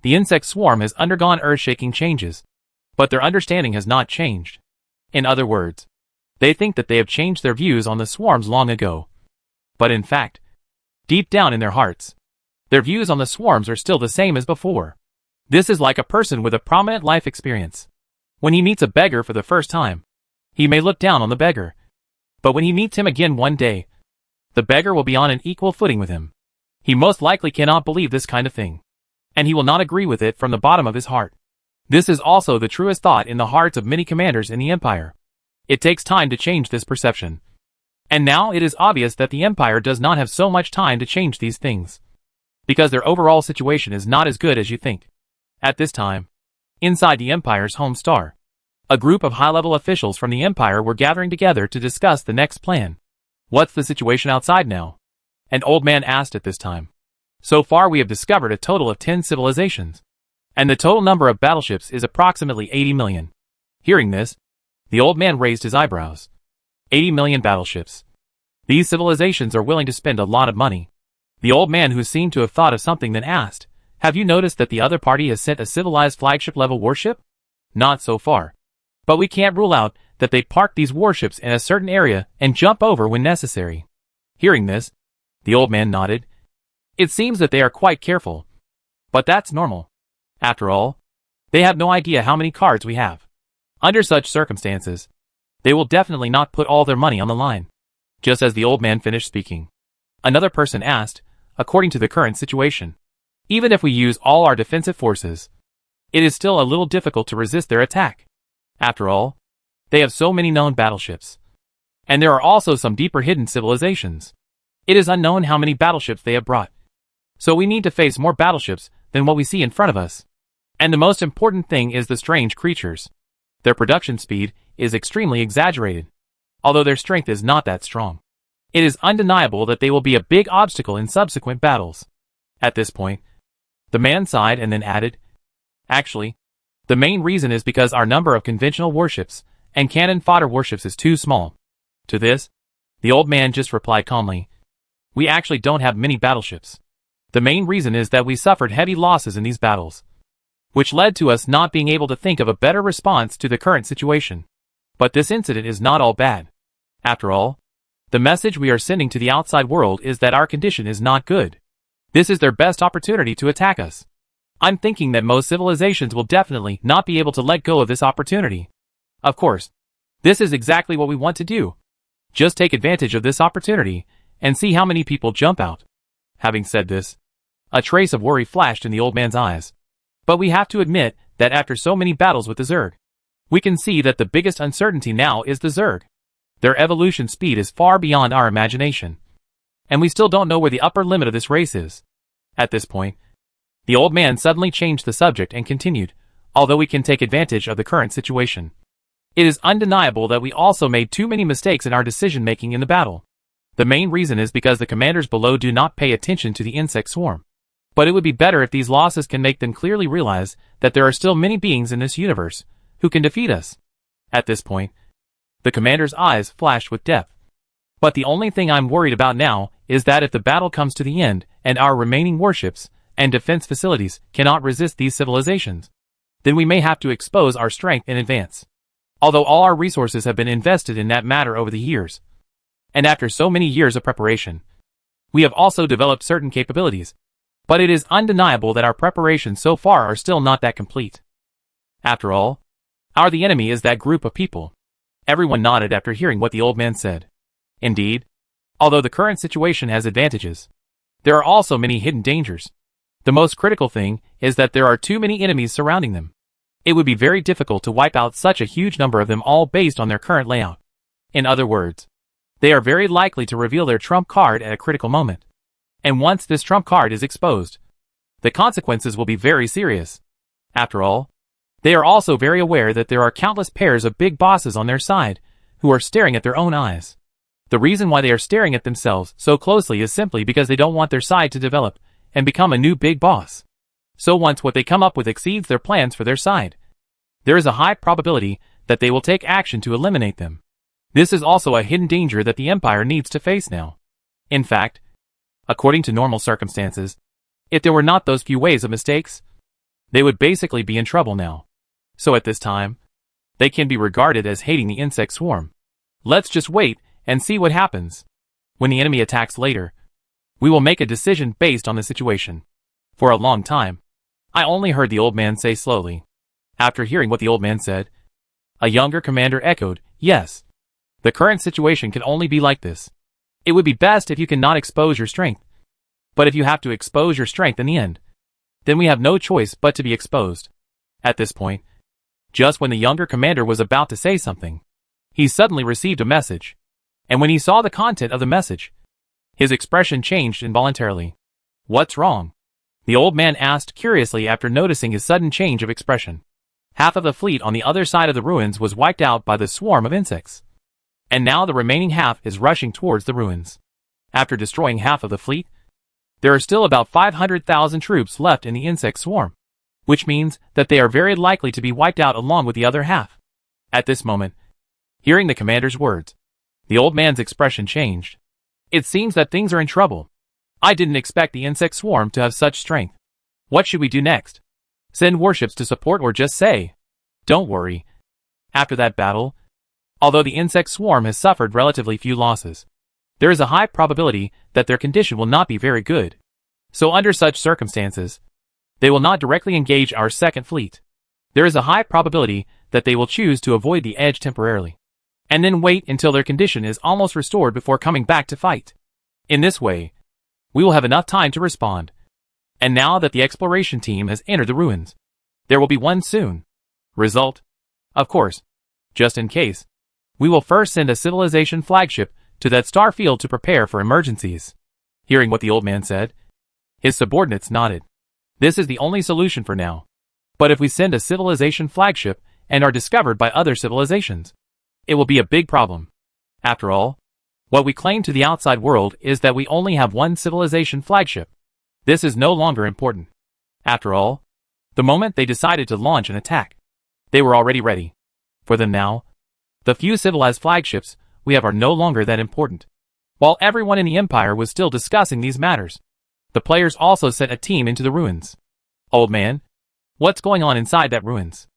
the insect swarm has undergone earth-shaking changes, but their understanding has not changed. In other words, they think that they have changed their views on the swarms long ago. But in fact, deep down in their hearts, their views on the swarms are still the same as before. This is like a person with a prominent life experience. When he meets a beggar for the first time, he may look down on the beggar. But when he meets him again one day, the beggar will be on an equal footing with him. He most likely cannot believe this kind of thing, and he will not agree with it from the bottom of his heart. This is also the truest thought in the hearts of many commanders in the Empire. It takes time to change this perception. And now it is obvious that the Empire does not have so much time to change these things, because their overall situation is not as good as you think. At this time, inside the Empire's home star, a group of high-level officials from the Empire were gathering together to discuss the next plan. What's the situation outside now? An old man asked at this time. So far we have discovered a total of 10 civilizations, and the total number of battleships is approximately 80 million. Hearing this, the old man raised his eyebrows. 80 million battleships. These civilizations are willing to spend a lot of money. The old man, who seemed to have thought of something, then asked, "Have you noticed that the other party has sent a civilized flagship-level warship?" "Not so far. But we can't rule out that they park these warships in a certain area and jump over when necessary." Hearing this, the old man nodded. It seems that they are quite careful. But that's normal. After all, they have no idea how many cards we have. Under such circumstances, they will definitely not put all their money on the line. Just as the old man finished speaking, another person asked, "According to the current situation, even if we use all our defensive forces, it is still a little difficult to resist their attack. After all, they have so many known battleships. And there are also some deeper hidden civilizations. It is unknown how many battleships they have brought. So we need to face more battleships than what we see in front of us. And the most important thing is the strange creatures. Their production speed is extremely exaggerated, although their strength is not that strong. It is undeniable that they will be a big obstacle in subsequent battles." At this point, the man sighed and then added, "Actually, the main reason is because our number of conventional warships and cannon fodder warships is too small." To this, the old man just replied calmly, "We actually don't have many battleships. The main reason is that we suffered heavy losses in these battles, which led to us not being able to think of a better response to the current situation. But this incident is not all bad. After all, the message we are sending to the outside world is that our condition is not good. This is their best opportunity to attack us. I'm thinking that most civilizations will definitely not be able to let go of this opportunity. Of course, this is exactly what we want to do. Just take advantage of this opportunity and see how many people jump out." Having said this, a trace of worry flashed in the old man's eyes. But we have to admit that after so many battles with the Zerg, we can see that the biggest uncertainty now is the Zerg. Their evolution speed is far beyond our imagination, and we still don't know where the upper limit of this race is. At this point, the old man suddenly changed the subject and continued, "Although we can take advantage of the current situation, It is undeniable that we also made too many mistakes in our decision-making in the battle. The main reason is because the commanders below do not pay attention to the insect swarm. But it would be better if these losses can make them clearly realize that there are still many beings in this universe who can defeat us. At this point, the commander's eyes flashed with depth. But the only thing I'm worried about now is that if the battle comes to the end and our remaining warships and defense facilities cannot resist these civilizations, then we may have to expose our strength in advance. Although all our resources have been invested in that matter over the years, and after so many years of preparation, we have also developed certain capabilities, but it is undeniable that our preparations so far are still not that complete. After all, the enemy is that group of people. Everyone nodded after hearing what the old man said. Indeed, although the current situation has advantages, there are also many hidden dangers. The most critical thing is that there are too many enemies surrounding them. It would be very difficult to wipe out such a huge number of them all based on their current layout. In other words, they are very likely to reveal their trump card at a critical moment. And once this trump card is exposed, the consequences will be very serious. After all, they are also very aware that there are countless pairs of big bosses on their side who are staring at their own eyes. The reason why they are staring at themselves so closely is simply because they don't want their side to develop and become a new big boss. So once what they come up with exceeds their plans for their side, there is a high probability that they will take action to eliminate them. This is also a hidden danger that the Empire needs to face now. In fact, according to normal circumstances, if there were not those few ways of mistakes, they would basically be in trouble now. So at this time, they can be regarded as hating the insect swarm. Let's just wait and see what happens. When the enemy attacks later, we will make a decision based on the situation. For a long time, I only heard the old man say slowly. After hearing what the old man said, a younger commander echoed, "Yes. The current situation can only be like this. It would be best if you cannot expose your strength. But if you have to expose your strength in the end, then we have no choice but to be exposed." At this point, just when the younger commander was about to say something, he suddenly received a message. And when he saw the content of the message, his expression changed involuntarily. "What's wrong?" the old man asked curiously after noticing his sudden change of expression. Half of the fleet on the other side of the ruins was wiped out by the swarm of insects. And now the remaining half is rushing towards the ruins. After destroying half of the fleet, there are still about 500,000 troops left in the insect swarm, which means that they are very likely to be wiped out along with the other half. At this moment, hearing the commander's words, the old man's expression changed. It seems that things are in trouble. I didn't expect the insect swarm to have such strength. What should we do next? Send warships to support or just say, "Don't worry"? After that battle, although the insect swarm has suffered relatively few losses, there is a high probability that their condition will not be very good. So under such circumstances, they will not directly engage our second fleet. There is a high probability that they will choose to avoid the edge temporarily, and then wait until their condition is almost restored before coming back to fight. In this way, we will have enough time to respond. And now that the exploration team has entered the ruins, there will be one soon. Result? Of course, just in case, we will first send a civilization flagship to that star field to prepare for emergencies. Hearing what the old man said, his subordinates nodded. This is the only solution for now. But if we send a civilization flagship and are discovered by other civilizations, it will be a big problem. After all, what we claim to the outside world is that we only have one civilization flagship. This is no longer important. After all, the moment they decided to launch an attack, they were already ready. For them now, the few civilized flagships we have are no longer that important. While everyone in the Empire was still discussing these matters, the players also sent a team into the ruins. "Old man, what's going on inside that ruins?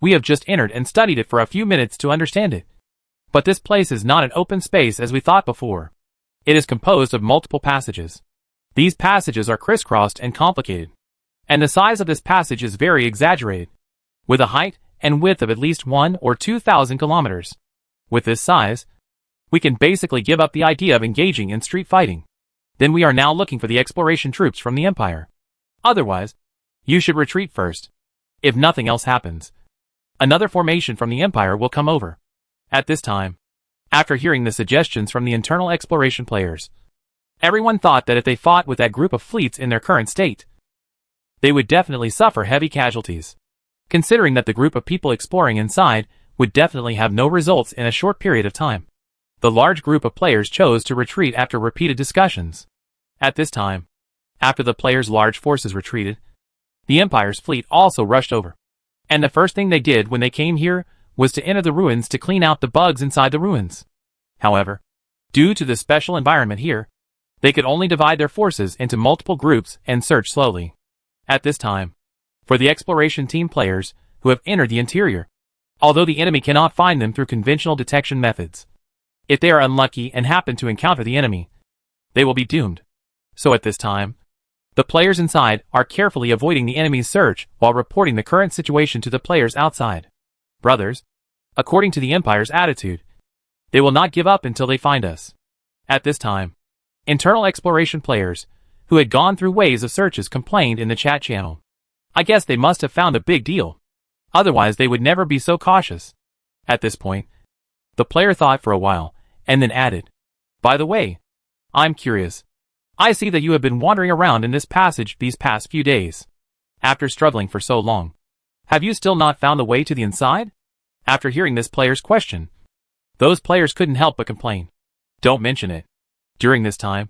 We have just entered and studied it for a few minutes to understand it. But this place is not an open space as we thought before. It is composed of multiple passages. These passages are crisscrossed and complicated. And the size of this passage is very exaggerated, with a height and width of at least 1,000 or 2,000 kilometers. With this size, we can basically give up the idea of engaging in street fighting. Then we are now looking for the exploration troops from the Empire. Otherwise, you should retreat first. If nothing else happens, another formation from the Empire will come over." At this time, after hearing the suggestions from the internal exploration players, everyone thought that if they fought with that group of fleets in their current state, they would definitely suffer heavy casualties. Considering that the group of people exploring inside would definitely have no results in a short period of time. The large group of players chose to retreat after repeated discussions. At this time, after the players' large forces retreated, the Empire's fleet also rushed over. And the first thing they did when they came here was to enter the ruins to clean out the bugs inside the ruins. However, due to the special environment here, they could only divide their forces into multiple groups and search slowly. At this time, for the exploration team players who have entered the interior, although the enemy cannot find them through conventional detection methods, if they are unlucky and happen to encounter the enemy, they will be doomed. So at this time, the players inside are carefully avoiding the enemy's search while reporting the current situation to the players outside. Brothers, according to the Empire's attitude, they will not give up until they find us. At this time, internal exploration players who had gone through waves of searches complained in the chat channel. I guess they must have found a big deal. Otherwise they would never be so cautious. At this point, the player thought for a while, and then added, "By the way, I'm curious. I see that you have been wandering around in this passage these past few days. After struggling for so long, have you still not found the way to the inside?" After hearing this player's question, those players couldn't help but complain. "Don't mention it. During this time,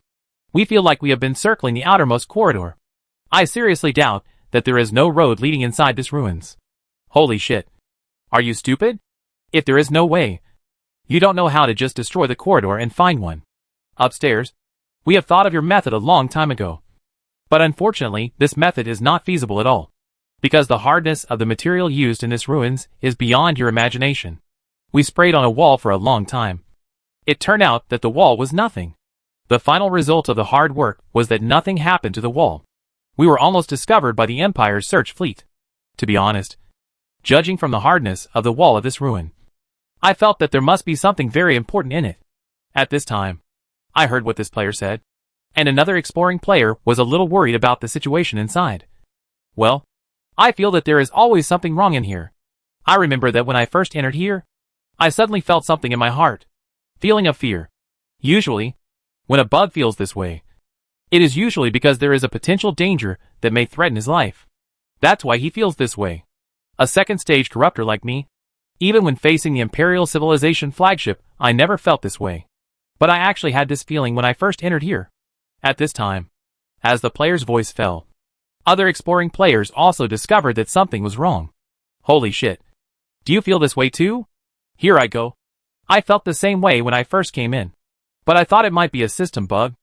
we feel like we have been circling the outermost corridor. I seriously doubt that there is no road leading inside this ruins. Holy shit. Are you stupid? If there is no way, you don't know how to just destroy the corridor and find one. Upstairs, we have thought of your method a long time ago. But unfortunately, this method is not feasible at all, because the hardness of the material used in this ruins is beyond your imagination. We sprayed on a wall for a long time. It turned out that the wall was nothing. The final result of the hard work was that nothing happened to the wall. We were almost discovered by the Empire's search fleet. To be honest, judging from the hardness of the wall of this ruin, I felt that there must be something very important in it." At this time, I heard what this player said, and another exploring player was a little worried about the situation inside. "Well, I feel that there is always something wrong in here. I remember that when I first entered here, I suddenly felt something in my heart. Feeling of fear. Usually, when a bug feels this way, it is usually because there is a potential danger that may threaten his life. That's why he feels this way. A second-stage corruptor like me, even when facing the Imperial Civilization flagship, I never felt this way. But I actually had this feeling when I first entered here." At this time, as the player's voice fell, other exploring players also discovered that something was wrong. "Holy shit. Do you feel this way too? Here I go. I felt the same way when I first came in. But I thought it might be a system bug,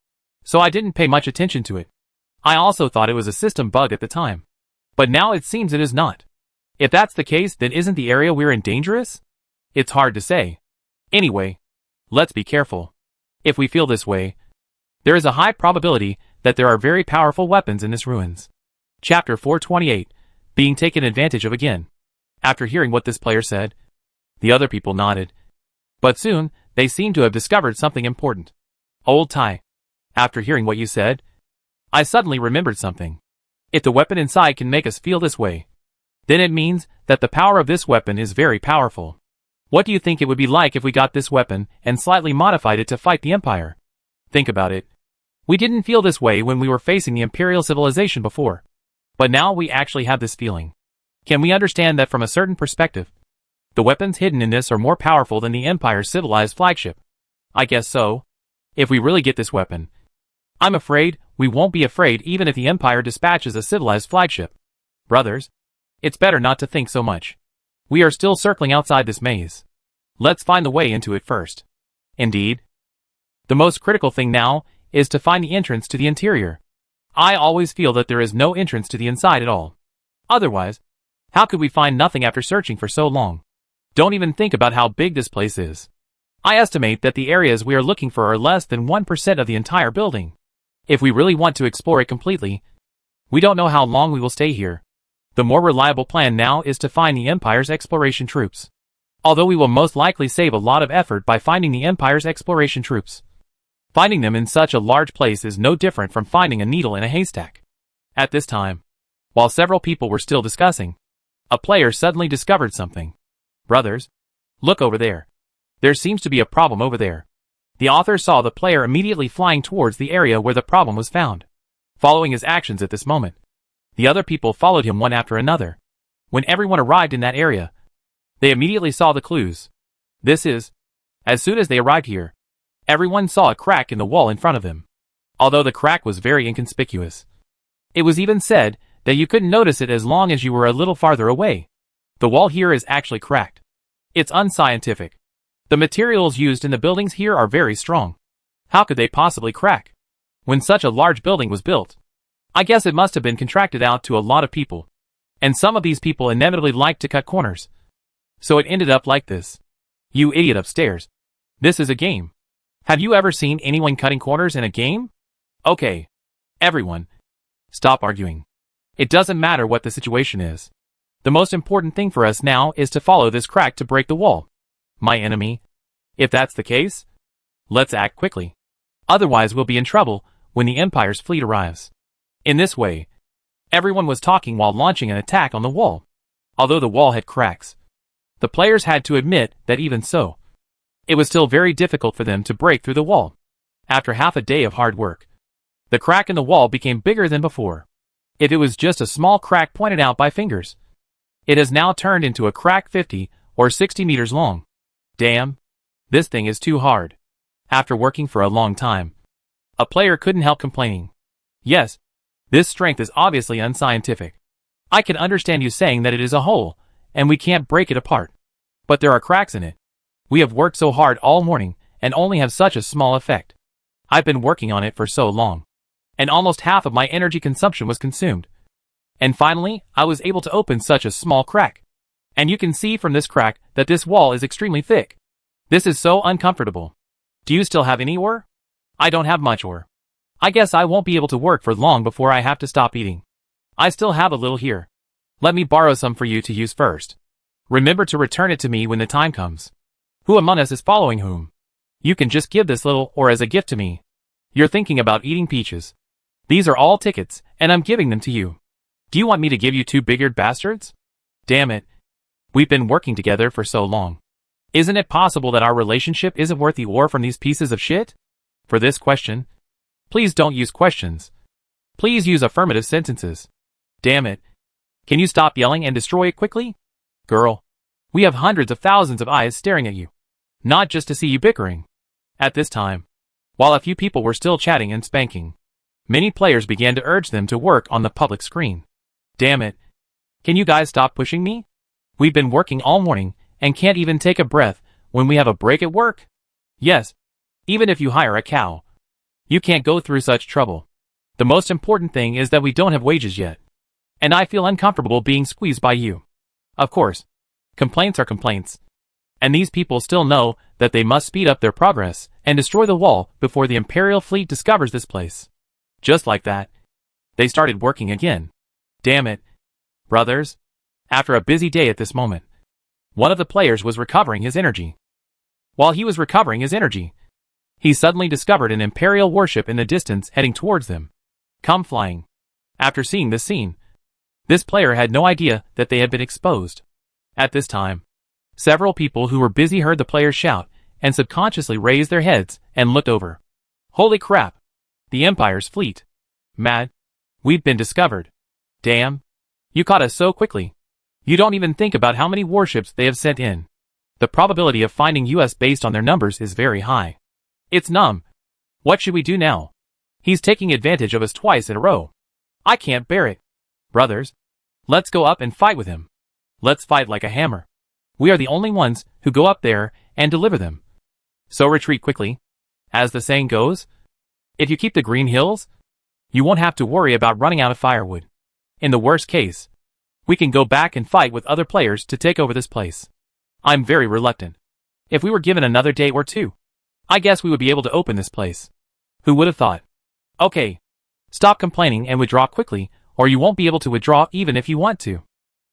so I didn't pay much attention to it. I also thought it was a system bug at the time. But now it seems it is not. If that's the case, then isn't the area we're in dangerous? It's hard to say. Anyway, let's be careful. If we feel this way, there is a high probability that there are very powerful weapons in this ruins." Chapter 428, Being Taken Advantage of Again. After hearing what this player said, the other people nodded. But soon, they seemed to have discovered something important. "Old Tai, after hearing what you said, I suddenly remembered something. If the weapon inside can make us feel this way, then it means that the power of this weapon is very powerful. What do you think it would be like if we got this weapon and slightly modified it to fight the Empire? Think about it. We didn't feel this way when we were facing the Imperial Civilization before. But now we actually have this feeling. Can we understand that from a certain perspective? The weapons hidden in this are more powerful than the Empire's civilized flagship. I guess so. If we really get this weapon, I'm afraid we won't be afraid even if the Empire dispatches a civilized flagship. Brothers, it's better not to think so much. We are still circling outside this maze. Let's find the way into it first." Indeed. The most critical thing now is to find the entrance to the interior. I always feel that there is no entrance to the inside at all. Otherwise, how could we find nothing after searching for so long? Don't even think about how big this place is. I estimate that the areas we are looking for are less than 1% of the entire building. If we really want to explore it completely, we don't know how long we will stay here. The more reliable plan now is to find the Empire's exploration troops. Although we will most likely save a lot of effort by finding the Empire's exploration troops. Finding them in such a large place is no different from finding a needle in a haystack. At this time, while several people were still discussing, a player suddenly discovered something. "Brothers, look over there. There seems to be a problem over there." The author saw the player immediately flying towards the area where the problem was found. Following his actions at this moment, the other people followed him one after another. When everyone arrived in that area, They immediately saw the clues. As soon as they arrived here, everyone saw a crack in the wall in front of them. Although the crack was very inconspicuous. It was even said that you couldn't notice it as long as you were a little farther away. The wall here is actually cracked. It's unscientific. The materials used in the buildings here are very strong. How could they possibly crack? When such a large building was built, I guess it must have been contracted out to a lot of people. And some of these people inevitably like to cut corners. So it ended up like this. You idiot upstairs. This is a game. Have you ever seen anyone cutting corners in a game? Okay. Everyone. Stop arguing. It doesn't matter what the situation is. The most important thing for us now is to follow this crack to break the wall. My enemy. If that's the case, let's act quickly. Otherwise we'll be in trouble when the Empire's fleet arrives. In this way, everyone was talking while launching an attack on the wall. Although the wall had cracks, the players had to admit that even so, it was still very difficult for them to break through the wall. After half a day of hard work, the crack in the wall became bigger than before. If it was just a small crack pointed out by fingers, it has now turned into a crack 50 or 60 meters long. Damn, this thing is too hard. After working for a long time, a player couldn't help complaining. Yes, this strength is obviously unscientific. I can understand you saying that it is a hole, and we can't break it apart. But there are cracks in it. We have worked so hard all morning, and only have such a small effect. I've been working on it for so long, and almost half of my energy consumption was consumed. And finally, I was able to open such a small crack. And you can see from this crack that this wall is extremely thick. This is so uncomfortable. Do you still have any ore? I don't have much ore. I guess I won't be able to work for long before I have to stop eating. I still have a little here. Let me borrow some for you to use first. Remember to return it to me when the time comes. Who among us is following whom? You can just give this little ore as a gift to me. You're thinking about eating peaches. These are all tickets, and I'm giving them to you. Do you want me to give you two big-eared bastards? Damn it. We've been working together for so long. Isn't it possible that our relationship isn't worth the ore from these pieces of shit? For this question, please don't use questions. Please use affirmative sentences. Damn it. Can you stop yelling and destroy it quickly? Girl, we have hundreds of thousands of eyes staring at you. Not just to see you bickering. At this time, while a few people were still chatting and spanking, many players began to urge them to work on the public screen. Damn it. Can you guys stop pushing me? We've been working all morning and can't even take a breath when we have a break at work. Yes, even if you hire a cow, you can't go through such trouble. The most important thing is that we don't have wages yet. And I feel uncomfortable being squeezed by you. Of course, complaints are complaints. And these people still know that they must speed up their progress and destroy the wall before the Imperial fleet discovers this place. Just like that, they started working again. Damn it. Brothers, after a busy day at this moment, one of the players was recovering his energy. While he was recovering his energy, he suddenly discovered an Imperial warship in the distance heading towards them. Come flying. After seeing this scene, this player had no idea that they had been exposed. At this time, several people who were busy heard the player shout and subconsciously raised their heads and looked over. Holy crap! The Empire's fleet. Mad. We've been discovered. Damn. You caught us so quickly. You don't even think about how many warships they have sent in. The probability of finding us based on their numbers is very high. It's numb. What should we do now? He's taking advantage of us twice in a row. I can't bear it. Brothers, let's go up and fight with him. Let's fight like a hammer. We are the only ones who go up there and deliver them. So retreat quickly. As the saying goes, if you keep the green hills, you won't have to worry about running out of firewood. In the worst case, we can go back and fight with other players to take over this place. I'm very reluctant. If we were given another day or two, I guess we would be able to open this place. Who would have thought? Okay. Stop complaining and withdraw quickly, or you won't be able to withdraw even if you want to.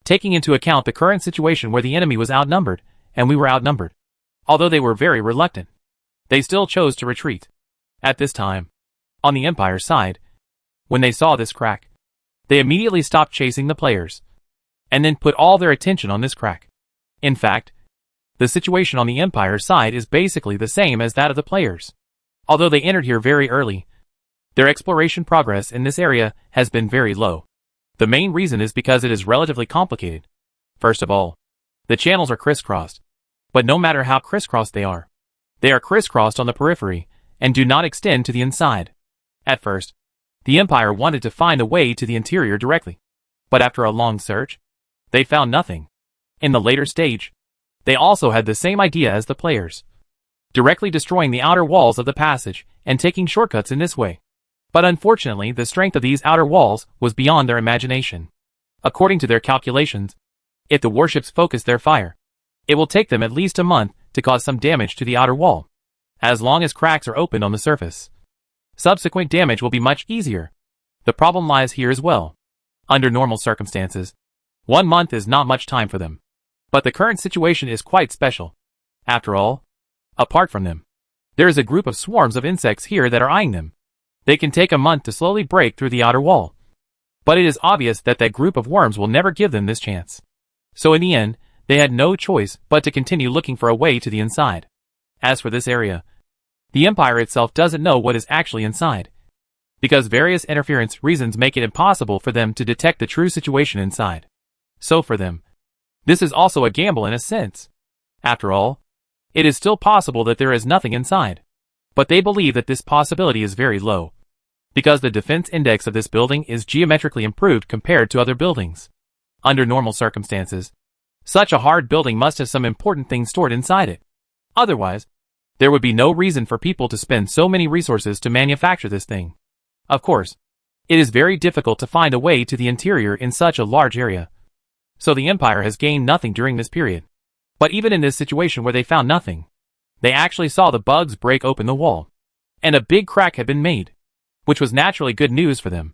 Taking into account the current situation where the enemy was outnumbered, and we were outnumbered. Although they were very reluctant, they still chose to retreat. At this time, on the Empire side, when they saw this crack, they immediately stopped chasing the players, and then put all their attention on this crack. In fact, the situation on the Empire side is basically the same as that of the players. Although they entered here very early, their exploration progress in this area has been very low. The main reason is because it is relatively complicated. First of all, The channels are crisscrossed. But no matter how crisscrossed they are crisscrossed on the periphery, and do not extend to the inside. At first, the Empire wanted to find a way to the interior directly. But after a long search, they found nothing. In the later stage, they also had the same idea as the players, directly destroying the outer walls of the passage and taking shortcuts in this way. But unfortunately, the strength of these outer walls was beyond their imagination. According to their calculations, if the warships focus their fire, it will take them at least a month to cause some damage to the outer wall, as long as cracks are opened on the surface. Subsequent damage will be much easier. The problem lies here as well. Under normal circumstances, 1 month is not much time for them. But the current situation is quite special. After all, apart from them, there is a group of swarms of insects here that are eyeing them. They can take a month to slowly break through the outer wall. But it is obvious that that group of worms will never give them this chance. So in the end, they had no choice but to continue looking for a way to the inside. As for this area, the Empire itself doesn't know what is actually inside, because various interference reasons make it impossible for them to detect the true situation inside. So for them, this is also a gamble in a sense. After all, it is still possible that there is nothing inside. But they believe that this possibility is very low, because the defense index of this building is geometrically improved compared to other buildings. Under normal circumstances, such a hard building must have some important things stored inside it. Otherwise, there would be no reason for people to spend so many resources to manufacture this thing. Of course, it is very difficult to find a way to the interior in such a large area. So the Empire has gained nothing during this period. But even in this situation where they found nothing, they actually saw the bugs break open the wall, and a big crack had been made, which was naturally good news for them.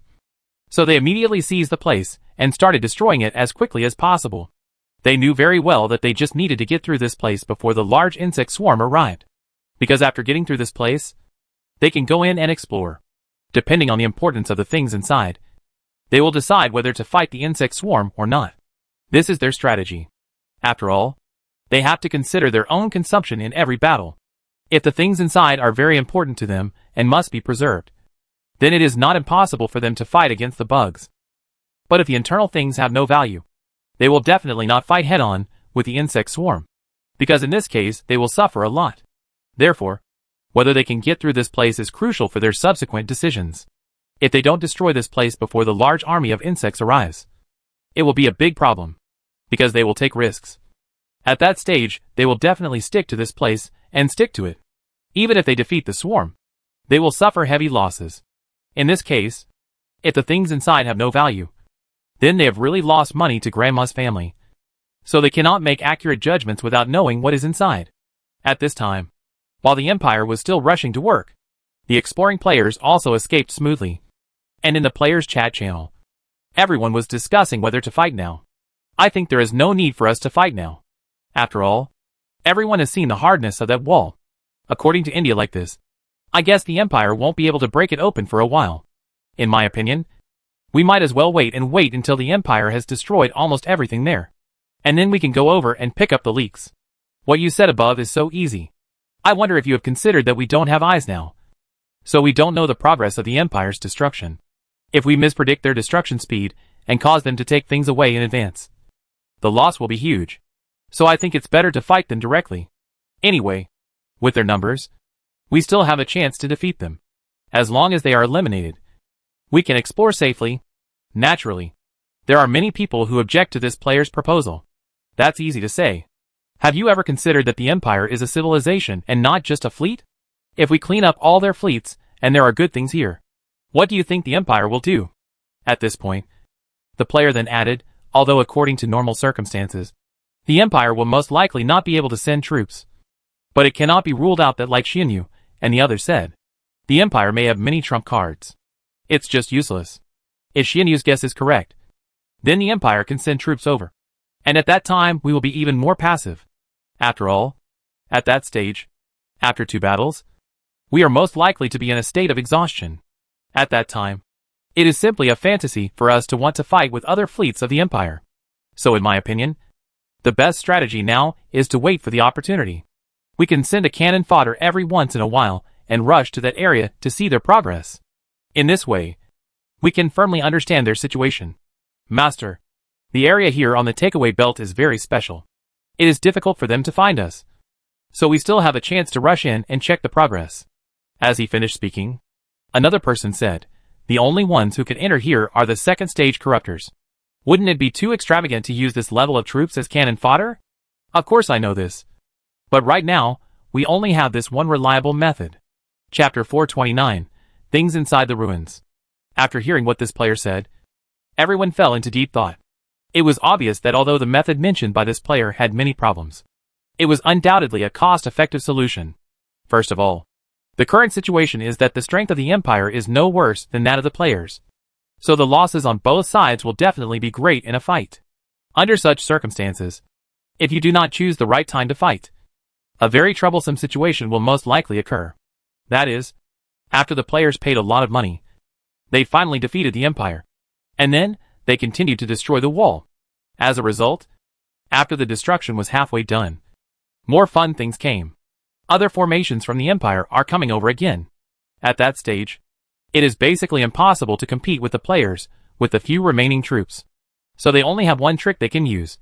So they immediately seized the place and started destroying it as quickly as possible. They knew very well that they just needed to get through this place before the large insect swarm arrived, because after getting through this place, they can go in and explore. Depending on the importance of the things inside, they will decide whether to fight the insect swarm or not. This is their strategy. After all, they have to consider their own consumption in every battle. If the things inside are very important to them and must be preserved, then it is not impossible for them to fight against the bugs. But if the internal things have no value, they will definitely not fight head-on with the insect swarm, because in this case they will suffer a lot. Therefore, whether they can get through this place is crucial for their subsequent decisions. If they don't destroy this place before the large army of insects arrives, it will be a big problem, because they will take risks. At that stage, they will definitely stick to this place and stick to it. Even if they defeat the swarm, they will suffer heavy losses. In this case, if the things inside have no value, then they have really lost money to Grandma's family. So they cannot make accurate judgments without knowing what is inside. At this time, while the Empire was still rushing to work, the exploring players also escaped smoothly. And in the players' chat channel, everyone was discussing whether to fight now. I think there is no need for us to fight now. After all, everyone has seen the hardness of that wall. According to India like this, I guess the Empire won't be able to break it open for a while. In my opinion, we might as well wait until the Empire has destroyed almost everything there. And then we can go over and pick up the leaks. What you said above is so easy. I wonder if you have considered that we don't have eyes now. So we don't know the progress of the Empire's destruction. If we mispredict their destruction speed and cause them to take things away in advance, the loss will be huge. So I think it's better to fight them directly. Anyway, with their numbers, we still have a chance to defeat them. As long as they are eliminated, we can explore safely. Naturally, there are many people who object to this player's proposal. That's easy to say. Have you ever considered that the Empire is a civilization and not just a fleet? If we clean up all their fleets, and there are good things here, what do you think the Empire will do? At this point, the player then added, although according to normal circumstances, the Empire will most likely not be able to send troops. But it cannot be ruled out that, like Xianyu and the others said, the Empire may have many trump cards. It's just useless. If Xianyu's guess is correct, then the Empire can send troops over. And at that time we will be even more passive. After all, at that stage, after 2 battles, we are most likely to be in a state of exhaustion. At that time, it is simply a fantasy for us to want to fight with other fleets of the Empire. So in my opinion, the best strategy now is to wait for the opportunity. We can send a cannon fodder every once in a while and rush to that area to see their progress. In this way, we can firmly understand their situation. Master, the area here on the takeaway belt is very special. it is difficult for them to find us. So we still have a chance to rush in and check the progress. As he finished speaking, another person said, the only ones who could enter here are the second stage corruptors. Wouldn't it be too extravagant to use this level of troops as cannon fodder? Of course I know this. But right now, we only have this one reliable method. Chapter 429, Things Inside the Ruins. After hearing what this player said, everyone fell into deep thought. It was obvious that although the method mentioned by this player had many problems, it was undoubtedly a cost-effective solution. First of all, the current situation is that the strength of the Empire is no worse than that of the players. So the losses on both sides will definitely be great in a fight. Under such circumstances, if you do not choose the right time to fight, a very troublesome situation will most likely occur. That is, after the players paid a lot of money, they finally defeated the Empire. And then, they continued to destroy the wall. As a result, after the destruction was halfway done, more fun things came. Other formations from the Empire are coming over again. At that stage, it is basically impossible to compete with the players, with the few remaining troops. So they only have one trick they can use.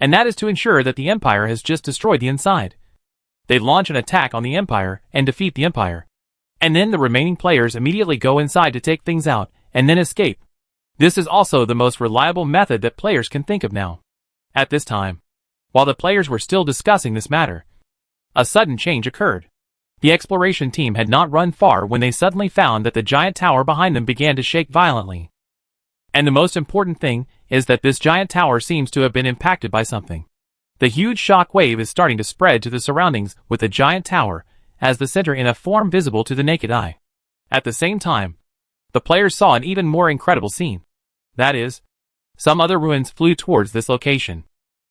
And that is to ensure that the Empire has just destroyed the inside. They launch an attack on the Empire and defeat the Empire. And then the remaining players immediately go inside to take things out, and then escape. This is also the most reliable method that players can think of now. At this time, while the players were still discussing this matter, a sudden change occurred. The exploration team had not run far when they suddenly found that the giant tower behind them began to shake violently. And the most important thing is that this giant tower seems to have been impacted by something. The huge shock wave is starting to spread to the surroundings with the giant tower as the center in a form visible to the naked eye. At the same time, the players saw an even more incredible scene. That is, some other ruins flew towards this location.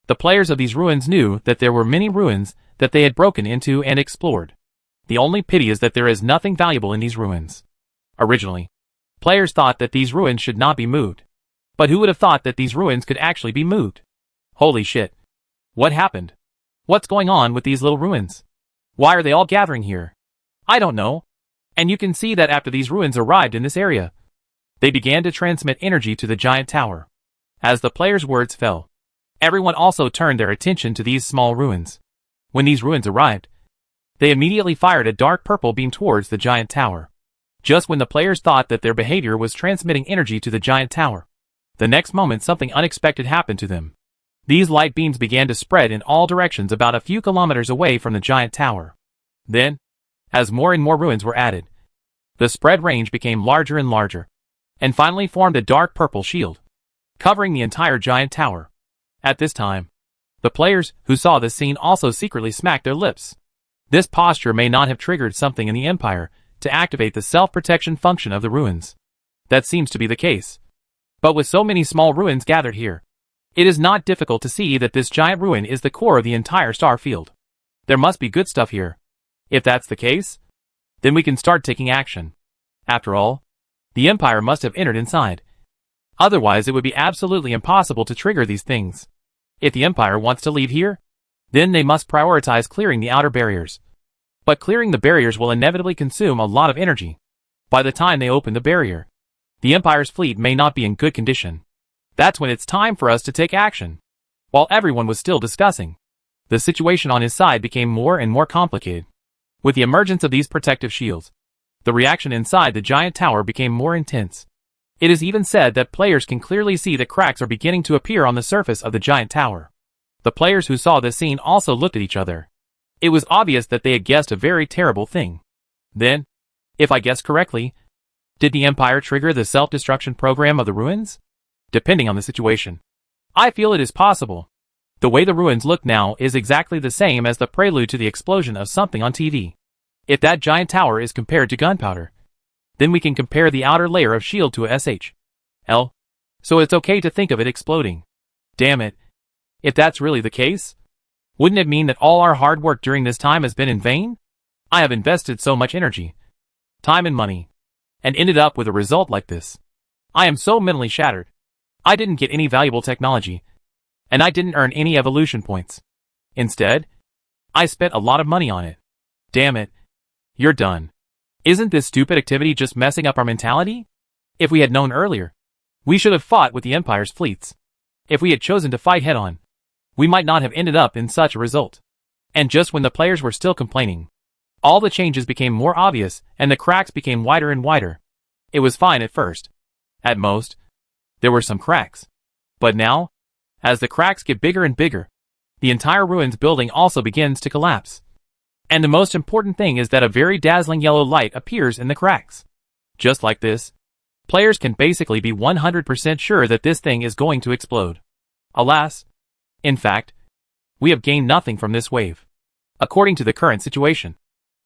The players of these ruins knew that there were many ruins that they had broken into and explored. The only pity is that there is nothing valuable in these ruins. Originally, players thought that these ruins should not be moved. But who would have thought that these ruins could actually be moved? Holy shit. What happened? What's going on with these little ruins? Why are they all gathering here? I don't know. And you can see that after these ruins arrived in this area, they began to transmit energy to the giant tower. As the players' words fell, everyone also turned their attention to these small ruins. When these ruins arrived, they immediately fired a dark purple beam towards the giant tower. Just when the players thought that their behavior was transmitting energy to the giant tower, the next moment something unexpected happened to them. These light beams began to spread in all directions about a few kilometers away from the giant tower. Then, as more and more ruins were added, the spread range became larger and larger, and finally formed a dark purple shield, covering the entire giant tower. At this time, the players who saw this scene also secretly smacked their lips. This posture may not have triggered something in the Empire to activate the self-protection function of the ruins. That seems to be the case. But with so many small ruins gathered here, it is not difficult to see that this giant ruin is the core of the entire star field. There must be good stuff here. If that's the case, then we can start taking action. After all, the Empire must have entered inside. Otherwise it would be absolutely impossible to trigger these things. If the Empire wants to leave here, then they must prioritize clearing the outer barriers. But clearing the barriers will inevitably consume a lot of energy. By the time they open the barrier, the Empire's fleet may not be in good condition. That's when it's time for us to take action. While everyone was still discussing, the situation on his side became more and more complicated. With the emergence of these protective shields, the reaction inside the giant tower became more intense. It is even said that players can clearly see that cracks are beginning to appear on the surface of the giant tower. The players who saw this scene also looked at each other. It was obvious that they had guessed a very terrible thing. Then, if I guessed correctly, did the Empire trigger the self-destruction program of the ruins? Depending on the situation, I feel it is possible. The way the ruins look now is exactly the same as the prelude to the explosion of something on TV. If that giant tower is compared to gunpowder, then we can compare the outer layer of shield to a SHL. So it's okay to think of it exploding. Damn it. If that's really the case, wouldn't it mean that all our hard work during this time has been in vain? I have invested so much energy, time and money, and ended up with a result like this. I am so mentally shattered. I didn't get any valuable technology, and I didn't earn any evolution points. Instead, I spent a lot of money on it. Damn it. You're done. Isn't this stupid activity just messing up our mentality? If we had known earlier, we should have fought with the Empire's fleets. If we had chosen to fight head-on, we might not have ended up in such a result. And just when the players were still complaining, all the changes became more obvious and the cracks became wider and wider. It was fine at first. At most, there were some cracks. But now, as the cracks get bigger and bigger, the entire ruins building also begins to collapse. And the most important thing is that a very dazzling yellow light appears in the cracks. Just like this, players can basically be 100% sure that this thing is going to explode. Alas, in fact, we have gained nothing from this wave. According to the current situation,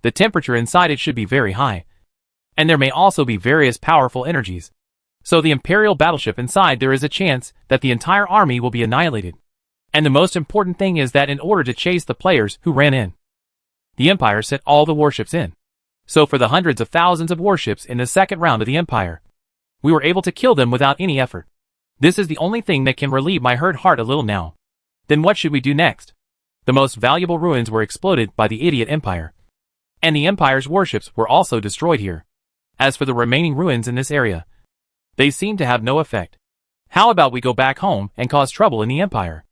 the temperature inside it should be very high, and there may also be various powerful energies. So the Imperial battleship inside, there is a chance that the entire army will be annihilated. And the most important thing is that in order to chase the players who ran in, the Empire sent all the warships in. So for the hundreds of thousands of warships in the second round of the Empire, we were able to kill them without any effort. This is the only thing that can relieve my hurt heart a little now. Then what should we do next? The most valuable ruins were exploded by the idiot Empire. And the Empire's warships were also destroyed here. As for the remaining ruins in this area, they seem to have no effect. How about we go back home and cause trouble in the Empire?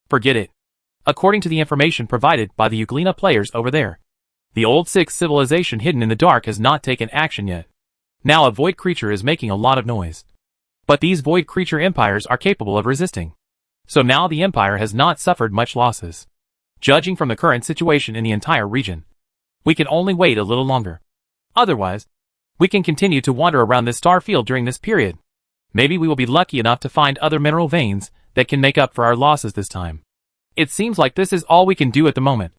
Forget it. According to the information provided by the Uglina players over there, the old 6th civilization hidden in the dark has not taken action yet. Now a void creature is making a lot of noise. But these void creature empires are capable of resisting. So now the Empire has not suffered much losses. Judging from the current situation in the entire region, we can only wait a little longer. Otherwise, we can continue to wander around this star field during this period. Maybe we will be lucky enough to find other mineral veins that can make up for our losses this time. It seems like this is all we can do at the moment.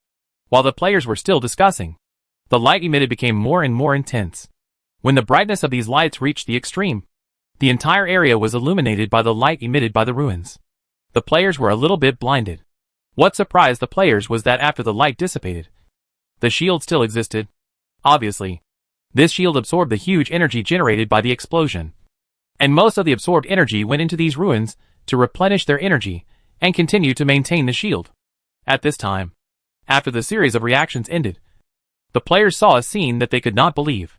While the players were still discussing, the light emitted became more and more intense. When the brightness of these lights reached the extreme, the entire area was illuminated by the light emitted by the ruins. The players were a little bit blinded. What surprised the players was that after the light dissipated, the shield still existed. Obviously, this shield absorbed the huge energy generated by the explosion. And most of the absorbed energy went into these ruins to replenish their energy and continue to maintain the shield. At this time, after the series of reactions ended, the players saw a scene that they could not believe.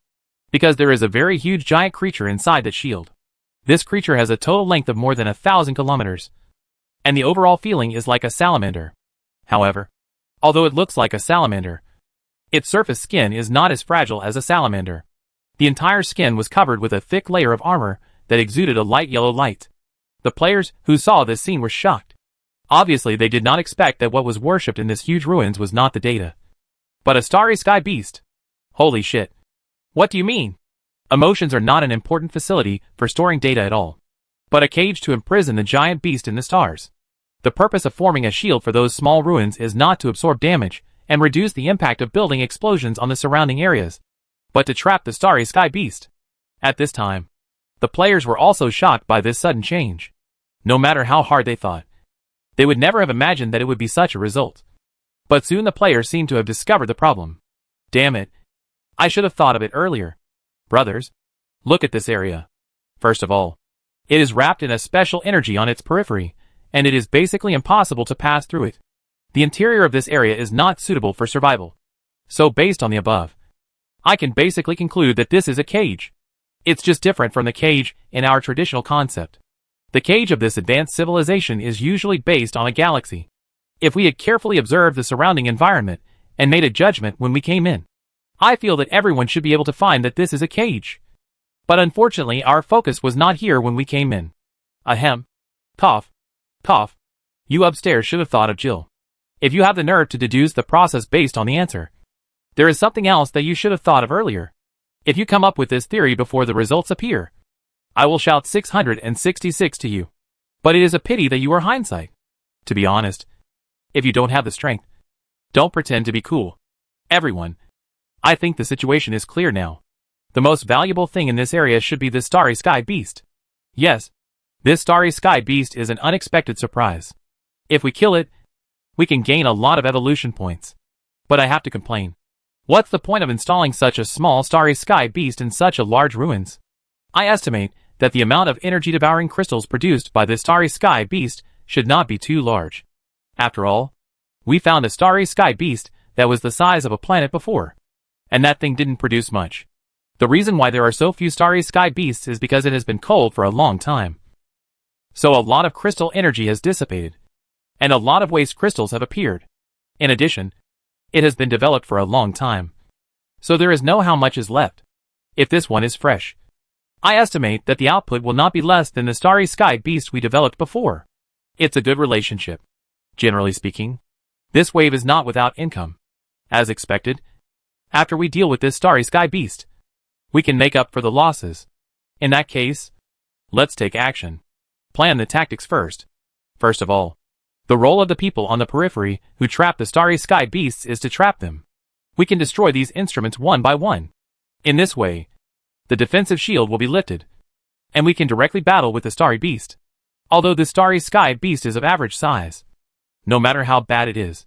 Because there is a very huge giant creature inside that shield. This creature has a total length of more than 1,000 kilometers. And the overall feeling is like a salamander. However, although it looks like a salamander, its surface skin is not as fragile as a salamander. The entire skin was covered with a thick layer of armor that exuded a light yellow light. The players who saw this scene were shocked. Obviously they did not expect that what was worshipped in this huge ruins was not the data, but a starry sky beast. Holy shit. What do you mean? Emotions are not an important facility for storing data at all, but a cage to imprison the giant beast in the stars. The purpose of forming a shield for those small ruins is not to absorb damage and reduce the impact of building explosions on the surrounding areas, but to trap the starry sky beast. At this time, the players were also shocked by this sudden change. No matter how hard they thought, they would never have imagined that it would be such a result. But soon the players seemed to have discovered the problem. Damn it. I should have thought of it earlier. Brothers, look at this area. First of all, it is wrapped in a special energy on its periphery, and it is basically impossible to pass through it. The interior of this area is not suitable for survival. So based on the above, I can basically conclude that this is a cage. It's just different from the cage in our traditional concept. The cage of this advanced civilization is usually based on a galaxy. If we had carefully observed the surrounding environment and made a judgment when we came in, I feel that everyone should be able to find that this is a cage. But unfortunately our focus was not here when we came in. Ahem. Cough. Cough. You upstairs should have thought of Jill. If you have the nerve to deduce the process based on the answer, there is something else that you should have thought of earlier. If you come up with this theory before the results appear, I will shout 666 to you. But it is a pity that you are hindsight. To be honest, if you don't have the strength, don't pretend to be cool. Everyone, I think the situation is clear now. The most valuable thing in this area should be this starry sky beast. Yes, this starry sky beast is an unexpected surprise. If we kill it, we can gain a lot of evolution points. But I have to complain. What's the point of installing such a small starry sky beast in such a large ruins? I estimate that the amount of energy-devouring crystals produced by this starry sky beast should not be too large. After all, we found a starry sky beast that was the size of a planet before, and that thing didn't produce much. The reason why there are so few starry sky beasts is because it has been cold for a long time. So a lot of crystal energy has dissipated, and a lot of waste crystals have appeared. In addition, it has been developed for a long time, so there is no how much is left. If this one is fresh, I estimate that the output will not be less than the Starry Sky Beast we developed before. It's a good relationship. Generally speaking, this wave is not without income. As expected, after we deal with this Starry Sky Beast, we can make up for the losses. In that case, let's take action. Plan the tactics first. First of all, the role of the people on the periphery who trap the Starry Sky Beasts is to trap them. We can destroy these instruments one by one. In this way, the defensive shield will be lifted, and we can directly battle with the Starry Beast. Although the Starry Sky Beast is of average size, no matter how bad it is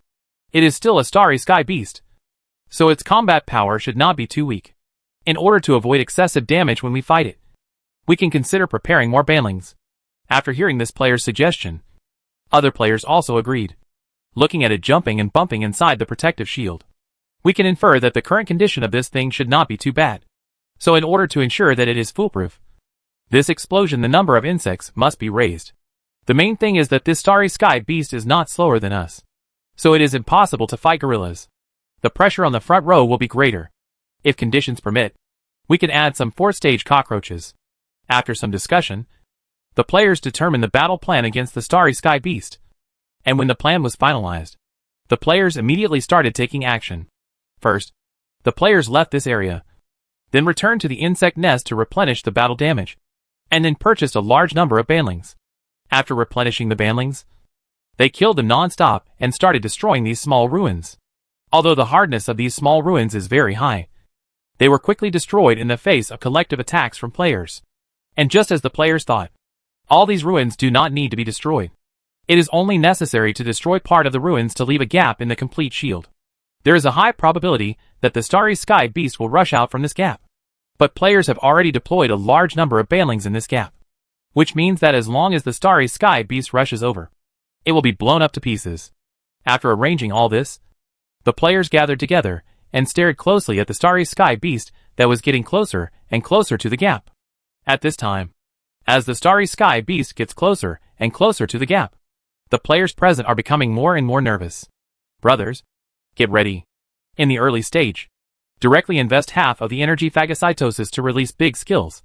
still a Starry Sky Beast, so its combat power should not be too weak. In order to avoid excessive damage when we fight it, we can consider preparing more banlings. After hearing this player's suggestion, other players also agreed. Looking at it jumping and bumping inside the protective shield, we can infer that the current condition of this thing should not be too bad. So in order to ensure that it is foolproof, this explosion the number of insects must be raised. The main thing is that this Starry Sky Beast is not slower than us, so it is impossible to fight gorillas. The pressure on the front row will be greater. If conditions permit, we can add some 4th-stage cockroaches. After some discussion, the players determined the battle plan against the Starry Sky Beast, and when the plan was finalized, the players immediately started taking action. First, the players left this area, then returned to the insect nest to replenish the battle damage, and then purchased a large number of banlings. After replenishing the banlings, they killed them non-stop and started destroying these small ruins. Although the hardness of these small ruins is very high, they were quickly destroyed in the face of collective attacks from players. And just as the players thought, all these ruins do not need to be destroyed. It is only necessary to destroy part of the ruins to leave a gap in the complete shield. There is a high probability that the Starry Sky Beast will rush out from this gap. But players have already deployed a large number of banlings in this gap, which means that as long as the Starry Sky Beast rushes over, it will be blown up to pieces. After arranging all this, the players gathered together and stared closely at the Starry Sky Beast that was getting closer and closer to the gap. At this time, as the Starry Sky Beast gets closer and closer to the gap, the players present are becoming more and more nervous. Brothers, get ready. In the early stage, directly invest half of the energy phagocytosis to release big skills,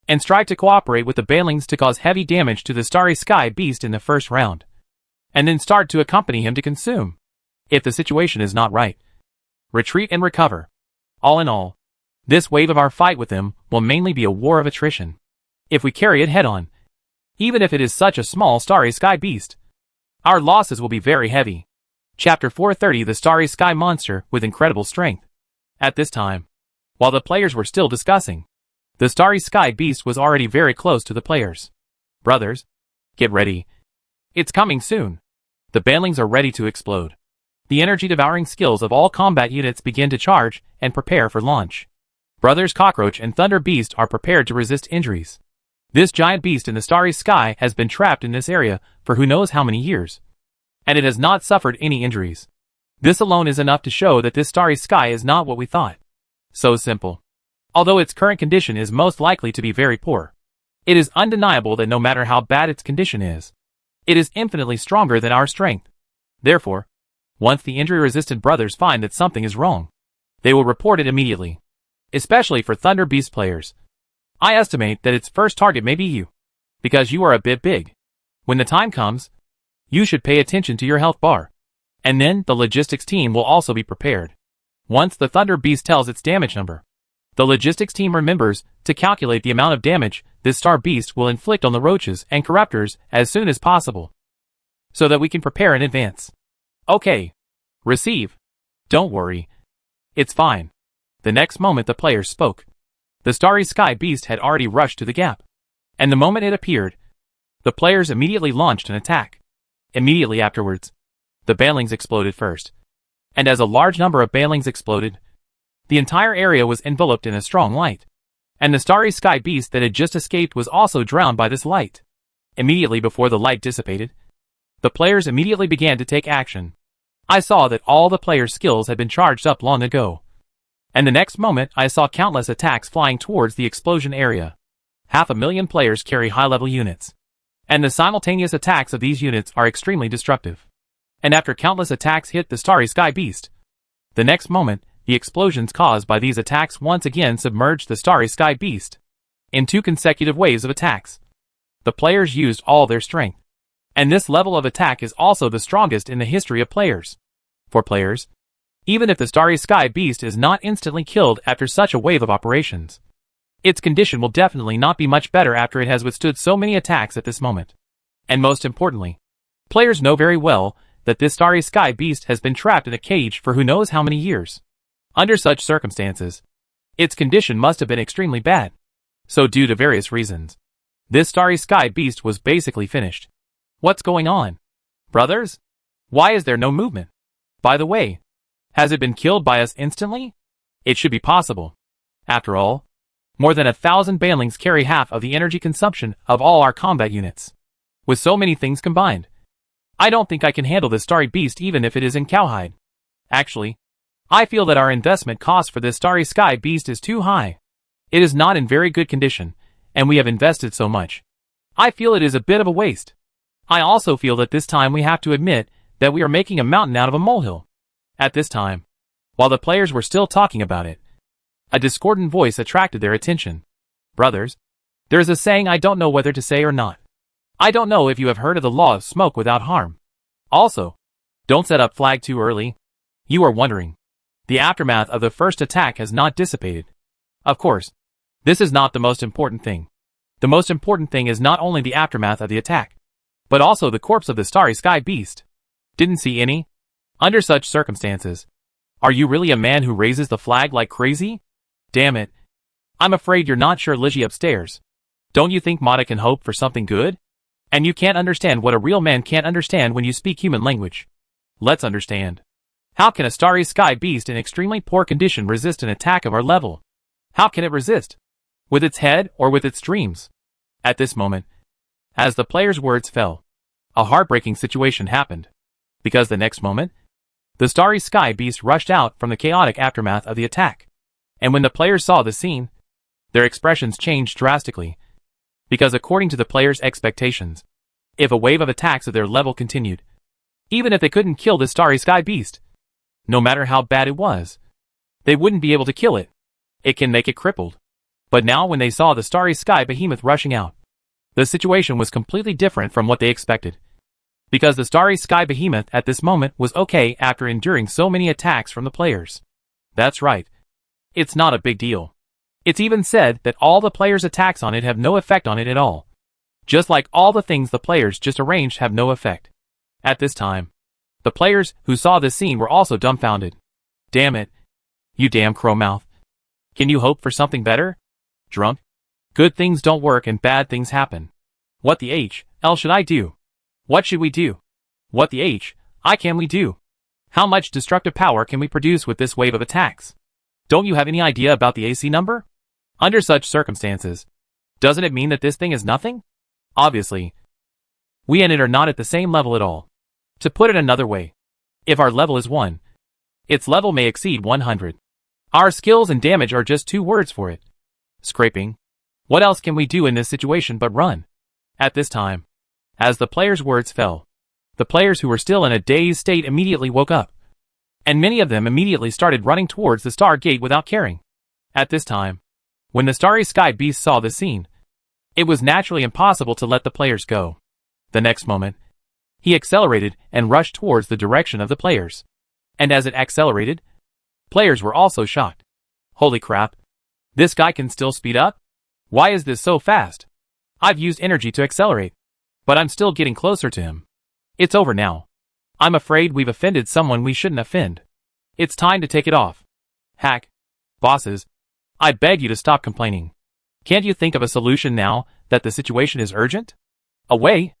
and strive to cooperate with the banlings to cause heavy damage to the Starry Sky Beast in the first round, and then start to accompany him to consume. If the situation is not right, retreat and recover. All in all, this wave of our fight with them will mainly be a war of attrition. If we carry it head-on, even if it is such a small Starry Sky Beast, our losses will be very heavy. Chapter 430 The Starry Sky Monster with Incredible Strength. At this time, while the players were still discussing, the Starry Sky Beast was already very close to the players. Brothers, get ready. It's coming soon. The banlings are ready to explode. The energy-devouring skills of all combat units begin to charge and prepare for launch. Brothers Cockroach and Thunder Beast are prepared to resist injuries. This giant beast in the starry sky has been trapped in this area for who knows how many years, and it has not suffered any injuries. This alone is enough to show that this starry sky is not what we thought. So simple. Although its current condition is most likely to be very poor, it is undeniable that no matter how bad its condition is, it is infinitely stronger than our strength. Therefore, once the injury-resistant brothers find that something is wrong, they will report it immediately. Especially for Thunder Beast players, I estimate that its first target may be you, because you are a bit big. When the time comes, you should pay attention to your health bar, and then the logistics team will also be prepared. Once the Thunder Beast tells its damage number, the logistics team remembers to calculate the amount of damage this star beast will inflict on the roaches and corruptors as soon as possible, so that we can prepare in advance. Okay. Receive. Don't worry. It's fine. The next moment the players spoke, the starry sky beast had already rushed to the gap, and the moment it appeared, the players immediately launched an attack. Immediately afterwards, the banlings exploded first, and as a large number of banlings exploded, the entire area was enveloped in a strong light, and the starry sky beast that had just escaped was also drowned by this light. Immediately before the light dissipated, the players immediately began to take action. I saw that all the players' skills had been charged up long ago, and the next moment I saw countless attacks flying towards the explosion area. 500,000 players carry high-level units, and the simultaneous attacks of these units are extremely destructive. and after countless attacks hit the starry sky beast. The next moment, the explosions caused by these attacks once again submerged the starry sky beast. In 2 consecutive waves of attacks, the players used all their strength. And this level of attack is also the strongest in the history of players. For players, even if the starry sky beast is not instantly killed after such a wave of operations, its condition will definitely not be much better after it has withstood so many attacks at this moment. And most importantly, players know very well that this starry sky beast has been trapped in a cage for who knows how many years. Under such circumstances, its condition must have been extremely bad. So due to various reasons, this starry sky beast was basically finished. What's going on? Brothers? Why is there no movement? By the way, has it been killed by us instantly? It should be possible. After all, more than 1,000 banlings carry half of the energy consumption of all our combat units. With so many things combined, I don't think I can handle this starry beast even if it is in cowhide. Actually, I feel that our investment cost for this starry sky beast is too high. It is not in very good condition, and we have invested so much. I feel it is a bit of a waste. I also feel that this time we have to admit that we are making a mountain out of a molehill. At this time, while the players were still talking about it, a discordant voice attracted their attention. Brothers, there is a saying I don't know whether to say or not. I don't know if you have heard of the law of smoke without harm. Also, don't set up flag too early. You are wondering. The aftermath of the first attack has not dissipated. Of course, this is not the most important thing. The most important thing is not only the aftermath of the attack, but also the corpse of the starry sky beast. Didn't see any? Under such circumstances, are you really a man who raises the flag like crazy? Damn it. I'm afraid you're not sure Ligia upstairs. Don't you think Mata can hope for something good? And you can't understand what a real man can't understand when you speak human language. Let's understand. How can a starry sky beast in extremely poor condition resist an attack of our level? How can it resist? With its head or with its dreams? At this moment, as the players' words fell, a heartbreaking situation happened. Because the next moment, the starry sky beast rushed out from the chaotic aftermath of the attack. And when the players saw the scene, their expressions changed drastically. Because according to the players' expectations, if a wave of attacks of their level continued, even if they couldn't kill the starry sky beast, no matter how bad it was, they wouldn't be able to kill it. It can make it crippled. But now when they saw the starry sky behemoth rushing out, the situation was completely different from what they expected. Because the starry sky behemoth at this moment was okay after enduring so many attacks from the players. That's right. It's not a big deal. It's even said that all the players' attacks on it have no effect on it at all. Just like all the things the players just arranged have no effect. At this time, the players who saw this scene were also dumbfounded. Damn it. You damn crow-mouth. Can you hope for something better? Drunk? Good things don't work and bad things happen. What the hell should I do? What should we do? What the hell can we do? How much destructive power can we produce with this wave of attacks? Don't you have any idea about the AC number? Under such circumstances, doesn't it mean that this thing is nothing? Obviously, we and it are not at the same level at all. To put it another way, if our level is 1, its level may exceed 100. Our skills and damage are just 2 words for it. Scraping. What else can we do in this situation but run? At this time, as the players' words fell, the players who were still in a dazed state immediately woke up. And many of them immediately started running towards the star gate without caring. At this time, when the starry sky beast saw the scene, it was naturally impossible to let the players go. The next moment, he accelerated and rushed towards the direction of the players. And as it accelerated, players were also shocked. Holy crap. This guy can still speed up? Why is this so fast? I've used energy to accelerate, but I'm still getting closer to him. It's over now. I'm afraid we've offended someone we shouldn't offend. It's time to take it off. Hack. Bosses, I beg you to stop complaining. Can't you think of a solution now that the situation is urgent? A way?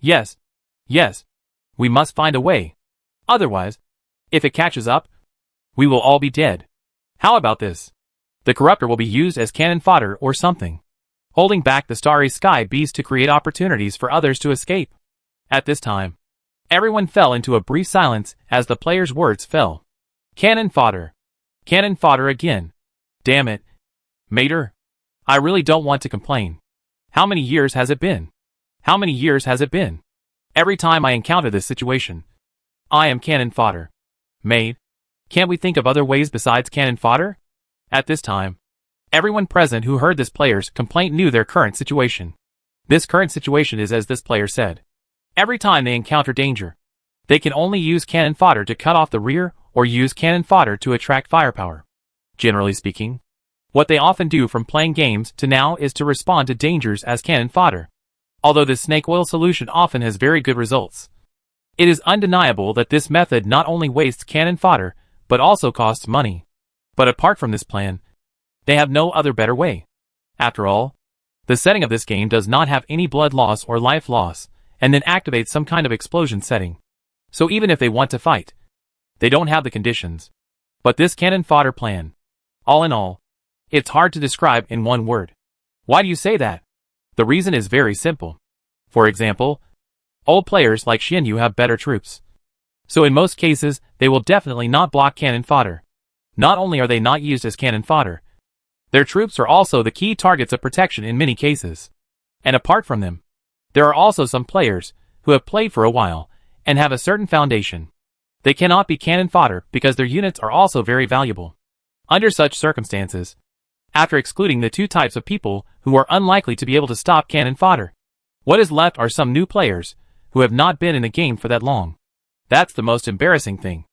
Yes. Yes. We must find a way. Otherwise, if it catches up, we will all be dead. How about this? The corruptor will be used as cannon fodder or something, holding back the starry sky beast to create opportunities for others to escape. At this time, everyone fell into a brief silence as the players' words fell. Cannon fodder. Cannon fodder again. Damn it. Mater. I really don't want to complain. How many years has it been? How many years has it been? Every time I encounter this situation, I am cannon fodder. Mate, can't we think of other ways besides cannon fodder? At this time, everyone present who heard this player's complaint knew their current situation. This current situation is as this player said. Every time they encounter danger, they can only use cannon fodder to cut off the rear or use cannon fodder to attract firepower. Generally speaking, what they often do from playing games to now is to respond to dangers as cannon fodder. Although this snake oil solution often has very good results, it is undeniable that this method not only wastes cannon fodder, but also costs money. But apart from this plan, they have no other better way. After all, the setting of this game does not have any blood loss or life loss, and then activates some kind of explosion setting. So even if they want to fight, they don't have the conditions. But this cannon fodder plan, all in all, it's hard to describe in one word. Why do you say that? The reason is very simple. For example, old players like Xianyu have better troops. So in most cases, they will definitely not block cannon fodder. Not only are they not used as cannon fodder, their troops are also the key targets of protection in many cases. And apart from them, there are also some players who have played for a while and have a certain foundation. They cannot be cannon fodder because their units are also very valuable. Under such circumstances, after excluding the two types of people who are unlikely to be able to stop cannon fodder, what is left are some new players who have not been in the game for that long. That's the most embarrassing thing.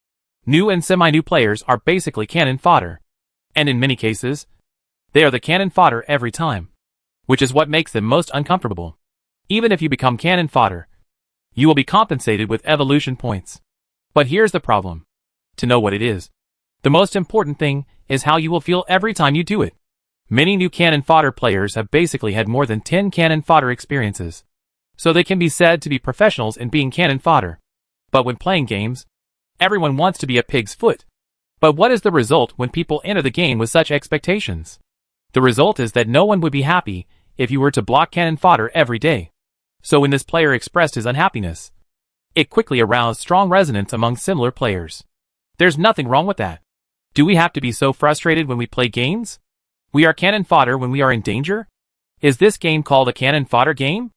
New and semi-new players are basically cannon fodder. And in many cases, they are the cannon fodder every time, which is what makes them most uncomfortable. Even if you become cannon fodder, you will be compensated with evolution points. But here's the problem. To know what it is, the most important thing is how you will feel every time you do it. Many new cannon fodder players have basically had more than 10 cannon fodder experiences, so they can be said to be professionals in being cannon fodder. But when playing games, everyone wants to be a pig's foot. But what is the result when people enter the game with such expectations? The result is that no one would be happy if you were to block cannon fodder every day. So when this player expressed his unhappiness, it quickly aroused strong resonance among similar players. There's nothing wrong with that. Do we have to be so frustrated when we play games? We are cannon fodder when we are in danger? Is this game called a cannon fodder game?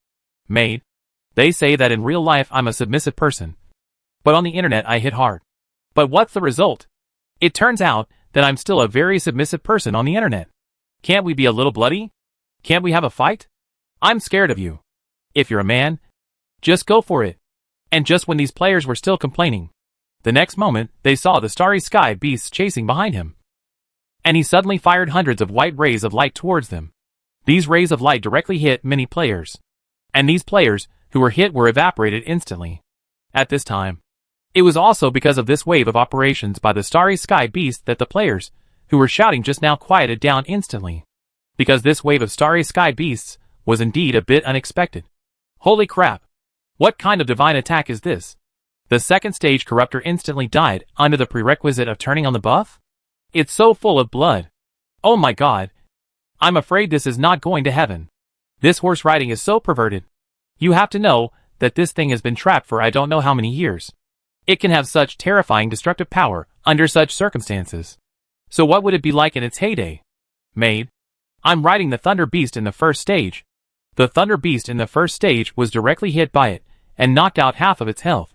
Mate, they say that in real life I'm a submissive person, but on the internet I hit hard. But what's the result? It turns out that I'm still a very submissive person on the internet. Can't we be a little bloody? Can't we have a fight? I'm scared of you. If you're a man, just go for it. And just when these players were still complaining, the next moment they saw the starry sky beasts chasing behind him. And he suddenly fired hundreds of white rays of light towards them. These rays of light directly hit many players. And these players who were hit were evaporated instantly. At this time, it was also because of this wave of operations by the starry sky beast that the players who were shouting just now quieted down instantly. Because this wave of starry sky beasts was indeed a bit unexpected. Holy crap! What kind of divine attack is this? The second stage corruptor instantly died under the prerequisite of turning on the buff? It's so full of blood. Oh my god. I'm afraid this is not going to heaven. This horse riding is so perverted. You have to know that this thing has been trapped for I don't know how many years. It can have such terrifying destructive power under such circumstances. So what would it be like in its heyday? Mate, I'm riding the Thunder Beast in the first stage. The Thunder Beast in the first stage was directly hit by it and knocked out half of its health.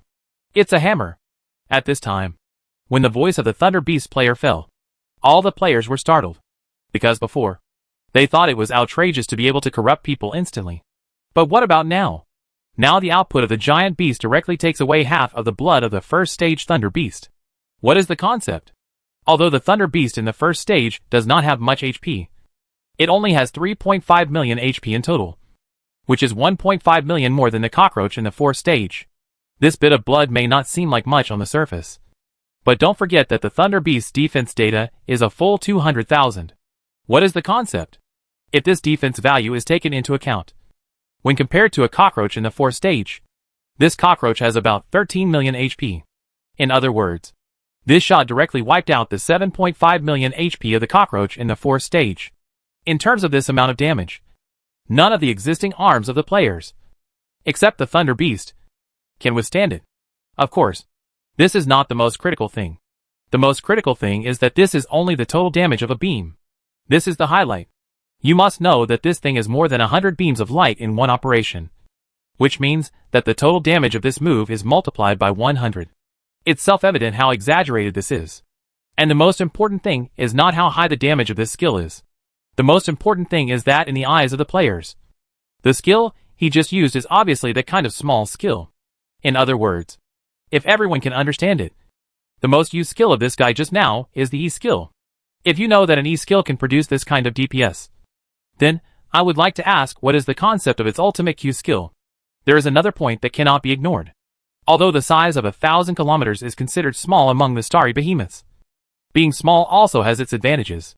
It's a hammer. At this time, when the voice of the Thunder Beast player fell, all the players were startled. Because before, they thought it was outrageous to be able to corrupt people instantly. But what about now? Now the output of the giant beast directly takes away half of the blood of the first stage Thunder Beast. What is the concept? Although the Thunder Beast in the first stage does not have much HP, it only has 3.5 million HP in total, which is 1.5 million more than the cockroach in the fourth stage. This bit of blood may not seem like much on the surface, but don't forget that the Thunder Beast's defense data is a full 200,000. What is the concept? If this defense value is taken into account, when compared to a cockroach in the fourth stage, this cockroach has about 13 million HP. In other words, this shot directly wiped out the 7.5 million HP of the cockroach in the fourth stage. In terms of this amount of damage, none of the existing arms of the players, except the Thunder Beast, can withstand it. Of course, this is not the most critical thing. The most critical thing is that this is only the total damage of a beam. This is the highlight. You must know that this thing is more than 100 beams of light in one operation, which means that the total damage of this move is multiplied by 100. It's self-evident how exaggerated this is. And the most important thing is not how high the damage of this skill is. The most important thing is that in the eyes of the players, the skill he just used is obviously that kind of small skill. In other words, if everyone can understand it, the most used skill of this guy just now is the E skill. If you know that an E skill can produce this kind of DPS, then I would like to ask, what is the concept of its ultimate Q skill? There is another point that cannot be ignored. Although the size of 1,000 kilometers is considered small among the starry behemoths, being small also has its advantages.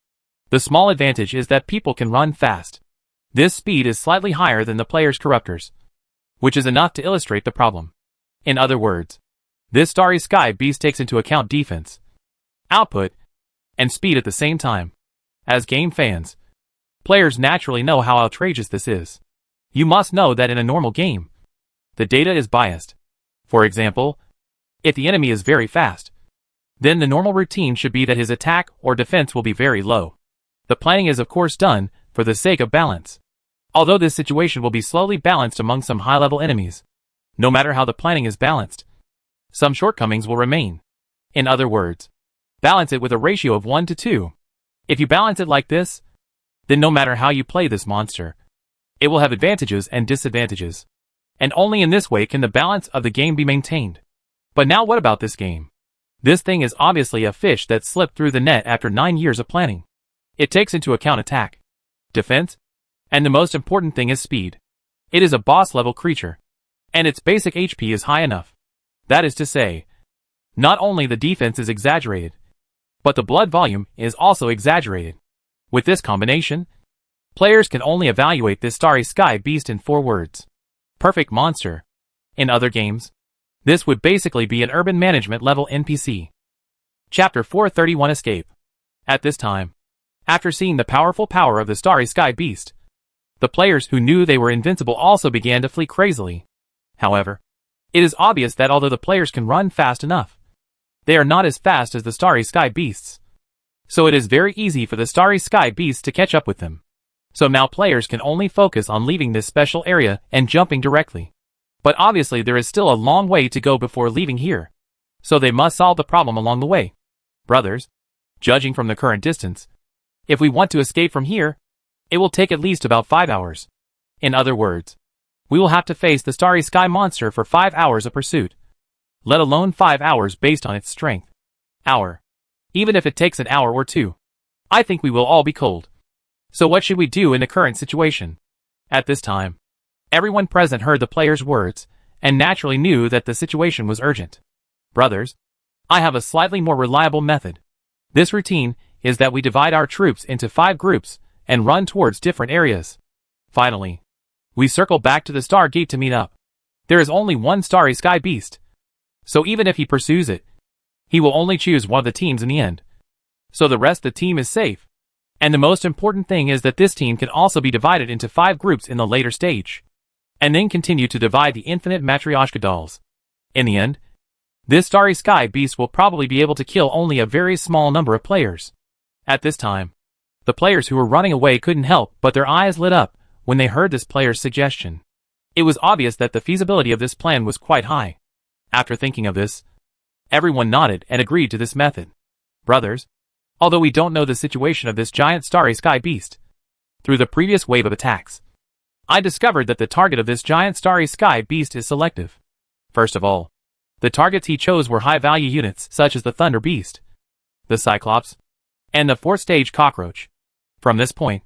The small advantage is that people can run fast. This speed is slightly higher than the player's corruptors, which is enough to illustrate the problem. In other words, this starry sky beast takes into account defense, output, and speed at the same time. As game fans, players naturally know how outrageous this is. You must know that in a normal game, the data is biased. For example, if the enemy is very fast, then the normal routine should be that his attack or defense will be very low. The planning is of course done for the sake of balance. Although this situation will be slowly balanced among some high-level enemies, no matter how the planning is balanced, some shortcomings will remain. In other words, balance it with a ratio of 1 to 2. If you balance it like this, then no matter how you play this monster, it will have advantages and disadvantages. And only in this way can the balance of the game be maintained. But now what about this game? This thing is obviously a fish that slipped through the net after 9 years of planning. It takes into account attack, defense, and the most important thing is speed. It is a boss-level creature, and its basic HP is high enough. That is to say, not only the defense is exaggerated, but the blood volume is also exaggerated. With this combination, players can only evaluate this starry sky beast in 4 words. Perfect monster. In other games, this would basically be an urban management level NPC. Chapter 431 Escape. At this time, after seeing the powerful power of the starry sky beast, the players who knew they were invincible also began to flee crazily. However, it is obvious that although the players can run fast enough, they are not as fast as the starry sky beasts. So it is very easy for the starry sky beasts to catch up with them. So now players can only focus on leaving this special area and jumping directly. But obviously there is still a long way to go before leaving here. So they must solve the problem along the way. Brothers, judging from the current distance, if we want to escape from here, it will take at least about 5 hours. In other words, we will have to face the starry sky monster for 5 hours of pursuit. Let alone 5 hours based on its strength. Even if it takes an hour or 2. I think we will all be cold. So what should we do in the current situation? At this time, everyone present heard the player's words, and naturally knew that the situation was urgent. Brothers, I have a slightly more reliable method. This routine is that we divide our troops into 5 groups, and run towards different areas. Finally, we circle back to the Star Gate to meet up. There is only one starry sky beast, so even if he pursues it, he will only choose one of the teams in the end. So the rest of the team is safe. And the most important thing is that this team can also be divided into 5 groups in the later stage, and then continue to divide the infinite Matryoshka dolls. In the end, this starry sky beast will probably be able to kill only a very small number of players. At this time, the players who were running away couldn't help but their eyes lit up when they heard this player's suggestion. It was obvious that the feasibility of this plan was quite high. After thinking of this, everyone nodded and agreed to this method. Brothers, although we don't know the situation of this giant starry sky beast, through the previous wave of attacks, I discovered that the target of this giant starry sky beast is selective. First of all, the targets he chose were high-value units such as the Thunder Beast, the Cyclops, and the 4th-stage Cockroach. From this point,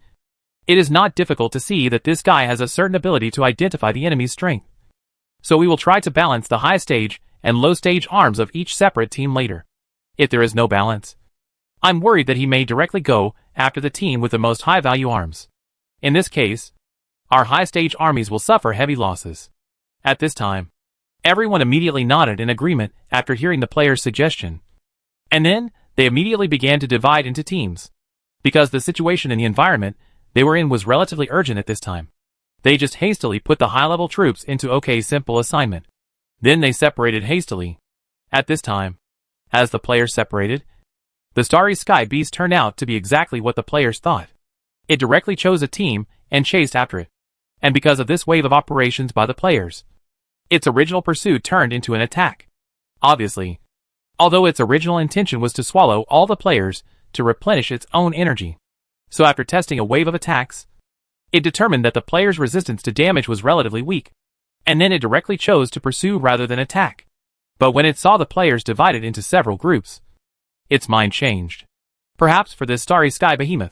it is not difficult to see that this guy has a certain ability to identify the enemy's strength. So we will try to balance the high-stage and low-stage arms of each separate team later. If there is no balance, I'm worried that he may directly go after the team with the most high-value arms. In this case, our high-stage armies will suffer heavy losses. At this time, everyone immediately nodded in agreement after hearing the player's suggestion. And then, they immediately began to divide into teams. Because the situation in the environment they were in was relatively urgent at this time, they just hastily put the high-level troops into OK's simple assignment. Then they separated hastily. At this time, as the players separated, the starry sky beast turned out to be exactly what the players thought. It directly chose a team and chased after it. And because of this wave of operations by the players, its original pursuit turned into an attack. Obviously, although its original intention was to swallow all the players to replenish its own energy. So after testing a wave of attacks, it determined that the players' resistance to damage was relatively weak, and then it directly chose to pursue rather than attack. But when it saw the players divided into several groups, its mind changed. Perhaps for this starry sky behemoth,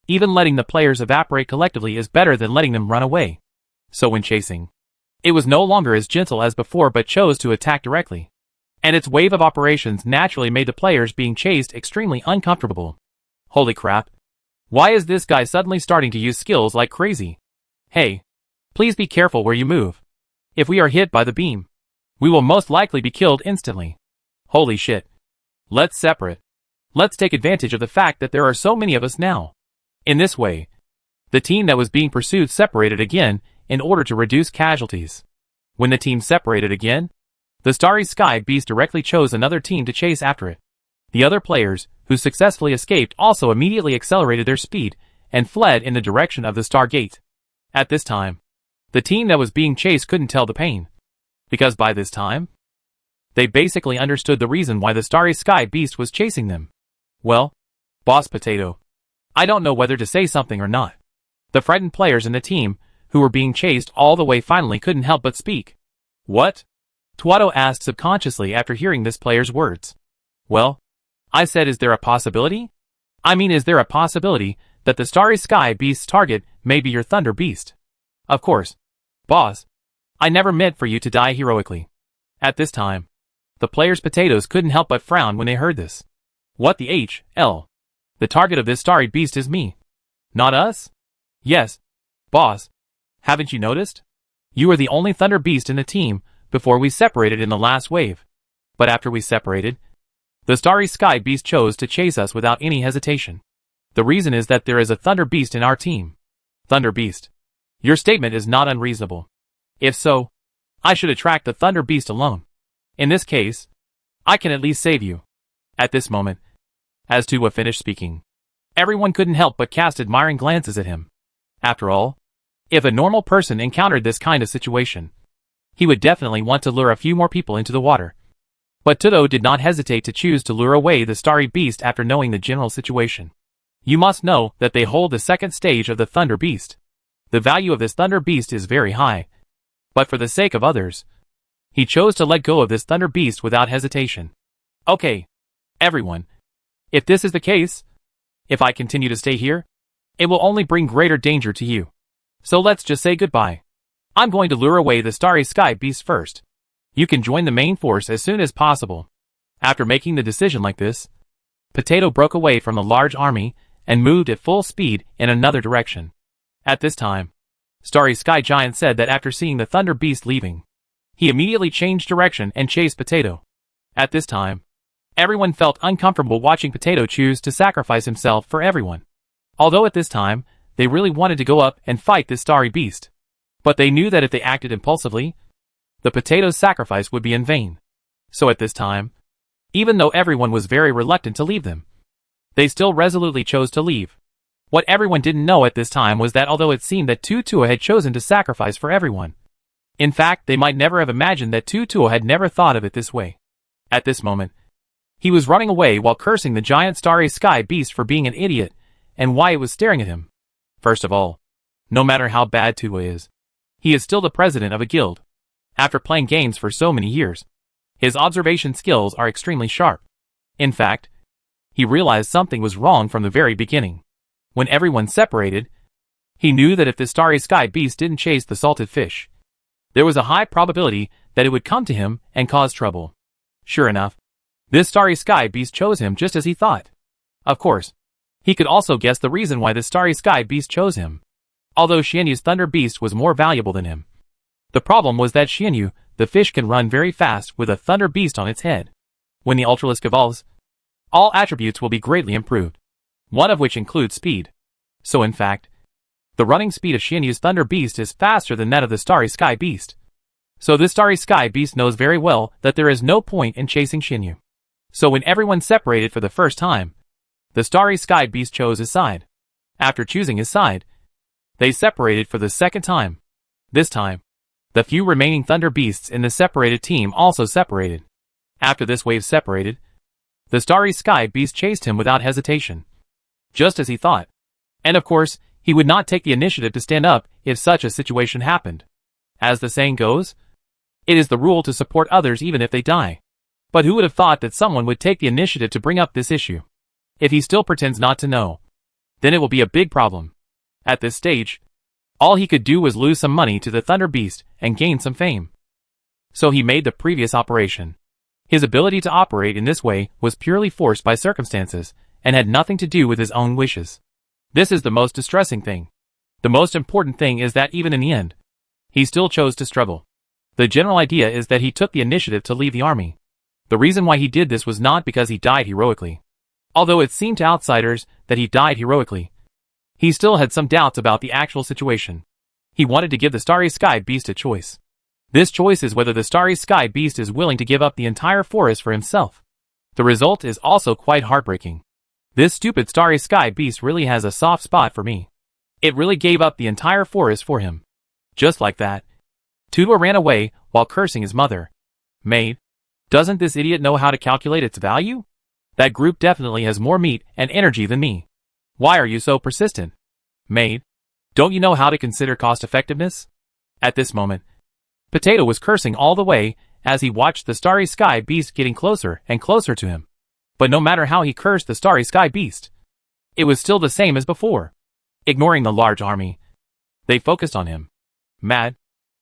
even letting the players evaporate collectively is better than letting them run away. So when chasing, it was no longer as gentle as before but chose to attack directly. And its wave of operations naturally made the players being chased extremely uncomfortable. Holy crap. Why is this guy suddenly starting to use skills like crazy? Hey, please be careful where you move. If we are hit by the beam, we will most likely be killed instantly. Holy shit. Let's separate. Let's take advantage of the fact that there are so many of us now. In this way, the team that was being pursued separated again in order to reduce casualties. When the team separated again, the starry sky beast directly chose another team to chase after it. The other players, who successfully escaped, also immediately accelerated their speed and fled in the direction of the Stargate. At this time, the team that was being chased couldn't tell the pain, because by this time, they basically understood the reason why the starry sky beast was chasing them. Well, Boss Potato, I don't know whether to say something or not. The frightened players in the team, who were being chased all the way, finally couldn't help but speak. What? Tuato asked subconsciously after hearing this player's words. Well, I said, is there a possibility? Is there a possibility that the starry sky beast's target may be your thunder beast? Of course, boss. I never meant for you to die heroically. At this time, the players' potatoes couldn't help but frown when they heard this. What the hell? The target of this starry beast is me. Not us? Yes, boss. Haven't you noticed? You were the only thunder beast in the team before we separated in the last wave. But after we separated, the starry sky beast chose to chase us without any hesitation. The reason is that there is a thunder beast in our team. Thunder beast. Your statement is not unreasonable. If so, I should attract the thunder beast alone. In this case, I can at least save you. At this moment, as Tua finished speaking, everyone couldn't help but cast admiring glances at him. After all, if a normal person encountered this kind of situation, he would definitely want to lure a few more people into the water. But Tuto did not hesitate to choose to lure away the starry beast after knowing the general situation. You must know that they hold the second stage of the thunder beast. The value of this thunder beast is very high. But for the sake of others, he chose to let go of this thunder beast without hesitation. Okay, everyone. If this is the case, if I continue to stay here, it will only bring greater danger to you. So let's just say goodbye. I'm going to lure away the starry sky beast first. You can join the main force as soon as possible. After making the decision like this, Potato broke away from the large army and moved at full speed in another direction. At this time, Starry Sky Giant said that after seeing the thunder beast leaving, he immediately changed direction and chased Potato. At this time, everyone felt uncomfortable watching Potato choose to sacrifice himself for everyone. Although at this time, they really wanted to go up and fight this starry beast. But they knew that if they acted impulsively, the Potato's sacrifice would be in vain. So at this time, even though everyone was very reluctant to leave them, they still resolutely chose to leave. What everyone didn't know at this time was that although it seemed that Tutua had chosen to sacrifice for everyone, in fact they might never have imagined that Tutua had never thought of it this way. At this moment, he was running away while cursing the giant starry sky beast for being an idiot and why it was staring at him. First of all, no matter how bad Tua is, he is still the president of a guild. After playing games for so many years, his observation skills are extremely sharp. In fact, he realized something was wrong from the very beginning. When everyone separated, he knew that if the starry sky beast didn't chase the salted fish, there was a high probability that it would come to him and cause trouble. Sure enough, this starry sky beast chose him just as he thought. Of course, he could also guess the reason why the starry sky beast chose him. Although Xianyu's thunder beast was more valuable than him, the problem was that Xianyu, the fish, can run very fast with a thunder beast on its head. When the Ultralisk evolves, all attributes will be greatly improved, one of which includes speed. So in fact, the running speed of Xianyu's thunder beast is faster than that of the starry sky beast. So this starry sky beast knows very well that there is no point in chasing Xianyu. So when everyone separated for the first time, the starry sky beast chose his side. After choosing his side, they separated for the second time. This time, the few remaining thunder beasts in the separated team also separated. After this wave separated, the starry sky beast chased him without hesitation. Just as he thought. And of course, he would not take the initiative to stand up if such a situation happened. As the saying goes, it is the rule to support others even if they die. But who would have thought that someone would take the initiative to bring up this issue? If he still pretends not to know, then it will be a big problem. At this stage, all he could do was lose some money to the Thunder Beast and gain some fame. So he made the previous operation. His ability to operate in this way was purely forced by circumstances and had nothing to do with his own wishes. This is the most distressing thing. The most important thing is that even in the end, he still chose to struggle. The general idea is that he took the initiative to leave the army. The reason why he did this was not because he died heroically. Although it seemed to outsiders that he died heroically, he still had some doubts about the actual situation. He wanted to give the Starry Sky Beast a choice. This choice is whether the Starry Sky Beast is willing to give up the entire forest for himself. The result is also quite heartbreaking. This stupid Starry Sky Beast really has a soft spot for me. It really gave up the entire forest for him. Just like that, Tudor ran away while cursing his mother. Maid, doesn't this idiot know how to calculate its value? That group definitely has more meat and energy than me. Why are you so persistent? Maid, don't you know how to consider cost effectiveness? At this moment, Potato was cursing all the way as he watched the Starry Sky Beast getting closer and closer to him. But no matter how he cursed the Starry Sky Beast, it was still the same as before. Ignoring the large army, they focused on him. Mad?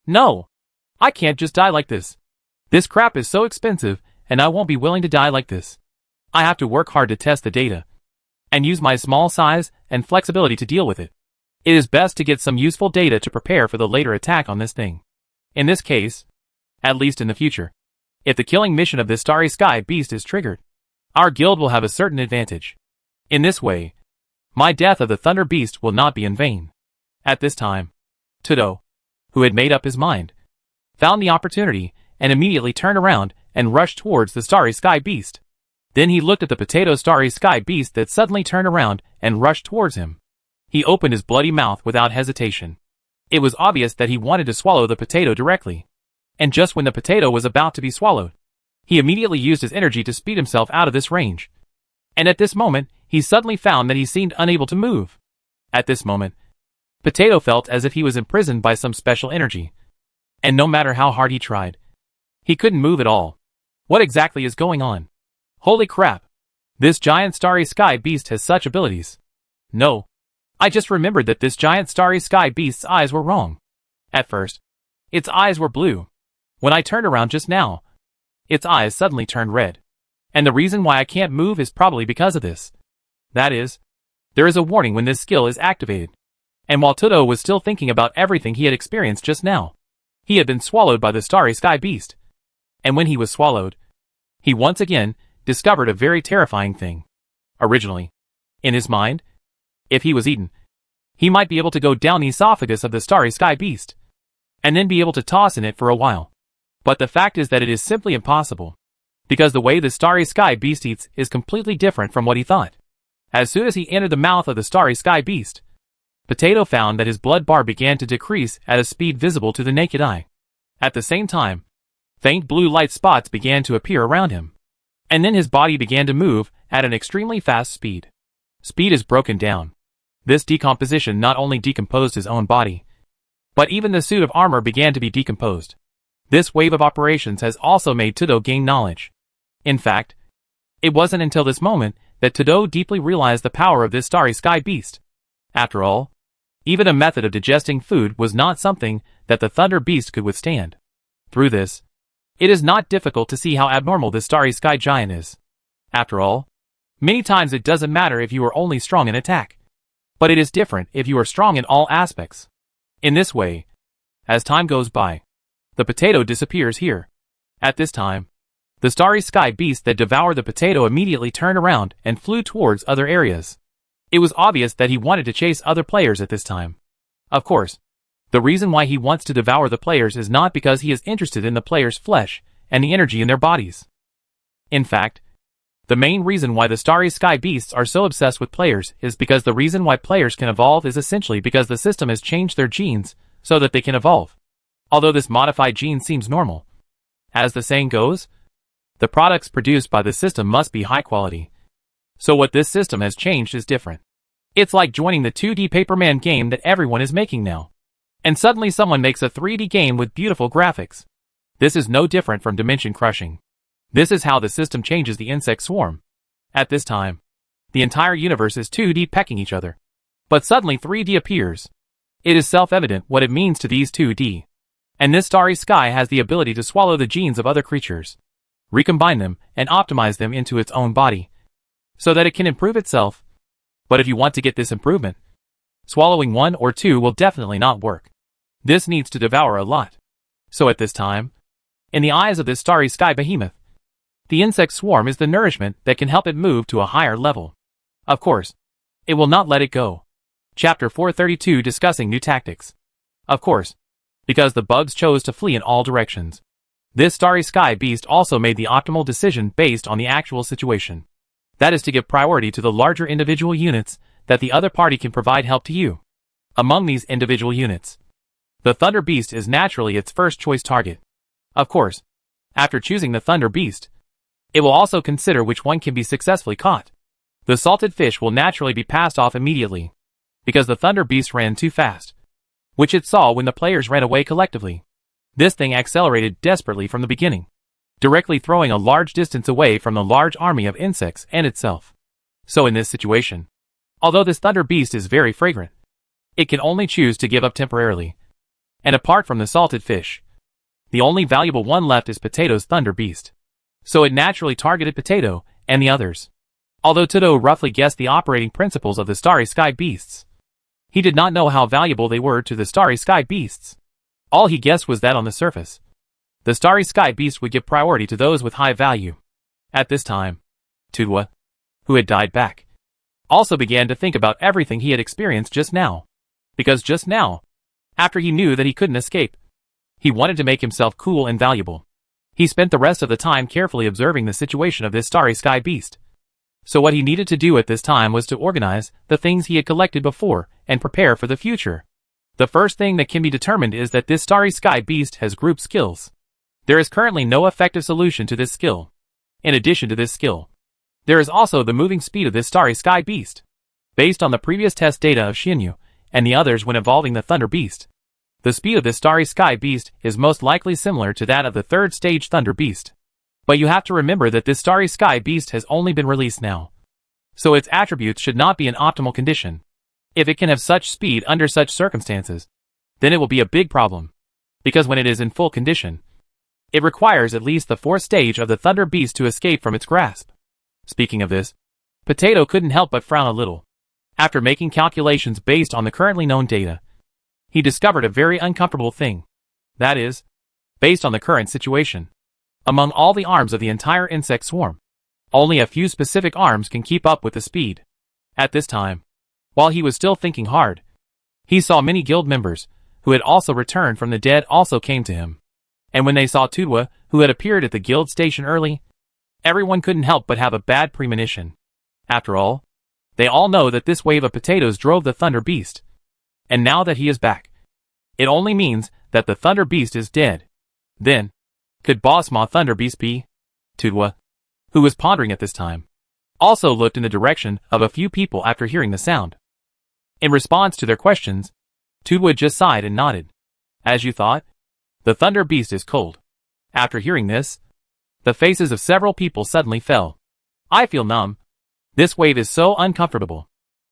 No! I can't just die like this. This crap is so expensive, and I won't be willing to die like this. I have to work hard to test the data, and use my small size and flexibility to deal with it. It is best to get some useful data to prepare for the later attack on this thing. In this case, at least in the future, if the killing mission of this Starry Sky Beast is triggered, our guild will have a certain advantage. In this way, my death of the Thunder Beast will not be in vain. At this time, Tudo, who had made up his mind, found the opportunity and immediately turned around and rushed towards the Starry Sky Beast. Then he looked at the Potato Starry Sky Beast that suddenly turned around and rushed towards him. He opened his bloody mouth without hesitation. It was obvious that he wanted to swallow the potato directly. And just when the potato was about to be swallowed, he immediately used his energy to speed himself out of this range. And at this moment, he suddenly found that he seemed unable to move. At this moment, Potato felt as if he was imprisoned by some special energy. And no matter how hard he tried, he couldn't move at all. What exactly is going on? Holy crap! This giant Starry Sky Beast has such abilities. No. I just remembered that this giant Starry Sky Beast's eyes were wrong. At first, its eyes were blue. When I turned around just now, its eyes suddenly turned red. And the reason why I can't move is probably because of this. That is, there is a warning when this skill is activated. And while Tudo was still thinking about everything he had experienced just now, he had been swallowed by the Starry Sky Beast. And when he was swallowed, he once again discovered a very terrifying thing. Originally, in his mind, if he was eaten, he might be able to go down the esophagus of the Starry Sky Beast, and then be able to toss in it for a while. But the fact is that it is simply impossible, because the way the Starry Sky Beast eats is completely different from what he thought. As soon as he entered the mouth of the Starry Sky Beast, Potato found that his blood bar began to decrease at a speed visible to the naked eye. At the same time, faint blue light spots began to appear around him. And then his body began to move at an extremely fast speed. Speed is broken down. This decomposition not only decomposed his own body, but even the suit of armor began to be decomposed. This wave of operations has also made Tudo gain knowledge. In fact, it wasn't until this moment that Tudo deeply realized the power of this Starry Sky Beast. After all, even a method of digesting food was not something that the Thunder Beast could withstand. Through this, it is not difficult to see how abnormal this Starry Sky Giant is. After all, many times it doesn't matter if you are only strong in attack, but it is different if you are strong in all aspects. In this way, as time goes by, the potato disappears here. At this time, the Starry Sky Beast that devoured the potato immediately turned around and flew towards other areas. It was obvious that he wanted to chase other players at this time. Of course, the reason why he wants to devour the players is not because he is interested in the players' flesh and the energy in their bodies. In fact, the main reason why the Starry Sky Beasts are so obsessed with players is because the reason why players can evolve is essentially because the system has changed their genes so that they can evolve. Although this modified gene seems normal. As the saying goes, The products produced by the system must be high quality. So what this system has changed is different. It's like joining the 2D Paperman game that everyone is making now. And suddenly someone makes a 3D game with beautiful graphics. This is no different from dimension crushing. This is how the system changes the insect swarm. At this time, the entire universe is 2D pecking each other. But suddenly 3D appears. It is self-evident what it means to these 2D. And this starry sky has the ability to swallow the genes of other creatures, recombine them, and optimize them into its own body, so that it can improve itself. But if you want to get this improvement, swallowing 1 or 2 will definitely not work. This needs to devour a lot. So at this time, in the eyes of this starry sky behemoth, the insect swarm is the nourishment that can help it move to a higher level. Of course, it will not let it go. Chapter 432 discussing new tactics. Of course, because the bugs chose to flee in all directions. This starry sky beast also made the optimal decision based on the actual situation. That is to give priority to the larger individual units that the other party can provide help to you. Among these individual units, the Thunder Beast is naturally its first choice target. Of course, after choosing the Thunder Beast, it will also consider which one can be successfully caught. The salted fish will naturally be passed off immediately, because the Thunder Beast ran too fast, which it saw when the players ran away collectively. This thing accelerated desperately from the beginning, directly throwing a large distance away from the large army of insects and itself. So in this situation, although this Thunder Beast is very fragrant, it can only choose to give up temporarily. And apart from the salted fish, the only valuable one left is Potato's Thunder Beast. So it naturally targeted Potato and the others. Although Toto roughly guessed the operating principles of the Starry Sky Beasts, he did not know how valuable they were to the Starry Sky Beasts. All he guessed was that on the surface, the Starry Sky Beast would give priority to those with high value. At this time, Tudwa, who had died back, also began to think about everything he had experienced just now. Because just now, after he knew that he couldn't escape, he wanted to make himself cool and valuable. He spent the rest of the time carefully observing the situation of this Starry Sky Beast. So what he needed to do at this time was to organize the things he had collected before and prepare for the future. The first thing that can be determined is that this Starry Sky Beast has group skills. There is currently no effective solution to this skill. In addition to this skill, there is also the moving speed of this Starry Sky Beast. Based on the previous test data of Xinyu and the others when evolving the Thunder Beast, the speed of this Starry Sky Beast is most likely similar to that of the third stage Thunder Beast. But you have to remember that this Starry Sky Beast has only been released now, so its attributes should not be in optimal condition. If it can have such speed under such circumstances, then it will be a big problem, because when it is in full condition, it requires at least the 4th stage of the Thunder Beast to escape from its grasp. Speaking of this, Potato couldn't help but frown a little. After making calculations based on the currently known data, he discovered a very uncomfortable thing. That is, based on the current situation, among all the arms of the entire insect swarm, only a few specific arms can keep up with the speed. At this time, while he was still thinking hard, he saw many guild members, who had also returned from the dead, also came to him. And when they saw Tudwa, who had appeared at the guild station early, everyone couldn't help but have a bad premonition. After all, they all know that this wave of potatoes drove the Thunder Beast. And now that he is back, it only means that the Thunder Beast is dead. Then, could Boss Ma Thunder Beast be? Tudwa, who was pondering at this time, also looked in the direction of a few people after hearing the sound. In response to their questions, Tudwa just sighed and nodded. As you thought, the Thunder Beast is cold. After hearing this, the faces of several people suddenly fell. I feel numb. This wave is so uncomfortable.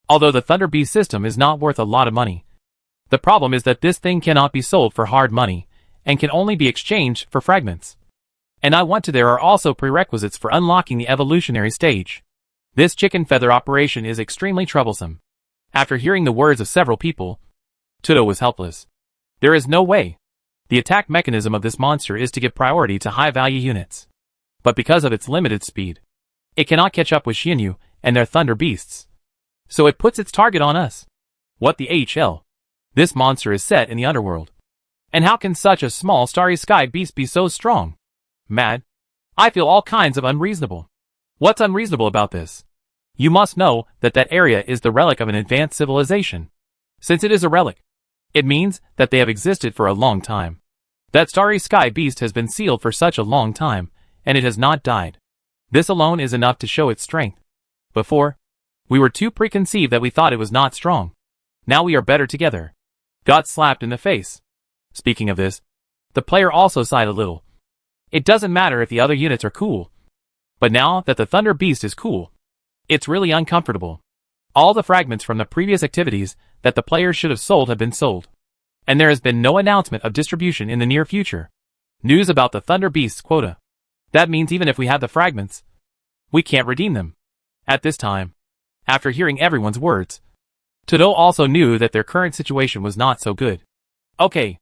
Although the Thunder Beast system is not worth a lot of money, the problem is that this thing cannot be sold for hard money, and can only be exchanged for fragments. And there are also prerequisites for unlocking the evolutionary stage. This chicken feather operation is extremely troublesome. After hearing the words of several people, Tudo was helpless. There is no way. The attack mechanism of this monster is to give priority to high-value units. But because of its limited speed, it cannot catch up with Xinyu and their Thunder Beasts. So it puts its target on us. What the HL? This monster is set in the underworld. And how can such a small Starry Sky Beast be so strong? Mad? I feel all kinds of unreasonable. What's unreasonable about this? You must know that that area is the relic of an advanced civilization. Since it is a relic, it means that they have existed for a long time. That Starry Sky Beast has been sealed for such a long time, and it has not died. This alone is enough to show its strength. Before, we were too preconceived that we thought it was not strong. Now we are better together. Got slapped in the face. Speaking of this, the player also sighed a little. It doesn't matter if the other units are cool. But now that the Thunder Beast is cool, it's really uncomfortable. All the fragments from the previous activities that the players should have sold have been sold. And there has been no announcement of distribution in the near future. News about the Thunder Beast's quota. That means even if we have the fragments, we can't redeem them. At this time, after hearing everyone's words, Todo also knew that their current situation was not so good. Okay,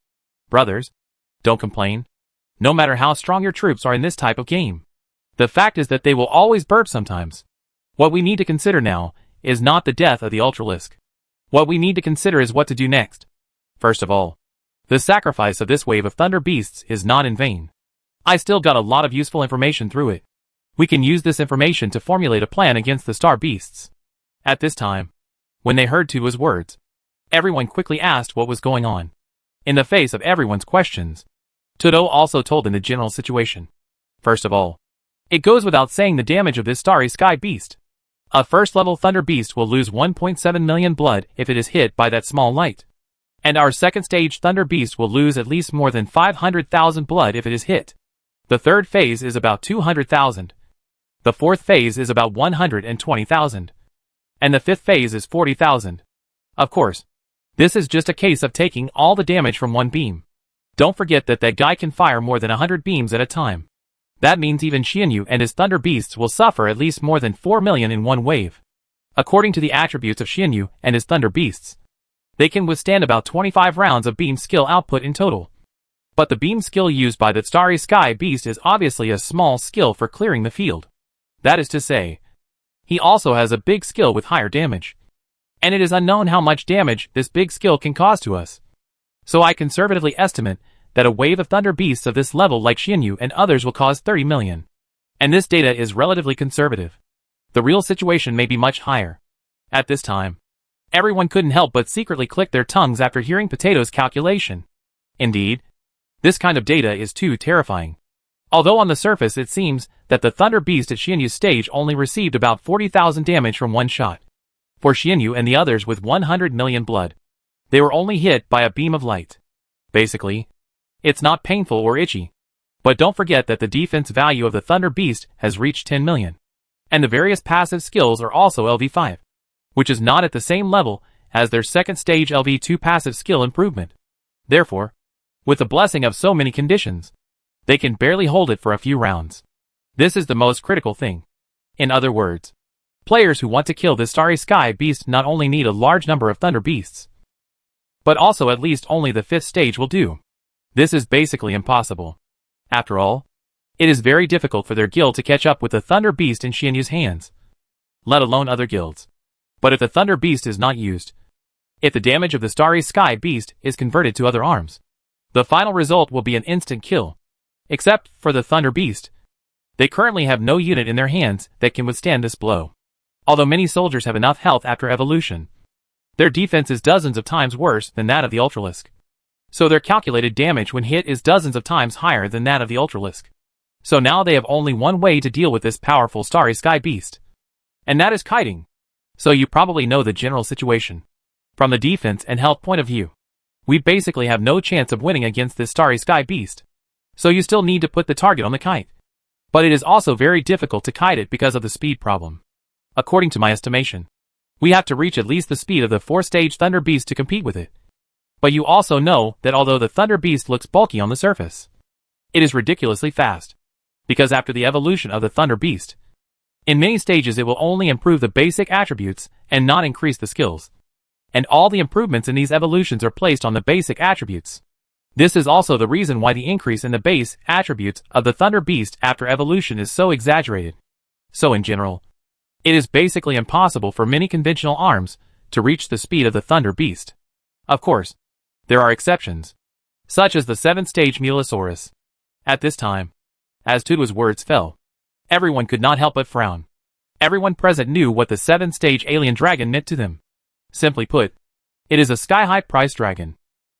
brothers, don't complain. No matter how strong your troops are in this type of game, the fact is that they will always burp sometimes. What we need to consider now is not the death of the Ultralisk. What we need to consider is what to do next. First of all, the sacrifice of this wave of Thunder Beasts is not in vain. I still got a lot of useful information through it. We can use this information to formulate a plan against the Star Beasts. At this time, when they heard Todo's words, everyone quickly asked what was going on. In the face of everyone's questions, Todo also told them the general situation. First of all, it goes without saying the damage of this Starry Sky Beast. A first-level Thunder Beast will lose 1.7 million blood if it is hit by that small light. And our second-stage Thunder Beast will lose at least more than 500,000 blood if it is hit. The third phase is about 200,000. The fourth phase is about 120,000. And the fifth phase is 40,000. Of course, this is just a case of taking all the damage from one beam. Don't forget that guy can fire more than 100 beams at a time. That means even Xianyu and his Thunder Beasts will suffer at least more than 4 million in one wave. According to the attributes of Xianyu and his Thunder Beasts, they can withstand about 25 rounds of beam skill output in total. But the beam skill used by the Starry Sky Beast is obviously a small skill for clearing the field. That is to say, he also has a big skill with higher damage. And it is unknown how much damage this big skill can cause to us. So I conservatively estimate that a wave of Thunder Beasts of this level like Xianyu and others will cause 30 million. And this data is relatively conservative. The real situation may be much higher. At this time, everyone couldn't help but secretly click their tongues after hearing Potato's calculation. Indeed, this kind of data is too terrifying. Although on the surface it seems that the Thunder Beast at Xianyu's stage only received about 40,000 damage from one shot. For Xianyu and the others with 100 million blood, they were only hit by a beam of light. Basically, it's not painful or itchy. But don't forget that the defense value of the Thunder Beast has reached 10 million. And the various passive skills are also LV5, which is not at the same level as their second stage LV2 passive skill improvement. Therefore, with the blessing of so many conditions, they can barely hold it for a few rounds. This is the most critical thing. In other words, players who want to kill this Starry Sky Beast not only need a large number of Thunder Beasts, but also at least only the 5th stage will do. This is basically impossible. After all, it is very difficult for their guild to catch up with the Thunder Beast in Xianyu's hands, let alone other guilds. But if the Thunder Beast is not used, if the damage of the Starry Sky Beast is converted to other arms, the final result will be an instant kill. Except for the Thunder Beast. They currently have no unit in their hands that can withstand this blow. Although many soldiers have enough health after evolution, their defense is dozens of times worse than that of the Ultralisk. So their calculated damage when hit is dozens of times higher than that of the Ultralisk. So now they have only one way to deal with this powerful Starry Sky Beast. And that is kiting. So you probably know the general situation. From the defense and health point of view, we basically have no chance of winning against this Starry Sky Beast. So you still need to put the target on the kite. But it is also very difficult to kite it because of the speed problem. According to my estimation, we have to reach at least the speed of the 4th-stage Thunder Beast to compete with it. But you also know that although the Thunder Beast looks bulky on the surface, it is ridiculously fast. Because after the evolution of the Thunder Beast, in many stages it will only improve the basic attributes and not increase the skills. And all the improvements in these evolutions are placed on the basic attributes. This is also the reason why the increase in the base attributes of the Thunder Beast after evolution is so exaggerated. So in general, it is basically impossible for many conventional arms to reach the speed of the Thunder Beast. Of course, there are exceptions, such as the 7th-stage Mulosaurus. At this time, as Todo's words fell, everyone could not help but frown. Everyone present knew what the 7th-stage alien dragon meant to them. Simply put, it is a sky-high price dragon.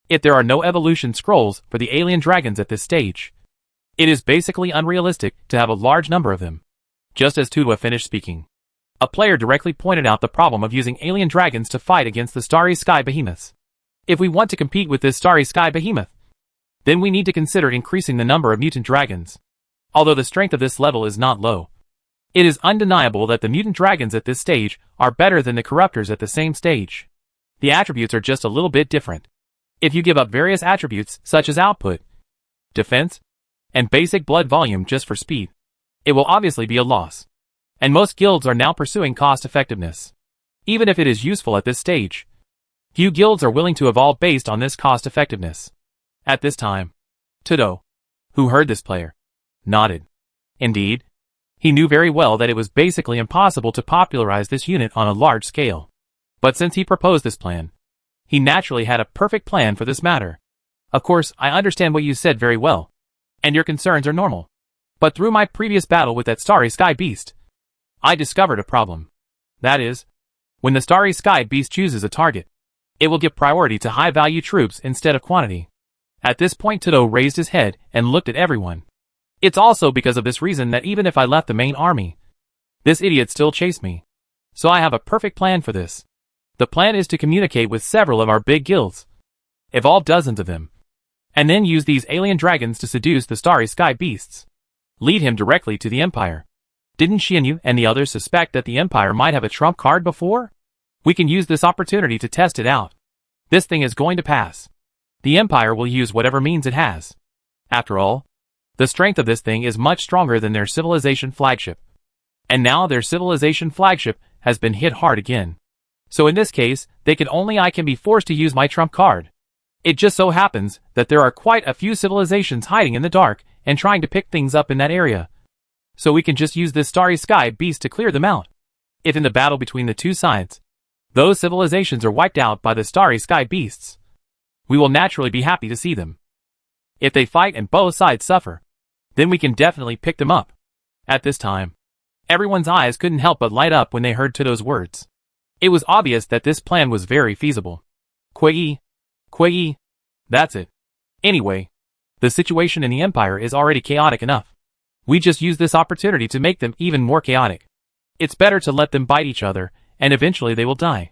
If there are no evolution scrolls for the alien dragons at this stage, It is basically unrealistic to have a large number of them. Just as Tudwa finished speaking, a player directly pointed out the problem of using alien dragons to fight against the starry sky behemoths. If we want to compete with this starry sky behemoth, then we need to consider increasing the number of mutant dragons. Although the strength of this level is not low, it is undeniable that the mutant dragons at this stage are better than the corruptors at the same stage. The attributes are just a little bit different. If you give up various attributes such as output, defense, and basic blood volume just for speed, it will obviously be a loss. And most guilds are now pursuing cost effectiveness. Even if it is useful at this stage, few guilds are willing to evolve based on this cost effectiveness. At this time, Tudo, who heard this player, nodded. Indeed, he knew very well that it was basically impossible to popularize this unit on a large scale. But since he proposed this plan, he naturally had a perfect plan for this matter. Of course, I understand what you said very well, and your concerns are normal. But through my previous battle with that starry sky beast, I discovered a problem. That is, when the starry sky beast chooses a target, it will give priority to high-value troops instead of quantity. At this point Tudo raised his head and looked at everyone. It's also because of this reason that even if I left the main army, this idiot still chased me. So I have a perfect plan for this. The plan is to communicate with several of our big guilds, evolve dozens of them, and then use these alien dragons to seduce the starry sky beasts. Lead him directly to the Empire. Didn't Xianyu and the others suspect that the Empire might have a trump card before? We can use this opportunity to test it out. This thing is going to pass. The Empire will use whatever means it has. After all, the strength of this thing is much stronger than their civilization flagship. And now their civilization flagship has been hit hard again. So in this case, I can be forced to use my trump card. It just so happens that there are quite a few civilizations hiding in the dark and trying to pick things up in that area. So we can just use this starry sky beast to clear them out. If in the battle between the two sides, those civilizations are wiped out by the starry sky beasts, we will naturally be happy to see them. If they fight and both sides suffer, then we can definitely pick them up. At this time, everyone's eyes couldn't help but light up when they heard Tudo's words. It was obvious that this plan was very feasible. Kwei, that's it. Anyway, the situation in the Empire is already chaotic enough. We just use this opportunity to make them even more chaotic. It's better to let them bite each other, and eventually they will die.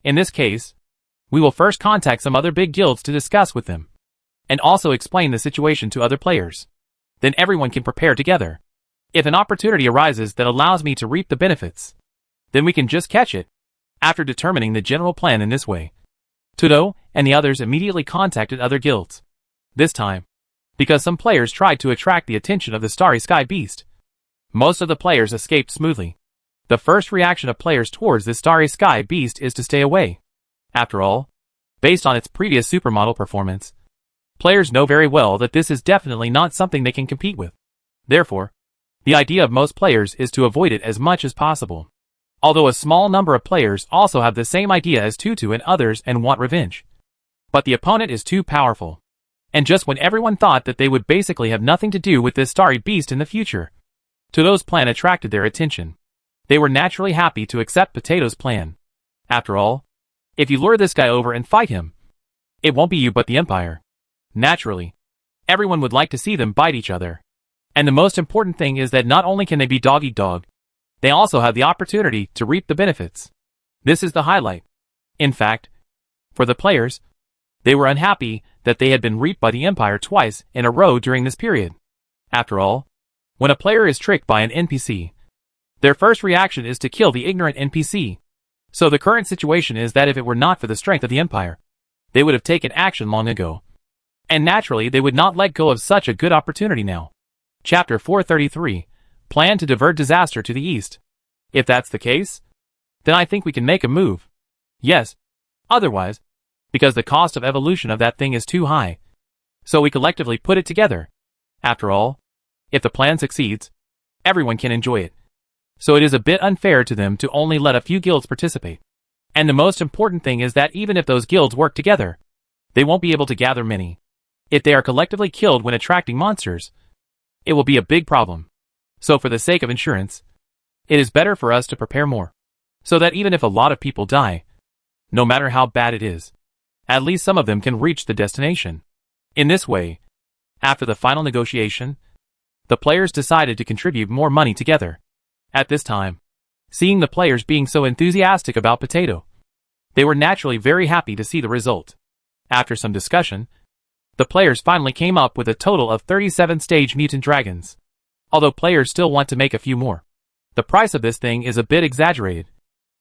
In this case, we will first contact some other big guilds to discuss with them, and also explain the situation to other players. Then everyone can prepare together. If an opportunity arises that allows me to reap the benefits, then we can just catch it. After determining the general plan in this way, Tudo and the others immediately contacted other guilds. This time, because some players tried to attract the attention of the starry sky beast, most of the players escaped smoothly. The first reaction of players towards this starry sky beast is to stay away. After all, based on its previous supermodel performance, players know very well that this is definitely not something they can compete with. Therefore, the idea of most players is to avoid it as much as possible. Although a small number of players also have the same idea as Tutu and others and want revenge. But the opponent is too powerful. And just when everyone thought that they would basically have nothing to do with this starry beast in the future, Tudo's plan attracted their attention. They were naturally happy to accept Potato's plan. After all, if you lure this guy over and fight him, it won't be you but the Empire. Naturally, everyone would like to see them bite each other. And the most important thing is that not only can they be dog-eat-dog, they also have the opportunity to reap the benefits. This is the highlight. In fact, for the players, they were unhappy that they had been reaped by the Empire twice in a row during this period. After all, when a player is tricked by an NPC, their first reaction is to kill the ignorant NPC. So the current situation is that if it were not for the strength of the Empire, they would have taken action long ago. And naturally they would not let go of such a good opportunity now. Chapter 433, Plan to divert disaster to the east. If that's the case, then I think we can make a move. Yes. Otherwise, because the cost of evolution of that thing is too high. So we collectively put it together. After all, if the plan succeeds, everyone can enjoy it. So it is a bit unfair to them to only let a few guilds participate. And the most important thing is that even if those guilds work together, they won't be able to gather many. If they are collectively killed when attracting monsters, it will be a big problem. So for the sake of insurance, it is better for us to prepare more. So that even if a lot of people die, no matter how bad it is, at least some of them can reach the destination. In this way, after the final negotiation, the players decided to contribute more money together. At this time, seeing the players being so enthusiastic about potato, they were naturally very happy to see the result. After some discussion, the players finally came up with a total of 37 stage mutant dragons. Although players still want to make a few more, the price of this thing is a bit exaggerated,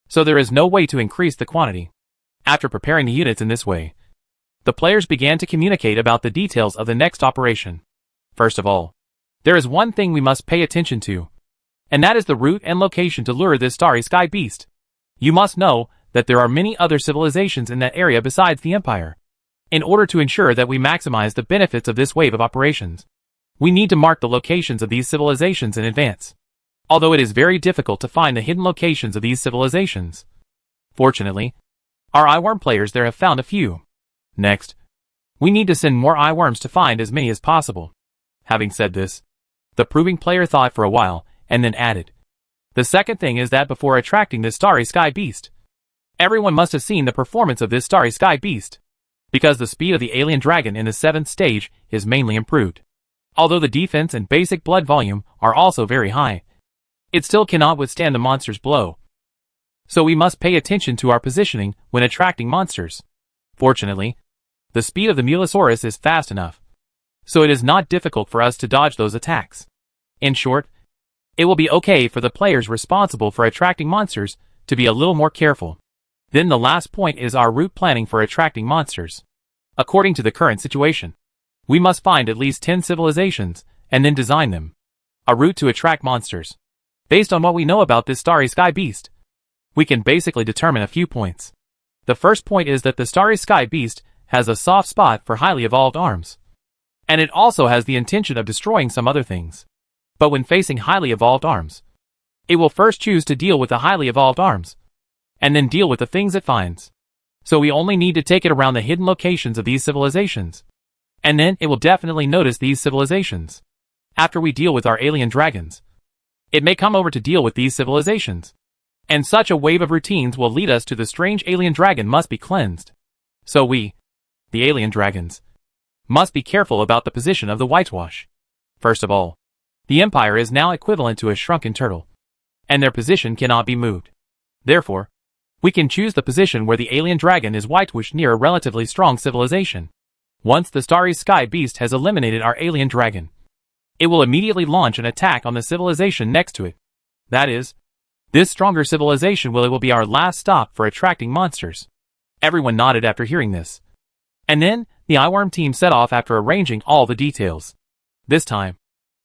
so there is no way to increase the quantity. After preparing the units in this way, the players began to communicate about the details of the next operation. First of all, there is one thing we must pay attention to, and that is the route and location to lure this starry sky beast. You must know that there are many other civilizations in that area besides the Empire. In order to ensure that we maximize the benefits of this wave of operations, we need to mark the locations of these civilizations in advance. Although it is very difficult to find the hidden locations of these civilizations, fortunately, our eyeworm players there have found a few. Next, we need to send more eyeworms to find as many as possible. Having said this, the proving player thought for a while, and then added, the second thing is that before attracting this starry sky beast, everyone must have seen the performance of this starry sky beast, because the speed of the alien dragon in the 7th stage is mainly improved. Although the defense and basic blood volume are also very high, it still cannot withstand the monster's blow. So we must pay attention to our positioning when attracting monsters. Fortunately, the speed of the Mulosaurus is fast enough, so it is not difficult for us to dodge those attacks. In short, it will be okay for the players responsible for attracting monsters to be a little more careful. Then the last point is our route planning for attracting monsters. According to the current situation, we must find at least 10 civilizations and then design them a route to attract monsters. Based on what we know about this starry sky beast, we can basically determine a few points. The first point is that the starry sky beast has a soft spot for highly evolved arms, and it also has the intention of destroying some other things. But when facing highly evolved arms, it will first choose to deal with the highly evolved arms, and then deal with the things it finds. So we only need to take it around the hidden locations of these civilizations, and then it will definitely notice these civilizations. After we deal with our alien dragons, it may come over to deal with these civilizations, and such a wave of routines will lead us to the strange alien dragon must be cleansed. So we, the alien dragons, must be careful about the position of the whitewash. First of all, the Empire is now equivalent to a shrunken turtle, and their position cannot be moved. Therefore, we can choose the position where the alien dragon is whitewashed near a relatively strong civilization. Once the starry sky beast has eliminated our alien dragon, it will immediately launch an attack on the civilization next to it. That is, this stronger civilization will be our last stop for attracting monsters. Everyone nodded after hearing this. And then, the eyeworm team set off after arranging all the details. This time,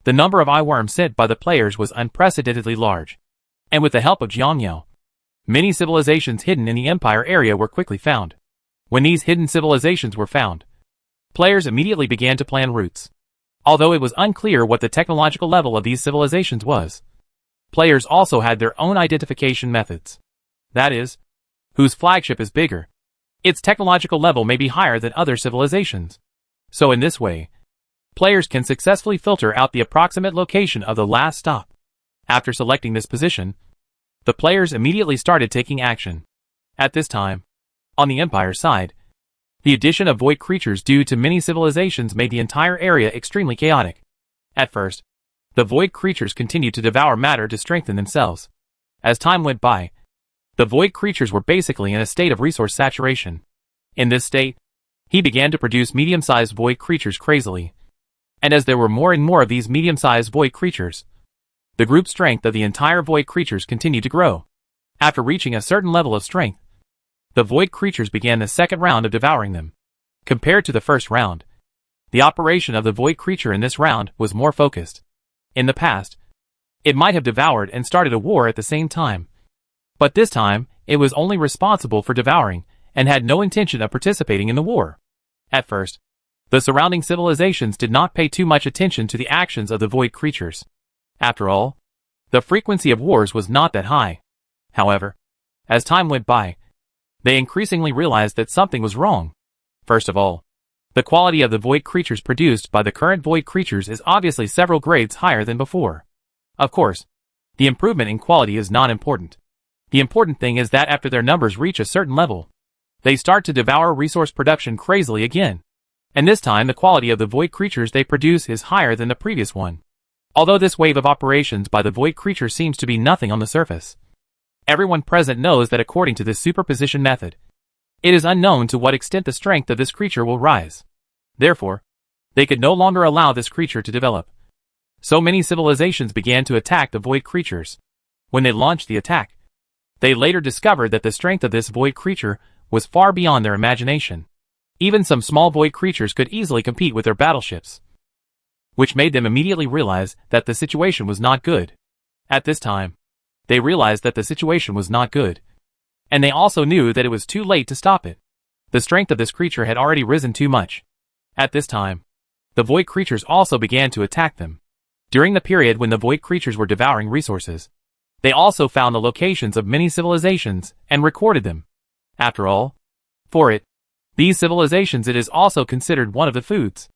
the number of eyeworms sent by the players was unprecedentedly large. And with the help of Jiangyao, many civilizations hidden in the Empire area were quickly found. When these hidden civilizations were found, players immediately began to plan routes. Although it was unclear what the technological level of these civilizations was, players also had their own identification methods. That is, whose flagship is bigger, its technological level may be higher than other civilizations. So in this way, players can successfully filter out the approximate location of the last stop. After selecting this position, the players immediately started taking action. At this time, on the Empire side, the addition of void creatures due to many civilizations made the entire area extremely chaotic. At first, the void creatures continued to devour matter to strengthen themselves. As time went by, the void creatures were basically in a state of resource saturation. In this state, he began to produce medium-sized void creatures crazily. And as there were more and more of these medium-sized void creatures, the group strength of the entire void creatures continued to grow. After reaching a certain level of strength, the void creatures began the second round of devouring them. Compared to the first round, the operation of the void creature in this round was more focused. In the past, it might have devoured and started a war at the same time. But this time, it was only responsible for devouring and had no intention of participating in the war. At first, the surrounding civilizations did not pay too much attention to the actions of the void creatures. After all, the frequency of wars was not that high. However, as time went by, they increasingly realized that something was wrong. First of all, the quality of the void creatures produced by the current void creatures is obviously several grades higher than before. Of course, the improvement in quality is not important. The important thing is that after their numbers reach a certain level, they start to devour resource production crazily again. And this time the quality of the void creatures they produce is higher than the previous one. Although this wave of operations by the void creature seems to be nothing on the surface, everyone present knows that according to this superposition method, it is unknown to what extent the strength of this creature will rise. Therefore, they could no longer allow this creature to develop. So many civilizations began to attack the void creatures. When they launched the attack, they later discovered that the strength of this void creature was far beyond their imagination. Even some small void creatures could easily compete with their battleships, which made them immediately realize that the situation was not good. At this time, they realized that the situation was not good, and they also knew that it was too late to stop it. The strength of this creature had already risen too much. At this time, the void creatures also began to attack them. During the period when the void creatures were devouring resources, they also found the locations of many civilizations and recorded them. After all, for it, these civilizations it is also considered one of the foods.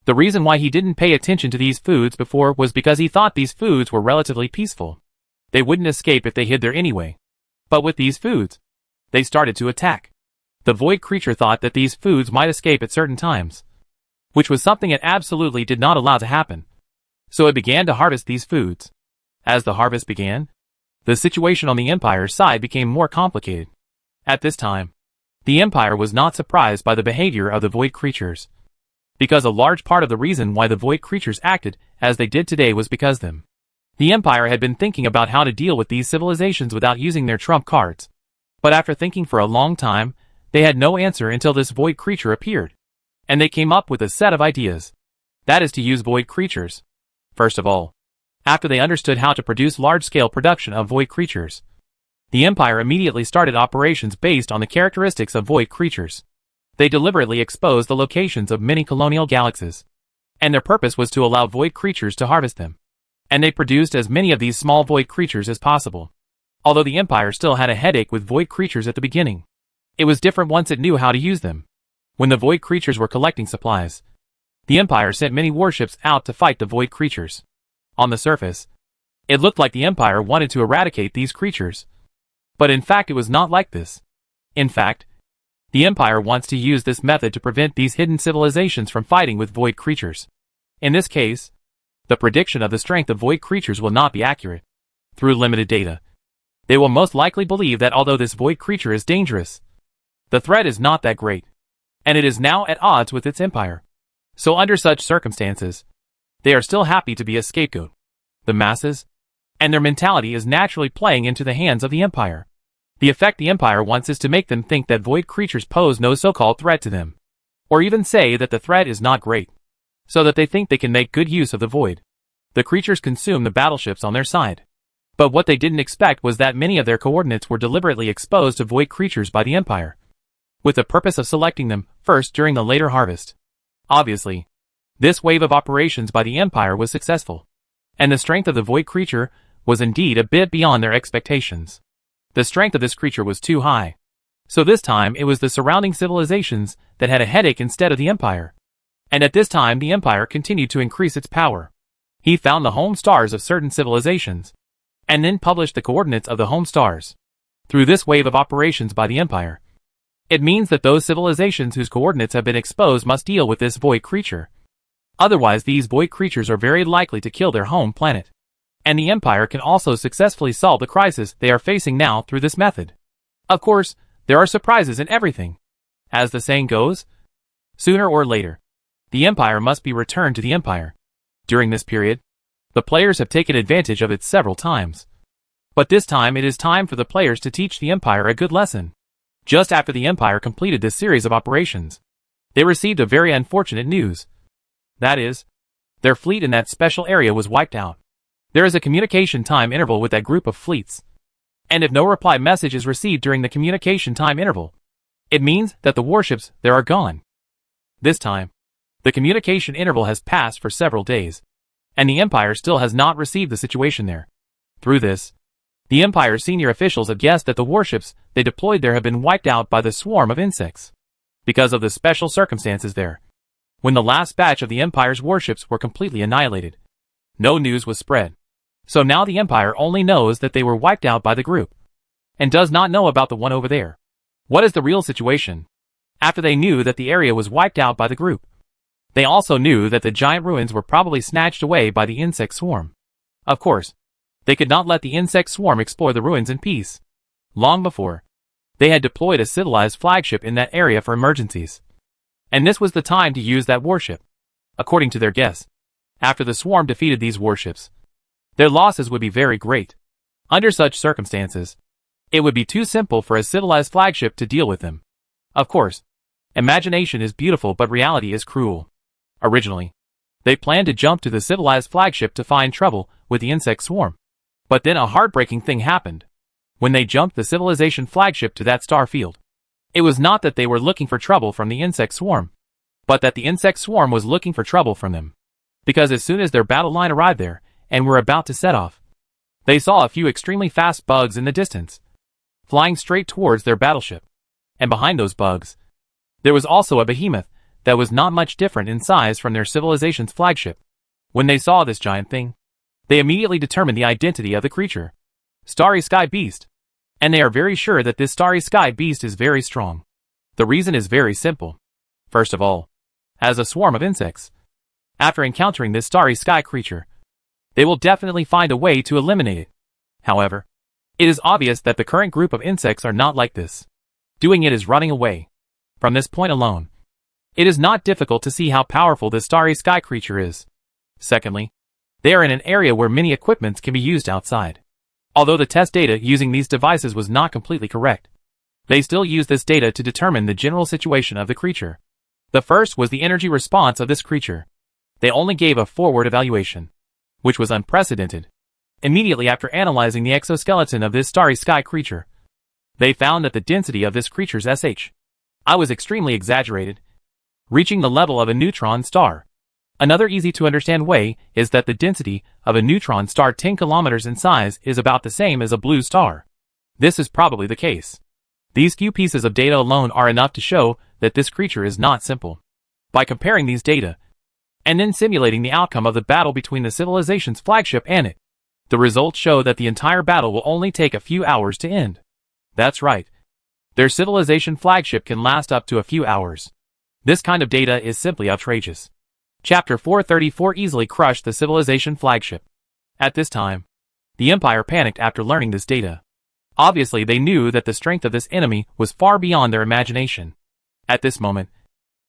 The reason why he didn't pay attention to these foods before was because he thought these foods were relatively peaceful. They wouldn't escape if they hid there anyway. But with these foods, they started to attack. The void creature thought that these foods might escape at certain times, which was something it absolutely did not allow to happen. So it began to harvest these foods. As the harvest began, the situation on the Empire's side became more complicated. At this time, the Empire was not surprised by the behavior of the void creatures, because a large part of the reason why the void creatures acted as they did today was because them. The Empire had been thinking about how to deal with these civilizations without using their trump cards. But after thinking for a long time, they had no answer until this void creature appeared. And they came up with a set of ideas. That is to use void creatures. First of all, after they understood how to produce large-scale production of void creatures, the Empire immediately started operations based on the characteristics of void creatures. They deliberately exposed the locations of many colonial galaxies, and their purpose was to allow void creatures to harvest them. And they produced as many of these small void creatures as possible. Although the Empire still had a headache with void creatures at the beginning, it was different once it knew how to use them. When the void creatures were collecting supplies, the Empire sent many warships out to fight the void creatures. On the surface, it looked like the Empire wanted to eradicate these creatures. But in fact it was not like this. In fact, the Empire wants to use this method to prevent these hidden civilizations from fighting with void creatures. In this case, the prediction of the strength of void creatures will not be accurate. Through limited data, they will most likely believe that although this void creature is dangerous, the threat is not that great, and it is now at odds with its empire. So under such circumstances, they are still happy to be a scapegoat. The masses, and their mentality is naturally playing into the hands of the Empire. The effect the Empire wants is to make them think that void creatures pose no so-called threat to them, or even say that the threat is not great, so that they think they can make good use of the void. The creatures consume the battleships on their side. But what they didn't expect was that many of their coordinates were deliberately exposed to void creatures by the Empire, with the purpose of selecting them first during the later harvest. Obviously, this wave of operations by the Empire was successful, and the strength of the void creature was indeed a bit beyond their expectations. The strength of this creature was too high. So this time it was the surrounding civilizations that had a headache instead of the Empire. And at this time the Empire continued to increase its power. He found the home stars of certain civilizations, and then published the coordinates of the home stars. Through this wave of operations by the Empire, it means that those civilizations whose coordinates have been exposed must deal with this void creature. Otherwise these void creatures are very likely to kill their home planet. And the Empire can also successfully solve the crisis they are facing now through this method. Of course, there are surprises in everything. As the saying goes, sooner or later, the Empire must be returned to the Empire. During this period, the players have taken advantage of it several times. But this time it is time for the players to teach the Empire a good lesson. Just after the Empire completed this series of operations, they received a very unfortunate news. That is, their fleet in that special area was wiped out. There is a communication time interval with that group of fleets, and if no reply message is received during the communication time interval, it means that the warships there are gone. This time, the communication interval has passed for several days, and the Empire still has not received the situation there. Through this, the Empire's senior officials have guessed that the warships they deployed there have been wiped out by the swarm of insects, because of the special circumstances there. When the last batch of the Empire's warships were completely annihilated, no news was spread. So now the Empire only knows that they were wiped out by the group, and does not know about the one over there. What is the real situation? After they knew that the area was wiped out by the group, They also knew that the giant ruins were probably snatched away by the insect swarm. Of course, they could not let the insect swarm explore the ruins in peace. Long before, they had deployed a civilized flagship in that area for emergencies. And this was the time to use that warship. According to their guess, after the swarm defeated these warships, their losses would be very great. Under such circumstances, it would be too simple for a civilized flagship to deal with them. Of course, imagination is beautiful but reality is cruel. Originally, they planned to jump to the civilized flagship to find trouble with the insect swarm. But then a heartbreaking thing happened. When they jumped the civilization flagship to that star field, it was not that they were looking for trouble from the insect swarm, but that the insect swarm was looking for trouble from them. Because as soon as their battle line arrived there, and were about to set off, they saw a few extremely fast bugs in the distance, flying straight towards their battleship. And behind those bugs, there was also a behemoth that was not much different in size from their civilization's flagship. When they saw this giant thing, they immediately determined the identity of the creature. Starry Sky Beast. And they are very sure that this Starry Sky Beast is very strong. The reason is very simple. First of all, as a swarm of insects, after encountering this Starry Sky creature, they will definitely find a way to eliminate it. However, it is obvious that the current group of insects are not like this. Doing it is running away. From this point alone, it is not difficult to see how powerful this Starry Sky creature is. Secondly, they are in an area where many equipments can be used outside. Although the test data using these devices was not completely correct, they still used this data to determine the general situation of the creature. The first was the energy response of this creature. They only gave a forward evaluation, which was unprecedented. Immediately after analyzing the exoskeleton of this Starry Sky creature, they found that the density of this creature's SHI was extremely exaggerated, reaching the level of a neutron star. Another easy-to-understand way is that the density of a neutron star 10 kilometers in size is about the same as a blue star. This is probably the case. These few pieces of data alone are enough to show that this creature is not simple. By comparing these data, and then simulating the outcome of the battle between the civilization's flagship and it, the results show that the entire battle will only take a few hours to end. That's right. Their civilization flagship can last up to a few hours. This kind of data is simply outrageous. Chapter 434 easily crushed the civilization flagship. At this time, the Empire panicked after learning this data. Obviously they knew that the strength of this enemy was far beyond their imagination. At this moment,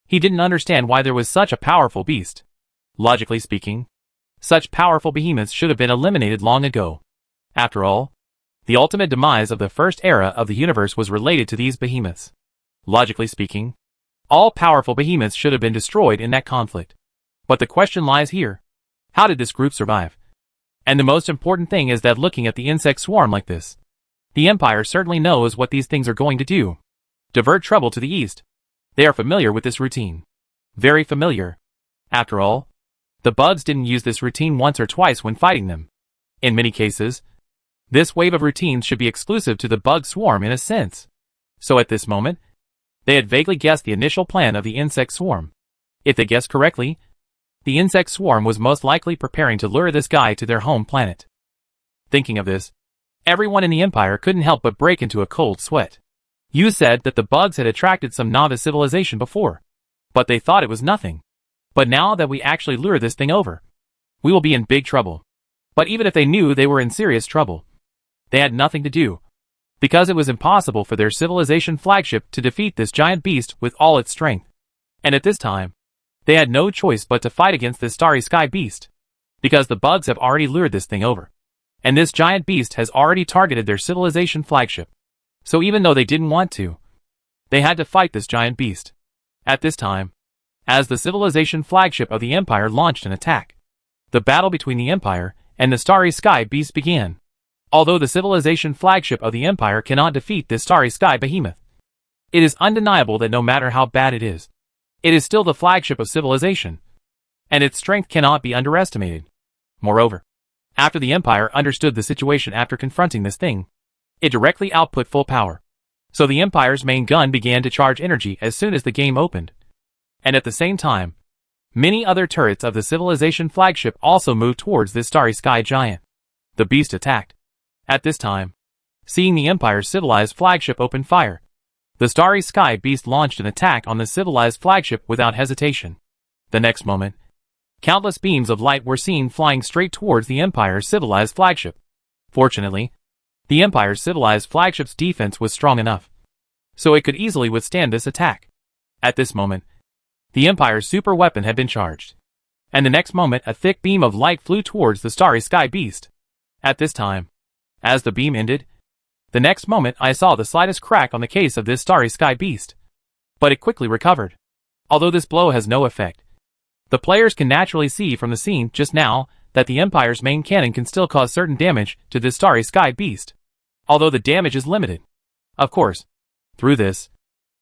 he didn't understand why there was such a powerful beast. Logically speaking, such powerful behemoths should have been eliminated long ago. After all, the ultimate demise of the first era of the universe was related to these behemoths. Logically speaking, all powerful behemoths should have been destroyed in that conflict. But the question lies here. How did this group survive? And the most important thing is that looking at the insect swarm like this, the Empire certainly knows what these things are going to do. Divert trouble to the east. They are familiar with this routine. Very familiar. After all, the bugs didn't use this routine once or twice when fighting them. In many cases, this wave of routines should be exclusive to the bug swarm in a sense. So at this moment, they had vaguely guessed the initial plan of the insect swarm. If they guessed correctly, the insect swarm was most likely preparing to lure this guy to their home planet. Thinking of this, everyone in the Empire couldn't help but break into a cold sweat. You said that the bugs had attracted some novice civilization before, but they thought it was nothing. But now that we actually lure this thing over, we will be in big trouble. But even if they knew they were in serious trouble, they had nothing to do, because it was impossible for their civilization flagship to defeat this giant beast with all its strength. And at this time, they had no choice but to fight against this Starry Sky Beast, because the bugs have already lured this thing over. And this giant beast has already targeted their civilization flagship. So even though they didn't want to, they had to fight this giant beast. At this time, as the civilization flagship of the Empire launched an attack, the battle between the Empire and the Starry Sky Beast began. Although the civilization flagship of the Empire cannot defeat this Starry Sky Behemoth, it is undeniable that no matter how bad it is still the flagship of civilization, and its strength cannot be underestimated. Moreover, after the Empire understood the situation after confronting this thing, it directly output full power. So the Empire's main gun began to charge energy as soon as the game opened. And at the same time, many other turrets of the civilization flagship also moved towards this Starry Sky giant. The beast attacked. At this time, seeing the Empire's civilized flagship open fire, the Starry Sky Beast launched an attack on the civilized flagship without hesitation. The next moment, countless beams of light were seen flying straight towards the Empire's civilized flagship. Fortunately, the Empire's civilized flagship's defense was strong enough, so it could easily withstand this attack. At this moment, the Empire's super weapon had been charged, and the next moment a thick beam of light flew towards the starry sky beast. At this time, as the beam ended, the next moment I saw the slightest crack on the case of this starry sky beast, but it quickly recovered. Although this blow has no effect, the players can naturally see from the scene just now that the Empire's main cannon can still cause certain damage to this starry sky beast, although the damage is limited. Of course, through this,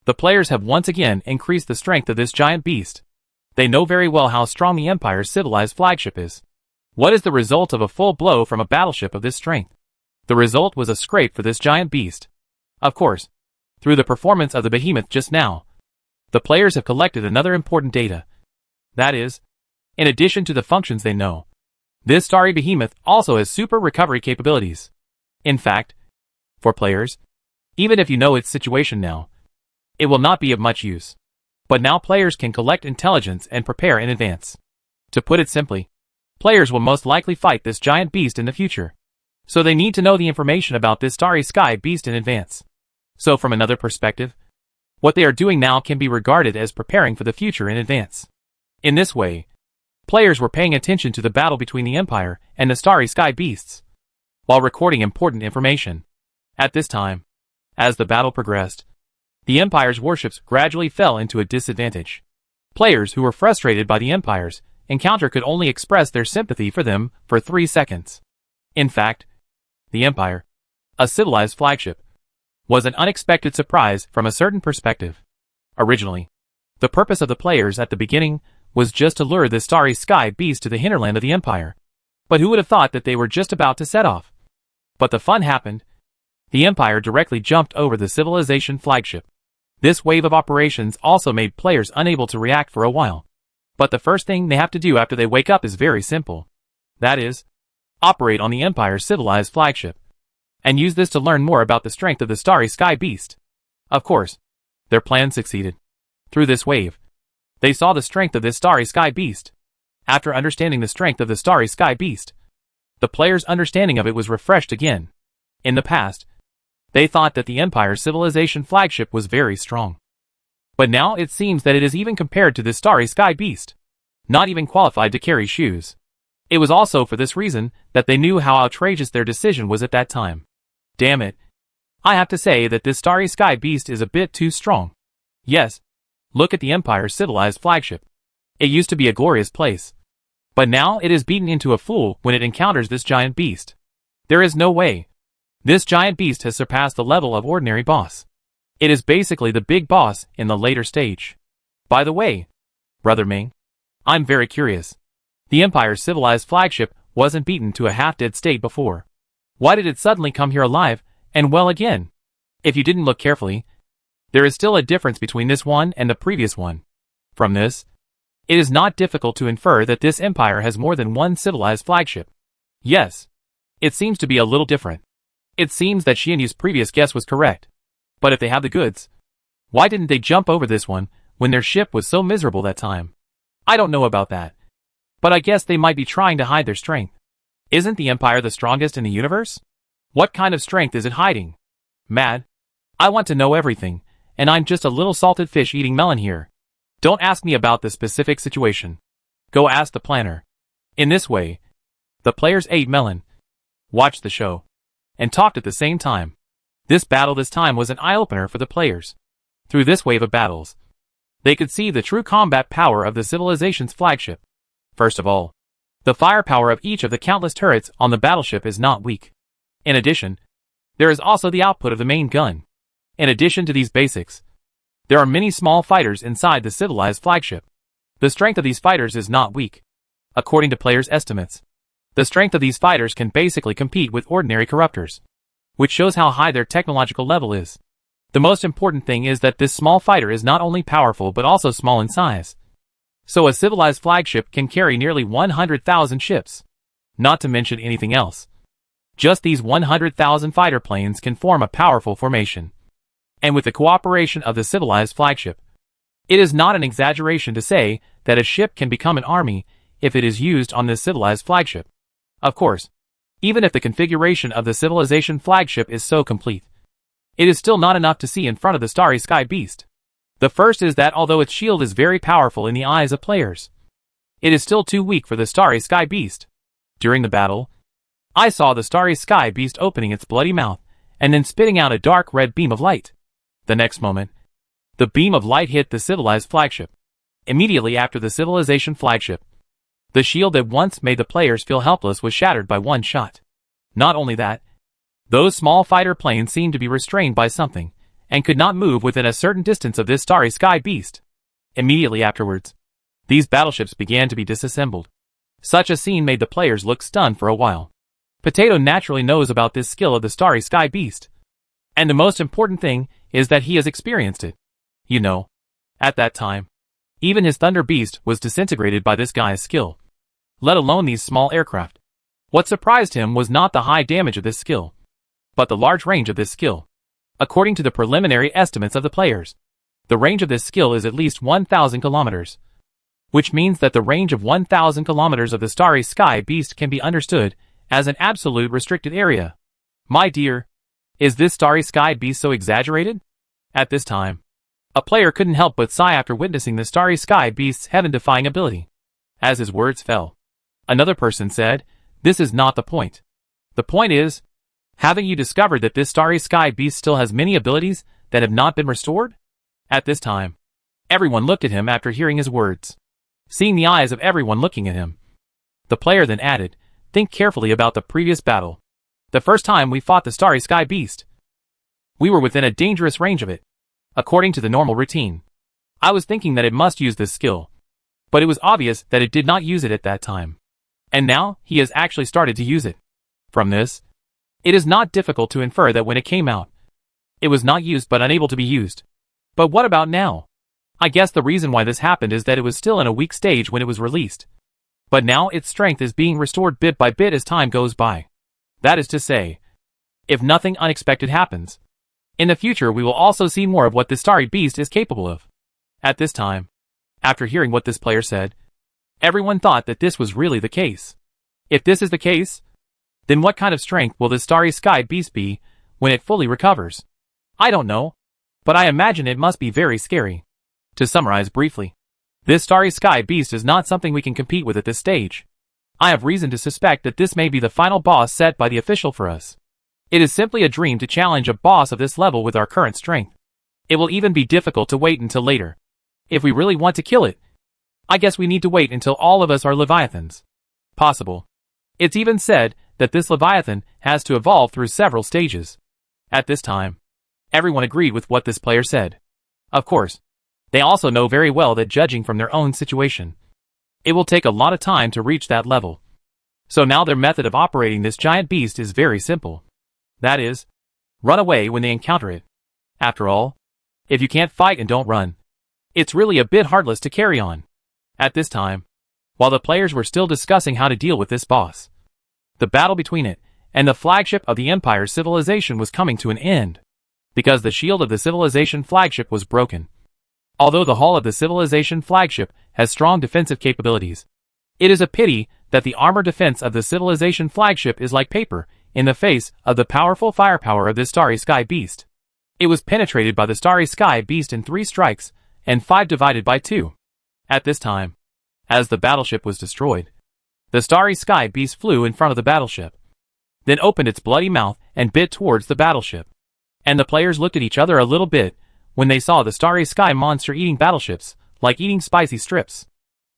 the players have once again increased the strength of this giant beast. They know very well how strong the Empire's civilized flagship is. What is the result of a full blow from a battleship of this strength? The result was a scrape for this giant beast. Of course, through the performance of the behemoth just now, the players have collected another important data. That is, in addition to the functions they know, this starry behemoth also has super recovery capabilities. In fact, for players, even if you know its situation now, it will not be of much use. But now players can collect intelligence and prepare in advance. To put it simply, players will most likely fight this giant beast in the future, so they need to know the information about this starry sky beast in advance. So from another perspective, what they are doing now can be regarded as preparing for the future in advance. In this way, players were paying attention to the battle between the Empire and the starry sky beasts, while recording important information. At this time, as the battle progressed, the Empire's warships gradually fell into a disadvantage. Players who were frustrated by the Empire's encounter could only express their sympathy for them for 3 seconds. In fact, the Empire, a civilized flagship, was an unexpected surprise from a certain perspective. Originally, the purpose of the players at the beginning was just to lure the starry sky beast to the hinterland of the Empire. But who would have thought that they were just about to set off? But the fun happened. The Empire directly jumped over the civilization flagship. This wave of operations also made players unable to react for a while. But the first thing they have to do after they wake up is very simple. That is, operate on the Empire's civilized flagship, and use this to learn more about the strength of the starry sky beast. Of course, their plan succeeded. Through this wave, they saw the strength of this starry sky beast. After understanding the strength of the starry sky beast, the players' understanding of it was refreshed again. In the past, they thought that the Empire's civilization flagship was very strong. But now it seems that it is even compared to this starry sky beast, not even qualified to carry shoes. It was also for this reason that they knew how outrageous their decision was at that time. Damn it. I have to say that this starry sky beast is a bit too strong. Yes, look at the Empire's civilized flagship. It used to be a glorious place, but now it is beaten into a fool when it encounters this giant beast. There is no way. This giant beast has surpassed the level of ordinary boss. It is basically the big boss in the later stage. By the way, Brother Ming, I'm very curious. The Empire's civilized flagship wasn't beaten to a half-dead state before. Why did it suddenly come here alive and well again? If you didn't look carefully, there is still a difference between this one and the previous one. From this, it is not difficult to infer that this Empire has more than one civilized flagship. Yes, it seems to be a little different. It seems that Xianyu's previous guess was correct. But if they have the goods, why didn't they jump over this one when their ship was so miserable that time? I don't know about that. But I guess they might be trying to hide their strength. Isn't the Empire the strongest in the universe? What kind of strength is it hiding? Mad. I want to know everything, and I'm just a little salted fish eating melon here. Don't ask me about the specific situation. Go ask the planner. In this way, the players ate melon, watched the show, and talked at the same time. This battle this time was an eye-opener for the players. Through this wave of battles, they could see the true combat power of the civilization's flagship. First of all, the firepower of each of the countless turrets on the battleship is not weak. In addition, there is also the output of the main gun. In addition to these basics, there are many small fighters inside the civilized flagship. The strength of these fighters is not weak. According to players' estimates, the strength of these fighters can basically compete with ordinary corruptors, which shows how high their technological level is. The most important thing is that this small fighter is not only powerful but also small in size. So a civilized flagship can carry nearly 100,000 ships. Not to mention anything else. Just these 100,000 fighter planes can form a powerful formation. And with the cooperation of the civilized flagship, It is not an exaggeration to say that a ship can become an army if it is used on this civilized flagship. Of course, even if the configuration of the civilization flagship is so complete, it is still not enough to see in front of the starry sky beast. The first is that although its shield is very powerful in the eyes of players, it is still too weak for the starry sky beast. During the battle, I saw the starry sky beast opening its bloody mouth and then spitting out a dark red beam of light. The next moment, the beam of light hit the civilized flagship. Immediately after the civilization flagship, the shield that once made the players feel helpless was shattered by one shot. Not only that, those small fighter planes seemed to be restrained by something, and could not move within a certain distance of this starry sky beast. Immediately afterwards, these battleships began to be disassembled. Such a scene made the players look stunned for a while. Potato naturally knows about this skill of the starry sky beast. And the most important thing is that he has experienced it. You know, at that time, even his Thunder Beast was disintegrated by this guy's skill, let alone these small aircraft. What surprised him was not the high damage of this skill, but the large range of this skill. According to the preliminary estimates of the players, the range of this skill is at least 1,000 kilometers, which means that the range of 1,000 kilometers of the starry sky beast can be understood as an absolute restricted area. My dear, is this starry sky beast so exaggerated? At this time, a player couldn't help but sigh after witnessing the starry sky beast's heaven-defying ability. As his words fell, another person said, "This is not the point. The point is, haven't you discovered that this starry sky beast still has many abilities that have not been restored?" At this time, everyone looked at him after hearing his words. Seeing the eyes of everyone looking at him, the player then added, "Think carefully about the previous battle. The first time we fought the starry sky beast, we were within a dangerous range of it. According to the normal routine, I was thinking that it must use this skill, but it was obvious that it did not use it at that time. And now, he has actually started to use it. From this, it is not difficult to infer that when it came out, it was not used but unable to be used. But what about now? I guess the reason why this happened is that it was still in a weak stage when it was released. But now its strength is being restored bit by bit as time goes by. That is to say, if nothing unexpected happens, in the future we will also see more of what this starry beast is capable of." At this time, after hearing what this player said, everyone thought that this was really the case. If this is the case, then what kind of strength will this starry sky beast be when it fully recovers? I don't know, but I imagine it must be very scary. To summarize briefly, this starry sky beast is not something we can compete with at this stage. I have reason to suspect that this may be the final boss set by the official for us. It is simply a dream to challenge a boss of this level with our current strength. It will even be difficult to wait until later. If we really want to kill it, I guess we need to wait until all of us are Leviathans. Possible. It's even said that this Leviathan has to evolve through several stages. At this time, everyone agreed with what this player said. Of course, they also know very well that judging from their own situation, it will take a lot of time to reach that level. So now their method of operating this giant beast is very simple. That is, run away when they encounter it. After all, if you can't fight and don't run, it's really a bit heartless to carry on. At this time, while the players were still discussing how to deal with this boss, the battle between it and the flagship of the Empire's civilization was coming to an end, because the shield of the civilization flagship was broken. Although the hull of the civilization flagship has strong defensive capabilities, it is a pity that the armor defense of the civilization flagship is like paper in the face of the powerful firepower of this starry sky beast. It was penetrated by the starry sky beast in 3 strikes, and 5 divided by 2. At this time, as the battleship was destroyed, the starry sky beast flew in front of the battleship, then opened its bloody mouth and bit towards the battleship. And the players looked at each other a little bit when they saw the starry sky monster eating battleships, like eating spicy strips.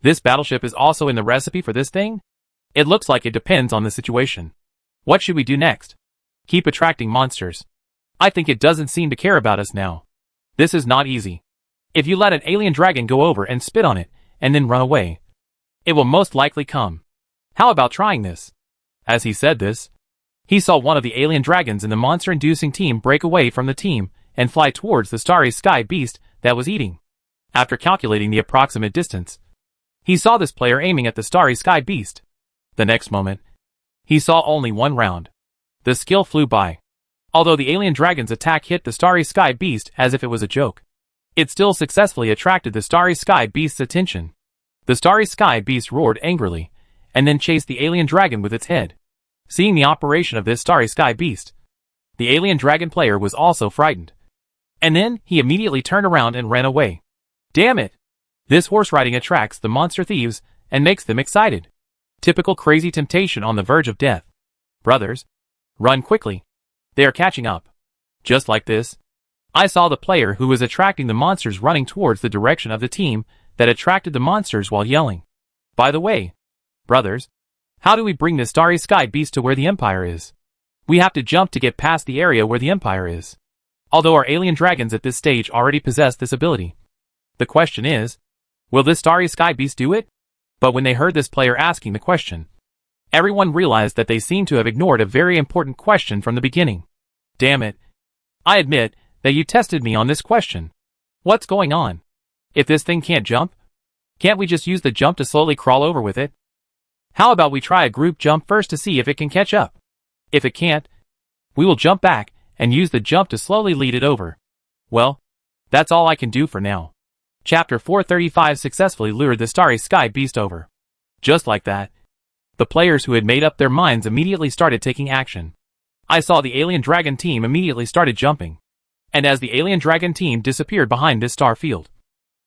This battleship is also in the recipe for this thing? It looks like it depends on the situation. What should we do next? Keep attracting monsters. I think it doesn't seem to care about us now. This is not easy. If you let an alien dragon go over and spit on it, and then run away, it will most likely come. How about trying this? As he said this, he saw one of the alien dragons in the monster-inducing team break away from the team and fly towards the starry sky beast that was eating. After calculating the approximate distance, he saw this player aiming at the starry sky beast. The next moment, he saw only one round. The skill flew by. Although the alien dragon's attack hit the starry sky beast as if it was a joke, It still successfully attracted the Starry Sky Beast's attention. The Starry Sky Beast roared angrily, and then chased the alien dragon with its head. Seeing the operation of this Starry Sky Beast, the alien dragon player was also frightened. And then, he immediately turned around and ran away. Damn it! This horse riding attracts the monster thieves, and makes them excited. Typical crazy temptation on the verge of death. Brothers, run quickly. They are catching up. Just like this, I saw the player who was attracting the monsters running towards the direction of the team that attracted the monsters while yelling. By the way, brothers, how do we bring this Starry Sky Beast to where the Empire is? We have to jump to get past the area where the Empire is. Although our alien dragons at this stage already possess this ability. The question is, will this Starry Sky Beast do it? But when they heard this player asking the question, everyone realized that they seemed to have ignored a very important question from the beginning. Damn it. I admit that you tested me on this question. What's going on? If this thing can't jump, can't we just use the jump to slowly crawl over with it? How about we try a group jump first to see if it can catch up? If it can't, we will jump back and use the jump to slowly lead it over. Well, that's all I can do for now. Chapter 435 successfully lured the Starry Sky Beast over. Just like that, the players who had made up their minds immediately started taking action. I saw the alien dragon team immediately started jumping. And as the alien dragon team disappeared behind this star field,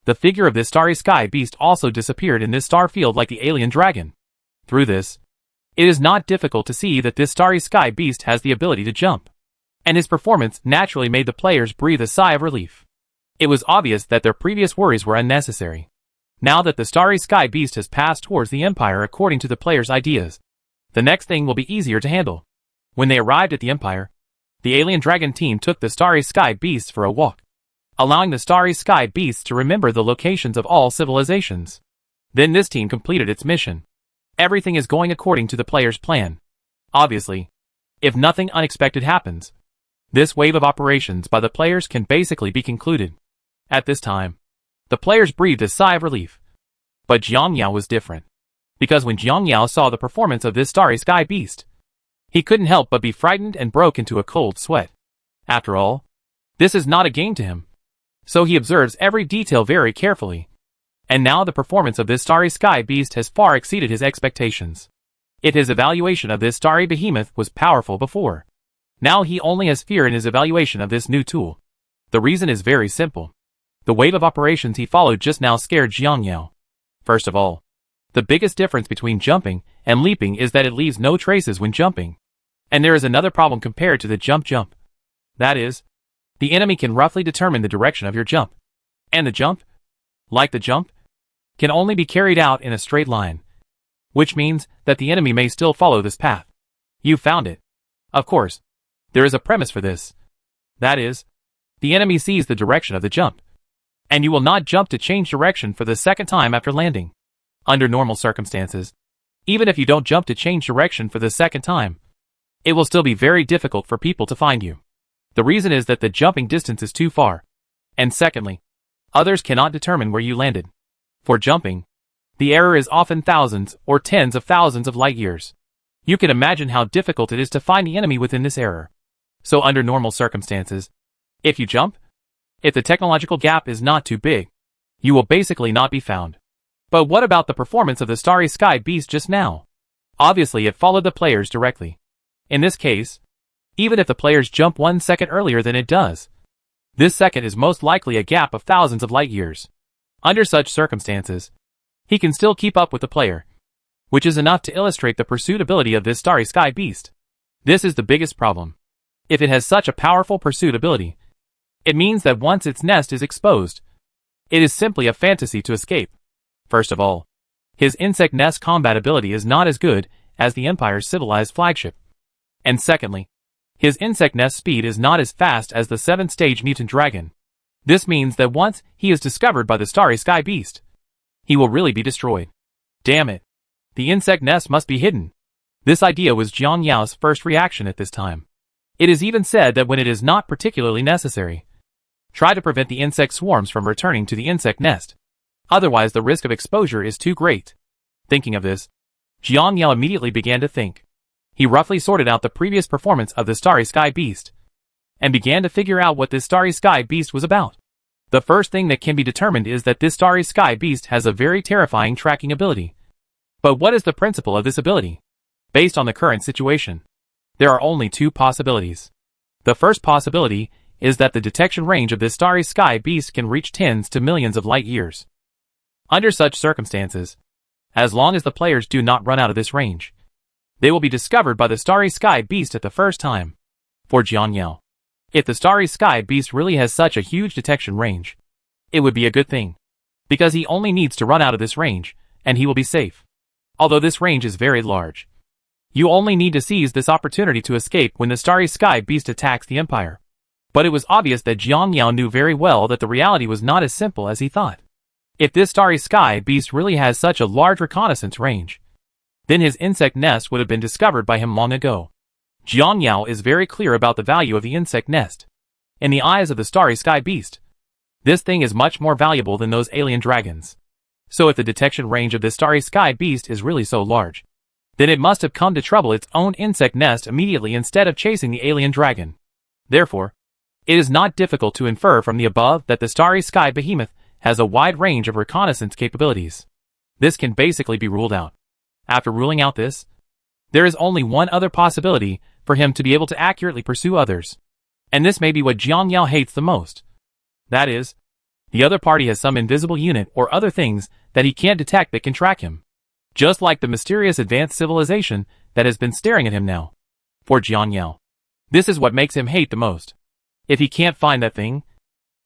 the figure of this Starry Sky Beast also disappeared in this star field like the alien dragon. Through this, it is not difficult to see that this Starry Sky Beast has the ability to jump. And his performance naturally made the players breathe a sigh of relief. It was obvious that their previous worries were unnecessary. Now that the Starry Sky Beast has passed towards the Empire according to the players' ideas, the next thing will be easier to handle. When they arrived at the Empire, the alien dragon team took the Starry Sky Beasts for a walk, allowing the Starry Sky Beasts to remember the locations of all civilizations. Then this team completed its mission. Everything is going according to the players' plan. Obviously, if nothing unexpected happens, this wave of operations by the players can basically be concluded. At this time, the players breathed a sigh of relief. But Jiang Yao was different. Because when Jiang Yao saw the performance of this Starry Sky Beast, he couldn't help but be frightened and broke into a cold sweat. After all, this is not a game to him. So he observes every detail very carefully. And now the performance of this Starry Sky Beast has far exceeded his expectations. If his evaluation of this starry behemoth was powerful before, now he only has fear in his evaluation of this new tool. The reason is very simple. The wave of operations he followed just now scared Jiang Yao. First of all, the biggest difference between jumping and leaping is that it leaves no traces when jumping. And there is another problem compared to the jump. That is, the enemy can roughly determine the direction of your jump. And the jump, like the jump, can only be carried out in a straight line. Which means that the enemy may still follow this path. You found it. Of course, there is a premise for this. That is, the enemy sees the direction of the jump. And you will not jump to change direction for the second time after landing. Under normal circumstances, even if you don't jump to change direction for the second time, it will still be very difficult for people to find you. The reason is that the jumping distance is too far. And secondly, others cannot determine where you landed. For jumping, the error is often thousands or tens of thousands of light years. You can imagine how difficult it is to find the enemy within this error. So under normal circumstances, if you jump, if the technological gap is not too big, you will basically not be found. But what about the performance of the Starry Sky Beast just now? Obviously it followed the players directly. In this case, even if the players jump 1 second earlier than it does, this second is most likely a gap of thousands of light years. Under such circumstances, he can still keep up with the player, which is enough to illustrate the pursuit ability of this Starry Sky Beast. This is the biggest problem. If it has such a powerful pursuit ability, it means that once its nest is exposed, it is simply a fantasy to escape. First of all, his insect nest combat ability is not as good as the Empire's civilized flagship. And secondly, his insect nest speed is not as fast as the 7th-stage mutant dragon. This means that once he is discovered by the Starry Sky Beast, he will really be destroyed. Damn it. The insect nest must be hidden. This idea was Jiang Yao's first reaction at this time. It is even said that when it is not particularly necessary, try to prevent the insect swarms from returning to the insect nest. Otherwise the risk of exposure is too great. Thinking of this, Jiang Yao immediately began to think. He roughly sorted out the previous performance of the Starry Sky Beast, and began to figure out what this Starry Sky Beast was about. The first thing that can be determined is that this starry sky beast has a very terrifying tracking ability. But what is the principle of this ability? Based on the current situation, there are only two possibilities. The first possibility is that the detection range of this starry sky beast can reach tens to millions of light years. Under such circumstances, as long as the players do not run out of this range, they will be discovered by the starry sky beast at the first time. For Jiang Yao, if the starry sky beast really has such a huge detection range, it would be a good thing, because he only needs to run out of this range, and he will be safe. Although this range is very large, you only need to seize this opportunity to escape when the starry sky beast attacks the Empire. But it was obvious that Jiang Yao knew very well that the reality was not as simple as he thought. If this starry sky beast really has such a large reconnaissance range, then his insect nest would have been discovered by him long ago. Jiang Yao is very clear about the value of the insect nest. In the eyes of the starry sky beast, this thing is much more valuable than those alien dragons. So if the detection range of this starry sky beast is really so large, then it must have come to trouble its own insect nest immediately instead of chasing the alien dragon. Therefore, it is not difficult to infer from the above that the starry sky behemoth has a wide range of reconnaissance capabilities. This can basically be ruled out. After ruling out this, there is only one other possibility for him to be able to accurately pursue others. And this may be what Jiang Yao hates the most. That is, the other party has some invisible unit or other things that he can't detect that can track him. Just like the mysterious advanced civilization that has been staring at him now. For Jiang Yao, this is what makes him hate the most. If he can't find that thing,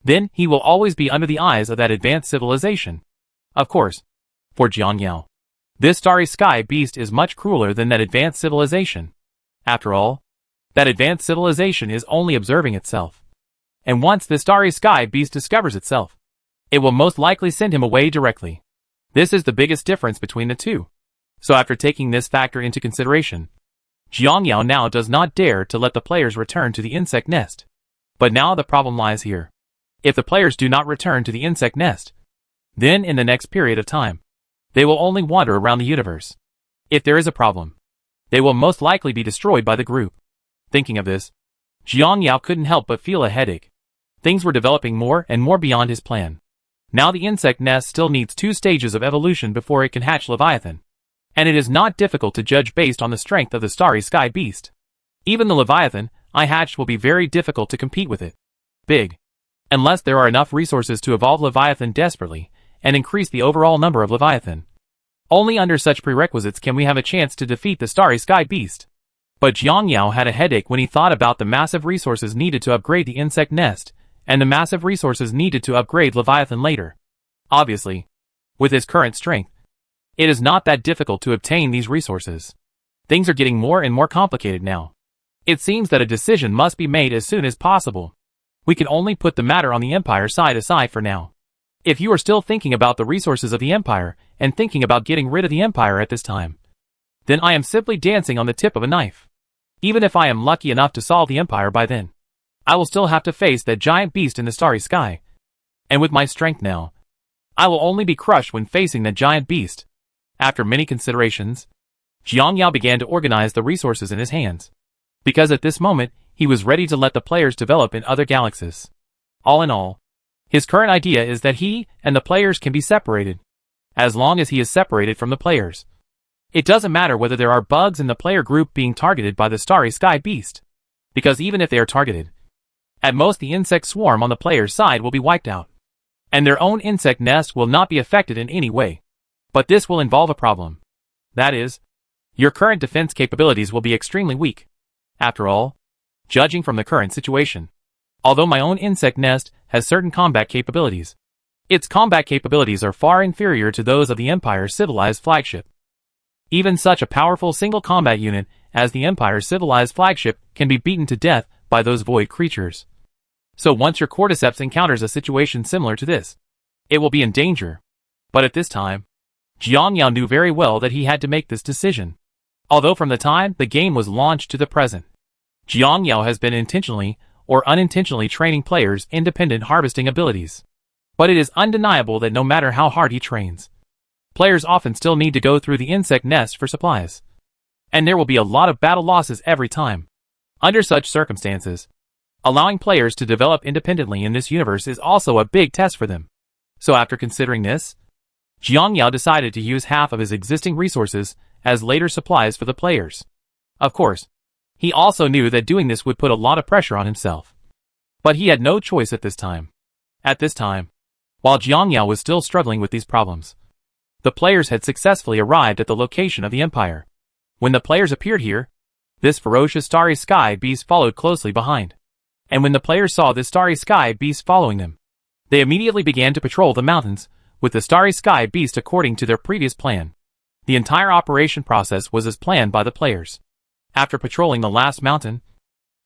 then he will always be under the eyes of that advanced civilization. Of course, for Jiang Yao, this starry sky beast is much crueler than that advanced civilization. After all, that advanced civilization is only observing itself. And once the starry sky beast discovers itself, it will most likely send him away directly. This is the biggest difference between the two. So after taking this factor into consideration, Jiang Yao now does not dare to let the players return to the insect nest. But now the problem lies here. If the players do not return to the insect nest, then in the next period of time, they will only wander around the universe. If there is a problem, they will most likely be destroyed by the group. Thinking of this, Jiang Yao couldn't help but feel a headache. Things were developing more and more beyond his plan. Now the insect nest still needs 2 stages of evolution before it can hatch Leviathan. And it is not difficult to judge based on the strength of the starry sky beast. Even the Leviathan I hatched will be very difficult to compete with it. Big. Unless there are enough resources to evolve Leviathan desperately, and increase the overall number of Leviathan. Only under such prerequisites can we have a chance to defeat the starry sky beast. But Jiang Yao had a headache when he thought about the massive resources needed to upgrade the insect nest, and the massive resources needed to upgrade Leviathan later. Obviously, with his current strength, it is not that difficult to obtain these resources. Things are getting more and more complicated now. It seems that a decision must be made as soon as possible. We can only put the matter on the Empire side aside for now. If you are still thinking about the resources of the Empire, and thinking about getting rid of the Empire at this time, then I am simply dancing on the tip of a knife. Even if I am lucky enough to solve the Empire by then, I will still have to face that giant beast in the starry sky. And with my strength now, I will only be crushed when facing that giant beast. After many considerations, Jiang Yao began to organize the resources in his hands. Because at this moment, he was ready to let the players develop in other galaxies. All in all, his current idea is that he and the players can be separated. As long as he is separated from the players. It doesn't matter whether there are bugs in the player group being targeted by the starry sky beast. Because even if they are targeted, at most the insect swarm on the player's side will be wiped out. And their own insect nest will not be affected in any way. But this will involve a problem. That is, your current defense capabilities will be extremely weak. After all, judging from the current situation, although my own insect nest has certain combat capabilities, its combat capabilities are far inferior to those of the Empire's civilized flagship. Even such a powerful single combat unit as the Empire's civilized flagship can be beaten to death by those void creatures. So once your cordyceps encounters a situation similar to this, it will be in danger. But at this time, Jiang Yao knew very well that he had to make this decision. Although from the time the game was launched to the present, Jiang Yao has been intentionally or unintentionally training players' independent harvesting abilities. But it is undeniable that no matter how hard he trains, players often still need to go through the insect nest for supplies. And there will be a lot of battle losses every time. Under such circumstances, Allowing players to develop independently in this universe is also a big test for them. So after considering this, Jiang Yao decided to use half of his existing resources as later supplies for the players. Of course, he also knew that doing this would put a lot of pressure on himself. But he had no choice at this time. At this time, while Jiang Yao was still struggling with these problems, the players had successfully arrived at the location of the Empire. When the players appeared here, this ferocious starry sky beast followed closely behind. And when the players saw this starry sky beast following them, they immediately began to patrol the mountains with the starry sky beast according to their previous plan. The entire operation process was as planned by the players. After patrolling the last mountain,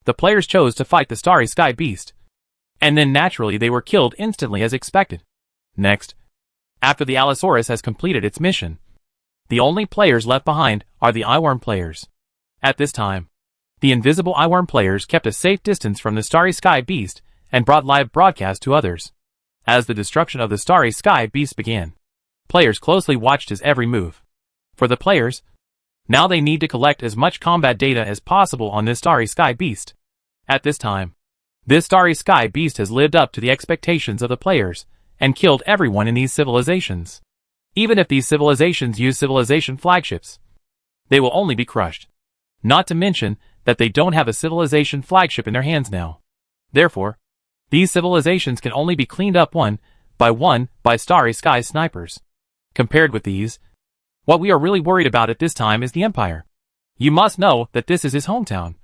the players chose to fight the starry sky beast. And then naturally they were killed instantly as expected. Next, after the Allosaurus has completed its mission, the only players left behind are the eyeworm players. At this time, the invisible eyeworm players kept a safe distance from the starry sky beast and brought live broadcast to others. As the destruction of the starry sky beast began, players closely watched his every move. For the players, now they need to collect as much combat data as possible on this starry sky beast. At this time, this starry sky beast has lived up to the expectations of the players and killed everyone in these civilizations. Even if these civilizations use civilization flagships, they will only be crushed. Not to mention that they don't have a civilization flagship in their hands now. Therefore, these civilizations can only be cleaned up one by starry sky snipers. Compared with these, what we are really worried about at this time is the Empire. You must know that this is his hometown,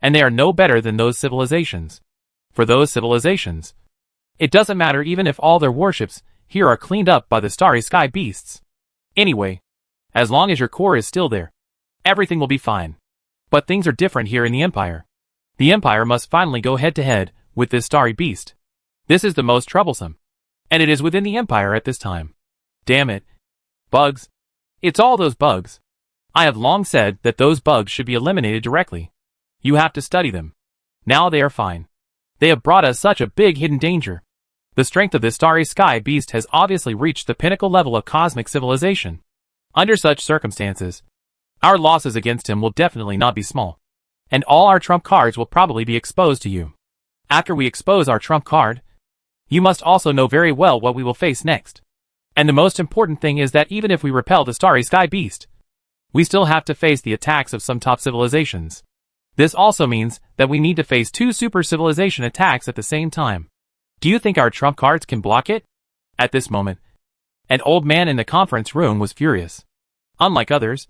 and they are no better than those civilizations. For those civilizations, it doesn't matter even if all their warships here are cleaned up by the starry sky beasts. Anyway, as long as your core is still there, everything will be fine. But things are different here in the Empire. The Empire must finally go head-to-head with this starry beast. This is the most troublesome, and it is within the Empire at this time. Damn it. Bugs. It's all those bugs. I have long said that those bugs should be eliminated directly. You have to study them. Now they are fine. They have brought us such a big hidden danger. The strength of this starry sky beast has obviously reached the pinnacle level of cosmic civilization. Under such circumstances, our losses against him will definitely not be small, and all our trump cards will probably be exposed to you. After we expose our trump card, you must also know very well what we will face next. And the most important thing is that even if we repel the starry sky beast, we still have to face the attacks of some top civilizations. This also means that we need to face 2 super civilization attacks at the same time. Do you think our trump cards can block it? At this moment, an old man in the conference room was furious. Unlike others,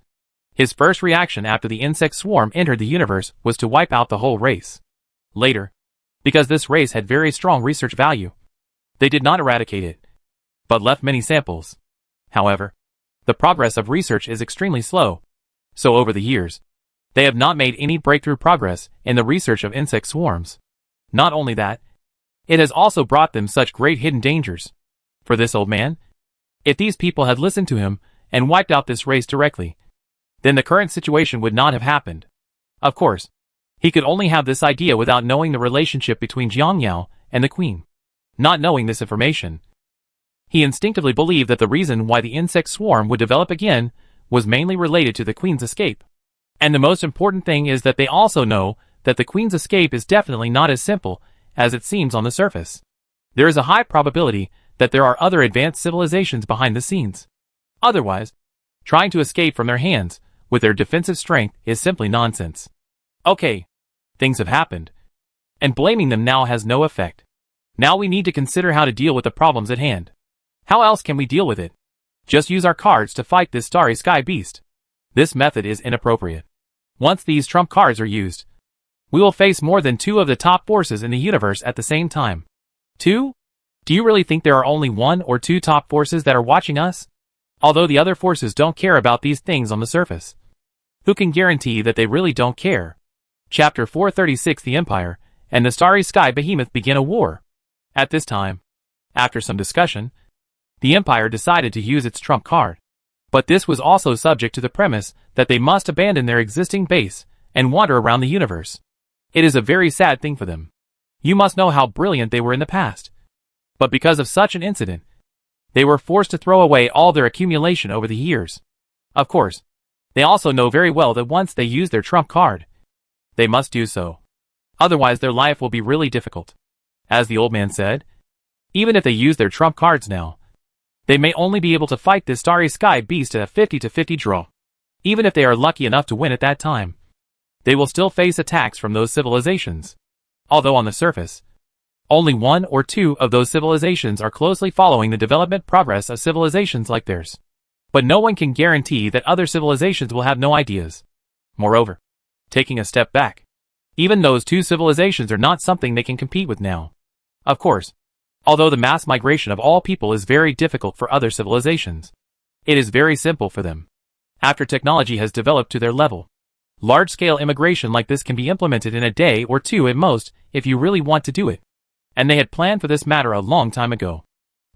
his first reaction after the insect swarm entered the universe was to wipe out the whole race. Later, because this race had very strong research value, they did not eradicate it, but left many samples. However, the progress of research is extremely slow, so over the years, they have not made any breakthrough progress in the research of insect swarms. Not only that, it has also brought them such great hidden dangers. For this old man, if these people had listened to him and wiped out this race directly, then the current situation would not have happened. Of course, he could only have this idea without knowing the relationship between Jiang Yao and the Queen. Not knowing this information, he instinctively believed that the reason why the insect swarm would develop again was mainly related to the Queen's escape. And the most important thing is that they also know that the Queen's escape is definitely not as simple as it seems on the surface. There is a high probability that there are other advanced civilizations behind the scenes. Otherwise, trying to escape from their hands with their defensive strength is simply nonsense. Okay, things have happened, and blaming them now has no effect. Now we need to consider how to deal with the problems at hand. How else can we deal with it? Just use our cards to fight this starry sky beast. This method is inappropriate. Once these trump cards are used, we will face more than 2 of the top forces in the universe at the same time. 2? Do you really think there are only 1 or 2 top forces that are watching us? Although the other forces don't care about these things on the surface. Who can guarantee that they really don't care? Chapter 436 The Empire and the Starry Sky Behemoth begin a war. At this time, after some discussion, the Empire decided to use its trump card. But this was also subject to the premise that they must abandon their existing base and wander around the universe. It is a very sad thing for them. You must know how brilliant they were in the past. But because of such an incident, they were forced to throw away all their accumulation over the years. Of course, they also know very well that once they use their trump card, they must do so. Otherwise their life will be really difficult. As the old man said, even if they use their trump cards now, they may only be able to fight this starry sky beast at a 50-50 draw. Even if they are lucky enough to win at that time, they will still face attacks from those civilizations. Although on the surface, only one or two of those civilizations are closely following the development progress of civilizations like theirs. But no one can guarantee that other civilizations will have no ideas. Moreover, taking a step back, even those two civilizations are not something they can compete with now. Of course, although the mass migration of all people is very difficult for other civilizations, it is very simple for them. After technology has developed to their level, large-scale immigration like this can be implemented in a day or two at most if you really want to do it. And they had planned for this matter a long time ago.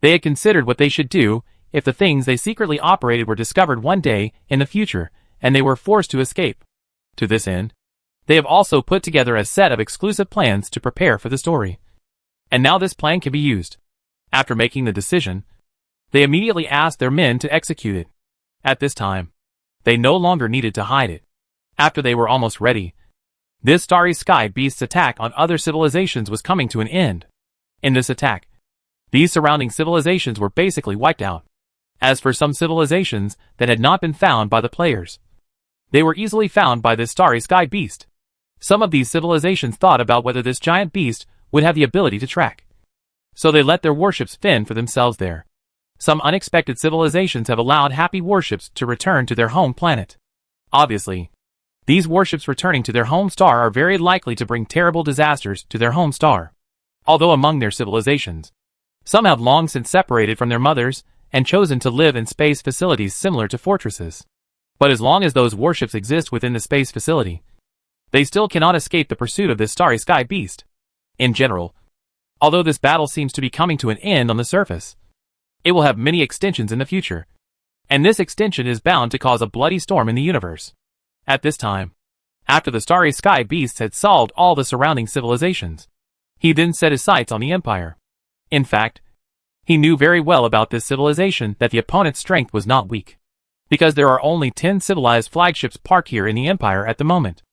They had considered what they should do if the things they secretly operated were discovered one day in the future and they were forced to escape. To this end, they have also put together a set of exclusive plans to prepare for the story. And now this plan can be used. After making the decision, they immediately asked their men to execute it. At this time, they no longer needed to hide it. After they were almost ready, this starry sky beast's attack on other civilizations was coming to an end. In this attack, these surrounding civilizations were basically wiped out. As for some civilizations that had not been found by the players, they were easily found by this starry sky beast. Some of these civilizations thought about whether this giant beast would have the ability to track. So they let their warships fend for themselves there. Some unexpected civilizations have allowed happy warships to return to their home planet. Obviously, these warships returning to their home star are very likely to bring terrible disasters to their home star. Although among their civilizations, some have long since separated from their mothers and chosen to live in space facilities similar to fortresses. But as long as those warships exist within the space facility, they still cannot escape the pursuit of this starry sky beast. In general, although this battle seems to be coming to an end on the surface, it will have many extensions in the future, and this extension is bound to cause a bloody storm in the universe. At this time, after the starry sky beasts had solved all the surrounding civilizations, he then set his sights on the Empire. In fact, he knew very well about this civilization that the opponent's strength was not weak, because there are only 10 civilized flagships parked here in the Empire at the moment,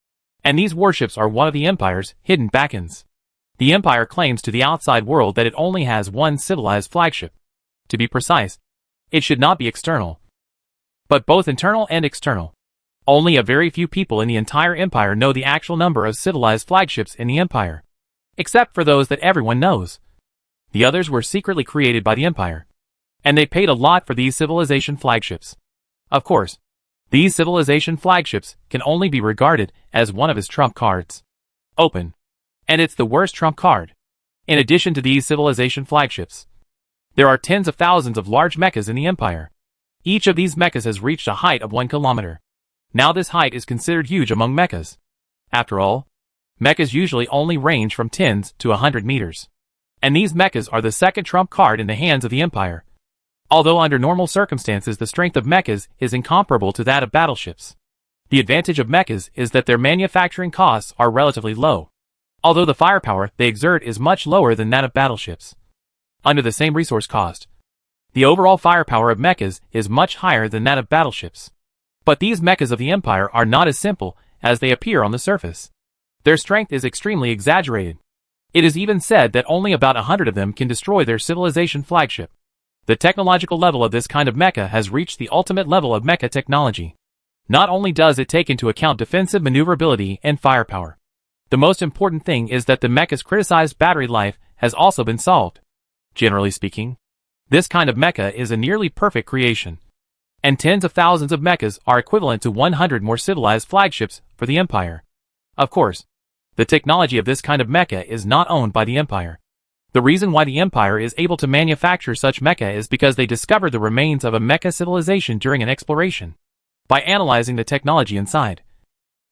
and these warships are one of the Empire's hidden beacons. The Empire claims to the outside world that it only has one civilized flagship. To be precise, it should not be external, but both internal and external. Only a very few people in the entire Empire know the actual number of civilized flagships in the Empire, except for those that everyone knows. The others were secretly created by the Empire, and they paid a lot for these civilization flagships. Of course, these civilization flagships can only be regarded as one of his trump cards. Open. And it's the worst trump card. In addition to these civilization flagships, there are tens of thousands of large mechas in the Empire. Each of these mechas has reached a height of 1 kilometer. Now this height is considered huge among mechas. After all, mechas usually only range from 10 to 100 meters. And these mechas are the second trump card in the hands of the Empire. Although under normal circumstances the strength of mechas is incomparable to that of battleships, the advantage of mechas is that their manufacturing costs are relatively low. Although the firepower they exert is much lower than that of battleships. Under the same resource cost, the overall firepower of mechas is much higher than that of battleships. But these mechas of the Empire are not as simple as they appear on the surface. Their strength is extremely exaggerated. It is even said that only about 100 of them can destroy their civilization flagship. The technological level of this kind of mecha has reached the ultimate level of mecha technology. Not only does it take into account defensive maneuverability and firepower, the most important thing is that the mecha's criticized battery life has also been solved. Generally speaking, this kind of mecha is a nearly perfect creation, and tens of thousands of mechas are equivalent to 100 more civilized flagships for the Empire. Of course, the technology of this kind of mecha is not owned by the Empire. The reason why the Empire is able to manufacture such mecha is because they discovered the remains of a mecha civilization during an exploration. By analyzing the technology inside,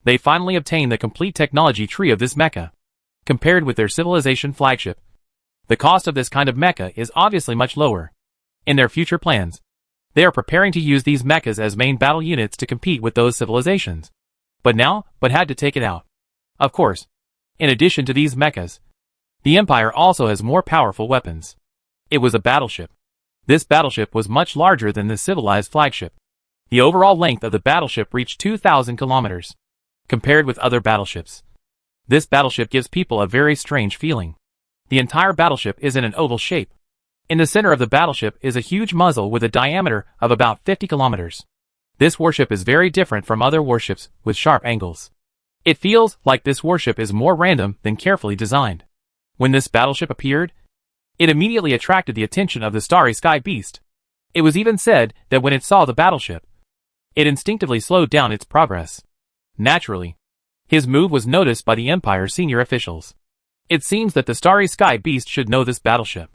they finally obtained the complete technology tree of this mecha. Compared with their civilization flagship, the cost of this kind of mecha is obviously much lower. In their future plans, they are preparing to use these mechas as main battle units to compete with those civilizations. But had to take it out. Of course, in addition to these mechas, the Empire also has more powerful weapons. It was a battleship. This battleship was much larger than the civilized flagship. The overall length of the battleship reached 2,000 kilometers. Compared with other battleships, This battleship gives people a very strange feeling. The entire battleship is in an oval shape. In the center of the battleship is a huge muzzle with a diameter of about 50 kilometers. This warship is very different from other warships with sharp angles. It feels like this warship is more random than carefully designed. When this battleship appeared, it immediately attracted the attention of the Starry Sky Beast. It was even said that when it saw the battleship, it instinctively slowed down its progress. Naturally, his move was noticed by the Empire's senior officials. It seems that the Starry Sky Beast should know this battleship.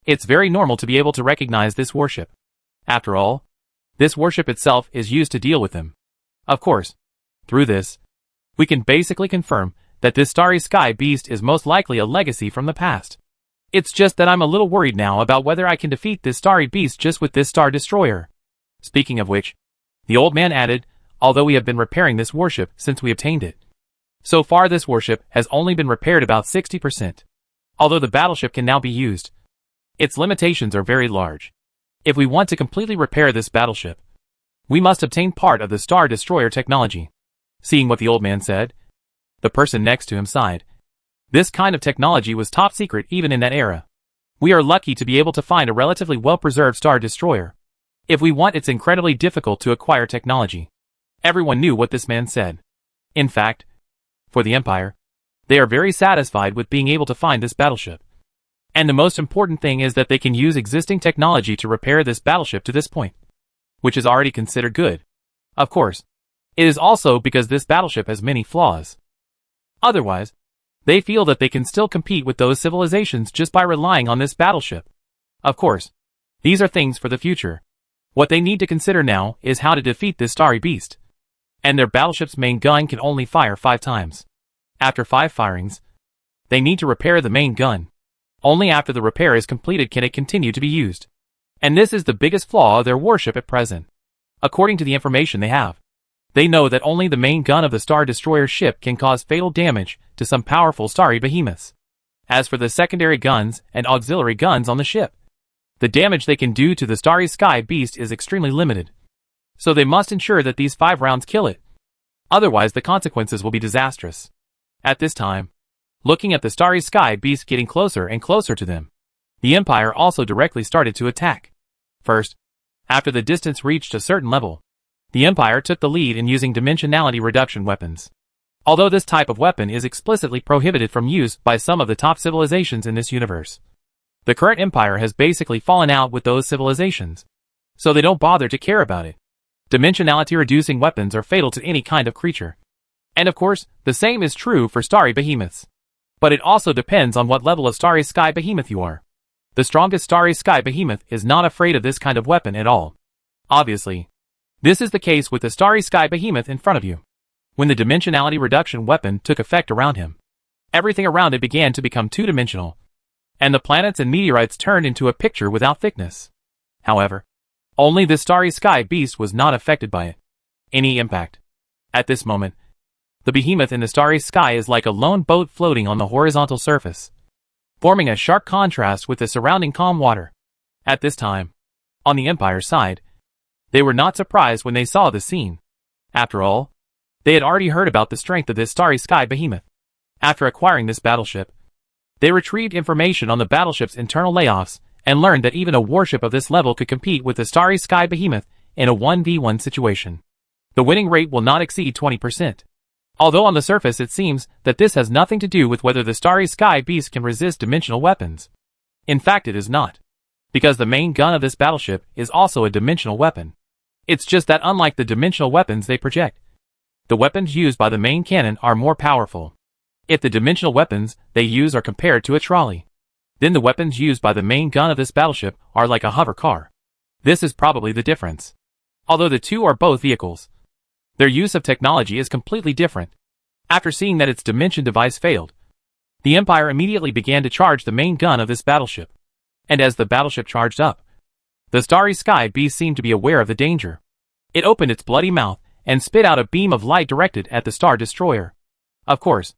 It's very normal to be able to recognize this warship. After all, this warship itself is used to deal with him. Of course, through this, we can basically confirm that this Starry Sky Beast is most likely a legacy from the past. It's just that I'm a little worried now about whether I can defeat this Starry Beast just with this Star Destroyer. Speaking of which, the old man added, although we have been repairing this warship since we obtained it. So far this warship has only been repaired about 60%. Although the battleship can now be used, its limitations are very large. If we want to completely repair this battleship, we must obtain part of the Star Destroyer technology. Seeing what the old man said, the person next to him sighed. This kind of technology was top secret even in that era. We are lucky to be able to find a relatively well-preserved Star Destroyer. If we want, it's incredibly difficult to acquire technology. Everyone knew what this man said. In fact, for the Empire, they are very satisfied with being able to find this battleship. And the most important thing is that they can use existing technology to repair this battleship to this point, which is already considered good. Of course, it is also because this battleship has many flaws. Otherwise, they feel that they can still compete with those civilizations just by relying on this battleship. Of course, these are things for the future. What they need to consider now is how to defeat this Starry Beast. And their battleship's main gun can only fire 5 times. After 5 firings, they need to repair the main gun. Only after the repair is completed can it continue to be used. And this is the biggest flaw of their warship at present. According to the information they have, they know that only the main gun of the Star Destroyer ship can cause fatal damage to some powerful starry behemoths. As for the secondary guns and auxiliary guns on the ship, the damage they can do to the Starry Sky Beast is extremely limited. So they must ensure that these 5 rounds kill it. Otherwise the consequences will be disastrous. At this time, looking at the Starry Sky Beast getting closer and closer to them, the Empire also directly started to attack. First, after the distance reached a certain level, the Empire took the lead in using dimensionality reduction weapons. Although this type of weapon is explicitly prohibited from use by some of the top civilizations in this universe, the current Empire has basically fallen out with those civilizations, so they don't bother to care about it. Dimensionality reducing weapons are fatal to any kind of creature. And of course, the same is true for starry behemoths. But it also depends on what level of Starry Sky Behemoth you are. The strongest Starry Sky Behemoth is not afraid of this kind of weapon at all. Obviously, this is the case with the Starry Sky Behemoth in front of you. When the dimensionality reduction weapon took effect around him, everything around it began to become 2-dimensional, and the planets and meteorites turned into a picture without thickness. However, only the Starry Sky Beast was not affected by it. Any impact. At this moment, the behemoth in the starry sky is like a lone boat floating on the horizontal surface, forming a sharp contrast with the surrounding calm water. At this time, on the Empire's side, they were not surprised when they saw the scene. After all, they had already heard about the strength of this Starry Sky Behemoth. After acquiring this battleship, they retrieved information on the battleship's internal layoffs and learned that even a warship of this level could compete with the Starry Sky Behemoth in a 1v1 situation. The winning rate will not exceed 20%. Although on the surface it seems that this has nothing to do with whether the Starry Sky Beast can resist dimensional weapons. In fact it is not, because the main gun of this battleship is also a dimensional weapon. It's just that unlike the dimensional weapons they project, the weapons used by the main cannon are more powerful. If the dimensional weapons they use are compared to a trolley, then the weapons used by the main gun of this battleship are like a hover car. This is probably the difference. Although the two are both vehicles, their use of technology is completely different. After seeing that its dimension device failed, the Empire immediately began to charge the main gun of this battleship. And as the battleship charged up, the Starry Sky Beast seemed to be aware of the danger. It opened its bloody mouth and spit out a beam of light directed at the Star Destroyer. Of course,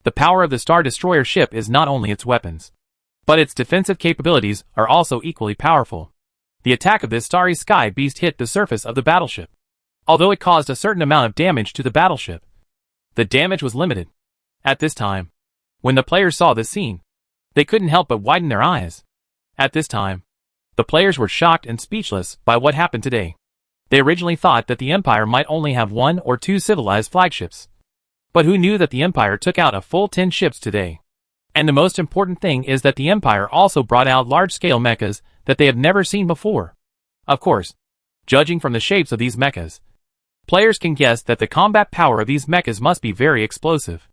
the power of the Star Destroyer ship is not only its weapons, but its defensive capabilities are also equally powerful. The attack of this Starry Sky Beast hit the surface of the battleship. Although it caused a certain amount of damage to the battleship, the damage was limited. At this time, when the players saw this scene, they couldn't help but widen their eyes. At this time, the players were shocked and speechless by what happened today. They originally thought that the Empire might only have 1 or 2 civilized flagships. But who knew that the Empire took out a full 10 ships today? And the most important thing is that the Empire also brought out large-scale mechas that they have never seen before. Of course, judging from the shapes of these mechas, players can guess that the combat power of these mechas must be very explosive.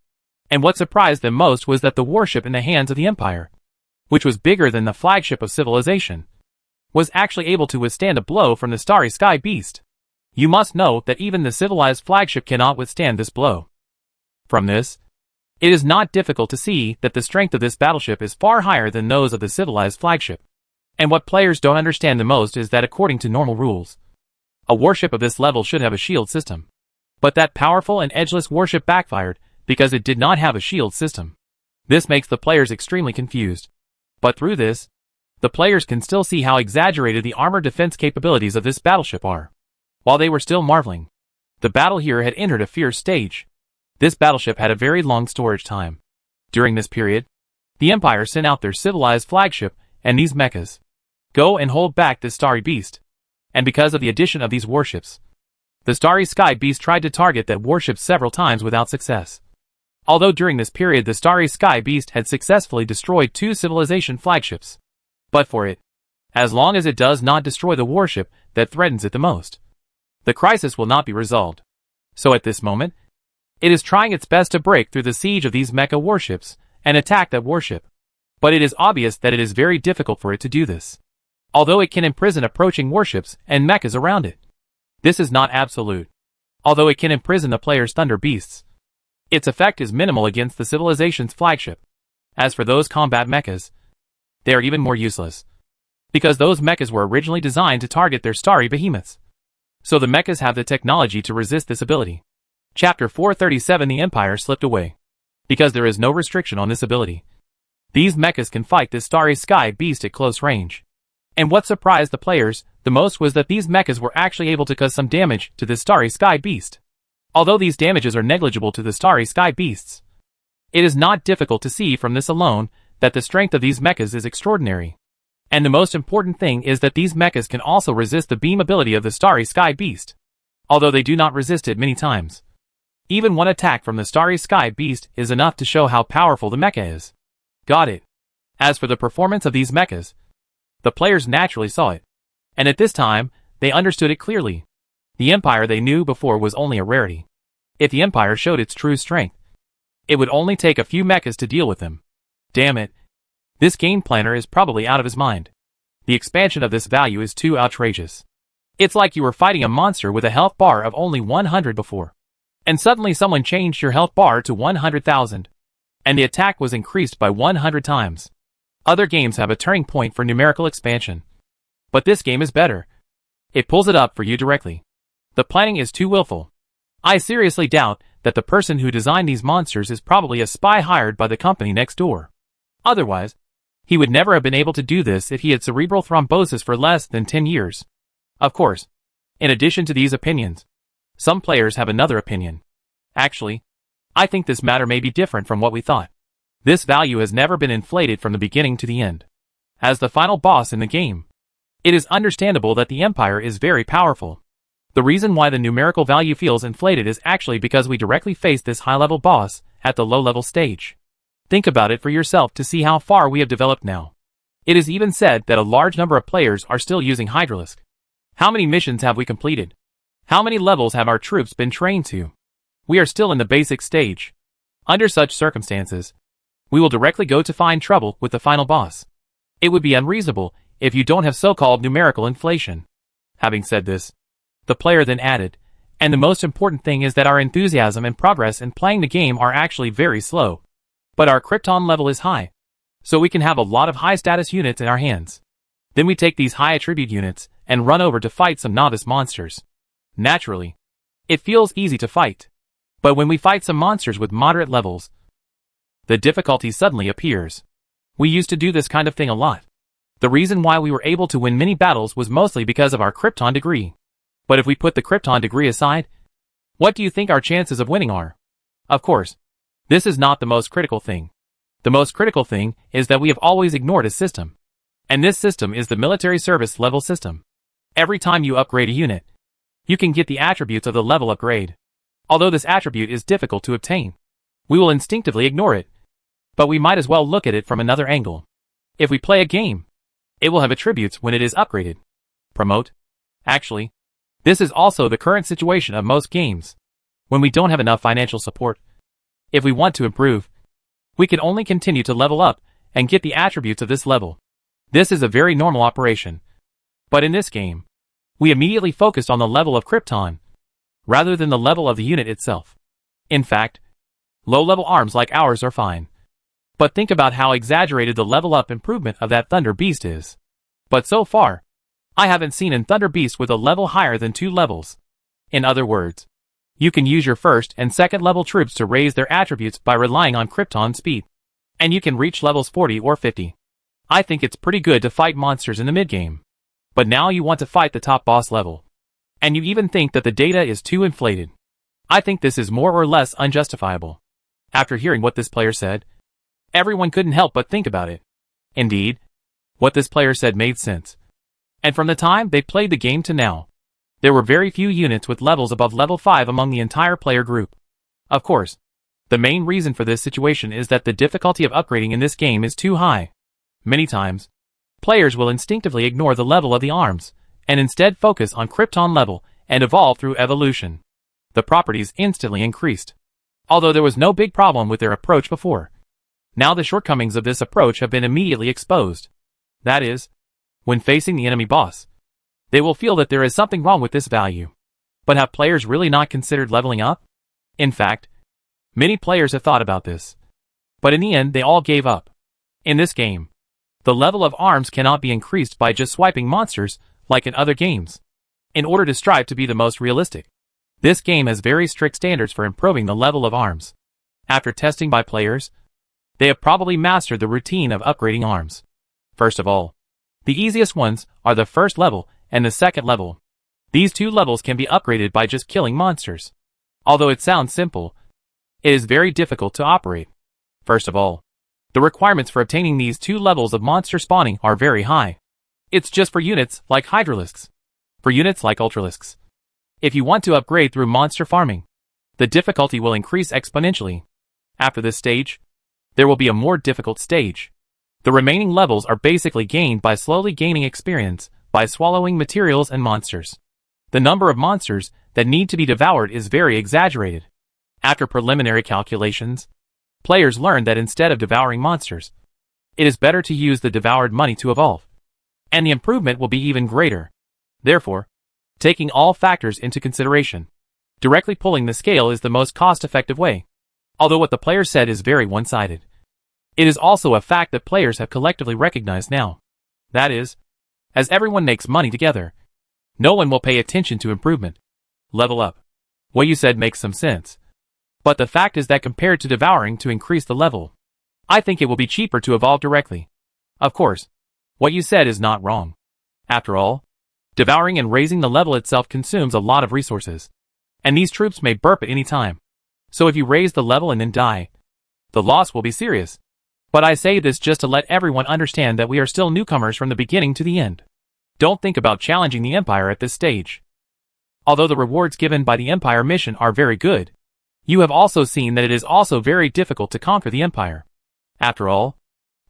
And what surprised them most was that the warship in the hands of the Empire, which was bigger than the flagship of civilization, was actually able to withstand a blow from the starry sky beast. You must know that even the civilized flagship cannot withstand this blow. From this, it is not difficult to see that the strength of this battleship is far higher than those of the civilized flagship. And what players don't understand the most is that according to normal rules, a warship of this level should have a shield system. But that powerful and edgeless warship backfired because it did not have a shield system. This makes the players extremely confused. But through this, the players can still see how exaggerated the armor defense capabilities of this battleship are. While they were still marveling, the battle here had entered a fierce stage. This battleship had a very long storage time. During this period, the Empire sent out their civilized flagship and these mechas. Go and hold back this starry beast. And because of the addition of these warships, the starry sky beast tried to target that warship several times without success. Although during this period the starry sky beast had successfully destroyed 2 civilization flagships. But for it, as long as it does not destroy the warship that threatens it the most, the crisis will not be resolved. So at this moment, it is trying its best to break through the siege of these mecha warships and attack that warship. But it is obvious that it is very difficult for it to do this. Although it can imprison approaching warships and mechas around it. This is not absolute. Although it can imprison the player's thunder beasts, its effect is minimal against the civilization's flagship. As for those combat mechas, they are even more useless. Because those mechas were originally designed to target their starry behemoths. So the mechas have the technology to resist this ability. Chapter 437 The Empire slipped away. Because there is no restriction on this ability. These mechas can fight this starry sky beast at close range. And what surprised the players the most was that these mechas were actually able to cause some damage to this starry sky beast. Although these damages are negligible to the starry sky beasts, it is not difficult to see from this alone that the strength of these mechas is extraordinary. And the most important thing is that these mechas can also resist the beam ability of the starry sky beast. Although they do not resist it many times. Even one attack from the starry sky beast is enough to show how powerful the mecha is. Got it. As for the performance of these mechas, the players naturally saw it. And at this time, they understood it clearly. The Empire they knew before was only a rarity. If the Empire showed its true strength, it would only take a few mechas to deal with them. Damn it. This game planner is probably out of his mind. The expansion of this value is too outrageous. It's like you were fighting a monster with a health bar of only 100 before. And suddenly someone changed your health bar to 100,000. And the attack was increased by 100 times. Other games have a turning point for numerical expansion. But this game is better. It pulls it up for you directly. The planning is too willful. I seriously doubt that the person who designed these monsters is probably a spy hired by the company next door. Otherwise, he would never have been able to do this if he had cerebral thrombosis for less than 10 years. Of course, in addition to these opinions, some players have another opinion. Actually, I think this matter may be different from what we thought. This value has never been inflated from the beginning to the end. As the final boss in the game, it is understandable that the Empire is very powerful. The reason why the numerical value feels inflated is actually because we directly face this high-level boss at the low-level stage. Think about it for yourself to see how far we have developed now. It is even said that a large number of players are still using Hydralisk. How many missions have we completed? How many levels have our troops been trained to? We are still in the basic stage. Under such circumstances, we will directly go to find trouble with the final boss. It would be unreasonable if you don't have so-called numerical inflation. Having said this, the player then added, and the most important thing is that our enthusiasm and progress in playing the game are actually very slow. But our Krypton level is high, so we can have a lot of high-status units in our hands. Then we take these high-attribute units and run over to fight some novice monsters. Naturally, it feels easy to fight. But when we fight some monsters with moderate levels, the difficulty suddenly appears. We used to do this kind of thing a lot. The reason why we were able to win many battles was mostly because of our Krypton degree. But if we put the Krypton degree aside, what do you think our chances of winning are? Of course, This is not the most critical thing. The most critical thing is that we have always ignored a system. And this system is the military service level system. Every time you upgrade a unit, you can get the attributes of the level upgrade. Although this attribute is difficult to obtain, we will instinctively ignore it. But we might as well look at it from another angle. If we play a game, it will have attributes when it is upgraded. Promote. Actually, this is also the current situation of most games. When we don't have enough financial support, if we want to improve, we can only continue to level up and get the attributes of this level. This is a very normal operation. But in this game, we immediately focused on the level of Krypton, rather than the level of the unit itself. In fact, low-level arms like ours are fine. But think about how exaggerated the level-up improvement of that Thunder Beast is. But so far, I haven't seen a Thunder Beast with a level higher than 2 levels. In other words, you can use your first and second level troops to raise their attributes by relying on Krypton speed. And you can reach levels 40 or 50. I think it's pretty good to fight monsters in the mid-game. But now you want to fight the top boss level. And you even think that the data is too inflated. I think this is more or less unjustifiable. After hearing what this player said, everyone couldn't help but think about it. Indeed, what this player said made sense. And from the time they played the game to now, there were very few units with levels above level 5 among the entire player group. Of course, the main reason for this situation is that the difficulty of upgrading in this game is too high. Many times, players will instinctively ignore the level of the arms, and instead focus on Krypton level and evolve through evolution. The properties instantly increased. Although there was no big problem with their approach before, now the shortcomings of this approach have been immediately exposed. That is, when facing the enemy boss, they will feel that there is something wrong with this value. But have players really not considered leveling up? In fact, many players have thought about this. But in the end they all gave up. In this game, the level of arms cannot be increased by just swiping monsters like in other games. In order to strive to be the most realistic, this game has very strict standards for improving the level of arms. After testing by players, they have probably mastered the routine of upgrading arms. First of all, the easiest ones are the first level and the second level. These 2 levels can be upgraded by just killing monsters. Although it sounds simple, it is very difficult to operate. First of all, the requirements for obtaining these 2 levels of monster spawning are very high. It's just for units like Hydralisks. For units like Ultralisks. If you want to upgrade through monster farming, the difficulty will increase exponentially. After this stage, there will be a more difficult stage. The remaining levels are basically gained by slowly gaining experience by swallowing materials and monsters. The number of monsters that need to be devoured is very exaggerated. After preliminary calculations, players learn that instead of devouring monsters, it is better to use the devoured money to evolve. And the improvement will be even greater. Therefore, taking all factors into consideration, directly pulling the scale is the most cost-effective way. Although what the player said is very one-sided, it is also a fact that players have collectively recognized now. That is, as everyone makes money together, no one will pay attention to improvement. Level up. What you said makes some sense. But the fact is that compared to devouring to increase the level, I think it will be cheaper to evolve directly. Of course, what you said is not wrong. After all, devouring and raising the level itself consumes a lot of resources. And these troops may burp at any time. So if you raise the level and then die, the loss will be serious. But I say this just to let everyone understand that we are still newcomers from the beginning to the end. Don't think about challenging the Empire at this stage. Although the rewards given by the Empire mission are very good, you have also seen that it is also very difficult to conquer the Empire. After all,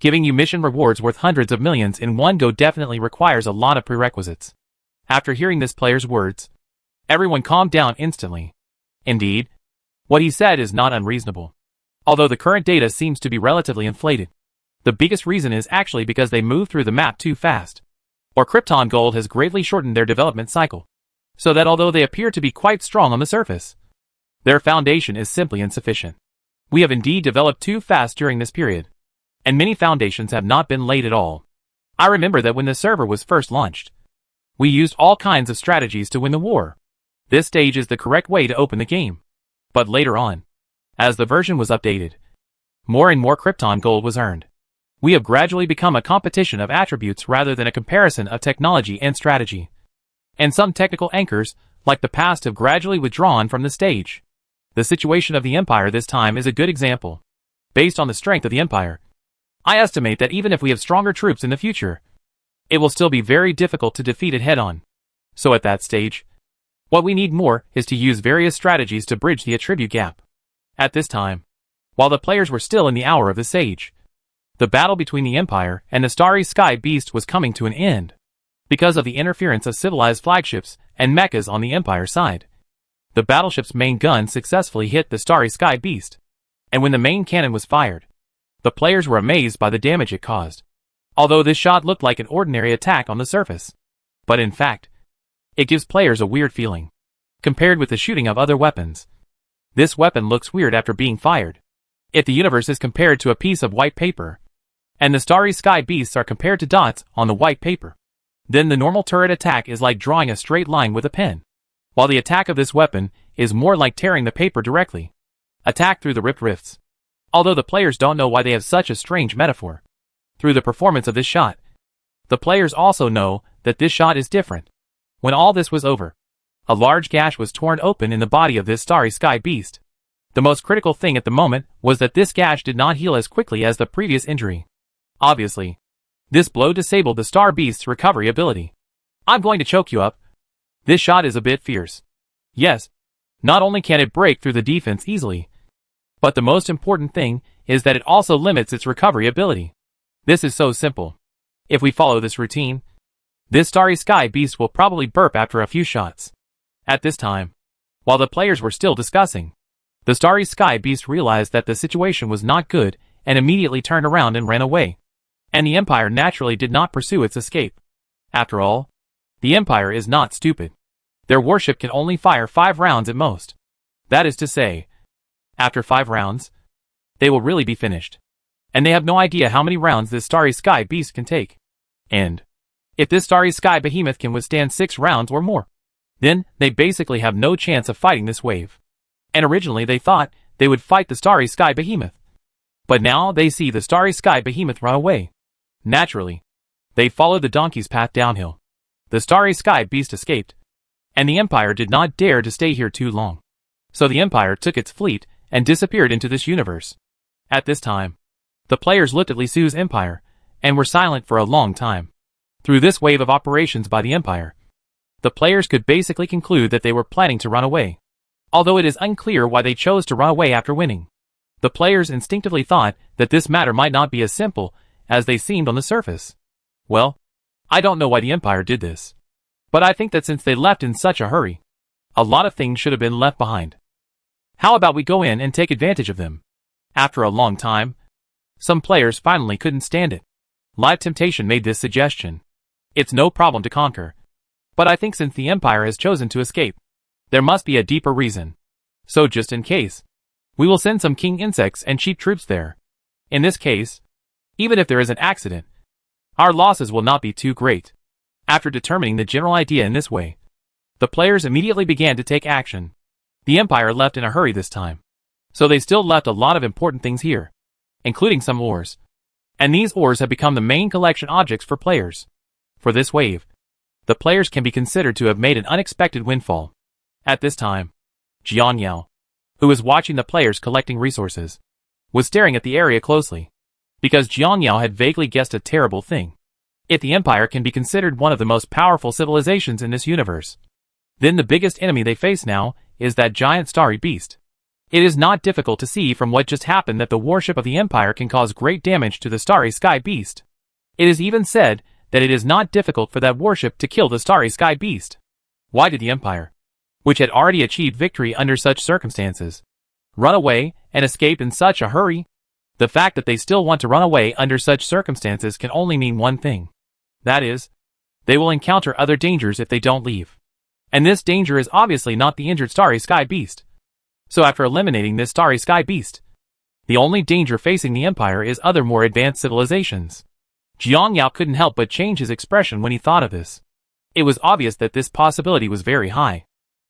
giving you mission rewards worth hundreds of millions in one go definitely requires a lot of prerequisites. After hearing this player's words, everyone calmed down instantly. Indeed, what he said is not unreasonable. Although the current data seems to be relatively inflated, the biggest reason is actually because they move through the map too fast. Or Krypton Gold has greatly shortened their development cycle, so that although they appear to be quite strong on the surface, their foundation is simply insufficient. We have indeed developed too fast during this period, and many foundations have not been laid at all. I remember that when the server was first launched, we used all kinds of strategies to win the war. This stage is the correct way to open the game. But later on, as the version was updated, more and more Krypton Gold was earned. We have gradually become a competition of attributes rather than a comparison of technology and strategy. And some technical anchors, like the past, have gradually withdrawn from the stage. The situation of the Empire this time is a good example. Based on the strength of the Empire, I estimate that even if we have stronger troops in the future, it will still be very difficult to defeat it head-on. So at that stage, what we need more is to use various strategies to bridge the attribute gap. At this time, while the players were still in the Hour of the Sage, the battle between the Empire and the Starry Sky Beast was coming to an end. Because of the interference of civilized flagships and mechas on the Empire side, the battleship's main gun successfully hit the Starry Sky Beast, and when the main cannon was fired, the players were amazed by the damage it caused. Although this shot looked like an ordinary attack on the surface, but in fact, it gives players a weird feeling. Compared with the shooting of other weapons, this weapon looks weird after being fired. If the universe is compared to a piece of white paper, and the Starry Sky Beasts are compared to dots on the white paper, then the normal turret attack is like drawing a straight line with a pen, while the attack of this weapon is more like tearing the paper directly. Attack through the ripped rifts. Although the players don't know why they have such a strange metaphor, through the performance of this shot, the players also know that this shot is different. When all this was over, a large gash was torn open in the body of this Starry Sky Beast. The most critical thing at the moment was that this gash did not heal as quickly as the previous injury. Obviously, this blow disabled the Star Beast's recovery ability. I'm going to choke you up. This shot is a bit fierce. Yes, not only can it break through the defense easily, but the most important thing is that it also limits its recovery ability. This is so simple. If we follow this routine, this Starry Sky Beast will probably burp after a few shots. At this time, while the players were still discussing, the Starry Sky Beast realized that the situation was not good and immediately turned around and ran away. And the Empire naturally did not pursue its escape. After all, the Empire is not stupid. Their warship can only fire 5 rounds at most. That is to say, after 5 rounds, they will really be finished. And they have no idea how many rounds this Starry Sky Beast can take. And if this Starry Sky Behemoth can withstand 6 rounds or more, then they basically have no chance of fighting this wave. And originally they thought they would fight the Starry Sky Behemoth. But now they see the Starry Sky Behemoth run away. Naturally, they followed the donkey's path downhill. The Starry Sky Beast escaped, and the Empire did not dare to stay here too long. So the Empire took its fleet and disappeared into this universe. At this time, the players looked at Li Su's Empire and were silent for a long time. Through this wave of operations by the Empire, the players could basically conclude that they were planning to run away. Although it is unclear why they chose to run away after winning, the players instinctively thought that this matter might not be as simple as they seemed on the surface. Well, I don't know why the Empire did this, but I think that since they left in such a hurry, a lot of things should have been left behind. How about we go in and take advantage of them? After a long time, some players finally couldn't stand it. Live Temptation made this suggestion. It's no problem to conquer, but I think since the Empire has chosen to escape, there must be a deeper reason. So just in case, we will send some king insects and cheap troops there. In this case, even if there is an accident, our losses will not be too great. After determining the general idea in this way, the players immediately began to take action. The Empire left in a hurry this time, so they still left a lot of important things here, including some ores. And these ores have become the main collection objects for players. For this wave, the players can be considered to have made an unexpected windfall. At this time, Jian Yao, who was watching the players collecting resources, was staring at the area closely, because Jian Yao had vaguely guessed a terrible thing. If the Empire can be considered one of the most powerful civilizations in this universe, then the biggest enemy they face now is that giant starry beast. It is not difficult to see from what just happened that the warship of the Empire can cause great damage to the Starry Sky Beast. It is even said that it is not difficult for that warship to kill the Starry Sky Beast. Why did the Empire, which had already achieved victory under such circumstances, run away and escape in such a hurry? The fact that they still want to run away under such circumstances can only mean one thing. That is, they will encounter other dangers if they don't leave. And this danger is obviously not the injured Starry Sky Beast. So after eliminating this Starry Sky Beast, the only danger facing the Empire is other more advanced civilizations. Jiang Yao couldn't help but change his expression when he thought of this. It was obvious that this possibility was very high.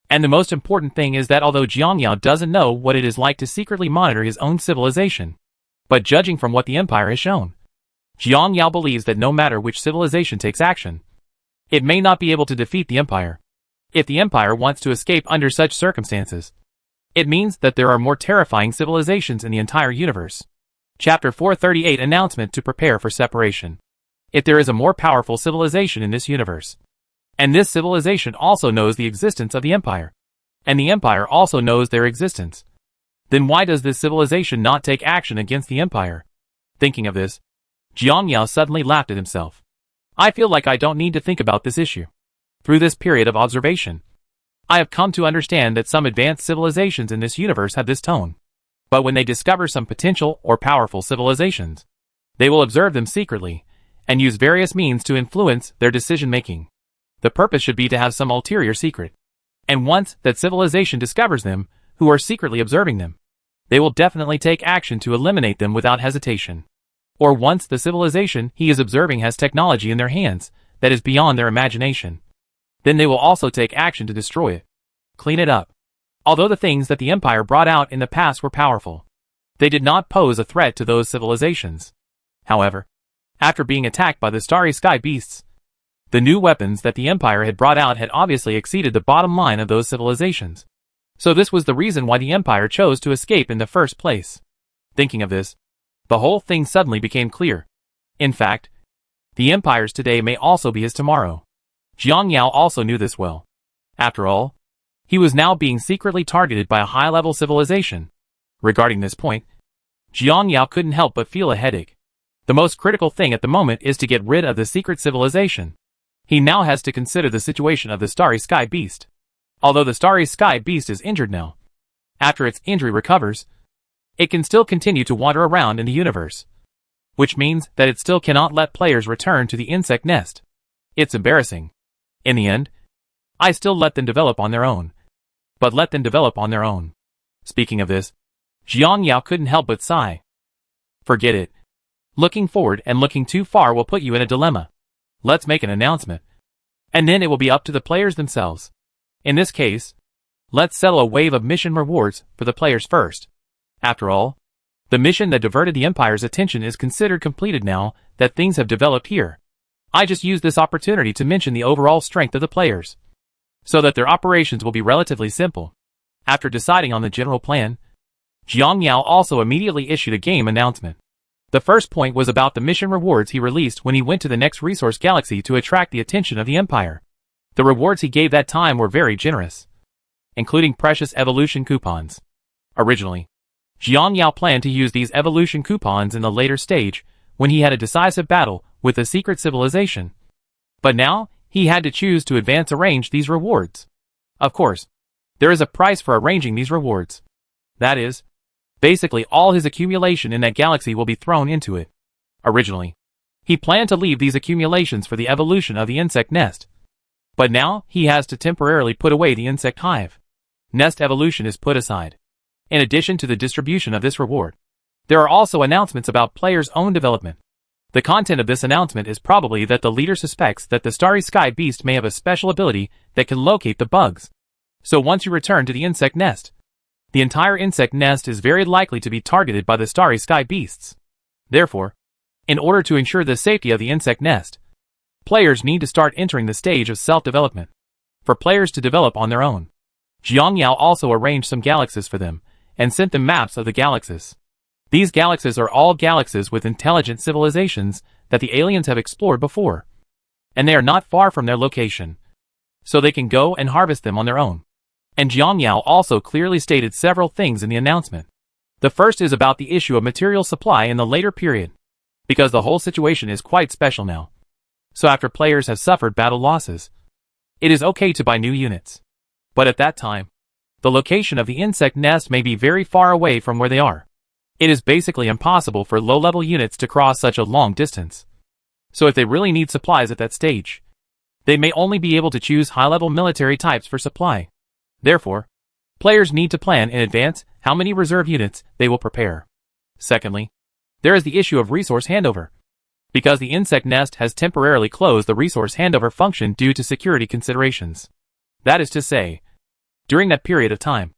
And the most important thing is that although Jiang Yao doesn't know what it is like to secretly monitor his own civilization, but judging from what the Empire has shown, Jiang Yao believes that no matter which civilization takes action, it may not be able to defeat the Empire. If the Empire wants to escape under such circumstances, It means that there are more terrifying civilizations in the entire universe. Chapter 438 Announcement to prepare for separation. If there is a more powerful civilization in this universe, and this civilization also knows the existence of the Empire, and the Empire also knows their existence, then why does this civilization not take action against the Empire? Thinking of this, Jiang Yao suddenly laughed at himself. I feel like I don't need to think about this issue. Through this period of observation, I have come to understand that some advanced civilizations in this universe have this tone. But when they discover some potential or powerful civilizations, they will observe them secretly, and use various means to influence their decision-making. The purpose should be to have some ulterior secret. And once that civilization discovers them, who are secretly observing them, they will definitely take action to eliminate them without hesitation. Or once the civilization he is observing has technology in their hands that is beyond their imagination, then they will also take action to destroy it, clean it up. Although the things that the Empire brought out in the past were powerful, they did not pose a threat to those civilizations. However, after being attacked by the starry sky beasts, the new weapons that the Empire had brought out had obviously exceeded the bottom line of those civilizations. So this was the reason why the Empire chose to escape in the first place. Thinking of this, the whole thing suddenly became clear. In fact, the Empire's today may also be his tomorrow. Jiang Yao also knew this well. After all, he was now being secretly targeted by a high-level civilization. Regarding this point, Jiang Yao couldn't help but feel a headache. The most critical thing at the moment is to get rid of the secret civilization. He now has to consider the situation of the Starry Sky Beast. Although the Starry Sky Beast is injured now, after its injury recovers, it can still continue to wander around in the universe, which means that it still cannot let players return to the insect nest. It's embarrassing. In the end, I still let them develop on their own. But let them develop on their own. Speaking of this, Jiang Yao couldn't help but sigh. Forget it. Looking forward and looking too far will put you in a dilemma. Let's make an announcement. And then it will be up to the players themselves. In this case, let's settle a wave of mission rewards for the players first. After all, the mission that diverted the Empire's attention is considered completed now that things have developed here. I just used this opportunity to mention the overall strength of the players, so that their operations will be relatively simple. After deciding on the general plan, Jiang Yao also immediately issued a game announcement. The first point was about the mission rewards he released when he went to the next resource galaxy to attract the attention of the Empire. The rewards he gave that time were very generous, including precious evolution coupons. Originally, Jiang Yao planned to use these evolution coupons in the later stage, when he had a decisive battle with a secret civilization. But now, he had to choose to arrange these rewards. Of course, there is a price for arranging these rewards. That is, basically all his accumulation in that galaxy will be thrown into it. Originally, he planned to leave these accumulations for the evolution of the insect nest. But now, he has to temporarily put away the insect hive. Nest evolution is put aside. In addition to the distribution of this reward, there are also announcements about players' own development. The content of this announcement is probably that the leader suspects that the Starry Sky Beast may have a special ability that can locate the bugs. So once you return to the insect nest, the entire insect nest is very likely to be targeted by the Starry Sky Beasts. Therefore, in order to ensure the safety of the insect nest, players need to start entering the stage of self-development, for players to develop on their own. Jiang Yao also arranged some galaxies for them, and sent them maps of the galaxies. These galaxies are all galaxies with intelligent civilizations that the aliens have explored before, and they are not far from their location, so they can go and harvest them on their own. And Jiang Yao also clearly stated several things in the announcement. The first is about the issue of material supply in the later period, because the whole situation is quite special now. So after players have suffered battle losses, it is okay to buy new units. But at that time, the location of the insect nest may be very far away from where they are. It is basically impossible for low-level units to cross such a long distance. So if they really need supplies at that stage, they may only be able to choose high-level military types for supply. Therefore, players need to plan in advance how many reserve units they will prepare. Secondly, there is the issue of resource handover. Because the insect nest has temporarily closed the resource handover function due to security considerations. That is to say, during that period of time,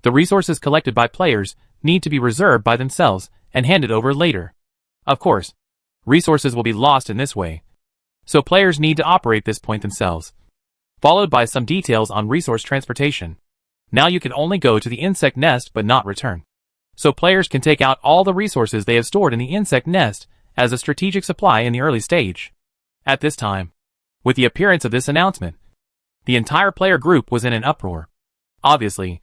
the resources collected by players need to be reserved by themselves and handed over later. Of course, resources will be lost in this way, so players need to operate this point themselves. Followed by some details on resource transportation. Now you can only go to the insect nest but not return. So players can take out all the resources they have stored in the insect nest as a strategic supply in the early stage. At this time, with the appearance of this announcement, the entire player group was in an uproar. Obviously,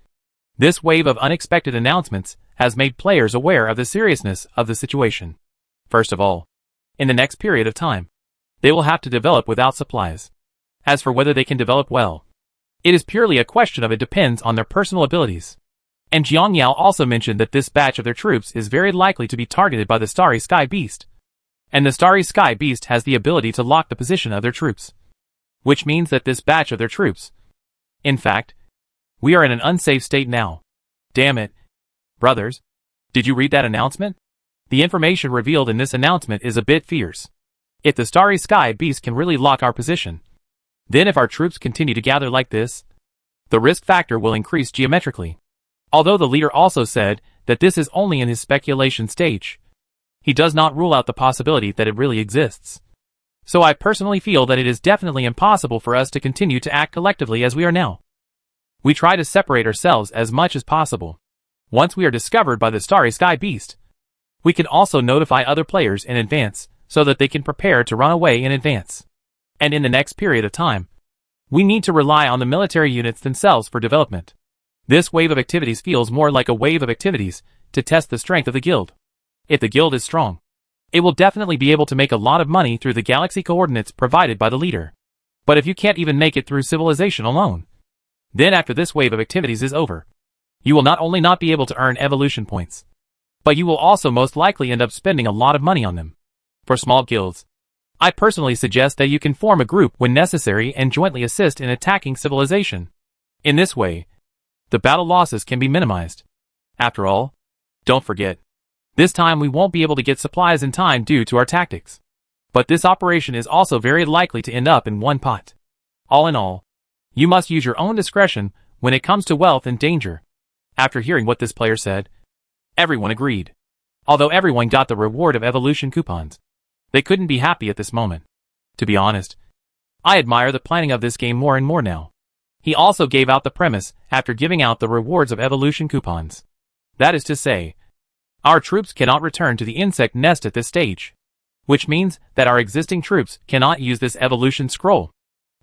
this wave of unexpected announcements has made players aware of the seriousness of the situation. First of all, in the next period of time, they will have to develop without supplies. As for whether they can develop well, it is purely a question of it depends on their personal abilities. And Jiang Yao also mentioned that this batch of their troops is very likely to be targeted by the Starry Sky Beast. And the Starry Sky Beast has the ability to lock the position of their troops. Which means that this batch of their troops. In fact, we are in an unsafe state now. Damn it. Brothers, did you read that announcement? The information revealed in this announcement is a bit fierce. If the Starry Sky Beast can really lock our position, then if our troops continue to gather like this, the risk factor will increase geometrically. Although the leader also said that this is only in his speculation stage, he does not rule out the possibility that it really exists. So I personally feel that it is definitely impossible for us to continue to act collectively as we are now. We try to separate ourselves as much as possible. Once we are discovered by the Starry Sky Beast, we can also notify other players in advance so that they can prepare to run away in advance. And in the next period of time, we need to rely on the military units themselves for development. This wave of activities feels more like a wave of activities to test the strength of the guild. If the guild is strong, it will definitely be able to make a lot of money through the galaxy coordinates provided by the leader. But if you can't even make it through civilization alone, then after this wave of activities is over, you will not only not be able to earn evolution points, but you will also most likely end up spending a lot of money on them. For small guilds, I personally suggest that you can form a group when necessary and jointly assist in attacking civilization. In this way, the battle losses can be minimized. After all, don't forget, this time we won't be able to get supplies in time due to our tactics. But this operation is also very likely to end up in one pot. All in all, you must use your own discretion when it comes to wealth and danger. After hearing what this player said, everyone agreed. Although everyone got the reward of evolution coupons, they couldn't be happy at this moment. To be honest, I admire the planning of this game more and more now. He also gave out the premise after giving out the rewards of evolution coupons. That is to say, our troops cannot return to the insect nest at this stage, which means that our existing troops cannot use this evolution scroll.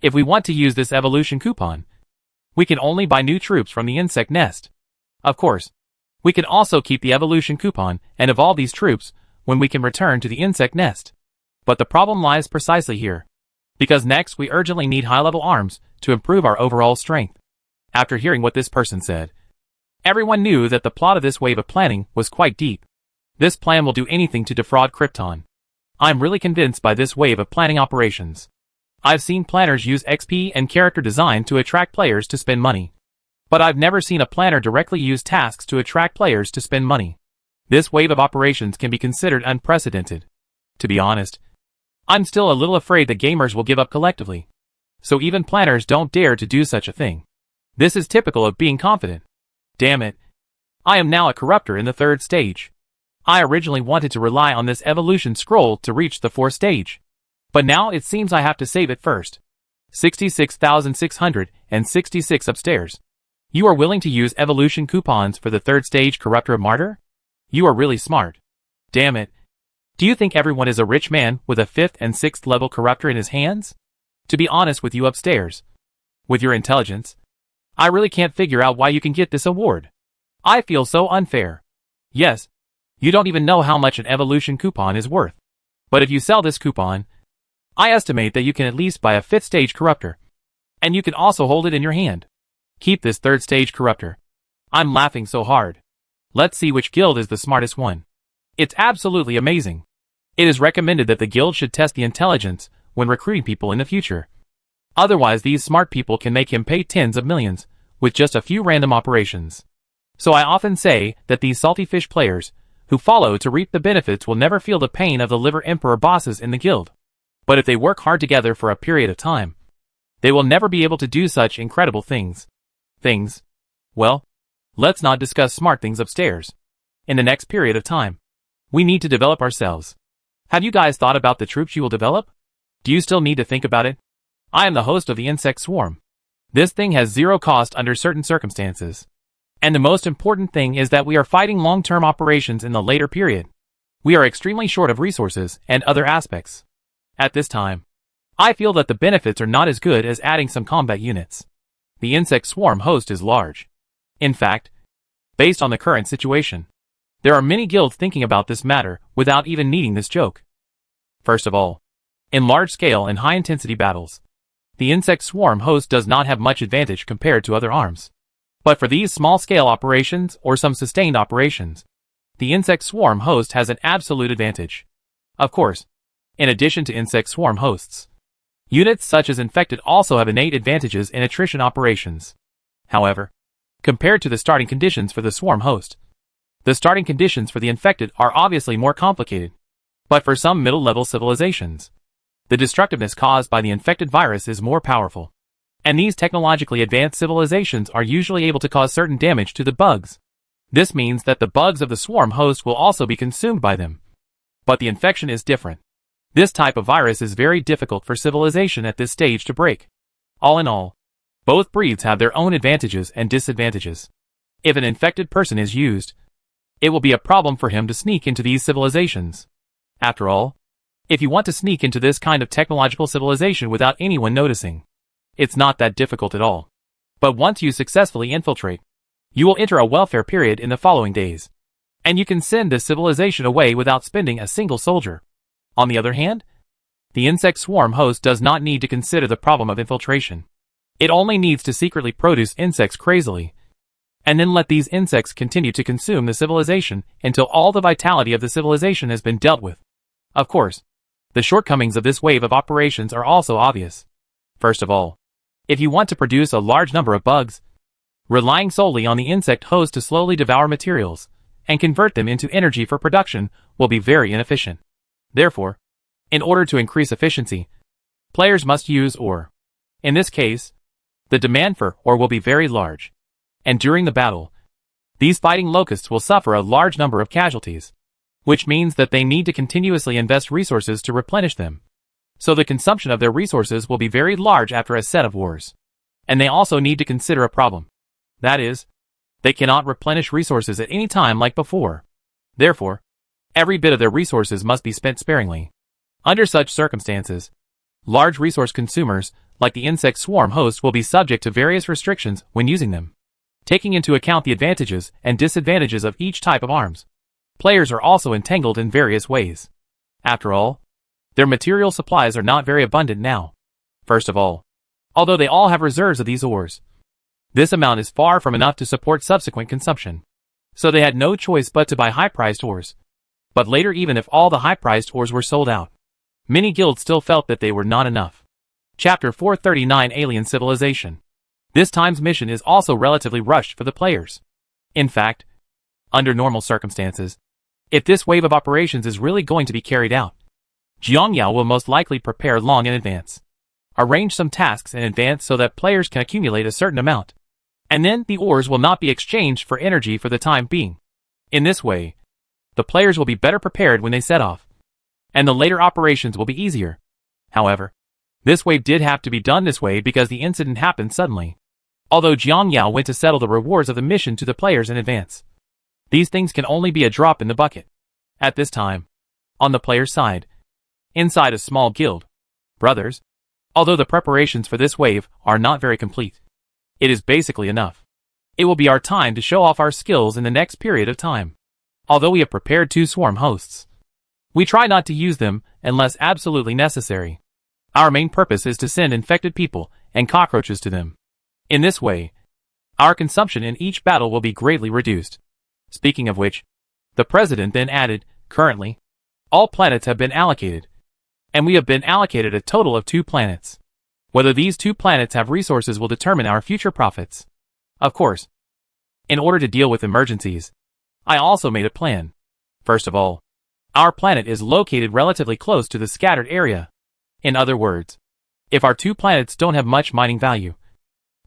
If we want to use this evolution coupon, we can only buy new troops from the insect nest. Of course, we can also keep the evolution coupon and evolve these troops when we can return to the insect nest. But the problem lies precisely here, because next we urgently need high-level arms to improve our overall strength. After hearing what this person said, everyone knew that the plot of this wave of planning was quite deep. This plan will do anything to defraud Krypton. I'm really convinced by this wave of planning operations. I've seen planners use XP and character design to attract players to spend money. But I've never seen a planner directly use tasks to attract players to spend money. This wave of operations can be considered unprecedented. To be honest, I'm still a little afraid that gamers will give up collectively. So even planners don't dare to do such a thing. This is typical of being confident. Damn it. I am now a corruptor in the 3rd stage. I originally wanted to rely on this evolution scroll to reach the 4th stage. But now it seems I have to save it first. 66,666 upstairs. You are willing to use evolution coupons for the 3rd stage corruptor martyr? You are really smart. Damn it. Do you think everyone is a rich man with a 5th and 6th level corruptor in his hands? To be honest with you upstairs, with your intelligence, I really can't figure out why you can get this award. I feel so unfair. Yes, you don't even know how much an evolution coupon is worth. But if you sell this coupon, I estimate that you can at least buy a 5th stage corruptor. And you can also hold it in your hand. Keep this 3rd stage corruptor. I'm laughing so hard. Let's see which guild is the smartest one. It's absolutely amazing. It is recommended that the guild should test the intelligence when recruiting people in the future. Otherwise these smart people can make him pay tens of millions with just a few random operations. So I often say that these salty fish players who follow to reap the benefits will never feel the pain of the liver emperor bosses in the guild. But if they work hard together for a period of time, they will never be able to do such incredible things. Well, let's not discuss smart things upstairs. In the next period of time, we need to develop ourselves. Have you guys thought about the troops you will develop? Do you still need to think about it? I am the host of the Insect Swarm. This thing has zero cost under certain circumstances. And the most important thing is that we are fighting long-term operations in the later period. We are extremely short of resources and other aspects. At this time, I feel that the benefits are not as good as adding some combat units. The insect swarm host is large. In fact, based on the current situation, there are many guilds thinking about this matter without even needing this joke. First of all, in large-scale and high-intensity battles, the insect swarm host does not have much advantage compared to other arms. But for these small-scale operations or some sustained operations, the insect swarm host has an absolute advantage. Of course, in addition to insect swarm hosts, units such as infected also have innate advantages in attrition operations. However, compared to the starting conditions for the swarm host, the starting conditions for the infected are obviously more complicated. But for some middle-level civilizations, the destructiveness caused by the infected virus is more powerful. And these technologically advanced civilizations are usually able to cause certain damage to the bugs. This means that the bugs of the swarm host will also be consumed by them. But the infection is different. This type of virus is very difficult for civilization at this stage to break. All in all, both breeds have their own advantages and disadvantages. If an infected person is used, it will be a problem for him to sneak into these civilizations. After all, if you want to sneak into this kind of technological civilization without anyone noticing, it's not that difficult at all. But once you successfully infiltrate, you will enter a welfare period in the following days. And you can send this civilization away without spending a single soldier. On the other hand, the insect swarm host does not need to consider the problem of infiltration. It only needs to secretly produce insects crazily, and then let these insects continue to consume the civilization until all the vitality of the civilization has been dealt with. Of course, the shortcomings of this wave of operations are also obvious. First of all, if you want to produce a large number of bugs, relying solely on the insect host to slowly devour materials and convert them into energy for production will be very inefficient. Therefore, in order to increase efficiency, players must use ore. In this case, the demand for ore will be very large. And during the battle, these fighting locusts will suffer a large number of casualties, which means that they need to continuously invest resources to replenish them. So the consumption of their resources will be very large after a set of wars. And they also need to consider a problem. That is, they cannot replenish resources at any time like before. Therefore, every bit of their resources must be spent sparingly. Under such circumstances, large resource consumers, like the insect swarm host, will be subject to various restrictions when using them. Taking into account the advantages and disadvantages of each type of arms, players are also entangled in various ways. After all, their material supplies are not very abundant now. First of all, although they all have reserves of these ores, this amount is far from enough to support subsequent consumption. So they had no choice but to buy high-priced ores. But later, even if all the high-priced ores were sold out, many guilds still felt that they were not enough. Chapter 439 Alien Civilization. This time's mission is also relatively rushed for the players. In fact, under normal circumstances, if this wave of operations is really going to be carried out, Jiangyao will most likely prepare long in advance. Arrange some tasks in advance so that players can accumulate a certain amount. And then the ores will not be exchanged for energy for the time being. In this way, the players will be better prepared when they set off. And the later operations will be easier. However, this wave did have to be done this way because the incident happened suddenly. Although Jiangyao went to settle the rewards of the mission to the players in advance, these things can only be a drop in the bucket. At this time, on the player's side, inside a small guild, brothers, although the preparations for this wave are not very complete, it is basically enough. It will be our time to show off our skills in the next period of time. Although we have prepared 2 swarm hosts, we try not to use them unless absolutely necessary. Our main purpose is to send infected people and cockroaches to them. In this way, our consumption in each battle will be greatly reduced. Speaking of which, the president then added, currently, all planets have been allocated, and we have been allocated a total of 2 planets. Whether these 2 planets have resources will determine our future profits. Of course, in order to deal with emergencies, I also made a plan. First of all, our planet is located relatively close to the scattered area. In other words, if our 2 planets don't have much mining value,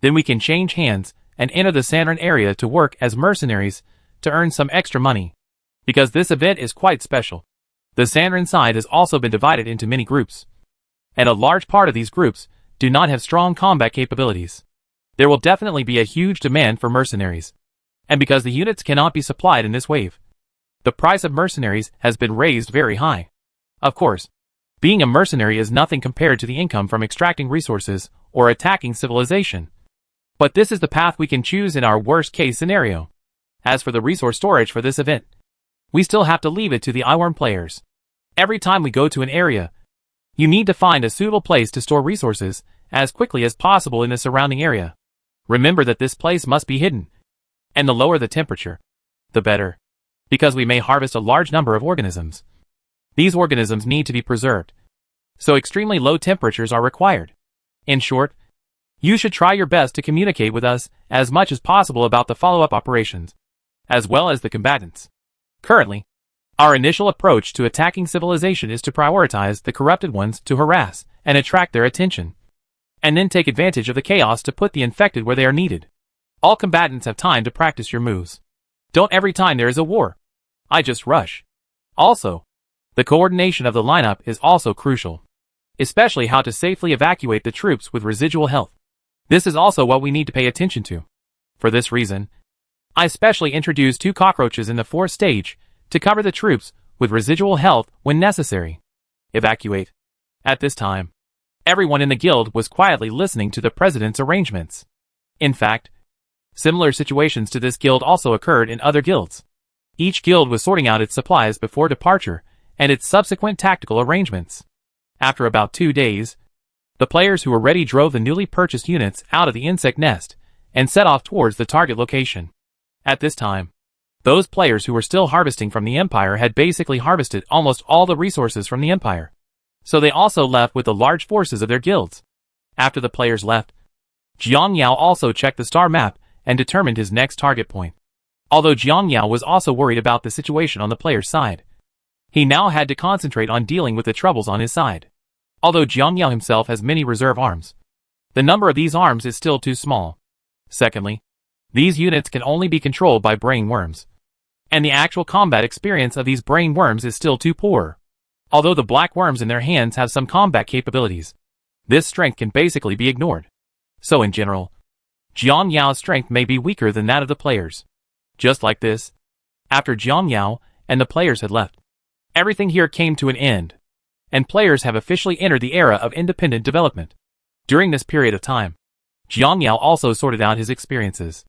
then we can change hands and enter the Sanran area to work as mercenaries to earn some extra money. Because this event is quite special, the Sanran side has also been divided into many groups. And a large part of these groups do not have strong combat capabilities. there will definitely be a huge demand for mercenaries. And because the units cannot be supplied in this wave, the price of mercenaries has been raised very high. Of course, being a mercenary is nothing compared to the income from extracting resources or attacking civilization. But this is the path we can choose in our worst-case scenario. As for the resource storage for this event, we still have to leave it to the iWorm players. Every time we go to an area, you need to find a suitable place to store resources as quickly as possible in the surrounding area. Remember that this place must be hidden, and the lower the temperature, the better, because we may harvest a large number of organisms. These organisms need to be preserved, so extremely low temperatures are required. In short, you should try your best to communicate with us as much as possible about the follow-up operations, as well as the combatants. Currently, our initial approach to attacking civilization is to prioritize the corrupted ones to harass and attract their attention, and then take advantage of the chaos to put the infected where they are needed. All combatants have time to practice your moves. Don't every time there is a war, I just rush. Also, the coordination of the lineup is also crucial, especially how to safely evacuate the troops with residual health. This is also what we need to pay attention to. For this reason, I specially introduced 2 cockroaches in the 4th stage to cover the troops with residual health when necessary. Evacuate. At this time, everyone in the guild was quietly listening to the president's arrangements. In fact, similar situations to this guild also occurred in other guilds. Each guild was sorting out its supplies before departure and its subsequent tactical arrangements. After about 2 days, the players who were ready drove the newly purchased units out of the insect nest and set off towards the target location. At this time, those players who were still harvesting from the Empire had basically harvested almost all the resources from the Empire, so they also left with the large forces of their guilds. After the players left, Jiang Yao also checked the star map and determined his next target point. Although Jiang Yao was also worried about the situation on the player's side, he now had to concentrate on dealing with the troubles on his side. Although Jiang Yao himself has many reserve arms, the number of these arms is still too small. Secondly, these units can only be controlled by brain worms, and the actual combat experience of these brain worms is still too poor. Although the black worms in their hands have some combat capabilities, this strength can basically be ignored. So in general, Jiang Yao's strength may be weaker than that of the players. Just like this, after Jiang Yao and the players had left, everything here came to an end, and players have officially entered the era of independent development. During this period of time, Jiang Yao also sorted out his experiences.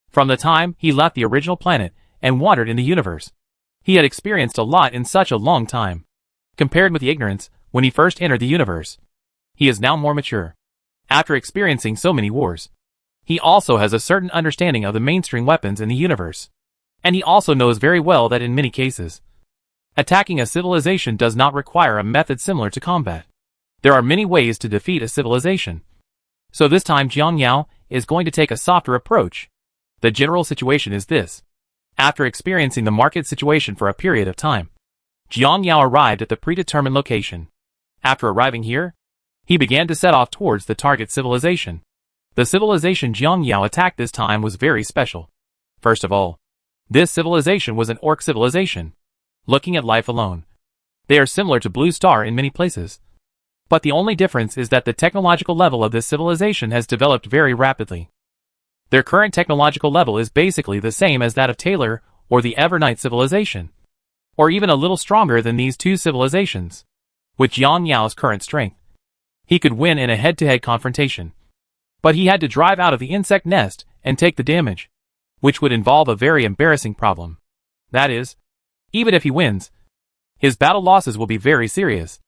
From the time he left the original planet and wandered in the universe, he had experienced a lot in such a long time. Compared with the ignorance when he first entered the universe, he is now more mature. After experiencing so many wars, he also has a certain understanding of the mainstream weapons in the universe. And he also knows very well that in many cases, attacking a civilization does not require a method similar to combat. There are many ways to defeat a civilization. So this time Jiang Yao is going to take a softer approach. The general situation is this. After experiencing the market situation for a period of time, Jiang Yao arrived at the predetermined location. After arriving here, he began to set off towards the target civilization. The civilization Jiang Yao attacked this time was very special. First of all, this civilization was an orc civilization. Looking at life alone, they are similar to Blue Star in many places. But the only difference is that the technological level of this civilization has developed very rapidly. Their current technological level is basically the same as that of Taylor or the Evernight civilization, or even a little stronger than these two civilizations. With Jiang Yao's current strength, he could win in a head-to-head confrontation. But he had to drive out of the insect nest and take the damage, which would involve a very embarrassing problem. That is, even if he wins, his battle losses will be very serious.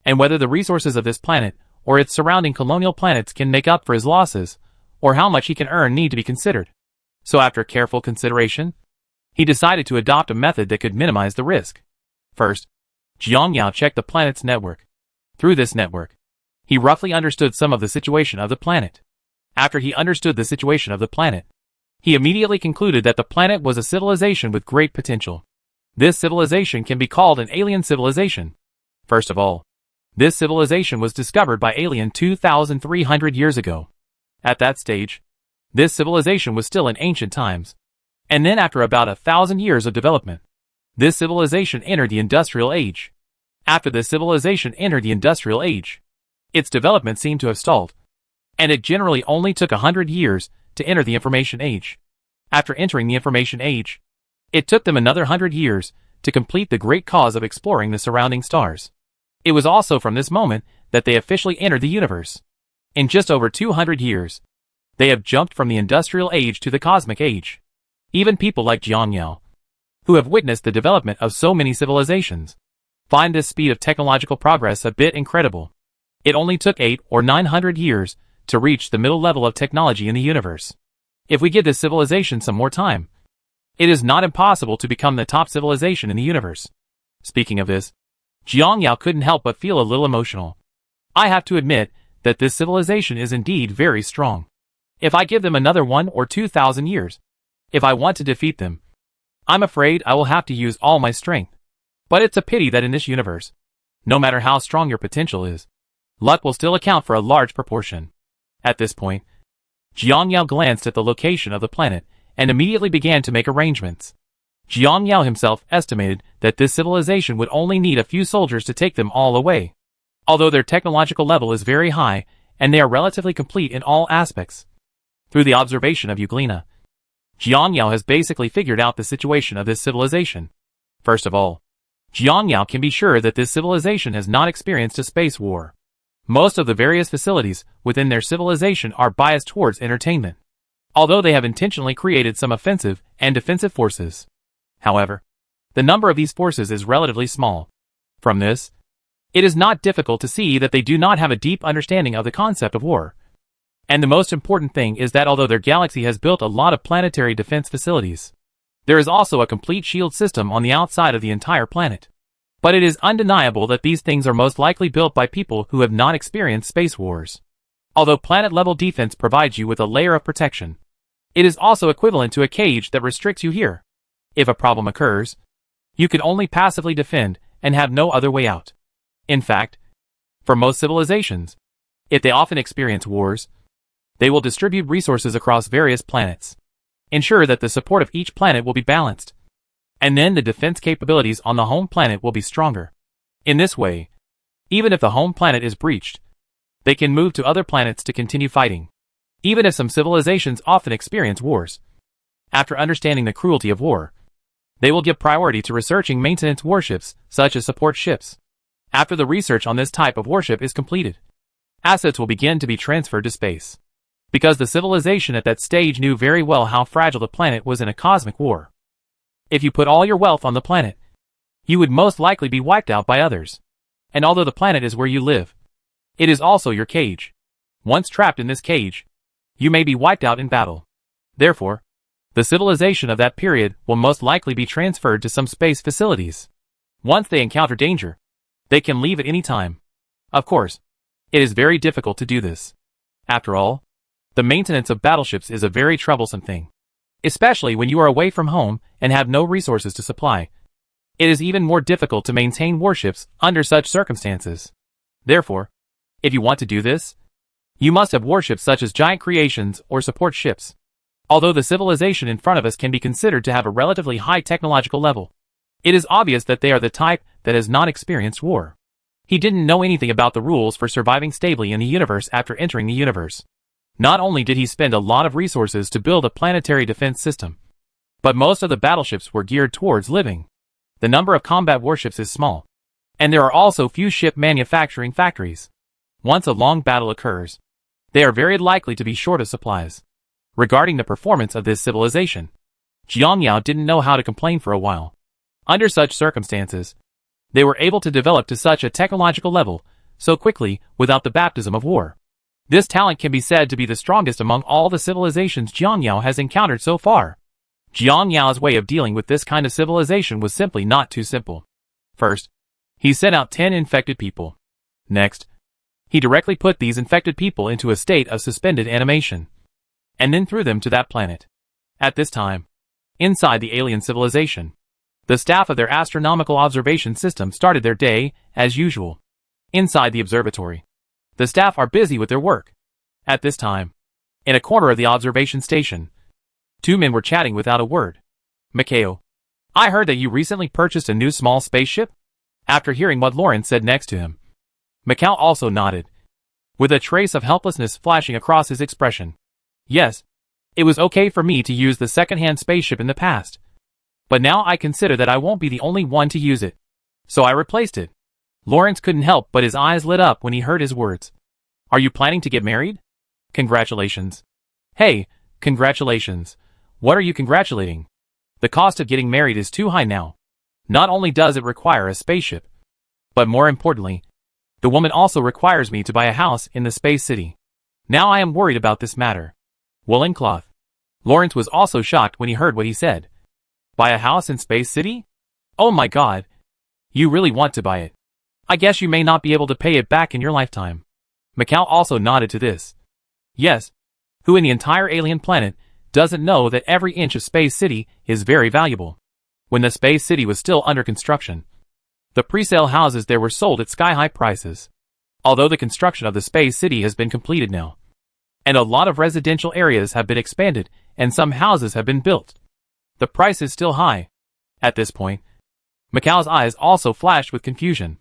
And whether the resources of this planet or its surrounding colonial planets can make up for his losses, or how much he can earn need to be considered. So after careful consideration, he decided to adopt a method that could minimize the risk. First, Jiang Yao checked the planet's network. Through this network, he roughly understood some of the situation of the planet. After he understood the situation of the planet, he immediately concluded that the planet was a civilization with great potential. This civilization can be called an alien civilization. First of all, this civilization was discovered by alien 2,300 years ago. At that stage, this civilization was still in ancient times. And then after about 1,000 years of development, this civilization entered the industrial age. After this civilization entered the industrial age, its development seemed to have stalled. and it generally only took 100 years to enter the Information Age. After entering the Information Age, it took them another 100 years to complete the great cause of exploring the surrounding stars. It was also from this moment that they officially entered the universe. In just over 200 years, they have jumped from the Industrial Age to the Cosmic Age. Even people like Jiangyao, who have witnessed the development of so many civilizations, find this speed of technological progress a bit incredible. It only took 800 or 900 years to reach the middle level of technology in the universe. If we give this civilization some more time, it is not impossible to become the top civilization in the universe. Speaking of this, Jiangyao couldn't help but feel a little emotional. I have to admit that this civilization is indeed very strong. If I give them another 1,000 or 2,000 years, if I want to defeat them, I'm afraid I will have to use all my strength. But it's a pity that in this universe, no matter how strong your potential is, luck will still account for a large proportion. At this point, Jiangyao glanced at the location of the planet and immediately began to make arrangements. Jiangyao himself estimated that this civilization would only need a few soldiers to take them all away. Although their technological level is very high, and they are relatively complete in all aspects. Through the observation of Euglena, Jiangyao has basically figured out the situation of this civilization. First of all, Jiangyao can be sure that this civilization has not experienced a space war. Most of the various facilities within their civilization are biased towards entertainment, although they have intentionally created some offensive and defensive forces. However, the number of these forces is relatively small. From this, it is not difficult to see that they do not have a deep understanding of the concept of war. And the most important thing is that although their galaxy has built a lot of planetary defense facilities, there is also a complete shield system on the outside of the entire planet. But it is undeniable that these things are most likely built by people who have not experienced space wars. Although planet-level defense provides you with a layer of protection, it is also equivalent to a cage that restricts you here. If a problem occurs, you can only passively defend and have no other way out. In fact, for most civilizations, if they often experience wars, they will distribute resources across various planets, ensure that the support of each planet will be balanced, and then the defense capabilities on the home planet will be stronger. In this way, even if the home planet is breached, they can move to other planets to continue fighting. Even if some civilizations often experience wars, after understanding the cruelty of war, they will give priority to researching maintenance warships, such as support ships. After the research on this type of warship is completed, assets will begin to be transferred to space. Because the civilization at that stage knew very well how fragile the planet was in a cosmic war. If you put all your wealth on the planet, you would most likely be wiped out by others. And although the planet is where you live, it is also your cage. Once trapped in this cage, you may be wiped out in battle. Therefore, the civilization of that period will most likely be transferred to some space facilities. Once they encounter danger, they can leave at any time. Of course, it is very difficult to do this. After all, the maintenance of battleships is a very troublesome thing. Especially when you are away from home and have no resources to supply. It is even more difficult to maintain warships under such circumstances. Therefore, if you want to do this, you must have warships such as giant creations or support ships. Although the civilization in front of us can be considered to have a relatively high technological level, it is obvious that they are the type that has not experienced war. He didn't know anything about the rules for surviving stably in the universe after entering the universe. Not only did he spend a lot of resources to build a planetary defense system, but most of the battleships were geared towards living. The number of combat warships is small, and there are also few ship manufacturing factories. Once a long battle occurs, they are very likely to be short of supplies. Regarding the performance of this civilization, Jiangyao didn't know how to complain for a while. Under such circumstances, they were able to develop to such a technological level so quickly without the baptism of war. This talent can be said to be the strongest among all the civilizations Jiangyao has encountered so far. Jiangyao's way of dealing with this kind of civilization was simply not too simple. First, he sent out 10 infected people. Next, he directly put these infected people into a state of suspended animation, and then threw them to that planet. At this time, inside the alien civilization, the staff of their astronomical observation system started their day, as usual. Inside the observatory, the staff are busy with their work. At this time, in a corner of the observation station, two men were chatting without a word. Mikhail, I heard that you recently purchased a new small spaceship? After hearing what Lauren said next to him, Mikhail also nodded. with a trace of helplessness flashing across his expression. Yes, it was okay for me to use the second-hand spaceship in the past. But now I consider that I won't be the only one to use it. So I replaced it. Lawrence couldn't help but his eyes lit up when he heard his words. Are you planning to get married? Congratulations. Hey, congratulations. What are you congratulating? The cost of getting married is too high now. Not only does it require a spaceship, but more importantly, the woman also requires me to buy a house in the Space City. Now I am worried about this matter. Woolen cloth. Lawrence was also shocked when he heard what he said. Buy a house in Space City? Oh my god. You really want to buy it. I guess you may not be able to pay it back in your lifetime. Mikhail also nodded to this. Yes. Who in the entire alien planet doesn't know that every inch of Space City is very valuable? When the Space City was still under construction, the pre-sale houses there were sold at sky-high prices. Although the construction of the Space City has been completed now, and a lot of residential areas have been expanded, and some houses have been built, the price is still high. At this point, Mikhail's eyes also flashed with confusion.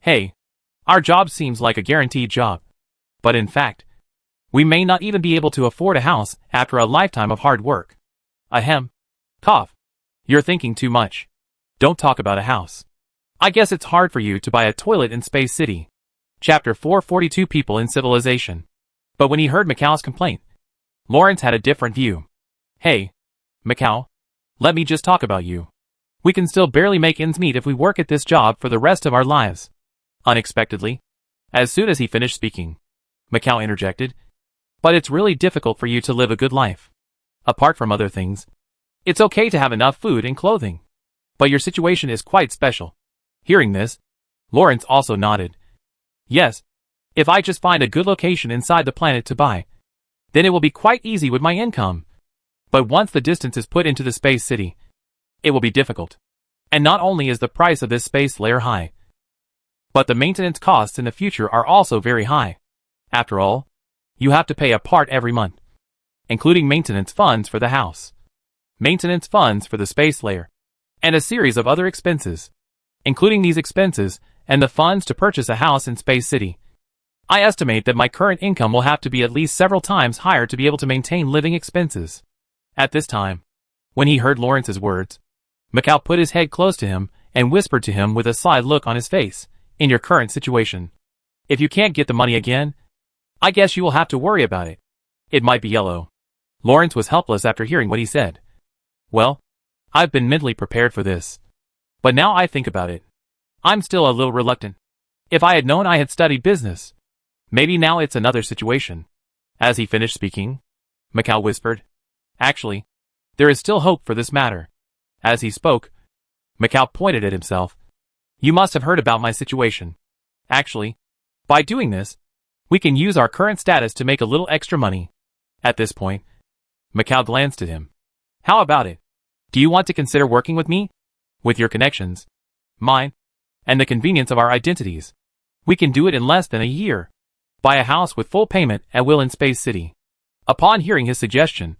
Hey, our job seems like a guaranteed job. But in fact, we may not even be able to afford a house after a lifetime of hard work. Ahem. Cough. You're thinking too much. Don't talk about a house. I guess it's hard for you to buy a toilet in Space City. Chapter 442 People in Civilization. But when he heard Mikhail's complaint, Lawrence had a different view. Hey, Mikhail, let me just talk about you. We can still barely make ends meet if we work at this job for the rest of our lives. Unexpectedly, as soon as he finished speaking, Mikhail interjected. But it's really difficult for you to live a good life. Apart from other things, it's okay to have enough food and clothing. But your situation is quite special. Hearing this, Lawrence also nodded. Yes, if I just find a good location inside the planet to buy, then it will be quite easy with my income. But once the distance is put into the Space City, it will be difficult. And not only is the price of this space layer high, but the maintenance costs in the future are also very high. After all, you have to pay a part every month, including maintenance funds for the house, maintenance funds for the space layer, and a series of other expenses, including these expenses and the funds to purchase a house in Space City. I estimate that my current income will have to be at least several times higher to be able to maintain living expenses. At this time, when he heard Lawrence's words, Mikhail put his head close to him and whispered to him with a sly look on his face, in your current situation, if you can't get the money again, I guess you will have to worry about it. It might be yellow. Lawrence was helpless after hearing what he said. Well, I've been mentally prepared for this. But now I think about it, I'm still a little reluctant. If I had known I had studied business, maybe now it's another situation. As he finished speaking, Mikhail whispered, actually, there is still hope for this matter. As he spoke, Mikhail pointed at himself. You must have heard about my situation. Actually, by doing this, we can use our current status to make a little extra money. At this point, Mikhail glanced at him. How about it? Do you want to consider working with me? With your connections, mine, and the convenience of our identities, we can do it in less than a year. Buy a house with full payment at will in Space City. Upon hearing his suggestion,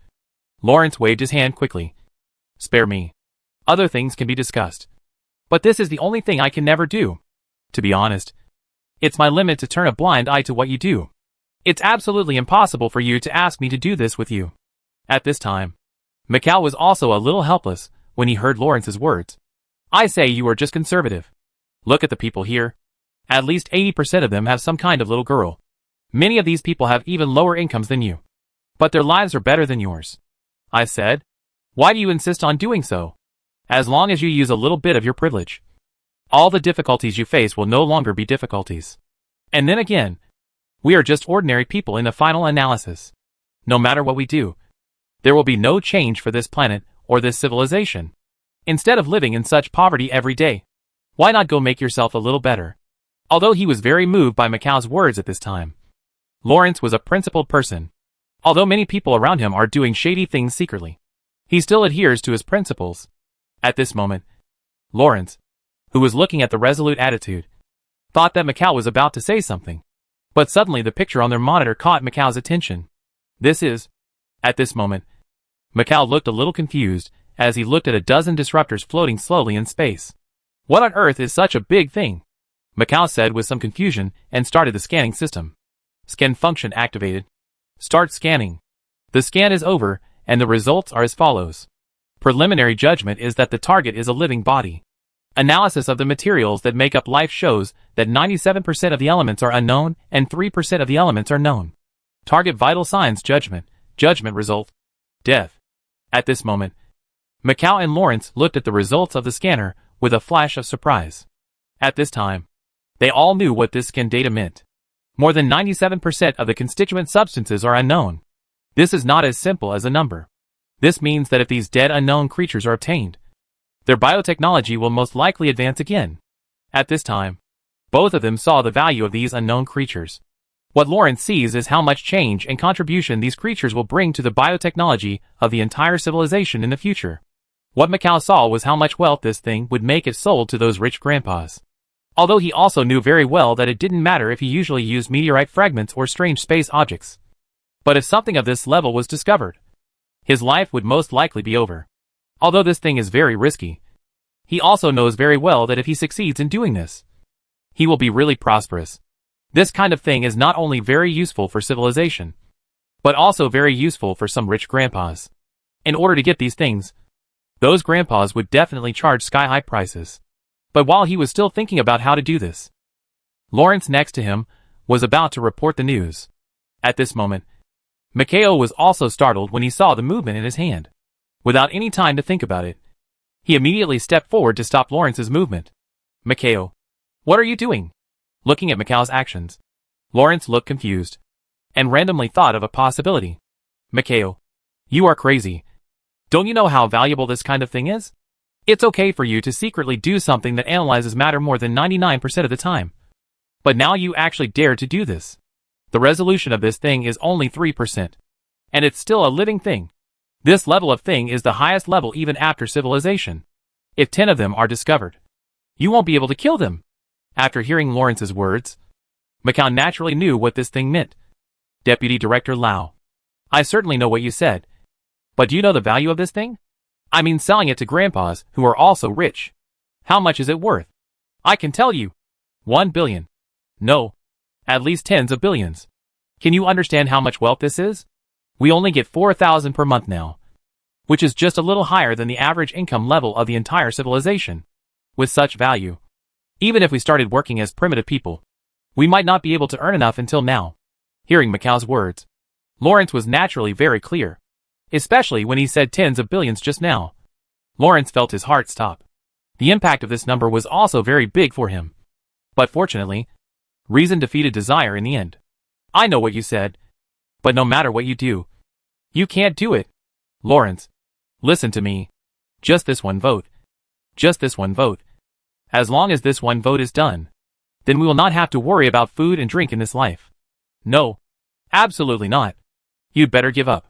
Lawrence waved his hand quickly. Spare me. Other things can be discussed. But this is the only thing I can never do. To be honest, it's my limit to turn a blind eye to what you do. It's absolutely impossible for you to ask me to do this with you. At this time, Mikhail was also a little helpless when he heard Lawrence's words. I say you are just conservative. Look at the people here. At least 80% of them have some kind of little girl. Many of these people have even lower incomes than you. But their lives are better than yours. I said, why do you insist on doing so? As long as you use a little bit of your privilege, all the difficulties you face will no longer be difficulties. And then again, we are just ordinary people in the final analysis. No matter what we do, there will be no change for this planet or this civilization. Instead of living in such poverty every day, why not go make yourself a little better? Although he was very moved by Mikhail's words at this time, Lawrence was a principled person. Although many people around him are doing shady things secretly, he still adheres to his principles. At this moment, Lawrence, who was looking at the resolute attitude, thought that Mikhail was about to say something. But suddenly the picture on their monitor caught Mikhail's attention. At this moment, Mikhail looked a little confused as he looked at a dozen disruptors floating slowly in space. What on earth is such a big thing? Mikhail said with some confusion and started the scanning system. Scan function activated. Start scanning. The scan is over, and the results are as follows. Preliminary judgment is that the target is a living body. Analysis of the materials that make up life shows that 97% of the elements are unknown and 3% of the elements are known. Target vital signs judgment. Judgment result. Death. At this moment, Macau and Lawrence looked at the results of the scanner with a flash of surprise. At this time, they all knew what this scan data meant. More than 97% of the constituent substances are unknown. This is not as simple as a number. This means that if these dead unknown creatures are obtained, their biotechnology will most likely advance again. At this time, both of them saw the value of these unknown creatures. What Lawrence sees is how much change and contribution these creatures will bring to the biotechnology of the entire civilization in the future. What Macau saw was how much wealth this thing would make if sold to those rich grandpas. Although he also knew very well that it didn't matter if he usually used meteorite fragments or strange space objects. But if something of this level was discovered, his life would most likely be over. Although this thing is very risky, he also knows very well that if he succeeds in doing this, he will be really prosperous. This kind of thing is not only very useful for civilization, but also very useful for some rich grandpas. In order to get these things, those grandpas would definitely charge sky-high prices. But while he was still thinking about how to do this, Lawrence next to him was about to report the news. At this moment, Macau was also startled when he saw the movement in his hand. Without any time to think about it, he immediately stepped forward to stop Lawrence's movement. Macau, what are you doing? Looking at Macau's actions, Lawrence looked confused and randomly thought of a possibility. Macau, you are crazy. Don't you know how valuable this kind of thing is? It's okay for you to secretly do something that analyzes matter more than 99% of the time. But now you actually dare to do this. The resolution of this thing is only 3%. And it's still a living thing. This level of thing is the highest level even after civilization. If 10 of them are discovered, you won't be able to kill them. After hearing Lawrence's words, Macau naturally knew what this thing meant. Deputy Director Lau, I certainly know what you said. But do you know the value of this thing? I mean selling it to grandpas who are also rich. How much is it worth? I can tell you. 1 billion. No. At least tens of billions. Can you understand how much wealth this is? We only get 4,000 per month now, which is just a little higher than the average income level of the entire civilization. With such value, even if we started working as primitive people, we might not be able to earn enough until now. Hearing Macau's words, Lawrence was naturally very clear. Especially when he said tens of billions just now. Lawrence felt his heart stop. The impact of this number was also very big for him. But fortunately, reason defeated desire in the end. I know what you said. But no matter what you do, you can't do it. Lawrence, listen to me. Just this one vote. Just this one vote. As long as this one vote is done, then we will not have to worry about food and drink in this life. No. Absolutely not. You'd better give up.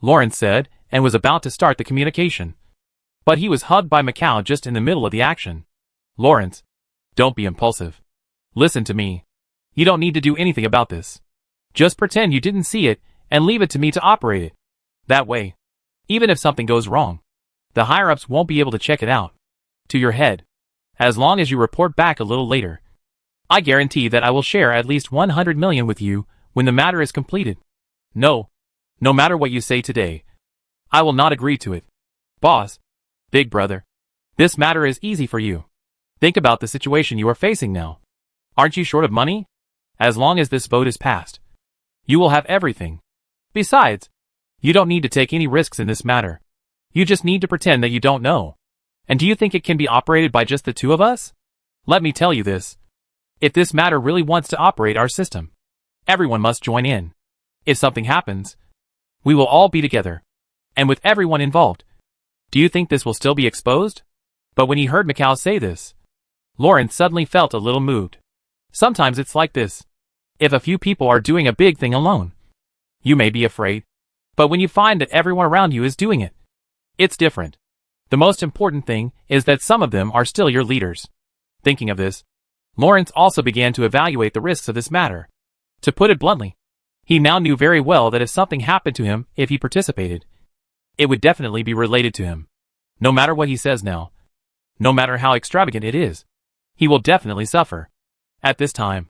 Lawrence said, and was about to start the communication. But he was hugged by Macau just in the middle of the action. Lawrence, don't be impulsive. Listen to me. You don't need to do anything about this. Just pretend you didn't see it, and leave it to me to operate it. That way, even if something goes wrong, the higher-ups won't be able to check it out. To your head. As long as you report back a little later. I guarantee that I will share at least 100 million with you when the matter is completed. No. No matter what you say today, I will not agree to it. Boss. Big brother. This matter is easy for you. Think about the situation you are facing now. Aren't you short of money? As long as this vote is passed, you will have everything. Besides, you don't need to take any risks in this matter. You just need to pretend that you don't know. And do you think it can be operated by just the two of us? Let me tell you this. If this matter really wants to operate our system, everyone must join in. If something happens, we will all be together. And with everyone involved. Do you think this will still be exposed? But when he heard Macau say this, Lawrence suddenly felt a little moved. Sometimes it's like this. If a few people are doing a big thing alone, you may be afraid. But when you find that everyone around you is doing it, it's different. The most important thing is that some of them are still your leaders. Thinking of this, Lawrence also began to evaluate the risks of this matter. To put it bluntly, he now knew very well that if something happened to him if he participated, it would definitely be related to him. No matter what he says now, no matter how extravagant it is, he will definitely suffer. At this time,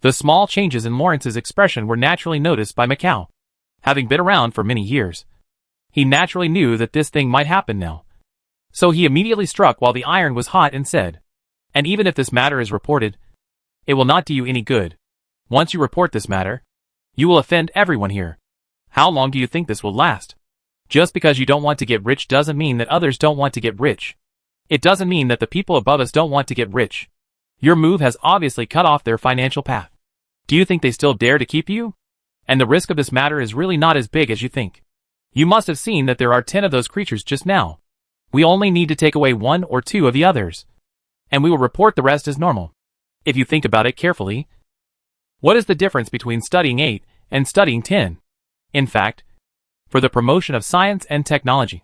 The small changes in Lawrence's expression were naturally noticed by Macau. Having been around for many years, he naturally knew that this thing might happen now. So he immediately struck while the iron was hot and said, "And even if this matter is reported, it will not do you any good. Once you report this matter, you will offend everyone here. How long do you think this will last? Just because you don't want to get rich doesn't mean that others don't want to get rich. It doesn't mean that the people above us don't want to get rich. Your move has obviously cut off their financial path. Do you think they still dare to keep you? And the risk of this matter is really not as big as you think. You must have seen that there are 10 of those creatures just now. We only need to take away 1 or 2 of the others, and we will report the rest as normal. If you think about it carefully, what is the difference between studying 8 and studying 10? In fact, for the promotion of science and technology,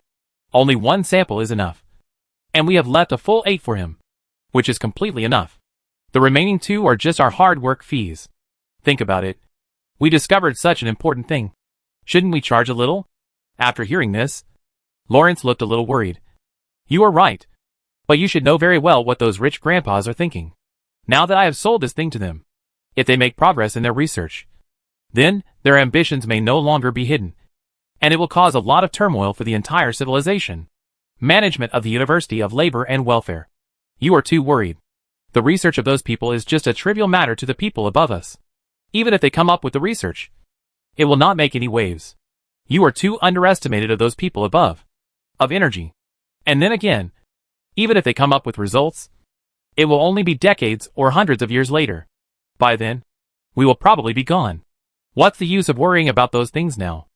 only 1 sample is enough. And we have left a full 8 for him, which is completely enough. The remaining 2 are just our hard work fees. Think about it. We discovered such an important thing. Shouldn't we charge a little?" After hearing this, Lawrence looked a little worried. "You are right. But you should know very well what those rich grandpas are thinking. Now that I have sold this thing to them, if they make progress in their research, then their ambitions may no longer be hidden, and it will cause a lot of turmoil for the entire civilization. Management of the University of Labor and Welfare. You are too worried. The research of those people is just a trivial matter to the people above us. Even if they come up with the research, it will not make any waves. You are too underestimated of those people above. Of energy. And then again, even if they come up with results, it will only be decades or hundreds of years later. By then, we will probably be gone. What's the use of worrying about those things now?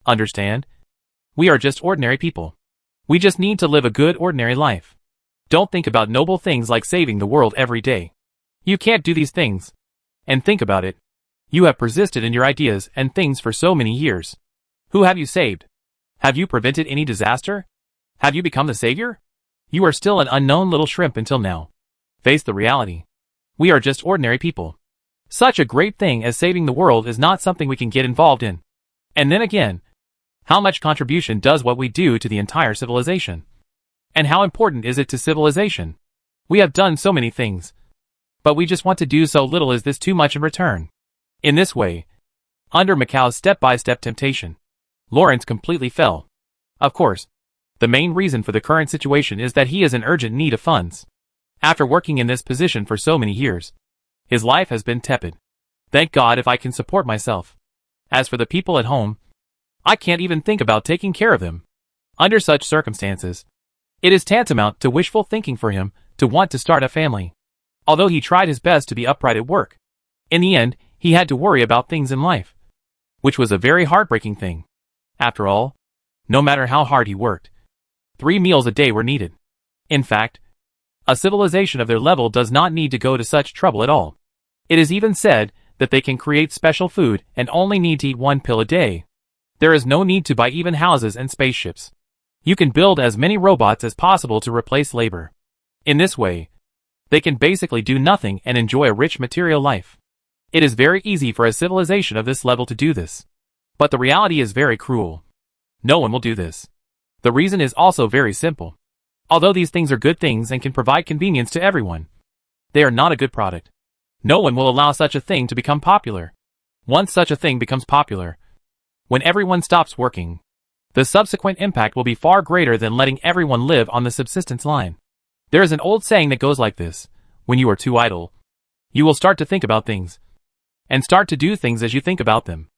Understand? We are just ordinary people. We just need to live a good ordinary life. Don't think about noble things like saving the world every day. You can't do these things. And think about it. You have persisted in your ideas and things for so many years. Who have you saved? Have you prevented any disaster? Have you become the savior? You are still an unknown little shrimp until now. Face the reality. We are just ordinary people. Such a great thing as saving the world is not something we can get involved in. And then again, how much contribution does what we do to the entire civilization? And how important is it to civilization? We have done so many things, but we just want to do so little. Is this too much in return? In this way, under Macau's step-by-step temptation, Lawrence completely fell. Of course, the main reason for the current situation is that he is in urgent need of funds. After working in this position for so many years, his life has been tepid. Thank God if I can support myself. As for the people at home, I can't even think about taking care of them. Under such circumstances, it is tantamount to wishful thinking for him to want to start a family. Although he tried his best to be upright at work, in the end, he had to worry about things in life, which was a very heartbreaking thing. After all, no matter how hard he worked, 3 meals a day were needed. In fact, a civilization of their level does not need to go to such trouble at all. It is even said that they can create special food and only need to eat 1 pill a day. There is no need to buy even houses and spaceships. You can build as many robots as possible to replace labor. In this way, they can basically do nothing and enjoy a rich material life. It is very easy for a civilization of this level to do this. But the reality is very cruel. No one will do this. The reason is also very simple. Although these things are good things and can provide convenience to everyone, they are not a good product. No one will allow such a thing to become popular. Once such a thing becomes popular, when everyone stops working, the subsequent impact will be far greater than letting everyone live on the subsistence line. There is an old saying that goes like this: when you are too idle, you will start to think about things, and start to do things as you think about them.